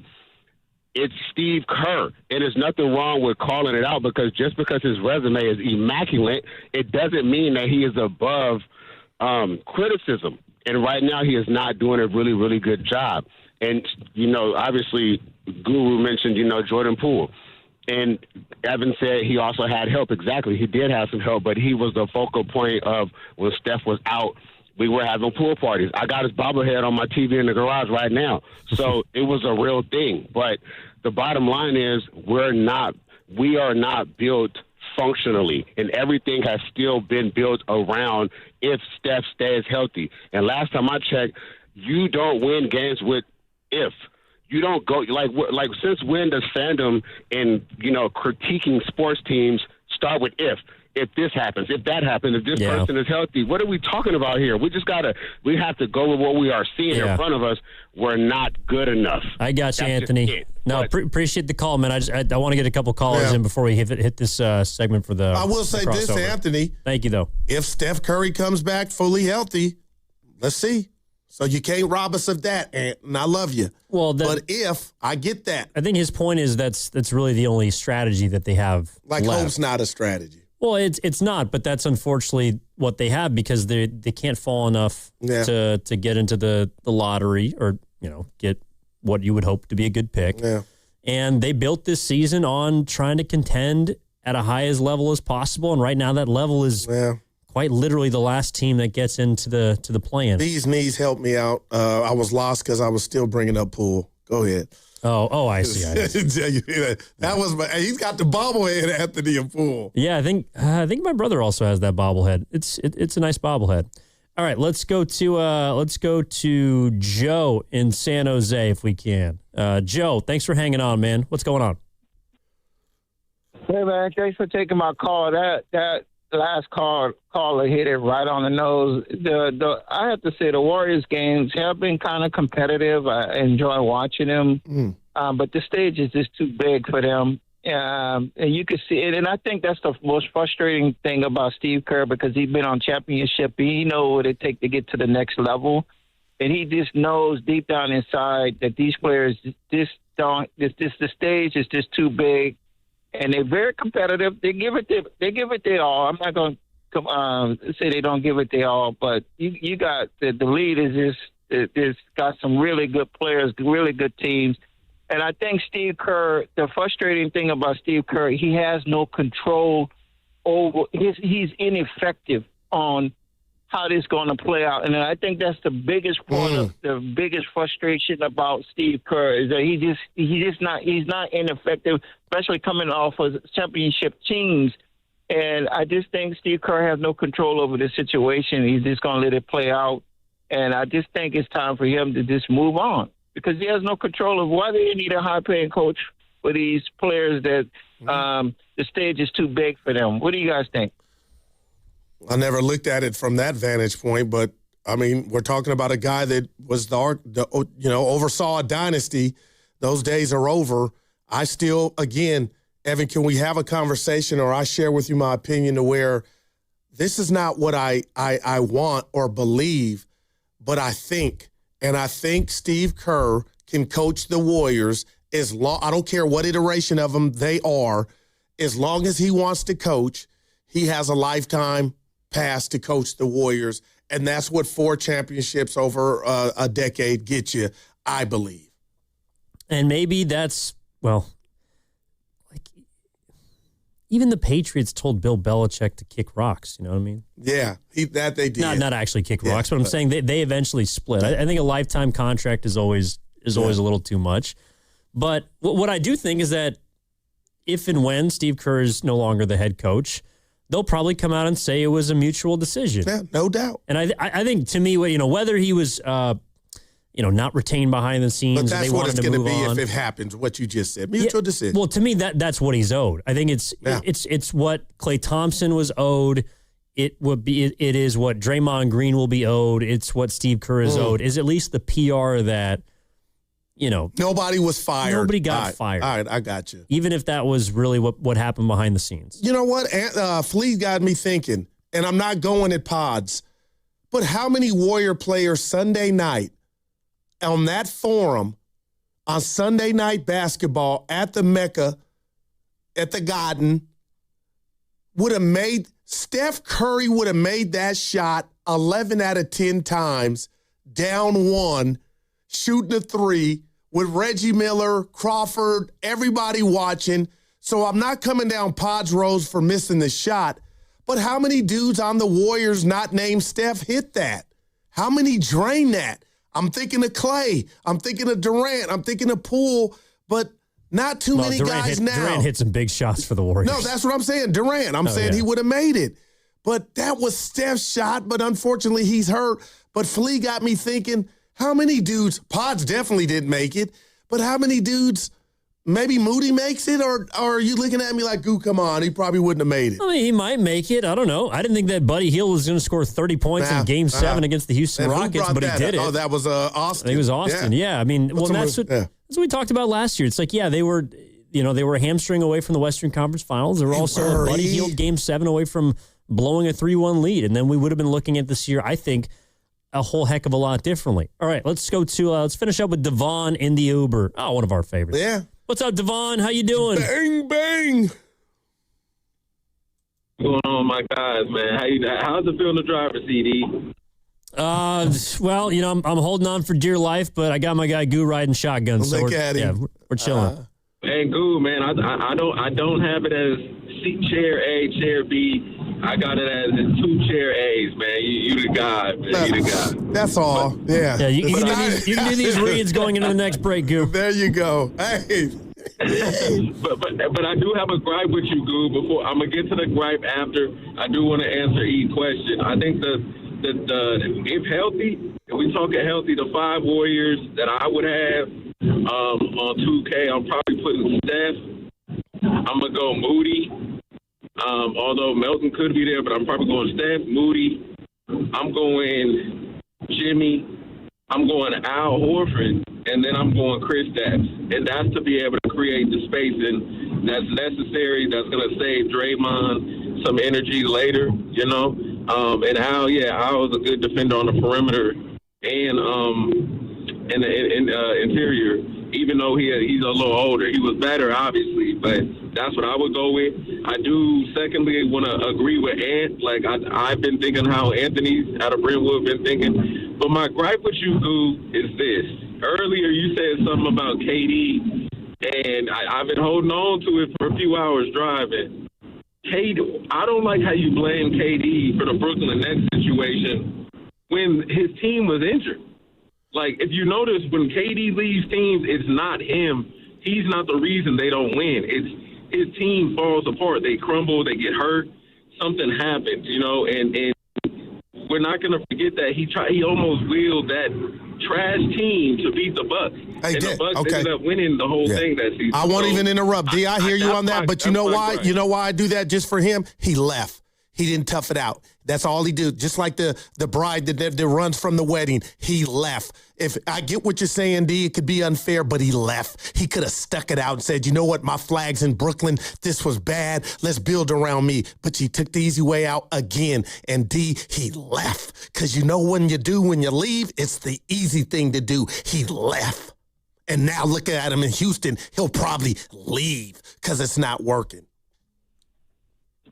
it's Steve Kerr, and there's nothing wrong with calling it out, because just because his resume is immaculate, it doesn't mean that he is above criticism. And right now he is not doing a really, really good job. And, obviously Guru mentioned, Jordan Poole. And Evan said he also had help. Exactly. He did have some help, but he was the focal point of when Steph was out. We were having pool parties. I got his bobblehead on my TV in the garage right now. So it was a real thing. But the bottom line is we are not built functionally, and everything has still been built around if Steph stays healthy. And last time I checked, you don't win games with if. You don't go like since when does fandom and critiquing sports teams start with if this happens, if that happens, if this person is healthy? What are we talking about here? We have to go with what we are seeing in front of us. We're not good enough. I got you, Anthony. No, appreciate the call, man. I want to get a couple callers in before we hit this segment for the. I will say this, Anthony. Thank you, though. If Steph Curry comes back fully healthy, let's see. So you can't rob us of that, and I love you. Well, but if I get that, I think his point is that's really the only strategy that they have. Like left. hope's not a strategy. Well, it's not, but that's unfortunately what they have, because they can't fall enough to get into the lottery or get what you would hope to be a good pick. Yeah. And they built this season on trying to contend at a highest level as possible, and right now that level is quite literally the last team that gets into the play-in. These knees helped me out. I was lost because I was still bringing up Poole. Go ahead. Oh, I see. That was he's got the bobblehead, Anthony, and Poole. Yeah, I think my brother also has that bobblehead. It's a nice bobblehead. All right, let's go to Joe in San Jose if we can. Joe, thanks for hanging on, man. What's going on? Hey man, thanks for taking my call. That last caller hit it right on the nose. I have to say the Warriors games have been kind of competitive. I enjoy watching them, but the stage is just too big for them. And you can see it, and I think that's the most frustrating thing about Steve Kerr, because he's been on championship. He knows what it takes to get to the next level, and he just knows deep down inside that these players the stage is just too big. And they're very competitive. They give it their all. I'm not going to say they don't give it their all, but you got the lead is got some really good players, really good teams. And I think Steve Kerr, the frustrating thing about Steve Kerr, he has no control over he's ineffective on how this is going to play out. And I think that's the biggest point of the biggest frustration about Steve Kerr, is that he's not ineffective, especially coming off of championship teams. And I just think Steve Kerr has no control over the situation. He's just going to let it play out. And I just think it's time for him to just move on, because he has no control of whether you need a high-paying coach for these players that the stage is too big for them. What do you guys think? I never looked at it from that vantage point, but I mean, we're talking about a guy that was oversaw a dynasty. Those days are over. I still, again, Evan, can we have a conversation, or I share with you my opinion to where this is not what I want or believe, but I think. And I think Steve Kerr can coach the Warriors as long, I don't care what iteration of them they are, as long as he wants to coach, he has a lifetime pass to coach the Warriors. And that's what 4 championships over a decade get you, I believe. And maybe that's, well, like, even the Patriots told Bill Belichick to kick rocks. You know what I mean? Yeah, they did. Not actually kick rocks, but I'm saying they eventually split. I think a lifetime contract is always a little too much. But what I do think is that if and when Steve Kerr is no longer the head coach, they'll probably come out and say it was a mutual decision. Yeah, no doubt. And I think, to me, whether he was, not retained behind the scenes, but that's they what it's going to be on. if it happens. What you just said, mutual decision. Well, to me, that's what he's owed. I think it's what Klay Thompson was owed. It is what Draymond Green will be owed. It's what Steve Kerr is owed. Is at least the PR that. Nobody was fired. Nobody got fired. All right, I got you. Even if that was really what happened behind the scenes. You know what? Flea got me thinking, and I'm not going at pods, but how many Warrior players Sunday night on that forum on Sunday night basketball at the Mecca, at the Garden, would have made, Steph Curry would have made that shot 11 out of 10 times, down 1, shooting a 3, with Reggie Miller, Crawford, everybody watching. So I'm not coming down Pod's Rose for missing the shot, but how many dudes on the Warriors not named Steph hit that? How many drain that? I'm thinking of Clay. I'm thinking of Durant. I'm thinking of Poole, but not too many guys now. Durant hit some big shots for the Warriors. No, that's what I'm saying. Durant. I'm saying he would have made it. But that was Steph's shot, but unfortunately he's hurt. But Flea got me thinking, how many dudes, Pods definitely didn't make it, but how many dudes, maybe Moody makes it, or are you looking at me like, "Goo, come on, he probably wouldn't have made it"? I mean, he might make it. I don't know. I didn't think that Buddy Hield was going to score 30 points in Game 7 against the Houston Rockets, but he did it. Oh, that was Austin. I think it was Austin, yeah. I mean, that's what we talked about last year. It's like, they were a hamstring away from the Western Conference Finals. They were also a Buddy Hield Game 7 away from blowing a 3-1 lead, and then we would have been looking at this year, I think, a whole heck of a lot differently. All right, let's go to let's finish up with Devon in the Uber. Oh, one of our favorites. Yeah. What's up, Devon? How you doing? Bang bang. What's going on, my guys, man? How's it feeling to drive a CD? Well, I'm holding on for dear life, but I got my guy Goo riding shotgun. So we're chilling. Man, Goo, man, I don't have it as seat chair A, chair B. I got it as 2 chair A's, man. You the guy, man. You the guy. That's all. Yeah. You can do these reads going into the next break, Goo. There you go. Hey. but I do have a gripe with you, Goo. Before I'm gonna get to the gripe after, I do want to answer each question. I think the if healthy, if we talking healthy, the 5 Warriors that I would have on 2K, I'm probably putting Steph. I'm gonna go Moody. Although Melton could be there, but I'm probably going Steph, Moody. I'm going Jimmy. I'm going Al Horford, and then I'm going Kristaps. And that's to be able to create the spacing that's necessary. That's going to save Draymond some energy later, And Al, Al is a good defender on the perimeter and in the interior. Even though he's a little older, he was better, obviously, but that's what I would go with. I do, secondly, want to agree with Ant. Like, I've been thinking how Anthony's out of Brentwood been thinking. But my gripe with you, Goo, is this. Earlier, you said something about KD, and I've been holding on to it for a few hours driving. KD, I don't like how you blame KD for the Brooklyn Nets situation when his team was injured. Like, if you notice, when KD leaves teams, it's not him. He's not the reason they don't win. It's his team falls apart. They crumble. They get hurt. Something happens, and we're not going to forget that he almost willed that trash team to beat the Bucks. The Bucks ended up winning the whole thing that season. I won't even interrupt. D, I hear you on that, but you know why? You know why I do that just for him? He left. He didn't tough it out. That's all he did. Just like the bride that runs from the wedding, he left. If I get what you're saying, D, it could be unfair, but he left. He could have stuck it out and said, you know what, my flag's in Brooklyn. This was bad. Let's build around me. But he took the easy way out again. And D, he left. Because you know when you leave, it's the easy thing to do. He left. And now look at him in Houston. He'll probably leave because it's not working.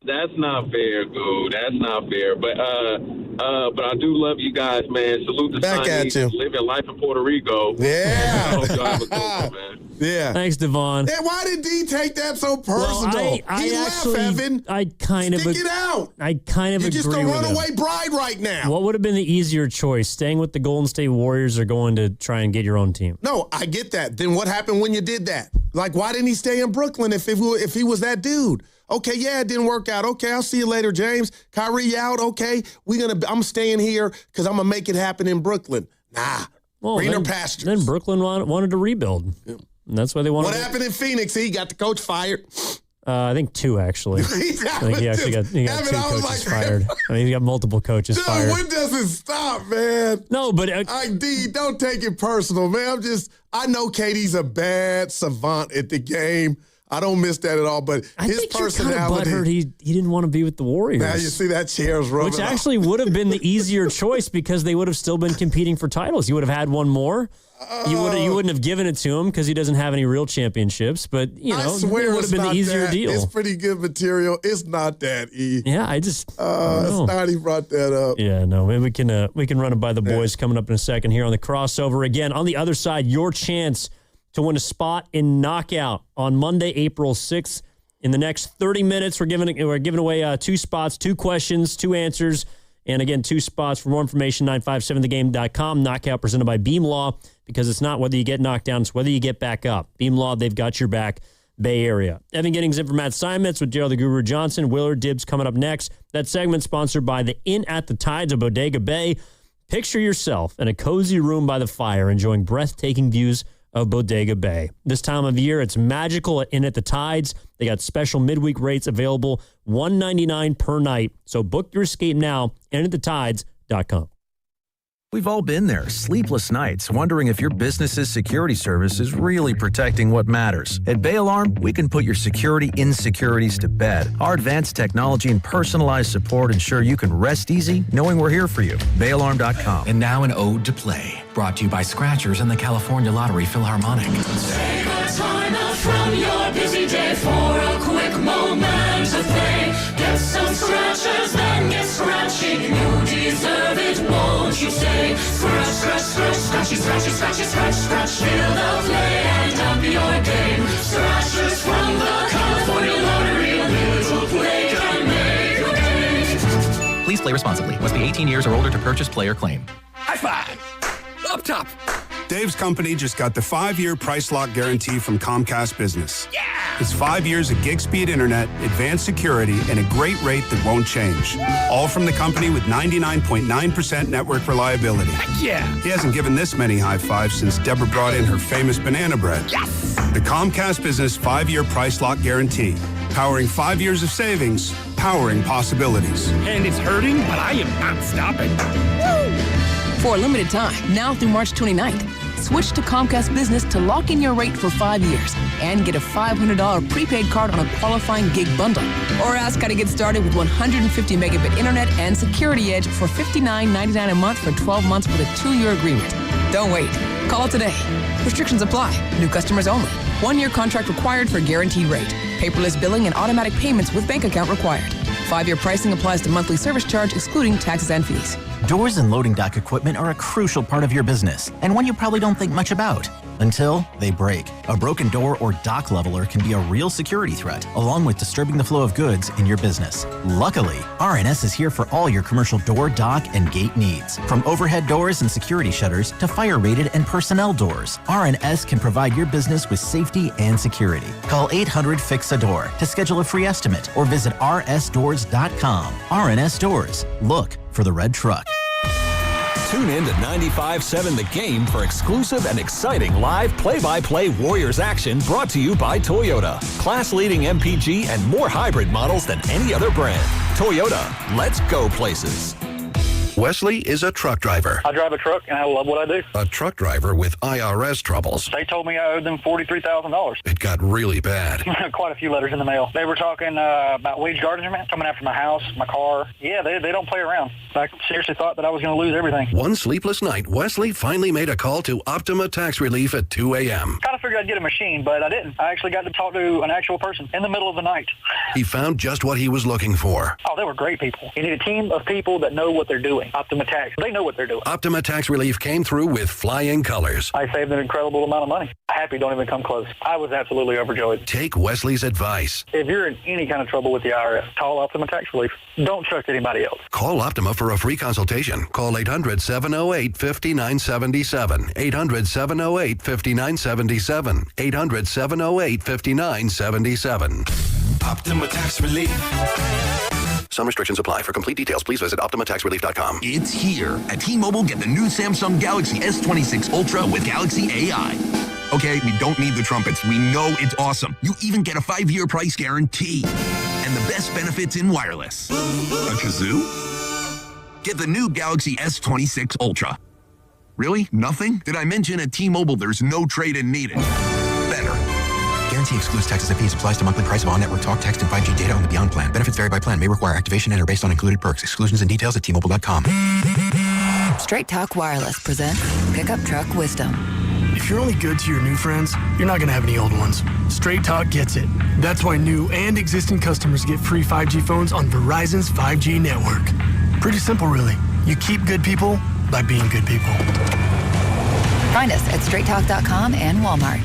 That's not fair, Goo. That's not fair. But I do love you guys, man. Salute to Back at you. Living life in Puerto Rico. Yeah. I hope y'all have a good one, man. Yeah. Thanks, Devon. And why did D take that so personal? Well, he left, Evan. I kind of Stick it out. I kind of You're agree just a with him. runaway bride right now. What would have been the easier choice, staying with the Golden State Warriors or going to try and get your own team? No, I get that. Then what happened when you did that? Like, why didn't he stay in Brooklyn if he was that dude? Okay, yeah, it didn't work out. Okay, I'll see you later, James. Kyrie out. Okay, I'm staying here because I'm gonna make it happen in Brooklyn. Nah, greener pastures. Then Brooklyn wanted to rebuild. Yeah. And that's why they wanted. What happened in Phoenix? He got the coach fired. I think 2 actually. I think he actually got 2 coaches fired. I mean, he got multiple coaches fired. When does it stop, man? No, but D, don't take it personal, man. I know KD's a bad savant at the game. I don't miss that at all, but his personality. You're he didn't want to be with the Warriors. Now you see that chair's rubbing. Which actually would have been the easier choice because they would have still been competing for titles. You would have had one more. You wouldn't have given it to him because he doesn't have any real championships. But I swear it would have been the easier deal. It's pretty good material. It's not that easy. Yeah, it's not he brought that up. Yeah, no, maybe we can run it by the boys coming up in a second here on the crossover. Again, on the other side, your chance to win a spot in Knockout on Monday, April 6th. In the next 30 minutes, we're giving away 2 spots, 2 questions, 2 answers, and again, 2 spots. For more information, 957thegame.com. Knockout presented by Beam Law, because it's not whether you get knocked down, it's whether you get back up. Beam Law, they've got your back. Bay Area. Evan Giddings in for Matt Simons with Gerald the Guru Johnson. Willard Dibbs coming up next. That segment sponsored by the Inn at the Tides of Bodega Bay. Picture yourself in a cozy room by the fire, enjoying breathtaking views of Bodega Bay. This time of year, it's magical at Inn at the Tides. They got special midweek rates available, $199 per night. So book your escape now, innatthetides.com. We've all been there, sleepless nights, wondering if your business's security service is really protecting what matters. At Bay Alarm, we can put your security insecurities to bed. Our advanced technology and personalized support ensure you can rest easy knowing we're here for you. BayAlarm.com. And now an ode to play, brought to you by Scratchers and the California Lottery Philharmonic. Take a time out from your busy day for a quick moment of play. Get some scratchers, then get scratching. You deserve it, won't you say? Scratch, scratch, scratch, scratchy, scratchy, scratchy, scratch, scratch. Feel the play and up your game. Scratchers from the California Lottery. A little play can make your day. Please play responsibly. Must be 18 years or older to purchase, play, or claim. High five! Up top! Dave's company just got the 5-year price lock guarantee from Comcast Business. Yeah! It's 5 years of gig speed internet, advanced security, and a great rate that won't change. All from the company with 99.9% network reliability. Yeah! He hasn't given this many high fives since Deborah brought in her famous banana bread. Yes! The Comcast Business 5-year price lock guarantee. Powering 5 years of savings, powering possibilities. And it's hurting, but I am not stopping. Woo! For a limited time, now through March 29th, switch to Comcast Business to lock in your rate for 5 years and get a $500 prepaid card on a qualifying gig bundle. Or ask how to get started with 150 megabit internet and Security Edge for $59.99 a month for 12 months with a 2-year agreement. Don't wait. Call today. Restrictions apply. New customers only. 1-year contract required for guaranteed rate. Paperless billing and automatic payments with bank account required. 5-year pricing applies to monthly service charge, excluding taxes and fees. Doors and loading dock equipment are a crucial part of your business, and one you probably don't think much about until they break. A broken door or dock leveler can be a real security threat, along with disturbing the flow of goods in your business. Luckily, RNS is here for all your commercial door, dock, and gate needs. From overhead doors and security shutters to fire-rated and personnel doors, RNS can provide your business with safety and security. Call 800-FIX-A-DOOR to schedule a free estimate or visit rsdoors.com. RNS Doors. Look for the red truck. Tune in to 95.7 The Game for exclusive and exciting live play-by-play Warriors action brought to you by Toyota. Class-leading MPG and more hybrid models than any other brand. Toyota, let's go places. Wesley is a truck driver. I drive a truck, and I love what I do. A truck driver with IRS troubles. They told me I owed them $43,000. It got really bad. Quite a few letters in the mail. They were talking about wage garnishment, coming after my house, my car. Yeah, they don't play around. I seriously thought that I was going to lose everything. One sleepless night, Wesley finally made a call to Optima Tax Relief at 2 a.m. Kind of figured I'd get a machine, but I didn't. I actually got to talk to an actual person in the middle of the night. He found just what he was looking for. Oh, they were great people. You need a team of people that know what they're doing. Optima Tax, they know what they're doing. Optima Tax Relief came through with flying colors. I saved an incredible amount of money. Happy don't even come close. I was absolutely overjoyed. Take Wesley's advice. If you're in any kind of trouble with the IRS, call Optima Tax Relief. Don't trust anybody else. Call Optima for a free consultation. Call 800-708-5977. 800-708-5977. 800-708-5977. Optima Tax Relief. Some restrictions apply. For complete details, please visit OptimaTaxRelief.com. It's here. At T-Mobile, get the new Samsung Galaxy S26 Ultra with Galaxy AI. Okay, we don't need the trumpets. We know it's awesome. You even get a 5-year price guarantee. And the best benefits in wireless. A kazoo? Get the new Galaxy S26 Ultra. Really? Nothing? Did I mention at T-Mobile there's no trade-in needed? Better. Guarantee excludes taxes and fees. Applies to monthly price of on-network talk, text, and 5G data on the Beyond plan. Benefits vary by plan. May require activation and are based on included perks. Exclusions and details at T-Mobile.com. Straight Talk Wireless presents Pickup Truck Wisdom. If you're only good to your new friends, you're not going to have any old ones. Straight Talk gets it. That's why new and existing customers get free 5G phones on Verizon's 5G network. Pretty simple, really. You keep good people by being good people. Find us at straighttalk.com and Walmart.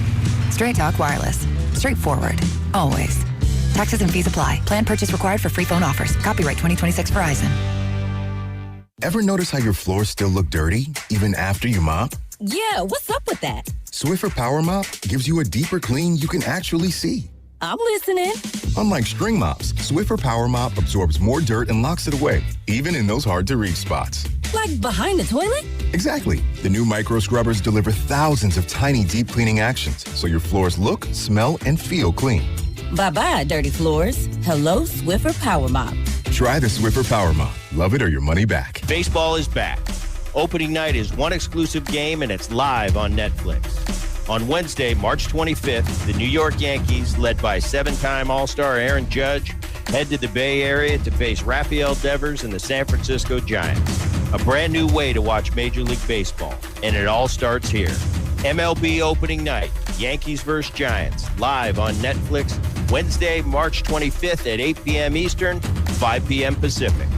Straight Talk Wireless. Straightforward. Always. Taxes and fees apply. Plan purchase required for free phone offers. Copyright 2026 Verizon. Ever notice how your floors still look dirty, even after you mop? Yeah, what's up with that? Swiffer Power Mop gives you a deeper clean you can actually see. I'm listening. Unlike string mops, Swiffer Power Mop absorbs more dirt and locks it away, even in those hard-to-reach spots. Like behind the toilet? Exactly. The new micro scrubbers deliver thousands of tiny deep cleaning actions, so your floors look, smell, and feel clean. Bye-bye, dirty floors. Hello, Swiffer Power Mop. Try the Swiffer Power Mop. Love it or your money back. Baseball is back. Opening night is one exclusive game, and it's live on Netflix. On Wednesday, March 25th, the New York Yankees, led by 7-time All-Star Aaron Judge, head to the Bay Area to face Rafael Devers and the San Francisco Giants. A brand new way to watch Major League Baseball, and it all starts here. MLB opening night, Yankees vs. Giants, live on Netflix, Wednesday, March 25th at 8 p.m. Eastern, 5 p.m. Pacific.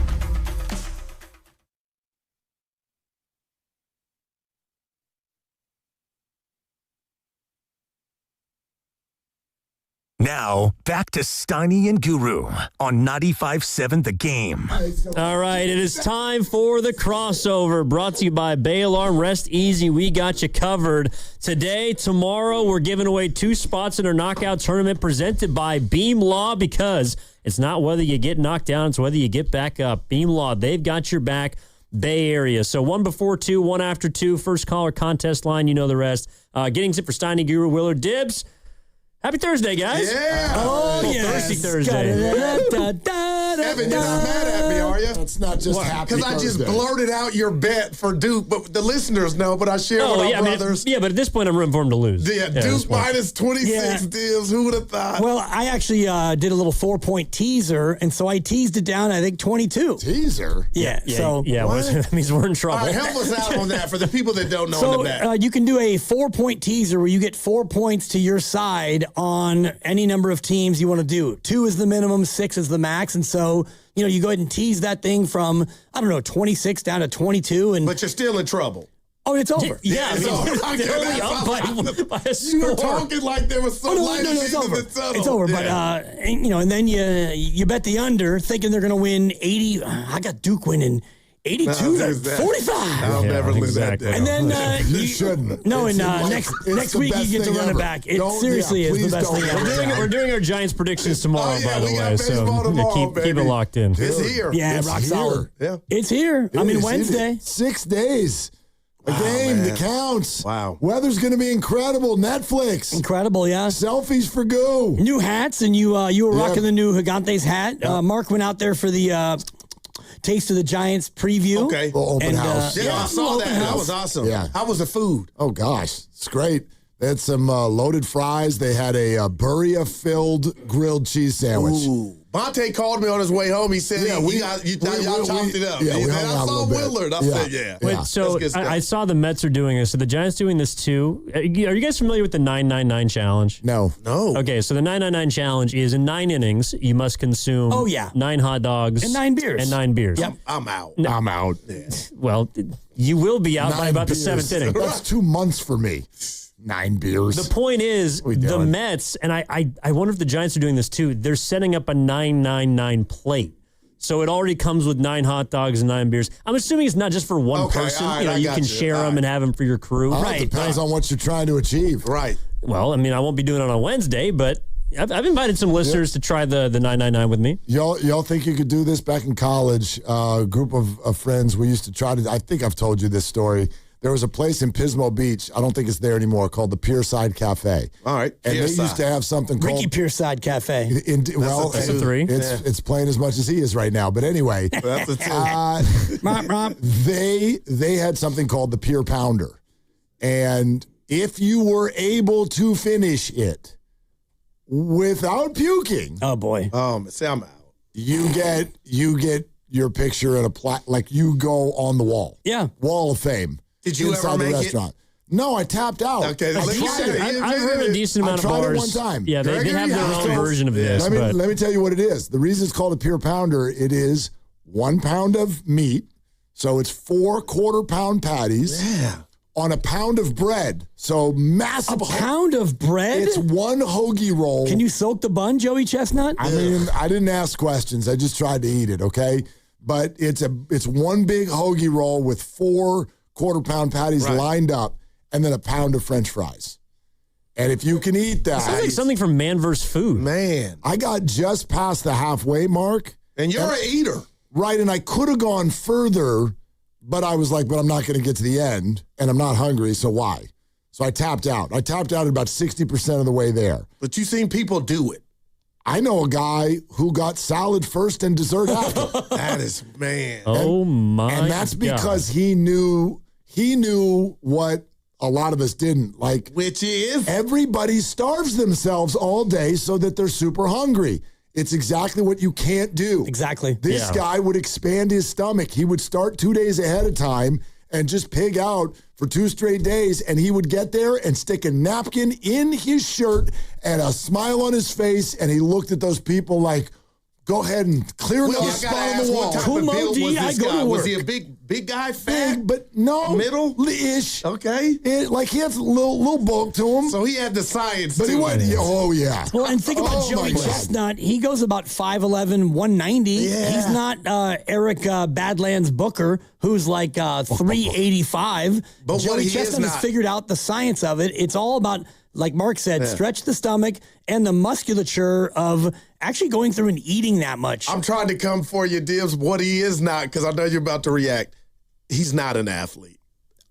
Now, back to Steiny and Guru on 95.7 The Game. All right, it is time for the crossover, brought to you by Bay Alarm. Rest easy, we got you covered. Today, tomorrow, we're giving away 2 spots in our knockout tournament presented by Beam Law, because it's not whether you get knocked down, it's whether you get back up. Beam Law, they've got your back. Bay Area. So 1 before 2, 1 after 2. First caller contest line, you know the rest. Getting it for Steiny, Guru, Willard, Dibs. Happy Thursday, guys. Yeah. Oh, yes. Thirsty Thursday. Evan, you're not mad at me, are you? It's not just happy Because I just Thursday. blurted out your bet for Duke, but the listeners know, but I share with our brothers. But at this point, I'm rooting for him to lose. Yeah, Duke minus 26 deals. Who would have thought? Well, I actually did a little 4-point teaser, and so I teased it down, I think, 22. Teaser? That means we're in trouble. All right, help us out on that for the people that don't know the bet. You can do a 4-point teaser where you get 4 points to your side on any number of teams you want to do. 2 is the minimum, 6 is the max, and so you go ahead and tease that thing from 26 down to 22, but you're still in trouble. Oh, it's over. It's over. Barely up by a score. You were talking like there was some light it's over. It's over. Yeah. But and then you bet the under, thinking they're going to win 80. I got Duke winning 82 to 45. I'll never live that down. And then you shouldn't. No, It's and like- next the week best you get to thing run it ever. back. It Don't- seriously yeah, is the please best don't thing run ever. it down. We're doing our Giants predictions tomorrow, yeah, by the we got way. So baseball tomorrow, keep it baby. locked in. It's here. Yeah, It's rock here. solid. Yeah. It's here. It is. Wednesday. 6 days. A Wow, game man. that counts. Wow. Weather's going to be incredible. Netflix. Incredible, yeah. Selfies for Goo. New hats, and you were Yeah. rocking the new Gigantes hat. Mark went out there for the Taste of the Giants preview. Okay. Open house. Yeah, I saw that. That was awesome. Yeah. How was the food? Oh, gosh. It's great. They had some loaded fries. They had a burrito-filled grilled cheese sandwich. Ooh. Monte called me on his way home. He said, y'all chopped it up. Yeah, He we said, hung out I a saw little bit. Willard. I Yeah. said, yeah. Wait, Yeah. so That's good stuff. I saw the Mets are doing this. So the Giants doing this too. Are you guys familiar with the 999 challenge? No. Okay, so the 999 challenge is in 9 innings, you must consume 9 hot dogs And 9 beers. And 9 beers. Yep. I'm out. I'm out. Well, you will be out by 9 about beers. the 7th inning. That's 2 months for me. 9 beers. The point is, we the doing? Mets, and I wonder if the Giants are doing this too, they're setting up a 999 plate. So it already comes with 9 hot dogs and 9 beers. I'm assuming it's not just for one Okay, person. all right, You I can got you. share All them and have them for your crew. It depends on what you're trying to achieve. Right. Well, I mean, I won't be doing it on Wednesday, but I've invited some listeners to try the 999 with me. Y'all think you could do this? Back in college, a group of friends, we used to try to, I think I've told you this story. There was a place in Pismo Beach, I don't think it's there anymore, called the Pierside Cafe. All right. And they used to have something called... Ricky Pierside Cafe. That's a 3. It's playing as much as he is right now. But anyway, That's a 2. they had something called the Pier Pounder. And if you were able to finish it without puking... Oh, boy. See, I'm out. You get your picture in a like you go on the wall. Yeah. Wall of Fame. Did you inside ever the make restaurant. No, I tapped out. Okay, I let me tried see it. it. I've heard a decent amount of I tried bars. it one time. Yeah, they have their own version of this. Let me tell you what it is. The reason it's called a Pier Pounder, it is 1 pound of meat. So it's 4 quarter-pound patties. Yeah. On a pound of bread. So massive. A pound of bread? It's 1 hoagie roll. Can you soak the bun, Joey Chestnut? I mean, I didn't ask questions. I just tried to eat it, okay? But it's 1 big hoagie roll with 4 quarter-pound patties lined up and then a pound of French fries. And if you can eat that. Sounds like something from Man vs. Food. Man. I got just past the halfway mark. And you're an eater. Right, and I could have gone further, but I was like, but I'm not going to get to the end, and I'm not hungry, so why? So I tapped out. I tapped out at about 60% of the way there. But you've seen people do it. I know a guy who got salad first and dessert after. That is, man. Oh, my And that's God. because he knew what a lot of us didn't. Like, which is? Everybody starves themselves all day so that they're super hungry. It's exactly what you can't do. Exactly. This guy would expand his stomach. He would start 2 days ahead of time and just pig out for 2 straight days, and he would get there and stick a napkin in his shirt and a smile on his face, and he looked at those people like, go ahead and clear another spot on the wall. What type of build was this guy? Was he a big guy, fat? Big, but no. Middle-ish? Okay. Like he has a little bulk to him. So he had the science But to he went, it. oh, yeah. Well, and think about Joey Chestnut. He goes about 5'11", 190. Yeah. He's not Eric Badlands Booker, who's like 385. But Joey what he is Chestnut has not- figured out the science of it. It's all about, like Mark said, stretch the stomach and the musculature of actually going through and eating that much. I'm trying to come for you, Dibs. What he is not, because I know you're about to react. He's not an athlete.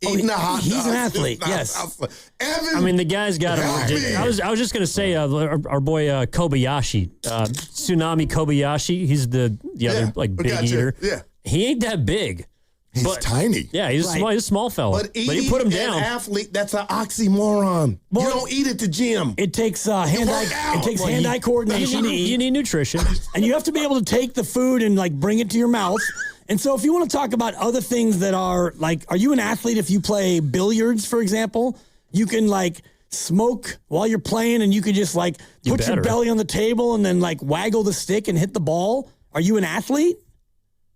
Eating a hot he's dog an is athlete, not- yes. Evan, I mean, the guy's got him. I was just going to say our boy Kobayashi, Tsunami Kobayashi. He's the other like big gotcha. eater. Yeah. He ain't that big. He's tiny. Yeah, he's a small fella. But he put him down. An athlete, that's an oxymoron. You don't eat at the gym. It takes hand-eye coordination to eat. You need nutrition. And you have to be able to take the food and like bring it to your mouth. And so if you want to talk about other things that are like, are you an athlete if you play billiards, for example? You can like smoke while you're playing and you can just like put your belly on the table and then like waggle the stick and hit the ball. Are you an athlete?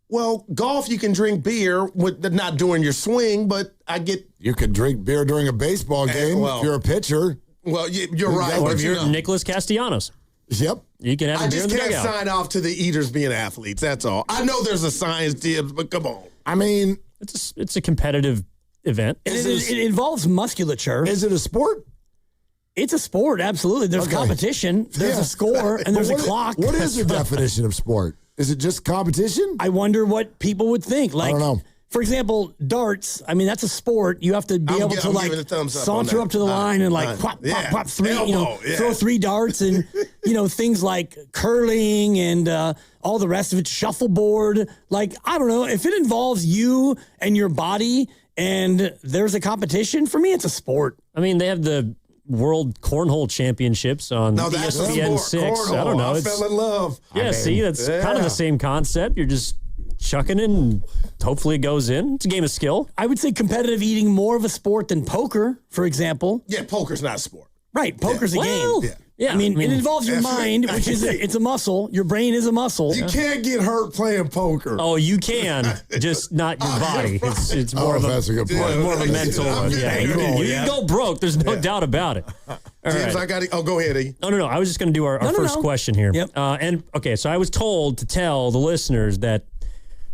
Well, golf, you can drink beer with not during your swing, but I get... You could drink beer during a baseball game if you're a pitcher. Well, you're right. Or but if you're Nicholas Castellanos. Yep. You can have I a beer in just the can't dugout. sign off to the eaters being athletes. That's all. I know there's a science, Dibs, but come on. I mean, it's a competitive event. It involves musculature. Is it a sport? It's a sport, absolutely. There's competition, there's a score, and there's a clock. What is the definition of sport? Is it just competition? I wonder what people would think. Like, I don't know. For example, darts. I mean, that's a sport. You have to be able to like saunter up to the line and like pop, three. Elbow, throw 3 darts and things like curling and all the rest of it. Shuffleboard. Like, I don't know if it involves you and your body and there's a competition. For me, it's a sport. I mean, they have the World Cornhole Championships on ESPN 6. I don't know. I fell in love. Yeah, see, that's kind of the same concept. You're just chucking it and hopefully it goes in. It's a game of skill. I would say competitive eating more of a sport than poker, for example. Yeah, poker's not a sport. Right, poker's a game. Yeah, I mean, it involves your mind, which is it's a muscle. Your brain is a muscle. You can't get hurt playing poker. Oh, you can, just not your body. It's more of a that's a good point. more of a mental. You can go broke. There's no doubt about it. All James, right. I got it. Oh, go ahead, E. No. I was just going to do our first question here. Yep. So I was told to tell the listeners that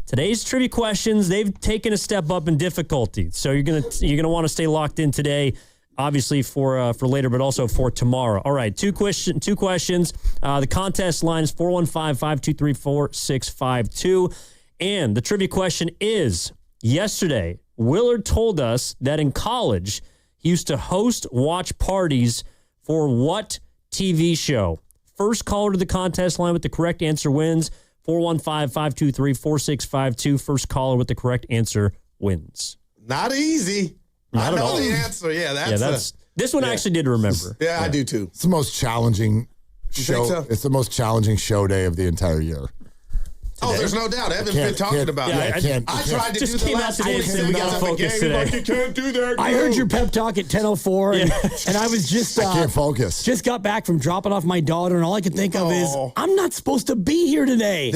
today's trivia questions, they've taken a step up in difficulty. So you're gonna want to stay locked in today, obviously for later, but also for tomorrow. All right, two questions. The contest line is 415-523-4652. And the trivia question is, yesterday, Willard told us that in college, he used to host watch parties for what TV show? First caller to the contest line with the correct answer wins. 415-523-4652. First caller with the correct answer wins. Not easy. I know the answer. Yeah, that's this one I actually did remember. Yeah, I do too. It's the most challenging show. So? It's the most challenging show day of the entire year. Oh, there's no doubt. Evan's been talking about it. I tried to do the last today and said we got to focus today. You can't do that. I heard your pep talk at 10:04, and I was just I can't focus. Just got back from dropping off my daughter, and all I could think of is I'm not supposed to be here today.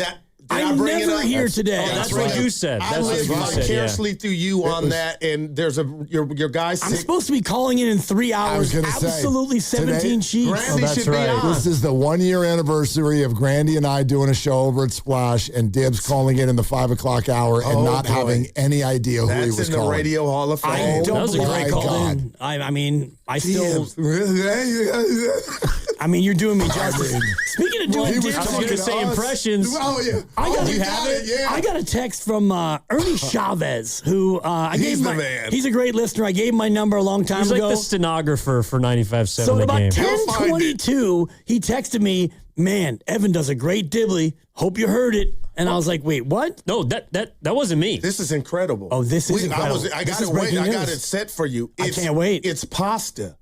I'm never here today. That's what you said. I lived vicariously through you on that, and there's your guy. I'm supposed to be calling in 3 hours. Absolutely 17 sheets. Grandy should be on. This is the 1-year anniversary of Grandy and I doing a show over at Splash, and Dibs calling in the 5 o'clock hour and not having any idea who he was That's in calling. the Radio Hall of Fame. That was a great call. I mean, I still. I mean, you're doing me justice. Speaking of doing I was going to say impressions. Oh, yeah. I got a text from Ernie Chavez, who He's the man. He's a great listener. I gave him my number a long time He's ago. like the stenographer for 95.7 So The at about Game. 10:22, he texted me, "Man, Evan does a great dibbly. Hope you heard it." And I was like, "Wait, what?" No, that wasn't me. This is incredible. Oh, this is incredible. I got it set for you. I can't wait. It's pasta.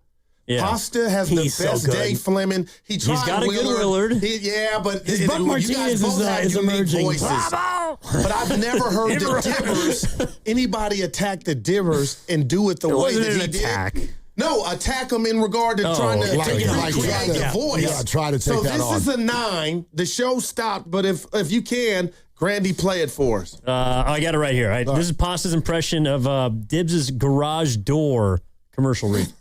Yeah. Pasta has He's the best so good. Dave Fleming. He's got a good Willard. But His Buck you Martinez guys both have is unique emerging. voices. Bravo! But I've never heard the Dibbers, anybody attack the Dibbers and do it the way that he did. No, attack them in regard to trying to recreate the voice. Yeah, try to take that on. So this is a 9. The show stopped, but if you can, Grandy, play it for us. I got it right here. This is Pasta's impression of Dibs' garage door commercial read.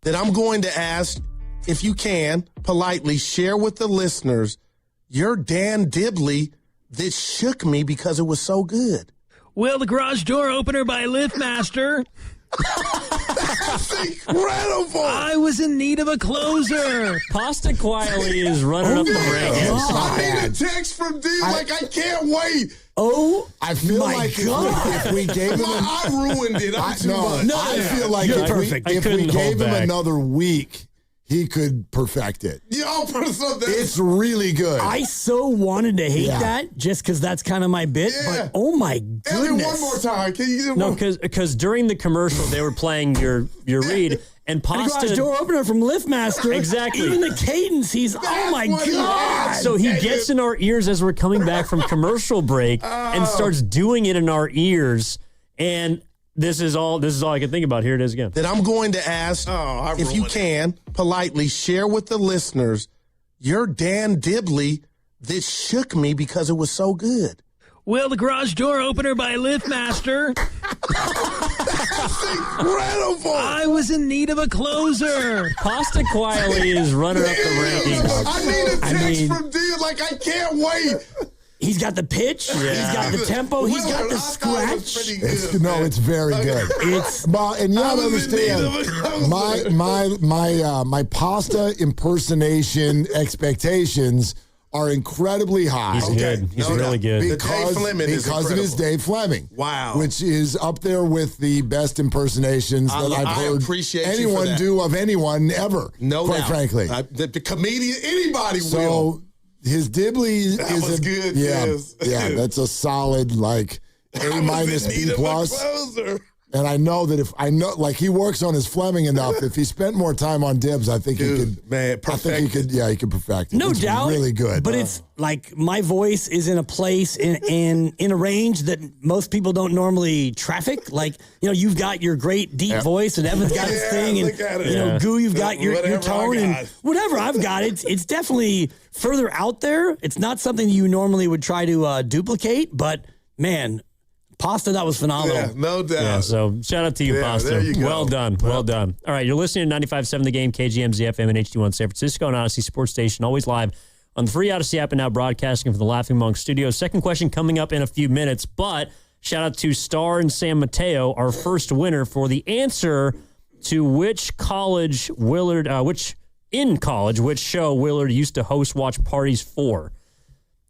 That I'm going to ask, if you can, politely share with the listeners your Dan Dibley that shook me because it was so good. Well, the garage door opener by LiftMaster. That's incredible. I was in need of a closer. Pasta quietly is running up the rankings. I need a text from D. I can't wait. Oh, I feel like if we gave him I ruined it. I feel like if we gave him another week, he could perfect it. It's really good. I so wanted to hate that just because that's kind of my bit, but oh my goodness. Evan, one more time. Can you No, because during the commercial, they were playing your read. And Pasta... garage door opener from LiftMaster. Exactly. Even the cadence, oh my God. So he gets in our ears as we're coming back from commercial break and starts doing it in our ears. And this is all I can think about. Here it is again. That I'm going to ask, if you can, politely share with the listeners your Dan Dibley that shook me because it was so good. Well, the garage door opener by LiftMaster. That's incredible. I was in need of a closer. Pasta quietly is running up the rankings. I need a text from D. I can't wait. He's got the pitch. He's got the tempo. He's got the scratch. It's very good. And you have to understand, my pasta impersonation expectations are incredibly high. He's good. He's really good. Because of his Dave Fleming. Wow. Which is up there with the best impersonations that I've heard anyone do of anyone ever. Quite frankly. The comedian, anybody will. So his Dibley is good. Yeah, that's a solid A- B plus. And I know that he works on his Fleming enough. If he spent more time on Dibs, I think he could. Man, perfect. He could perfect it. No it's doubt, really good. But it's like my voice is in a place in a range that most people don't normally traffic. Like you've got your great deep voice, and Evan's got his thing, and Goo, you've got your tone, and whatever I've got. It's definitely further out there. It's not something you normally would try to duplicate, but man. Pasta, that was phenomenal. Yeah, no doubt. Yeah, so shout out to you, Pasta. There you go. Well done. Well done. All right, you're listening to 95.7 The Game, KGMZ FM and HD1 San Francisco and Odyssey Sports Station, always live on the free Odyssey app and now broadcasting from the Laughing Monk Studios. Second question coming up in a few minutes, but shout out to Star and San Mateo, our first winner for the answer to which show Willard used to host watch parties for.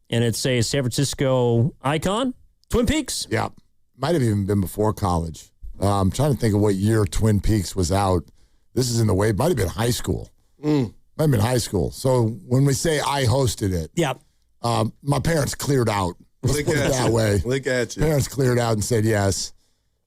And it's a San Francisco icon. Twin Peaks? Yeah. Might have even been before college. I'm trying to think of what year Twin Peaks was out. This is in the way. Might have been high school. Might have been high school. So when we say I hosted it, my parents cleared out. Let's put it that way. Look at you. Parents cleared out and said yes.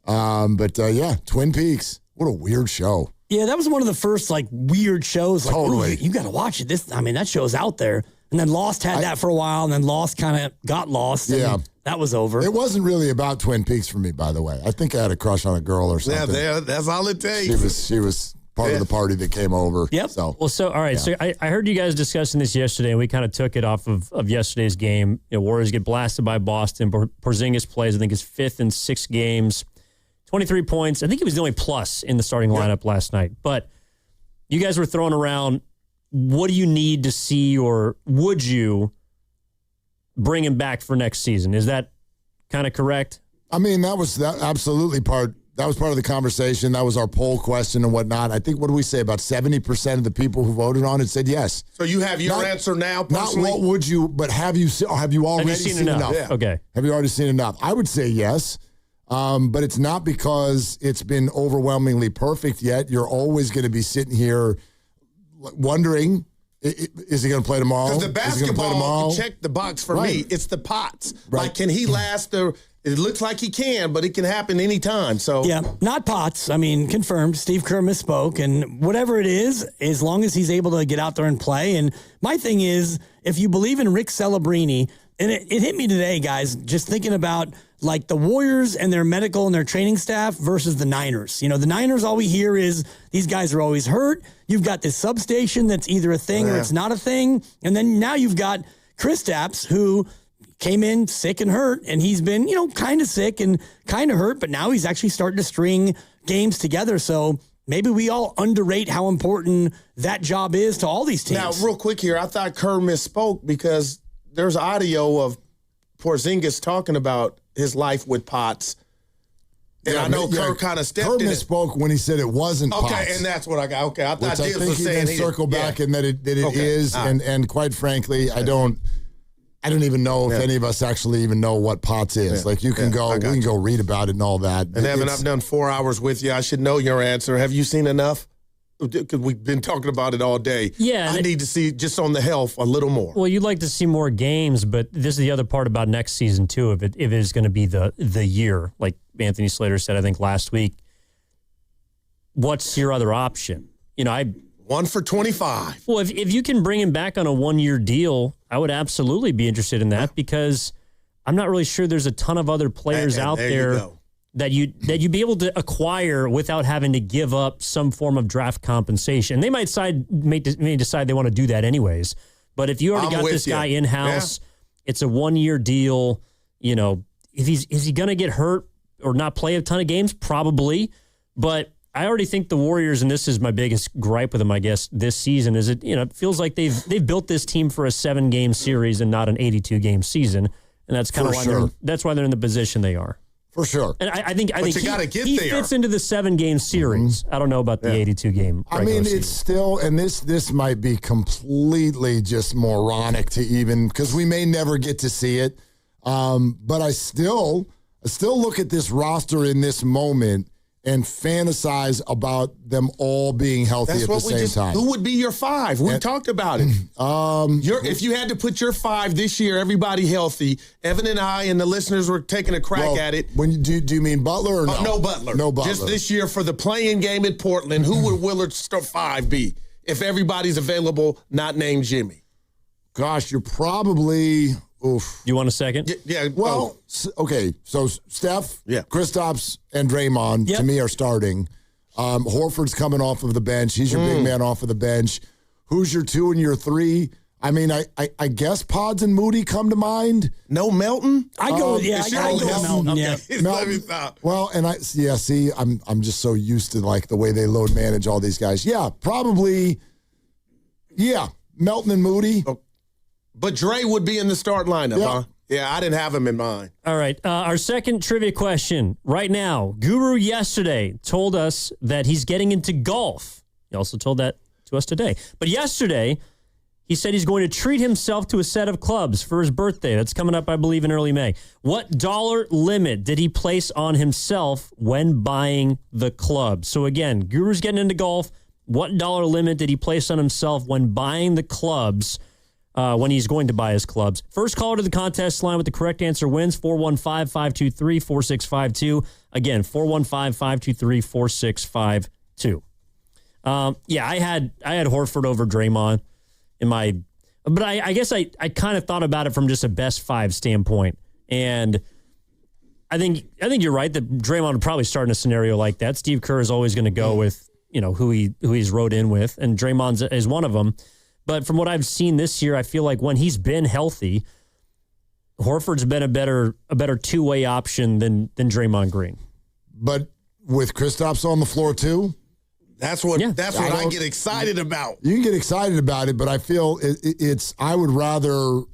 Twin Peaks. What a weird show. Yeah, that was one of the first weird shows. Totally. You got to watch it. That show's out there. And then Lost had that for a while, and then Lost kind of got lost. And that was over. It wasn't really about Twin Peaks for me, by the way. I think I had a crush on a girl or something. Yeah, that's all it takes. She was part of the party that came over. Yep. So all right. So I heard you guys discussing this yesterday, and we kind of took it off of yesterday's game. Warriors get blasted by Boston. Porzingis plays, I think, his fifth in 6 games, 23 points. I think he was the only plus in the starting lineup last night. But you guys were throwing around, what do you need to see, or would you bring him back for next season? Is that kind of correct? I mean, that was absolutely part. That was part of the conversation. That was our poll question and whatnot. I think, what do we say? About 70% of the people who voted on it said yes. So you have your answer now, personally? Not what would you, but have you already seen enough? Yeah. Okay. Have you already seen enough? I would say yes, but it's not because it's been overwhelmingly perfect yet. You're always going to be sitting here wondering, is he going to play tomorrow? Because the basketball, check the box for me. It's the Pots. Right. Can he last the... It looks like he can, but it can happen anytime. So yeah, not Potts. I mean, confirmed. Steve Kerr misspoke, and whatever it is, as long as he's able to get out there and play. And my thing is, if you believe in Rick Celebrini, and it hit me today, guys, just thinking about the Warriors and their medical and their training staff versus the Niners. The Niners, all we hear is these guys are always hurt. You've got this substation that's either a thing or it's not a thing, and then now you've got Kristaps, who came in sick and hurt, and he's been, kind of sick and kind of hurt, but now he's actually starting to string games together. So maybe we all underrate how important that job is to all these teams. Now, real quick here, I thought Kerr misspoke because there's audio of Porzingis talking about his life with Potts. And I know Kerr kind of stepped in. Kerr misspoke when he said it wasn't Potts. Okay, and that's what I got. Okay, I thought Which Dibs I think was he saying then circled back and that it is. Right. And quite frankly, I don't even know if any of us actually even know what Potts is. You can go, we can go read about it and all that. And Evan, I've done 4 hours with you. I should know your answer. Have you seen enough? Because we've been talking about it all day. Yeah. I need to see, just on the health, a little more. Well, you'd like to see more games, but this is the other part about next season, too, if it is going to be the year, like Anthony Slater said, I think, last week. What's your other option? 1 for 25. Well, if you can bring him back on a 1-year deal, I would absolutely be interested in that because I'm not really sure there's a ton of other players out there that you'd be able to acquire without having to give up some form of draft compensation. They may decide they want to do that anyways. But if you already got this guy in-house, it's a 1-year deal. Is he going to get hurt or not play a ton of games? Probably. But I already think the Warriors, and this is my biggest gripe with them, I guess, this season, is it feels like they've built this team for a 7-game series and not an 82-game season. and that's kind of why that's why they're in the position they are. For sure. And I think you gotta get he there. fits into the 7-game series. I don't know about the 82-game. I mean, it's still, and this might be completely just moronic to even, because we may never get to see it. But I still look at this roster in this moment and fantasize about them all being healthy at the same time. Who would be your 5? We talked about it. If you had to put your 5 this year, everybody healthy, Evan and I and the listeners were taking a crack at it. When do you mean Butler or no? No Butler. No Butler. Just this year for the play-in game at Portland, who would Willard's 5 be if everybody's available, not named Jimmy? Gosh, you're probably... Oof. You want a second? Yeah. Well, okay. So Steph, Kristaps, and Draymond to me are starting. Horford's coming off of the bench. He's your big man off of the bench. Who's your 2 and your 3? I mean, I guess Pods and Moody come to mind. No Melton. I go with Melton. Okay. Melton. Well, and see, I'm just so used to like the way they load manage all these guys. Yeah, probably. Yeah, Melton and Moody. Oh. But Dre would be in the start lineup, huh? Yeah, I didn't have him in mind. All right. Our second trivia question right now. Guru yesterday told us that he's getting into golf. He also told that to us today. But yesterday, he said he's going to treat himself to a set of clubs for his birthday. That's coming up, I believe, in early May. What dollar limit did he place on himself when buying the club? So again, Guru's getting into golf. What dollar limit did he place on himself when buying the clubs? When he's going to buy his clubs. First caller to the contest line with the correct answer wins. 415-523-4652. Again, 415-523-4652. I had Horford over Draymond in my, but I guess I kind of thought about it from just a best 5 standpoint. And I think you're right that Draymond would probably start in a scenario like that. Steve Kerr is always going to go with, who he's rode in with, and Draymond is one of them. But from what I've seen this year, I feel like when he's been healthy, Horford's been a better two-way option than Draymond Green. But with Kristaps on the floor too, that's what I get excited about. You can get excited about it, but I feel it's. I would rather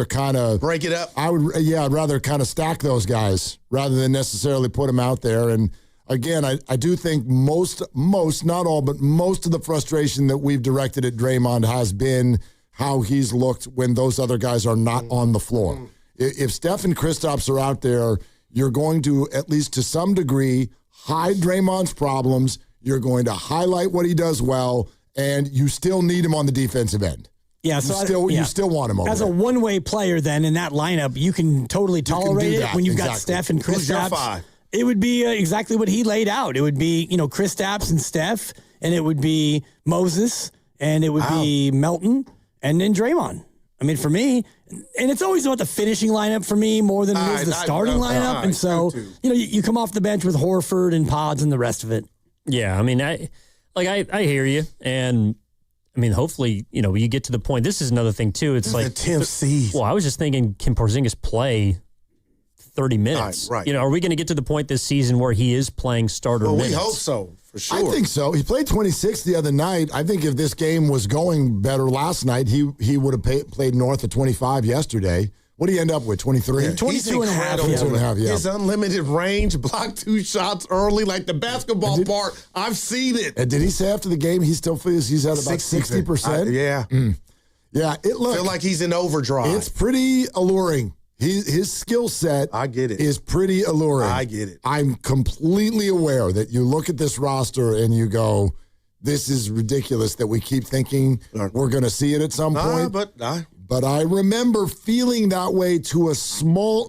kind of break it up. I'd rather kind of stack those guys rather than necessarily put them out there. And again, I do think most, not all, but most of the frustration that we've directed at Draymond has been how he's looked when those other guys are not on the floor. If Steph and Kristaps are out there, you're going to, at least to some degree, hide Draymond's problems. You're going to highlight what he does well, and you still need him on the defensive end. Yeah, you still want him over as there. a one-way player. Then in that lineup, you can totally tolerate it when you've got Steph and Kristaps. Who's your 5? It would be exactly what he laid out. It would be, Kristaps and Steph, and it would be Moses, and it would be Melton, and then Draymond. I mean, for me, and it's always about the finishing lineup for me more than it is the starting lineup. And so, you come off the bench with Horford and Pods and the rest of it. Yeah, I mean, I hear you, and I mean, hopefully, you get to the point. This is another thing too. It's like the 10th seed. Well, I was just thinking, can Porzingis play 30 minutes? Right. Are we going to get to the point this season where he is playing starter minutes? We hope so, for sure. I think so. He played 26 the other night. I think if this game was going better last night, he would have played north of 25 yesterday. What do you end up with, 23? Yeah, 22 and a half. 22 and a half, yeah. His unlimited range, block 2 shots early, like the basketball part. I've seen it. And did he say after the game he still feels he's at about 60%? Yeah. Yeah, feel like he's in overdrive. It's pretty alluring. His skill set is pretty alluring. I get it. I'm completely aware that you look at this roster and you go, this is ridiculous that we keep thinking we're going to see it at some point. But I remember feeling that way to a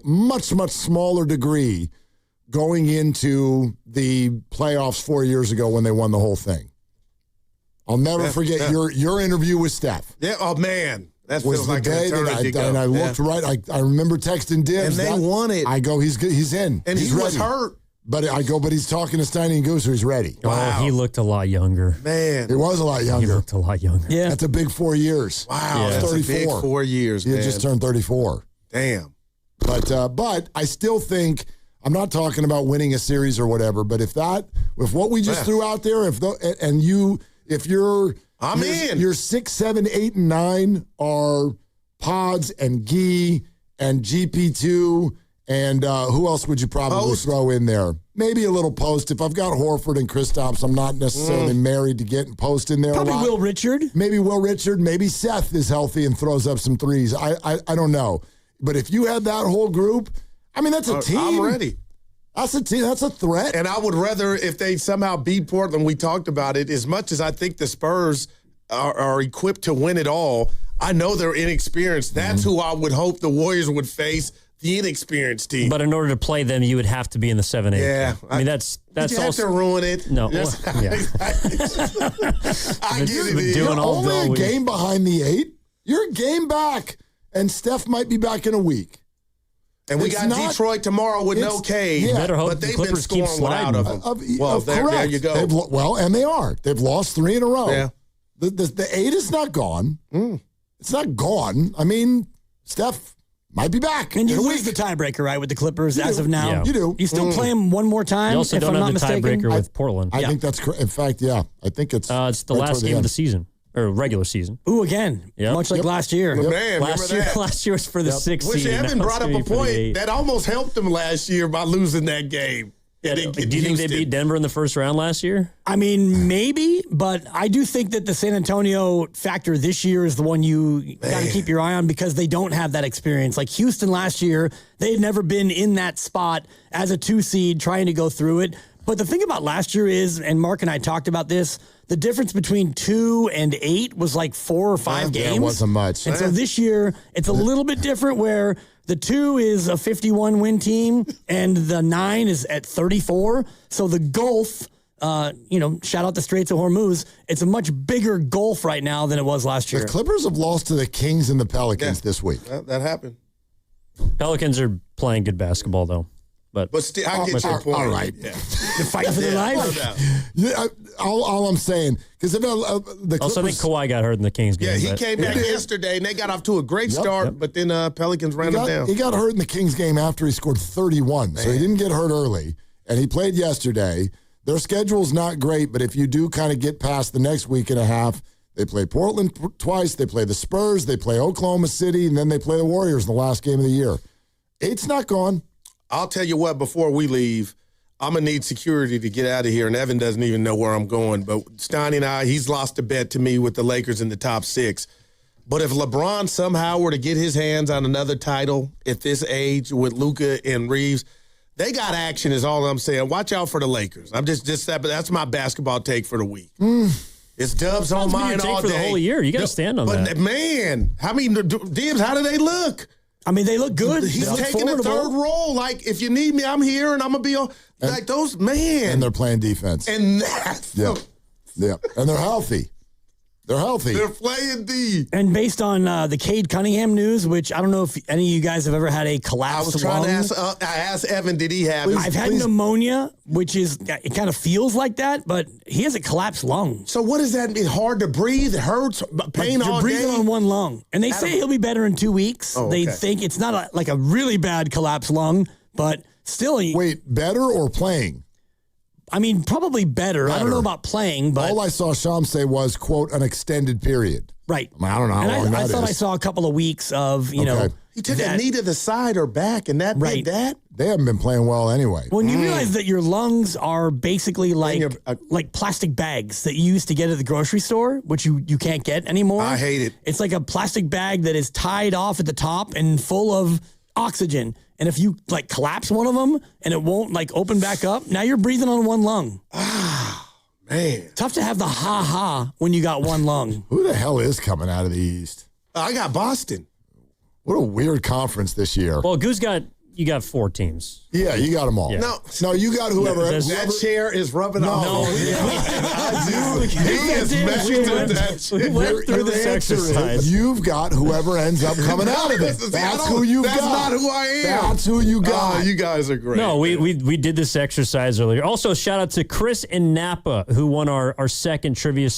much, much smaller degree going into the playoffs 4 years ago when they won the whole thing. I'll never forget your interview with Steph. Yeah, oh, man. That was feels the like day that I looked right. I remember texting Dibs. And they won it. I go, he's in. And he's he ready. was hurt. But but he's talking to Steiny and Goose, so he's ready. Wow. Oh, he looked a lot younger. Man. He was a lot younger. He looked a lot younger. Yeah. That's a big 4 years. Wow. Yeah. That's 34. a big 4 years, He had just turned 34. Damn. But I still think, I'm not talking about winning a series or whatever, but if what we just threw out there, if your 6, 7, 8, and 9 are Pods and Gee and GP2, and who else would you probably throw in there? Maybe a little Post. If I've got Horford and Kristaps, I'm not necessarily married to getting Post in there. Probably a lot. Will Richard. Maybe Will Richard. Maybe Seth is healthy and throws up some threes. I don't know. But if you had that whole group, I mean, that's a team. I'm ready. That's a team. That's a threat. And I would rather, if they somehow beat Portland, we talked about it, as much as I think the Spurs are equipped to win it all, I know they're inexperienced. That's who I would hope the Warriors would face, the inexperienced team. But in order to play them, you would have to be in the 7-8. Yeah. I mean, that's you have also to ruin it. No. Yeah. I get it. You're only a game behind the 8. You're a game back. And Steph might be back in a week. And we got Detroit tomorrow with no Cade. Yeah. Better hope but they've the Clippers been scoring without of them. There you go. And they are. They've lost 3 in a row. Yeah. The 8 is not gone. It's not gone. I mean, Steph might be back. And you lose the tiebreaker, right, with the Clippers as of now. Yeah. You do. You still play them one more time, You also if don't I'm have not the mistaken? tiebreaker with Portland. I think that's correct. In fact, yeah. I think it's the last game of the season, or regular season. Ooh, again. Yep. Much like last year. Man, Last year was for the 6th Which seed. Evan Now brought it's up gonna a be for the point 8. that almost helped them last year by losing that game. Do you think they beat Denver in the first round last year? I mean, maybe, but I do think that the San Antonio factor this year is the one you got to keep your eye on because they don't have that experience. Like Houston last year, they had never been in that spot as a 2 seed trying to go through it. But the thing about last year is, and Mark and I talked about this, the difference between 2 and 8 was like 4 or 5 games. It wasn't much. And so this year, it's a little bit different where the 2 is a 51-win team and the 9 is at 34. So the gulf, shout out the Straits of Hormuz, it's a much bigger gulf right now than it was last year. The Clippers have lost to the Kings and the Pelicans this week. That happened. Pelicans are playing good basketball, though. But still, I get your point. All right. Yeah. They're fighting for their life. Yeah, all I'm saying, because the Clippers... Also, I think Kawhi got hurt in the Kings game. Yeah, he came back yesterday, and they got off to a great start, but then Pelicans ran him down. He got hurt in the Kings game after he scored 31, so he didn't get hurt early, and he played yesterday. Their schedule's not great, but if you do kind of get past the next week and a half, they play Portland twice, they play the Spurs, they play Oklahoma City, and then they play the Warriors in the last game of the year. 8's not gone. I'll tell you what, before we leave, I'm going to need security to get out of here, and Evan doesn't even know where I'm going. But Steiny and I, he's lost a bet to me with the Lakers in the top 6. But if LeBron somehow were to get his hands on another title at this age with Luka and Reeves, they got action is all I'm saying. Watch out for the Lakers. I'm just that's my basketball take for the week. It's Dubs on mine all for day. the whole year. You got to stand on that. But, man, Dibs, how do they look? I mean, they look good. He's taking a third role. Like, if you need me, I'm here, and I'm going to be on. Like, those, man. And they're playing defense. And that's yeah. And they're healthy. They're healthy. They're playing D. And based on the Cade Cunningham news, which I don't know if any of you guys have ever had a collapsed I was trying lung. to ask, I asked Evan, did he have it? I've had pneumonia, which is, it kind of feels like that, but he has a collapsed lung. So what does that mean? Hard to breathe? It hurts? Pain all You're breathing day? on one lung. And they say he'll be better in 2 weeks. Oh, They okay. think it's not like a really bad collapsed lung, but still. Wait, better or playing? I mean, probably better. I don't know about playing, but. All I saw Sham say was, quote, an extended period. Right. I mean, I don't know how long I that thought is. I saw a couple of weeks of, you know. He took a knee to the side or back, and that did that? They haven't been playing well anyway. When you realize that your lungs are basically like plastic bags that you used to get at the grocery store, which you can't get anymore. I hate it. It's like a plastic bag that is tied off at the top and full of oxygen. And if you like collapse one of them and it won't like open back up, now you're breathing on one lung. Man. Tough to have the ha-ha when you got one lung. Who the hell is coming out of the East? I got Boston. What a weird conference this year. Well, you got 4 teams. Yeah, you got them all. Yeah. No, you got whoever. That chair is rubbing off. He is messing with that chair. We went through this exercise. You've got whoever ends up coming out of it. That's who you got. That's not who I am. That's who you got. You guys are great. No, we did this exercise earlier. Also, shout out to Chris in Napa, who won our second trivia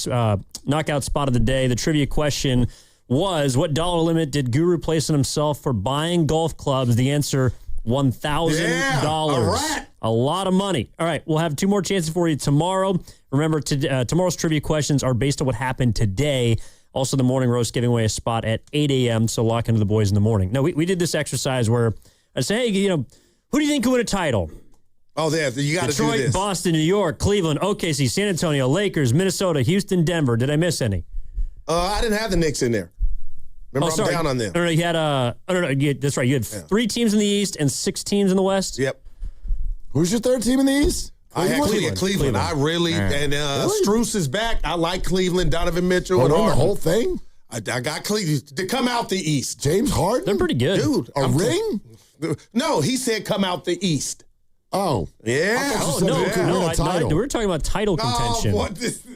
knockout spot of the day. The trivia question was, what dollar limit did Guru place on himself for buying golf clubs? The answer, $1,000. all right. A lot of money. All right, we'll have 2 more chances for you tomorrow. Remember, tomorrow's trivia questions are based on what happened today. Also, the morning roast giving away a spot at 8 a.m., so lock into the boys in the morning. No, we did this exercise where I say, hey, who do you think could win a title? Oh, yeah, you got to do Detroit, this. Boston, New York, Cleveland, OKC, San Antonio, Lakers, Minnesota, Houston, Denver. Did I miss any? I didn't have the Knicks in there. Remember, I'm down on them. No, you had that's right. You had 3 teams in the East and 6 teams in the West. Yep. Who's your third team in the East? I had Cleveland. I really, and Strus is back. I like Cleveland, Donovan Mitchell. Oh, and the whole thing? I got Cleveland to come out the East. James Harden? They're pretty good. Dude. A ring? No, he said come out the East. Oh. Yeah. We were talking about title contention. Oh,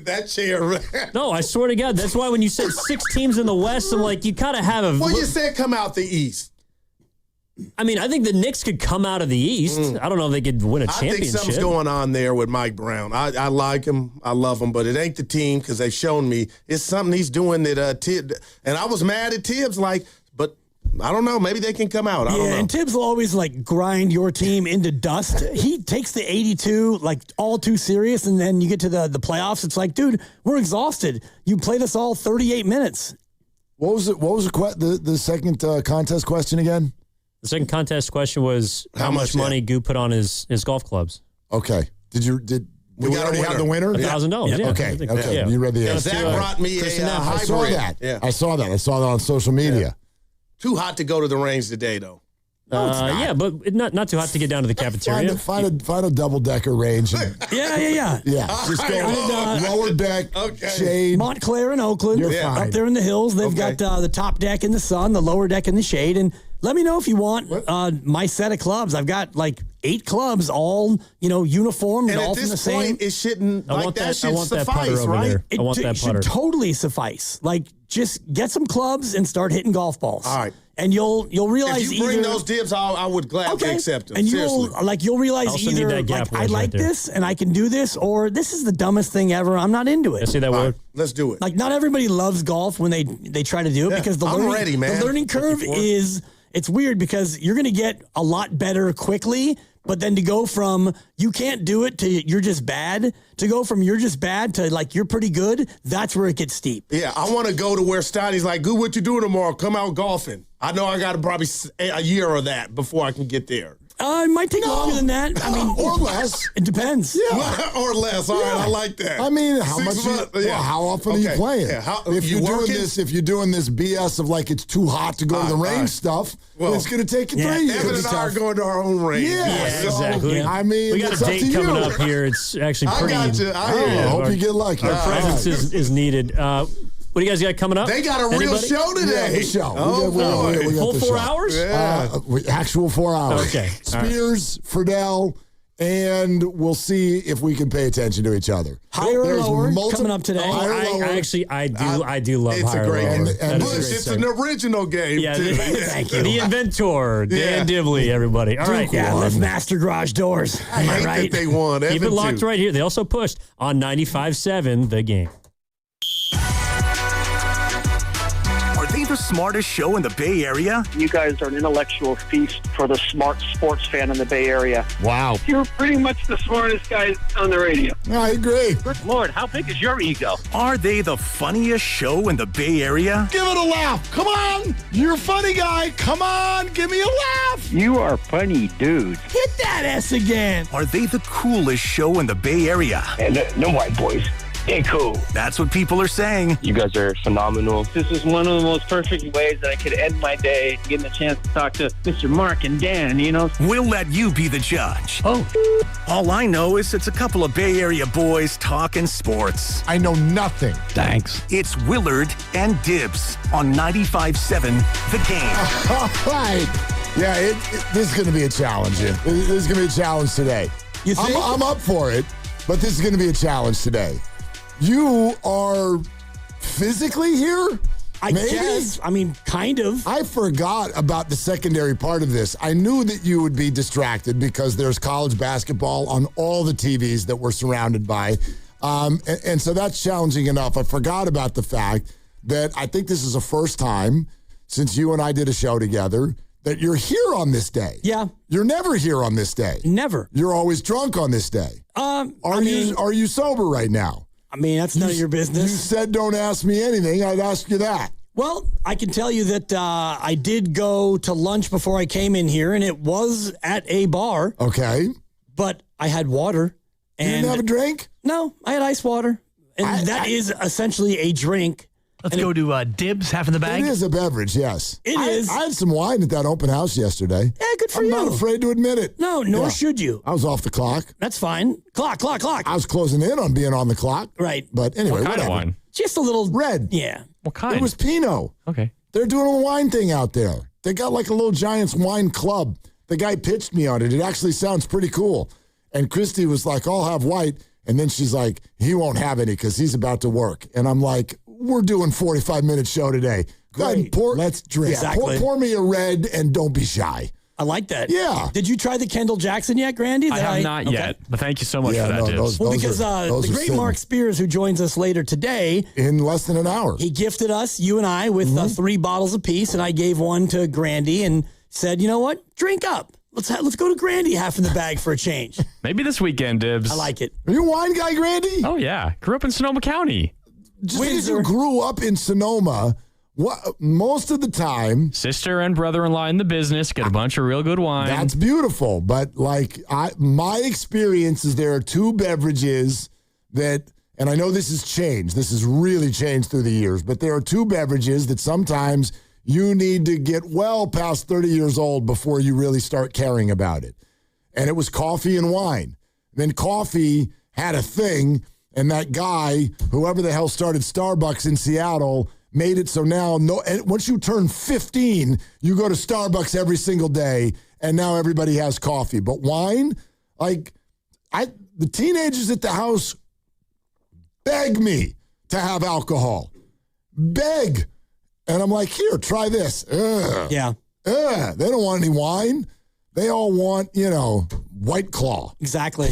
that chair. No, I swear to God. That's why when you said 6 teams in the West, I'm like, you gotta have a... Well, you said come out the East. I mean, I think the Knicks could come out of the East. I don't know if they could win a championship. I think something's going on there with Mike Brown. I like him. I love him, but it ain't the team because they've shown me it's something he's doing that and I was mad at Tibbs, but I don't know. Maybe they can come out. I don't know. And Tibbs will always grind your team into dust. He takes the 82 all too serious, and then you get to the playoffs. It's like, dude, we're exhausted. You played us all 38 minutes. What was it? What was the second contest question again? The second contest question was how much money Goo put on his golf clubs. Okay. Did we already have the winner? $1,000. Yeah. Okay. Yeah. You read the answer. Zach brought me a hybrid. I saw that. Yeah. I saw that on social media. Yeah. Too hot to go to the range today, though. No, it's not. Yeah, but not too hot to get down to the cafeteria. Find a double-decker range. Yeah. Just go lower deck, shade. Montclair and Oakland. You're fine. Up there in the hills. They've got the top deck in the sun, the lower deck in the shade. And let me know if you want my set of clubs. I've got 8 clubs, all uniform and all from the same. Point, it shouldn't I want that putter over right? there. I want that putter. It should totally suffice. Just get some clubs and start hitting golf balls. All right. And you'll realize if you bring those dibs, I would gladly accept them. And seriously. you'll realize also either need that gap I like this and I can do this, or this is the dumbest thing ever. I'm not into it. I see that word. Let's do it. Not everybody loves golf when they try to do it because the learning curve is it's weird because you're going to get a lot better quickly. But then to go from you can't do it to you're just bad, to go from you're just bad to you're pretty good, that's where it gets steep. Yeah, I want to go to where Stoddy's like, "Good, what you doing tomorrow? Come out golfing." I know I got to probably a year of that before I can get there. It might take longer than that. I mean, or less. It depends. Yeah, or less. All right, I like that. I mean, how often are you playing? Yeah, if you're doing this BS of it's too hot to go to the range stuff, it's going to take you 3 years. Evan and I are going to our own range. Yeah, exactly. I mean, we got a date coming up here. It's actually pretty. I got you. I hope you get lucky. Our presence is needed. What do you guys got coming up? They got a real show today. Show. Oh, boy. We got full the 4 show. hours? Actual 4 hours. Okay. Spears, Friedel, and we'll see if we can pay attention to each other. Higher or lower coming up today. I do love it's higher a great lower. game. It's an original game, too. Thank you. The inventor, Dan Dibley, everybody. All right. Lift Master Garage Doors. Am I right? That they won. Keep it locked right here. They also pushed on 95.7 The Game. Are they the smartest show in the Bay Area? You guys are an intellectual feast for the smart sports fan in the Bay Area. Wow. You're pretty much the smartest guys on the radio. I agree. Good Lord, how big is your ego? Are they the funniest show in the Bay Area? Give it a laugh. Come on. You're a funny guy. Come on. Give me a laugh. You are funny, dude. Hit that S again. Are they the coolest show in the Bay Area? And no white boys. They're cool. That's what people are saying. You guys are phenomenal. This is one of the most perfect ways that I could end my day, getting a chance to talk to Mr. Mark and Dan, We'll let you be the judge. Oh. All I know is it's a couple of Bay Area boys talking sports. I know nothing. Thanks. It's Willard and Dibs on 95.7 The Game. All right. Yeah, this is going to be a challenge. This is going to be a challenge today. You think? I'm up for it, but this is going to be a challenge today. You are physically here? I guess. I mean, kind of. I forgot about the secondary part of this. I knew that you would be distracted because there's college basketball on all the TVs that we're surrounded by. And so that's challenging enough. I forgot about the fact that I think this is the first time since you and I did a show together that you're here on this day. Yeah. You're never here on this day. Never. You're always drunk on this day. Are you sober right now? I mean, that's none of your business. You said don't ask me anything. I'd ask you that. Well, I can tell you that I did go to lunch before I came in here, and it was at a bar. Okay. But I had water. You didn't have a drink? No, I had ice water. And that is essentially a drink. Let's go to Dibs, half in the bag. It is a beverage, yes. It is. I had some wine at that open house yesterday. Yeah, good for I'm you. not afraid to admit it. No, nor should you. I was off the clock. That's fine. Clock. I was closing in on being on the clock. Right. But anyway, What kind of whatever. wine? Just a little red. Yeah. What kind? It was Pinot. Okay. They're doing a wine thing out there. They got like a little Giants wine club. The guy pitched me on it. It actually sounds pretty cool. And Christy was like, I'll have white. And then she's like, he won't have any because he's about to work. And I'm like, we're doing 45-minute show today. Go ahead and pour. Let's drink. Exactly. Pour me a red and don't be shy. I like that. Yeah. Did you try the Kendall Jackson yet, Grandy? I have not yet, but thank you so much for that, no, Dibs. Well, because the great Mark Spears, who joins us later today, in less than an hour, he gifted us, you and I, with 3 bottles apiece, and I gave one to Grandy and said, you know what? Drink up. Let's go to Grandy half in the bag for a change. Maybe this weekend, Dibs. I like it. Are you a wine guy, Grandy? Oh, yeah. Grew up in Sonoma County. Just because you grew up in Sonoma, most of the time, sister and brother-in-law in the business, get a bunch of real good wine. That's beautiful. But like my experience is there are 2 beverages that, and I know this has changed. This has really changed through the years, but there are 2 beverages that sometimes you need to get well past 30 years old before you really start caring about it. And it was coffee and wine. Then coffee had a thing, and that guy, whoever the hell started Starbucks in Seattle, made it so now, once you turn 15, you go to Starbucks every single day, and now everybody has coffee. But wine, the teenagers at the house beg me to have alcohol. Beg. And I'm like, here, try this. Ugh. Yeah. Ugh. They don't want any wine. They all want, White Claw. Exactly.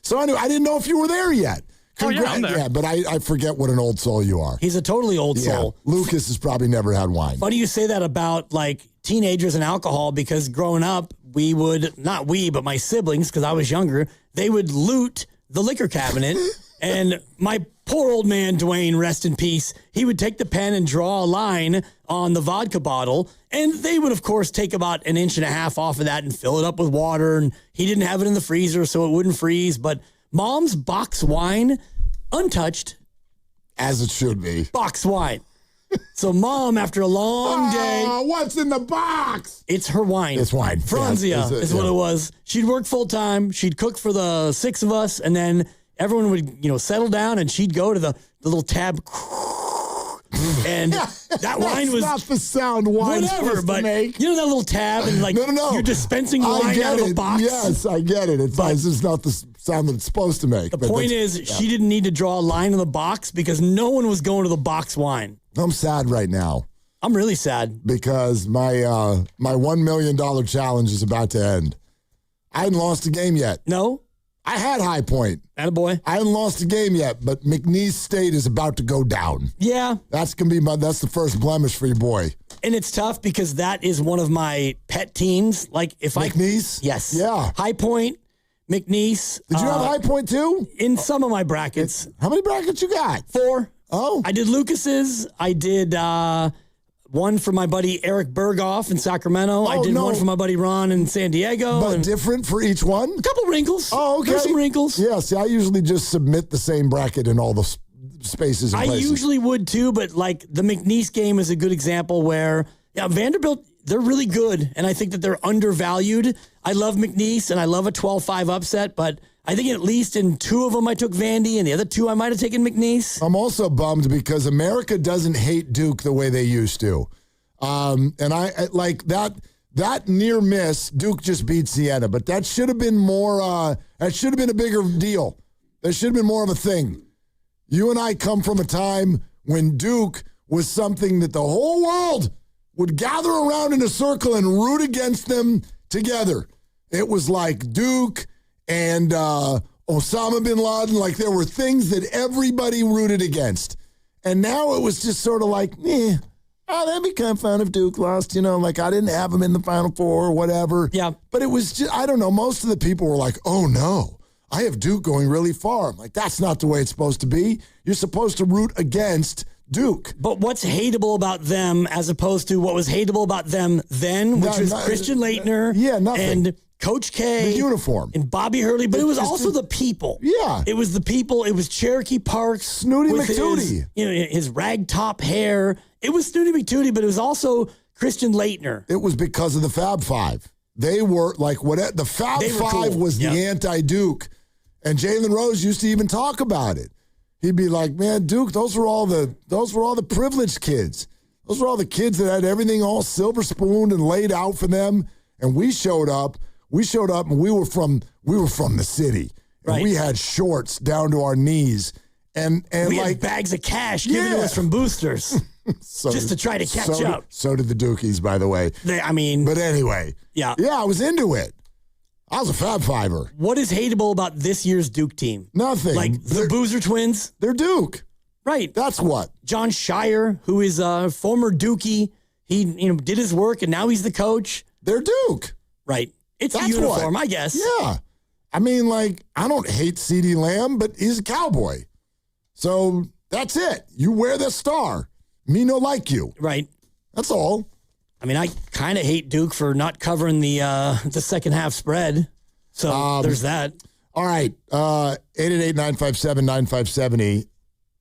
So anyway, I didn't know if you were there yet. I'm there. Yeah, but I forget what an old soul you are. He's a totally old soul. Lucas has probably never had wine. Funny you say that about like teenagers and alcohol, because growing up, we would, not we, but my siblings, because I was younger, they would loot the liquor cabinet. And my poor old man, Dwayne, rest in peace, he would take the pen and draw a line on the vodka bottle. And they would, of course, take about 1.5 inches off of that and fill it up with water. And he didn't have it in the freezer, so it wouldn't freeze. But Mom's box wine, untouched. As it should be. Box wine. So Mom, after a long day. What's in the box? It's her wine. It's wine. Franzia is what it was. She'd work full time. She'd cook for the 6 of us. And then everyone would, settle down, and she'd go to the little tab. And that wine was not the sound wine whatever, but make. you know that little tab, and like no. you're dispensing wine out of a box. Yes, I get it. It's just not the sound that it's supposed to make. The point is, she didn't need to draw a line in the box because no one was going to the box wine. I'm sad right now. I'm really sad because my $1 million challenge is about to end. I hadn't lost a game yet. No. I had High Point. Attaboy. I hadn't lost a game yet, but McNeese State is about to go down. Yeah. That's the first blemish for your boy. And it's tough because that is one of my pet teams. Like if McNeese? Yes. Yeah. High Point, McNeese. Did you have High Point too? In some of my brackets. How many brackets you got? 4. Oh. I did Lucas's. I did one for my buddy Eric Berghoff in Sacramento. I did one for my buddy Ron in San Diego. But different for each one? A couple wrinkles. Oh, okay. There's some wrinkles. Yeah, see, I usually just submit the same bracket in all the spaces and places. I usually would too, but like the McNeese game is a good example where Vanderbilt, they're really good, and I think that they're undervalued. I love McNeese, and I love a 12-5 upset, but I think at least in 2 of them I took Vandy, and the other 2 I might have taken McNeese. I'm also bummed because America doesn't hate Duke the way they used to. And I like that near miss, Duke just beat Siena, but that should have been more, that should have been a bigger deal. That should have been more of a thing. You and I come from a time when Duke was something that the whole world would gather around in a circle and root against them together. It was like Duke and Osama bin Laden, like there were things that everybody rooted against. And now it was just sort of like, that'd be kind of fun if Duke lost, like I didn't have them in the Final Four or whatever. Yeah. But it was just, I don't know, most of the people were like, oh no, I have Duke going really far. I'm like, that's not the way it's supposed to be. You're supposed to root against Duke. But what's hateable about them as opposed to what was hateable about them then, which was Christian Laettner and Coach K. The uniform. And Bobby Hurley. But it was also the people. Yeah. It was the people. It was Cherokee Parks. Snooty with McTootie. His rag top hair. It was Snooty McTootie, but it was also Christian Laettner. It was because of the Fab Five. They were like, what? The Fab Five was the anti-Duke. And Jalen Rose used to even talk about it. He'd be like, man, Duke, those were all the privileged kids. Those were all the kids that had everything all silver spooned and laid out for them. And we showed up and we were from the city. And Right. we had shorts down to our knees. And we like had bags of cash given to us from boosters just to try to catch up. So did the Dukies, by the way. But anyway. Yeah, I was into it. I was a Fab Fiver. What is hateable about this year's Duke team? Nothing. Like the Boozer twins? They're Duke. Right. That's what. John Shire, who is a former Dookie, he did his work and now he's the coach. They're Duke. Right. It's That's a uniform, what. I guess. Yeah. I mean, like, I don't hate CeeDee Lamb, but he's a cowboy. So that's it. You wear the star. Me no like you. Right. That's all. I mean, I kind of hate Duke for not covering the second half spread. So there's that. All right. 888-957-9570.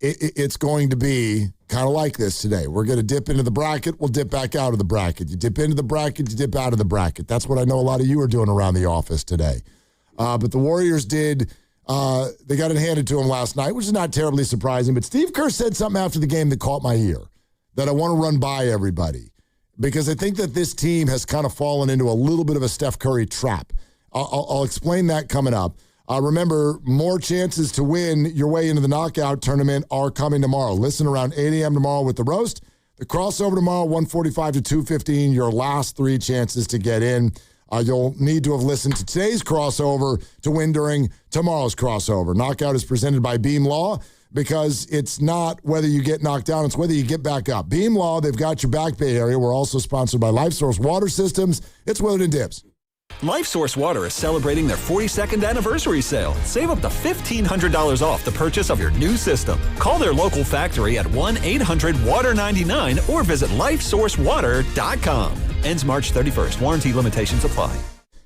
It's going to be kind of like this today. We're going to dip into the bracket. We'll dip back out of the bracket. You dip into the bracket. You dip out of the bracket. That's what I know a lot of you are doing around the office today. But the Warriors did. They got it handed to them last night, which is not terribly surprising. But Steve Kerr said something after the game that caught my ear that I want to run by everybody, because I think that this team has kind of fallen into a little bit of a Steph Curry trap. I'll explain that coming up. Remember, more chances to win your way into the knockout tournament are coming tomorrow. Listen around 8 a.m. tomorrow with the roast. The crossover tomorrow, 1:45 to 2:15, your last 3 chances to get in. You'll need to have listened to today's crossover to win during tomorrow's crossover. Knockout is presented by Beam Law, because it's not whether you get knocked down, it's whether you get back up. Beam Law, they've got your back Bay Area. We're also sponsored by LifeSource Water Systems. It's Willard and Dibs. LifeSource Water is celebrating their 42nd anniversary sale. Save up to $1,500 off the purchase of your new system. Call their local factory at 1-800-WATER-99 or visit lifesourcewater.com. Ends March 31st. Warranty limitations apply.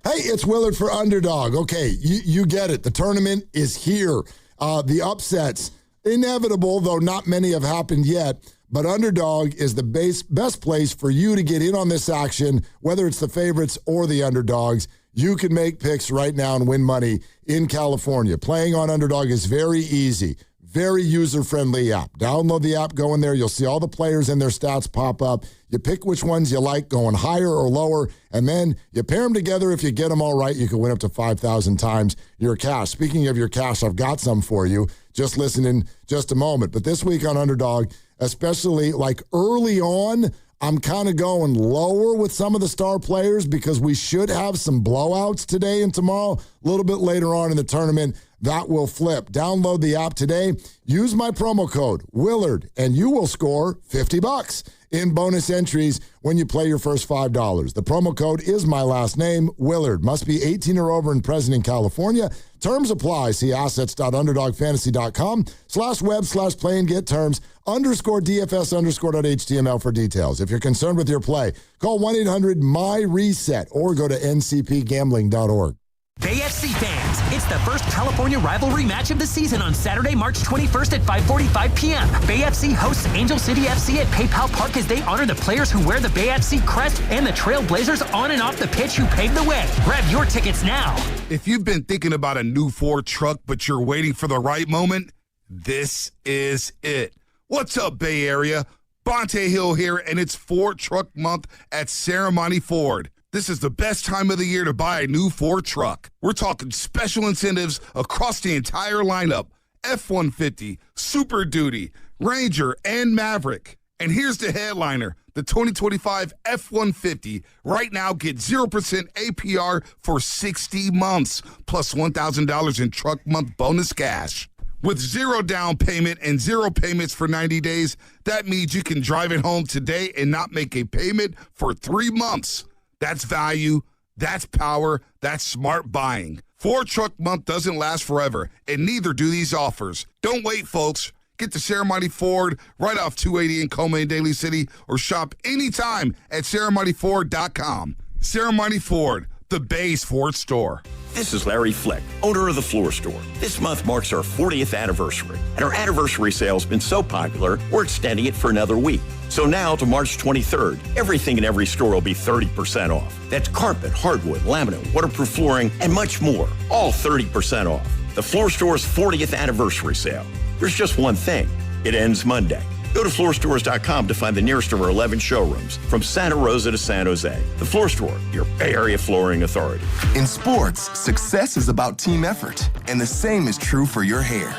Hey, it's Willard for Underdog. Okay, you get it. The tournament is here. The upsets, inevitable, though not many have happened yet. But Underdog is the best place for you to get in on this action, whether it's the favorites or the underdogs. You can make picks right now and win money in California. Playing on Underdog is very easy. Very user-friendly app. Download the app, go in there. You'll see all the players and their stats pop up. You pick which ones you like, going higher or lower, and then you pair them together. If you get them all right, you can win up to 5,000 times your cash. Speaking of your cash, I've got some for you. Just listen in just a moment. But this week on Underdog, especially like early on, I'm kind of going lower with some of the star players because we should have some blowouts today and tomorrow. A little bit later on in the tournament, that will flip. Download the app today. Use my promo code, Willard, and you will score $50 in bonus entries when you play your first $5. The promo code is my last name, Willard. Must be 18 or over and present in California. Terms apply. See assets.underdogfantasy.com/web/play and get terms _DFS_.html for details. If you're concerned with your play, call 1-800-MY-RESET or go to ncpgambling.org. Bay FC fans, it's the first California rivalry match of the season on Saturday, March 21st at 5:45 p.m. Bay FC hosts Angel City FC at PayPal Park as they honor the players who wear the Bay FC crest and the Trailblazers on and off the pitch who paved the way. Grab your tickets now. If you've been thinking about a new Ford truck, but you're waiting for the right moment, this is it. What's up, Bay Area? Bonte Hill here, and it's Ford Truck Month at Ceremony Ford. This is the best time of the year to buy a new Ford truck. We're talking special incentives across the entire lineup. F-150, Super Duty, Ranger, and Maverick. And here's the headliner, the 2025 F-150. Right now, get 0% APR for 60 months, plus $1,000 in truck month bonus cash. With 0 down payment and 0 payments for 90 days, that means you can drive it home today and not make a payment for 3 months. That's value, that's power, that's smart buying. Ford Truck Month doesn't last forever, and neither do these offers. Don't wait, folks. Get to Ceremony Ford right off 280 in Coleman and Daly City, or shop anytime at ceremonyford.com. Ceremony Ford, the Bay's Ford store. This is Larry Fleck, owner of the Floor Store. This month marks our 40th anniversary, and our anniversary sale has been so popular, we're extending it for another week. So now to March 23rd, everything in every store will be 30% off. That's carpet, hardwood, laminate, waterproof flooring, and much more, all 30% off. The Floor Store's 40th anniversary sale. There's just one thing. It ends Monday. Go to floorstores.com to find the nearest of our 11 showrooms, from Santa Rosa to San Jose. The Floor Store, your Bay Area flooring authority. In sports, success is about team effort, and the same is true for your hair.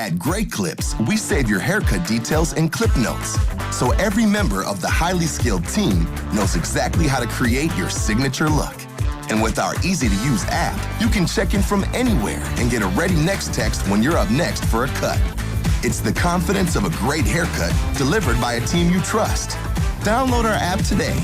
At Great Clips, we save your haircut details in clip notes, so every member of the highly skilled team knows exactly how to create your signature look. And with our easy-to-use app, you can check in from anywhere and get a ready next text when you're up next for a cut. It's the confidence of a great haircut delivered by a team you trust. Download our app today.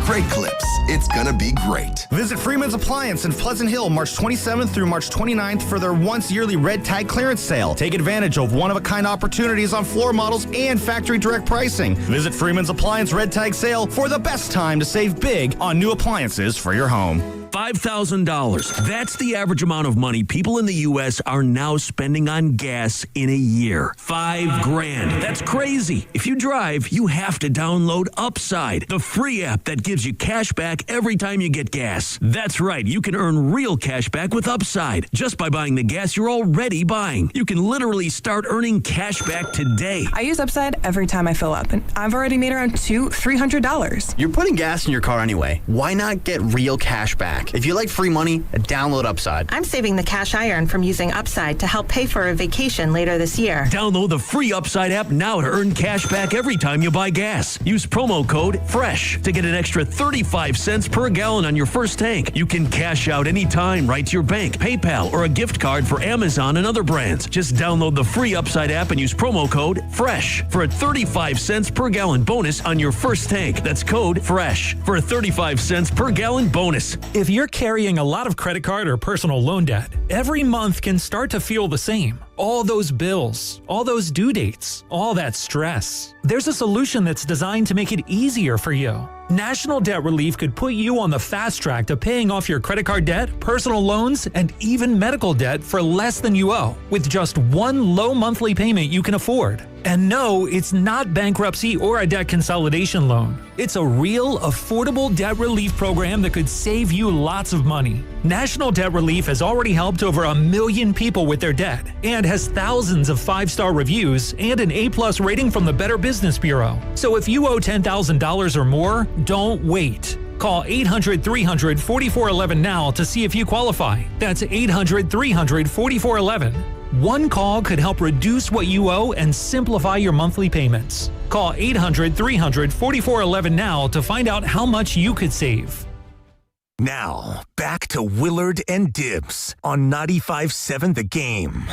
Great Clips. It's gonna be great. Visit Freeman's Appliance in Pleasant Hill March 27th through March 29th for their once-yearly red tag clearance sale. Take advantage of one-of-a-kind opportunities on floor models and factory direct pricing. Visit Freeman's Appliance red tag sale for the best time to save big on new appliances for your home. $5,000. That's the average amount of money people in the U.S. are now spending on gas in a year. $5,000. That's crazy. If you drive, you have to download Upside, the free app that gives you cash back every time you get gas. That's right. You can earn real cash back with Upside just by buying the gas you're already buying. You can literally start earning cash back today. I use Upside every time I fill up, and I've already made around $300. You're putting gas in your car anyway. Why not get real cash back? If you like free money, download Upside. I'm saving the cash I earn from using Upside to help pay for a vacation later this year. Download the free Upside app now to earn cash back every time you buy gas. Use promo code FRESH to get an extra 35 cents per gallon on your first tank. You can cash out anytime right to your bank, PayPal, or a gift card for Amazon and other brands. Just download the free Upside app and use promo code FRESH for a 35 cents per gallon bonus on your first tank. That's code FRESH for a 35 cents per gallon bonus. If you're carrying a lot of credit card or personal loan debt, every month can start to feel the same. All those bills, all those due dates, all that stress. There's a solution that's designed to make it easier for you. National Debt Relief could put you on the fast track to paying off your credit card debt, personal loans, and even medical debt for less than you owe, with just one low monthly payment you can afford. And no, it's not bankruptcy or a debt consolidation loan. It's a real, affordable debt relief program that could save you lots of money. National Debt Relief has already helped over 1 million people with their debt and has thousands of 5-star reviews and an A+ rating from the Better Business Bureau. So if you owe $10,000 or more, don't wait. Call 800-300-4411 now to see if you qualify. That's 800-300-4411. One call could help reduce what you owe and simplify your monthly payments. Call 800-300-4411 now to find out how much you could save. Now, back to Willard and Dibs on 95.7 The Game.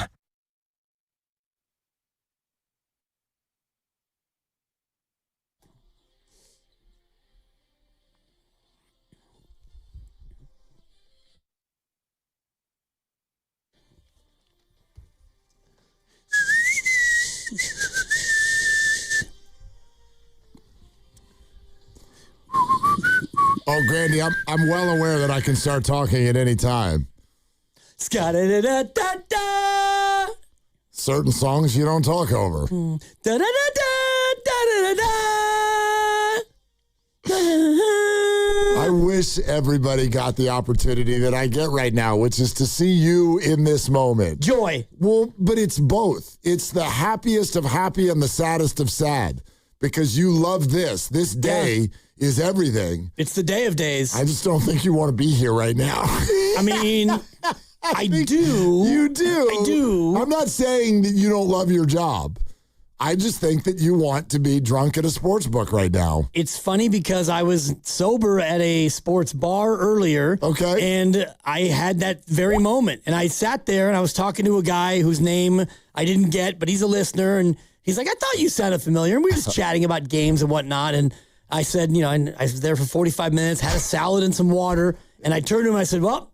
Oh, Grandy, I'm well aware that I can start talking at any time. Ska-da-da-da-da-da. Certain songs you don't talk over. I wish everybody got the opportunity that I get right now, which is to see you in this moment. Joy. Well, but it's both. It's the happiest of happy and the saddest of sad, because you love this. This day is everything. It's the day of days. I just don't think you want to be here right now. I mean, I do. You do. I do. I'm not saying that you don't love your job. I just think that you want to be drunk at a sports book right now. It's funny because I was sober at a sports bar earlier. Okay. And I had that very moment. And I sat there and I was talking to a guy whose name I didn't get, but he's a listener. And he's like, I thought you sounded familiar. And we were just chatting about games and whatnot. And I said, and I was there for 45 minutes, had a salad and some water. And I turned to him and I said, well,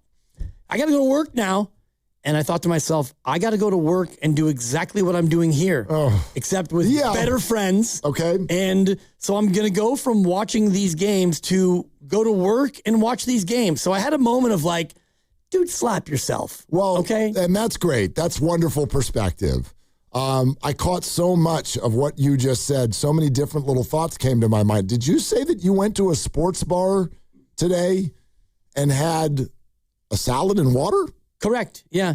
I got to go to work now. And I thought to myself, I got to go to work and do exactly what I'm doing here, except with better friends. Okay. And so I'm going to go from watching these games to go to work and watch these games. So I had a moment of like, dude, slap yourself. Well, okay. And that's great. That's wonderful perspective. I caught so much of what you just said. So many different little thoughts came to my mind. Did you say that you went to a sports bar today and had a salad and water? Correct. Yeah.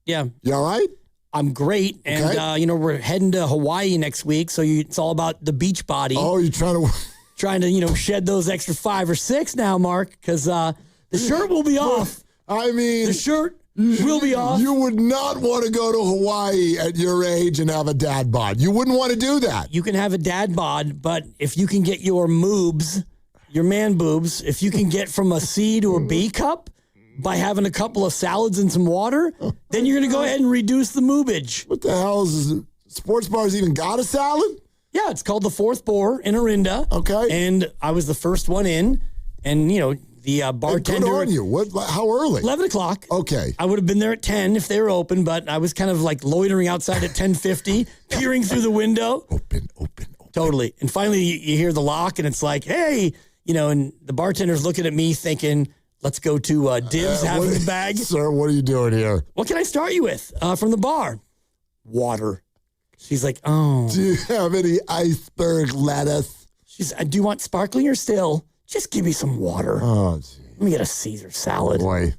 Yeah. You all right? I'm great. And, Okay. we're heading to Hawaii next week. So it's all about the beach body. Oh, you're trying to, shed those extra 5 or 6 now, Mark, because the shirt will be off. I mean, the shirt will be off. You would not want to go to Hawaii at your age and have a dad bod. You wouldn't want to do that. You can have a dad bod, but if you can get your moobs, your man boobs, if you can get from a C to a B cup by having a couple of salads and some water, then you're going to go ahead and reduce the moobage. What the hell is sports bars even got a salad? Yeah, it's called the Fourth Boar in Orinda. Okay. And I was the first one in, and, the bartender. Good on you. How early? 11 o'clock. Okay. I would have been there at 10 if they were open, but I was kind of like loitering outside at 10:50, peering through the window. Open. Totally. And finally you hear the lock and it's like, hey, and the bartender's looking at me thinking, let's go to Dibs, have the bag. Sir, what are you doing here? What can I start you with from the bar? Water. She's like, oh. Do you have any iceberg lettuce? She's, do you want sparkling or still? Just give me some water. Oh, gee. Let me get a Caesar salad. Boy,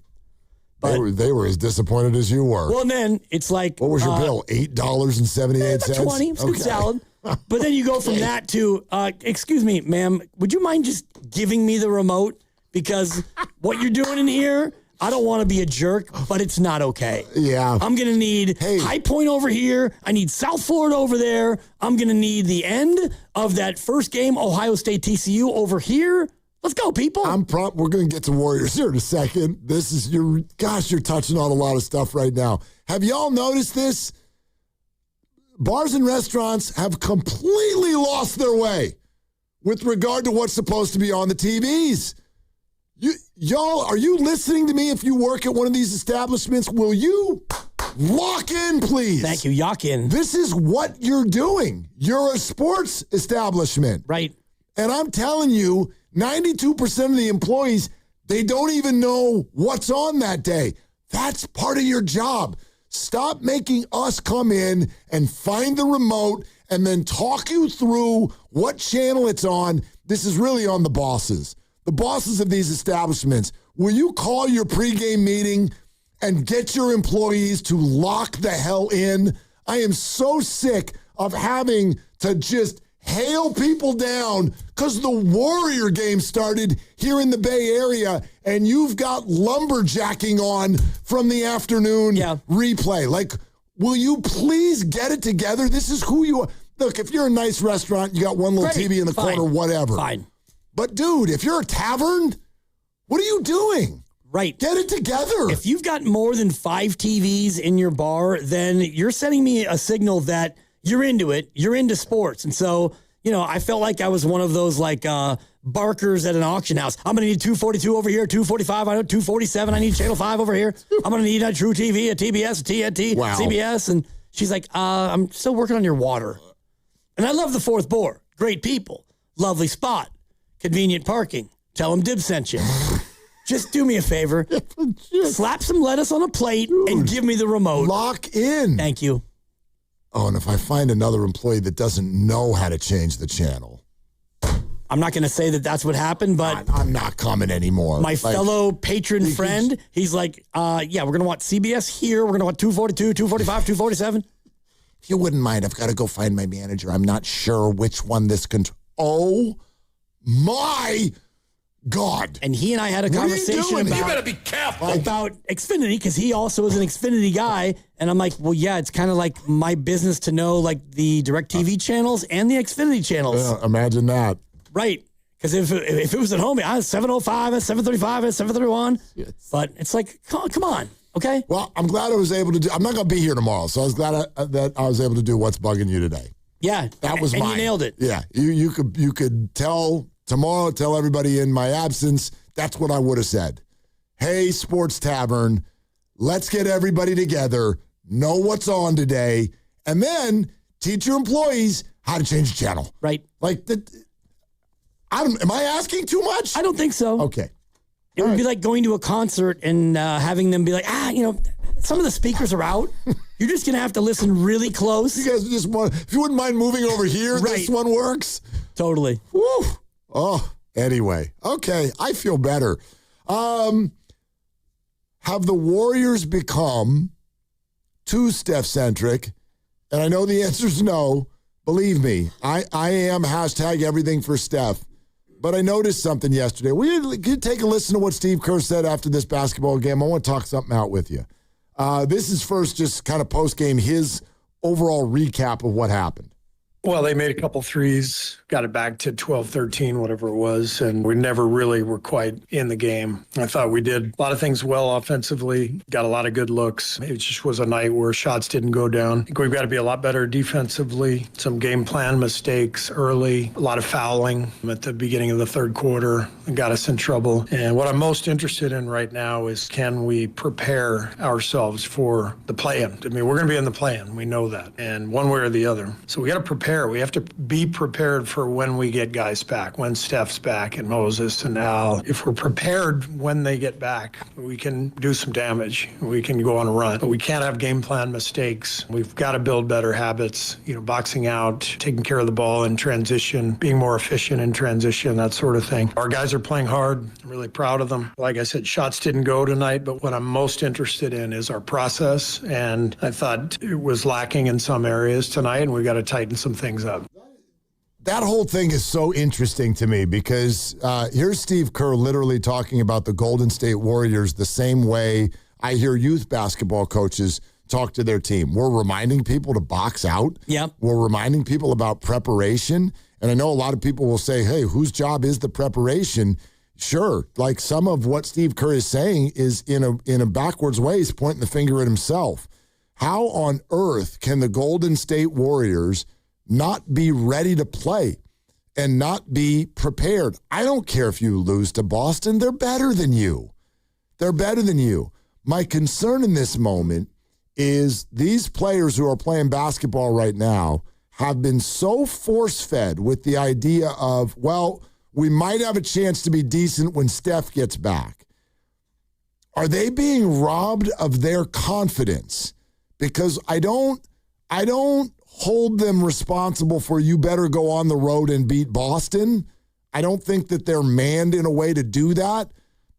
they were as disappointed as you were. Well, and then it's like... What was your bill? $8.78? 20, scoop salad. But then you go from that to, excuse me, ma'am, would you mind just giving me the remote? Because what you're doing in here, I don't want to be a jerk, but it's not okay. Yeah. I'm going to need High Point over here. I need South Florida over there. I'm going to need the end of that first game, Ohio State TCU over here. Let's go, people. We're going to get to Warriors here in a second. You're touching on a lot of stuff right now. Have y'all noticed this? Bars and restaurants have completely lost their way with regard to what's supposed to be on the TVs. Y'all, are you listening to me? If you work at one of these establishments, will you lock in, please? Thank you. Lock in. This is what you're doing. You're a sports establishment. Right. And I'm telling you, 92% of the employees, they don't even know what's on that day. That's part of your job. Stop making us come in and find the remote and then talk you through what channel it's on. This is really on the bosses. The bosses of these establishments. Will you call your pregame meeting and get your employees to lock the hell in? I am so sick of having to just hail people down because the Warrior game started here in the Bay Area and you've got lumberjacking on from the afternoon replay. Like, will you please get it together? This is who you are. Look, if you're a nice restaurant, you got one little TV in the corner, whatever. Fine. But, dude, if you're a tavern, what are you doing? Right. Get it together. If you've got more than 5 TVs in your bar, then you're sending me a signal that you're into it. You're into sports. And so, I felt like I was one of those barkers at an auction house. I'm going to need 242 over here, 245, I know 247. I need Channel 5 over here. I'm going to need a True TV, a TBS, a TNT, CBS. And she's like, I'm still working on your water. And I love the Fourth Boar. Great people. Lovely spot. Convenient parking. Tell them Dib sent you. Just do me a favor. Slap some lettuce on a plate and give me the remote. Lock in. Thank you. Oh, and if I find another employee that doesn't know how to change the channel. I'm not going to say that that's what happened, but I'm not coming anymore. My fellow patron friend, he's like, we're going to want CBS here. We're going to want 242, 245, 247. If you wouldn't mind, I've got to go find my manager. I'm not sure which one this Oh, my God. And he and I had a conversation about... You better be careful. About Xfinity, because he also is an Xfinity guy. And I'm like, well, yeah, it's kind of like my business to know the DirecTV channels and the Xfinity channels. Yeah, imagine that. Right. Because if it was at home, I had 705, at 735, at 731. Yes. But it's like, come on. Okay. Well, I'm glad I was able to do... I'm not going to be here tomorrow, so I was glad that I was able to do what's bugging you today. Yeah. That was mine. And you nailed it. Yeah. You could tell tomorrow, tell everybody in my absence, that's what I would have said. hey, Sports Tavern, let's get everybody together, know what's on today, and then teach your employees how to change the channel. Right. Like, am I asking too much? I don't think so. Okay. It would be like going to a concert and having them be like, some of the speakers are out. You're just going to have to listen really close. You guys just want, if you wouldn't mind moving over here, Right. This one works. Totally. Woo. Oh, anyway. Okay, I feel better. Have the Warriors become too Steph-centric? And I know the answer is no. Believe me, I am hashtag everything for Steph. But I noticed something yesterday. We could take a listen to what Steve Kerr said after this basketball game. I want to talk something out with you. This is first just kind of post-game, his overall recap of what happened. Well, they made a couple threes, got it back to 12-13, whatever it was, and we never really were quite in the game. I thought we did a lot of things well offensively, got a lot of good looks. It just was a night where shots didn't go down. I think we've got to be a lot better defensively, some game plan mistakes early, a lot of fouling at the beginning of the third quarter got us in trouble. And what I'm most interested in right now is can we prepare ourselves for the play-in? I mean, we're going to be in the play-in. We know that. And one way or the other. So we got to prepare. We have to be prepared for when we get guys back, when Steph's back and Moses and Al. If we're prepared when they get back, we can do some damage. We can go on a run. But we can't have game plan mistakes. We've got to build better habits, boxing out, taking care of the ball in transition, being more efficient in transition, that sort of thing. Our guys are playing hard. I'm really proud of them. Like I said, shots didn't go tonight, but what I'm most interested in is our process. And I thought it was lacking in some areas tonight, and we got to tighten some things up. That whole thing is so interesting to me because here's Steve Kerr literally talking about the Golden State Warriors the same way I hear youth basketball coaches talk to their team. We're reminding people to box out. Yep. We're reminding people about preparation. And I know a lot of people will say, hey, whose job is the preparation? Sure. Like some of what Steve Kerr is saying is in a backwards way, he's pointing the finger at himself. How on earth can the Golden State Warriors not be ready to play and not be prepared? I don't care if you lose to Boston. They're better than you. They're better than you. My concern in this moment is these players who are playing basketball right now have been so force-fed with the idea of, well, we might have a chance to be decent when Steph gets back. Are they being robbed of their confidence? Because I don't hold them responsible for you better go on the road and beat Boston. I don't think that they're manned in a way to do that,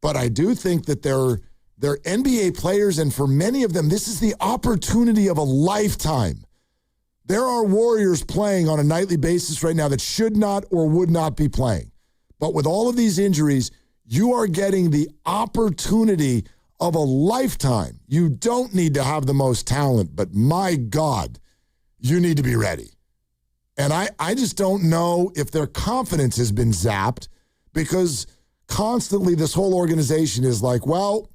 but I do think that they're NBA players, and for many of them, this is the opportunity of a lifetime. There are Warriors playing on a nightly basis right now that should not or would not be playing. But with all of these injuries, you are getting the opportunity of a lifetime. You don't need to have the most talent, but my God, you need to be ready. And I just don't know if their confidence has been zapped because constantly this whole organization is like, well,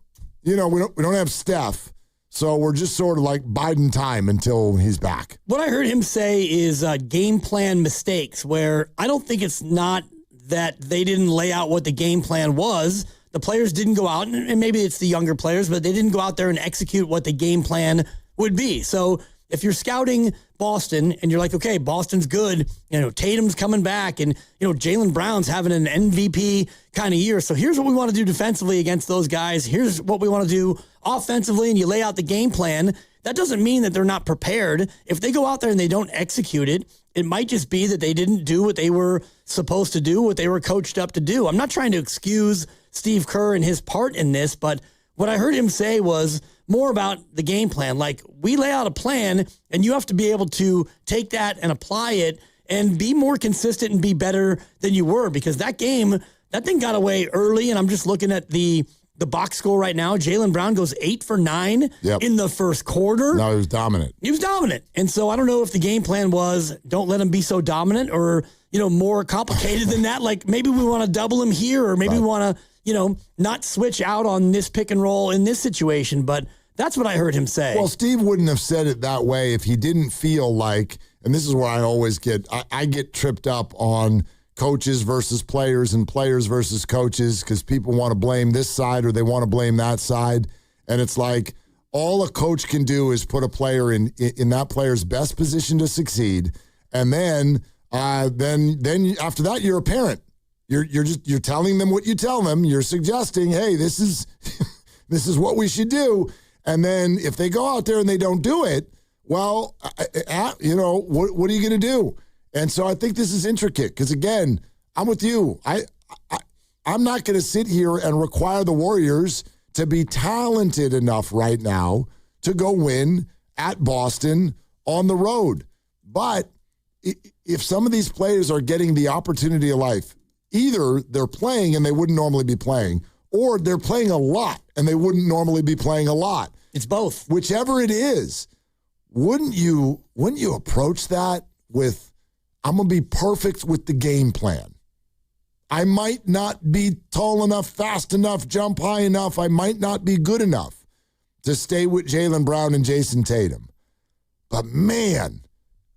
we don't have Steph, so we're just sort of like biding time until he's back. What I heard him say is game plan mistakes, where I don't think it's not that they didn't lay out what the game plan was. The players didn't go out, and maybe it's the younger players, but they didn't go out there and execute what the game plan would be. So if you're scouting Boston and you're like, okay, Boston's good, Tatum's coming back, and Jaylen Brown's having an MVP kind of year. So here's what we want to do defensively against those guys. Here's what we want to do offensively, and you lay out the game plan. That doesn't mean that they're not prepared. If they go out there and they don't execute it, it might just be that they didn't do what they were supposed to do, what they were coached up to do. I'm not trying to excuse Steve Kerr and his part in this, but what I heard him say was more about the game plan. Like, we lay out a plan, and you have to be able to take that and apply it and be more consistent and be better than you were, because that thing got away early, and I'm just looking at the box score right now. Jaylen Brown goes 8 for 9 in the first quarter. No, he was dominant. And so I don't know if the game plan was don't let him be so dominant or, more complicated than that. Like, maybe we want to double him here, or maybe we want to, not switch out on this pick and roll in this situation. But that's what I heard him say. Well, Steve wouldn't have said it that way if he didn't feel like, and this is where I always I get tripped up on coaches versus players and players versus coaches because people want to blame this side or they want to blame that side. And it's like all a coach can do is put a player in that player's best position to succeed. And then after that, you're a parent. You're telling them what you tell them. You're suggesting, hey, this is this is what we should do. And then if they go out there and they don't do it, well, what are you going to do? And so I think this is intricate because, again, I'm with you. I'm not going to sit here and require the Warriors to be talented enough right now to go win at Boston on the road. But if some of these players are getting the opportunity of life, either they're playing and they wouldn't normally be playing, or they're playing a lot and they wouldn't normally be playing a lot. It's both. Whichever it is, wouldn't you approach that with, I'm going to be perfect with the game plan. I might not be tall enough, fast enough, jump high enough. I might not be good enough to stay with Jaylen Brown and Jason Tatum. But man,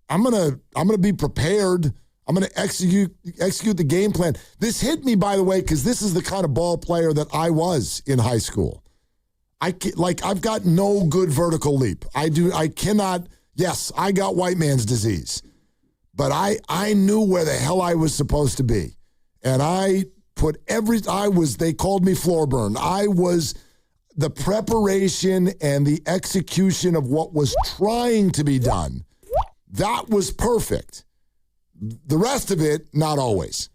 I'm gonna be prepared. I'm gonna execute the game plan. This hit me, by the way, because this is the kind of ball player that I was in high school. I've got no good vertical leap. I cannot. Yes, I got white man's disease. But I knew where the hell I was supposed to be. And they called me floor burn. I was the preparation and the execution of what was trying to be done. That was perfect. The rest of it, not always.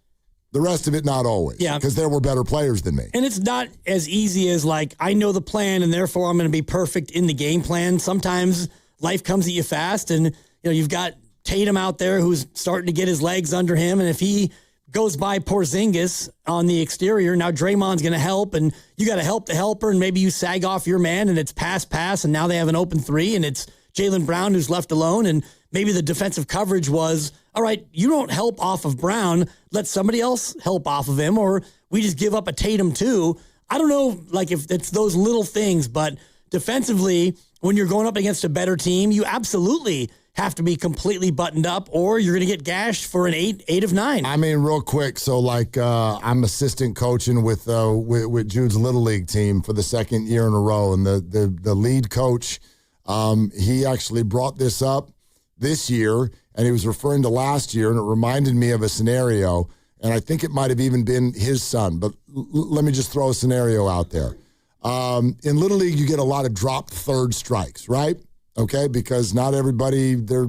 Yeah. Because there were better players than me. And it's not as easy as I know the plan and therefore I'm going to be perfect in the game plan. Sometimes life comes at you fast and you've got Tatum out there who's starting to get his legs under him. And if he goes by Porzingis on the exterior, now Draymond's going to help and you got to help the helper and maybe you sag off your man and it's pass and now they have an open three and it's Jaylen Brown who's left alone and maybe the defensive coverage was, all right, you don't help off of Brown, let somebody else help off of him or we just give up a Tatum too. I don't know if it's those little things, but defensively, when you're going up against a better team, you absolutely have to be completely buttoned up or you're going to get gashed for an 8 of 9. I mean, real quick. So I'm assistant coaching with Jude's Little League team for the second year in a row. And the lead coach, he actually brought this up this year and he was referring to last year and it reminded me of a scenario. And I think it might have even been his son, but let me just throw a scenario out there. In Little League, you get a lot of dropped third strikes, right? Okay, because not everybody, they're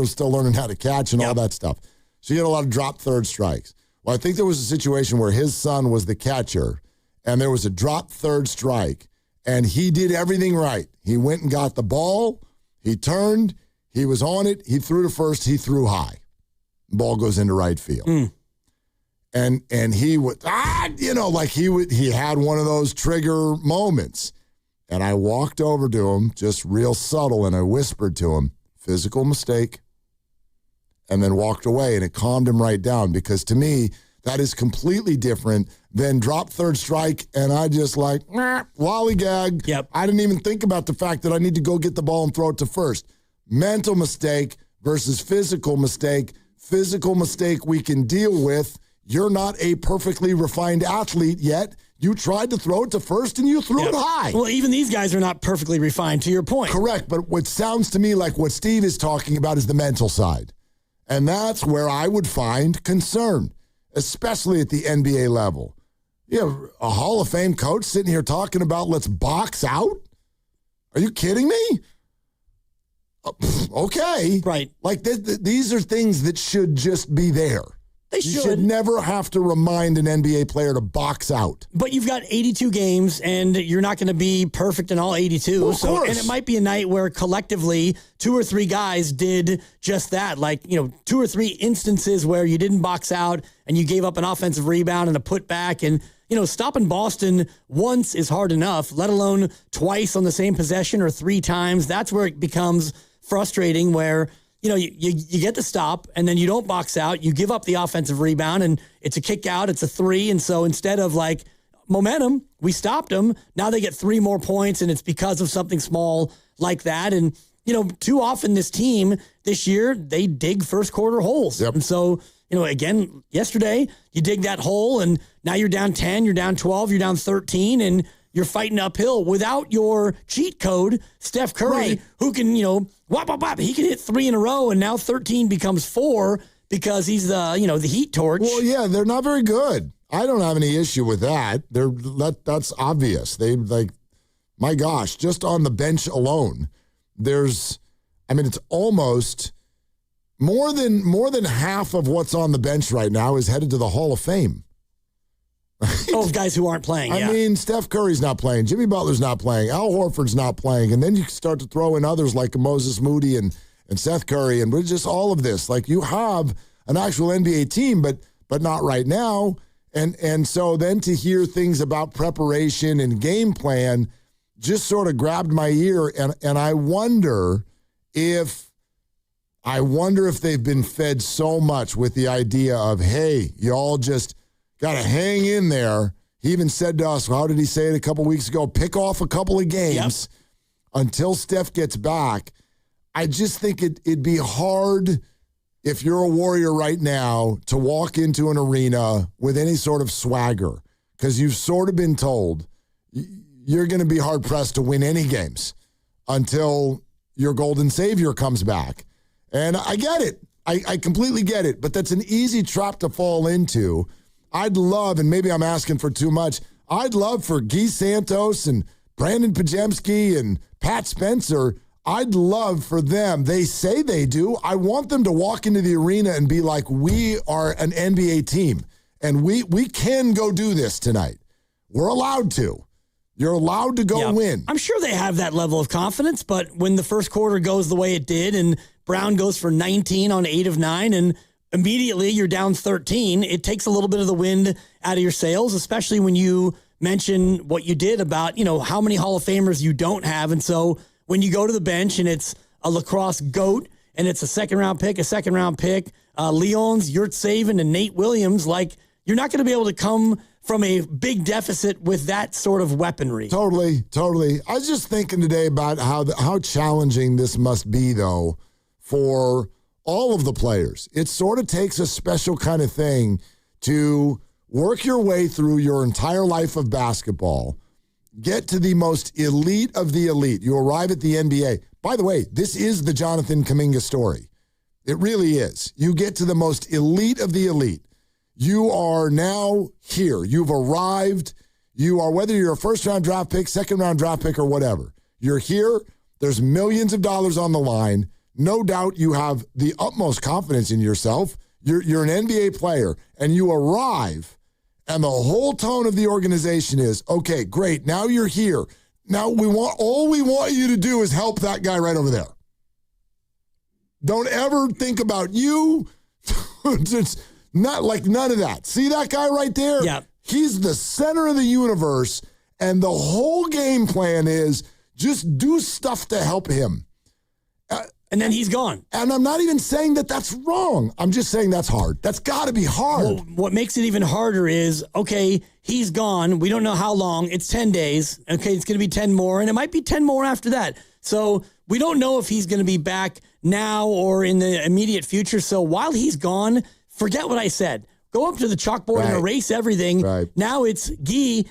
still learning how to catch and all that stuff. So you get a lot of dropped third strikes. Well, I think there was a situation where his son was the catcher and there was a dropped third strike and he did everything right. He went and got the ball, he turned, he was on it, he threw to first, he threw high. Ball goes into right field. And he would, he had one of those trigger moments. And I walked over to him, just real subtle, and I whispered to him, physical mistake, and then walked away, and it calmed him right down because to me, that is completely different than drop third strike, and I just lollygag. Yep. I didn't even think about the fact that I need to go get the ball and throw it to first. Mental mistake versus physical mistake. Physical mistake we can deal with. You're not a perfectly refined athlete yet. You tried to throw it to first and you threw it high. Well, even these guys are not perfectly refined, to your point. Correct, but what sounds to me like what Steve is talking about is the mental side. And that's where I would find concern, especially at the NBA level. You have a Hall of Fame coach sitting here talking about let's box out? Are you kidding me? Okay. Right. These are things that should just be there. You should never have to remind an NBA player to box out. But you've got 82 games, and you're not going to be perfect in all 82. Well, of course. And it might be a night where collectively 2 or 3 guys did just that. 2 or 3 instances where you didn't box out and you gave up an offensive rebound and a putback. And, stopping Boston once is hard enough, let alone twice on the same possession or 3 times. That's where it becomes frustrating where you get the stop and then you don't box out. You give up the offensive rebound and it's a kick out. It's a 3. And so instead of momentum, we stopped them. Now they get 3 more points and it's because of something small like that. And, too often this team this year, they dig first quarter holes. Yep. And so, again, yesterday, you dig that hole, and now you're down 10, you're down 12, you're down 13, and you're fighting uphill without your cheat code, Steph Curry, who can, whop, whop, whop. He can hit 3 in a row, and now 13 becomes 4 because he's the heat torch. Well, yeah, they're not very good. I don't have any issue with that. That's obvious. My gosh, just on the bench alone, it's almost more than half of what's on the bench right now is headed to the Hall of Fame. Oh, guys who aren't playing. Yeah. I mean, Steph Curry's not playing. Jimmy Butler's not playing. Al Horford's not playing. And then you start to throw in others like Moses Moody and Seth Curry and just all of this. Like, you have an actual NBA team, but not right now. And so then to hear things about preparation and game plan just sort of grabbed my ear. And I wonder if they've been fed so much with the idea of, hey, y'all just got to hang in there. He even said to us, how did he say it a couple weeks ago? Pick off a couple of games until Steph gets back. I just think it'd be hard if you're a Warrior right now to walk into an arena with any sort of swagger, because you've sort of been told you're going to be hard-pressed to win any games until your golden savior comes back. And I get it. I completely get it. But that's an easy trap to fall into. I'd love, and maybe I'm asking for too much, I'd love for Guy Santos and Brandon Pajemski and Pat Spencer, I'd love for them. They say they do. I want them to walk into the arena and be like, we are an NBA team, and we can go do this tonight. We're allowed to. You're allowed to go win. I'm sure they have that level of confidence, but when the first quarter goes the way it did and Brown goes for 19 on 8 of 9 and immediately you're down 13, it takes a little bit of the wind out of your sails, especially when you mention what you did about, how many Hall of Famers you don't have. And so when you go to the bench and it's a lacrosse GOAT and it's a second-round pick, Leon's, Yurtseven, and Nate Williams, you're not going to be able to come from a big deficit with that sort of weaponry. Totally. I was just thinking today about how challenging this must be, though, for all of the players. It sort of takes a special kind of thing to work your way through your entire life of basketball, get to the most elite of the elite. You arrive at the NBA. By the way, this is the Jonathan Kuminga story. It really is. You get to the most elite of the elite. You are now here. You've arrived. You are, whether you're a first-round draft pick, second-round draft pick, or whatever, you're here. There's millions of dollars on the line. No doubt you have the utmost confidence in yourself. You're an NBA player, and you arrive, and the whole tone of the organization is, okay, great, now you're here. Now all we want you to do is help that guy right over there. Don't ever think about you. It's not like none of that. See that guy right there? Yeah. He's the center of the universe, and the whole game plan is just do stuff to help him. And then he's gone. And I'm not even saying that that's wrong. I'm just saying that's hard. That's got to be hard. Well, what makes it even harder is, okay, he's gone. We don't know how long. It's 10 days. Okay, it's going to be 10 more, and it might be 10 more after that. So we don't know if he's going to be back now or in the immediate future. So while he's gone, forget what I said. Go up to the chalkboard and erase everything. Right. Now it's, Guy,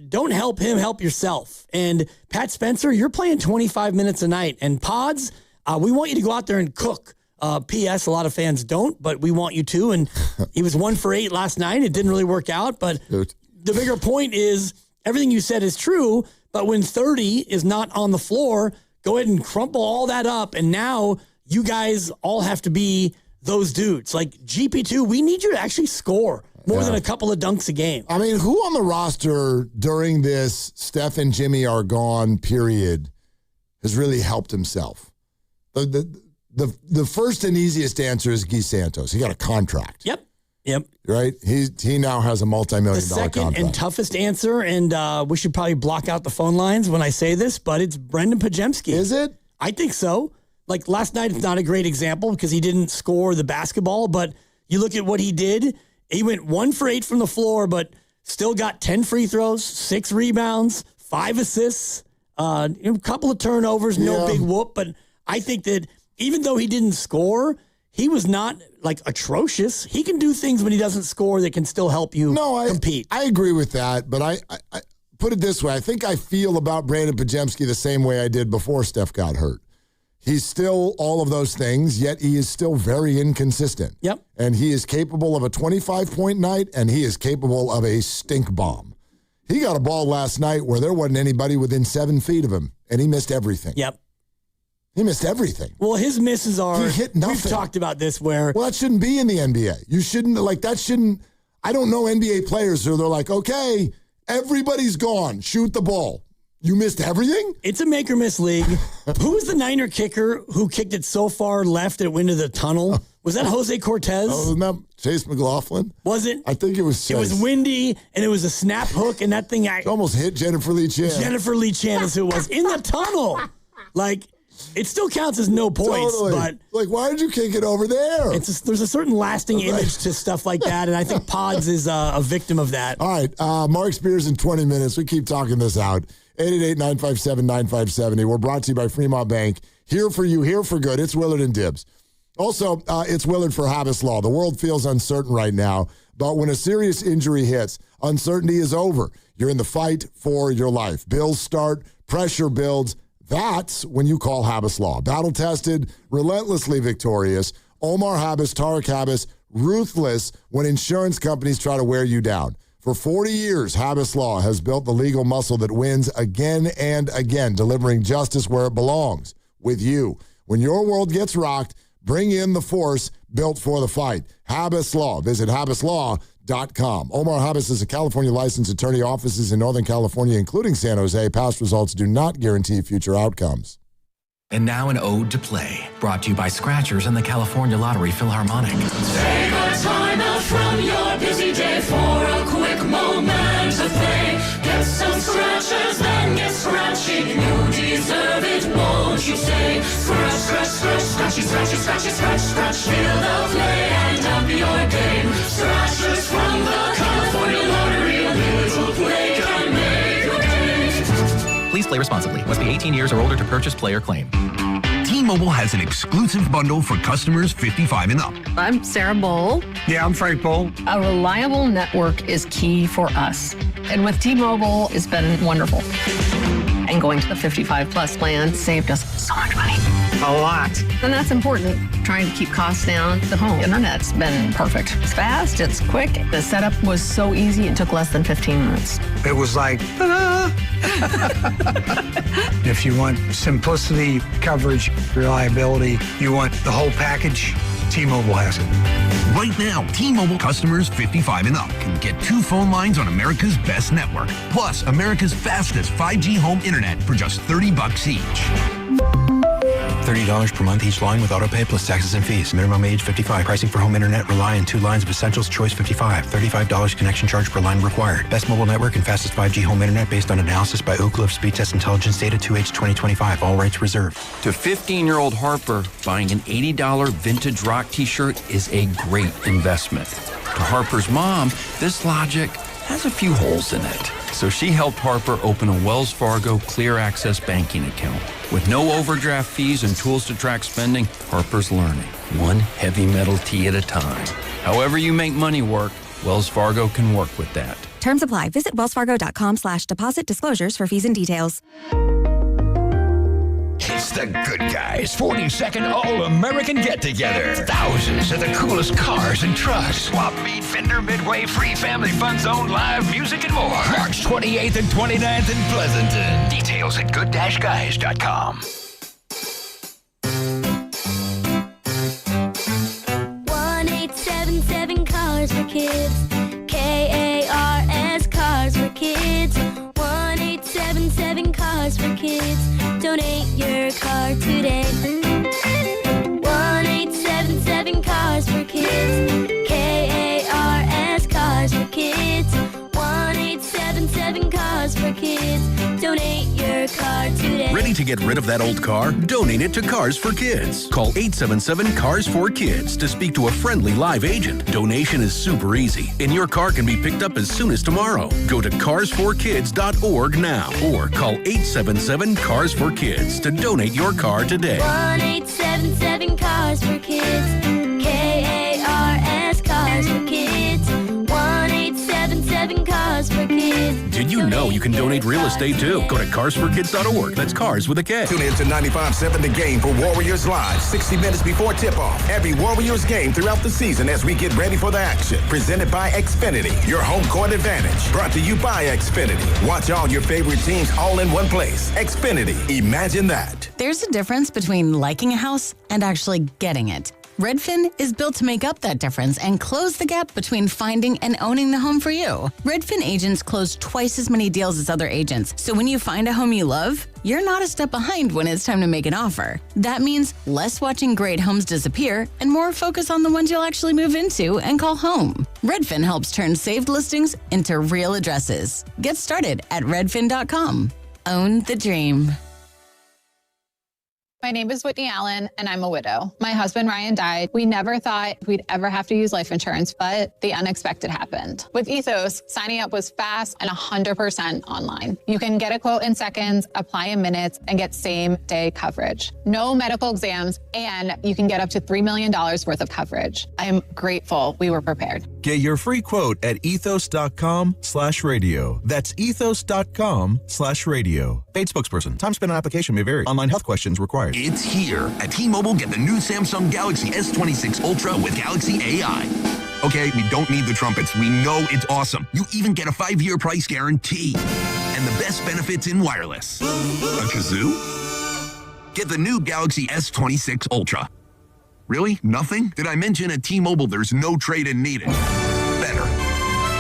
don't help him, help yourself. And Pat Spencer, you're playing 25 minutes a night. And Pods, we want you to go out there and cook. P.S. A lot of fans don't, but we want you to. And he was 1 for 8 last night. It didn't really work out. But the bigger point is everything you said is true. But when 30 is not on the floor, go ahead and crumple all that up. And now you guys all have to be those dudes. Like GP2, we need you to actually score more than a couple of dunks a game. I mean, who on the roster during this Steph and Jimmy are gone period has really helped himself? The first and easiest answer is Guy Santos. He got a contract. Yep. Right? He now has a multi-million-dollar contract. The second and toughest answer, and we should probably block out the phone lines when I say this, but it's Brendan Pajemski. Is it? I think so. Like last night, it's not a great example because he didn't score the basketball, but you look at what he did. He went 1 for 8 from the floor, but still got 10 free throws, 6 rebounds, 5 assists, a couple of turnovers, no big whoop. But I think that even though he didn't score, he was not like atrocious. He can do things when he doesn't score that can still help you compete. I agree with that, but I put it this way. I think I feel about Brandon Podziemski the same way I did before Steph got hurt. He's still all of those things, yet he is still very inconsistent. Yep. And he is capable of a 25-point night, and he is capable of a stink bomb. He got a ball last night where there wasn't anybody within 7 feet of him, and he missed everything. Yep. He missed everything. Well, his misses are. He hit nothing. We've talked about this where. Well, that shouldn't be in the NBA. You shouldn't, I don't know NBA players who they're like, okay, everybody's gone. Shoot the ball. You missed everything? It's a make or miss league. Who was the Niner kicker who kicked it so far left it went into the tunnel? Was that Jose Cortez? Oh, wasn't that Chase McLaughlin? Was it? I think it was Chase. It was windy, and it was a snap hook, and that thing almost hit Jennifer Lee Chan. Jennifer Lee Chan is who it was. In the tunnel. Like, it still counts as no points, but... Like, why did you kick it over there? There's a certain lasting image to stuff like that, and I think Pods is a victim of that. All right, Mark Spears in 20 minutes. We keep talking this out. 888-957-9570. We're brought to you by Fremont Bank. Here for you, here for good. It's Willard and Dibs. Also, it's Willard for Habas Law. The world feels uncertain right now, but when a serious injury hits, uncertainty is over. You're in the fight for your life. Bills start, pressure builds. That's when you call Habas Law. Battle-tested, relentlessly victorious. Omar Habas, Tarek Habas, ruthless when insurance companies try to wear you down. For 40 years, Habas Law has built the legal muscle that wins again and again, delivering justice where it belongs, with you. When your world gets rocked, bring in the force built for the fight. Habas Law. Visit habaslaw.com. Omar Habas is a California licensed attorney. Offices in Northern California, including San Jose. Past results do not guarantee future outcomes. And now an ode to play, brought to you by Scratchers and the California Lottery Philharmonic. Take a time out from your busy day for a quick moment to play. Get some scratchers, then get scratchy. You deserve it, won't you say? Scratch, scratch, scratch, scratchy, scratchy, scratchy, scratch, scratch. Feel the play and up your game. Scratchers from the California Lottery. A little play can make your day. Please play responsibly. Must be 18 years or older to purchase, play, or claim. T-Mobile has an exclusive bundle for customers 55 and up. I'm Sarah Bowl. Yeah, I'm Frank Bowl. A reliable network is key for us. And with T-Mobile, it's been wonderful. And going to the 55 plus plan saved us so much money. A lot. And that's important. Trying to keep costs down. The home internet's been perfect. It's fast, it's quick. The setup was so easy, it took less than 15 minutes. It was like, ta-da! If you want simplicity, coverage, reliability, you want the whole package, T-Mobile has it. Right now, T-Mobile customers 55 and up can get 2 phone lines on America's best network, plus America's fastest 5G home internet for just $30 each. $30 per month each line with autopay plus taxes and fees. Minimum age 55. Pricing for home internet rely on 2 lines of Essentials Choice 55. $35 connection charge per line required. Best mobile network and fastest 5G home internet based on analysis by Oak Cliff Speed Test Intelligence data 2H 2025. All rights reserved. To 15-year-old Harper, buying an $80 vintage rock t-shirt is a great investment. To Harper's mom, this logic has a few holes in it. So she helped Harper open a Wells Fargo Clear Access banking account. With no overdraft fees and tools to track spending, Harper's learning, one heavy metal tee at a time. However you make money work, Wells Fargo can work with that. Terms apply. Visit wellsfargo.com/deposit disclosures for fees and details. It's the Good Guys 42nd All-American Get-Together. Thousands of the coolest cars and trucks. Swap meet, Fender, Midway, free family fun zone, live music, and more. March 28th and 29th in Pleasanton. Details at good-guys.com. 1877 Cars for Kids. KARS Cars for Kids. 1877 Cars for Kids. Donate your car today. 1877 Cars for Kids. KARS Cars for Kids. 1877 Cars for Kids. Donate your car today. Ready to get rid of that old car? Donate it to Cars for Kids. Call 877-CARS-4-KIDS to speak to a friendly live agent. Donation is super easy, and your car can be picked up as soon as tomorrow. Go to carsforkids.org now or call 877-CARS-4-KIDS to donate your car today. 1877 Cars for Kids. you know you can donate real estate too. Go to carsforkids.org. That's cars with a K. Tune in to 95.7 The Game for Warriors Live, 60 minutes before tip-off. Every Warriors game throughout the season as we get ready for the action. Presented by Xfinity, your home court advantage. Brought to you by Xfinity. Watch all your favorite teams all in one place. Xfinity, imagine that. There's a difference between liking a house and actually getting it. Redfin is built to make up that difference and close the gap between finding and owning the home for you. Redfin agents close twice as many deals as other agents, so when you find a home you love, you're not a step behind when it's time to make an offer. That means less watching great homes disappear and more focus on the ones you'll actually move into and call home. Redfin helps turn saved listings into real addresses. Get started at redfin.com. Own the dream. My name is Whitney Allen, and I'm a widow. My husband, Ryan, died. We never thought we'd ever have to use life insurance, but the unexpected happened. With Ethos, signing up was fast and 100% online. You can get a quote in seconds, apply in minutes, and get same-day coverage. No medical exams, and you can get up to $3 million worth of coverage. I am grateful we were prepared. Get your free quote at ethos.com/radio. That's ethos.com/radio. Paid spokesperson. Time spent on application may vary. Online health questions required. It's here. At T-Mobile, get the new Samsung Galaxy S26 Ultra with Galaxy AI. Okay, we don't need the trumpets. We know it's awesome. You even get a 5-year price guarantee. And the best benefits in wireless. A kazoo? Get the new Galaxy S26 Ultra. Really? Nothing? Did I mention at T-Mobile there's no trade-in needed? Better.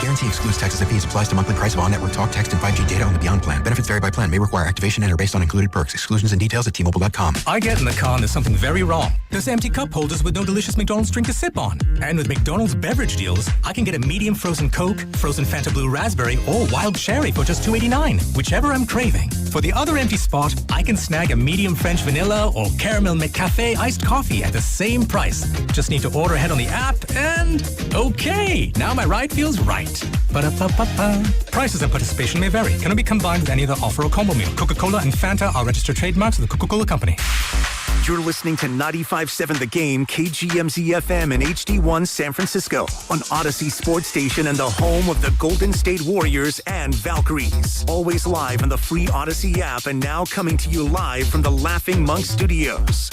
Guarantee excludes taxes and fees. Applies to monthly price of on-network talk, text, and 5G data on the Beyond plan. Benefits vary by plan. May require activation and are based on included perks. Exclusions and details at T-Mobile.com. I get in the car and there's something very wrong. There's empty cup holders with no delicious McDonald's drink to sip on. And with McDonald's beverage deals, I can get a medium frozen Coke, frozen Fanta Blue Raspberry, or wild cherry for just $2.89, whichever I'm craving. For the other empty spot, I can snag a medium French vanilla or caramel McCafe iced coffee at the same price. Just need to order ahead on the app and okay, now my ride feels right. Ba-da-ba-ba-ba. Prices and participation may vary. Cannot be combined with any other offer or combo meal. Coca-Cola and Fanta are registered trademarks of the Coca-Cola Company. You're listening to 95.7 The Game, KGMZ-FM and HD1 San Francisco on Odyssey Sports Station and the home of the Golden State Warriors and Valkyries. Always live on the free Odyssey app and now coming to you live from the Laughing Monk Studios.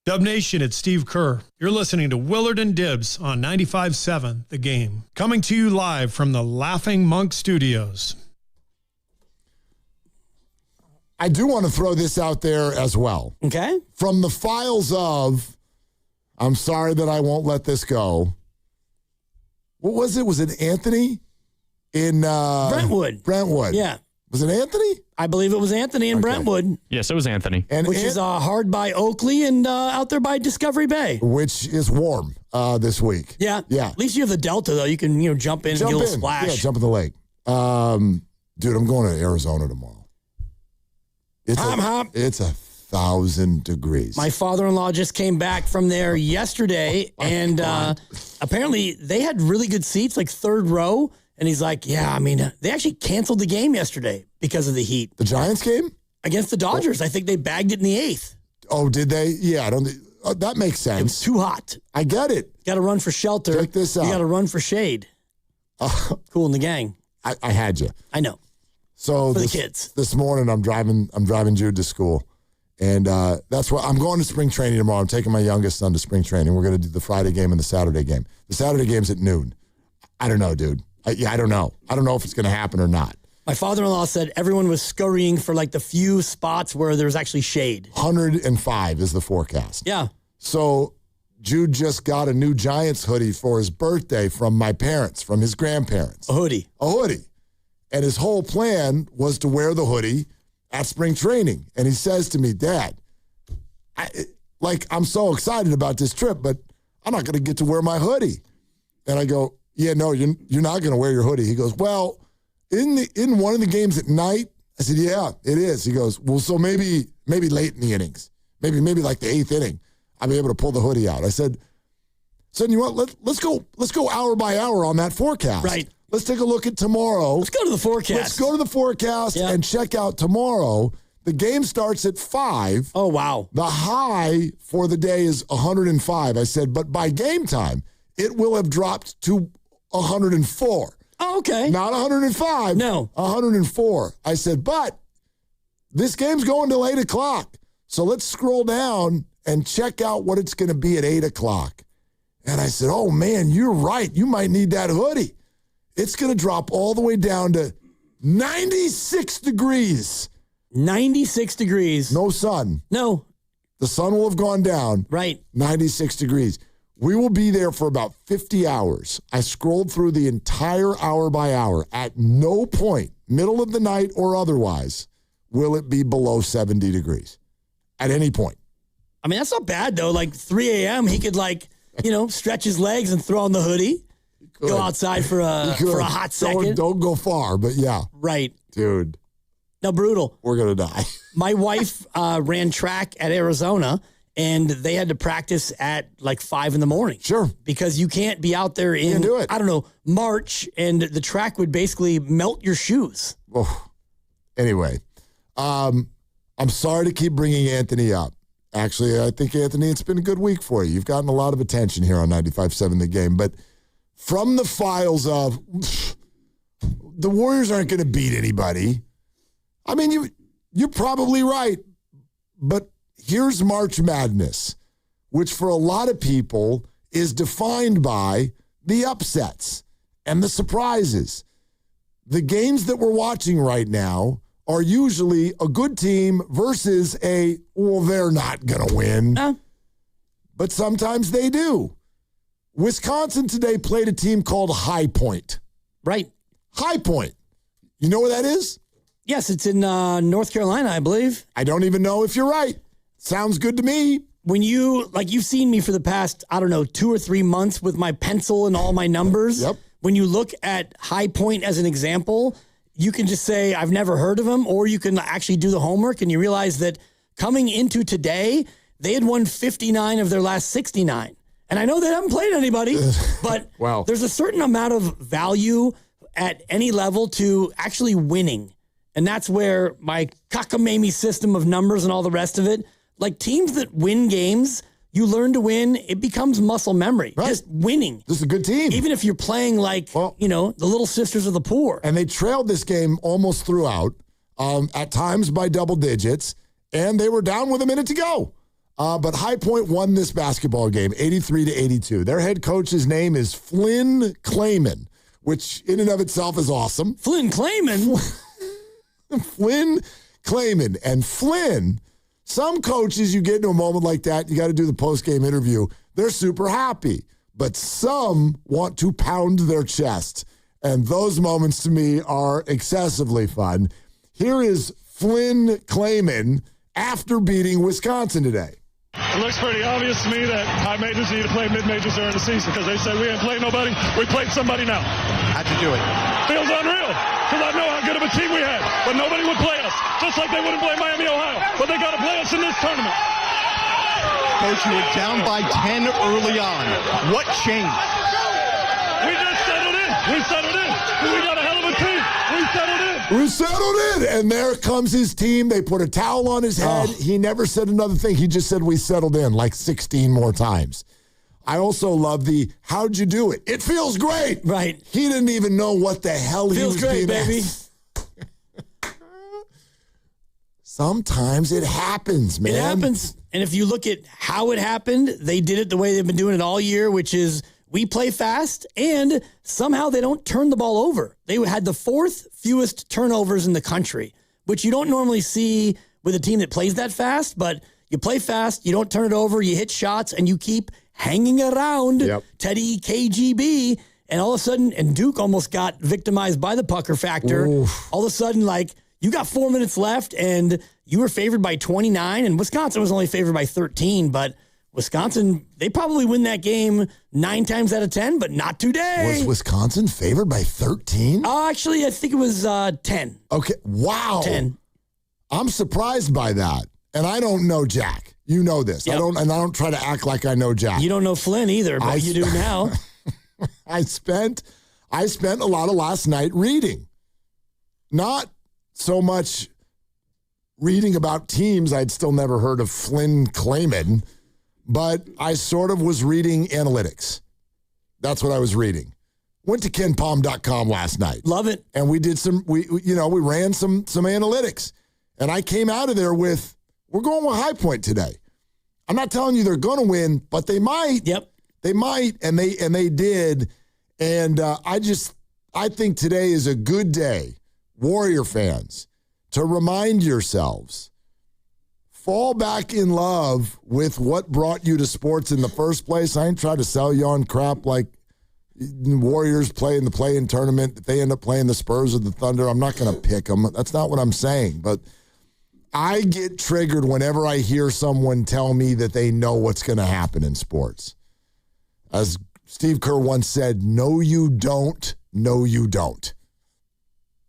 Dub Nation, it's Steve Kerr. You're listening to Willard and Dibbs on 95.7 The Game. Coming to you live from the Laughing Monk Studios. I do want to throw this out there as well. Okay. From the files of, I'm sorry that I won't let this go. What was it? Was it Anthony? In Brentwood. Brentwood. Yeah. Was it Anthony? I believe it was Anthony in Brentwood. Yes, it was Anthony. Which is hard by Oakley and out there by Discovery Bay. Which is warm this week. Yeah. Yeah. At le's you have the Delta, though. You can jump in and get a little splash. Yeah, jump in the lake. Dude, I'm going to Arizona tomorrow. It's 1,000 degrees. My father-in-law just came back from there yesterday, and apparently they had really good seats, like third row. And he's like, yeah, I mean, they actually canceled the game yesterday because of the heat. The Giants game? Against the Dodgers. I think they bagged it in the 8th. Oh, did they? Yeah, I don't. That makes sense. It was too hot. I get it. Got to run for shelter. Check this out. You got to run for shade. Cool in the gang. I had you. I know. So for the kids. This morning, I'm driving Jude to school, and that's what I'm going to spring training tomorrow. I'm taking my youngest son to spring training. We're going to do the Friday game and the Saturday game. The Saturday game's at noon. I don't know, dude. I don't know. I don't know if it's going to happen or not. My father-in-law said everyone was scurrying for like the few spots where there's actually shade. 105 is the forecast. Yeah. So Jude just got a new Giants hoodie for his birthday from my parents, from his grandparents. A hoodie. And his whole plan was to wear the hoodie at spring training. And he says to me, Dad, I'm so excited about this trip, but I'm not going to get to wear my hoodie. And I go, yeah, no, you're not going to wear your hoodie. He goes, well, in one of the games at night. I said, yeah, it is. He goes, well, so maybe late in the innings, maybe like the 8th inning, I'll be able to pull the hoodie out. I said, son, you know what? Let's go hour by hour on that forecast. Right. Let's take a look at tomorrow. Let's go to the forecast. Let's go to the forecast and check out tomorrow, The game starts at 5. Oh, wow. The high for the day is 105. I said, but by game time, it will have dropped to 104. Oh, okay. Not 105. No. 104. I said, but this game's going till 8 o'clock. So let's scroll down and check out what it's going to be at 8 o'clock. And I said, oh, man, you're right. You might need that hoodie. It's going to drop all the way down to 96 degrees. 96 degrees. No sun. No. The sun will have gone down. Right. 96 degrees. We will be there for about 50 hours. I scrolled through the entire hour by hour. At no point, middle of the night or otherwise, will it be below 70 degrees. At any point. I mean, that's not bad, though. Like 3 a.m., he could, stretch his legs and throw on the hoodie. Go outside for a hot second. Don't go far, but yeah. Right. Dude. No, brutal. We're going to die. My wife ran track at Arizona, and they had to practice at 5 in the morning. Sure. Because you can't be out there in, March, and the track would basically melt your shoes. Oh. Anyway, I'm sorry to keep bringing Anthony up. Actually, I think, Anthony, it's been a good week for you. You've gotten a lot of attention here on 95.7 The Game. But from the files of the Warriors aren't going to beat anybody. I mean, you're probably right. But here's March Madness, which for a lot of people is defined by the upsets and the surprises. The games that we're watching right now are usually a good team versus they're not going to win. No. But sometimes they do. Wisconsin today played a team called High Point. Right. High Point. You know where that is? Yes, it's in North Carolina, I believe. I don't even know if you're right. Sounds good to me. When you've seen me for the past, 2 or 3 months with my pencil and all my numbers. Yep. When you look at High Point as an example, you can just say, I've never heard of them, or you can actually do the homework and you realize that coming into today, they had won 59 of their last 69. And I know they haven't played anybody, but there's a certain amount of value at any level to actually winning. And that's where my cockamamie system of numbers and all the rest of it, teams that win games, you learn to win, it becomes muscle memory. Right. Just winning. This is a good team. Even if you're playing the Little Sisters of the Poor. And they trailed this game almost throughout, at times by double digits, and they were down with a minute to go. But High Point won this basketball game, 83-82. Their head coach's name is Flynn Clayman, which in and of itself is awesome. Flynn Clayman? Flynn Clayman. And Flynn, some coaches, you get into a moment like that, you got to do the post-game interview. They're super happy. But some want to pound their chest. And those moments to me are excessively fun. Here is Flynn Clayman after beating Wisconsin today. It looks pretty obvious to me that high majors need to play mid-majors during the season because they say we ain't played nobody. We played somebody now. How'd you do it? Feels unreal because I know how good of a team we had, but nobody would play us, just like they wouldn't play Miami, Ohio. But they got to play us in this tournament. Coach, you were down by 10 early on. What changed? We just settled in. We settled in. We got a hell of a team. We settled in. We settled in. And there comes his team. They put a towel on his head. He never said another thing. He just said we settled in 16 more times. I also love the, how'd you do it? It feels great. Right. He didn't even know what the hell he was great, baby. Sometimes it happens, man. It happens. And if you look at how it happened, they did it the way they've been doing it all year, which is we play fast, and somehow they don't turn the ball over. They had the 4th fewest turnovers in the country, which you don't normally see with a team that plays that fast, but you play fast, you don't turn it over, you hit shots, and you keep hanging around Teddy KGB, and all of a sudden, and Duke almost got victimized by the pucker factor. Oof. All of a sudden, you got 4 minutes left, and you were favored by 29, and Wisconsin was only favored by 13, but Wisconsin, they probably win that game 9 times out of 10, but not today. Was Wisconsin favored by 13? Actually, I think it was 10. Okay. Wow. 10. I'm surprised by that. And I don't know Jack. You know this. Yep. I don't try to act like I know Jack. You don't know Flynn either, but you do now. I spent a lot of last night reading. Not so much reading about teams I'd still never heard of Flynn Clayman, but I sort of was reading analytics. That's what I was reading. Went to kenpom.com last night. Love it. And we did we ran some analytics. And I came out of there with, we're going with High Point today. I'm not telling you they're going to win, but they might. Yep. They might, and they did. And I think today is a good day, Warrior fans, to remind yourselves, fall back in love with what brought you to sports in the first place. I ain't trying to sell you on crap like Warriors play in the play-in tournament. If they end up playing the Spurs or the Thunder, I'm not going to pick them. That's not what I'm saying. But I get triggered whenever I hear someone tell me that they know what's going to happen in sports. As Steve Kerr once said, no, you don't. No, you don't.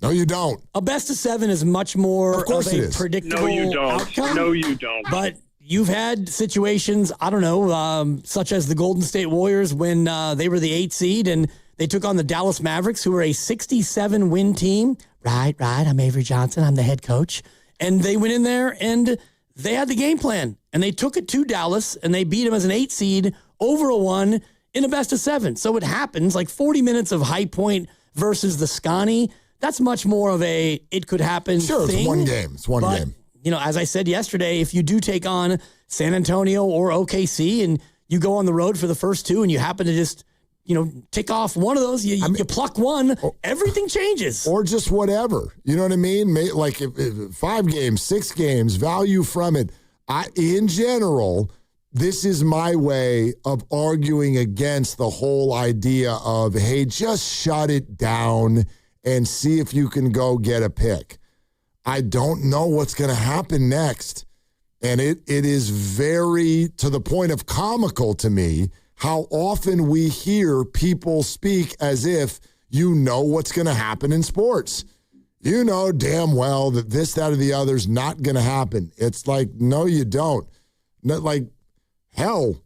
No, you don't. A best of 7 is much more of a predictable outcome. No, you don't. But you've had situations, I don't know, such as the Golden State Warriors when they were the 8th seed and they took on the Dallas Mavericks, who were a 67-win team. Right. I'm Avery Johnson. I'm the head coach. And they went in there and they had the game plan. And they took it to Dallas and they beat them as an 8 seed over a 1 in a best of 7. So it happens, like 40 minutes of High Point versus the Scotty. That's much more of a it could happen Sure, thing. It's one game. It's one game. You know, as I said yesterday, if you do take on San Antonio or OKC and you go on the road for the first 2 and you happen to just, tick off one of those, you pluck one, everything changes. Or just whatever. You know what I mean? Like if 5 games, 6 games, value from it. In general, this is my way of arguing against the whole idea of, hey, just shut it down and see if you can go get a pick. I don't know what's going to happen next. And it is very, to the point of comical to me, how often we hear people speak as if you know what's going to happen in sports. You know damn well that this, that, or the other is not going to happen. It's like, no, you don't. Hell,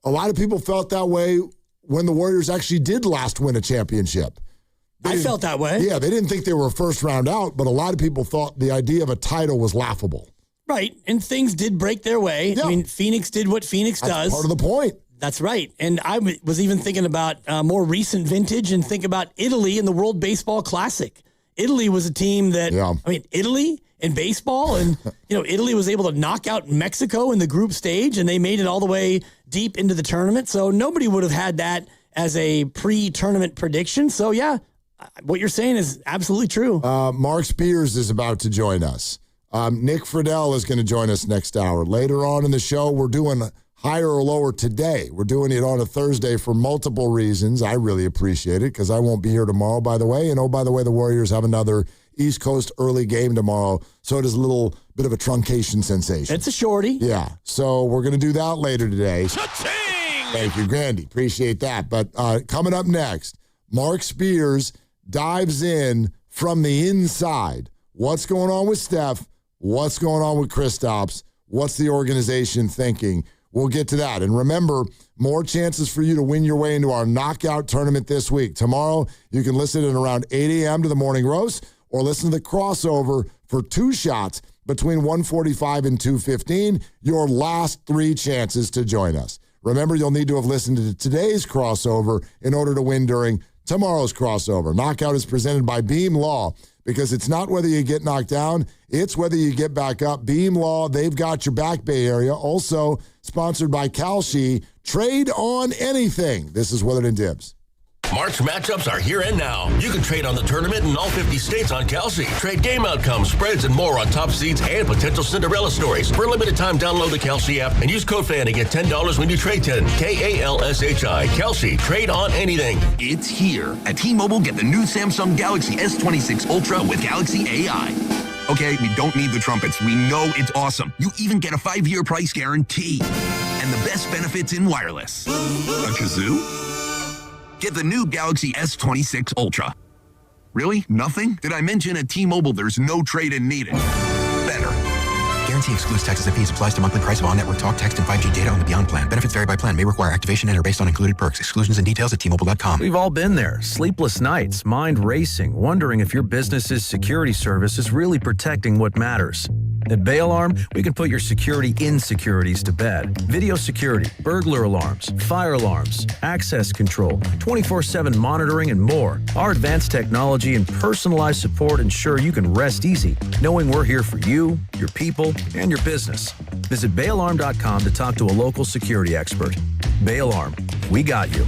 a lot of people felt that way when the Warriors actually did last win a championship. I felt that way. Yeah, they didn't think they were a first round out, but a lot of people thought the idea of a title was laughable. Right, and things did break their way. Yeah. I mean, Phoenix did what Phoenix does. That's part of the point. That's right. And I was even thinking about more recent vintage and think about Italy in the World Baseball Classic. Italy was a team that, Italy in baseball, and, Italy was able to knock out Mexico in the group stage, and they made it all the way deep into the tournament. So nobody would have had that as a pre-tournament prediction. So, yeah, what you're saying is absolutely true. Mark Spears is about to join us. Nick Friedel is going to join us next hour. Later on in the show, we're doing higher or lower today. We're doing it on a Thursday for multiple reasons. I really appreciate it because I won't be here tomorrow, by the way. And, by the way, the Warriors have another East Coast early game tomorrow, so it is a little bit of a truncation sensation. It's a shorty. Yeah, so we're going to do that later today. Cha-ching! Thank you, Grandy. Appreciate that. But coming up next, Mark Spears dives in from the inside. What's going on with Steph? What's going on with Kristaps? What's the organization thinking? We'll get to that. And remember, more chances for you to win your way into our knockout tournament this week. Tomorrow, you can listen in around 8 a.m. to the morning roast or listen to the crossover for 2 shots between 1:45 and 2:15. Your last 3 chances to join us. Remember, you'll need to have listened to today's crossover in order to win during tomorrow's crossover. Knockout is presented by Beam Law because it's not whether you get knocked down, it's whether you get back up. Beam Law, they've got your back, Bay Area. Also sponsored by Kalshi. Trade on anything. This is Willard and Dibs. March matchups are here and now. You can trade on the tournament in all 50 states on Kalshi. Trade game outcomes, spreads, and more on top seeds and potential Cinderella stories. For a limited time, download the Kalshi app and use code FAN to get $10 when you trade 10. Kalshi. Kalshi. Trade on anything. It's here. At T-Mobile, get the new Samsung Galaxy S26 Ultra with Galaxy AI. Okay, we don't need the trumpets. We know it's awesome. You even get a 5-year price guarantee. And the best benefits in wireless. A kazoo? Get the new Galaxy S26 Ultra. Really? Nothing? Did I mention at T-Mobile there's no trade-in needed? Better. Guarantee excludes taxes and fees. Applies to monthly price of on-network talk, text, and 5G data on the Beyond plan. Benefits vary by plan. May require activation and are based on included perks. Exclusions and details at T-Mobile.com. We've all been there. Sleepless nights, mind racing, wondering if your business's security service is really protecting what matters. At Bay Alarm, we can put your security insecurities to bed. Video security, burglar alarms, fire alarms, access control, 24/7 monitoring, and more. Our advanced technology and personalized support ensure you can rest easy, knowing we're here for you, your people, and your business. Visit bayalarm.com to talk to a local security expert. Bay Alarm, we got you.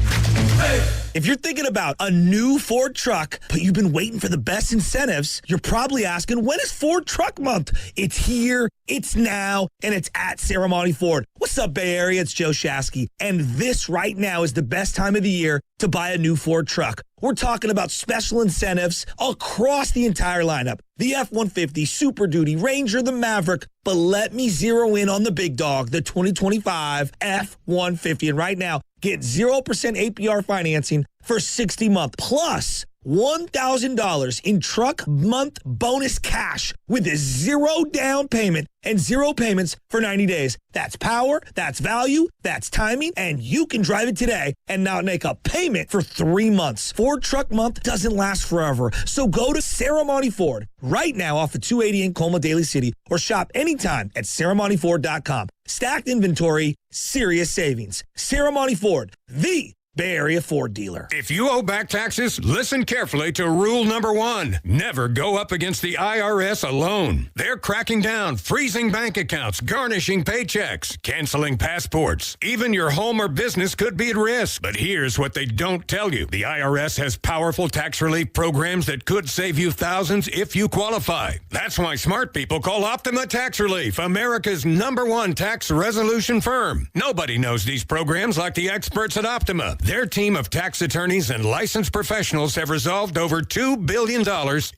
If you're thinking about a new Ford truck, but you've been waiting for the best incentives, you're probably asking, when is Ford Truck Month? It's here, it's now, and it's at Serramonte Ford. What's up, Bay Area? It's Joe Shasky. And this right now is the best time of the year to buy a new Ford truck. We're talking about special incentives across the entire lineup. The F-150, Super Duty, Ranger, the Maverick. But let me zero in on the big dog, the 2025 F-150. And right now, get 0% APR financing for 60 months, plus $1,000 in truck month bonus cash with a 0 down payment and 0 payments for 90 days. That's power, that's value, that's timing, and you can drive it today and not make a payment for 3 months. Ford Truck Month doesn't last forever, so go to Serramonte Ford right now off of 280 in Colma, Daly City, or shop anytime at SerramonteFord.com. Stacked inventory, serious savings. Serramonte Ford, the Bay Area Ford dealer. If you owe back taxes, listen carefully to rule number 1. Never go up against the IRS alone. They're cracking down, freezing bank accounts, garnishing paychecks, canceling passports. Even your home or business could be at risk. But here's what they don't tell you. The IRS has powerful tax relief programs that could save you thousands if you qualify. That's why smart people call Optima Tax Relief, America's #1 tax resolution firm. Nobody knows these programs like the experts at Optima. Their team of tax attorneys and licensed professionals have resolved over $2 billion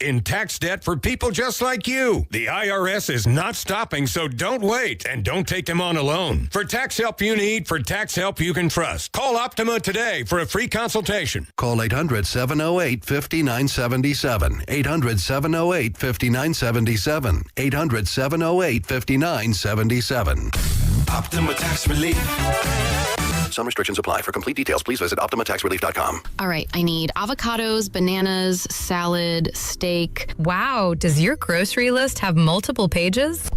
in tax debt for people just like you. The IRS is not stopping, so don't wait and don't take them on alone. For tax help you need, for tax help you can trust, call Optima today for a free consultation. Call 800-708-5977. 800-708-5977. 800-708-5977. Optima Tax Relief. Some restrictions apply. For complete details, please visit OptimaTaxRelief.com. All right, I need avocados, bananas, salad, steak. Wow, does your grocery list have multiple pages?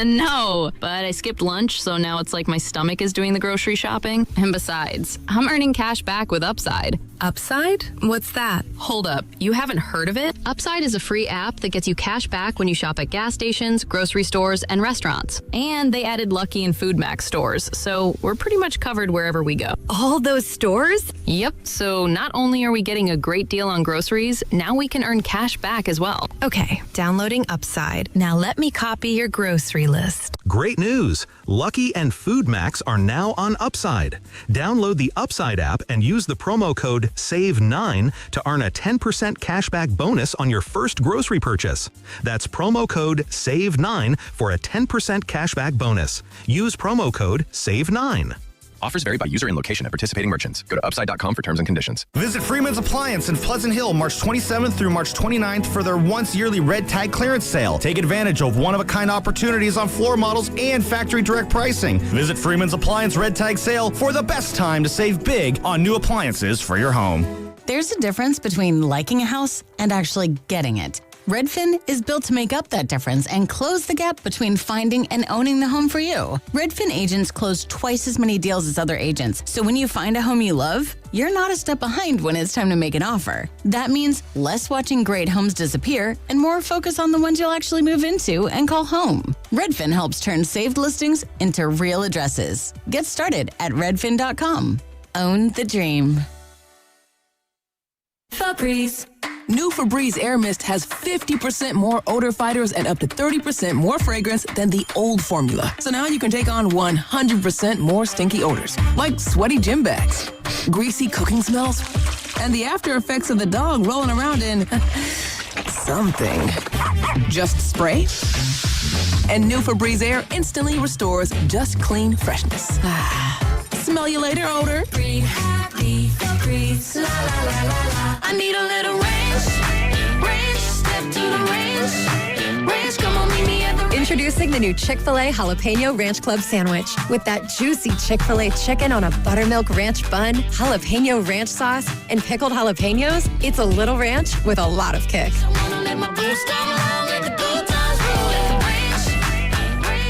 No, but I skipped lunch, so now it's like my stomach is doing the grocery shopping. And besides, I'm earning cash back with Upside. Upside? What's that? Hold up, you haven't heard of it? Upside is a free app that gets you cash back when you shop at gas stations, grocery stores, and restaurants. And they added Lucky and Food Max stores, so we're pretty much covered wherever we go. All those stores? Yep, so not only are we getting a great deal on groceries, now we can earn cash back as well. Okay, downloading Upside. Now let me copy your grocery list. Great news! Lucky and Food Max are now on Upside. Download the Upside app and use the promo code SAVE9 to earn a 10% cashback bonus on your first grocery purchase. That's promo code SAVE9 for a 10% cashback bonus. Use promo code SAVE9. Offers vary by user and location at participating merchants. Go to upside.com for terms and conditions. Visit Freeman's Appliance in Pleasant Hill March 27th through March 29th for their once yearly red tag clearance sale. Take advantage of one-of-a-kind opportunities on floor models and factory direct pricing. Visit Freeman's Appliance red tag sale for the best time to save big on new appliances for your home. There's a difference between liking a house and actually getting it. Redfin is built to make up that difference and close the gap between finding and owning the home for you. Redfin agents close twice as many deals as other agents, so when you find a home you love, you're not a step behind when it's time to make an offer. That means less watching great homes disappear and more focus on the ones you'll actually move into and call home. Redfin helps turn saved listings into real addresses. Get started at redfin.com. Own the dream. Febreze. New Febreze Air Mist has 50% more odor fighters and up to 30% more fragrance than the old formula. So now you can take on 100% more stinky odors, like sweaty gym bags, greasy cooking smells, and the after effects of the dog rolling around in something. Just spray, and new Febreze Air instantly restores just clean freshness. Smell you later, odor. Breathe happy, Febreze, la la la la la. I need a little range, step to the range, come on, meet me at the Introducing the new Chick-fil-A Jalapeno Ranch Club Sandwich. With that juicy Chick-fil-A chicken on a buttermilk ranch bun, jalapeno ranch sauce, and pickled jalapenos, it's a little ranch with a lot of kick.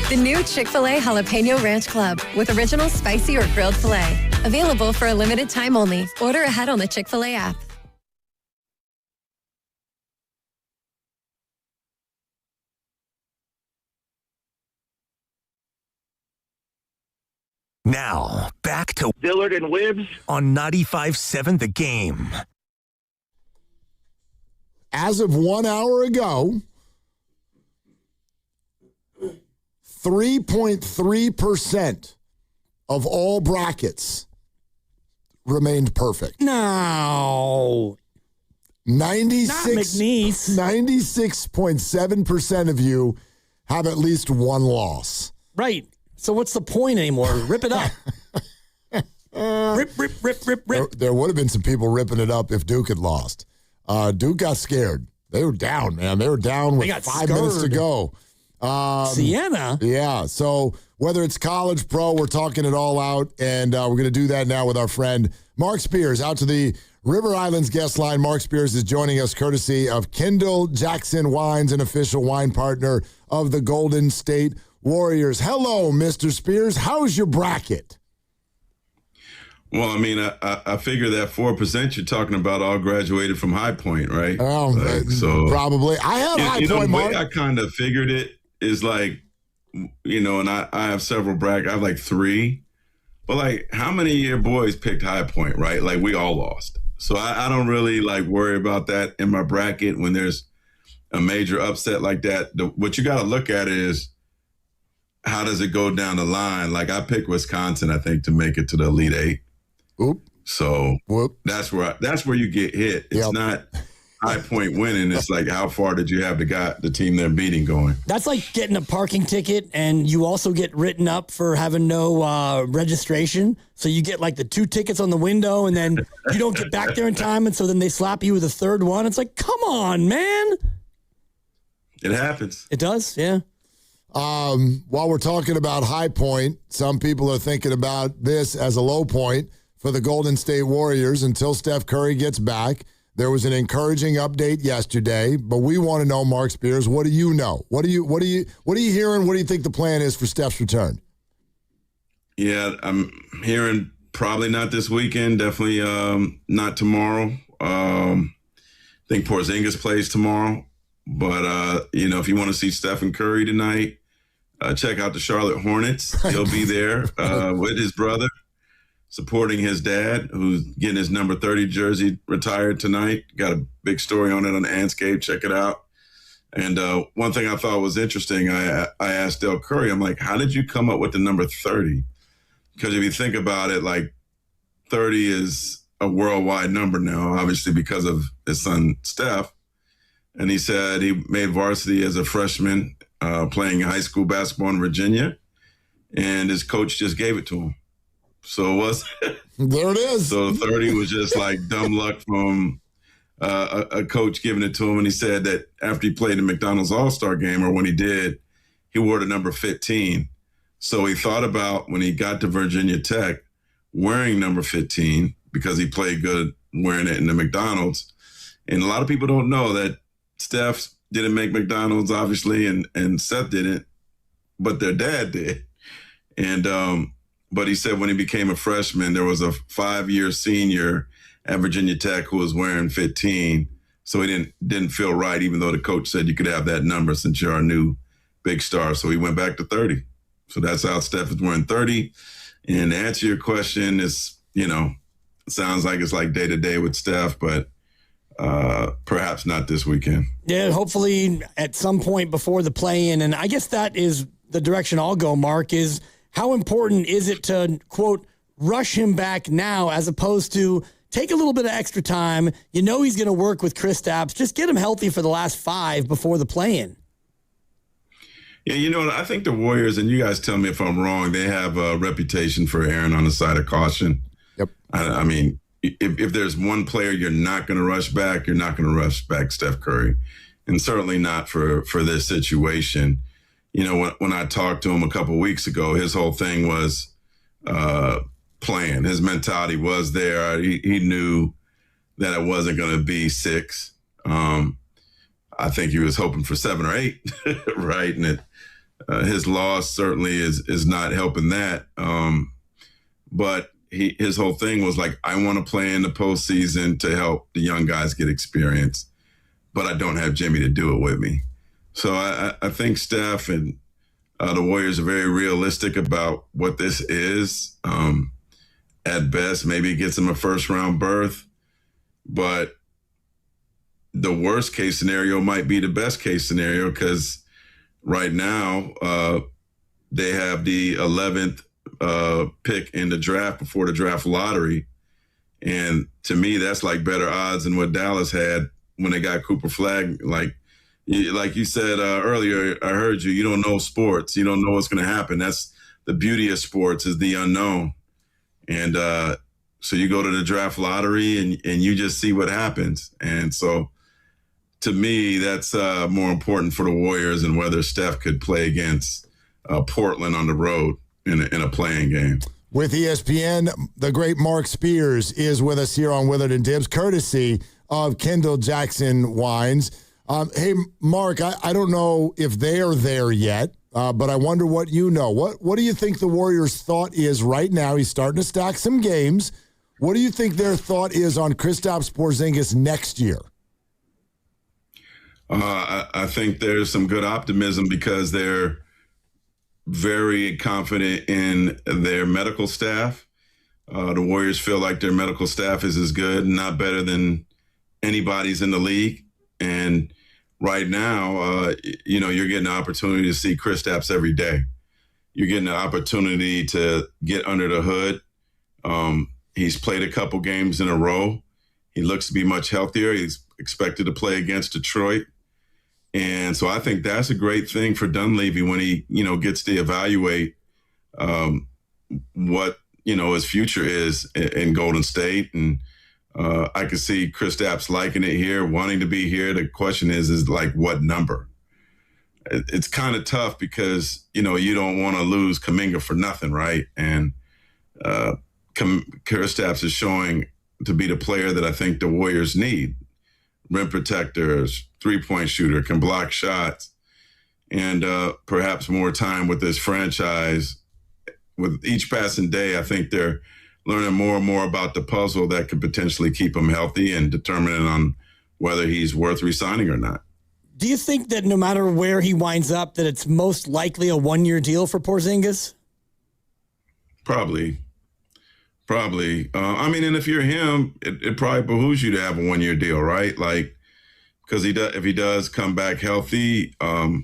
The new Chick-fil-A Jalapeno Ranch Club with original spicy or grilled filet. Available for a limited time only. Order ahead on the Chick-fil-A app. Now, back to Dillard and Wibbs on 95.7 The Game. As of 1 hour ago, 3.3% of all brackets remained perfect. No. 96.7% of you have at least one loss. Right. So what's the point anymore? Rip it up. Rip. There would have been some people ripping it up if Duke had lost. Duke got scared. They were down, man. They were down with 5 minutes to go. Sienna? Yeah. So whether it's college, pro, we're talking it all out, and we're going to do that now with our friend Mark Spears. Out to the River Islands guest line. Mark Spears is joining us courtesy of Kendall Jackson Wines, an official wine partner of the Golden State Warriors. Hello, Mr. Spears. How's your bracket? Well, I mean, I figure that 4% you're talking about all graduated from High Point, right? So probably. I have High Point, Mark. The way I kind of figured it is like, and I have several brackets. I have like 3. But like, how many of your boys picked High Point, right? Like, we all lost. So I don't really like worry about that in my bracket when there's a major upset like that. What you got to look at is, how does it go down the line? Like, I picked Wisconsin, I think, to make it to the Elite 8. Oop. So Whoop. that's where you get hit. It's not High Point winning. It's like, how far did you have the team they're beating going? That's like getting a parking ticket, and you also get written up for having no registration. So you get like the 2 tickets on the window, and then you don't get back there in time, and so then they slap you with a third one. It's like, come on, man. It happens. It does, yeah. While we're talking about High Point, some people are thinking about this as a low point for the Golden State Warriors until Steph Curry gets back. There was an encouraging update yesterday, but we want to know, Mark Spears, what do you know? What are you hearing? What do you think the plan is for Steph's return? Yeah, I'm hearing probably not this weekend. Definitely not tomorrow. I think Porzingis plays tomorrow. But, if you want to see Stephen Curry tonight, check out the Charlotte Hornets. He'll be there with his brother, supporting his dad, who's getting his number 30 jersey retired tonight. Got a big story on it on Anscape. Check it out. And one thing I thought was interesting, I asked Del Curry, I'm like, how did you come up with the number 30? Because if you think about it, like 30 is a worldwide number now, obviously because of his son, Steph. And he said he made varsity as a freshman playing high school basketball in Virginia. And his coach just gave it to him. So it was. There it is. So 30 was just like dumb luck from a coach giving it to him. And he said that after he played the McDonald's All-Star game, or when he did, he wore the number 15. So he thought about, when he got to Virginia Tech, wearing number 15 because he played good wearing it in the McDonald's. And a lot of people don't know that Steph didn't make McDonald's, obviously, and Seth didn't, but their dad did. And but he said when he became a freshman, there was a 5-year senior at Virginia Tech who was wearing 15. So he didn't feel right, even though the coach said you could have that number since you're our new big star. So he went back to 30. So that's how Steph is wearing 30. And to answer your question, is, it sounds like it's like day-to-day with Steph, but perhaps not this weekend. Yeah, hopefully at some point before the play-in. And I guess that is the direction I'll go, Mark, is how important is it to, quote, rush him back now as opposed to take a little bit of extra time. He's going to work with Kristaps. Just get him healthy for the last 5 before the play-in. Yeah, I think the Warriors, and you guys tell me if I'm wrong, they have a reputation for erring on the side of caution. Yep. I mean, if there's one player you're not going to rush back, you're not going to rush back Steph Curry. And certainly not for this situation. When I talked to him a couple of weeks ago, his whole thing was playing. His mentality was there. He knew that it wasn't going to be 6. I think he was hoping for 7 or 8, right? And his loss certainly is not helping that. But his whole thing was like, I want to play in the postseason to help the young guys get experience, but I don't have Jimmy to do it with me. So I think Steph and the Warriors are very realistic about what this is. At best, maybe it gets them a first-round berth, but the worst case scenario might be the best case scenario, because right now they have the 11th pick in the draft before the draft lottery. And to me, that's like better odds than what Dallas had when they got Cooper Flagg. Like you said earlier, I heard you don't know sports. You don't know what's going to happen. That's the beauty of sports, is the unknown. And so you go to the draft lottery and you just see what happens. And so to me, that's more important for the Warriors than whether Steph could play against Portland on the road in a playing game. With ESPN, the great Mark Spears is with us here on Willard and Dibs, courtesy of Kendall Jackson Wines. Hey, Mark, I don't know if they are there yet, but I wonder what you know. What do you think the Warriors' thought is right now? He's starting to stack some games. What do you think their thought is on Kristaps Porzingis next year? I think there's some good optimism because they're very confident in their medical staff. The Warriors feel like their medical staff is as good, not better than anybody's in the league. And right now, you're getting the opportunity to see Kristaps every day. You're getting the opportunity to get under the hood. He's played a couple games in a row. He looks to be much healthier. He's expected to play against Detroit. And so I think that's a great thing for Dunleavy when he, gets to evaluate what, his future is in Golden State. And I could see Kristaps liking it here, wanting to be here. The question is like, what number? It's kind of tough because, you don't want to lose Kuminga for nothing, right? And Kristaps is showing to be the player that I think the Warriors need. Rim protectors, three-point shooter, can block shots, and perhaps more time with this franchise. With each passing day, I think they're learning more and more about the puzzle that could potentially keep him healthy and determining on whether he's worth re-signing or not. Do you think that no matter where he winds up, that it's most likely a one-year deal for Porzingis? Probably. And if you're him, it probably behooves you to have a one-year deal, right? Like, because if he does come back healthy, I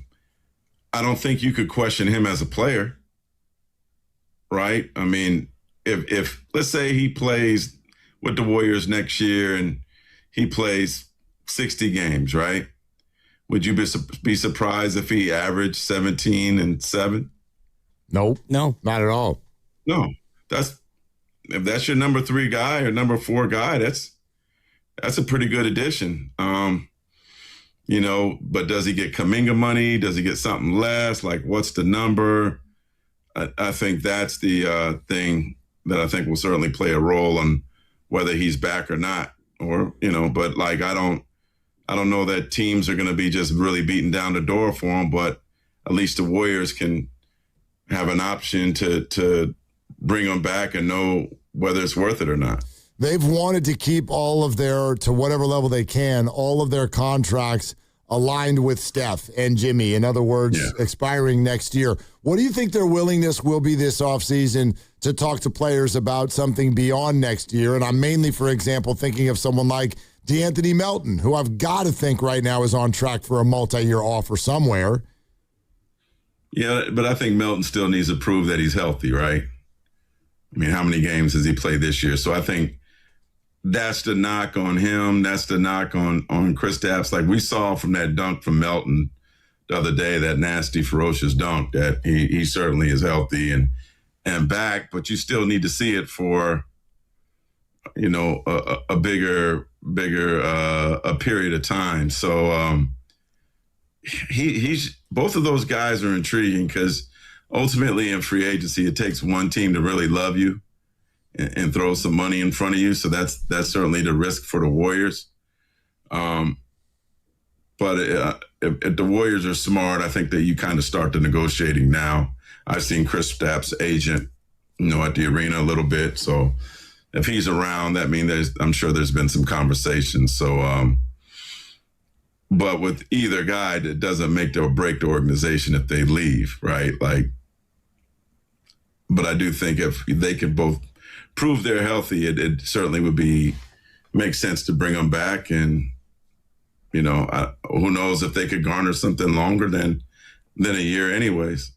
don't think you could question him as a player, right? I mean, if let's say he plays with the Warriors next year and he plays 60 games, right? Would you be surprised if he averaged 17 and 7? Nope. No, not at all. No, if that's your number 3 guy or number 4 guy, that's a pretty good addition. But does he get Kuminga money? Does he get something less? Like, what's the number? I think that's the thing that I think will certainly play a role on whether he's back or not. Or, but like, I don't know that teams are going to be just really beating down the door for him, but at least the Warriors can have an option to bring them back and know whether it's worth it or not. They've wanted to keep all of their, to whatever level they can, all of their contracts aligned with Steph and Jimmy. In other words, expiring next year. What do you think their willingness will be this offseason to talk to players about something beyond next year? And I'm mainly, for example, thinking of someone like DeAnthony Melton, who I've got to think right now is on track for a multi-year offer somewhere. Yeah, but I think Melton still needs to prove that he's healthy, right? I mean, how many games has he played this year? So I think that's the knock on him. That's the knock on Kristaps. Like we saw from that dunk from Melton the other day, that nasty, ferocious dunk, that he certainly is healthy and back, but you still need to see it for, a bigger a period of time. So he's both of those guys are intriguing because ultimately in free agency, it takes one team to really love you and throw some money in front of you. So that's certainly the risk for the Warriors. But if the Warriors are smart, I think that you kind of start the negotiating now. I've seen Chris Stapp's agent, at the arena a little bit. So if he's around, that means I'm sure there's been some conversations. So, but with either guy, it doesn't make or break the organization if they leave, right? But I do think if they can both prove they're healthy, it certainly would make sense to bring them back. And, who knows if they could garner something longer than a year anyways.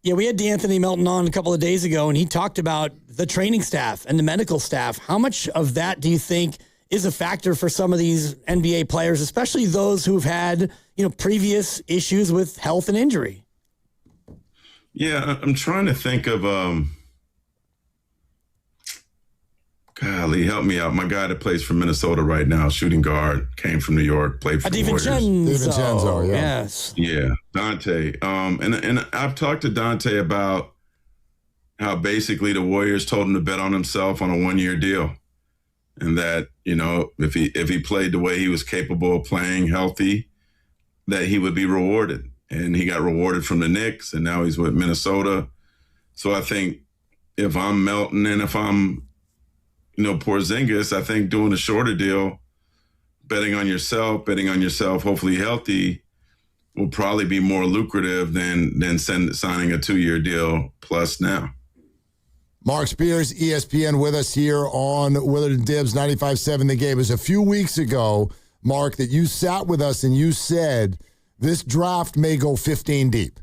Yeah, we had D'Anthony Melton on a couple of days ago, and he talked about the training staff and the medical staff. How much of that do you think is a factor for some of these NBA players, especially those who've had, previous issues with health and injury? Yeah, I'm trying to think of, golly, help me out. My guy that plays for Minnesota right now, shooting guard, came from New York, played for the Warriors. DiVincenzo, yes. Yeah, Dante. And I've talked to Dante about how basically the Warriors told him to bet on himself on a 1-year deal. And that, if he played the way he was capable of playing healthy, that he would be rewarded. And he got rewarded from the Knicks, and now he's with Minnesota. So I think if I'm Melton and if I'm Porzingis, I think doing a shorter deal, betting on yourself, hopefully healthy, will probably be more lucrative than signing a 2-year deal plus now. Mark Spears, ESPN, with us here on Willard and Dibs, 95.7 The Game. It was a few weeks ago, Mark, that you sat with us and you said this draft may go 15 deep.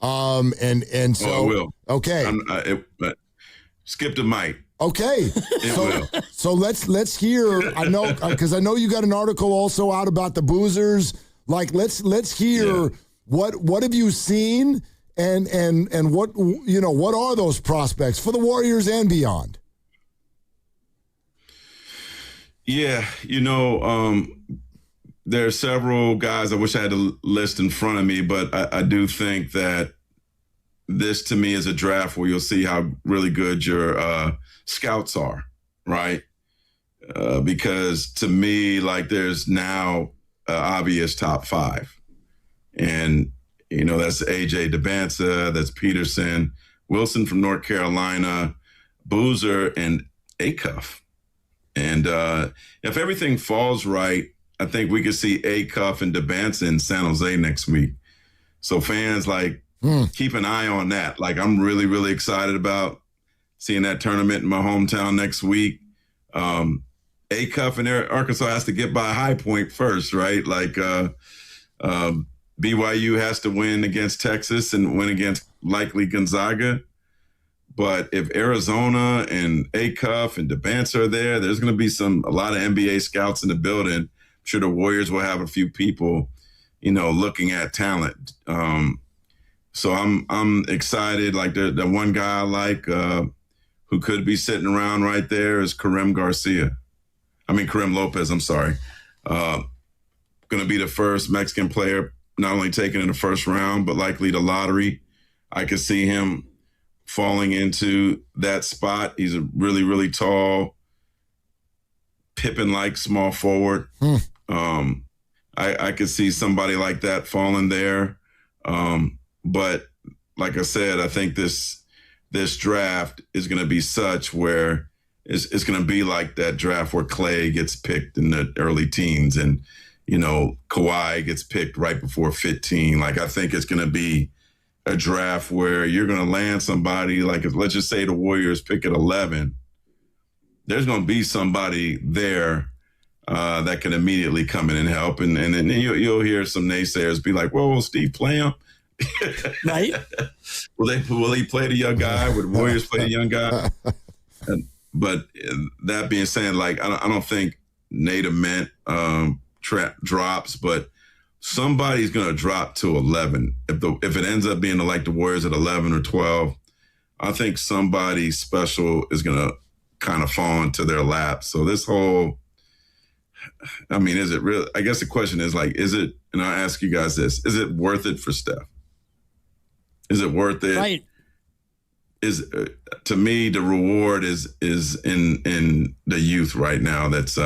And so, it will. Okay. Skip the mic. Okay, so let's hear. I know because I know you got an article also out about the boozers. Let's hear what have you seen and what are those prospects for the Warriors and beyond? Yeah, there are several guys. I wish I had a list in front of me, but I do think that this to me is a draft where you'll see how really good your scouts are, right? Because to me, there's now obvious top 5. And, that's A.J. Debinca, that's Peterson, Wilson from North Carolina, Boozer, and Acuff. And if everything falls right, I think we could see Acuff and Debinca in San Jose next week. So fans, keep an eye on that. I'm really, really excited about seeing that tournament in my hometown next week. Acuff and Arkansas has to get by High Point first, right? BYU has to win against Texas and win against likely Gonzaga. But if Arizona and Acuff and Debinca are there, there's going to be a lot of NBA scouts in the building. I'm sure the Warriors will have a few people, looking at talent. So I'm excited. The one guy I like who could be sitting around right there is Kareem Lopez, I'm sorry. Going to be the first Mexican player not only taken in the first round, but likely the lottery. I could see him falling into that spot. He's a really, really tall, Pippen-like small forward. I could see somebody like that falling there. But like I said, I think this draft is going to be such where it's going to be like that draft where Clay gets picked in the early teens and, Kawhi gets picked right before 15. I think it's going to be a draft where you're going to land somebody, let's just say the Warriors pick at 11. There's going to be somebody there that can immediately come in and help. And then you'll hear some naysayers be like, well, will Steve play him? Right? Will he play the young guy? Would the Warriors play the young guy? But that being said, I don't think Nate Ament drops, but somebody's going to drop to 11. If it ends up being the Warriors at 11 or 12, I think somebody special is going to kind of fall into their lap. So this whole, is it real? I guess the question is is it, and I'll ask you guys this, is it worth it for Steph? Is it worth it? Right. To me, the reward is in the youth right now that's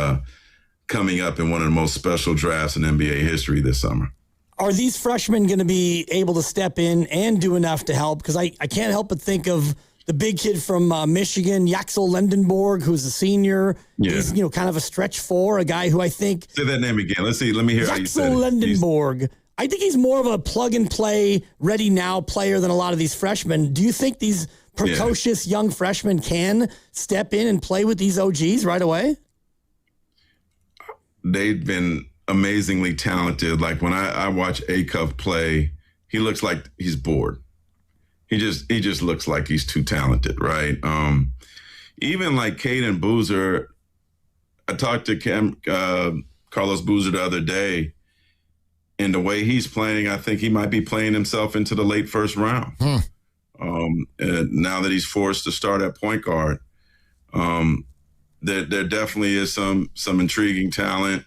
coming up in one of the most special drafts in NBA history this summer. Are these freshmen going to be able to step in and do enough to help? Because I can't help but think of the big kid from Michigan, Yaxel Lendenborg, who's a senior. Yeah. He's, kind of a stretch four, a guy who I think... Say that name again. Let me hear how you said it. Yaxel Lendenborg. I think he's more of a plug-and-play, ready-now player than a lot of these freshmen. Do you think these precocious young freshmen can step in and play with these OGs right away? They've been amazingly talented. Like when I watch Acuff play, he looks like he's bored. He just looks like he's too talented, right? Even like Caden Boozer, I talked to Carlos Boozer the other day, and the way he's playing, I think he might be playing himself into the late first round. Now that he's forced to start at point guard, there definitely is some intriguing talent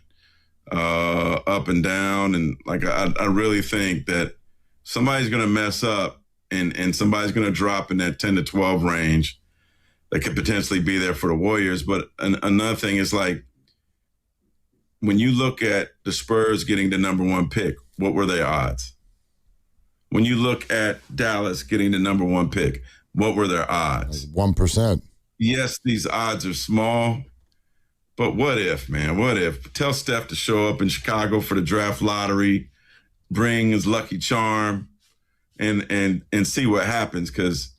up and down, and like I really think that somebody's going to mess up. And somebody's going to drop in that 10 to 12 range that could potentially be there for the Warriors. But another thing is, like, when you look at the Spurs getting the number 1 pick, what were their odds? When you look at Dallas getting the number 1 pick, what were their odds? 1%. Yes, these odds are small, but what if, man? What if? Tell Steph to show up in Chicago for the draft lottery, bring his lucky charm, and see what happens, because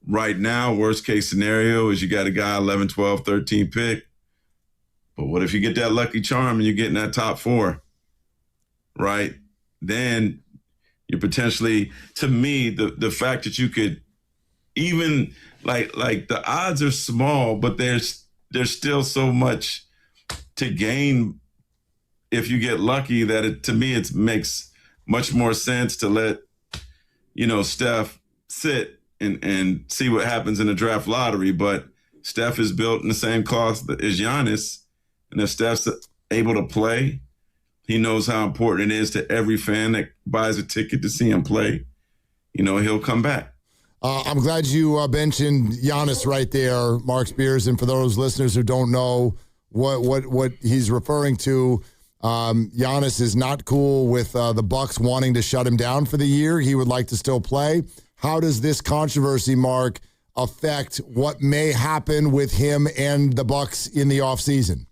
right now, worst case scenario is you got a guy 11, 12, 13 pick. But what if you get that lucky charm and you get in that top 4, right? Then you're potentially, to me, the fact that you could even, like the odds are small, but there's still so much to gain if you get lucky that to me, it makes much more sense to let Steph sit and see what happens in the draft lottery. But Steph is built in the same cloth as Giannis. And if Steph's able to play, he knows how important it is to every fan that buys a ticket to see him play. He'll come back. I'm glad you mentioned Giannis right there, Mark Spears. And for those listeners who don't know what he's referring to, Giannis is not cool with the Bucks wanting to shut him down for the year. He would like to still play. How does this controversy, Mark, affect what may happen with him and the Bucks in the offseason?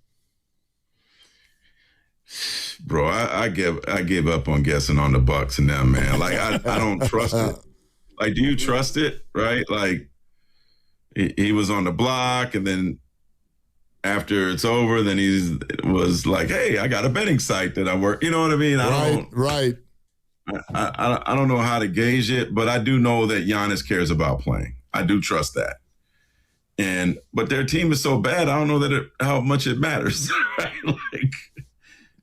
Bro, I give up on guessing on the Bucks and them, man. Like I don't trust it. Like, do you trust it? Right? Like he was on the block, and then after it's over, then he was like, "Hey, I got a betting site that I work." You know what I mean? Right. I don't know how to gauge it, but I do know that Giannis cares about playing. I do trust that. But their team is so bad, I don't know how much it matters. Right? Like,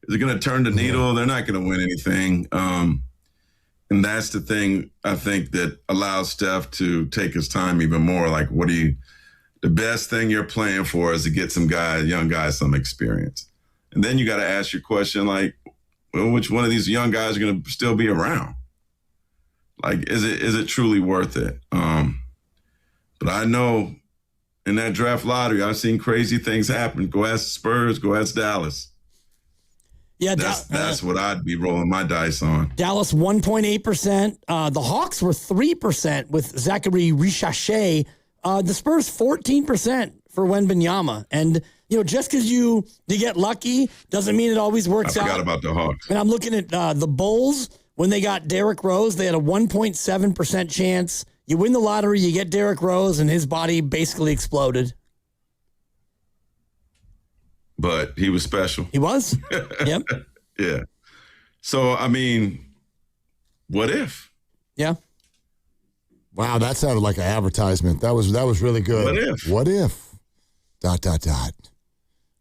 is it going to turn the needle? They're not going to win anything. And that's the thing I think that allows Steph to take his time even more. Like, the best thing you're playing for is to get some young guys, some experience. And then you got to ask your question, like, well, which one of these young guys are going to still be around? Like, is it truly worth it? But I know in that draft lottery, I've seen crazy things happen. Go ask Spurs, go ask Dallas. Yeah, that's what I'd be rolling my dice on. Dallas 1.8%. The Hawks were 3% with Zachary Richachet. The Spurs 14% for Wembanyama. And just because you get lucky doesn't mean it always works out. I forgot about the Hawks. And I'm looking at the Bulls. When they got Derrick Rose, they had a 1.7% chance. You win the lottery, you get Derrick Rose, and his body basically exploded. But he was special. He was. Yep. Yeah. So, I mean, what if? Yeah. Wow, that sounded like an advertisement. That was really good. What if? What if? ...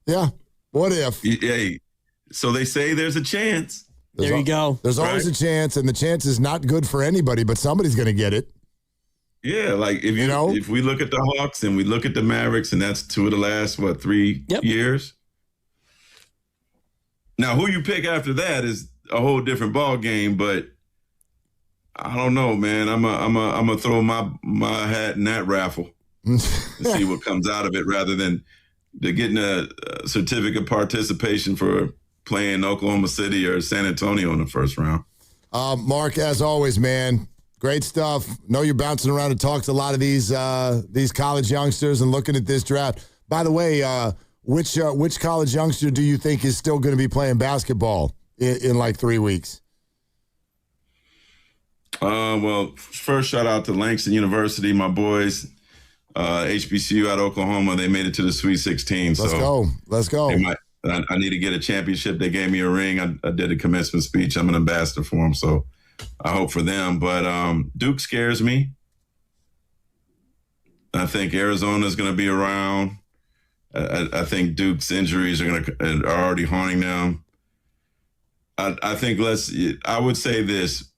Yeah. What if? Hey, so they say there's a chance. There you go. There's always a chance, and the chance is not good for anybody, but somebody's going to get it. Yeah, like if we look at the Hawks and we look at the Mavericks, and that's 2 of the last 3 years. Now, who you pick after that is a whole different ball game, but I don't know, man. I'm gonna throw my hat in that raffle and see what comes out of it, rather than they're getting a certificate of participation for playing Oklahoma City or San Antonio in the first round. Mark, as always, man, great stuff. Know you're bouncing around and talk to a lot of these college youngsters and looking at this draft. By the way, which college youngster do you think is still going to be playing basketball in like 3 weeks? Well, first shout out to Langston University, my boys. HBCU out of Oklahoma, they made it to the Sweet 16. Let's go. I need to get a championship. They gave me a ring. I did a commencement speech. I'm an ambassador for them, so I hope for them. But Duke scares me. I think Arizona's going to be around. I think Duke's injuries are already haunting them. I think I would say this.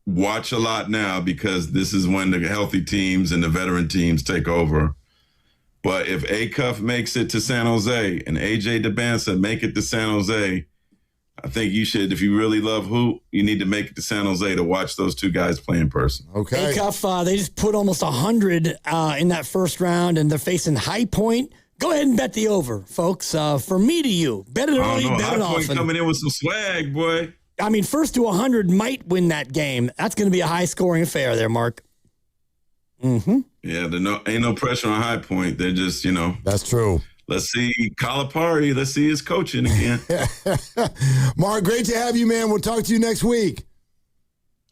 Watch a lot now because this is when the healthy teams and the veteran teams take over. But if Acuff makes it to San Jose and AJ DeBansa make it to San Jose, I think you should, if you really love hoop, you need to make it to San Jose to watch those two guys play in person. Okay. Acuff, they just put almost 100 in that first round, and they're facing High Point. Go ahead and bet the over, folks. From me to you. Bet it early, bet it often. High Point coming in with some swag, boy. I mean, first to 100 might win that game. That's going to be a high-scoring affair there, Mark. Mm-hmm. Yeah, ain't no pressure on High Point. They're just, That's true. Let's see Calipari. Let's see his coaching again. Mark, great to have you, man. We'll talk to you next week.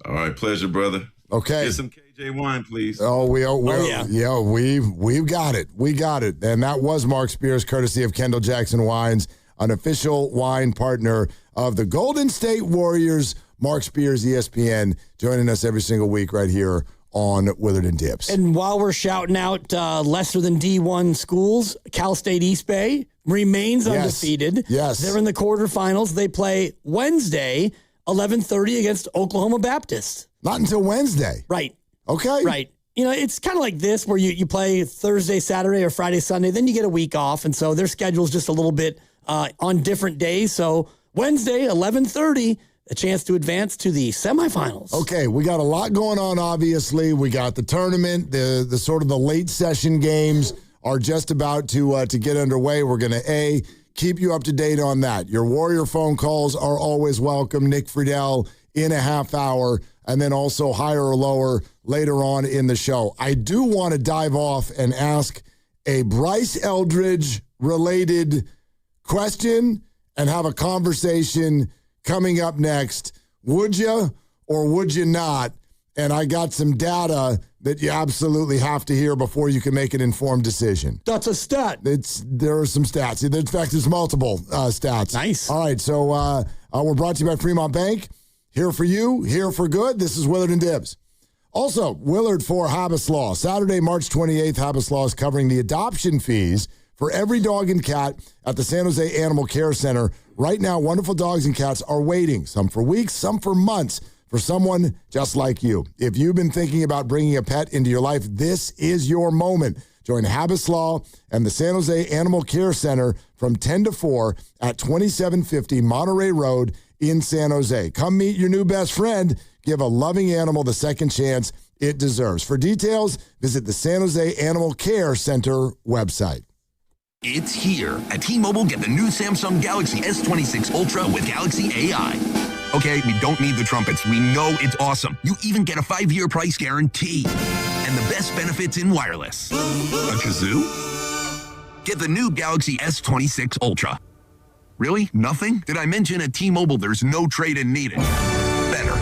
All right, pleasure, brother. Okay. Get some KJ wine, please. Yeah, we've got it. We got it. And that was Mark Spears, courtesy of Kendall Jackson Wines, an official wine partner of the Golden State Warriors. Mark Spears, ESPN, joining us every single week right here on Willard and Dips. And while we're shouting out lesser than D1 schools, Cal State East Bay remains undefeated. Yes. They're in the quarterfinals. They play Wednesday, 11:30 against Oklahoma Baptist. Not until Wednesday. Right. Okay. Right. It's kind of like this where you play Thursday, Saturday, or Friday, Sunday, then you get a week off. And so their schedule's just a little bit on different days. So Wednesday, 11:30, a chance to advance to the semifinals. Okay, we got a lot going on, obviously. We got the tournament, the sort of the late session games are just about to get underway. We're going to, keep you up to date on that. Your Warrior phone calls are always welcome. Nick Friedel in a half hour, and then also higher or lower later on in the show. I do want to dive off and ask a Bryce Eldridge-related question and have a conversation coming up next. Would you or would you not? And I got some data that you absolutely have to hear before you can make an informed decision. That's a stat. There are some stats. In fact, there's multiple stats. Nice. All right, so we're brought to you by Fremont Bank. Here for you, here for good. This is Willard and Dibbs. Also, Willard for Habas Law. Saturday, March 28th, Habas Law is covering the adoption fees for every dog and cat at the San Jose Animal Care Center. Right now, wonderful dogs and cats are waiting, some for weeks, some for months, for someone just like you. If you've been thinking about bringing a pet into your life, this is your moment. Join Habas Law and the San Jose Animal Care Center from 10 to 4 at 2750 Monterey Road in San Jose. Come meet your new best friend. Give a loving animal the second chance it deserves. For details, visit the San Jose Animal Care Center website. It's here. At T-Mobile, get the new Samsung Galaxy S26 Ultra with Galaxy AI. Okay, we don't need the trumpets. We know it's awesome. You even get a 5-year price guarantee. And the best benefits in wireless. A kazoo? Get the new Galaxy S26 Ultra. Really? Nothing? Did I mention at T-Mobile there's no trade-in needed? Better.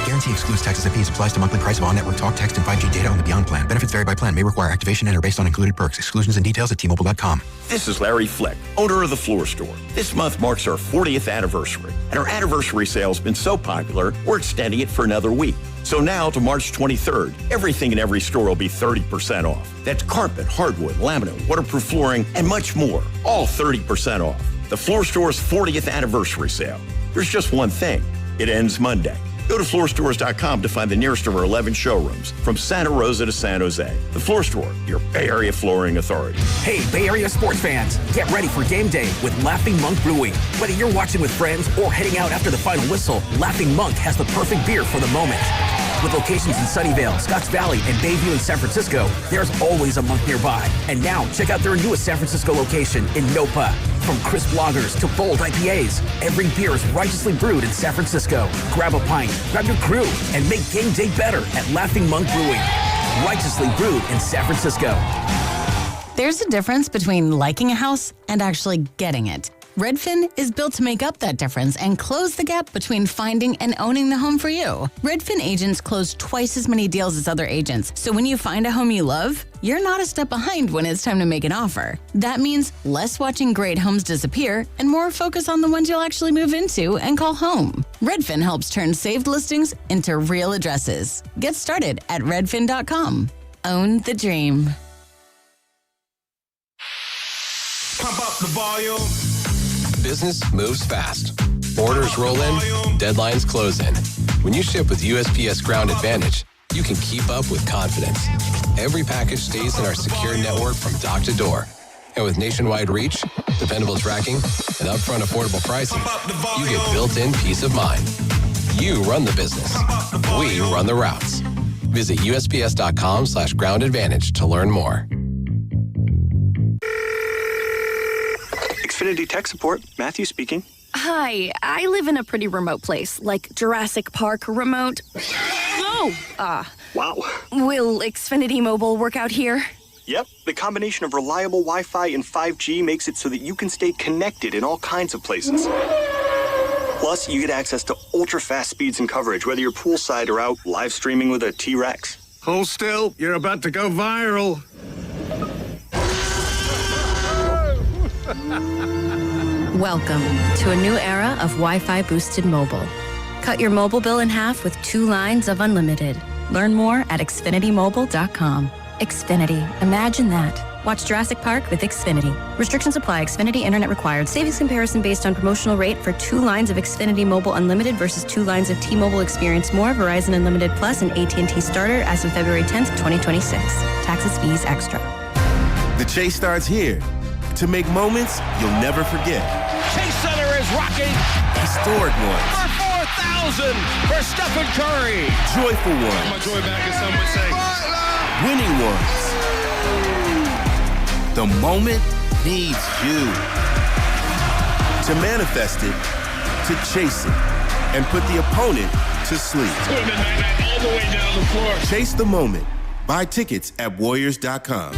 Guarantee excludes taxes and fees. Applies to monthly price of on-network talk, text, and 5G data on the Beyond plan. Benefits vary by plan. May require activation and are based on included perks. Exclusions and details at T-Mobile.com. This is Larry Fleck, owner of The Floor Store. This month marks our 40th anniversary. And our anniversary sale has been so popular, we're extending it for another week. So now to March 23rd, everything in every store will be 30% off. That's carpet, hardwood, laminate, waterproof flooring, and much more. All 30% off. The Floor Store's 40th anniversary sale. There's just one thing. It ends Monday. Go to floorstores.com to find the nearest of our 11 showrooms from Santa Rosa to San Jose. The Floor Store, your Bay Area flooring authority. Hey, Bay Area sports fans, get ready for game day with Laughing Monk Brewing. Whether you're watching with friends or heading out after the final whistle, Laughing Monk has the perfect beer for the moment. With locations in Sunnyvale, Scotts Valley, and Bayview in San Francisco, there's always a monk nearby. And now, check out their newest San Francisco location in Nopa. From crisp lagers to bold IPAs, every beer is righteously brewed in San Francisco. Grab a pint, grab your crew, and make game day better at Laughing Monk Brewing. Righteously brewed in San Francisco. There's a difference between liking a house and actually getting it. Redfin is built to make up that difference and close the gap between finding and owning the home for you. Redfin agents close twice as many deals as other agents, so when you find a home you love, you're not a step behind when it's time to make an offer. That means less watching great homes disappear and more focus on the ones you'll actually move into and call home. Redfin helps turn saved listings into real addresses. Get started at redfin.com. Own the dream. Pump up the volume. Business moves fast. Orders roll in, deadlines close in. When you ship with USPS Ground Advantage, you can keep up with confidence. Every package stays in our secure network from dock to door. And with nationwide reach, dependable tracking, and upfront affordable pricing, you get built-in peace of mind. You run the business. We run the routes. Visit USPS.com/Ground Advantage to learn more. Xfinity Tech Support, Matthew speaking. Hi, I live in a pretty remote place, like Jurassic Park remote. Wow. Will Xfinity Mobile work out here? Yep, the combination of reliable Wi-Fi and 5G makes it so that you can stay connected in all kinds of places. Plus, you get access to ultra-fast speeds and coverage, whether you're poolside or out live streaming with a T-Rex. Hold still, you're about to go viral. Welcome to a new era of Wi-Fi boosted mobile. Cut your mobile bill in half with 2 lines of unlimited. Learn more at xfinitymobile.com. Xfinity. Imagine that. Watch Jurassic Park with Xfinity. Restrictions apply. Xfinity Internet required. Savings comparison based on promotional rate for 2 lines of Xfinity Mobile Unlimited versus 2 lines of T-Mobile Experience More, Verizon Unlimited Plus, and AT&T Starter as of February 10th, 2026. Taxes, fees, extra. The chase starts here. To make moments you'll never forget. Chase Center is rocking. Historic ones. For 4,000 for Stephen Curry. Joyful ones. My joy back, as some would say. Winning ones. The moment needs you. To manifest it, to chase it, and put the opponent to sleep. It's going to be all the way down the floor. Chase the moment. Buy tickets at Warriors.com.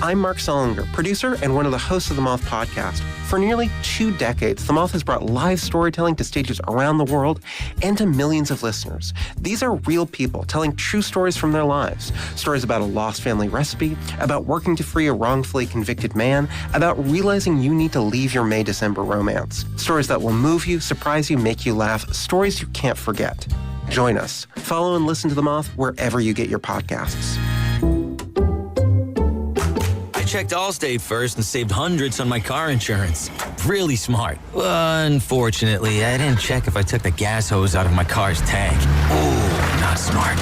I'm Mark Solinger, producer and one of the hosts of the Moth podcast. For nearly 2 decades, the Moth has brought live storytelling to stages around the world and to millions of listeners. These are real people telling true stories from their lives. Stories about a lost family recipe, about working to free a wrongfully convicted man, about realizing you need to leave your May-December romance. Stories that will move you, surprise you, make you laugh. Stories you can't forget. Join us. Follow and listen to the Moth wherever you get your podcasts. Checked Allstate first and saved hundreds on my car insurance. Really smart. Unfortunately, I didn't check if I took the gas hose out of my car's tank. Ooh, not smart.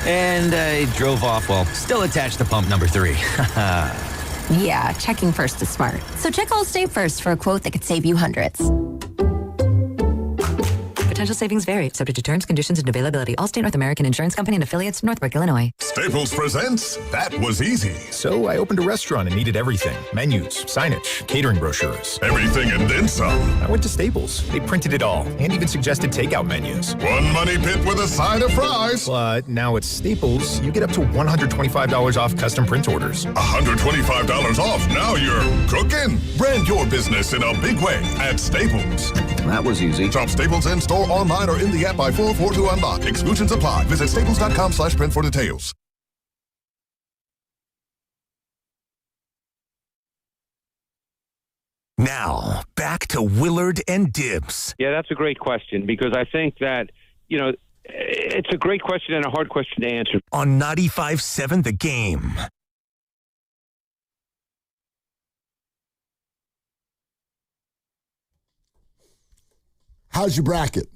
And I drove off while still attached to pump number 3. Yeah, checking first is smart. So check Allstate first for a quote that could save you hundreds. Potential savings vary, subject to terms, conditions, and availability. Allstate North American Insurance Company and affiliates, Northbrook, Illinois. Staples presents That Was Easy. So I opened a restaurant and needed everything. Menus, signage, catering brochures. Everything and then some. I went to Staples. They printed it all and even suggested takeout menus. One money pit with a side of fries. But now at Staples, you get up to $125 off custom print orders. $125 off. Now you're cooking. Brand your business in a big way at Staples. That was easy. Shop Staples in store, online, or in the app by 4/4 to unlock. Exclusions apply. Visit staples.com/print for details. Now, back to Willard and Dibs. Yeah, that's a great question because I think that, it's a great question and a hard question to answer. On 95.7 The Game. How's your bracket?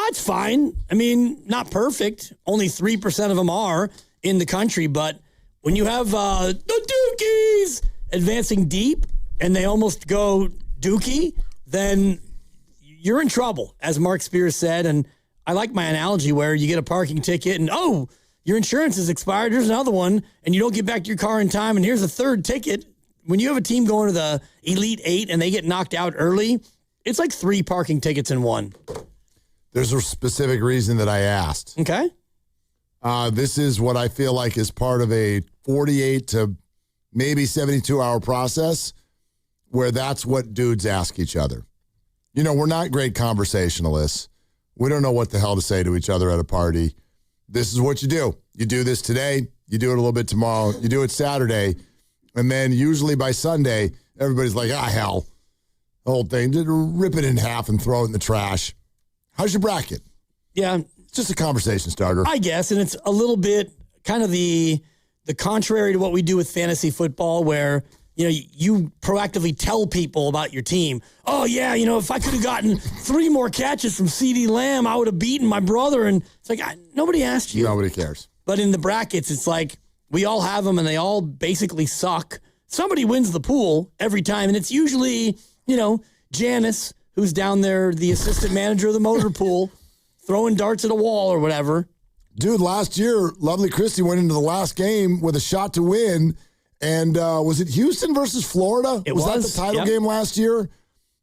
It's fine. I mean, not perfect. Only 3% of them are in the country. But when you have the Dukies advancing deep and they almost go Dookie, then you're in trouble, as Mark Spears said. And I like my analogy where you get a parking ticket and, oh, your insurance is expired. There's another one, and you don't get back to your car in time, and here's a third ticket. When you have a team going to the Elite Eight and they get knocked out early, it's like 3 parking tickets in one. There's a specific reason that I asked. Okay. This is what I feel like is part of a 48 to maybe 72-hour process where that's what dudes ask each other. You know, we're not great conversationalists. We don't know what the hell to say to each other at a party. This is what you do. You do this today. You do it a little bit tomorrow. You do it Saturday. And then usually by Sunday, everybody's like, hell. The whole thing. Just rip it in half and throw it in the trash. How's your bracket? Yeah. It's just a conversation starter. I guess. And it's a little bit kind of the contrary to what we do with fantasy football where, you know, you proactively tell people about your team. Oh, yeah, you know, if I could have gotten 3 more catches from CeeDee Lamb, I would have beaten my brother. And it's like, nobody asked you. Nobody cares. But in the brackets, it's like we all have them and they all basically suck. Somebody wins the pool every time. And it's usually, you know, Janice, who's down there, the assistant manager of the motor pool, throwing darts at a wall or whatever. Dude, last year, Lovely Christie went into the last game with a shot to win. And was it Houston versus Florida? It was that the title game last year?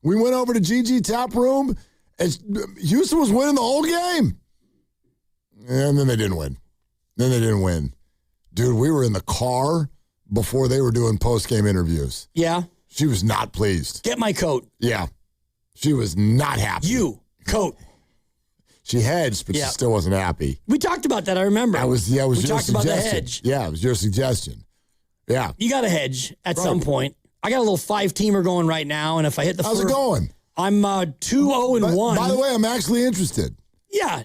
We went over to GG Tap Room, and Houston was winning the whole game. And then they didn't win. Dude, we were in the car before they were doing post-game interviews. Yeah. She was not pleased. Get my coat. Yeah. She was not happy. Coat. She hedged, but she still wasn't happy. We talked about that, I remember. It was your suggestion. We talked about the hedge. Yeah, it was your suggestion. Yeah. You got to hedge at some point. I got a little 5-teamer going right now, and if I hit the How's it going? I'm 2-0-1. By the way, I'm actually interested. Yeah,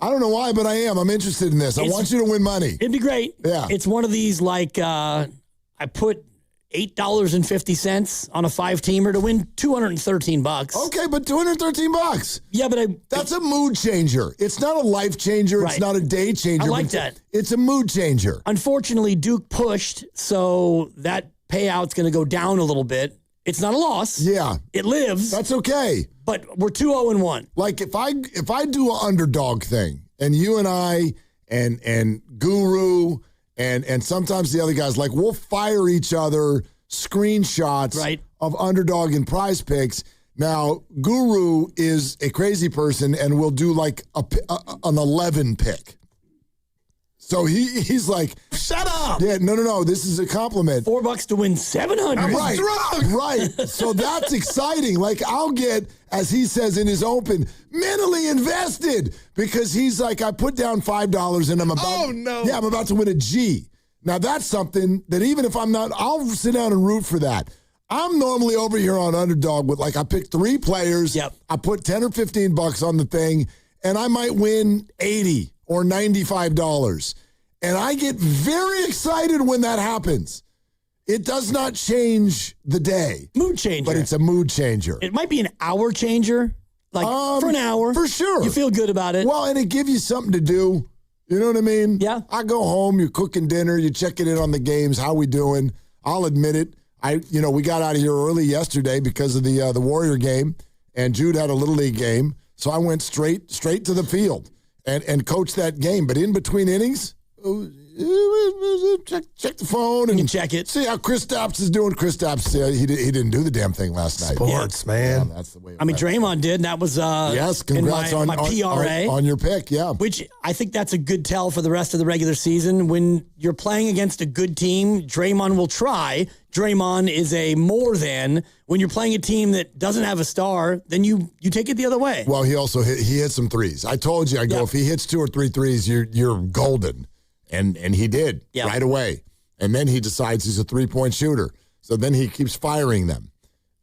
I don't know why, but I am. I'm interested in this. I want you to win money. It'd be great. Yeah. It's one of these like I put $8.50 on a 5-teamer to win $213. Okay, but $213. Yeah, but that's a mood changer. It's not a life changer. Right. It's not a day changer. I like that. It's a mood changer. Unfortunately, Duke pushed, so that payout's going to go down a little bit. It's not a loss. Yeah. It lives. That's okay. But we're 2-0-1. Like if I do an underdog thing and you and I and Guru and sometimes the other guys, like we'll fire each other screenshots of underdog and prize picks. Now, Guru is a crazy person and will do like an 11 pick. So he's like, shut up. Yeah, no. This is a compliment. $4 to win 700. Right. So that's exciting. Like I'll get, as he says in his open, mentally invested because he's like, I put down $5 and I'm about. Oh no. Yeah, I'm about to win a G. Now that's something that even if I'm not, I'll sit down and root for that. I'm normally over here on Underdog with like I pick 3 players. Yep. I put $10 or $15 on the thing, and I might win $80 or $95. And I get very excited when that happens. It does not change the day. Mood changer. But it's a mood changer. It might be an hour changer. Like for an hour. For sure. You feel good about it. Well, and it gives you something to do. You know what I mean? Yeah. I go home, you're cooking dinner, you're checking in on the games, how we doing. I'll admit it. We got out of here early yesterday because of the Warrior game, and Jude had a Little League game. So I went straight to the field and coached that game. But in between innings, check the phone and check it. See how Chris Stapps is doing. Chris Stapps, he didn't do the damn thing last night. Sports, man. Yeah, that's the way. Draymond did, and that was yes. Congrats in my PRA on your pick. Yeah, which I think that's a good tell for the rest of the regular season. When you're playing against a good team, Draymond will try. Draymond is a more than. When you're playing a team that doesn't have a star, then you take it the other way. Well, he also hit some threes. I told you, if he hits 2 or 3 threes, you're golden. And he did right away. And then he decides he's a 3-point shooter. So then he keeps firing them.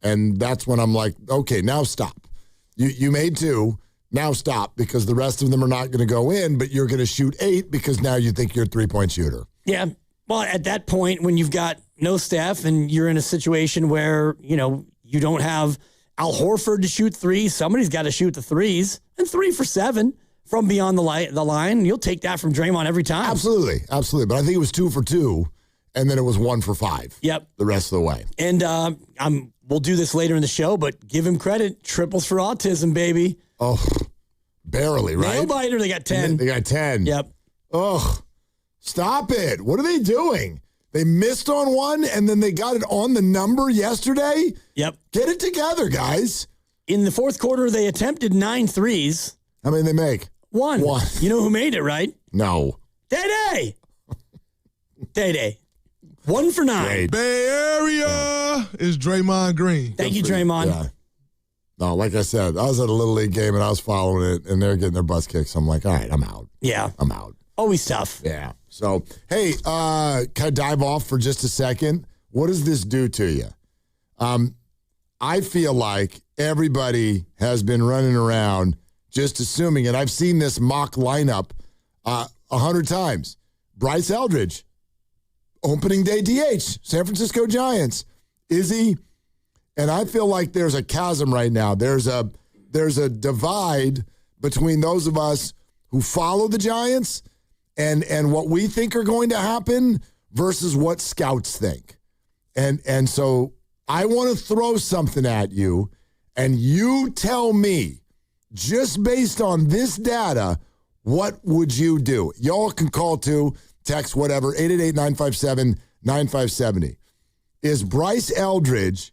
And that's when I'm like, okay, now stop. You made 2. Now stop because the rest of them are not going to go in, but you're going to shoot 8 because now you think you're a 3-point shooter. Yeah. Well, at that point, when you've got no staff and you're in a situation where, you don't have Al Horford to shoot 3, somebody's got to shoot the 3s, and 3 for 7. From beyond the line, you'll take that from Draymond every time. Absolutely. But I think it was 2 for 2, and then it was 1 for 5. Yep. The rest of the way. And we'll do this later in the show, but give him credit. Triples for autism, baby. Oh, Barely, right? Nail biter, they got 10. They got 10. Yep. Ugh. Stop it. What are they doing? They missed on one, and then they got it on the number yesterday? Yep. Get it together, guys. In the fourth quarter, they attempted 9 threes. How many did they make? One. You know who made it, right? No. Day-Day. Day-Day. 1 for 9. Great. Bay Area is Draymond Green. Thank you, Draymond. Yeah. No, like I said, I was at a Little League game, and I was following it, and they're getting their butts kicked. So I'm like, all right, I'm out. Yeah. I'm out. Always tough. Yeah. So, hey, can I dive off for just a second? What does this do to you? I feel like everybody has been running around just assuming, and I've seen this mock lineup 100 times. Bryce Eldridge, opening day DH, San Francisco Giants. Is he? And I feel like there's a chasm right now. There's a divide between those of us who follow the Giants and what we think are going to happen versus what scouts think. And so I want to throw something at you, and you tell me, just based on this data, what would you do? Y'all can call to, text whatever, 888-957-9570. Is Bryce Eldridge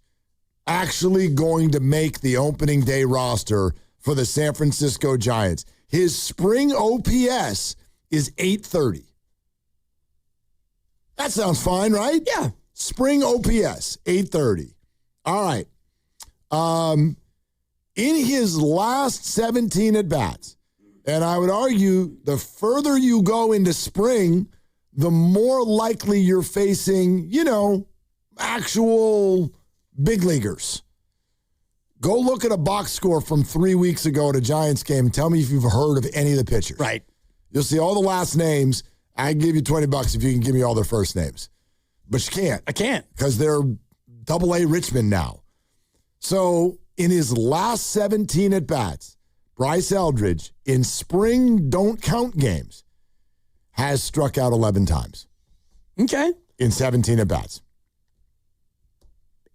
actually going to make the opening day roster for the San Francisco Giants? His spring OPS is 830. That sounds fine, right? Yeah. Spring OPS, 830. All right. In his last 17 at-bats, and I would argue the further you go into spring, the more likely you're facing, actual big leaguers. Go look at a box score from 3 weeks ago at a Giants game and tell me if you've heard of any of the pitchers. Right. You'll see all the last names. I can give you $20 if you can give me all their first names. But you can't. I can't. Because they're AA Richmond now. So in his last 17 at-bats, Bryce Eldridge, in spring don't count games, has struck out 11 times. Okay. In 17 at-bats.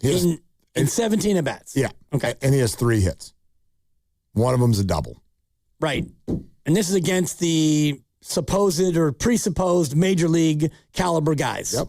In 17 at-bats. Yeah. Okay. And he has 3 hits. One of them's a double. Right. And this is against the supposed or presupposed major league caliber guys. Yep.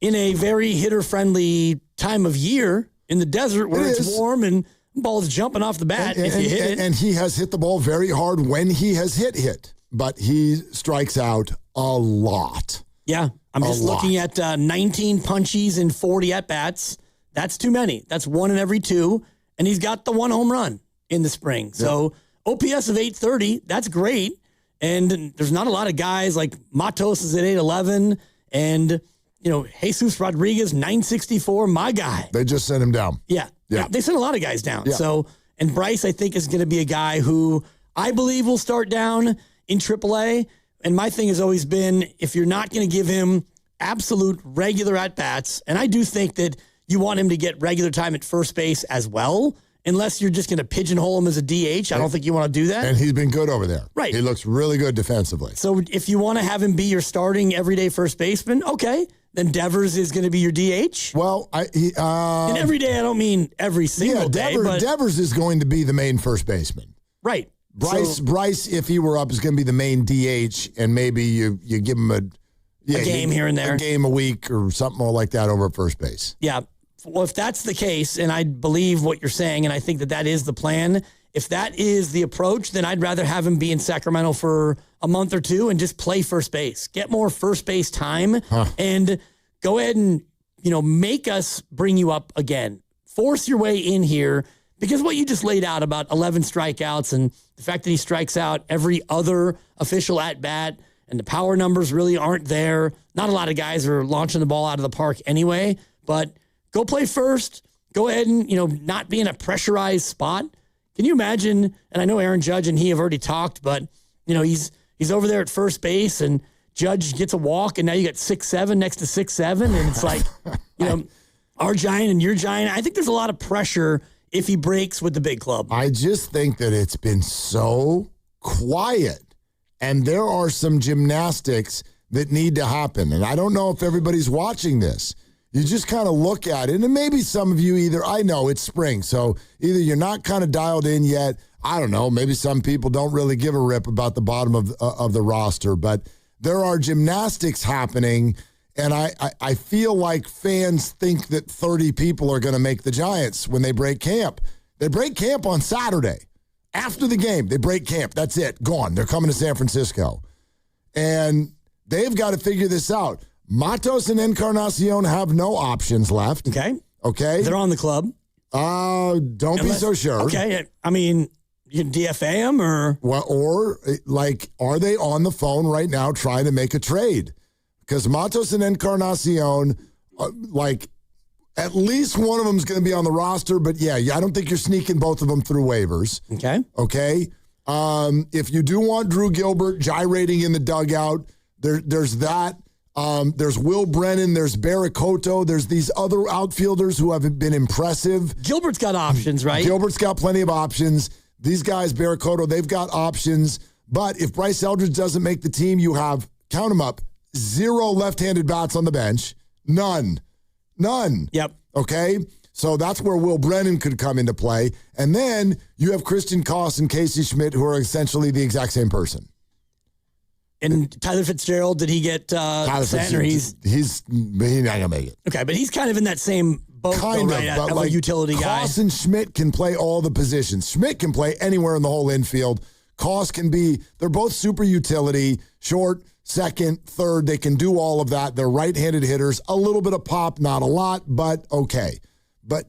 In a very hitter-friendly time of year in the desert where it's warm and ball's jumping off the bat if you hit it. And he has hit the ball very hard when he has hit. But he strikes out a lot. Yeah. I'm just looking at 19 punchies and 40 at-bats. That's too many. That's 1 in every 2. And he's got the 1 home run in the spring. So OPS of 830, that's great. And there's not a lot of guys like Matos is at 811 and, Jesus Rodriguez, 964, my guy. They just sent him down. Yeah. They sent a lot of guys down. Yeah. So, and Bryce, I think, is going to be a guy who I believe will start down in AAA. And my thing has always been, if you're not going to give him absolute regular at-bats, and I do think that you want him to get regular time at first base as well, unless you're just going to pigeonhole him as a DH. I don't think you want to do that. And he's been good over there. Right. He looks really good defensively. So if you want to have him be your starting everyday first baseman, okay, then Devers is going to be your DH. Well, and every day I don't mean every single day, but Devers is going to be the main first baseman. Right. Bryce, if he were up, is going to be the main DH, and maybe you give him a game here and there, a game a week or something more like that over at first base. Yeah. Well, if that's the case, and I believe what you're saying, and I think that is the plan, if that is the approach, then I'd rather have him be in Sacramento for a month or 2 and just play first base. Get more first base time and go ahead and, make us bring you up again. Force your way in here because what you just laid out about 11 strikeouts and the fact that he strikes out every other official at-bat and the power numbers really aren't there. Not a lot of guys are launching the ball out of the park anyway, but go play first. Go ahead and, not be in a pressurized spot. Can you imagine, and I know Aaron Judge and he have already talked, but, he's over there at first base and Judge gets a walk and now you got 6'7" next to 6'7", and it's like, our Giant and your Giant. I think there's a lot of pressure if he breaks with the big club. I just think that it's been so quiet, and there are some gymnastics that need to happen, and I don't know if everybody's watching this. You just kind of look at it, and maybe some of you I know it's spring, so either you're not kind of dialed in yet. I don't know, maybe some people don't really give a rip about the bottom of the roster, but there are gymnastics happening, and I feel like fans think that 30 people are going to make the Giants when they break camp. They break camp on Saturday. After the game, they break camp. That's it. Gone. They're coming to San Francisco. And they've got to figure this out. Matos and Encarnacion have no options left. Okay? They're on the club. Don't be so sure. Okay. I mean, you can DFA them or? Well, or, like, are they on the phone right now trying to make a trade? Because Matos and Encarnacion, at least one of them is going to be on the roster, but yeah, I don't think you're sneaking both of them through waivers. Okay. If you do want Drew Gilbert gyrating in the dugout, there's that. There's Will Brennan. There's Barracoto. There's these other outfielders who have been impressive. Gilbert's got options, right? Gilbert's got plenty of options. These guys, Barracoto, they've got options. But if Bryce Eldridge doesn't make the team, you have, count them up, 0 left-handed bats on the bench. None. Yep. Okay? So that's where Will Brennan could come into play. And then you have Christian Koss and Casey Schmidt, who are essentially the exact same person. And Tyler Fitzgerald, did he get sent, or he's not going to make it. Okay, but he's kind of in that same boat, but like a utility guy. Koss and Schmidt can play all the positions. Schmidt can play anywhere in the whole infield. Koss can be, they're both super utility, short, second, third. They can do all of that. They're right-handed hitters. A little bit of pop, not a lot, but okay. But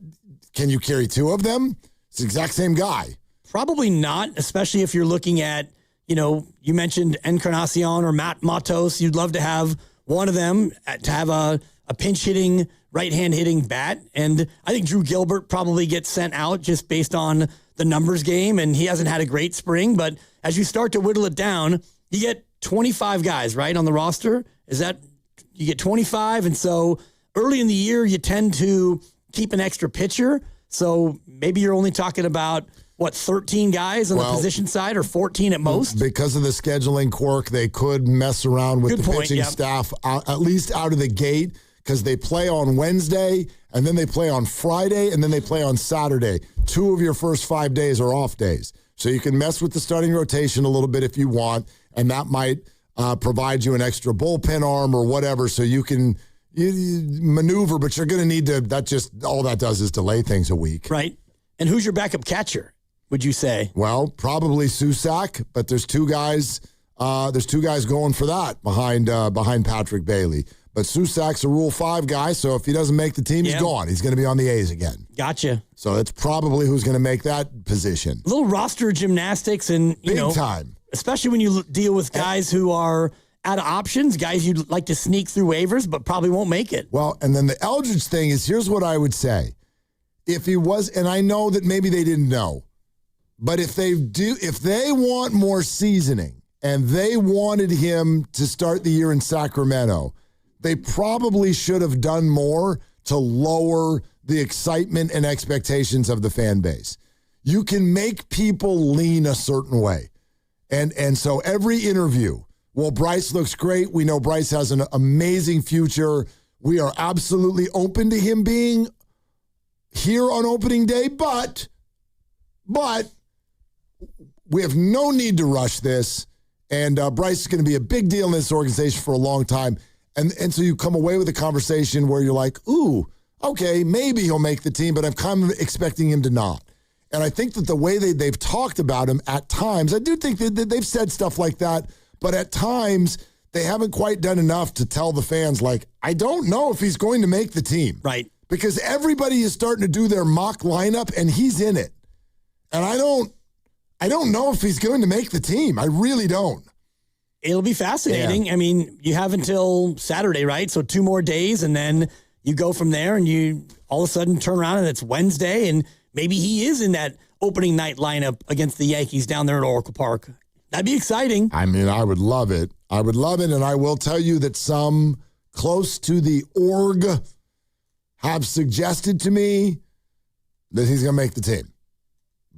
can you carry two of them? It's the exact same guy. Probably not, especially if you're looking at, you mentioned Encarnacion or Matt Matos. You'd love to have one of them to have a pinch-hitting, right-hand hitting bat. And I think Drew Gilbert probably gets sent out just based on the numbers game, and he hasn't had a great spring. But as you start to whittle it down, you get 25 guys, right, on the roster. You get 25, and so early in the year, you tend to keep an extra pitcher. So maybe you're only talking about, 13 guys on the position side, or 14 at most? Because of the scheduling quirk, they could mess around with pitching staff, at least out of the gate, because they play on Wednesday, and then they play on Friday, and then they play on Saturday. 2 of your first 5 days are off days. So you can mess with the starting rotation a little bit if you want, and that might provide you an extra bullpen arm or whatever, so you can maneuver, but you're going to need to, all that does is delay things a week. Right. And who's your backup catcher, would you say? Well, probably Susak, but there's two guys going for that behind Patrick Bailey. But Susak's a Rule 5 guy, so if he doesn't make the team, he's gone. He's going to be on the A's again. Gotcha. So that's probably who's going to make that position. A little roster gymnastics, and big time. Especially when you deal with guys who are out of options, guys you'd like to sneak through waivers, but probably won't make it. Well, and then the Eldridge thing is, here's what I would say. If he was, and I know that maybe they didn't know, but if they want more seasoning and they wanted him to start the year in Sacramento, they probably should have done more to lower the excitement and expectations of the fan base. You can make people lean a certain way. And so every interview, well, Bryce looks great. We know Bryce has an amazing future. We are absolutely open to him being here on opening day, but we have no need to rush this. And Bryce is going to be a big deal in this organization for a long time. And so you come away with a conversation where you're like, ooh, okay, maybe he'll make the team, but I'm kind of expecting him to not. And I think that the way they've talked about him at times, I do think that they've said stuff like that, but at times they haven't quite done enough to tell the fans, like, I don't know if he's going to make the team. Right. Because everybody is starting to do their mock lineup, and he's in it. And I don't know if he's going to make the team. I really don't. It'll be fascinating. Yeah. I mean, you have until Saturday, right? So 2 more days, and then you go from there, and you all of a sudden turn around, and it's Wednesday, and maybe he is in that opening night lineup against the Yankees down there at Oracle Park. That'd be exciting. I mean, I would love it. I would love it, and I will tell you that some close to the org have suggested to me that he's going to make the team.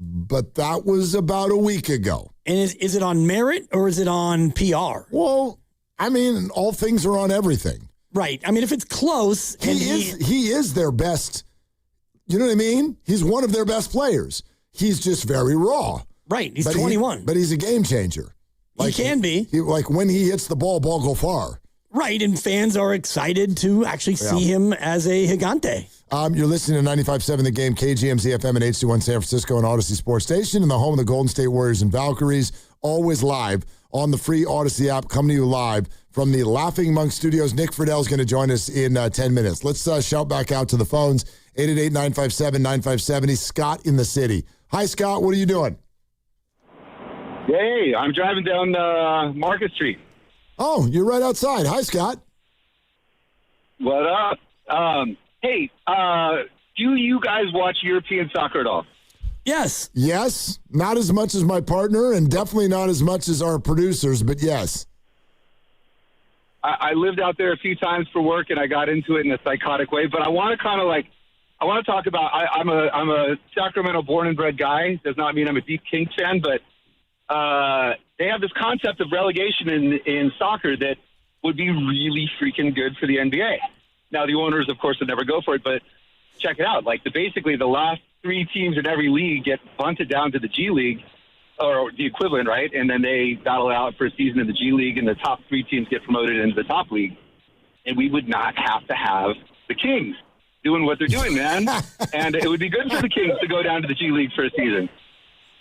But that was about a week ago. And is it on merit or is it on PR? Well, I mean, all things are on everything. Right. I mean, if it's close. He is their best. You know what I mean? He's one of their best players. He's just very raw. Right. He's 21. But he's a game changer. He can be. Like when he hits the ball go far. Right, and fans are excited to actually see him as a gigante. You're listening to 95.7 The Game, KGMZ FM and HD1 San Francisco and Odyssey Sports Station, and the home of the Golden State Warriors and Valkyries, always live on the free Odyssey app, coming to you live from the Laughing Monk Studios. Nick Friedel is going to join us in 10 minutes. Let's shout back out to the phones, 888-957-9570. Scott in the city. Hi, Scott. What are you doing? Hey, I'm driving down Market Street. Oh, you're right outside. Hi, Scott. What up? Hey, do you guys watch European soccer at all? Yes. Yes. Not as much as my partner and definitely not as much as our producers, but yes. I lived out there a few times for work, and I got into it in a psychotic way. But I want to I want to talk about. I'm a Sacramento born and bred guy. Does not mean I'm a deep Kings fan, but they have this concept of relegation in soccer that would be really freaking good for the NBA. Now, the owners, of course, would never go for it, but check it out. Like, basically, the last 3 teams in every league get bunted down to the G League, or the equivalent, right? And then they battle out for a season in the G League, and the top 3 teams get promoted into the top league. And we would not have to have the Kings doing what they're doing, man. And it would be good for the Kings to go down to the G League for a season.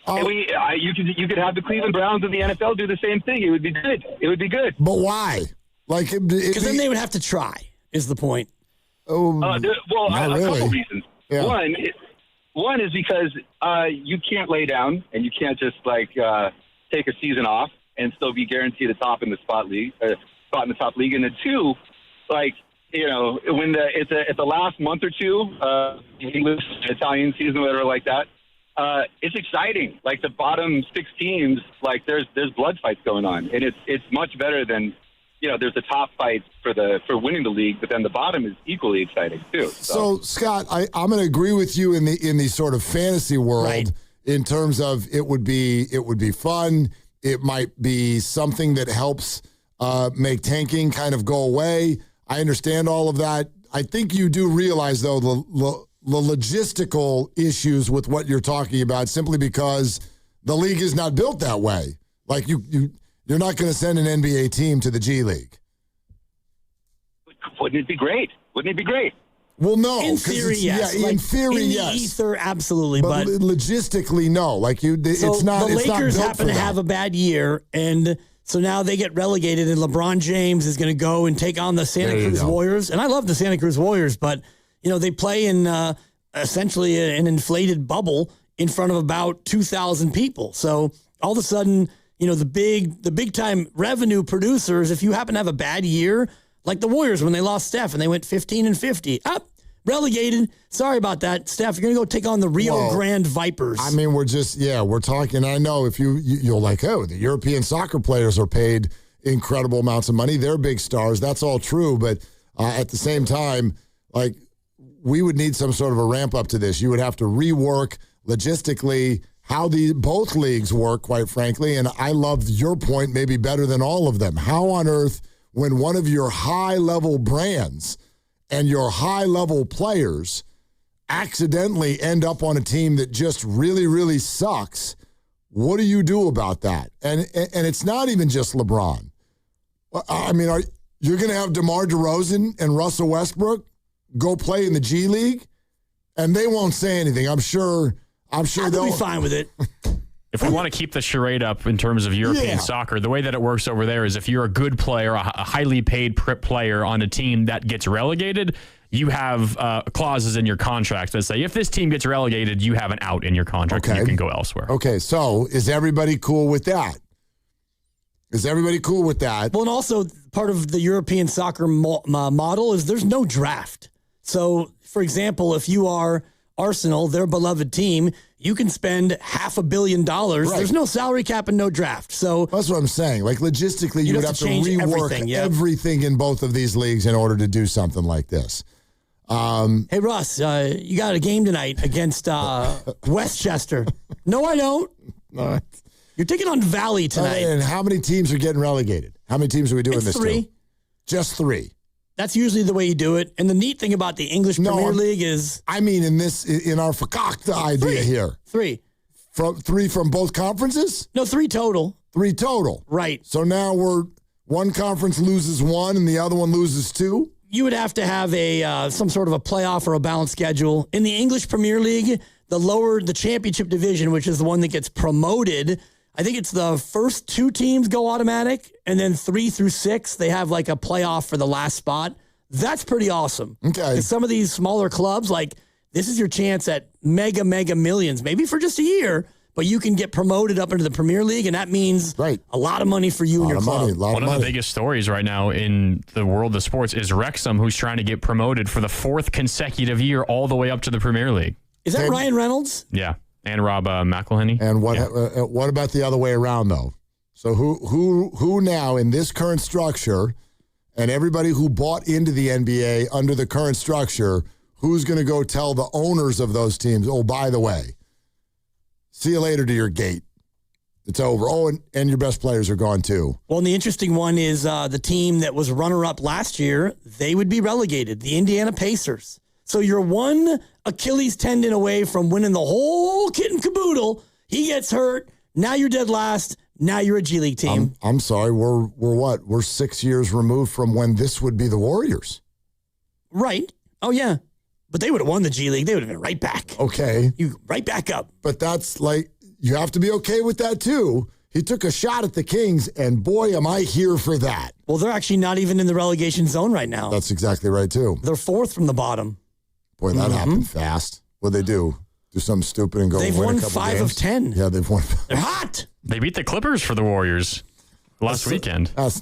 And you could have the Cleveland Browns and the NFL do the same thing. It would be good. It would be good. But why? Like, because then they would have to try. Is the point? Oh, a couple reasons. Yeah. One is because you can't lay down and you can't just take a season off and still be guaranteed a spot in the top league. And then 2, when it's the last month or 2, English, Italian season, whatever like that. It's exciting. Like the bottom 6 teams, like there's blood fights going on, and it's much better than, there's a top fight for winning the league, but then the bottom is equally exciting too. So Scott, I'm going to agree with you in the sort of fantasy world, right, in terms of it would be fun. It might be something that helps make tanking kind of go away. I understand all of that. I think you do realize though the logistical issues with what you're talking about, simply because the league is not built that way. Like you're not going to send an NBA team to the G League. Wouldn't it be great? Well, no. In theory, yes. Yeah, in theory, in yes. The ether, absolutely. But logistically, no. Like it's not. The Lakers not happen to have a bad year, and so now they get relegated, and LeBron James is going to go and take on the Santa Cruz Warriors. And I love the Santa Cruz Warriors, but they play in essentially an inflated bubble in front of about 2,000 people. So all of a sudden, the big time revenue producers, if you happen to have a bad year, like the Warriors when they lost Steph and they went 15-50, relegated. Sorry about that, Steph. You're going to go take on the Rio Grande Vipers. I mean, we're talking. I know if you're like, the European soccer players are paid incredible amounts of money. They're big stars. That's all true. But at the same time, like, we would need some sort of a ramp up to this. You would have to rework logistically how both leagues work, quite frankly. And I love your point maybe better than all of them. How on earth, when one of your high-level brands and your high-level players accidentally end up on a team that just really, really sucks, what do you do about that? And it's not even just LeBron. I mean, you're going to have DeMar DeRozan and Russell Westbrook go play in the G League, and they won't say anything. I'm sure they'll be fine with it. If we want to keep the charade up in terms of European soccer, the way that it works over there is if you're a good player, a highly paid player on a team that gets relegated, you have clauses in your contract that say if this team gets relegated, you have an out in your contract and you can go elsewhere. Okay, so is everybody cool with that? Well, and also part of the European soccer model is there's no draft. So, for example, if you are Arsenal, their beloved team, you can spend $500 million. Right. There's no salary cap and no draft. So that's what I'm saying. Like, logistically, you would have to rework everything in both of these leagues in order to do something like this. Hey, Russ, you got a game tonight against Westchester. No, I don't. All right. You're taking on Valley tonight. And how many teams are getting relegated? How many teams are we doing this to? 3. Just 3. That's usually the way you do it. And the neat thing about the English Premier League is... I mean, in our fakakta idea here. 3. Three from both conferences? No, 3 total. 3 total. Right. So now one conference loses 1 and the other one loses 2? You would have to have some sort of a playoff or a balanced schedule. In the English Premier League, the championship division, which is the one that gets promoted, I think it's the first 2 teams go automatic, and then 3 through 6, they have like a playoff for the last spot. That's pretty awesome. Okay. 'Cause some of these smaller clubs, like, this is your chance at mega millions, maybe for just a year, but you can get promoted up into the Premier League, and that means a lot of money for you and your club. One of the biggest stories right now in the world of sports is Wrexham, who's trying to get promoted for the 4th consecutive year all the way up to the Premier League. Is that Ryan Reynolds? Yeah. And Rob McElhenney. And what about the other way around, though? So who now in this current structure, and everybody who bought into the NBA under the current structure, who's going to go tell the owners of those teams, oh, by the way, see you later to your gate. It's over. Oh, and your best players are gone, too. Well, and the interesting one is the team that was runner-up last year, they would be relegated, the Indiana Pacers. So you're one Achilles tendon away from winning the whole kit and caboodle. He gets hurt. Now you're dead last. Now you're a G League team. I'm sorry. We're what? We're 6 years removed from when this would be the Warriors. Right. Oh, yeah. But they would have won the G League. They would have been right back. Okay. You right back up. But that's like, you have to be okay with that, too. He took a shot at the Kings, and boy, am I here for that. Well, they're actually not even in the relegation zone right now. That's exactly right, too. They're 4th from the bottom. Boy, that happened fast. What'd they do? Do something stupid and go They've win won a couple 5 games? of 10. Yeah, they've won. They're hot. They beat the Clippers for the Warriors last weekend. That's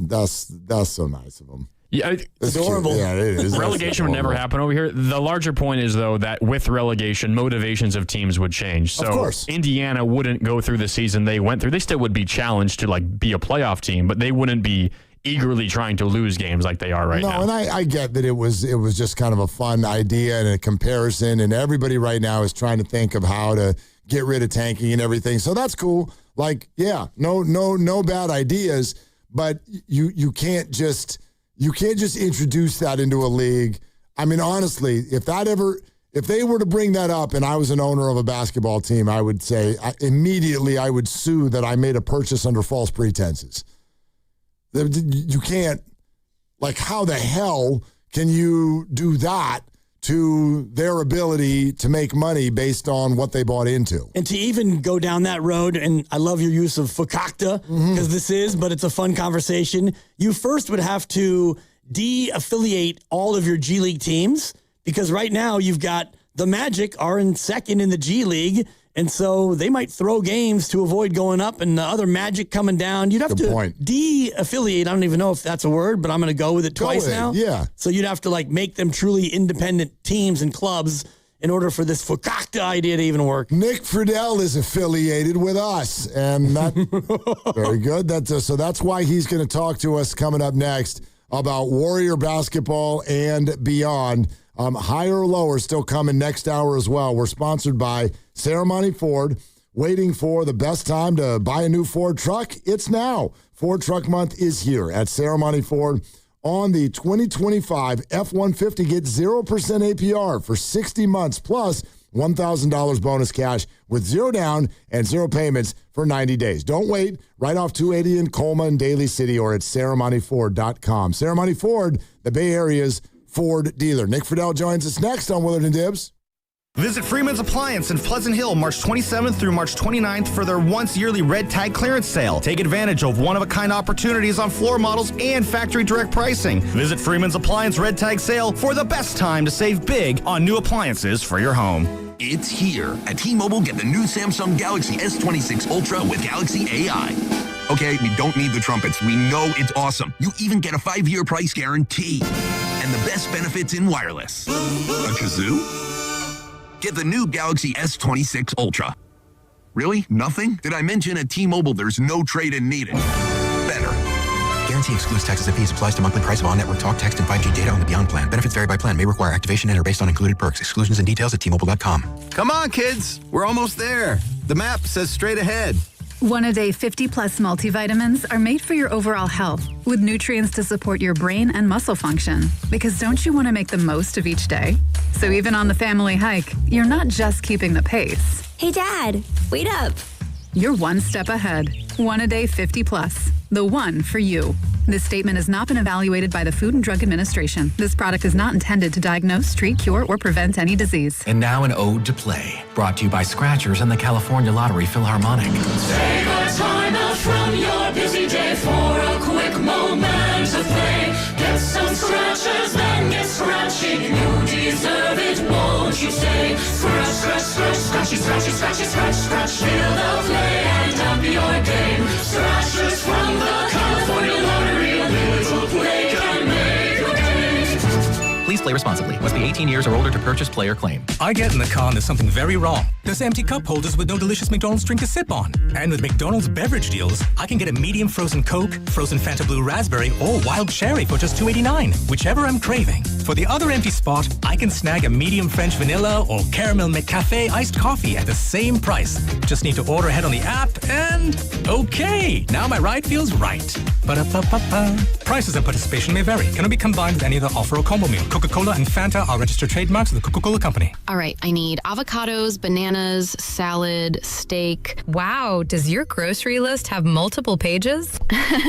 so nice of them. Yeah, it's adorable. Yeah, it is. Relegation would never happen over here. The larger point is, though, that with relegation, motivations of teams would change. So of course. Indiana wouldn't go through the season they went through. They still would be challenged to be a playoff team, but they wouldn't be eagerly trying to lose games like they are right now. No, and I get that it was just kind of a fun idea and a comparison, and everybody right now is trying to think of how to get rid of tanking and everything. So that's cool. Like, yeah, no bad ideas, but you can't just introduce that into a league. I mean, honestly, if they were to bring that up and I was an owner of a basketball team, I would say immediately I would sue that I made a purchase under false pretenses. You can't, like, how the hell can you do that to their ability to make money based on what they bought into? And to even go down that road, and I love your use of fakakta, because but it's a fun conversation. You first would have to de-affiliate all of your G League teams, because right now you've got the Magic are in 2nd in the G League, and so they might throw games to avoid going up and the other Magic coming down. You'd have to de-affiliate. I don't even know if that's a word, but I'm going to go with it twice now. Yeah. So you'd have to make them truly independent teams and clubs in order for this fakakta idea to even work. Nick Friedel is affiliated with us, and that very good. So that's why he's going to talk to us coming up next about Warrior basketball and beyond. Higher or lower still coming next hour as well. We're sponsored by Ceremony Ford. Waiting for the best time to buy a new Ford truck? It's now. Ford Truck Month is here at Ceremony Ford. On the 2025 F-150, get 0% APR for 60 months plus $1,000 bonus cash with 0 down and 0 payments for 90 days. Don't wait. Right off 280 in Colma and Daly City or at ceremonyford.com. Ceremony Ford, the Bay Area's Ford dealer. Nick Friedel joins us next on Willard and Dibs. Visit Freeman's Appliance in Pleasant Hill March 27th through March 29th for their once-yearly red tag clearance sale. Take advantage of one-of-a-kind opportunities on floor models and factory direct pricing. Visit Freeman's Appliance red tag sale for the best time to save big on new appliances for your home. It's here. At T-Mobile, get the new Samsung Galaxy S26 Ultra with Galaxy AI. Okay, we don't need the trumpets. We know it's awesome. You even get a 5-year price guarantee. And the best benefits in wireless. A kazoo? Get the new Galaxy S26 Ultra. Really? Nothing? Did I mention at T-Mobile there's no trade-in needed? Better. Guarantee excludes taxes and fees. Applies to monthly price of on-network talk, text, and 5G data on the Beyond plan. Benefits vary by plan. May require activation and are based on included perks. Exclusions and details at T-Mobile.com. Come on, kids. We're almost there. The map says straight ahead. One-a-day 50-plus multivitamins are made for your overall health, with nutrients to support your brain and muscle function. Because don't you want to make the most of each day? So even on the family hike, you're not just keeping the pace. Hey, Dad, wait up. You're one step ahead. One-a-day 50-plus. The one for you. This statement has not been evaluated by the Food and Drug Administration. This product is not intended to diagnose, treat, cure, or prevent any disease. And now an ode to play, brought to you by Scratchers and the California Lottery Philharmonic. Take a time out from your busy day for a quick moment of play. Get some scratchers, then get scratching. You deserve it, won't you say? Scratch, scratch, scratch, scratchy, scratchy, scratchy, scratch, scratch. Feel the play and up your game. Scratchers from the California Lottery. A little play can make your day. Please play responsibly. Must be 18 years or older to purchase, play, or claim. I get in the car and there's something very wrong. There's empty cup holders with no delicious McDonald's drink to sip on. And with McDonald's beverage deals, I can get a medium frozen Coke, frozen Fanta Blue Raspberry, or wild cherry for just $2.89, whichever I'm craving. For the other empty spot, I can snag a medium French vanilla or caramel McCafe iced coffee at the same price. Just need to order ahead on the app and okay, now my ride feels right. Ba-da-ba-ba-ba. Prices and participation may vary. Cannot be combined with any other offer or combo meal. Coca-Cola and Fanta are registered trademarks of the Coca-Cola Company. All right, I need avocados, bananas, salad, steak. Wow, does your grocery list have multiple pages?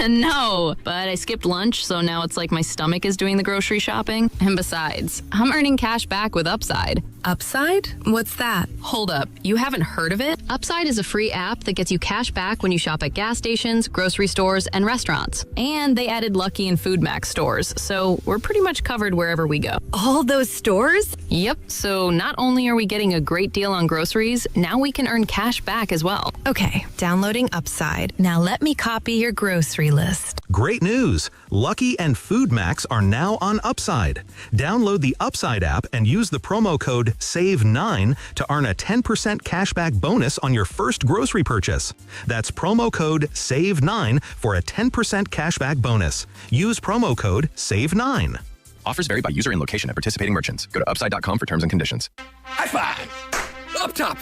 No, but I skipped lunch, so now it's like my stomach is doing the grocery shopping. And besides, I'm earning cash back with Upside. Upside? What's that? Hold up, you haven't heard of it? Upside is a free app that gets you cash back when you shop at gas stations, grocery stores, and restaurants. And they added Lucky and Food Max stores, so we're pretty much covered wherever we go. All those stores? Yep, so not only are we getting a great deal on groceries, now we can earn cash back as well. Okay, downloading Upside. Now let me copy your grocery list. Great news! Lucky and Food Max are now on Upside. Download the Upside app and use the promo code SAVE9 to earn a 10% cashback bonus on your first grocery purchase. That's promo code SAVE9 for a 10% cashback bonus. Use promo code SAVE9. Offers vary by user and location at participating merchants. Go to upside.com for terms and conditions. High five! Up top!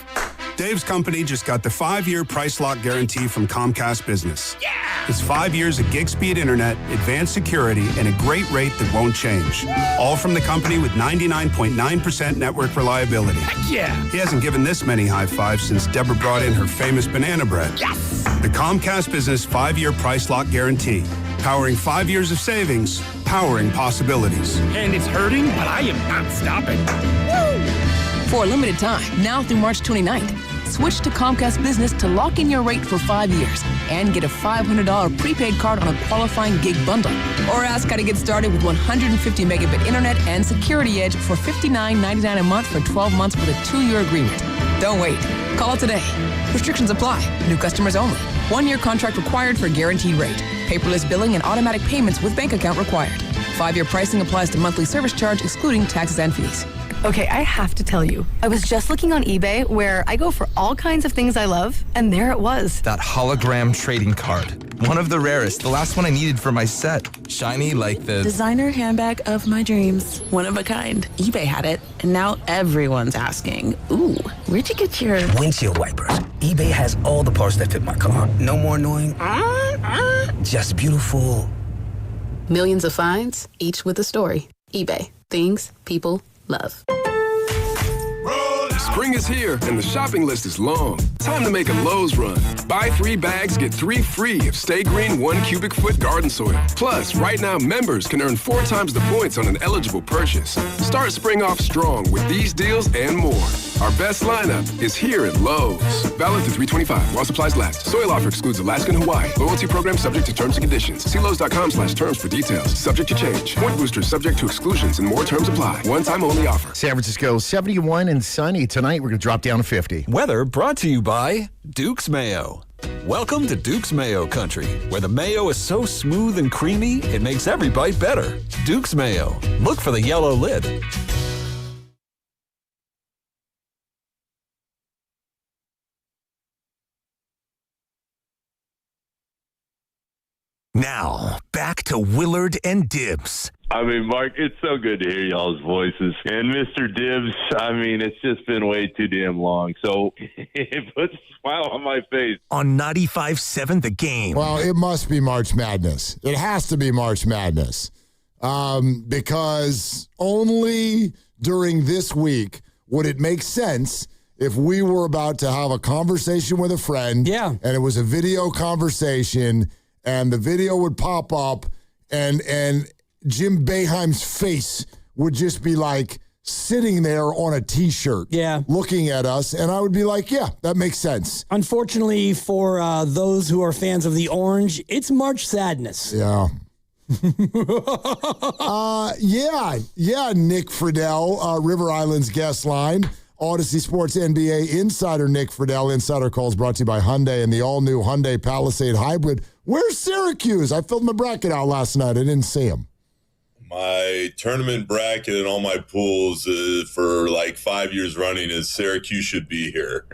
Dave's company just got the 5-year price lock guarantee from Comcast Business. Yeah! It's 5 years of gig speed internet, advanced security, and a great rate that won't change. All from the company with 99.9% network reliability. Heck yeah! He hasn't given this many high fives since Deborah brought in her famous banana bread. Yes! The Comcast Business 5-year price lock guarantee. Powering 5 years of savings, powering possibilities. And it's hurting, but I am not stopping. Woo! For a limited time, now through March 29th, switch to Comcast Business to lock in your rate for 5 years and get a $500 prepaid card on a qualifying gig bundle. Or ask how to get started with 150 megabit internet and Security Edge for $59.99 a month for 12 months with a 2-year agreement. Don't wait. Call today. Restrictions apply. New customers only. 1-year contract required for guaranteed rate. Paperless billing and automatic payments with bank account required. 5-year pricing applies to monthly service charge excluding taxes and fees. Okay, I have to tell you, I was just looking on eBay where I go for all kinds of things I love, and there it was. That hologram trading card. One of the rarest, the last one I needed for my set. Shiny like the designer handbag of my dreams. One of a kind. eBay had it, and now everyone's asking, ooh, where'd you get your windshield wipers? eBay has all the parts that fit my car. No more annoying, just beautiful. Millions of finds, each with a story. eBay. Things people love. Spring is here, and the shopping list is long. Time to make a Lowe's run. Buy 3 bags, get 3 free of Stay Green 1 cubic foot garden soil. Plus, right now, members can earn 4 times the points on an eligible purchase. Start spring off strong with these deals and more. Our best lineup is here at Lowe's. Valid through 3/25 while supplies last. Soil offer excludes Alaska and Hawaii. Loyalty program subject to terms and conditions. See Lowe's.com/terms for details. Subject to change. Point boosters subject to exclusions and more terms apply. One-time only offer. San Francisco, 71 and sunny. Tonight, we're going to drop down to 50. Weather brought to you by Duke's Mayo. Welcome to Duke's Mayo Country, where the mayo is so smooth and creamy, it makes every bite better. Duke's Mayo. Look for the yellow lid. Now, back to Willard and Dibs. I mean, Mark, it's so good to hear y'all's voices. And Mr. Dibbs, I mean, it's just been way too damn long. So it puts a smile on my face. On 95.7 The Game. Well, it must be March Madness. It has to be March Madness. Because only during this week would it make sense if we were about to have a conversation with a friend. Yeah. And it was a video conversation, and the video would pop up, and Jim Boeheim's face would just be like sitting there on a T-shirt, looking at us, and I would be like, yeah, that makes sense. Unfortunately for those who are fans of the Orange, it's March Sadness. Yeah. Yeah, Nick Friedel, River Island's guest line. Odyssey Sports NBA insider Nick Friedel. Insider calls brought to you by Hyundai and the all-new Hyundai Palisade Hybrid. Where's Syracuse? I filled my bracket out last night. I didn't see him. My tournament bracket and all my pools for like 5 years running is Syracuse should be here.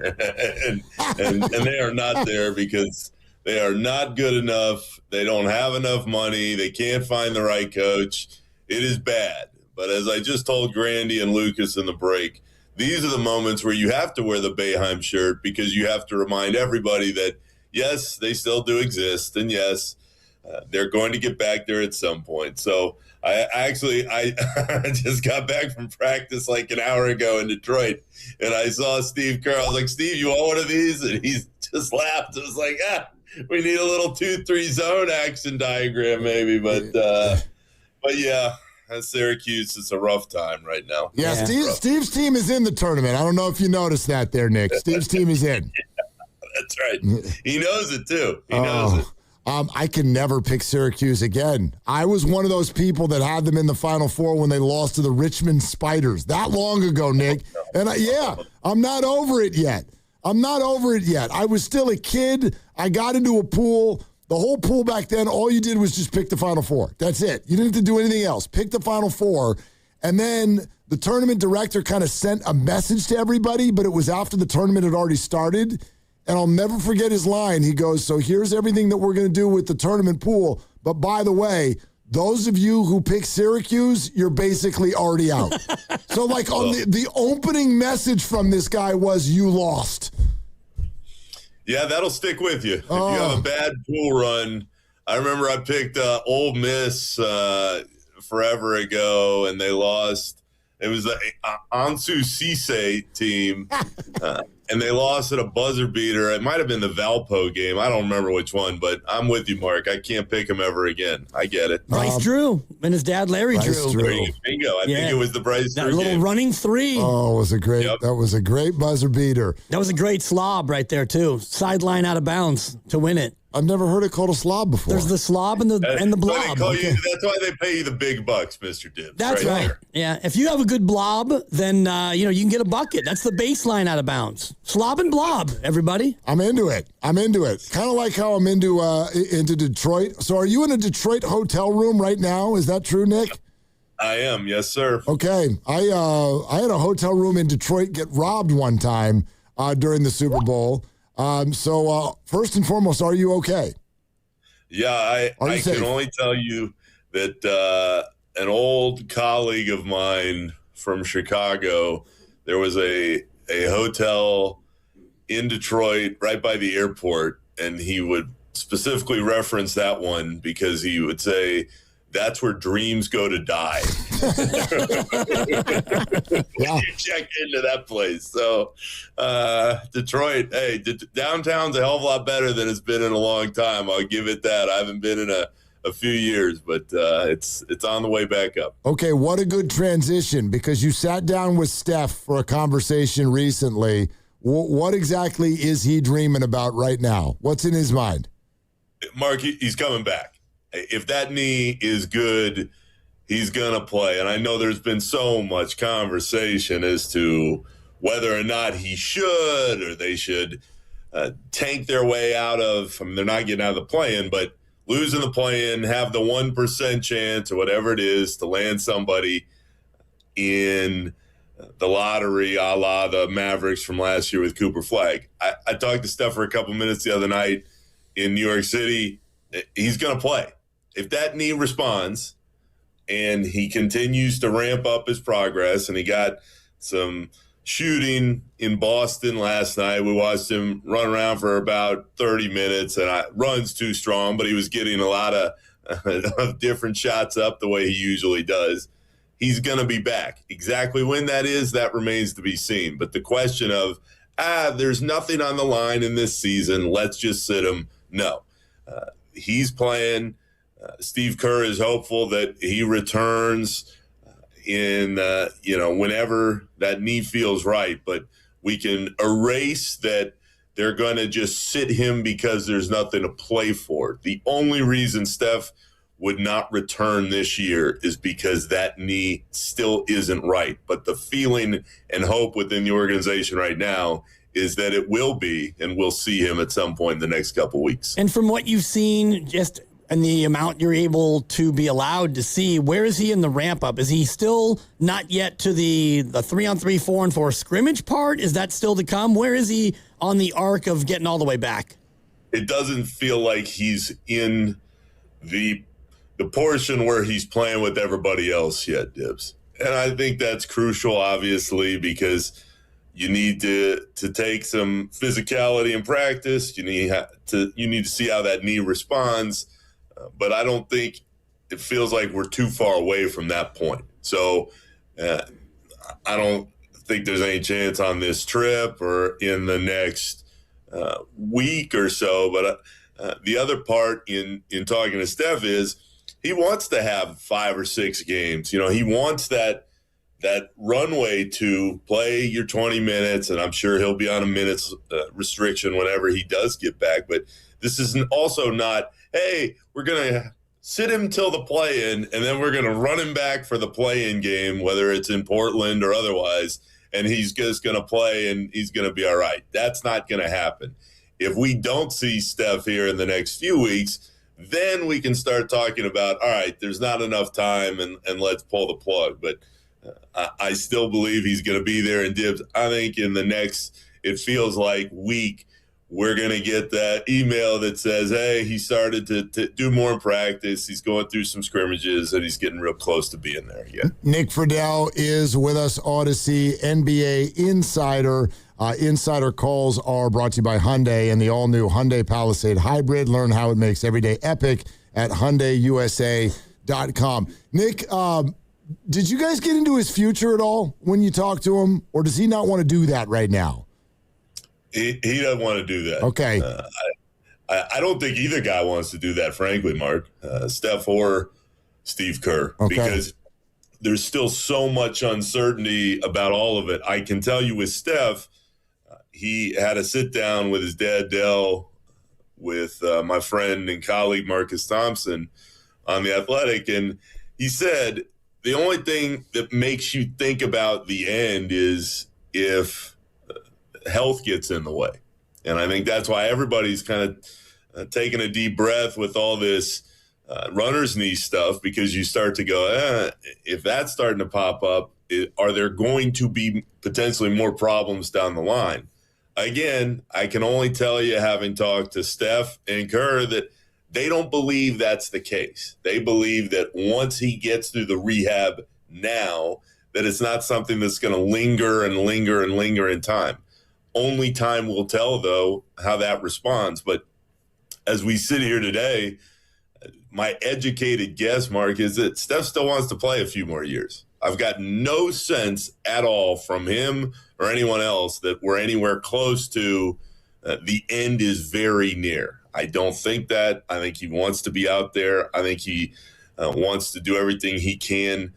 and they are not there because they are not good enough. They don't have enough money. They can't find the right coach. It is bad. But as I just told Grandy and Lucas in the break, these are the moments where you have to wear the Boeheim shirt because you have to remind everybody that, yes, they still do exist. And yes, they're going to get back there at some point. So I just got back from practice like an hour ago in Detroit, and I saw Steve Kerr. I was like, Steve, you want one of these? And he just laughed. It was like, we need a little 2-3 zone action diagram maybe. But yeah, Syracuse is a rough time right now. Yeah, Steve's team is in the tournament. I don't know if you noticed that there, Nick. Steve's team is in. That's right. He knows it, too. He knows it. I can never pick Syracuse again. I was one of those people that had them in the Final Four when they lost to the Richmond Spiders that long ago, Nick. And I'm not over it yet. I was still a kid. I got into a pool. The whole pool back then, all you did was just pick the Final Four. That's it. You didn't have to do anything else. Pick the Final Four. And then the tournament director kind of sent a message to everybody, but it was after the tournament had already started. And I'll never forget his line. He goes, so here's everything that we're going to do with the tournament pool. But by the way, those of you who pick Syracuse, you're basically already out. So like on the opening message from this guy was, you lost. Yeah, that'll stick with you. If you have a bad pool run, I remember I picked Ole Miss forever ago, and they lost. It was the Ansu Cisse team, and they lost at a buzzer beater. It might have been the Valpo game. I don't remember which one, but I'm with you, Mark. I can't pick them ever again. I get it. Bryce Drew and his dad, Larry Drew. Bingo. I think it was the Bryce Drew That little game. running three. Oh, that was a great buzzer beater. That was a great slob right there, too. Sideline out of bounds to win it. I've never heard it called a slob before. There's the slob and the blob. That's why they pay you the big bucks, Mr. Dibbs. That's right. There. Yeah. If you have a good blob, then you can get a bucket. That's the baseline out of bounds. Slob and blob, everybody. I'm into it. Kind of like how I'm into Detroit. So are you in a Detroit hotel room right now? Is that true, Nick? I am. Yes, sir. Okay. I had a hotel room in Detroit get robbed one time during the Super Bowl. So first and foremost, are you okay? Yeah, I can only tell you that an old colleague of mine from Chicago, there was a hotel in Detroit right by the airport, and he would specifically reference that one because he would say, that's where dreams go to die. You check into that place. So Detroit, hey, downtown's a hell of a lot better than it's been in a long time. I'll give it that. I haven't been in a few years, but it's on the way back up. Okay, what a good transition, because you sat down with Steph for a conversation recently. What exactly is he dreaming about right now? What's in his mind? Mark, he's coming back. If that knee is good, he's going to play. And I know there's been so much conversation as to whether or not he should or they should tank their way out of, I mean, they're not getting out of the play-in, but losing the play-in, have the 1% chance or whatever it is to land somebody in the lottery, a la the Mavericks from last year with Cooper Flagg. I talked to Steph for a couple minutes the other night in New York City. He's going to play. If that knee responds, and he continues to ramp up his progress, and he got some shooting in Boston last night. We watched him run around for about 30 minutes, and runs too strong, but he was getting a lot of different shots up the way he usually does. He's going to be back. Exactly when that is, that remains to be seen. But the question of, there's nothing on the line in this season, let's just sit him. No. He's playing. Steve Kerr is hopeful that he returns in, whenever that knee feels right. But we can erase that they're going to just sit him because there's nothing to play for. The only reason Steph would not return this year is because that knee still isn't right. But the feeling and hope within the organization right now is that it will be, and we'll see him at some point in the next couple weeks. And from what you've seen, just in the amount you're able to be allowed to see, where is he in the ramp up? Is he still not yet to the 3-on-3, 4-on-4 scrimmage part? Is that still to come? Where is he on the arc of getting all the way back? It doesn't feel like he's in the portion where he's playing with everybody else yet, Dibs. And I think that's crucial, obviously, because you need to take some physicality in practice. You need to see how that knee responds. But I don't think it feels like we're too far away from that point. So I don't think there's any chance on this trip or in the next week or so. But the other part in talking to Steph is he wants to have 5 or 6 games. He wants that runway to play your 20 minutes, and I'm sure he'll be on a minutes restriction whenever he does get back. But this is also not, hey, we're going to sit him till the play-in, and then we're going to run him back for the play-in game, whether it's in Portland or otherwise, and he's just going to play and he's going to be all right. That's not going to happen. If we don't see Steph here in the next few weeks, then we can start talking about, all right, there's not enough time and let's pull the plug. But I still believe he's going to be there. And Dibs, I think in the next, it feels like week, we're going to get that email that says, hey, he started to do more in practice. He's going through some scrimmages, and he's getting real close to being there again. Nick Friedel is with us, Odyssey NBA Insider. Insider calls are brought to you by Hyundai and the all-new Hyundai Palisade Hybrid. Learn how it makes every day epic at HyundaiUSA.com. Nick, did you guys get into his future at all when you talked to him, or does he not want to do that right now? He doesn't want to do that. Okay. I don't think either guy wants to do that, frankly, Mark. Steph or Steve Kerr. Okay. Because there's still so much uncertainty about all of it. I can tell you with Steph, he had a sit-down with his dad, Dell, with my friend and colleague Marcus Thompson on The Athletic, and he said the only thing that makes you think about the end is if health gets in the way. And I think that's why everybody's kind of taking a deep breath with all this runner's knee stuff, because you start to go, if that's starting to pop up, are there going to be potentially more problems down the line? Again, I can only tell you, having talked to Steph and Kerr, that they don't believe that's the case. They believe that once he gets through the rehab now, that it's not something that's going to linger and linger and linger in time. Only time will tell, though, how that responds. But as we sit here today, my educated guess, Mark, is that Steph still wants to play a few more years. I've got no sense at all from him or anyone else that we're anywhere close to the end is very near. I don't think that. I think he wants to be out there. I think he wants to do everything he can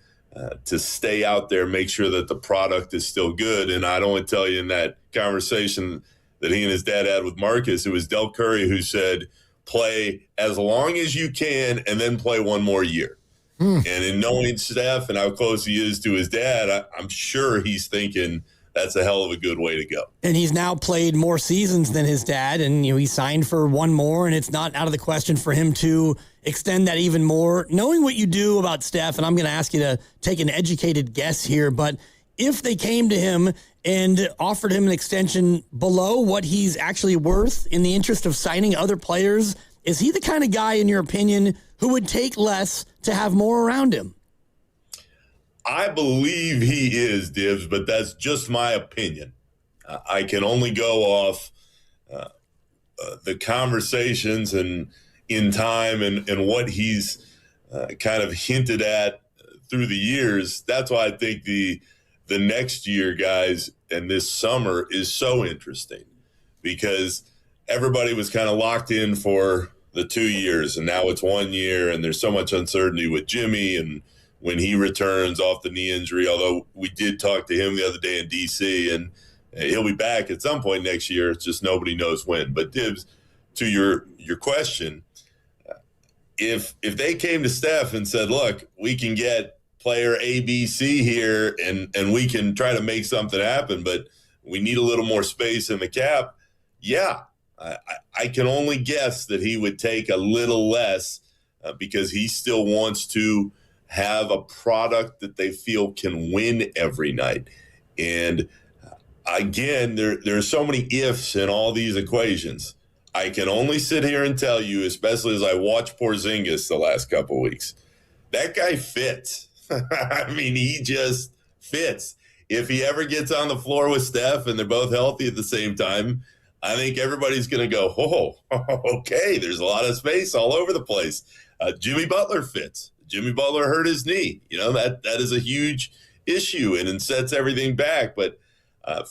to stay out there, make sure that the product is still good. And I'd only tell you, in that conversation that he and his dad had with Marcus, it was Del Curry who said, play as long as you can and then play one more year. And in knowing Steph and how close he is to his dad, I'm sure he's thinking that's a hell of a good way to go. And he's now played more seasons than his dad, and he signed for one more, and it's not out of the question for him to extend that even more. Knowing what you do about Steph, and I'm going to ask you to take an educated guess here, but if they came to him and offered him an extension below what he's actually worth in the interest of signing other players, is he the kind of guy, in your opinion, who would take less to have more around him? I believe he is, Dibs, but that's just my opinion. I can only go off the conversations and in time and what he's kind of hinted at through the years. That's why I think the next year, guys, and this summer is so interesting, because everybody was kind of locked in for the 2 years, and now it's 1 year, and there's so much uncertainty with Jimmy and when he returns off the knee injury, although we did talk to him the other day in D.C., and he'll be back at some point next year. It's just nobody knows when. But, Dibs, to your question, if they came to Steph and said, look, we can get player ABC here and we can try to make something happen, but we need a little more space in the cap, yeah, I can only guess that he would take a little less because he still wants to have a product that they feel can win every night. And again, there are so many ifs in all these equations. I can only sit here and tell you, especially as I watch Porzingis the last couple of weeks, that guy fits. I mean, he just fits. If he ever gets on the floor with Steph and they're both healthy at the same time, I think everybody's going to go, oh, okay, there's a lot of space all over the place. Jimmy Butler fits. Jimmy Butler hurt his knee. You know, that is a huge issue and it sets everything back. But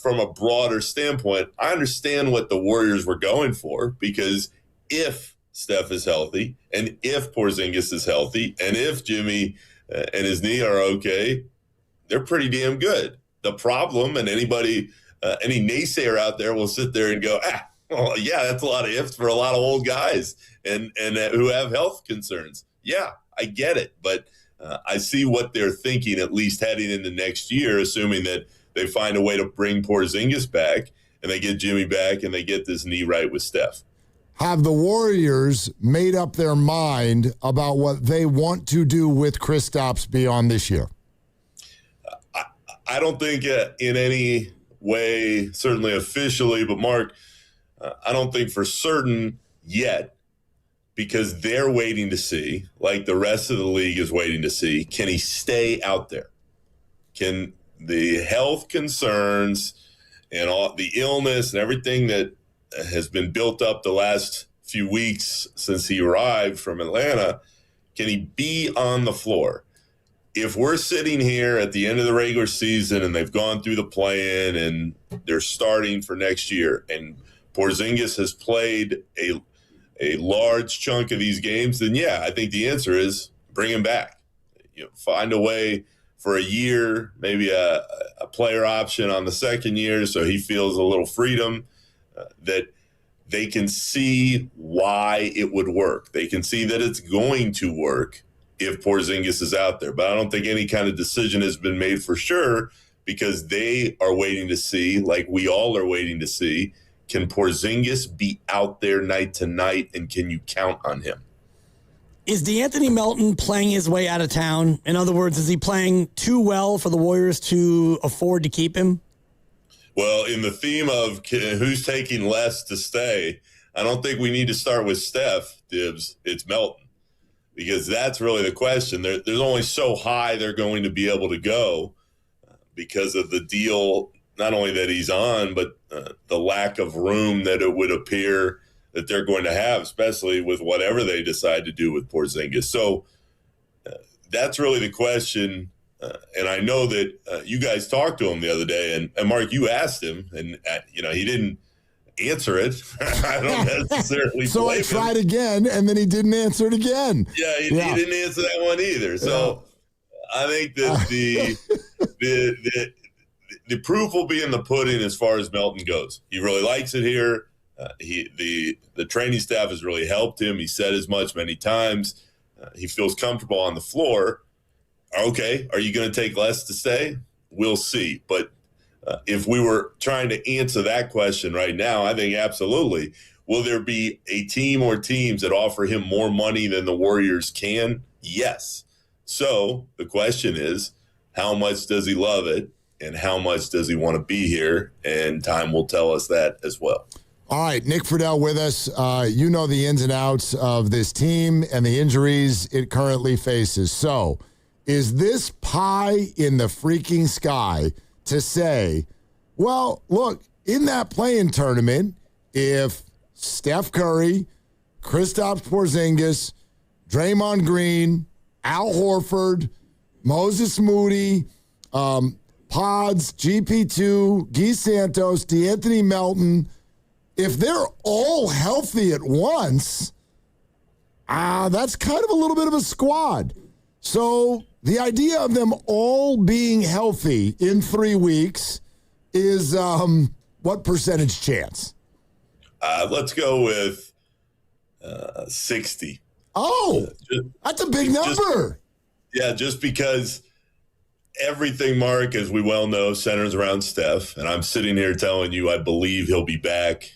from a broader standpoint, I understand what the Warriors were going for, because if Steph is healthy and if Porzingis is healthy and if Jimmy and his knee are okay, they're pretty damn good. The problem, and anybody, any naysayer out there will sit there and go, well, yeah, that's a lot of ifs for a lot of old guys and who have health concerns. Yeah, I get it. But I see what they're thinking, at least heading into next year, assuming that they find a way to bring Porzingis back and they get Jimmy back and they get this knee right with Steph. Have the Warriors made up their mind about what they want to do with Kristaps beyond this year? I don't think in any way, certainly officially, but Mark, I don't think for certain yet, because they're waiting to see, like the rest of the league is waiting to see, can he stay out there? Can the health concerns and all the illness and everything that has been built up the last few weeks since he arrived from Atlanta, can he be on the floor? If we're sitting here at the end of the regular season and they've gone through the play-in and they're starting for next year and Porzingis has played a large chunk of these games, then yeah, I think the answer is bring him back. You know, find a way for a year, maybe a player option on the second year so he feels a little freedom, that they can see why it would work. They can see that it's going to work if Porzingis is out there. But I don't think any kind of decision has been made for sure, because they are waiting to see, like we all are waiting to see, can Porzingis be out there night to night, and can you count on him? Is DeAnthony Melton playing his way out of town? In other words, is he playing too well for the Warriors to afford to keep him? Well, in the theme of who's taking less to stay, I don't think we need to start with Steph, Dibs. It's Melton, because that's really the question. There's only so high they're going to be able to go because of the deal, not only that he's on, but the lack of room that it would appear that they're going to have, especially with whatever they decide to do with Porzingis. So that's really the question. And I know that you guys talked to him the other day, and Mark, you asked him, and he didn't answer it. I don't necessarily so blame I tried him. again, and then he didn't answer it again. Yeah, he didn't answer that one either. So I think that the proof will be in the pudding as far as Melton goes. He really likes it here. The training staff has really helped him. He said as much many times. He feels comfortable on the floor. Okay, are you going to take less to stay? We'll see. But if we were trying to answer that question right now, I think absolutely. Will there be a team or teams that offer him more money than the Warriors can? Yes. So the question is, how much does he love it, and how much does he want to be here? And time will tell us that as well. All right, Nick Friedel with us. You know the ins and outs of this team and the injuries it currently faces. So is this pie in the freaking sky to say, well, look, in that play-in tournament, if Steph Curry, Kristaps Porzingis, Draymond Green, Al Horford, Moses Moody, Pods, GP2, Guy Santos, DeAnthony Melton, if they're all healthy at once, that's kind of a little bit of a squad. So the idea of them all being healthy in 3 weeks is what percentage chance? Let's go with 60. Oh, that's a big number. Just because everything, Mark, as we well know, centers around Steph. And I'm sitting here telling you I believe he'll be back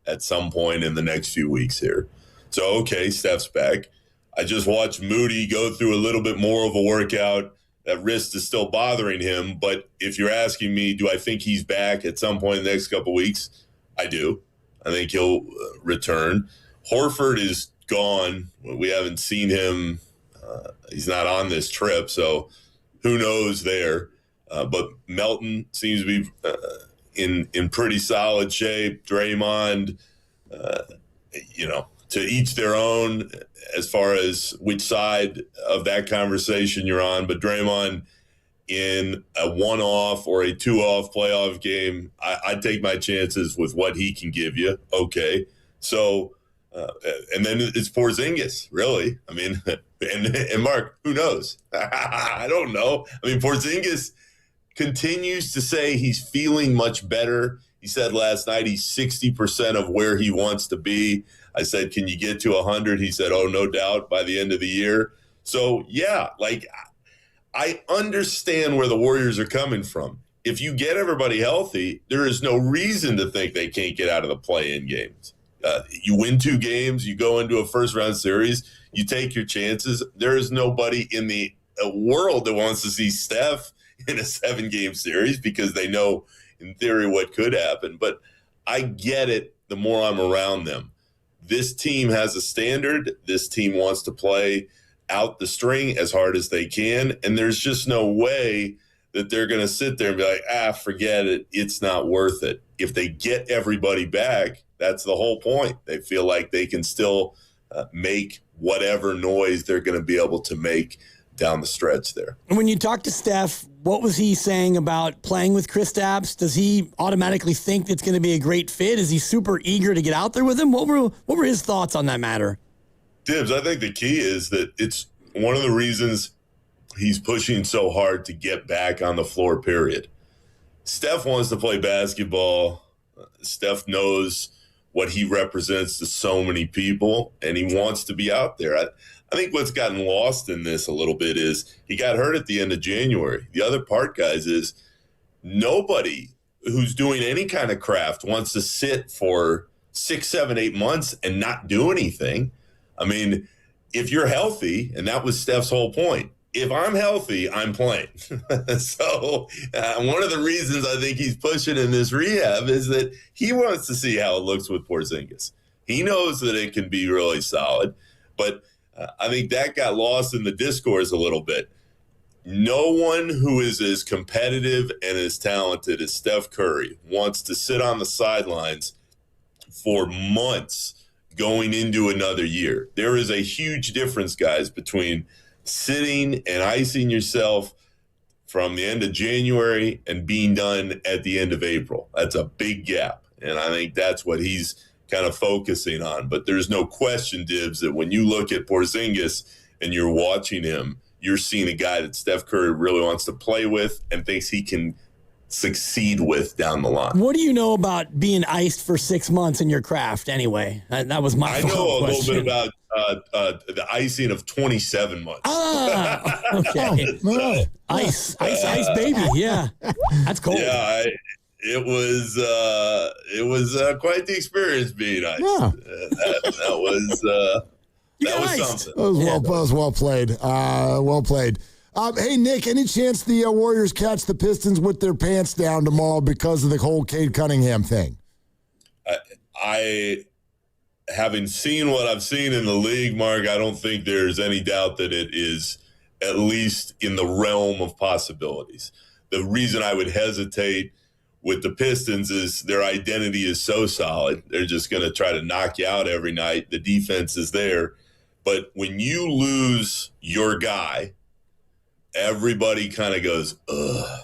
at some point in the next few weeks here. So, okay, Steph's back. I just watched Moody go through a little bit more of a workout. That wrist is still bothering him. But if you're asking me, do I think he's back at some point in the next couple of weeks? I do. I think he'll return. Horford is gone. We haven't seen him. He's not on this trip, so who knows there. But Melton seems to be in pretty solid shape. Draymond, to each their own as far as which side of that conversation you're on. But Draymond in a one-off or a two-off playoff game, I'd take my chances with what he can give you. Okay. So, and then it's Porzingis, really. I mean, and Mark, who knows? I don't know. I mean, Porzingis continues to say he's feeling much better. He said last night he's 60% of where he wants to be. I said, can you get to 100? He said, oh, no doubt by the end of the year. So, yeah, I understand where the Warriors are coming from. If you get everybody healthy, there is no reason to think they can't get out of the play-in games. You win 2 games, you go into a first-round series, you take your chances. There is nobody in the world that wants to see Steph in a 7-game series because they know, in theory, what could happen. But I get it the more I'm around them. This team has a standard. This team wants to play out the string as hard as they can, and there's just no way that they're going to sit there and be like, forget it. It's not worth it. If they get everybody back, that's the whole point. They feel like they can still make whatever noise they're going to be able to make down the stretch there. And when you talk to Steph, what was he saying about playing with Kristaps? Does he automatically think it's going to be a great fit? Is he super eager to get out there with him? What were his thoughts on that matter? Dibs, I think the key is that it's one of the reasons he's pushing so hard to get back on the floor, period. Steph wants to play basketball. Steph knows what he represents to so many people, and he wants to be out there. I think what's gotten lost in this a little bit is he got hurt at the end of January. The other part, guys, is nobody who's doing any kind of craft wants to sit for 6, 7, 8 months and not do anything. I mean, if you're healthy, and that was Steph's whole point, if I'm healthy, I'm playing. So one of the reasons I think he's pushing in this rehab is that he wants to see how it looks with Porzingis. He knows that it can be really solid, but I think that got lost in the discourse a little bit. No one who is as competitive and as talented as Steph Curry wants to sit on the sidelines for months going into another year. There is a huge difference, guys, between sitting and icing yourself from the end of January and being done at the end of April. That's a big gap. And I think that's what he's kind of focusing on. But there's no question, Dibs, that when you look at Porzingis and you're watching him, you're seeing a guy that Steph Curry really wants to play with and thinks he can succeed with down the line. What do you know about being iced for 6 months in your craft anyway? That was my question. I know a little bit about the icing of 27 months. Okay. Ice, baby. Yeah. That's cool. Yeah, it was quite the experience being iced. Yeah. That was something. That was well played. Well played. Hey, Nick, any chance the Warriors catch the Pistons with their pants down tomorrow because of the whole Cade Cunningham thing? Having seen what I've seen in the league, Mark, I don't think there's any doubt that it is at least in the realm of possibilities. The reason I would hesitate with the Pistons is their identity is so solid. They're just going to try to knock you out every night. The defense is there. But when you lose your guy, everybody kind of goes, ugh.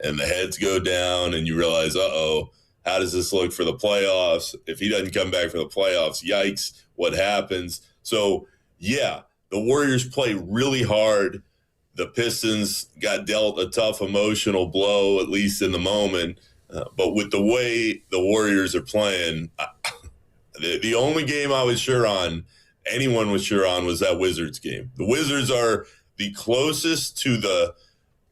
And the heads go down and you realize, uh-oh, how does this look for the playoffs? If he doesn't come back for the playoffs, yikes, what happens? So, yeah, the Warriors play really hard. The Pistons got dealt a tough emotional blow, at least in the moment. But with the way the Warriors are playing, the only game I was sure on, anyone was sure on, was that Wizards game. The Wizards are the closest to the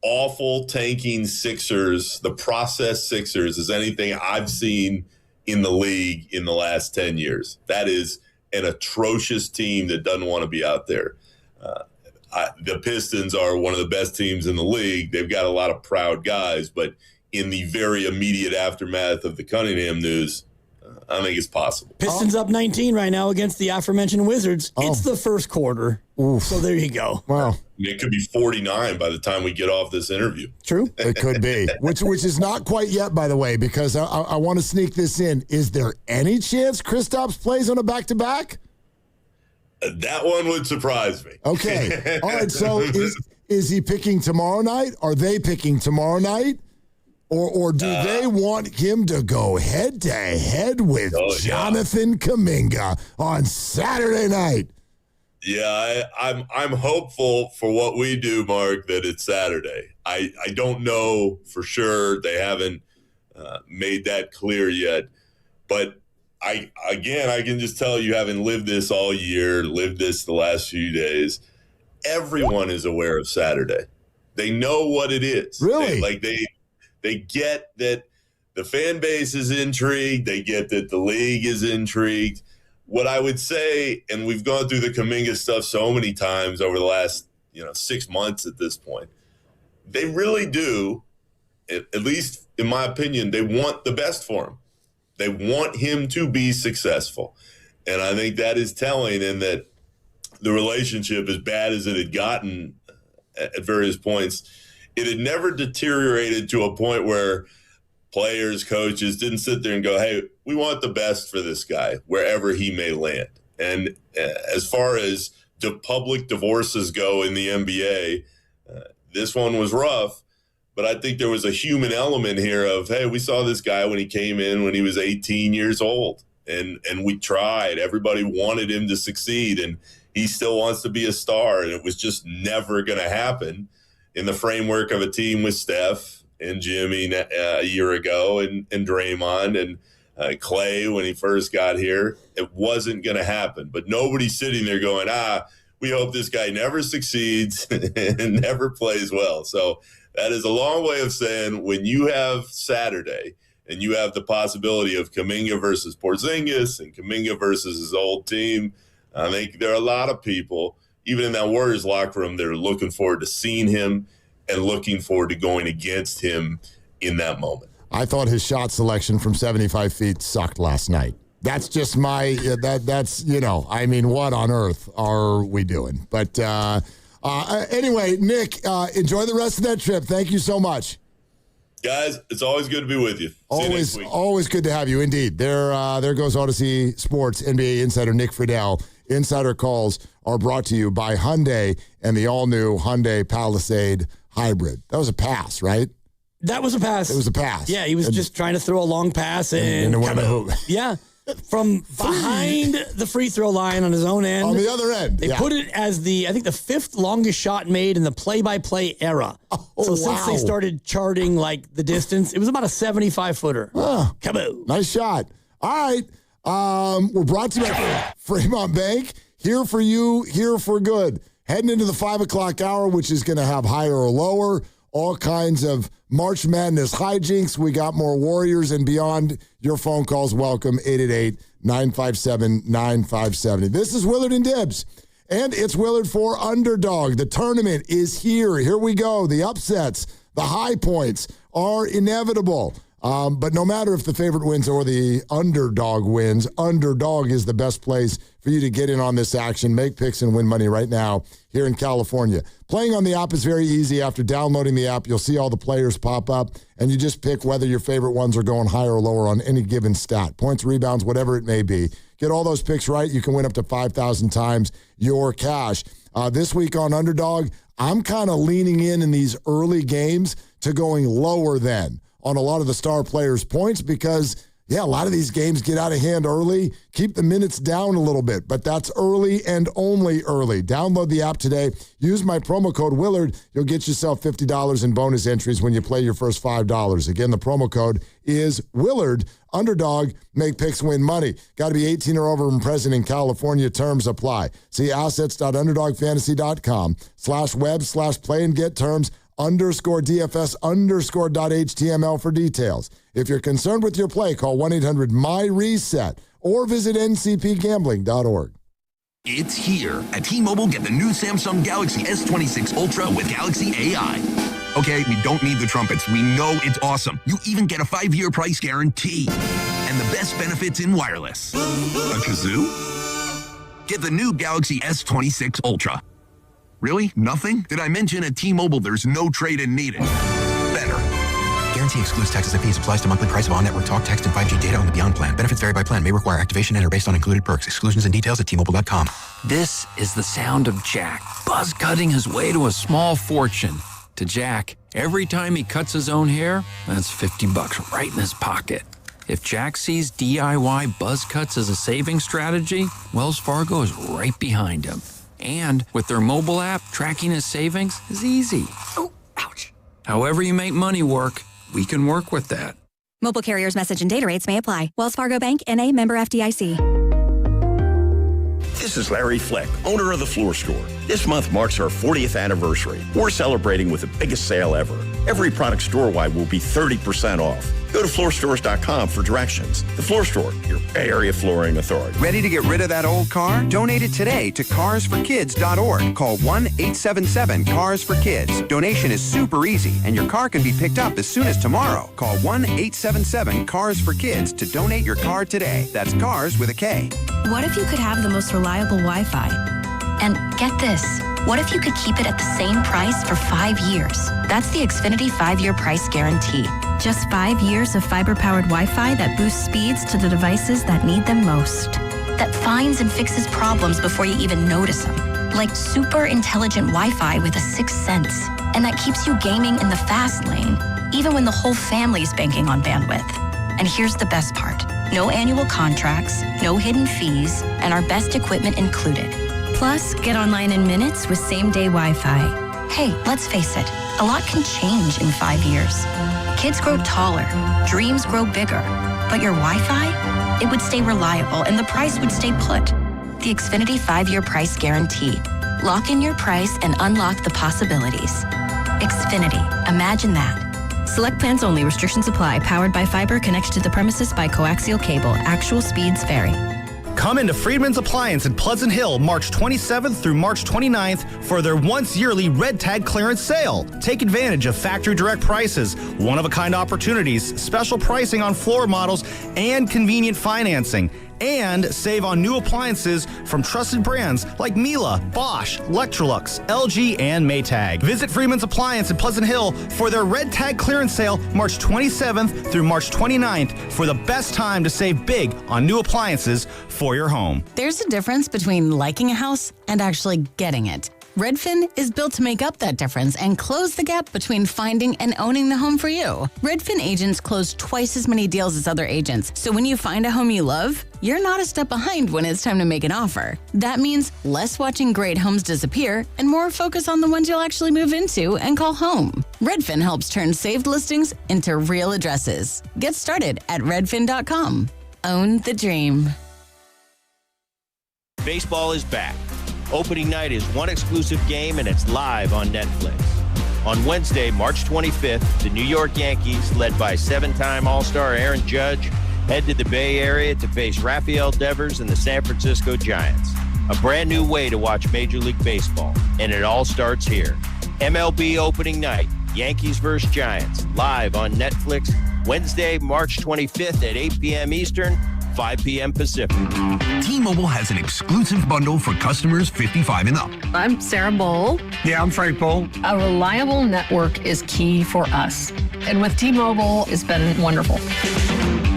awful tanking Sixers, the process Sixers, as anything I've seen in the league in the last 10 years. That is an atrocious team that doesn't want to be out there. The Pistons are one of the best teams in the league. They've got a lot of proud guys, but in the very immediate aftermath of the Cunningham news, I think it's possible. Pistons up 19 right now against the aforementioned Wizards. It's the first quarter. Oof. So there you go. Wow. It could be 49 by the time we get off this interview. True. It could be, which is not quite yet, by the way, because I want to sneak this in. Is there any chance Kristaps plays on a back-to-back? That one would surprise me. Okay. All right. So is he picking tomorrow night? Are they picking tomorrow night? Or do they want him to go head-to-head with Jonathan Kuminga on Saturday night? Yeah, I'm hopeful for what we do, Mark, that it's Saturday. I don't know for sure. They haven't made that clear yet. But I can just tell you, having lived this all year, lived this the last few days, everyone is aware of Saturday. They know what it is. Really? They get that the fan base is intrigued. They get that the league is intrigued. What I would say, and we've gone through the Kuminga stuff so many times over the last 6 months at this point, they really do, at least in my opinion, they want the best for him. They want him to be successful. And I think that is telling in that the relationship, as bad as it had gotten at various points, it had never deteriorated to a point where players, coaches didn't sit there and go, hey, we want the best for this guy wherever he may land. And as far as public divorces go in the NBA, this one was rough, but I think there was a human element here of, hey, we saw this guy when he came in when he was 18 years old, and we tried. Everybody wanted him to succeed, and he still wants to be a star, and it was just never going to happen in the framework of a team with Steph and Jimmy a year ago and Draymond and Clay when he first got here. It wasn't going to happen. But nobody's sitting there going, we hope this guy never succeeds and never plays well. So that is a long way of saying when you have Saturday and you have the possibility of Kuminga versus Porzingis and Kuminga versus his old team, I think there are a lot of people, even in that Warriors locker room, they're looking forward to seeing him and looking forward to going against him in that moment. I thought his shot selection from 75 feet sucked last night. That's just my, what on earth are we doing? But anyway, Nick, enjoy the rest of that trip. Thank you so much. Guys, it's always good to be with you. Always good to have you. Indeed. There goes Odyssey Sports NBA insider Nick Friedel. Insider calls are brought to you by Hyundai and the all-new Hyundai Palisade Hybrid. That was a pass, right? That was a pass. It was a pass. Yeah, he was just trying to throw a long pass and yeah, from behind the free throw line on his own end. On the other end. They put it as I think the fifth longest shot made in the play-by-play era. Since they started charting the distance, it was about a 75-footer. Kaboom. Nice shot. All right. We're brought to you by Fremont Bank. Here for you, here for good. Heading into the 5 o'clock hour, which is going to have higher or lower, all kinds of March Madness hijinks. We got more Warriors and beyond. Your phone calls welcome, 888-957-9570. This is Willard and Dibs, and it's Willard for Underdog. The tournament is here. Here we go. The upsets, the high points are inevitable. But no matter if the favorite wins or the underdog wins, Underdog is the best place for you to get in on this action, make picks, and win money right now here in California. Playing on the app is very easy. After downloading the app, you'll see all the players pop up, and you just pick whether your favorite ones are going higher or lower on any given stat. Points, rebounds, whatever it may be. Get all those picks right. You can win up to 5,000 times your cash. This week on Underdog, I'm kind of leaning in these early games to going lower than on a lot of the star players' points because, a lot of these games get out of hand early. Keep the minutes down a little bit, but that's early and only early. Download the app today. Use my promo code Willard. You'll get yourself $50 in bonus entries when you play your first $5. Again, the promo code is Willard. Underdog, make picks, win money. Got to be 18 or over and present in California. Terms apply. See assets.underdogfantasy.com/web/play and get terms _DFS_.html for details. If you're concerned with your play, call 1-800-MY-RESET or visit ncpgambling.org. It's here. At T-Mobile, get the new Samsung Galaxy S26 Ultra with Galaxy AI. Okay, we don't need the trumpets. We know it's awesome. You even get a 5-year price guarantee. And the best benefits in wireless. A kazoo? Get the new Galaxy S26 Ultra. Really? Nothing? Did I mention at T-Mobile there's no trade-in needed? Better. Guarantee excludes taxes and fees. Applies to monthly price of on-network talk, text, and 5G data on the Beyond plan. Benefits vary by plan. May require activation and are based on included perks. Exclusions and details at T-Mobile.com. This is the sound of Jack, buzz cutting his way to a small fortune. To Jack, every time he cuts his own hair, that's $50 right in his pocket. If Jack sees DIY buzz cuts as a saving strategy, Wells Fargo is right behind him. And with their mobile app, tracking his savings is easy. Oh, ouch. However you make money work, we can work with that. Mobile carriers' message and data rates may apply. Wells Fargo Bank, N.A., member FDIC. This is Larry Fleck, owner of The Floor Store. This month marks our 40th anniversary. We're celebrating with the biggest sale ever. Every product store-wide will be 30% off. Go to floorstores.com for directions. The Floor Store, your Bay Area flooring authority. Ready to get rid of that old car? Donate it today to carsforkids.org. Call 1-877-CARS-FOR-KIDS. Donation is super easy, and your car can be picked up as soon as tomorrow. Call 1-877-CARS-FOR-KIDS to donate your car today. That's CARS with a K. What if you could have the most reliable Wi-Fi? And get this, what if you could keep it at the same price for 5 years? That's the Xfinity 5-year price guarantee. Just 5 years of fiber-powered Wi-Fi that boosts speeds to the devices that need them most. That finds and fixes problems before you even notice them. Like super intelligent Wi-Fi with a 6th sense. And that keeps you gaming in the fast lane, even when the whole family's banking on bandwidth. And here's the best part. No annual contracts, no hidden fees, and our best equipment included. Plus, get online in minutes with same-day Wi-Fi. Hey, let's face it, a lot can change in 5 years. Kids grow taller, dreams grow bigger, but your Wi-Fi, it would stay reliable and the price would stay put. The Xfinity 5-year price guarantee. Lock in your price and unlock the possibilities. Xfinity, imagine that. Select plans only. Restrictions apply. Powered by fiber. Connects to the premises by coaxial cable. Actual speeds vary. Come into Friedman's Appliance in Pleasant Hill March 27th through March 29th for their once-yearly Red Tag clearance sale. Take advantage of factory direct prices, one-of-a-kind opportunities, special pricing on floor models, and convenient financing. And save on new appliances from trusted brands like Miele, Bosch, Electrolux, LG, and Maytag. Visit Freeman's Appliance in Pleasant Hill for their Red Tag clearance sale March 27th through March 29th for the best time to save big on new appliances for your home. There's a difference between liking a house and actually getting it. Redfin is built to make up that difference and close the gap between finding and owning the home for you. Redfin agents close twice as many deals as other agents, so when you find a home you love, you're not a step behind when it's time to make an offer. That means less watching great homes disappear and more focus on the ones you'll actually move into and call home. Redfin helps turn saved listings into real addresses. Get started at redfin.com. Own the dream. Baseball is back. Opening night is one exclusive game, and it's live on Netflix. On Wednesday, March 25th, the New York Yankees, led by 7-time All-Star Aaron Judge, head to the Bay Area to face Rafael Devers and the San Francisco Giants. A brand new way to watch Major League Baseball, and it all starts here. MLB opening night, Yankees vs. Giants, live on Netflix Wednesday, March 25th at 8 p.m. Eastern, 5 p.m. Pacific. T-Mobile has an exclusive bundle for customers 55 and up. I'm Sarah Bowl. Yeah, I'm Frank Bowl. A reliable network is key for us. And with T-Mobile, it's been wonderful.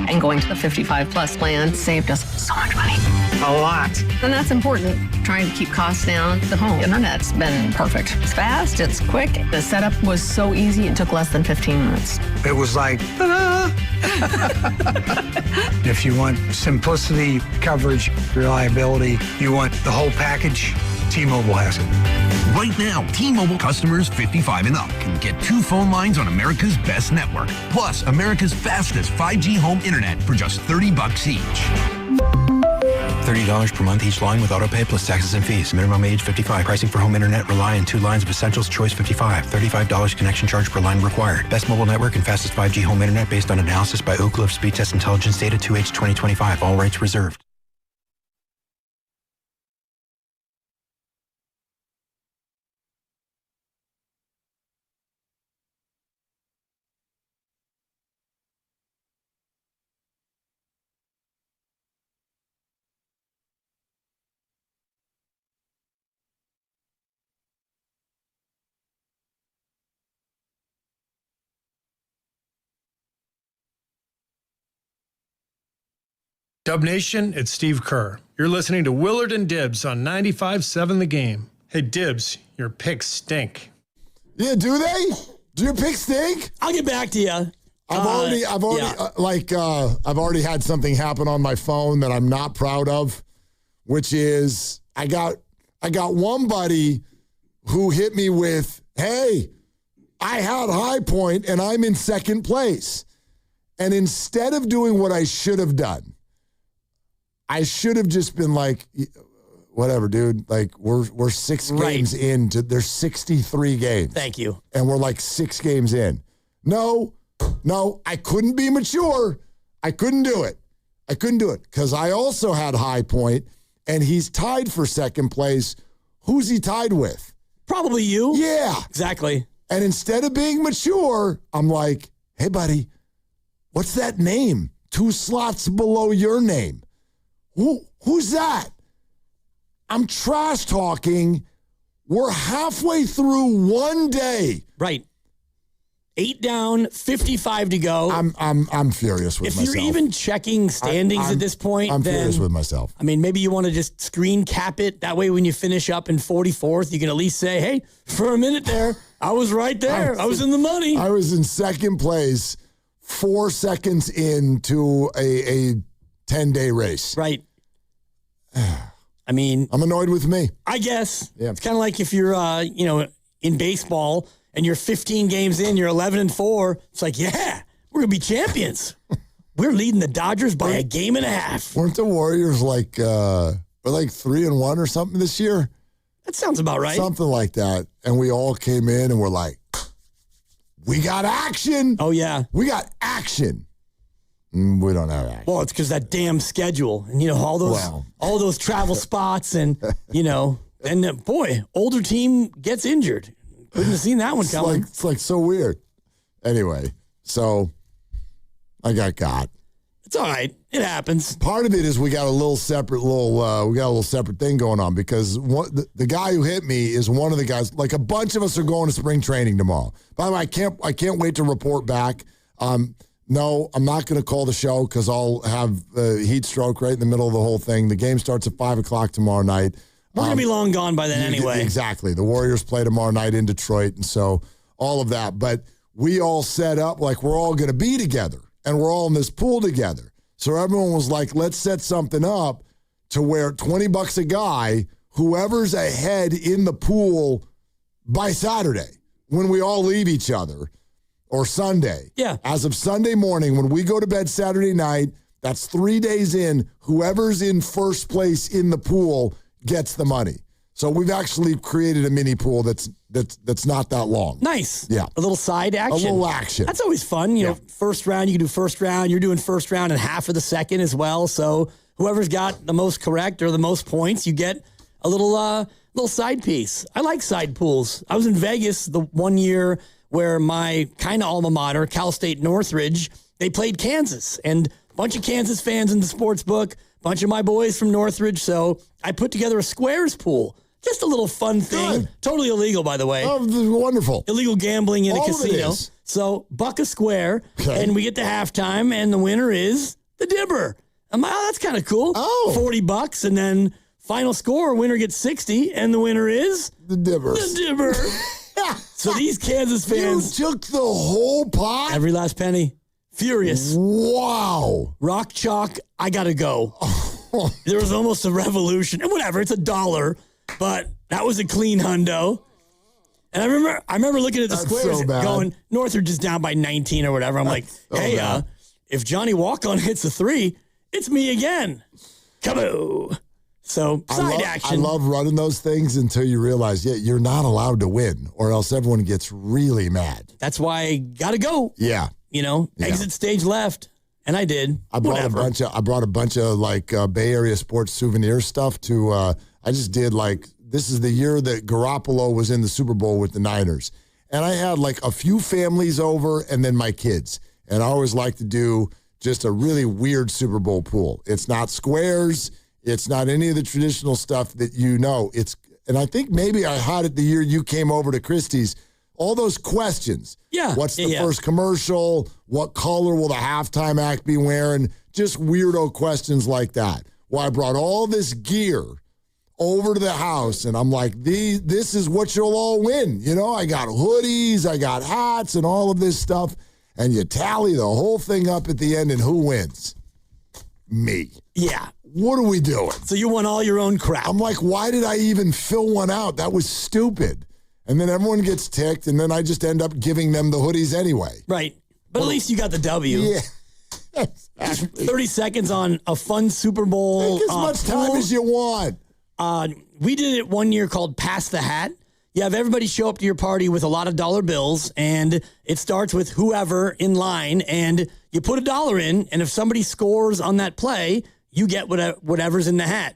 And going to the 55 plus plan saved us so much money. A lot. And that's important. Trying to keep costs down. The home internet's been perfect. It's fast, it's quick. The setup was so easy, it took less than 15 minutes. It was like, ta-da! If you want simplicity, coverage, reliability, you want the whole package, T-Mobile has it. Right now, T-Mobile customers 55 and up can get 2 phone lines on America's best network, plus America's fastest 5G home internet for just $30 each. $30 per month each line with auto pay plus taxes and fees. Minimum age 55. Pricing for home internet rely on 2 lines of Essentials Choice 55. $35 connection charge per line required. Best mobile network and fastest 5G home internet based on analysis by Ookla of Speed Test Intelligence data 2H 2025. All rights reserved. Dub Nation, it's Steve Kerr. You're listening to Willard and Dibbs on 95.7 The Game. Hey, Dibbs, your picks stink. Yeah, do they? Do your picks stink? I'll get back to you. I've already had something happen on my phone that I'm not proud of, which is I got one buddy who hit me with, "Hey, I had High Point and I'm in second place." And instead of doing what I should have done, I should have just been like, whatever, dude. Like, we're 6 games into, there's 63 games. Thank you. And we're like 6 games in. No, I couldn't be mature. I couldn't do it. Because I also had High Point, and he's tied for second place. Who's he tied with? Probably you. Yeah. Exactly. And instead of being mature, I'm like, hey, buddy, what's that name? 2 slots below your name. Who's that? I'm trash talking. We're halfway through one day. Right. 8 down, 55 to go. I'm furious with myself. If you're even checking standings at this point, I'm then, furious with myself. I mean, maybe you want to just screen cap it. That way, when you finish up in 44th, you can at least say, hey, for a minute there, I was right there. I was in the money. I was in second place 4 seconds into a 10-day race. Right. I mean, I'm annoyed with me. I guess. Yeah. It's kind of like if you're, in baseball and you're 15 games in, you're 11-4. It's like, yeah, we're going to be champions. We're leading the Dodgers by a game and a half. Weren't the Warriors like 3-1 or something this year? That sounds about right. Something like that. And we all came in and we're like, we got action. Oh, yeah. We got action. We don't have action. Well, it's because that damn schedule and, all those travel spots and, and boy, older team gets injured. Couldn't have seen that one coming. It's like so weird. Anyway, so I got. It's all right. It happens. Part of it is we got a little separate thing going on because the guy who hit me is one of the guys. Like a bunch of us are going to spring training tomorrow. By the way, I can't wait to report back. No, I'm not going to call the show because I'll have a heat stroke right in the middle of the whole thing. The game starts at 5 o'clock tomorrow night. We're going to be long gone by then anyway. Exactly. The Warriors play tomorrow night in Detroit, and so all of that. But we all set up like we're all going to be together, and we're all in this pool together. So everyone was like, let's set something up to where $20 a guy, whoever's ahead in the pool by Saturday, when we all leave each other, or Sunday. Yeah. As of Sunday morning, when we go to bed Saturday night, that's 3 days in, whoever's in first place in the pool gets the money. So we've actually created a mini pool that's not that long. Nice. Yeah. A little side action. A little action. That's always fun. You know, first round, you can do first round. You're doing first round and half of the second as well. So whoever's got the most correct or the most points, you get a little side piece. I like side pools. I was in Vegas the one year where my kind of alma mater, Cal State Northridge, they played Kansas, and a bunch of Kansas fans in the sports book, a bunch of my boys from Northridge. So I put together a squares pool. Just a little fun thing. Good. Totally illegal, by the way. Oh, wonderful. Illegal gambling in a casino. So buck a square, and we get to halftime, and the winner is the Dibber. I'm like, oh, that's kind of cool. Oh. $40, and then final score, winner gets 60, and the winner is the Dibber. The Dibber. So these Kansas fans. You took the whole pot? Every last penny. Furious. Wow. Rock chalk, I got to go. There was almost a revolution. And whatever, it's $1, but that was a clean hundo. And I remember looking at the squares going, Northridge is down by 19 or whatever. I'm like, hey, if Johnny Walk-On hits a 3, it's me again. Kaboo. So, action. I love running those things until you realize, you're not allowed to win, or else everyone gets really mad. That's why I got to go. Yeah. Exit stage left. And I did. I brought a bunch of like Bay Area sports souvenir stuff to, I just did this is the year that Garoppolo was in the Super Bowl with the Niners. And I had like a few families over and then my kids. And I always like to do just a really weird Super Bowl pool. It's not squares. It's not any of the traditional stuff that and I think maybe I had it the year you came over to Christie's. All those questions. Yeah. What's the first commercial? What color will the halftime act be wearing? Just weirdo questions like that. Well, I brought all this gear over to the house, and I'm like, this is what you'll all win. I got hoodies, I got hats, and all of this stuff. And you tally the whole thing up at the end, and who wins? Me. Yeah. What are we doing? So you won all your own crap. I'm like, why did I even fill one out? That was stupid. And then everyone gets ticked, and then I just end up giving them the hoodies anyway. Right. But at least you got the W. Yeah. 30 seconds on a fun Super Bowl. Take as much time as you want. We did it one year called Pass the Hat. You have everybody show up to your party with a lot of dollar bills, and it starts with whoever in line, and you put $1 in, and if somebody scores on that play, you get whatever's in the hat.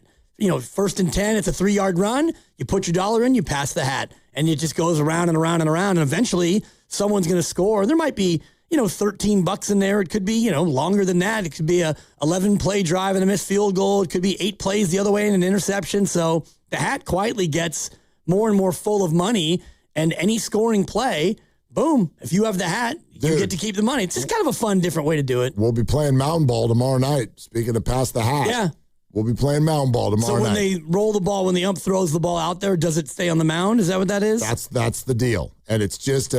First and 10, it's a 3-yard run. You put your $1 in, you pass the hat, and it just goes around and around and around, and eventually someone's going to score. There might be, $13 in there. It could be, longer than that. It could be a 11-play drive and a missed field goal. It could be 8 plays the other way and an interception. So the hat quietly gets more and more full of money, and any scoring play, boom, if you have the hat, you get to keep the money. It's just kind of a fun, different way to do it. We'll be playing mountain ball tomorrow night. Speaking of pass the hat. Yeah. We'll be playing mountain ball tomorrow night. So when they roll the ball, when the ump throws the ball out there, does it stay on the mound? Is that what that is? That's the deal. And it's just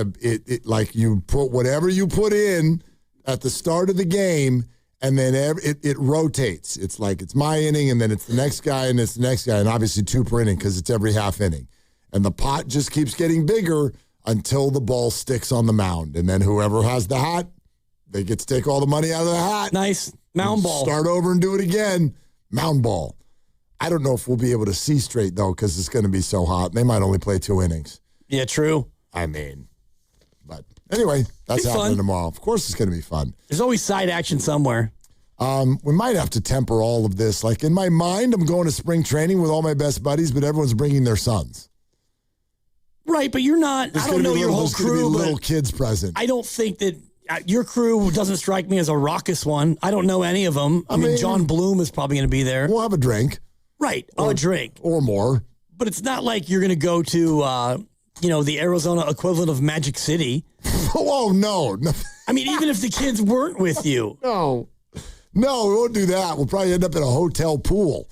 like you put whatever you put in at the start of the game, and then it rotates. It's like it's my inning, and then it's the next guy, and it's the next guy, and obviously 2 per inning because it's every half inning. And the pot just keeps getting bigger until the ball sticks on the mound. And then whoever has the hat, they get to take all the money out of the hat. Nice. Mound ball. Start over and do it again. Mound ball. I don't know if we'll be able to see straight, though, because it's going to be so hot. They might only play 2 innings. Yeah, true. But anyway, that's happening tomorrow. Of course it's going to be fun. There's always side action somewhere. We might have to temper all of this. Like, in my mind, I'm going to spring training with all my best buddies, but everyone's bringing their sons. Right, but you're not. I don't know your whole crew. There's going to be little kids present. I don't think that your crew doesn't strike me as a raucous one. I don't know any of them. I mean, John Bloom is probably going to be there. We'll have a drink. Right, a drink. Or more. But it's not like you're going to go to, the Arizona equivalent of Magic City. Oh, no. I mean, even if the kids weren't with you. No, we won't do that. We'll probably end up in a hotel pool.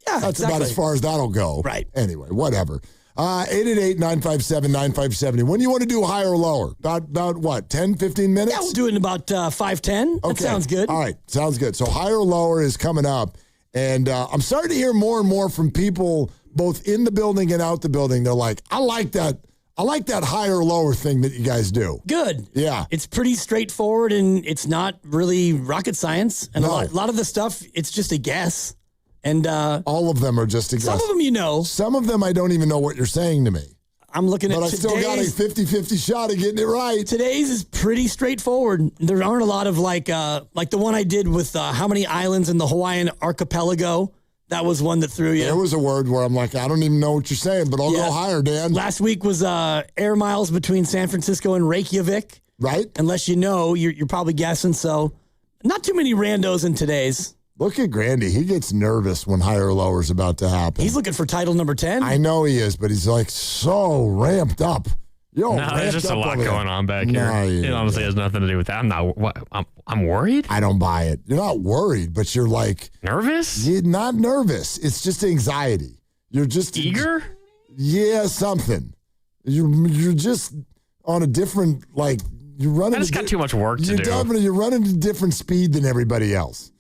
Yeah, that's about as far as that'll go. Right. Anyway, whatever. 888-957-9570. When do you want to do higher or lower? About what, 10, 15 minutes? Yeah, we'll do it in about 5-10. That sounds good. All right, sounds good. So higher or lower is coming up. And I'm starting to hear more and more from people both in the building and out the building. They're like, I like that higher or lower thing that you guys do. Good. Yeah. It's pretty straightforward, and it's not really rocket science. And a lot of the stuff, it's just a guess. And all of them are just a guess. Some of them you know. Some of them I don't even know what you're saying to me. I'm looking at But I still got a 50-50 shot of getting it right. Today's is pretty straightforward. There aren't a lot of like the one I did with how many islands in the Hawaiian archipelago. That was one that threw you. There was a word where I'm like, I don't even know what you're saying, but I'll go higher, Dan. Last week was air miles between San Francisco and Reykjavik. Right. Unless you know, you're probably guessing. So Not too many randos in today's. Look at Grandy. He gets nervous when higher or lower is about to happen. He's looking for title number 10. I know he is, but he's like so ramped up. No, there's just a lot going on back here. It honestly has nothing to do with that. I'm worried. I don't buy it. You're not worried, but you're like nervous. You're not nervous. It's just anxiety. You're just eager. Yeah, something. You're just on a different you're running. I just got too much work to do. You're running at a different speed than everybody else.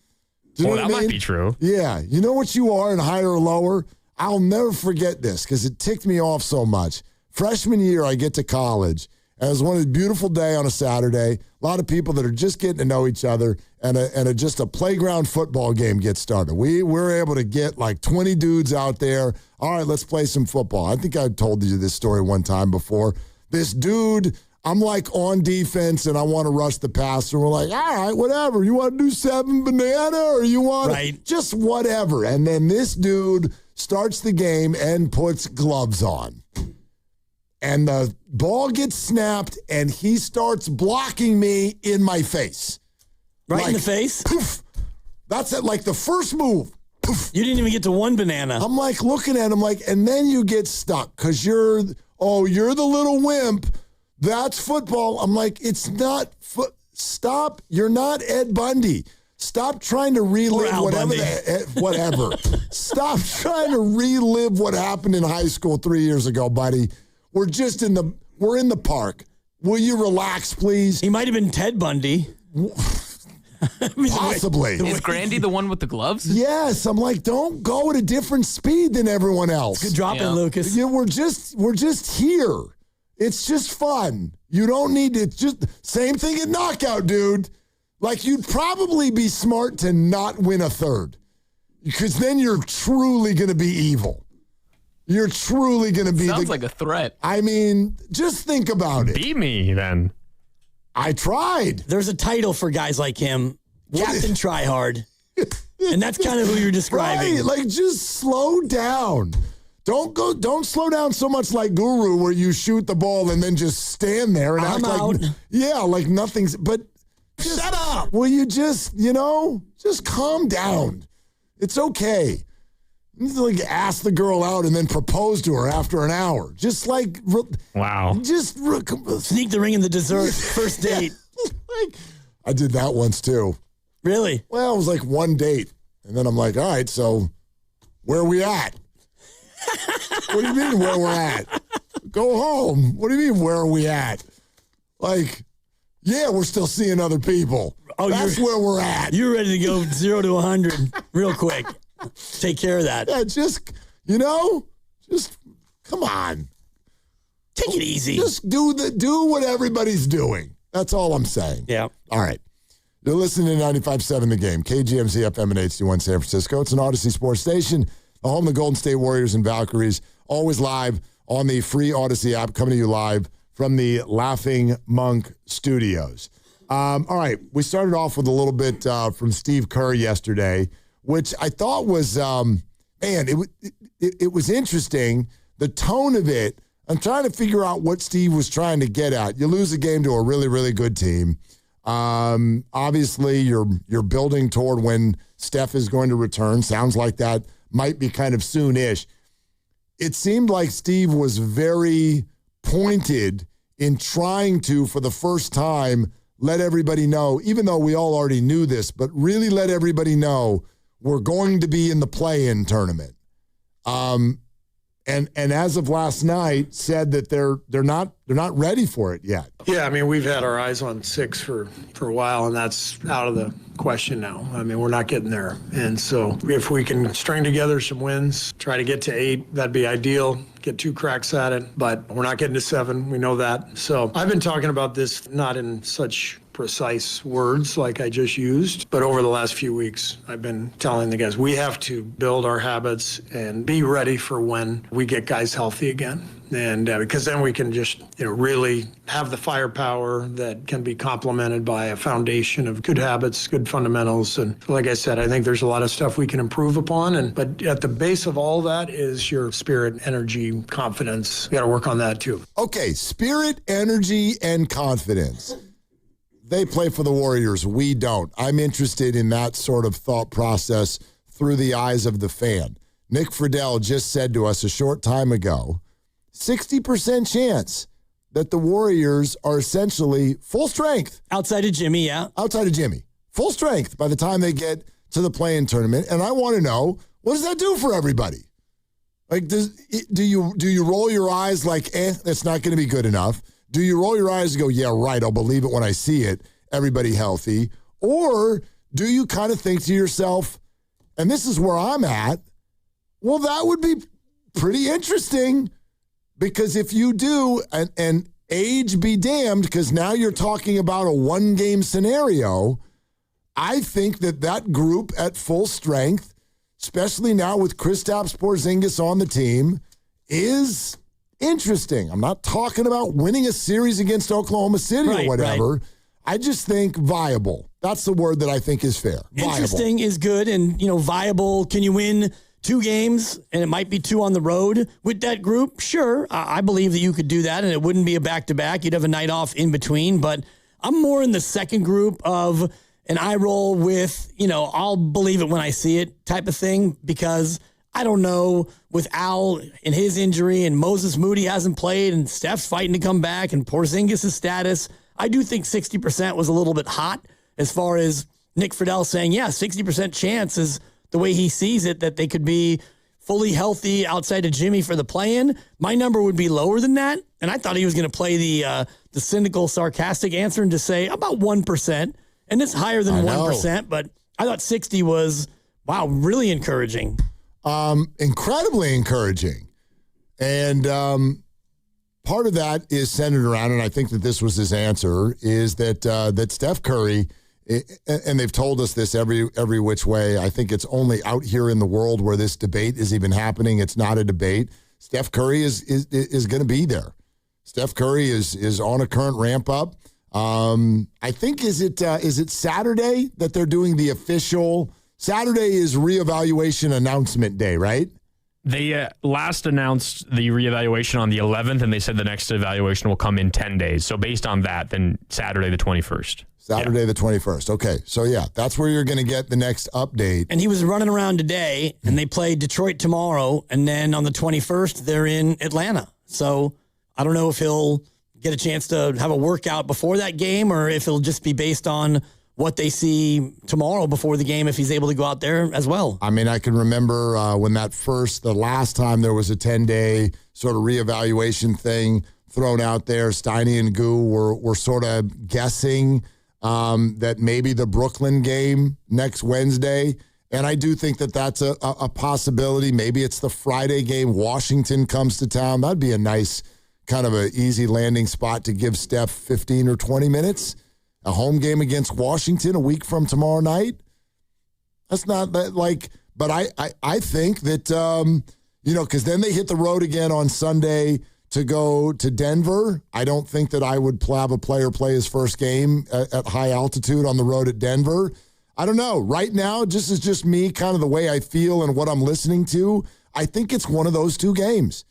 Do you know what I mean? Might be true. Yeah. You know what you are in higher or lower? I'll never forget this because it ticked me off so much. Freshman year, I get to college, and it was one of the beautiful day on a Saturday. A lot of people that are just getting to know each other, and just a playground football game gets started. We're able to get like 20 dudes out there. All right, let's play some football. I think I told you this story one time before. This dude, I'm like on defense, and I want to rush the passer. We're like, all right, whatever. You want to do 7 banana, or you want just whatever. And then this dude starts the game and puts gloves on. And the ball gets snapped, and he starts blocking me in my face. Right in the face? Poof. That's it, like the first move. Poof. You didn't even get to 1 banana. I'm like looking at him and then you get stuck because you're the little wimp. That's football. I'm like, it's not stop. You're not Ed Bundy. Stop trying to relive whatever. Stop trying to relive what happened in high school 3 years ago, buddy. We're in the park. Will you relax, please? He might have been Ted Bundy. Possibly. Is Grandy the one with the gloves? Yes. I'm like, don't go at a different speed than everyone else. Good drop in, Lucas. Yeah, we're just here. It's just fun. You don't need to just same thing at knockout, dude. Like you'd probably be smart to not win a third. Because then you're truly gonna be evil. You're truly going to be Sounds like a threat. I mean, just think about it. Beat me, then. I tried. There's a title for guys like him, Captain Tryhard. And that's kind of who you're describing. Right, like just slow down. Don't slow down so much like Guru where you shoot the ball and then just stand there and act out. like nothing's, but shut up. Will you just calm down. It's okay. You need to like ask the girl out and then propose to her after an hour. Just like wow. Just sneak the ring in the dessert first date. I did that once too. Really? Well, it was like one date, and then I'm like, all right, so where are we at? What do you mean where we're at? Go home. What do you mean where are we at? Like, yeah, we're still seeing other people. Oh, that's where we're at. You're ready to go 0 to 100 real quick. Take care of that. Yeah, just come on. Take it easy. Just do what everybody's doing. That's all I'm saying. Yeah. All right. You're listening to 95.7 The Game, KGMZ FM and HD1 San Francisco. It's an Odyssey Sports Station, the home of the Golden State Warriors and Valkyries, always live on the free Odyssey app, coming to you live from the Laughing Monk Studios. All right. We started off with a little bit from Steve Kerr yesterday, which I thought was, it was interesting. The tone of it, I'm trying to figure out what Steve was trying to get at. You lose a game to a really, really good team. Obviously, you're building toward when Steph is going to return. Sounds like that might be kind of soon-ish. It seemed like Steve was very pointed in trying to, for the first time, let everybody know, even though we all already knew this, but really let everybody know we're going to be in the play-in tournament. And as of last night, said that they're not ready for it yet. Yeah, I mean, we've had our eyes on 6 for a while, and that's out of the question now. I mean, we're not getting there. And so if we can string together some wins, try to get to 8, that'd be ideal. Get 2 cracks at it, but we're not getting to 7. We know that. So I've been talking about this not in such precise words like I just used, but over the last few weeks, I've been telling the guys, we have to build our habits and be ready for when we get guys healthy again. And because then we can just, really have the firepower that can be complemented by a foundation of good habits, good fundamentals. And like I said, I think there's a lot of stuff we can improve upon. But at the base of all that is your spirit, energy, confidence. You got to work on that too. Okay, spirit, energy, and confidence. they play for the Warriors. We don't. I'm interested in that sort of thought process through the eyes of the fan. Nick Friedel just said to us a short time ago, 60% chance that the Warriors are essentially full strength. Outside of Jimmy, yeah. Outside of Jimmy. Full strength by the time they get to the play-in tournament. And I want to know, what does that do for everybody? Like, do you roll your eyes like, that's not going to be good enough? Do you roll your eyes and go, yeah, right, I'll believe it when I see it, everybody healthy? Or do you kind of think to yourself, and this is where I'm at, well, that would be pretty interesting, because if you do, and age be damned, because now you're talking about a one-game scenario, I think that group at full strength, especially now with Kristaps Porzingis on the team, is interesting. I'm not talking about winning a series against Oklahoma City or whatever. Right. I just think viable. That's the word that I think is fair. Viable. Interesting is good, and viable. Can you win 2 games, and it might be 2 on the road with that group? Sure, I believe that you could do that, and it wouldn't be a back-to-back. You'd have a night off in between, but I'm more in the second group of an eye roll with, I'll believe it when I see it type of thing, because I don't know, with Al and his injury, and Moses Moody hasn't played, and Steph's fighting to come back, and Porzingis' status, I do think 60% was a little bit hot as far as Nick Friedel saying, 60% chance is the way he sees it, that they could be fully healthy outside of Jimmy for the play-in. My number would be lower than that, and I thought he was going to play the cynical, sarcastic answer and just say about 1%, and it's higher than 1%, but I thought 60 was, wow, really encouraging. Incredibly encouraging. And part of that is centered around, and I think that this was his answer, is that Steph Curry, and they've told us this every which way. I think it's only out here in the world where this debate is even happening. It's not a debate. Steph Curry is going to be there. Steph Curry is on a current ramp up. I think is it Saturday that they're doing the official? Saturday is reevaluation announcement day, right? They last announced the reevaluation on the 11th, and they said the next evaluation will come in 10 days. So based on that, then Saturday the 21st. Saturday the 21st. Okay. So, that's where you're going to get the next update. And he was running around today, and they play Detroit tomorrow, and then on the 21st, they're in Atlanta. So I don't know if he'll get a chance to have a workout before that game, or if it'll just be based on what they see tomorrow before the game, if he's able to go out there as well. I mean, I can remember when the last time there was a 10-day sort of reevaluation thing thrown out there, Steiny and Goo were sort of guessing that maybe the Brooklyn game next Wednesday. And I do think that that's a possibility. Maybe it's the Friday game. Washington comes to town. That'd be a nice kind of an easy landing spot to give Steph 15 or 20 minutes. A home game against Washington a week from tomorrow night. That's not that but I think that, because then they hit the road again on Sunday to go to Denver. I don't think that I would have a player play his first game at high altitude on the road at Denver. I don't know. Right now, just me, kind of the way I feel and what I'm listening to, I think it's one of those 2 games.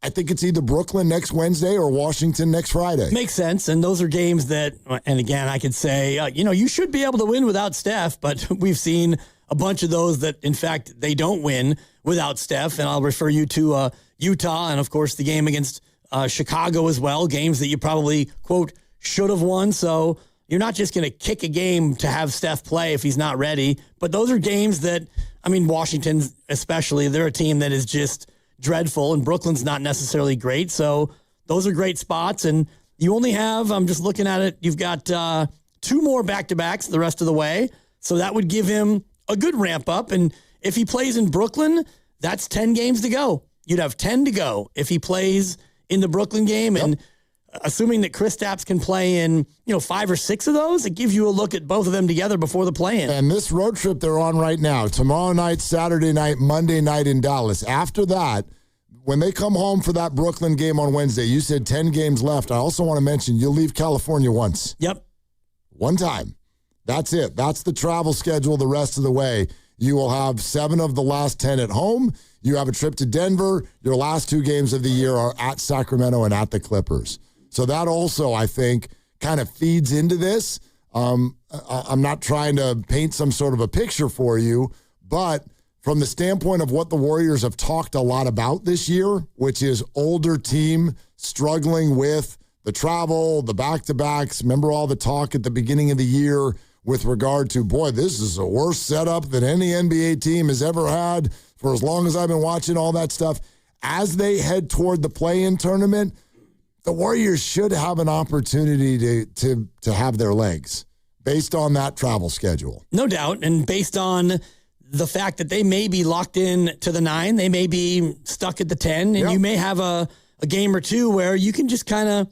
I think it's either Brooklyn next Wednesday or Washington next Friday. Makes sense. And those are games that, and again, I could say, you should be able to win without Steph, but we've seen a bunch of those that, in fact, they don't win without Steph. And I'll refer you to Utah and, of course, the game against Chicago as well, games that you probably, quote, should have won. So you're not just going to kick a game to have Steph play if he's not ready. But those are games that, Washington especially, they're a team that is just dreadful, and Brooklyn's not necessarily great. So those are great spots. And you only have, I'm just looking at it, you've got 2 more back-to-backs the rest of the way. So that would give him a good ramp up. And if he plays in Brooklyn, that's 10 games to go. You'd have 10 to go if he plays in the Brooklyn game. Yep. And assuming that Kristaps can play in, 5 or 6 of those, it gives you a look at both of them together before the play-in. And this road trip they're on right now, tomorrow night, Saturday night, Monday night in Dallas. After that, when they come home for that Brooklyn game on Wednesday, you said 10 games left. I also want to mention you'll leave California once. Yep. One time. That's it. That's the travel schedule the rest of the way. You will have 7 of the last 10 at home. You have a trip to Denver. Your last 2 games of the year are at Sacramento and at the Clippers. So that also, I think, kind of feeds into this. I'm not trying to paint some sort of a picture for you, but from the standpoint of what the Warriors have talked a lot about this year, which is older team struggling with the travel, the back-to-backs. Remember all the talk at the beginning of the year with regard to, boy, this is the worst setup that any NBA team has ever had for as long as I've been watching all that stuff. As they head toward the play-in tournament, the Warriors should have an opportunity to have their legs based on that travel schedule. No doubt, and based on the fact that they may be locked in to the 9, they may be stuck at the 10, and you may have a game or two where you can just kind of,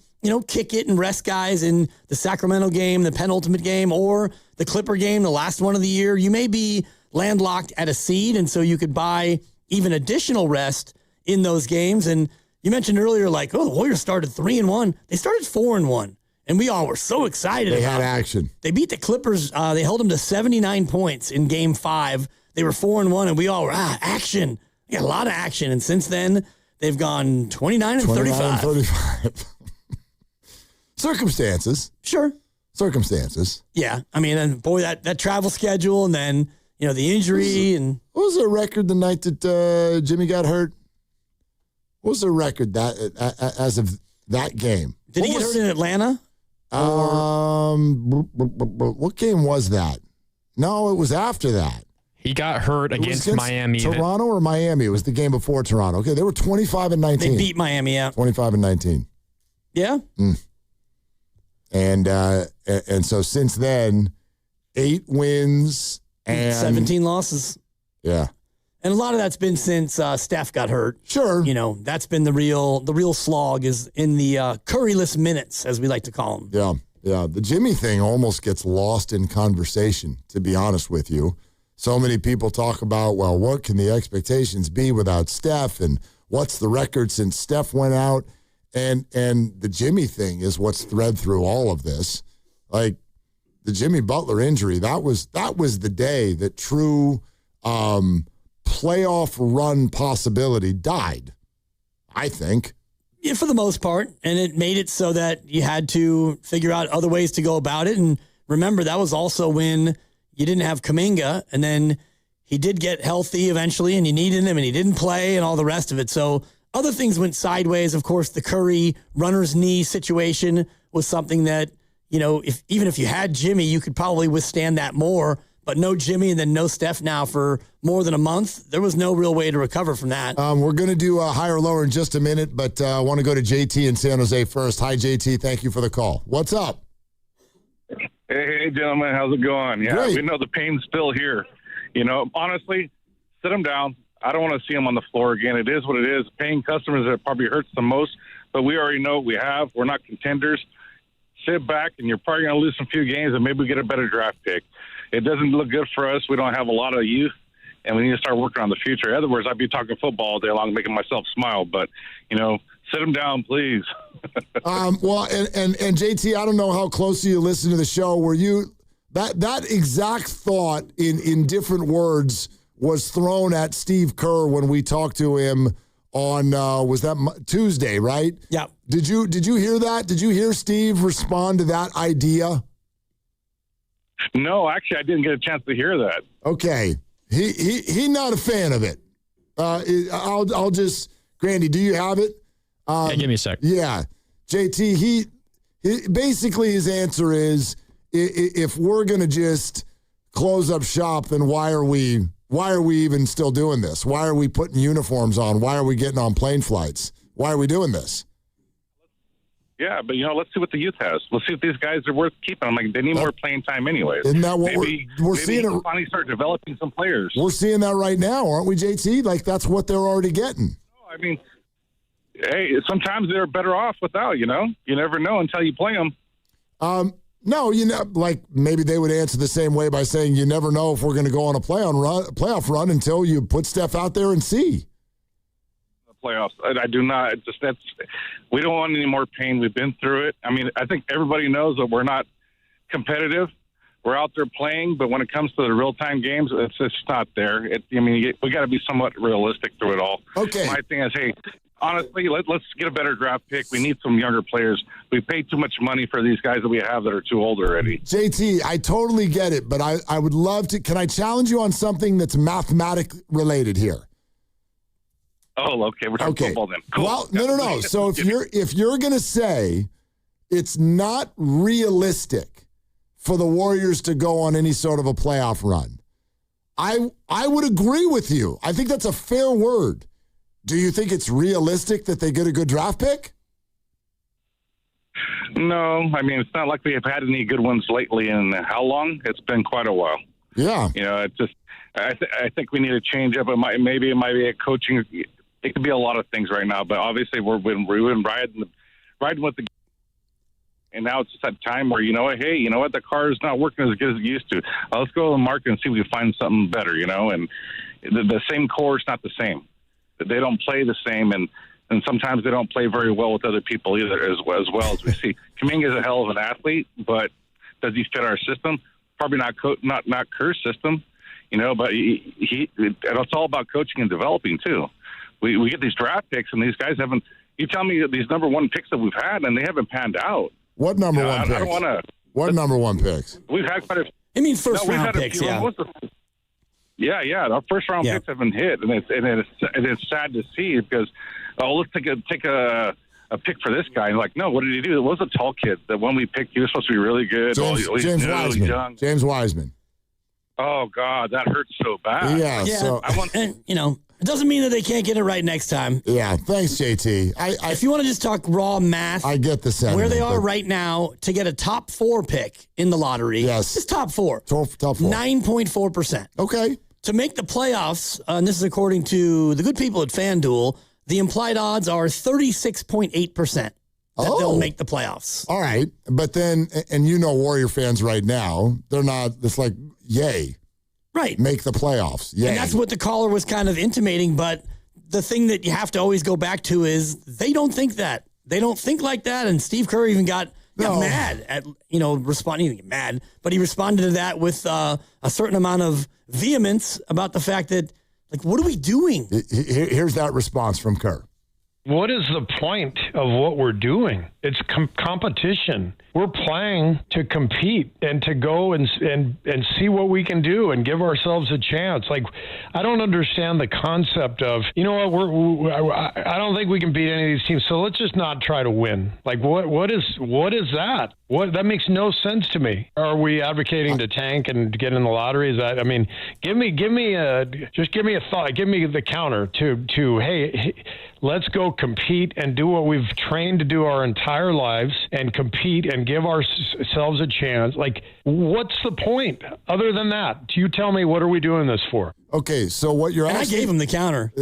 kick it and rest guys in the Sacramento game, the penultimate game, or the Clipper game, the last one of the year. You may be landlocked at a seed, and so you could buy even additional rest in those games. And you mentioned earlier, the Warriors started 3-1. They started 4-1. And we all were so excited. They had action. They beat the Clippers. They held them to 79 points in Game 5. They were 4-1, and we all were, action. They got a lot of action. And since then, they've gone 29-35. Circumstances. Sure. Circumstances. Yeah. I mean, and boy, that travel schedule and then, the injury. And what was their record the night that Jimmy got hurt? What was their record that as of that game? Did he get hurt in Atlanta? What game was that? No, it was after that. He got hurt against Miami. Toronto or Miami? It was the game before Toronto. Okay, they were 25-19. They beat Miami, yeah. 25-19. Yeah. And so since then, 8 wins and 17 losses. Yeah. And a lot of that's been since Steph got hurt. Sure. That's been the real slog is in the Curryless minutes, as we like to call them. Yeah. Yeah. The Jimmy thing almost gets lost in conversation, to be honest with you. So many people talk about, well, what can the expectations be without Steph? And what's the record since Steph went out? And the Jimmy thing is what's thread through all of this. Like the Jimmy Butler injury, that was the day that true playoff run possibility died, I think. Yeah, for the most part. And it made it so that you had to figure out other ways to go about it. And remember, that was also when you didn't have Kuminga, and then he did get healthy eventually, and you needed him, and he didn't play, and all the rest of it. So other things went sideways. Of course, the Curry runner's knee situation was something that, even if you had Jimmy, you could probably withstand that more. But no Jimmy and then no Steph now for more than a month. There was no real way to recover from that. We're going to do a higher or lower in just a minute, but I want to go to JT in San Jose first. Hi, JT. Thank you for the call. What's up? Hey, gentlemen. How's it going? Yeah, Great. We know the pain's still here. Honestly, sit them down. I don't want to see them on the floor again. It is what it is. Paying customers, that probably hurts the most, but we already know what we have. We're not contenders. Sit back, and you're probably going to lose some few games, and maybe we get a better draft pick. It doesn't look good for us. We don't have a lot of youth, and we need to start working on the future. In other words, I'd be talking football all day long, making myself smile. But, sit them down, please. Well, and JT, I don't know how closely you listen to the show. Were you that exact thought in different words was thrown at Steve Kerr when we talked to him on was that Tuesday, right? Yeah. Did you hear that? Did you hear Steve respond to that idea? No, actually, I didn't get a chance to hear that. Okay, he not a fan of it. I'll just Grandy, do you have it? Yeah, give me a sec. Yeah, JT. He basically his answer is if we're gonna just close up shop, then why are we even still doing this? Why are we putting uniforms on? Why are we getting on plane flights? Why are we doing this? Yeah, but let's see what the youth has. Let's see if these guys are worth keeping. They need more playing time, anyways. Isn't that what we're seeing? Maybe finally start developing some players. We're seeing that right now, aren't we, JT? Like that's what they're already getting. No, I mean, hey, sometimes they're better off without. You never know until you play them. No, like maybe they would answer the same way by saying you never know if we're going to go on a playoff run until you put Steph out there and see. Playoffs. I do not. We don't want any more pain. We've been through it. I mean, I think everybody knows that we're not competitive. We're out there playing, but when it comes to the real-time games, it's just not there. We got to be somewhat realistic through it all. Okay. My thing is, hey, honestly, let's get a better draft pick. We need some younger players. We paid too much money for these guys that we have that are too old already. JT, I totally get it, but I would love to. Can I challenge you on something that's mathematically related here? Oh, okay. We're talking football then. Cool. Well, no. So if you're going to say it's not realistic for the Warriors to go on any sort of a playoff run, I would agree with you. I think that's a fair word. Do you think it's realistic that they get a good draft pick? No, I mean, it's not like we have had any good ones lately in how long? It's been quite a while. Yeah. You know, it's just, I think we need to change up. Maybe it might be a coaching. It could be a lot of things right now, but obviously we've been riding with the. And now it's just that time where, hey, the car is not working as good as it used to. Let's go to the market and see if we can find something better, and the same core is not the same. They don't play the same, and sometimes they don't play very well with other people either, as well as we see. Kuminga is a hell of an athlete, but does he fit our system? Probably not Kerr's system, but it's all about coaching and developing too. We get these draft picks, and these guys haven't. You tell me these number one picks that we've had, and they haven't panned out. What number one picks? I don't want to. What number one picks? We've had quite a. I mean, first round picks, yeah. Yeah. Our first round picks haven't hit, and it's sad to see because let's take a pick for this guy. And like, no, what did he do? It was a tall kid. That when we picked, he was supposed to be really good. James Wiseman. Young. James Wiseman. Oh God, that hurts so bad. Yeah. So it doesn't mean that they can't get it right next time. Yeah, thanks, JT. If you want to just talk raw math, I get the sentiment. Where they are right now to get a top 4 pick in the lottery. Yes, it's top 4. Top 4. 9.4%. Okay. To make the playoffs, and this is according to the good people at FanDuel, the implied odds are 36.8% that they'll make the playoffs. All right, but then, and Warrior fans right now, they're not. It's like, yay. Right. Make the playoffs. Yeah. And that's what the caller was kind of intimating. But the thing that you have to always go back to is they don't think that. They don't think like that. And Steve Kerr even got mad at, responding. He didn't get mad, but he responded to that with a certain amount of vehemence about the fact that, like, what are we doing? Here's that response from Kerr. What is the point of what we're doing? It's competition. We're playing to compete and to go and see what we can do and give ourselves a chance. Like, I don't understand the concept of, I don't think we can beat any of these teams, so let's just not try to win. Like, what is that? That makes no sense to me. Are we advocating to tank and get in the lottery? Is that, give me a thought. Give me the counter to hey, let's go compete and do what we've trained to do our entire lives and compete and give ourselves a chance. Like, what's the point other than that? You tell me, what are we doing this for? Okay, so what you're asking... I gave him the counter.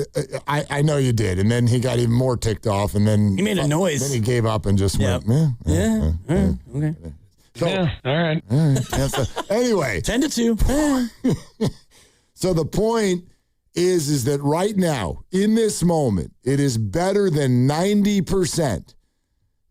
I know you did, and then he got even more ticked off, and then... He made a noise. Then he gave up and just went, okay. So, all right. Anyway. 10-2. So the point is that right now, in this moment, it is better than 90%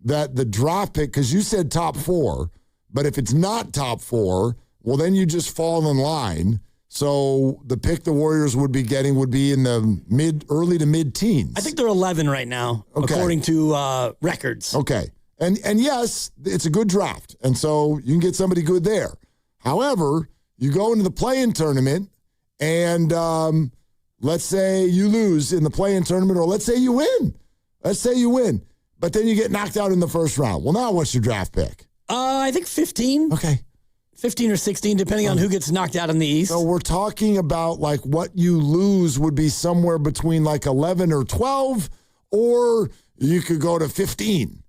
that the draft pick, because you said top 4, but if it's not top 4, well, then you just fall in line. So the pick the Warriors would be getting would be in the early to mid-teens. I think they're 11 right now, according to records. Okay. And yes, it's a good draft. And so you can get somebody good there. However, you go into the play-in tournament and let's say you lose in the play-in tournament, or let's say you win. But then you get knocked out in the first round. Well, now what's your draft pick? I think 15. Okay. 15 or 16, depending on who gets knocked out in the East. So we're talking about like what you lose would be somewhere between like 11 or 12, or you could go to 15.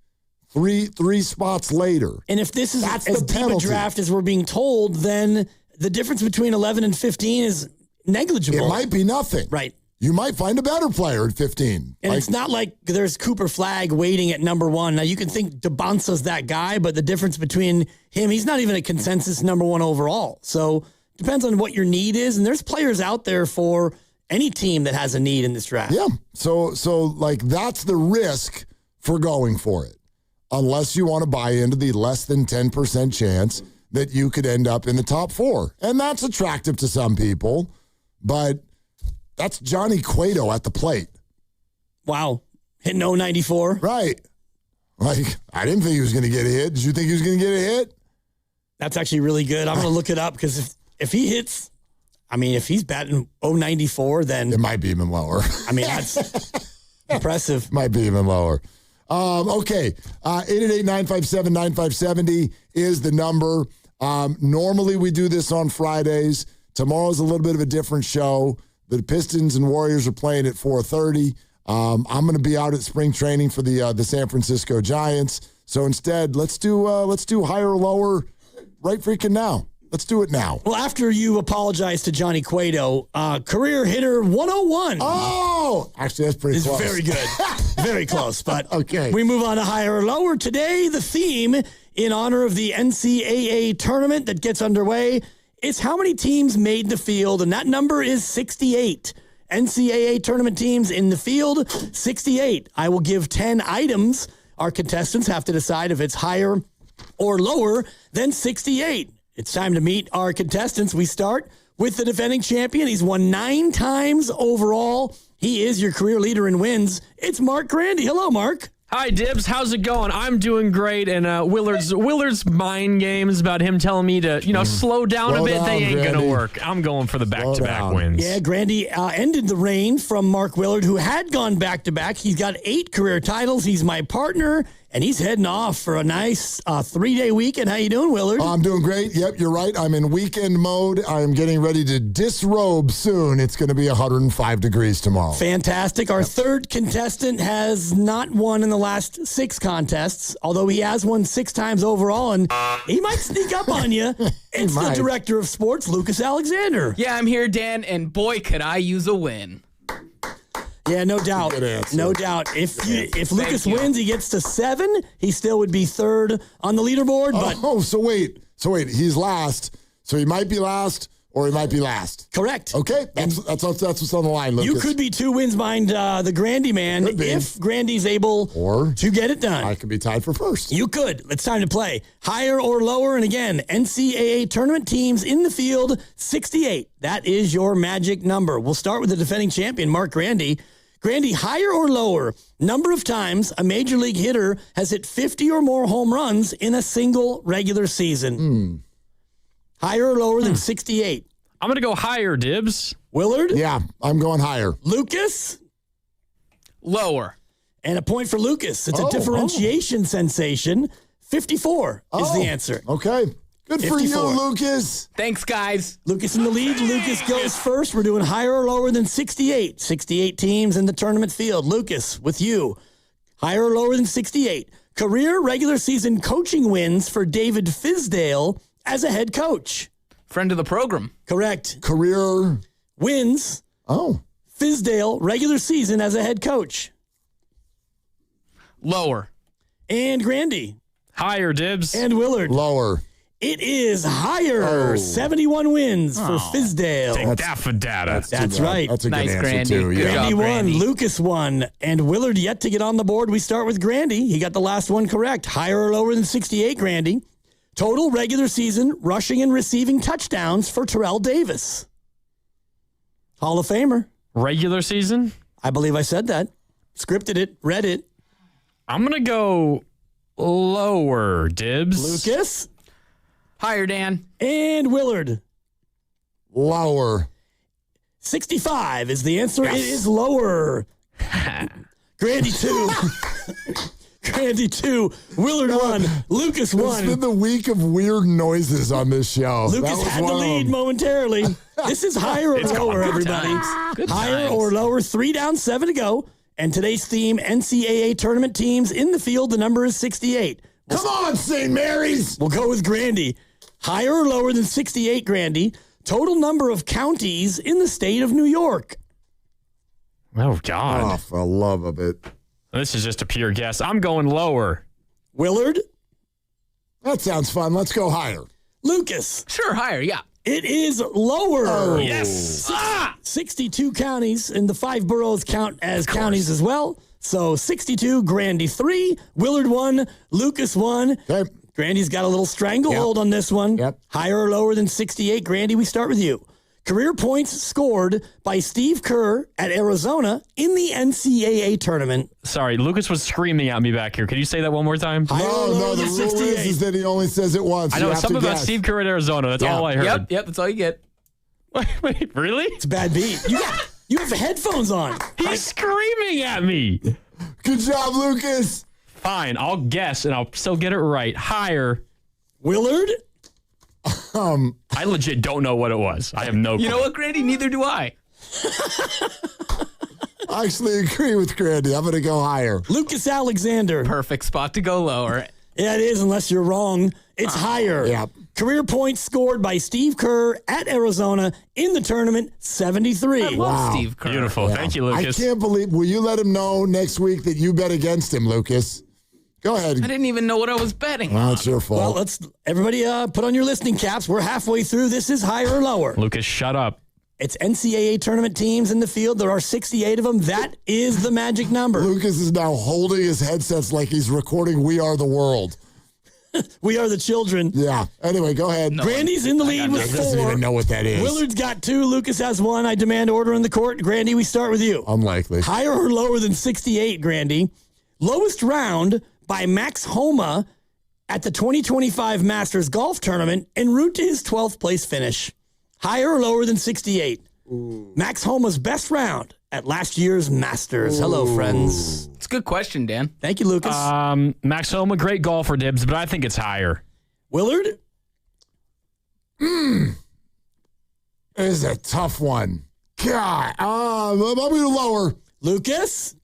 Three spots later. And if this is as deep a draft as we're being told, then the difference between 11 and 15 is negligible. It might be nothing. Right. You might find a better player at 15. And it's not like there's Cooper Flagg waiting at number 1. Now, you can think DeBonsa's that guy, but the difference between him, he's not even a consensus number 1 overall. So depends on what your need is. And there's players out there for any team that has a need in this draft. Yeah. So like that's the risk for going for it. Unless you want to buy into the less than 10% chance that you could end up in the top 4. And that's attractive to some people, but that's Johnny Cueto at the plate. Wow. Hitting 094. Right. Like, I didn't think he was going to get a hit. Did you think he was going to get a hit? That's actually really good. I'm going to look it up because if he hits, I mean, if he's batting 094, then it might be even lower. I mean, that's impressive. Might be even lower. Okay. 888-957-9570 is the number. Normally we do this on Fridays. Tomorrow's a little bit of a different show. The Pistons and Warriors are playing at 4:30. I'm going to be out at spring training for the San Francisco Giants. So instead, let's do higher or lower right freaking now. Let's do it now. Well, after you apologize to Johnny Cueto, career hitter 101. Oh, actually, that's pretty close. It's very good. Very close. But okay, we move on to higher or lower. Today, the theme in honor of the NCAA tournament that gets underway is how many teams made the field, and that number is 68. NCAA tournament teams in the field, 68. I will give 10 items. Our contestants have to decide if it's higher or lower than 68. It's time to meet our contestants. We start with the defending champion. He's won 9 times overall. He is your career leader in wins. It's Mark Grandy. Hello, Mark. Hi, Dibs. How's it going? I'm doing great. And Willard's mind games about him telling me to, slow down a bit. They ain't going to work. I'm going for the back-to-back wins. Yeah, Grandy ended the reign from Mark Willard, who had gone back-to-back. He's got 8 career titles. He's my partner, and he's heading off for a nice 3-day weekend. How you doing, Willard? I'm doing great. Yep, you're right. I'm in weekend mode. I'm getting ready to disrobe soon. It's going to be 105 degrees tomorrow. Fantastic. Our third contestant has not won in the last 6 contests, although he has won 6 times overall, and he might sneak up on you. It's the director of sports, Lucas Alexander. Yeah, I'm here, Dan, and boy, could I use a win. Yeah, no doubt. No doubt. If Lucas wins, he gets to 7. He still would be third on the leaderboard. But so wait. He's last. So he might be last, or he might be last. Correct. Okay, that's what's on the line, Lucas. You could be 2 wins behind the Grandy man if Grandy's able to get it done. I could be tied for first. You could. It's time to play. Higher or lower, and again, NCAA tournament teams in the field, 68. That is your magic number. We'll start with the defending champion, Mark Grandy. Grandy, higher or lower, number of times a major league hitter has hit 50 or more home runs in a single regular season? Higher or lower than 68? I'm going to go higher, Dibs. Willard? Yeah, I'm going higher. Lucas? Lower. And a point for Lucas. It's a differentiation sensation. 54 is the answer. Okay. Good 54. for you, Lucas. Thanks, guys. Lucas in the lead. Lucas goes first. We're doing higher or lower than 68. 68 teams in the tournament field. Lucas, with you. Higher or lower than 68. Career regular season coaching wins for David Fizdale as a head coach. Friend of the program. Correct. Career wins. Fizdale regular season as a head coach. Lower. And Grandy. Higher, Dibs. And Willard. Lower. It is higher. 71 wins for Fizdale. Take that for data. That's right. That's a nice, good answer, Grandy. too. Good Yeah. Grandy job, won. Grandy. Lucas won. And Willard yet to get on the board. We start with Grandy. He got the last one correct. Higher or lower than 68, Grandy. Total regular season rushing and receiving touchdowns for Terrell Davis. Hall of Famer. Regular season? I believe I said that. Scripted it. Read it. I'm going to go lower, Dibs. Lucas. Higher, Dan. And Willard. Lower. 65 is the answer. Yes. It is lower. Grandy 2. Grandy 2. Willard 1. Lucas 1. It's been the week of weird noises on this show. Lucas had the lead momentarily. This is higher or lower, everybody. Good higher times. or lower. 3 down, 7 to go. And today's theme, NCAA tournament teams in the field. The number is 68. Come on, St. Mary's. We'll go with Grandy. Higher or lower than 68, Grandy. Total number of counties in the state of New York. Oh, God. Oh, for the love of it. This is just a pure guess. I'm going lower. Willard? That sounds fun. Let's go higher. Lucas? Sure, higher, yeah. It is lower. Oh. Yes. 62 counties, and the 5 boroughs count as counties as well. So 62, Grandy 3, Willard 1, Lucas 1. Okay. Grandy's got a little stranglehold on this one. Yep. Higher or lower than 68, Grandy, we start with you. Career points scored by Steve Kerr at Arizona in the NCAA tournament. Sorry, Lucas was screaming at me back here. Could you say that one more time? No, the rule is that he only says it once. I know it's something about Steve Kerr at Arizona. That's all I heard. Yep, that's all you get. Wait, really? It's a bad beat. You have headphones on. He's screaming at me. Good job, Lucas. Fine, I'll guess, and I'll still get it right. Higher. Willard? I legit don't know what it was. I have no clue. You know what, Grandy? Neither do I. I actually agree with Grandy. I'm going to go higher. Lucas Alexander. Perfect spot to go lower. Yeah, it is, unless you're wrong. It's higher. Yeah. Career points scored by Steve Kerr at Arizona in the tournament, 73. I love Steve Kerr. Beautiful. Yeah. Thank you, Lucas. I can't believe. Will you let him know next week that you bet against him, Lucas? Go ahead. I didn't even know what I was betting. Well, it's your fault. Well, let's everybody put on your listening caps. We're halfway through. This is higher or lower. Lucas, shut up. It's NCAA tournament teams in the field. There are 68 of them. That is the magic number. Lucas is now holding his headsets like he's recording We Are the World. We are the children. Yeah. Anyway, go ahead. Grandy's in the lead with He 4. doesn't even know what that is. Willard's got 2. Lucas has 1. I demand order in the court. Grandy, we start with you. Unlikely. Higher or lower than 68, Grandy? Lowest round by Max Homa at the 2025 Masters Golf Tournament en route to his 12th place finish. Higher or lower than 68? Ooh. Max Homa's best round at last year's Masters. Ooh. Hello, friends. It's a good question, Dan. Thank you, Lucas. Max Homa, great golfer, Dibs, but I think it's higher. Willard? This is a tough one. God. I'm going to lower. Lucas?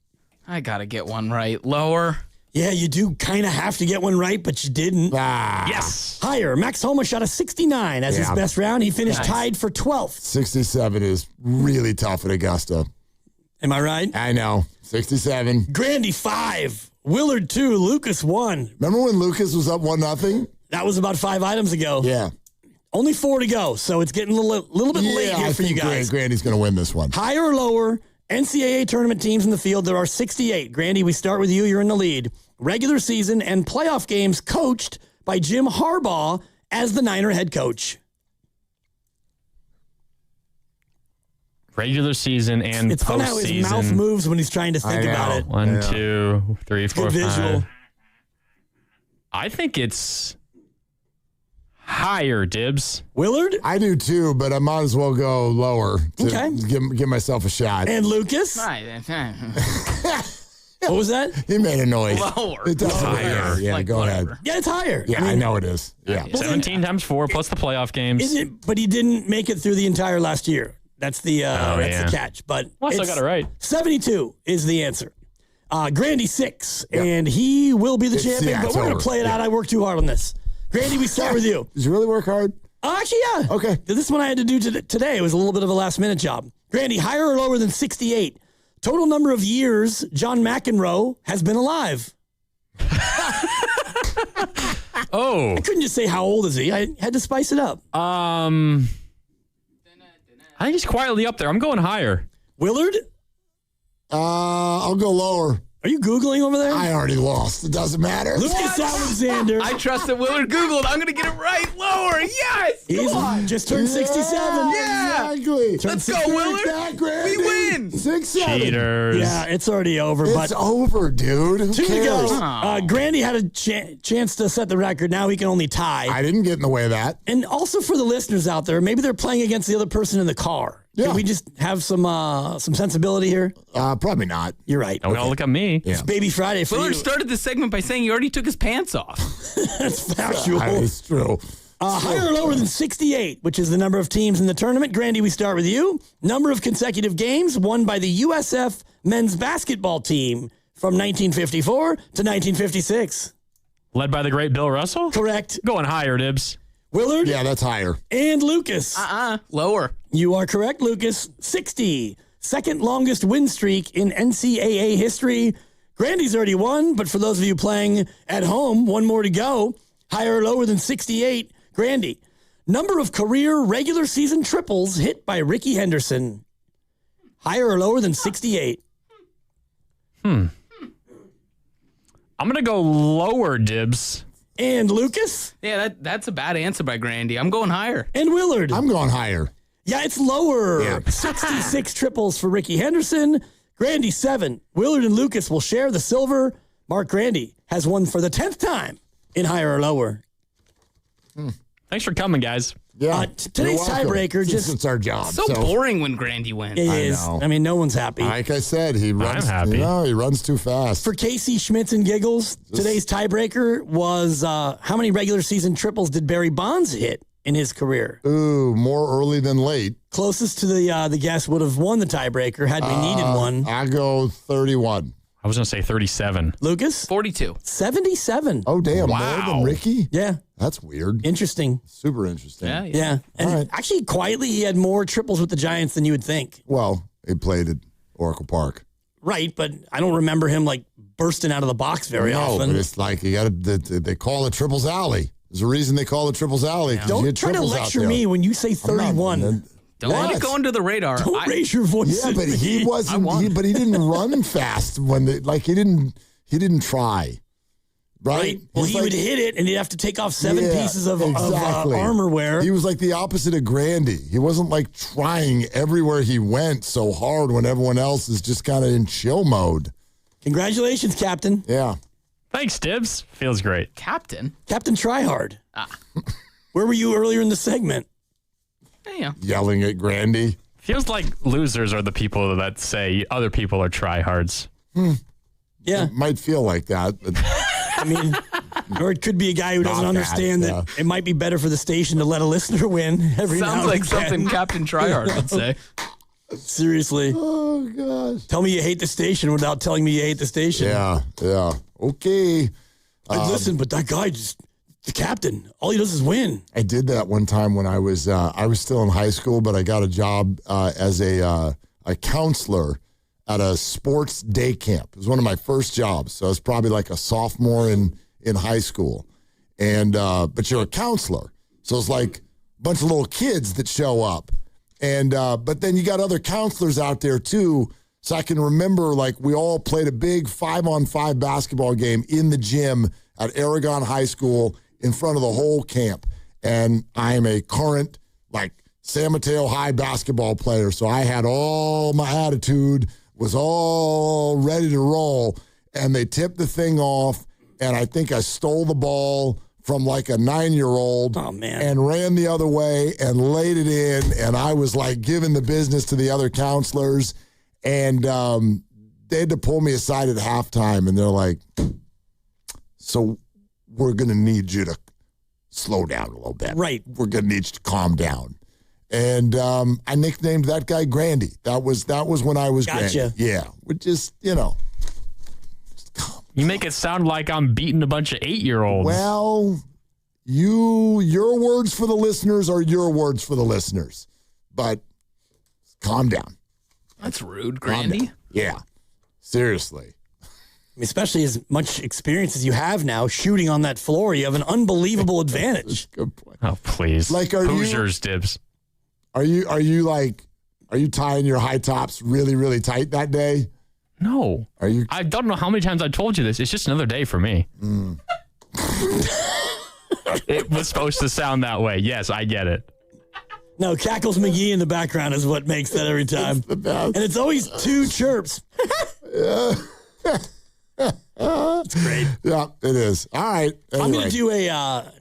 I got to get one right. Lower. Yeah, you do kind of have to get one right, but you didn't. Yes. Higher. Max Homa shot a 69 as his best round. He finished tied for 12th. 67 is really tough at Augusta. Am I right? I know. 67. Grandy 5. Willard 2. Lucas 1. Remember when Lucas was up 1-0? That was about 5 items ago. Yeah. Only 4 to go, so it's getting a little bit late here for you guys. Grandy's going to win this one. Higher or lower? NCAA tournament teams in the field, there are 68. Grandy, we start with you. You're in the lead. Regular season and playoff games coached by Jim Harbaugh as the Niner head coach. Regular season and postseason. It's fun how his mouth moves when he's trying to think about it. 1, 2, 3, 4, Good 5. visual. I think it's higher, Dibs. Willard? I do too, but I might as well go lower to give myself a shot. And Lucas? What was that? He made a noise. Lower. It does higher. Yeah, like go whatever. ahead. Yeah, it's higher. Yeah, I know it is. Yeah. 17 times 4 plus the playoff games. But he didn't make it through the entire last year. That's the the catch. But I still got it right. 72 is the answer. Grandy 6, and he will be the champion. But we're going to play it out. I worked too hard on this. Grandy, we start with you. Did you really work hard? Actually, yeah. Okay. This one I had to do today. It was a little bit of a last-minute job. Grandy, higher or lower than 68? Total number of years John McEnroe has been alive. Oh. I couldn't just say how old is he. I had to spice it up. I think he's quietly up there. I'm going higher. Willard? I'll go lower. Are you Googling over there? I already lost. It doesn't matter. Lucas Alexander. I trust that Willard Googled. I'm going to get it right. Lower. Yes. He's just turned 67. Yeah. Exactly. Let's go, Willard. We win. 6-7. Cheaters. Yeah, it's already over. It's over, dude. Who 2 to cares? go. Grandy had a chance to set the record. Now he can only tie. I didn't get in the way of that. And also for the listeners out there, maybe they're playing against the other person in the car. Yeah. Can we just have some sensibility here? Probably not. You're right. Don't all look at me. Yeah. It's Baby Friday for Willard you. started this segment by saying he already took his pants off. That's factual. It's true. Higher or lower than 68, which is the number of teams in the tournament. Grandy, we start with you. Number of consecutive games won by the USF men's basketball team from 1954 to 1956. Led by the great Bill Russell? Correct. Going higher, Dibs. Willard? Yeah, that's higher. And Lucas? Lower. You are correct, Lucas. 60. Second longest win streak in NCAA history. Grandy's already won, but for those of you playing at home, one more to go. Higher or lower than 68. Grandy. Number of career regular season triples hit by Ricky Henderson. Higher or lower than 68. I'm going to go lower, Dibs. And Lucas? Yeah, that's a bad answer by Grandy. I'm going higher. And Willard? I'm going higher. Yeah, it's lower. Yeah. 66 triples for Ricky Henderson. Grandy, 7. Willard and Lucas will share the silver. Mark Grandy has won for the 10th time in higher or lower. Thanks for coming, guys. Yeah. Today's tiebreaker it's our job. So boring when Grandy wins. It is. I mean, no one's happy. Like I said, he runs. I'm happy. He runs too fast. For Casey Schmitz and Giggles, today's tiebreaker was how many regular season triples did Barry Bonds hit in his career? Ooh, more early than late. Closest to the guest would have won the tiebreaker had we needed one. I go 31. I was going to say 37. Lucas? 42. 77. Oh, damn. Wow. More than Ricky? Yeah. That's weird. Interesting. Super interesting. Yeah. And actually, quietly, he had more triples with the Giants than you would think. Well, he played at Oracle Park. Right, but I don't remember him like bursting out of the box very often. But it's like you got to. They call it Triples Alley. There's a reason they call it Triples Alley. Yeah. Don't try to lecture me when you say 31. Don't let it go under the radar. Don't raise your voice. Yeah, but he wasn't. But he didn't run fast when he didn't try. Right? Well, he would hit it, and he'd have to take off 7 pieces of armor wear. He was like the opposite of Grandy. He wasn't like trying everywhere he went so hard when everyone else is just kind of in chill mode. Congratulations, Captain. Yeah. Thanks, Dibs. Feels great. Captain Tryhard. Where were you earlier in the segment? Yeah. Yelling at Grandy. Feels like losers are the people that say other people are tryhards. Yeah. It might feel like that. But I mean, or it could be a guy who doesn't understand that it might be better for the station to let a listener win every now and Sounds like again. something Captain Tryhard would say. Seriously. Oh, gosh. Tell me you hate the station without telling me you hate the station. Yeah. Okay. Listen, but that guy the captain, all he does is win. I did that one time when I was still in high school, but I got a job as a counselor at a sports day camp. It was one of my first jobs. So I was probably like a sophomore in high school. And but you're a counselor. So it's like a bunch of little kids that show up. And but then you got other counselors out there too. So I can remember like we all played a big 5-on-5 basketball game in the gym at Aragon High School in front of the whole camp. And I am a current like San Mateo High basketball player. So I had all my attitude, was all ready to roll. And they tipped the thing off. And I think I stole the ball from like a 9-year-old and ran the other way and laid it in. And I was like giving the business to the other counselors. And they had to pull me aside at halftime. And they're like, so we're going to need you to slow down a little bit. Right. We're going to need you to calm down. And I nicknamed that guy Grandy. That was when I was Gotcha. Grandy. Yeah. We're just, You make it sound like I'm beating a bunch of 8-year-olds. Well, your words for the listeners are your words for the listeners. But calm down. That's rude, Grandy. Yeah. Seriously. Especially as much experience as you have now shooting on that floor, you have an unbelievable advantage. Good point. Oh, please. Like, Hoosiers, Dibs. Are you tying your high tops really, really tight that day? No. Are you? I don't know how many times I've told you this. It's just another day for me. It was supposed to sound that way. Yes, I get it. No, Cackles McGee in the background is what makes that every time. It's the best. And it's always 2 chirps. It's great. Yeah, it is. All right. Anyway. I'm going to do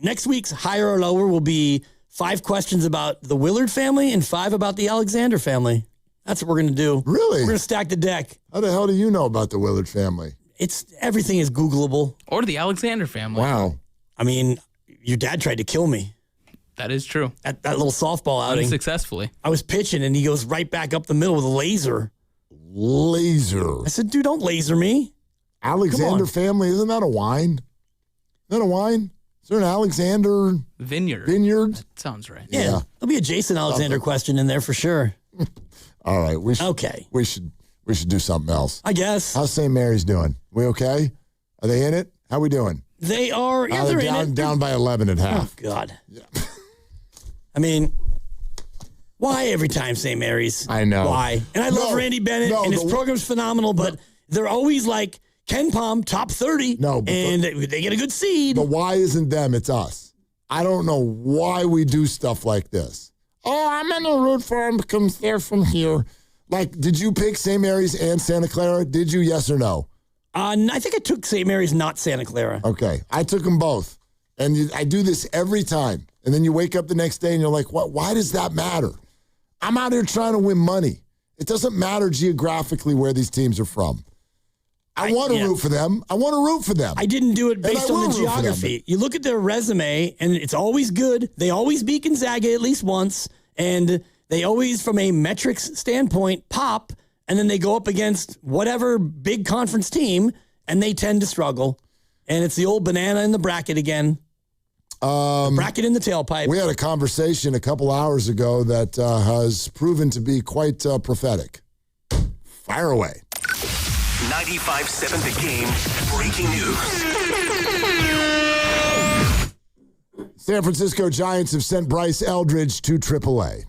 next week's higher or lower will be 5 questions about the Willard family and 5 about the Alexander family. That's what we're going to do. Really? We're going to stack the deck. How the hell do you know about the Willard family? Everything is Googleable. Or the Alexander family. Wow. I mean, your dad tried to kill me. That is true. At that little softball outing. Unsuccessfully. I was pitching, and he goes right back up the middle with a laser. Laser. I said, dude, don't laser me. Alexander family, isn't that a wine? Is that a wine? Is there an Alexander Vineyard? Vineyard? That sounds right. Yeah. There'll be a Jason Alexander question in there for sure. All right. We should do something else. I guess. How's St. Mary's doing? We okay? Are they in it? How we doing? They are. Yeah, they're in it. Down by 11 at half. Oh, God. Yeah. I mean, why every time St. Mary's? I know. Why? And I love Randy Bennett, and his program's phenomenal, but they're always like Ken Pom, top 30, and they get a good seed. But why isn't them? It's us. I don't know why we do stuff like this. oh, I'm going to root for them because they're from here. Like, did you pick St. Mary's and Santa Clara? Did you, yes or no? I think I took St. Mary's, not Santa Clara. Okay. I took them both. And I do this every time. And then you wake up the next day and you're like, what? Why does that matter? I'm out here trying to win money. It doesn't matter geographically where these teams are from. I want to root for them. I want to root for them. I didn't do it based on the geography. You look at their resume, and it's always good. They always beat Gonzaga at least once, and they always, from a metrics standpoint, pop, and then they go up against whatever big conference team, and they tend to struggle. And it's the old banana in the bracket again. The bracket in the tailpipe. We had a conversation a couple hours ago that has proven to be quite prophetic. Fire away. 95.7 The Game breaking news. San Francisco Giants have sent Bryce Eldridge to AAA.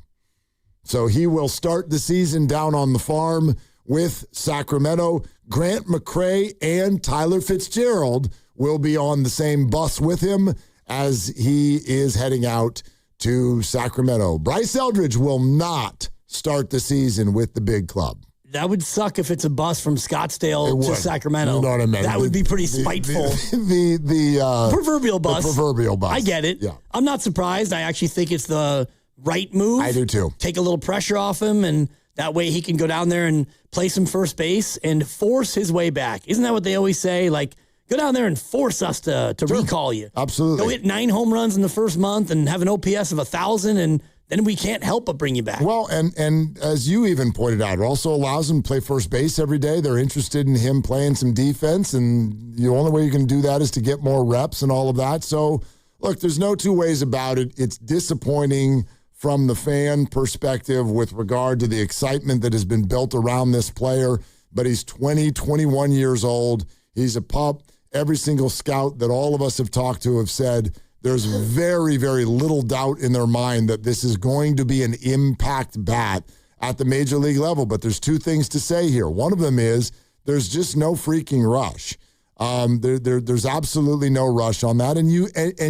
So he will start the season down on the farm with Sacramento. Grant McCray and Tyler Fitzgerald will be on the same bus with him as he is heading out to Sacramento. Bryce Eldridge will not start the season with the big club. That would suck if it's a bus from Scottsdale to Sacramento. You know what I mean? That would be pretty spiteful. The proverbial bus. The proverbial bus. I get it. Yeah. I'm not surprised. I actually think it's the right move. I do too. Take a little pressure off him, and that way he can go down there and play some first base and force his way back. Isn't that what they always say? Like, go down there and force us to recall you. Absolutely. Go hit 9 home runs in the first month and have an OPS of 1,000, and then we can't help but bring you back. Well, and as you even pointed out, it also allows him to play first base every day. They're interested in him playing some defense, and the only way you can do that is to get more reps and all of that. So, look, there's no two ways about it. It's disappointing from the fan perspective with regard to the excitement that has been built around this player, but he's 21 years old. He's a pup. Every single scout that all of us have talked to have said there's very, very little doubt in their mind that this is going to be an impact bat at the major league level. But there's two things to say here. One of them is there's just no freaking rush. There's absolutely no rush on that, and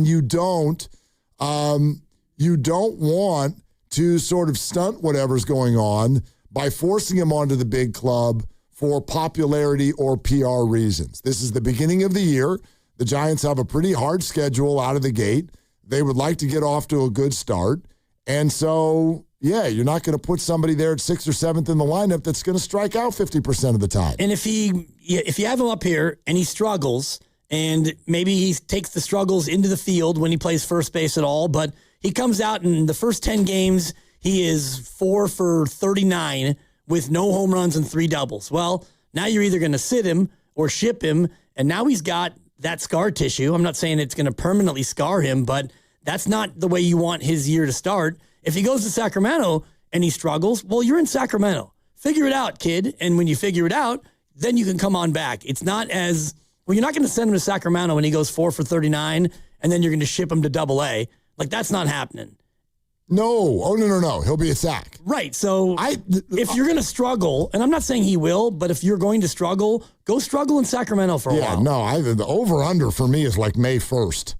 you don't want to sort of stunt whatever's going on by forcing him onto the big club for popularity or PR reasons. This is the beginning of the year. The Giants have a pretty hard schedule out of the gate. They would like to get off to a good start. And so, yeah, you're not going to put somebody there at 6th or 7th in the lineup that's going to strike out 50% of the time. And if you have him up here and he struggles, and maybe he takes the struggles into the field when he plays first base at all, but he comes out in the first 10 games, he is 4 for 39 with no home runs and 3 doubles. Well, now you're either going to sit him or ship him, and now he's got that scar tissue. I'm not saying it's going to permanently scar him, but that's not the way you want his year to start. If he goes to Sacramento and he struggles, well, you're in Sacramento. Figure it out, kid. And when you figure it out, then you can come on back. It's not as, well, you're not going to send him to Sacramento when he goes 4 for 39, and then you're going to ship him to AA. Like, that's not happening. No. Oh, no. He'll be a sack. Right. So if you're going to struggle, and I'm not saying he will, but if you're going to struggle, go struggle in Sacramento for a while. No, the over-under for me is like May 1st.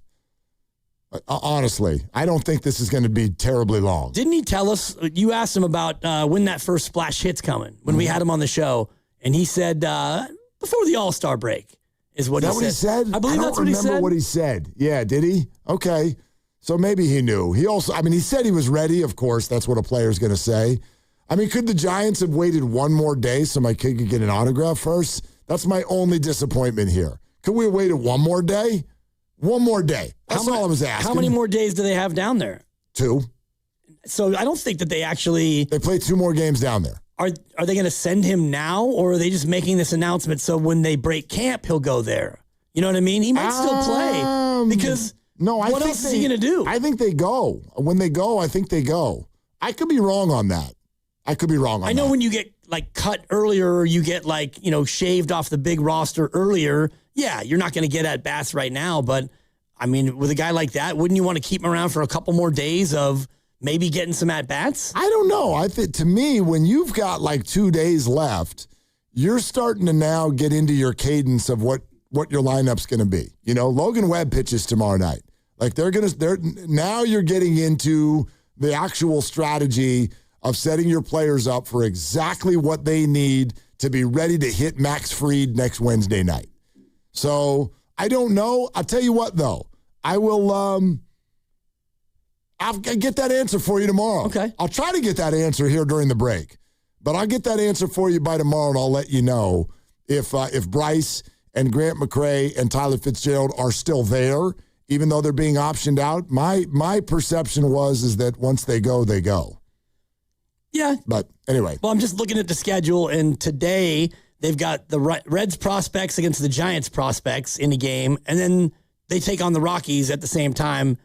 Honestly, I don't think this is going to be terribly long. Didn't he tell us, you asked him about when that first splash hit's coming, when we had him on the show, and he said before the All-Star break is what he said. Is that what he said? I believe that's what he said. I don't remember what he said. Yeah, did he? Okay. So maybe he knew. He also, he said he was ready. Of course, that's what a player's going to say. Could the Giants have waited one more day so my kid could get an autograph first? That's my only disappointment here. Could we have waited one more day? One more day. That's all I was asking. How many more days do they have down there? 2. So I don't think that they actually... They play 2 more games down there. Are they going to send him now, or are they just making this announcement so when they break camp, he'll go there? You know what I mean? He might still play because... No, what else is he going to do? I think they go. When they go, I think they go. I could be wrong on that. I know when you get cut earlier, or you get shaved off the big roster earlier. Yeah, you're not going to get at bats right now. But with a guy like that, wouldn't you want to keep him around for a couple more days of maybe getting some at bats? I don't know. I think to me, when you've got 2 days left, you're starting to now get into your cadence of what your lineup's going to be. Logan Webb pitches tomorrow night. Now you're getting into the actual strategy of setting your players up for exactly what they need to be ready to hit Max Fried next Wednesday night. So I don't know. I'll tell you what, though. I will I'll get that answer for you tomorrow. Okay. I'll try to get that answer here during the break. But I'll get that answer for you by tomorrow, and I'll let you know if Bryce and Grant McCray and Tyler Fitzgerald are still there, even though they're being optioned out. My perception is that once they go, they go. Yeah. But anyway. Well, I'm just looking at the schedule, and today they've got the Reds prospects against the Giants prospects in a game, and then they take on the Rockies at the same time.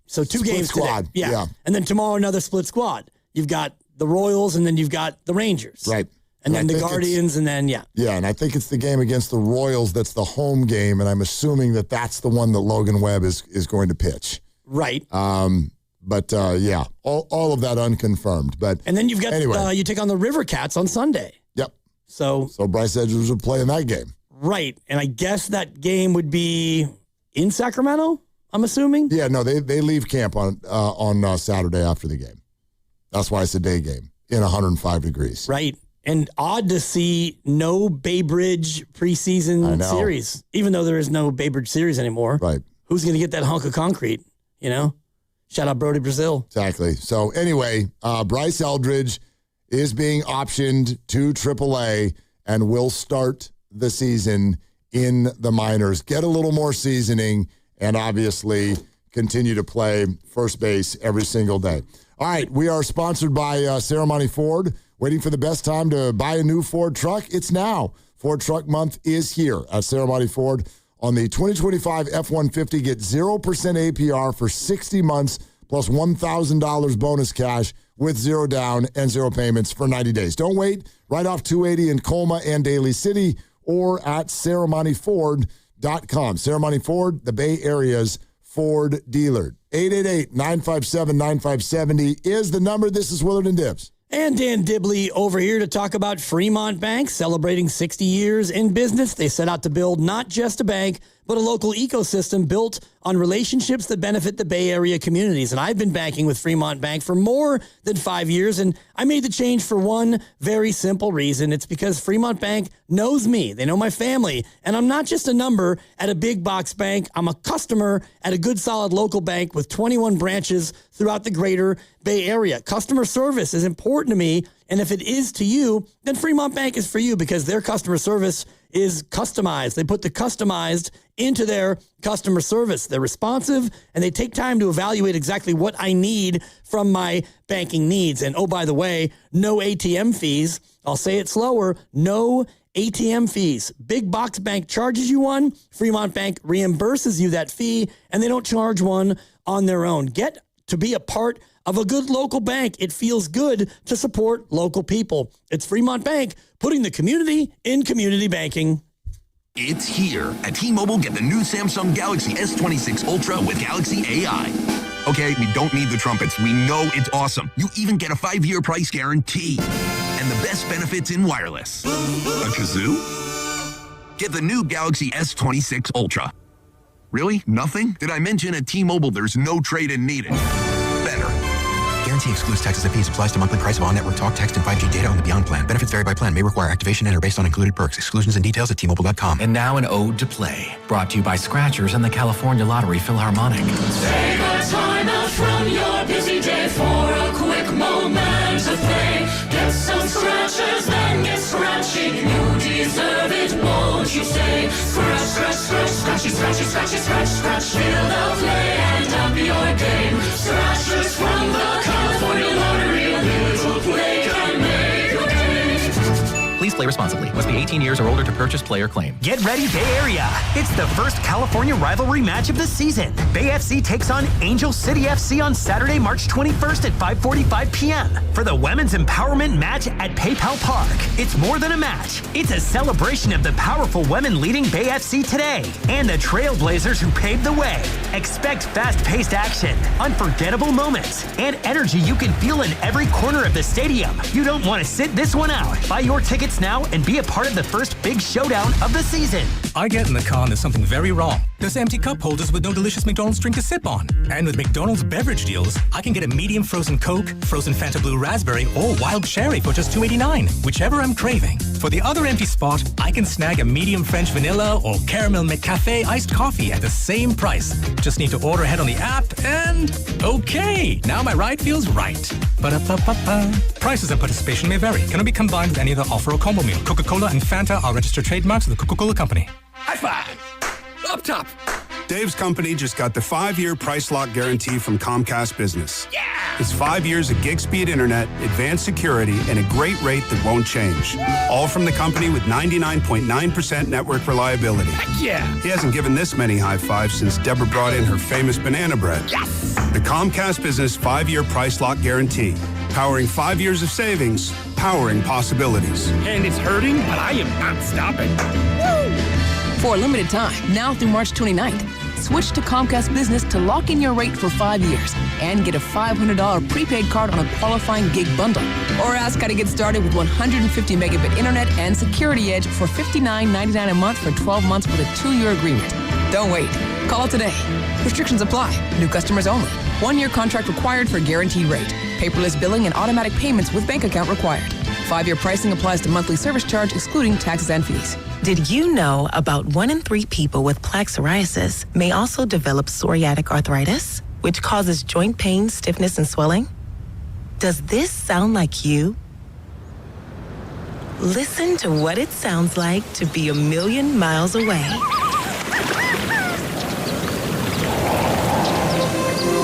So two Split games squad. today. Yeah. And then tomorrow, another split squad. You've got the Royals, and then you've got the Rangers. Right. And then the Guardians, and then, Yeah, and I think it's the game against the Royals that's the home game, and I'm assuming that that's the one that Logan Webb is going to pitch. Right. But all of that unconfirmed. But and then you've got anyway. you take on the River Cats on Sunday. Yep. So Bryce Edwards will play in that game. Right. And I guess that game would be in Sacramento, I'm assuming? Yeah, no, they leave camp on Saturday after the game. That's why it's a day game in 105 degrees. Right. And odd to see no Bay Bridge preseason series, even though there is no Bay Bridge series anymore. Right. Who's going to get that hunk of concrete, Shout out Brody Brazil. Exactly. So anyway, Bryce Eldridge is being optioned to AAA and will start the season in the minors. Get a little more seasoning and obviously continue to play first base every single day. All right, we are sponsored by Ceremony Ford. Waiting for the best time to buy a new Ford truck? It's now. Ford Truck Month is here at Ceremony Ford. On the 2025 F-150, get 0% APR for 60 months plus $1,000 bonus cash with zero down and zero payments for 90 days. Don't wait. Right off 280 in Colma and Daly City or at ceremonyford.com. Ceremony Ford, the Bay Area's Ford dealer. 888-957-9570 is the number. This is Willard and Dibbs. And Dan Dibley over here to talk about Fremont Bank celebrating 60 years in business. They set out to build not just a bank, but a local ecosystem built on relationships that benefit the Bay Area communities. And I've been banking with Fremont Bank for more than 5 years, and I made the change for one very simple reason. It's because Fremont Bank knows me. They know my family, and I'm not just a number at a big box bank. I'm a customer at a good, solid local bank with 21 branches throughout the greater Bay Area. Customer service is important to me, and if it is to you, then Fremont Bank is for you because their customer service is customized. They put the customized into their customer service. They're responsive, and they take time to evaluate exactly what I need from my banking needs. And oh, by the way, no ATM fees. I'll say it slower. No ATM fees. Big box bank charges you one. Fremont Bank reimburses you that fee, and they don't charge one on their own. Get to be a part of a good local bank. It feels good to support local people. It's Fremont Bank, putting the community in community banking. It's here. At T-Mobile, get the new Samsung Galaxy S26 Ultra with Galaxy AI. Okay, we don't need the trumpets. We know it's awesome. You even get a 5-year price guarantee. And the best benefits in wireless. A kazoo? Get the new Galaxy S26 Ultra. Really? Nothing? Did I mention at T-Mobile there's no trade-in needed? Better. Guarantee excludes taxes and fees. Applies to monthly price of on-network talk, text, and 5G data on the Beyond plan. Benefits vary by plan. May require activation and are based on included perks. Exclusions and details at T-Mobile.com. And now an ode to play. Brought to you by Scratchers and the California Lottery Philharmonic. Take a time out from your busy day for a quick moment to play. Get some scratchers, then get scratching. You deserve it, won't you say? Scratch, scratch, scratch, scratchy, scratchy, scratchy, scratch, scratch. Feel the play and up your game. Scratchers from the California Lottery. A little play can make your day. Please play responsibly. Must be 18 years or older to purchase, play, or claim. Get ready, Bay Area. It's the first California rivalry match of the season. Bay FC takes on Angel City FC on Saturday, March 21st at 5:45 p.m. for the Women's Empowerment match at PayPal Park. It's more than a match. It's a celebration of the powerful women leading Bay FC today and the trailblazers who paved the way. Expect fast-paced action, unforgettable moments, and energy you can feel in every corner of the stadium. You don't want to sit this one out. Buy your tickets now and be a part of the first big showdown of the season. I get in the car and there's something very wrong. There's empty cup holders with no delicious McDonald's drink to sip on. And with McDonald's beverage deals, I can get a medium frozen Coke, frozen Fanta Blue Raspberry, or wild cherry for just $2.89, whichever I'm craving. For the other empty spot, I can snag a medium French vanilla or caramel McCafe iced coffee at the same price. Just need to order ahead on the app and okay, now my ride feels right. Ba-da-ba-ba-ba. Prices and participation may vary. Cannot be combined with any other offer or combo meal. Coca-Cola and Fanta are registered trademarks of the Coca-Cola Company. High five! Up top! Dave's company just got the 5-year price lock guarantee from Comcast Business. Yeah! It's 5 years of gig speed internet, advanced security, and a great rate that won't change. All from the company with 99.9% network reliability. Heck yeah! He hasn't given this many high fives since Deborah brought in her famous banana bread. Yes! The Comcast Business 5-year price lock guarantee. Powering 5 years of savings, powering possibilities. And it's hurting, but I am not stopping. Woo! For a limited time, now through March 29th, switch to Comcast Business to lock in your rate for 5 years and get a $500 prepaid card on a qualifying gig bundle. Or ask how to get started with 150 megabit internet and Security Edge for $59.99 a month for 12 months with a 2-year agreement. Don't wait. Call today. Restrictions apply. New customers only. 1-year contract required for guaranteed rate. Paperless billing and automatic payments with bank account required. 5-year pricing applies to monthly service charge excluding taxes and fees. Did you know about 1 in 3 people with plaque psoriasis may also develop psoriatic arthritis, which causes joint pain, stiffness, and swelling? Does this sound like you? Listen to what it sounds like to be a million miles away.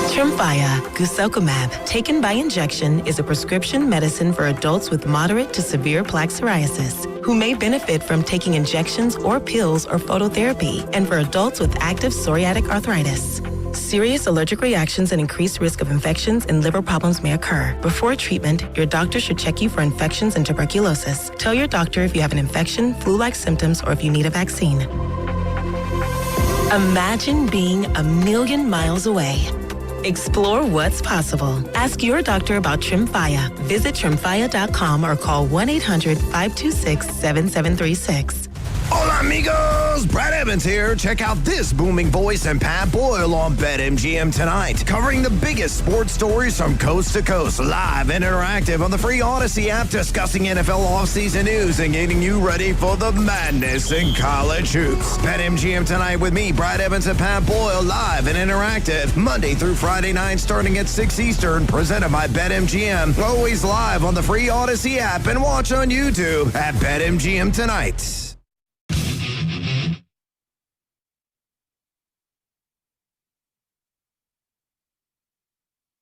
Tremfya guselkumab, taken by injection, is a prescription medicine for adults with moderate to severe plaque psoriasis who may benefit from taking injections or pills or phototherapy, and for adults with active psoriatic arthritis. Serious allergic reactions and increased risk of infections and liver problems may occur. Before treatment, your doctor should check you for infections and tuberculosis. Tell your doctor if you have an infection, flu-like symptoms, or if you need a vaccine. Imagine being a million miles away. Explore what's possible. Ask your doctor about Tremfya. Visit Tremfya.com or call 1-800-526-7736. Hola, amigos! Brad Evans here. Check out this booming voice and Pat Boyle on BetMGM tonight, covering the biggest sports stories from coast to coast, live and interactive on the free Odyssey app, discussing NFL offseason news and getting you ready for the madness in college hoops. BetMGM tonight with me, Brad Evans and Pat Boyle, live and interactive, Monday through Friday night starting at 6 Eastern, presented by BetMGM. Always live on the free Odyssey app and watch on YouTube at BetMGM tonight.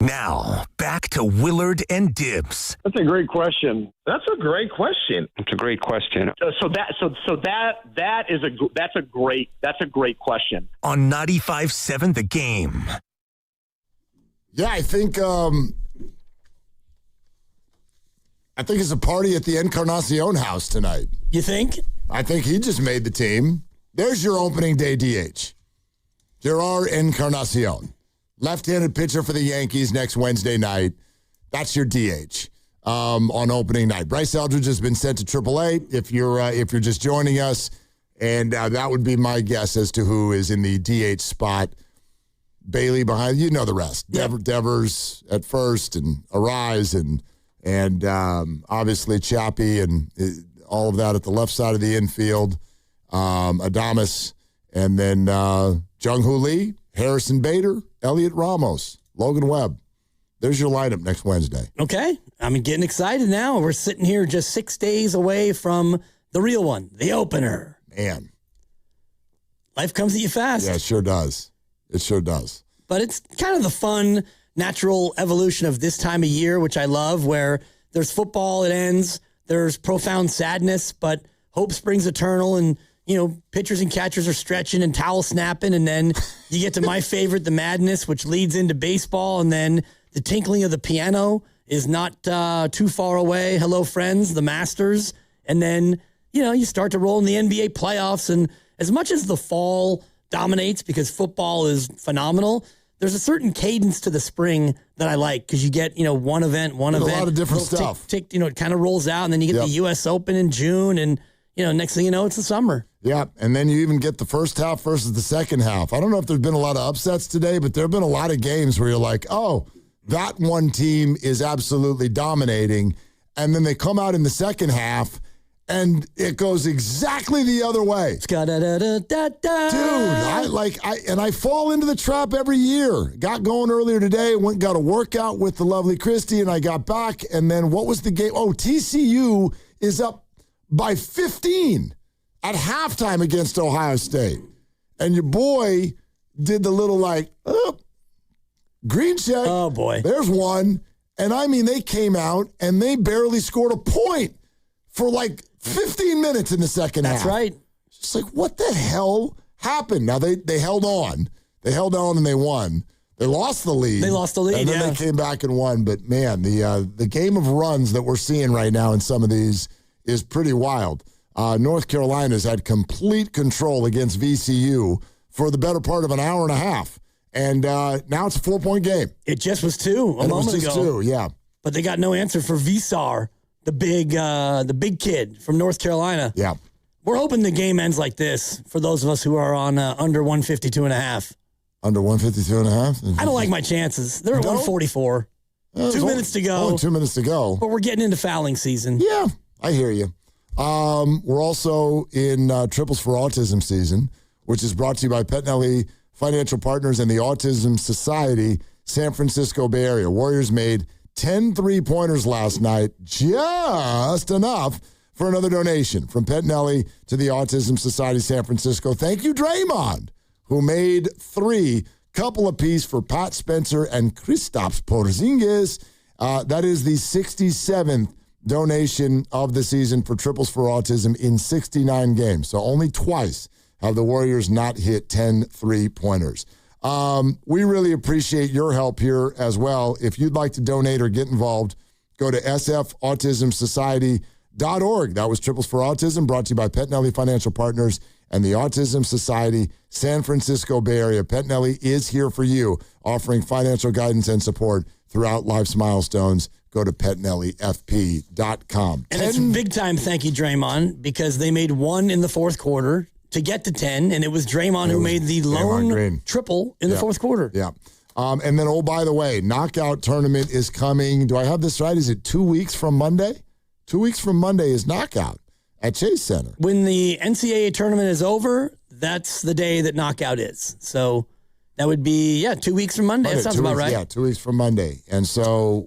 Now, back to Willard and Dibbs. That's a great question. That's a great question. It's a great question. That's a great question. On 95.7 The Game. Yeah, I think it's a party at the Encarnacion house tonight. You think? I think he just made the team. There's your opening day DH. Gerard Encarnacion. Left-handed pitcher for the Yankees next Wednesday night. That's your DH on opening night. Bryce Eldridge has been sent to AAA. If you're just joining us, and that would be my guess as to who is in the DH spot. Bailey behind, you know the rest. Yep. Devers at first, and Arise, and obviously Chappie, and all of that at the left side of the infield. Adames, and then Jung-Hoo Lee, Harrison Bader, Elliot Ramos, Logan Webb. There's your lineup next Wednesday. Okay. I'm getting excited now. We're sitting here just 6 days away from the real one, the opener. Man. Life comes at you fast. Yeah, it sure does. It sure does. But it's kind of the fun, natural evolution of this time of year, which I love, where there's football, it ends, there's profound sadness, but hope springs eternal, and pitchers and catchers are stretching and towel snapping, and then you get to my favorite, the madness, which leads into baseball, and then the tinkling of the piano is not too far away. Hello, friends, the Masters. And then, you start to roll in the NBA playoffs, and as much as the fall dominates because football is phenomenal, there's a certain cadence to the spring that I like, because you get, one event. A lot of different stuff. It kind of rolls out, and then you get the U.S. Open in June, and next thing you know, it's the summer. Yeah, and then you even get the first half versus the second half. I don't know if there's been a lot of upsets today, but there have been a lot of games where you're like, oh, that one team is absolutely dominating, and then they come out in the second half, and it goes exactly the other way. Dude, I fall into the trap every year. Got going earlier today, got a workout with the lovely Christy, and I got back, and then what was the game? Oh, TCU is up by 15 at halftime against Ohio State. And your boy did the little green check. Oh, boy. There's one. And I mean, they came out and they barely scored a point for 15 minutes in the second half. That's right. It's just what the hell happened? Now, they held on. They held on and they won. They lost the lead. They lost the lead, and then they came back and won. But, man, the game of runs that we're seeing right now in some of these is pretty wild. North Carolina's had complete control against VCU for the better part of an hour and a half. And now it's a 4-point game. It just was 2 a moment ago. 2, yeah. But they got no answer for Visar, the big kid from North Carolina. Yeah. We're hoping the game ends like this for those of us who are on under 152.5. Under 152.5? I don't like my chances. They're at 144. 2 minutes to go. Only 2 minutes to go. But we're getting into fouling season. Yeah, I hear you. We're also in Triples for Autism season, which is brought to you by Petnelli Financial Partners and the Autism Society, San Francisco Bay Area. Warriors made 10 3-pointers last night, just enough for another donation from Petnelli to the Autism Society San Francisco. Thank you, Draymond, who made 3, couple apiece for Pat Spencer and Kristaps Porzingis. That is the 67th donation of the season for Triples for Autism in 69 games. So only twice have the Warriors not hit 10 3-pointers. We really appreciate your help here as well. If you'd like to donate or get involved, go to sfautismsociety.org. That was Triples for Autism, brought to you by Petnelli Financial Partners and the Autism Society, San Francisco Bay Area. Petnelli is here for you, offering financial guidance and support throughout life's milestones. Go to PetnelliFP.com. And it's big time thank you, Draymond, because they made 1 in the fourth quarter to get to 10, and it was Draymond who made the lone triple in the fourth quarter. Yeah. And then, oh, by the way, knockout tournament is coming. Do I have this right? Is it 2 weeks from Monday? 2 weeks from Monday is knockout at Chase Center. When the NCAA tournament is over, that's the day that knockout is. So that would be, 2 weeks from Monday. That sounds about right. Yeah, 2 weeks from Monday. And so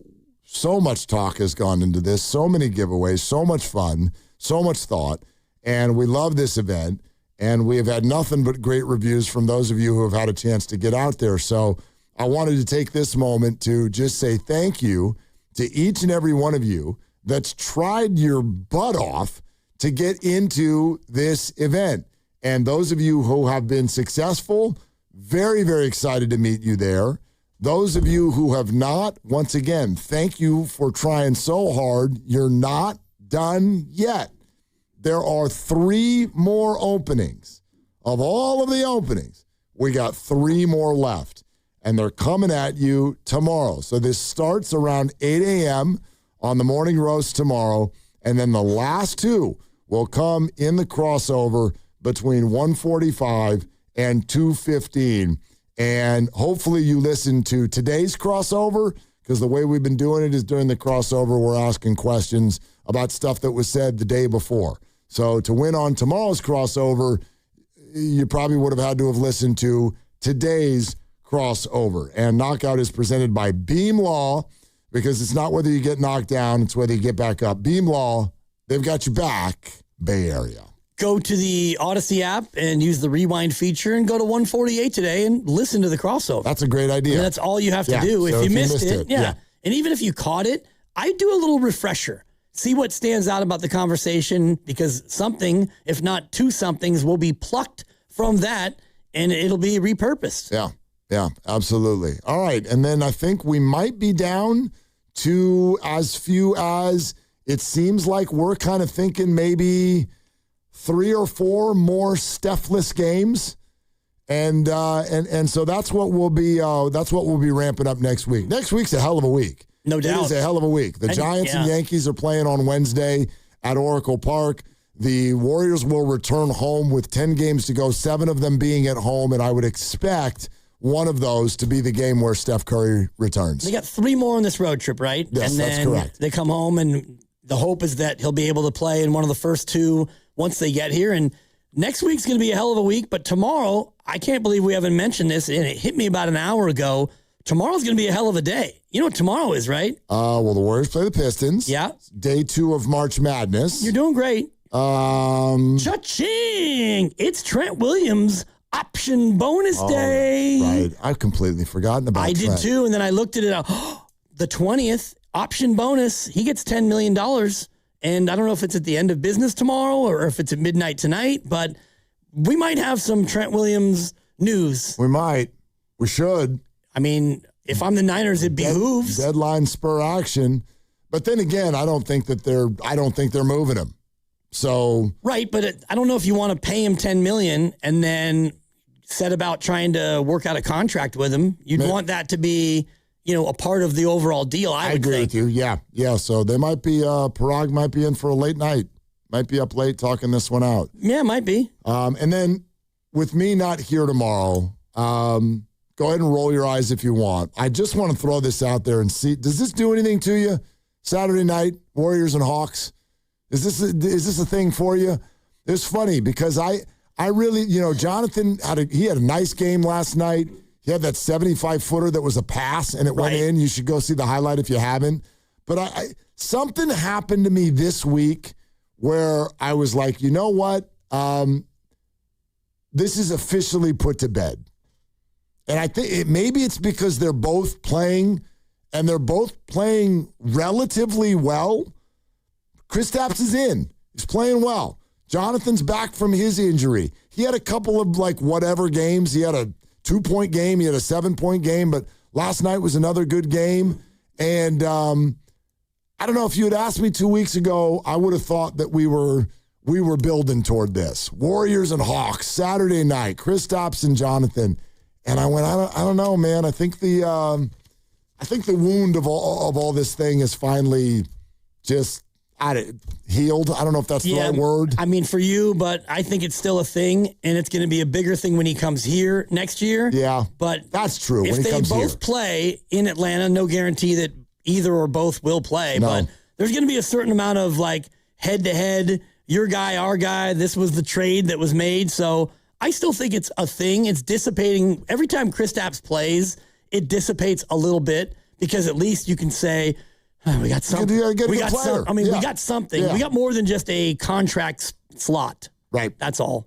much talk has gone into this, so many giveaways, so much fun, so much thought, and we love this event. And we have had nothing but great reviews from those of you who have had a chance to get out there. So I wanted to take this moment to just say thank you to each and every one of you that's tried your butt off to get into this event. And those of you who have been successful, very, very excited to meet you there. Those of you who have not, once again, thank you for trying so hard. You're not done yet. There are 3 more openings. Of all of the openings, we got 3 more left, and they're coming at you tomorrow. So this starts around 8 a.m. on the morning roast tomorrow, and then the last 2 will come in the crossover between 1:45 and 2:15. And hopefully you listen to today's crossover, because the way we've been doing it is during the crossover, we're asking questions about stuff that was said the day before. So to win on tomorrow's crossover, you probably would have had to have listened to today's crossover. And Knockout is presented by Beam Law, because it's not whether you get knocked down, it's whether you get back up. Beam Law, they've got your back, Bay Area. Go to the Odyssey app and use the rewind feature and go to 148 today and listen to the crossover. That's a great idea. And that's all you have to do. So if you missed it. Yeah. And even if you caught it, I do a little refresher. See what stands out about the conversation, because something, if not 2 somethings, will be plucked from that and it'll be repurposed. Yeah, absolutely. All right. And then I think we might be down to as few as, it seems like we're kind of thinking maybe 3 or 4 more Steph-less games. And so that's what we'll be ramping up next week. Next week's a hell of a week. No doubt. It is a hell of a week. The Giants and Yankees are playing on Wednesday at Oracle Park. The Warriors will return home with 10 games to go, 7 of them being at home, and I would expect one of those to be the game where Steph Curry returns. They got 3 more on this road trip, right? Yes, and then that's correct. They come home, and the hope is that he'll be able to play in one of the first 2 once they get here. And next week's going to be a hell of a week, but tomorrow, I can't believe we haven't mentioned this, and it hit me about an hour ago. Tomorrow's going to be a hell of a day. You know what tomorrow is, right? Well, the Warriors play the Pistons. Yeah. Day 2 of March Madness. You're doing great. Cha-ching! It's Trent Williams' option bonus day. Right. I've completely forgotten about I Trent. did too, and then I looked at it. The 20th option bonus, he gets $10 million. And I don't know if it's at the end of business tomorrow or if it's at midnight tonight, but we might have some Trent Williams news. We might. We should. I mean, if I'm the Niners, it behooves. Deadline spur action. But then again, I don't think they're moving him. So right, but I don't know if you want to pay him $10 million and then set about trying to work out a contract with him. You'd want that to be, a part of the overall deal. I agree with you. Yeah. So they might be Parag might be in for a late night. Might be up late talking this one out. Yeah, might be. And then with me not here tomorrow, go ahead and roll your eyes if you want. I just want to throw this out there and see, does this do anything to you? Saturday night, Warriors and Hawks. Is this a thing for you? It's funny because I really, Jonathan had a nice game last night. He had that 75-footer that was a pass and it went in. You should go see the highlight if you haven't. But something happened to me this week where I was like, you know what? This is officially put to bed. And I think maybe it's because they're both playing and they're both playing relatively well. Kristaps is in. He's playing well. Jonathan's back from his injury. He had a couple of whatever games. He had a 2-point game. He had a 7-point game. But last night was another good game. And I don't know, if you had asked me 2 weeks ago, I would have thought that we were building toward this. Warriors and Hawks, Saturday night, Kristaps and Jonathan. And I went, I don't know, man. I think the wound of all this thing is finally just healed. I don't know if that's the right word. I mean, for you, but I think it's still a thing, and it's going to be a bigger thing when he comes here next year. Yeah, but that's true. If when he they comes both here. play in Atlanta, no guarantee that either or both will play. No. But there's going to be a certain amount of head-to-head, your guy, our guy, this was the trade that was made. So I still think it's a thing. It's dissipating. Every time Kristaps plays, it dissipates a little bit because at least you can say, we got something. We got something. Yeah. We got more than just a contract slot. Right. That's all.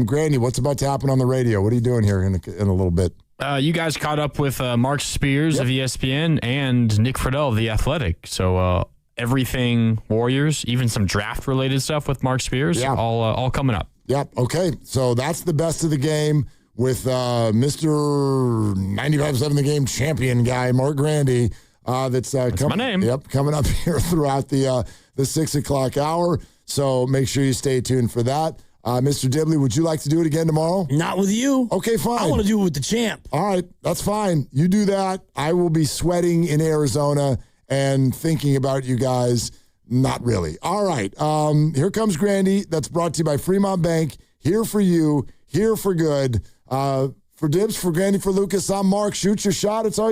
Grandy, what's about to happen on the radio? What are you doing here in a little bit? You guys caught up with Mark Spears of ESPN and Nick Friedel of The Athletic. So everything Warriors, even some draft-related stuff with Mark Spears, all coming up. Yep. Okay. So that's the best of the game with Mr. 95-7 the game champion guy, Mark Grandy. That's my name. Yep, coming up here throughout the 6 o'clock hour. So make sure you stay tuned for that. Mr. Dibley, would you like to do it again tomorrow? Not with you. Okay, fine. I want to do it with the champ. All right, that's fine. You do that. I will be sweating in Arizona and thinking about you guys. Not really. All right. Here comes Grandy. That's brought to you by Fremont Bank. Here for you. Here for good. For Dibs, for Grandy, for Lucas, I'm Mark. Shoot your shot. It's all you.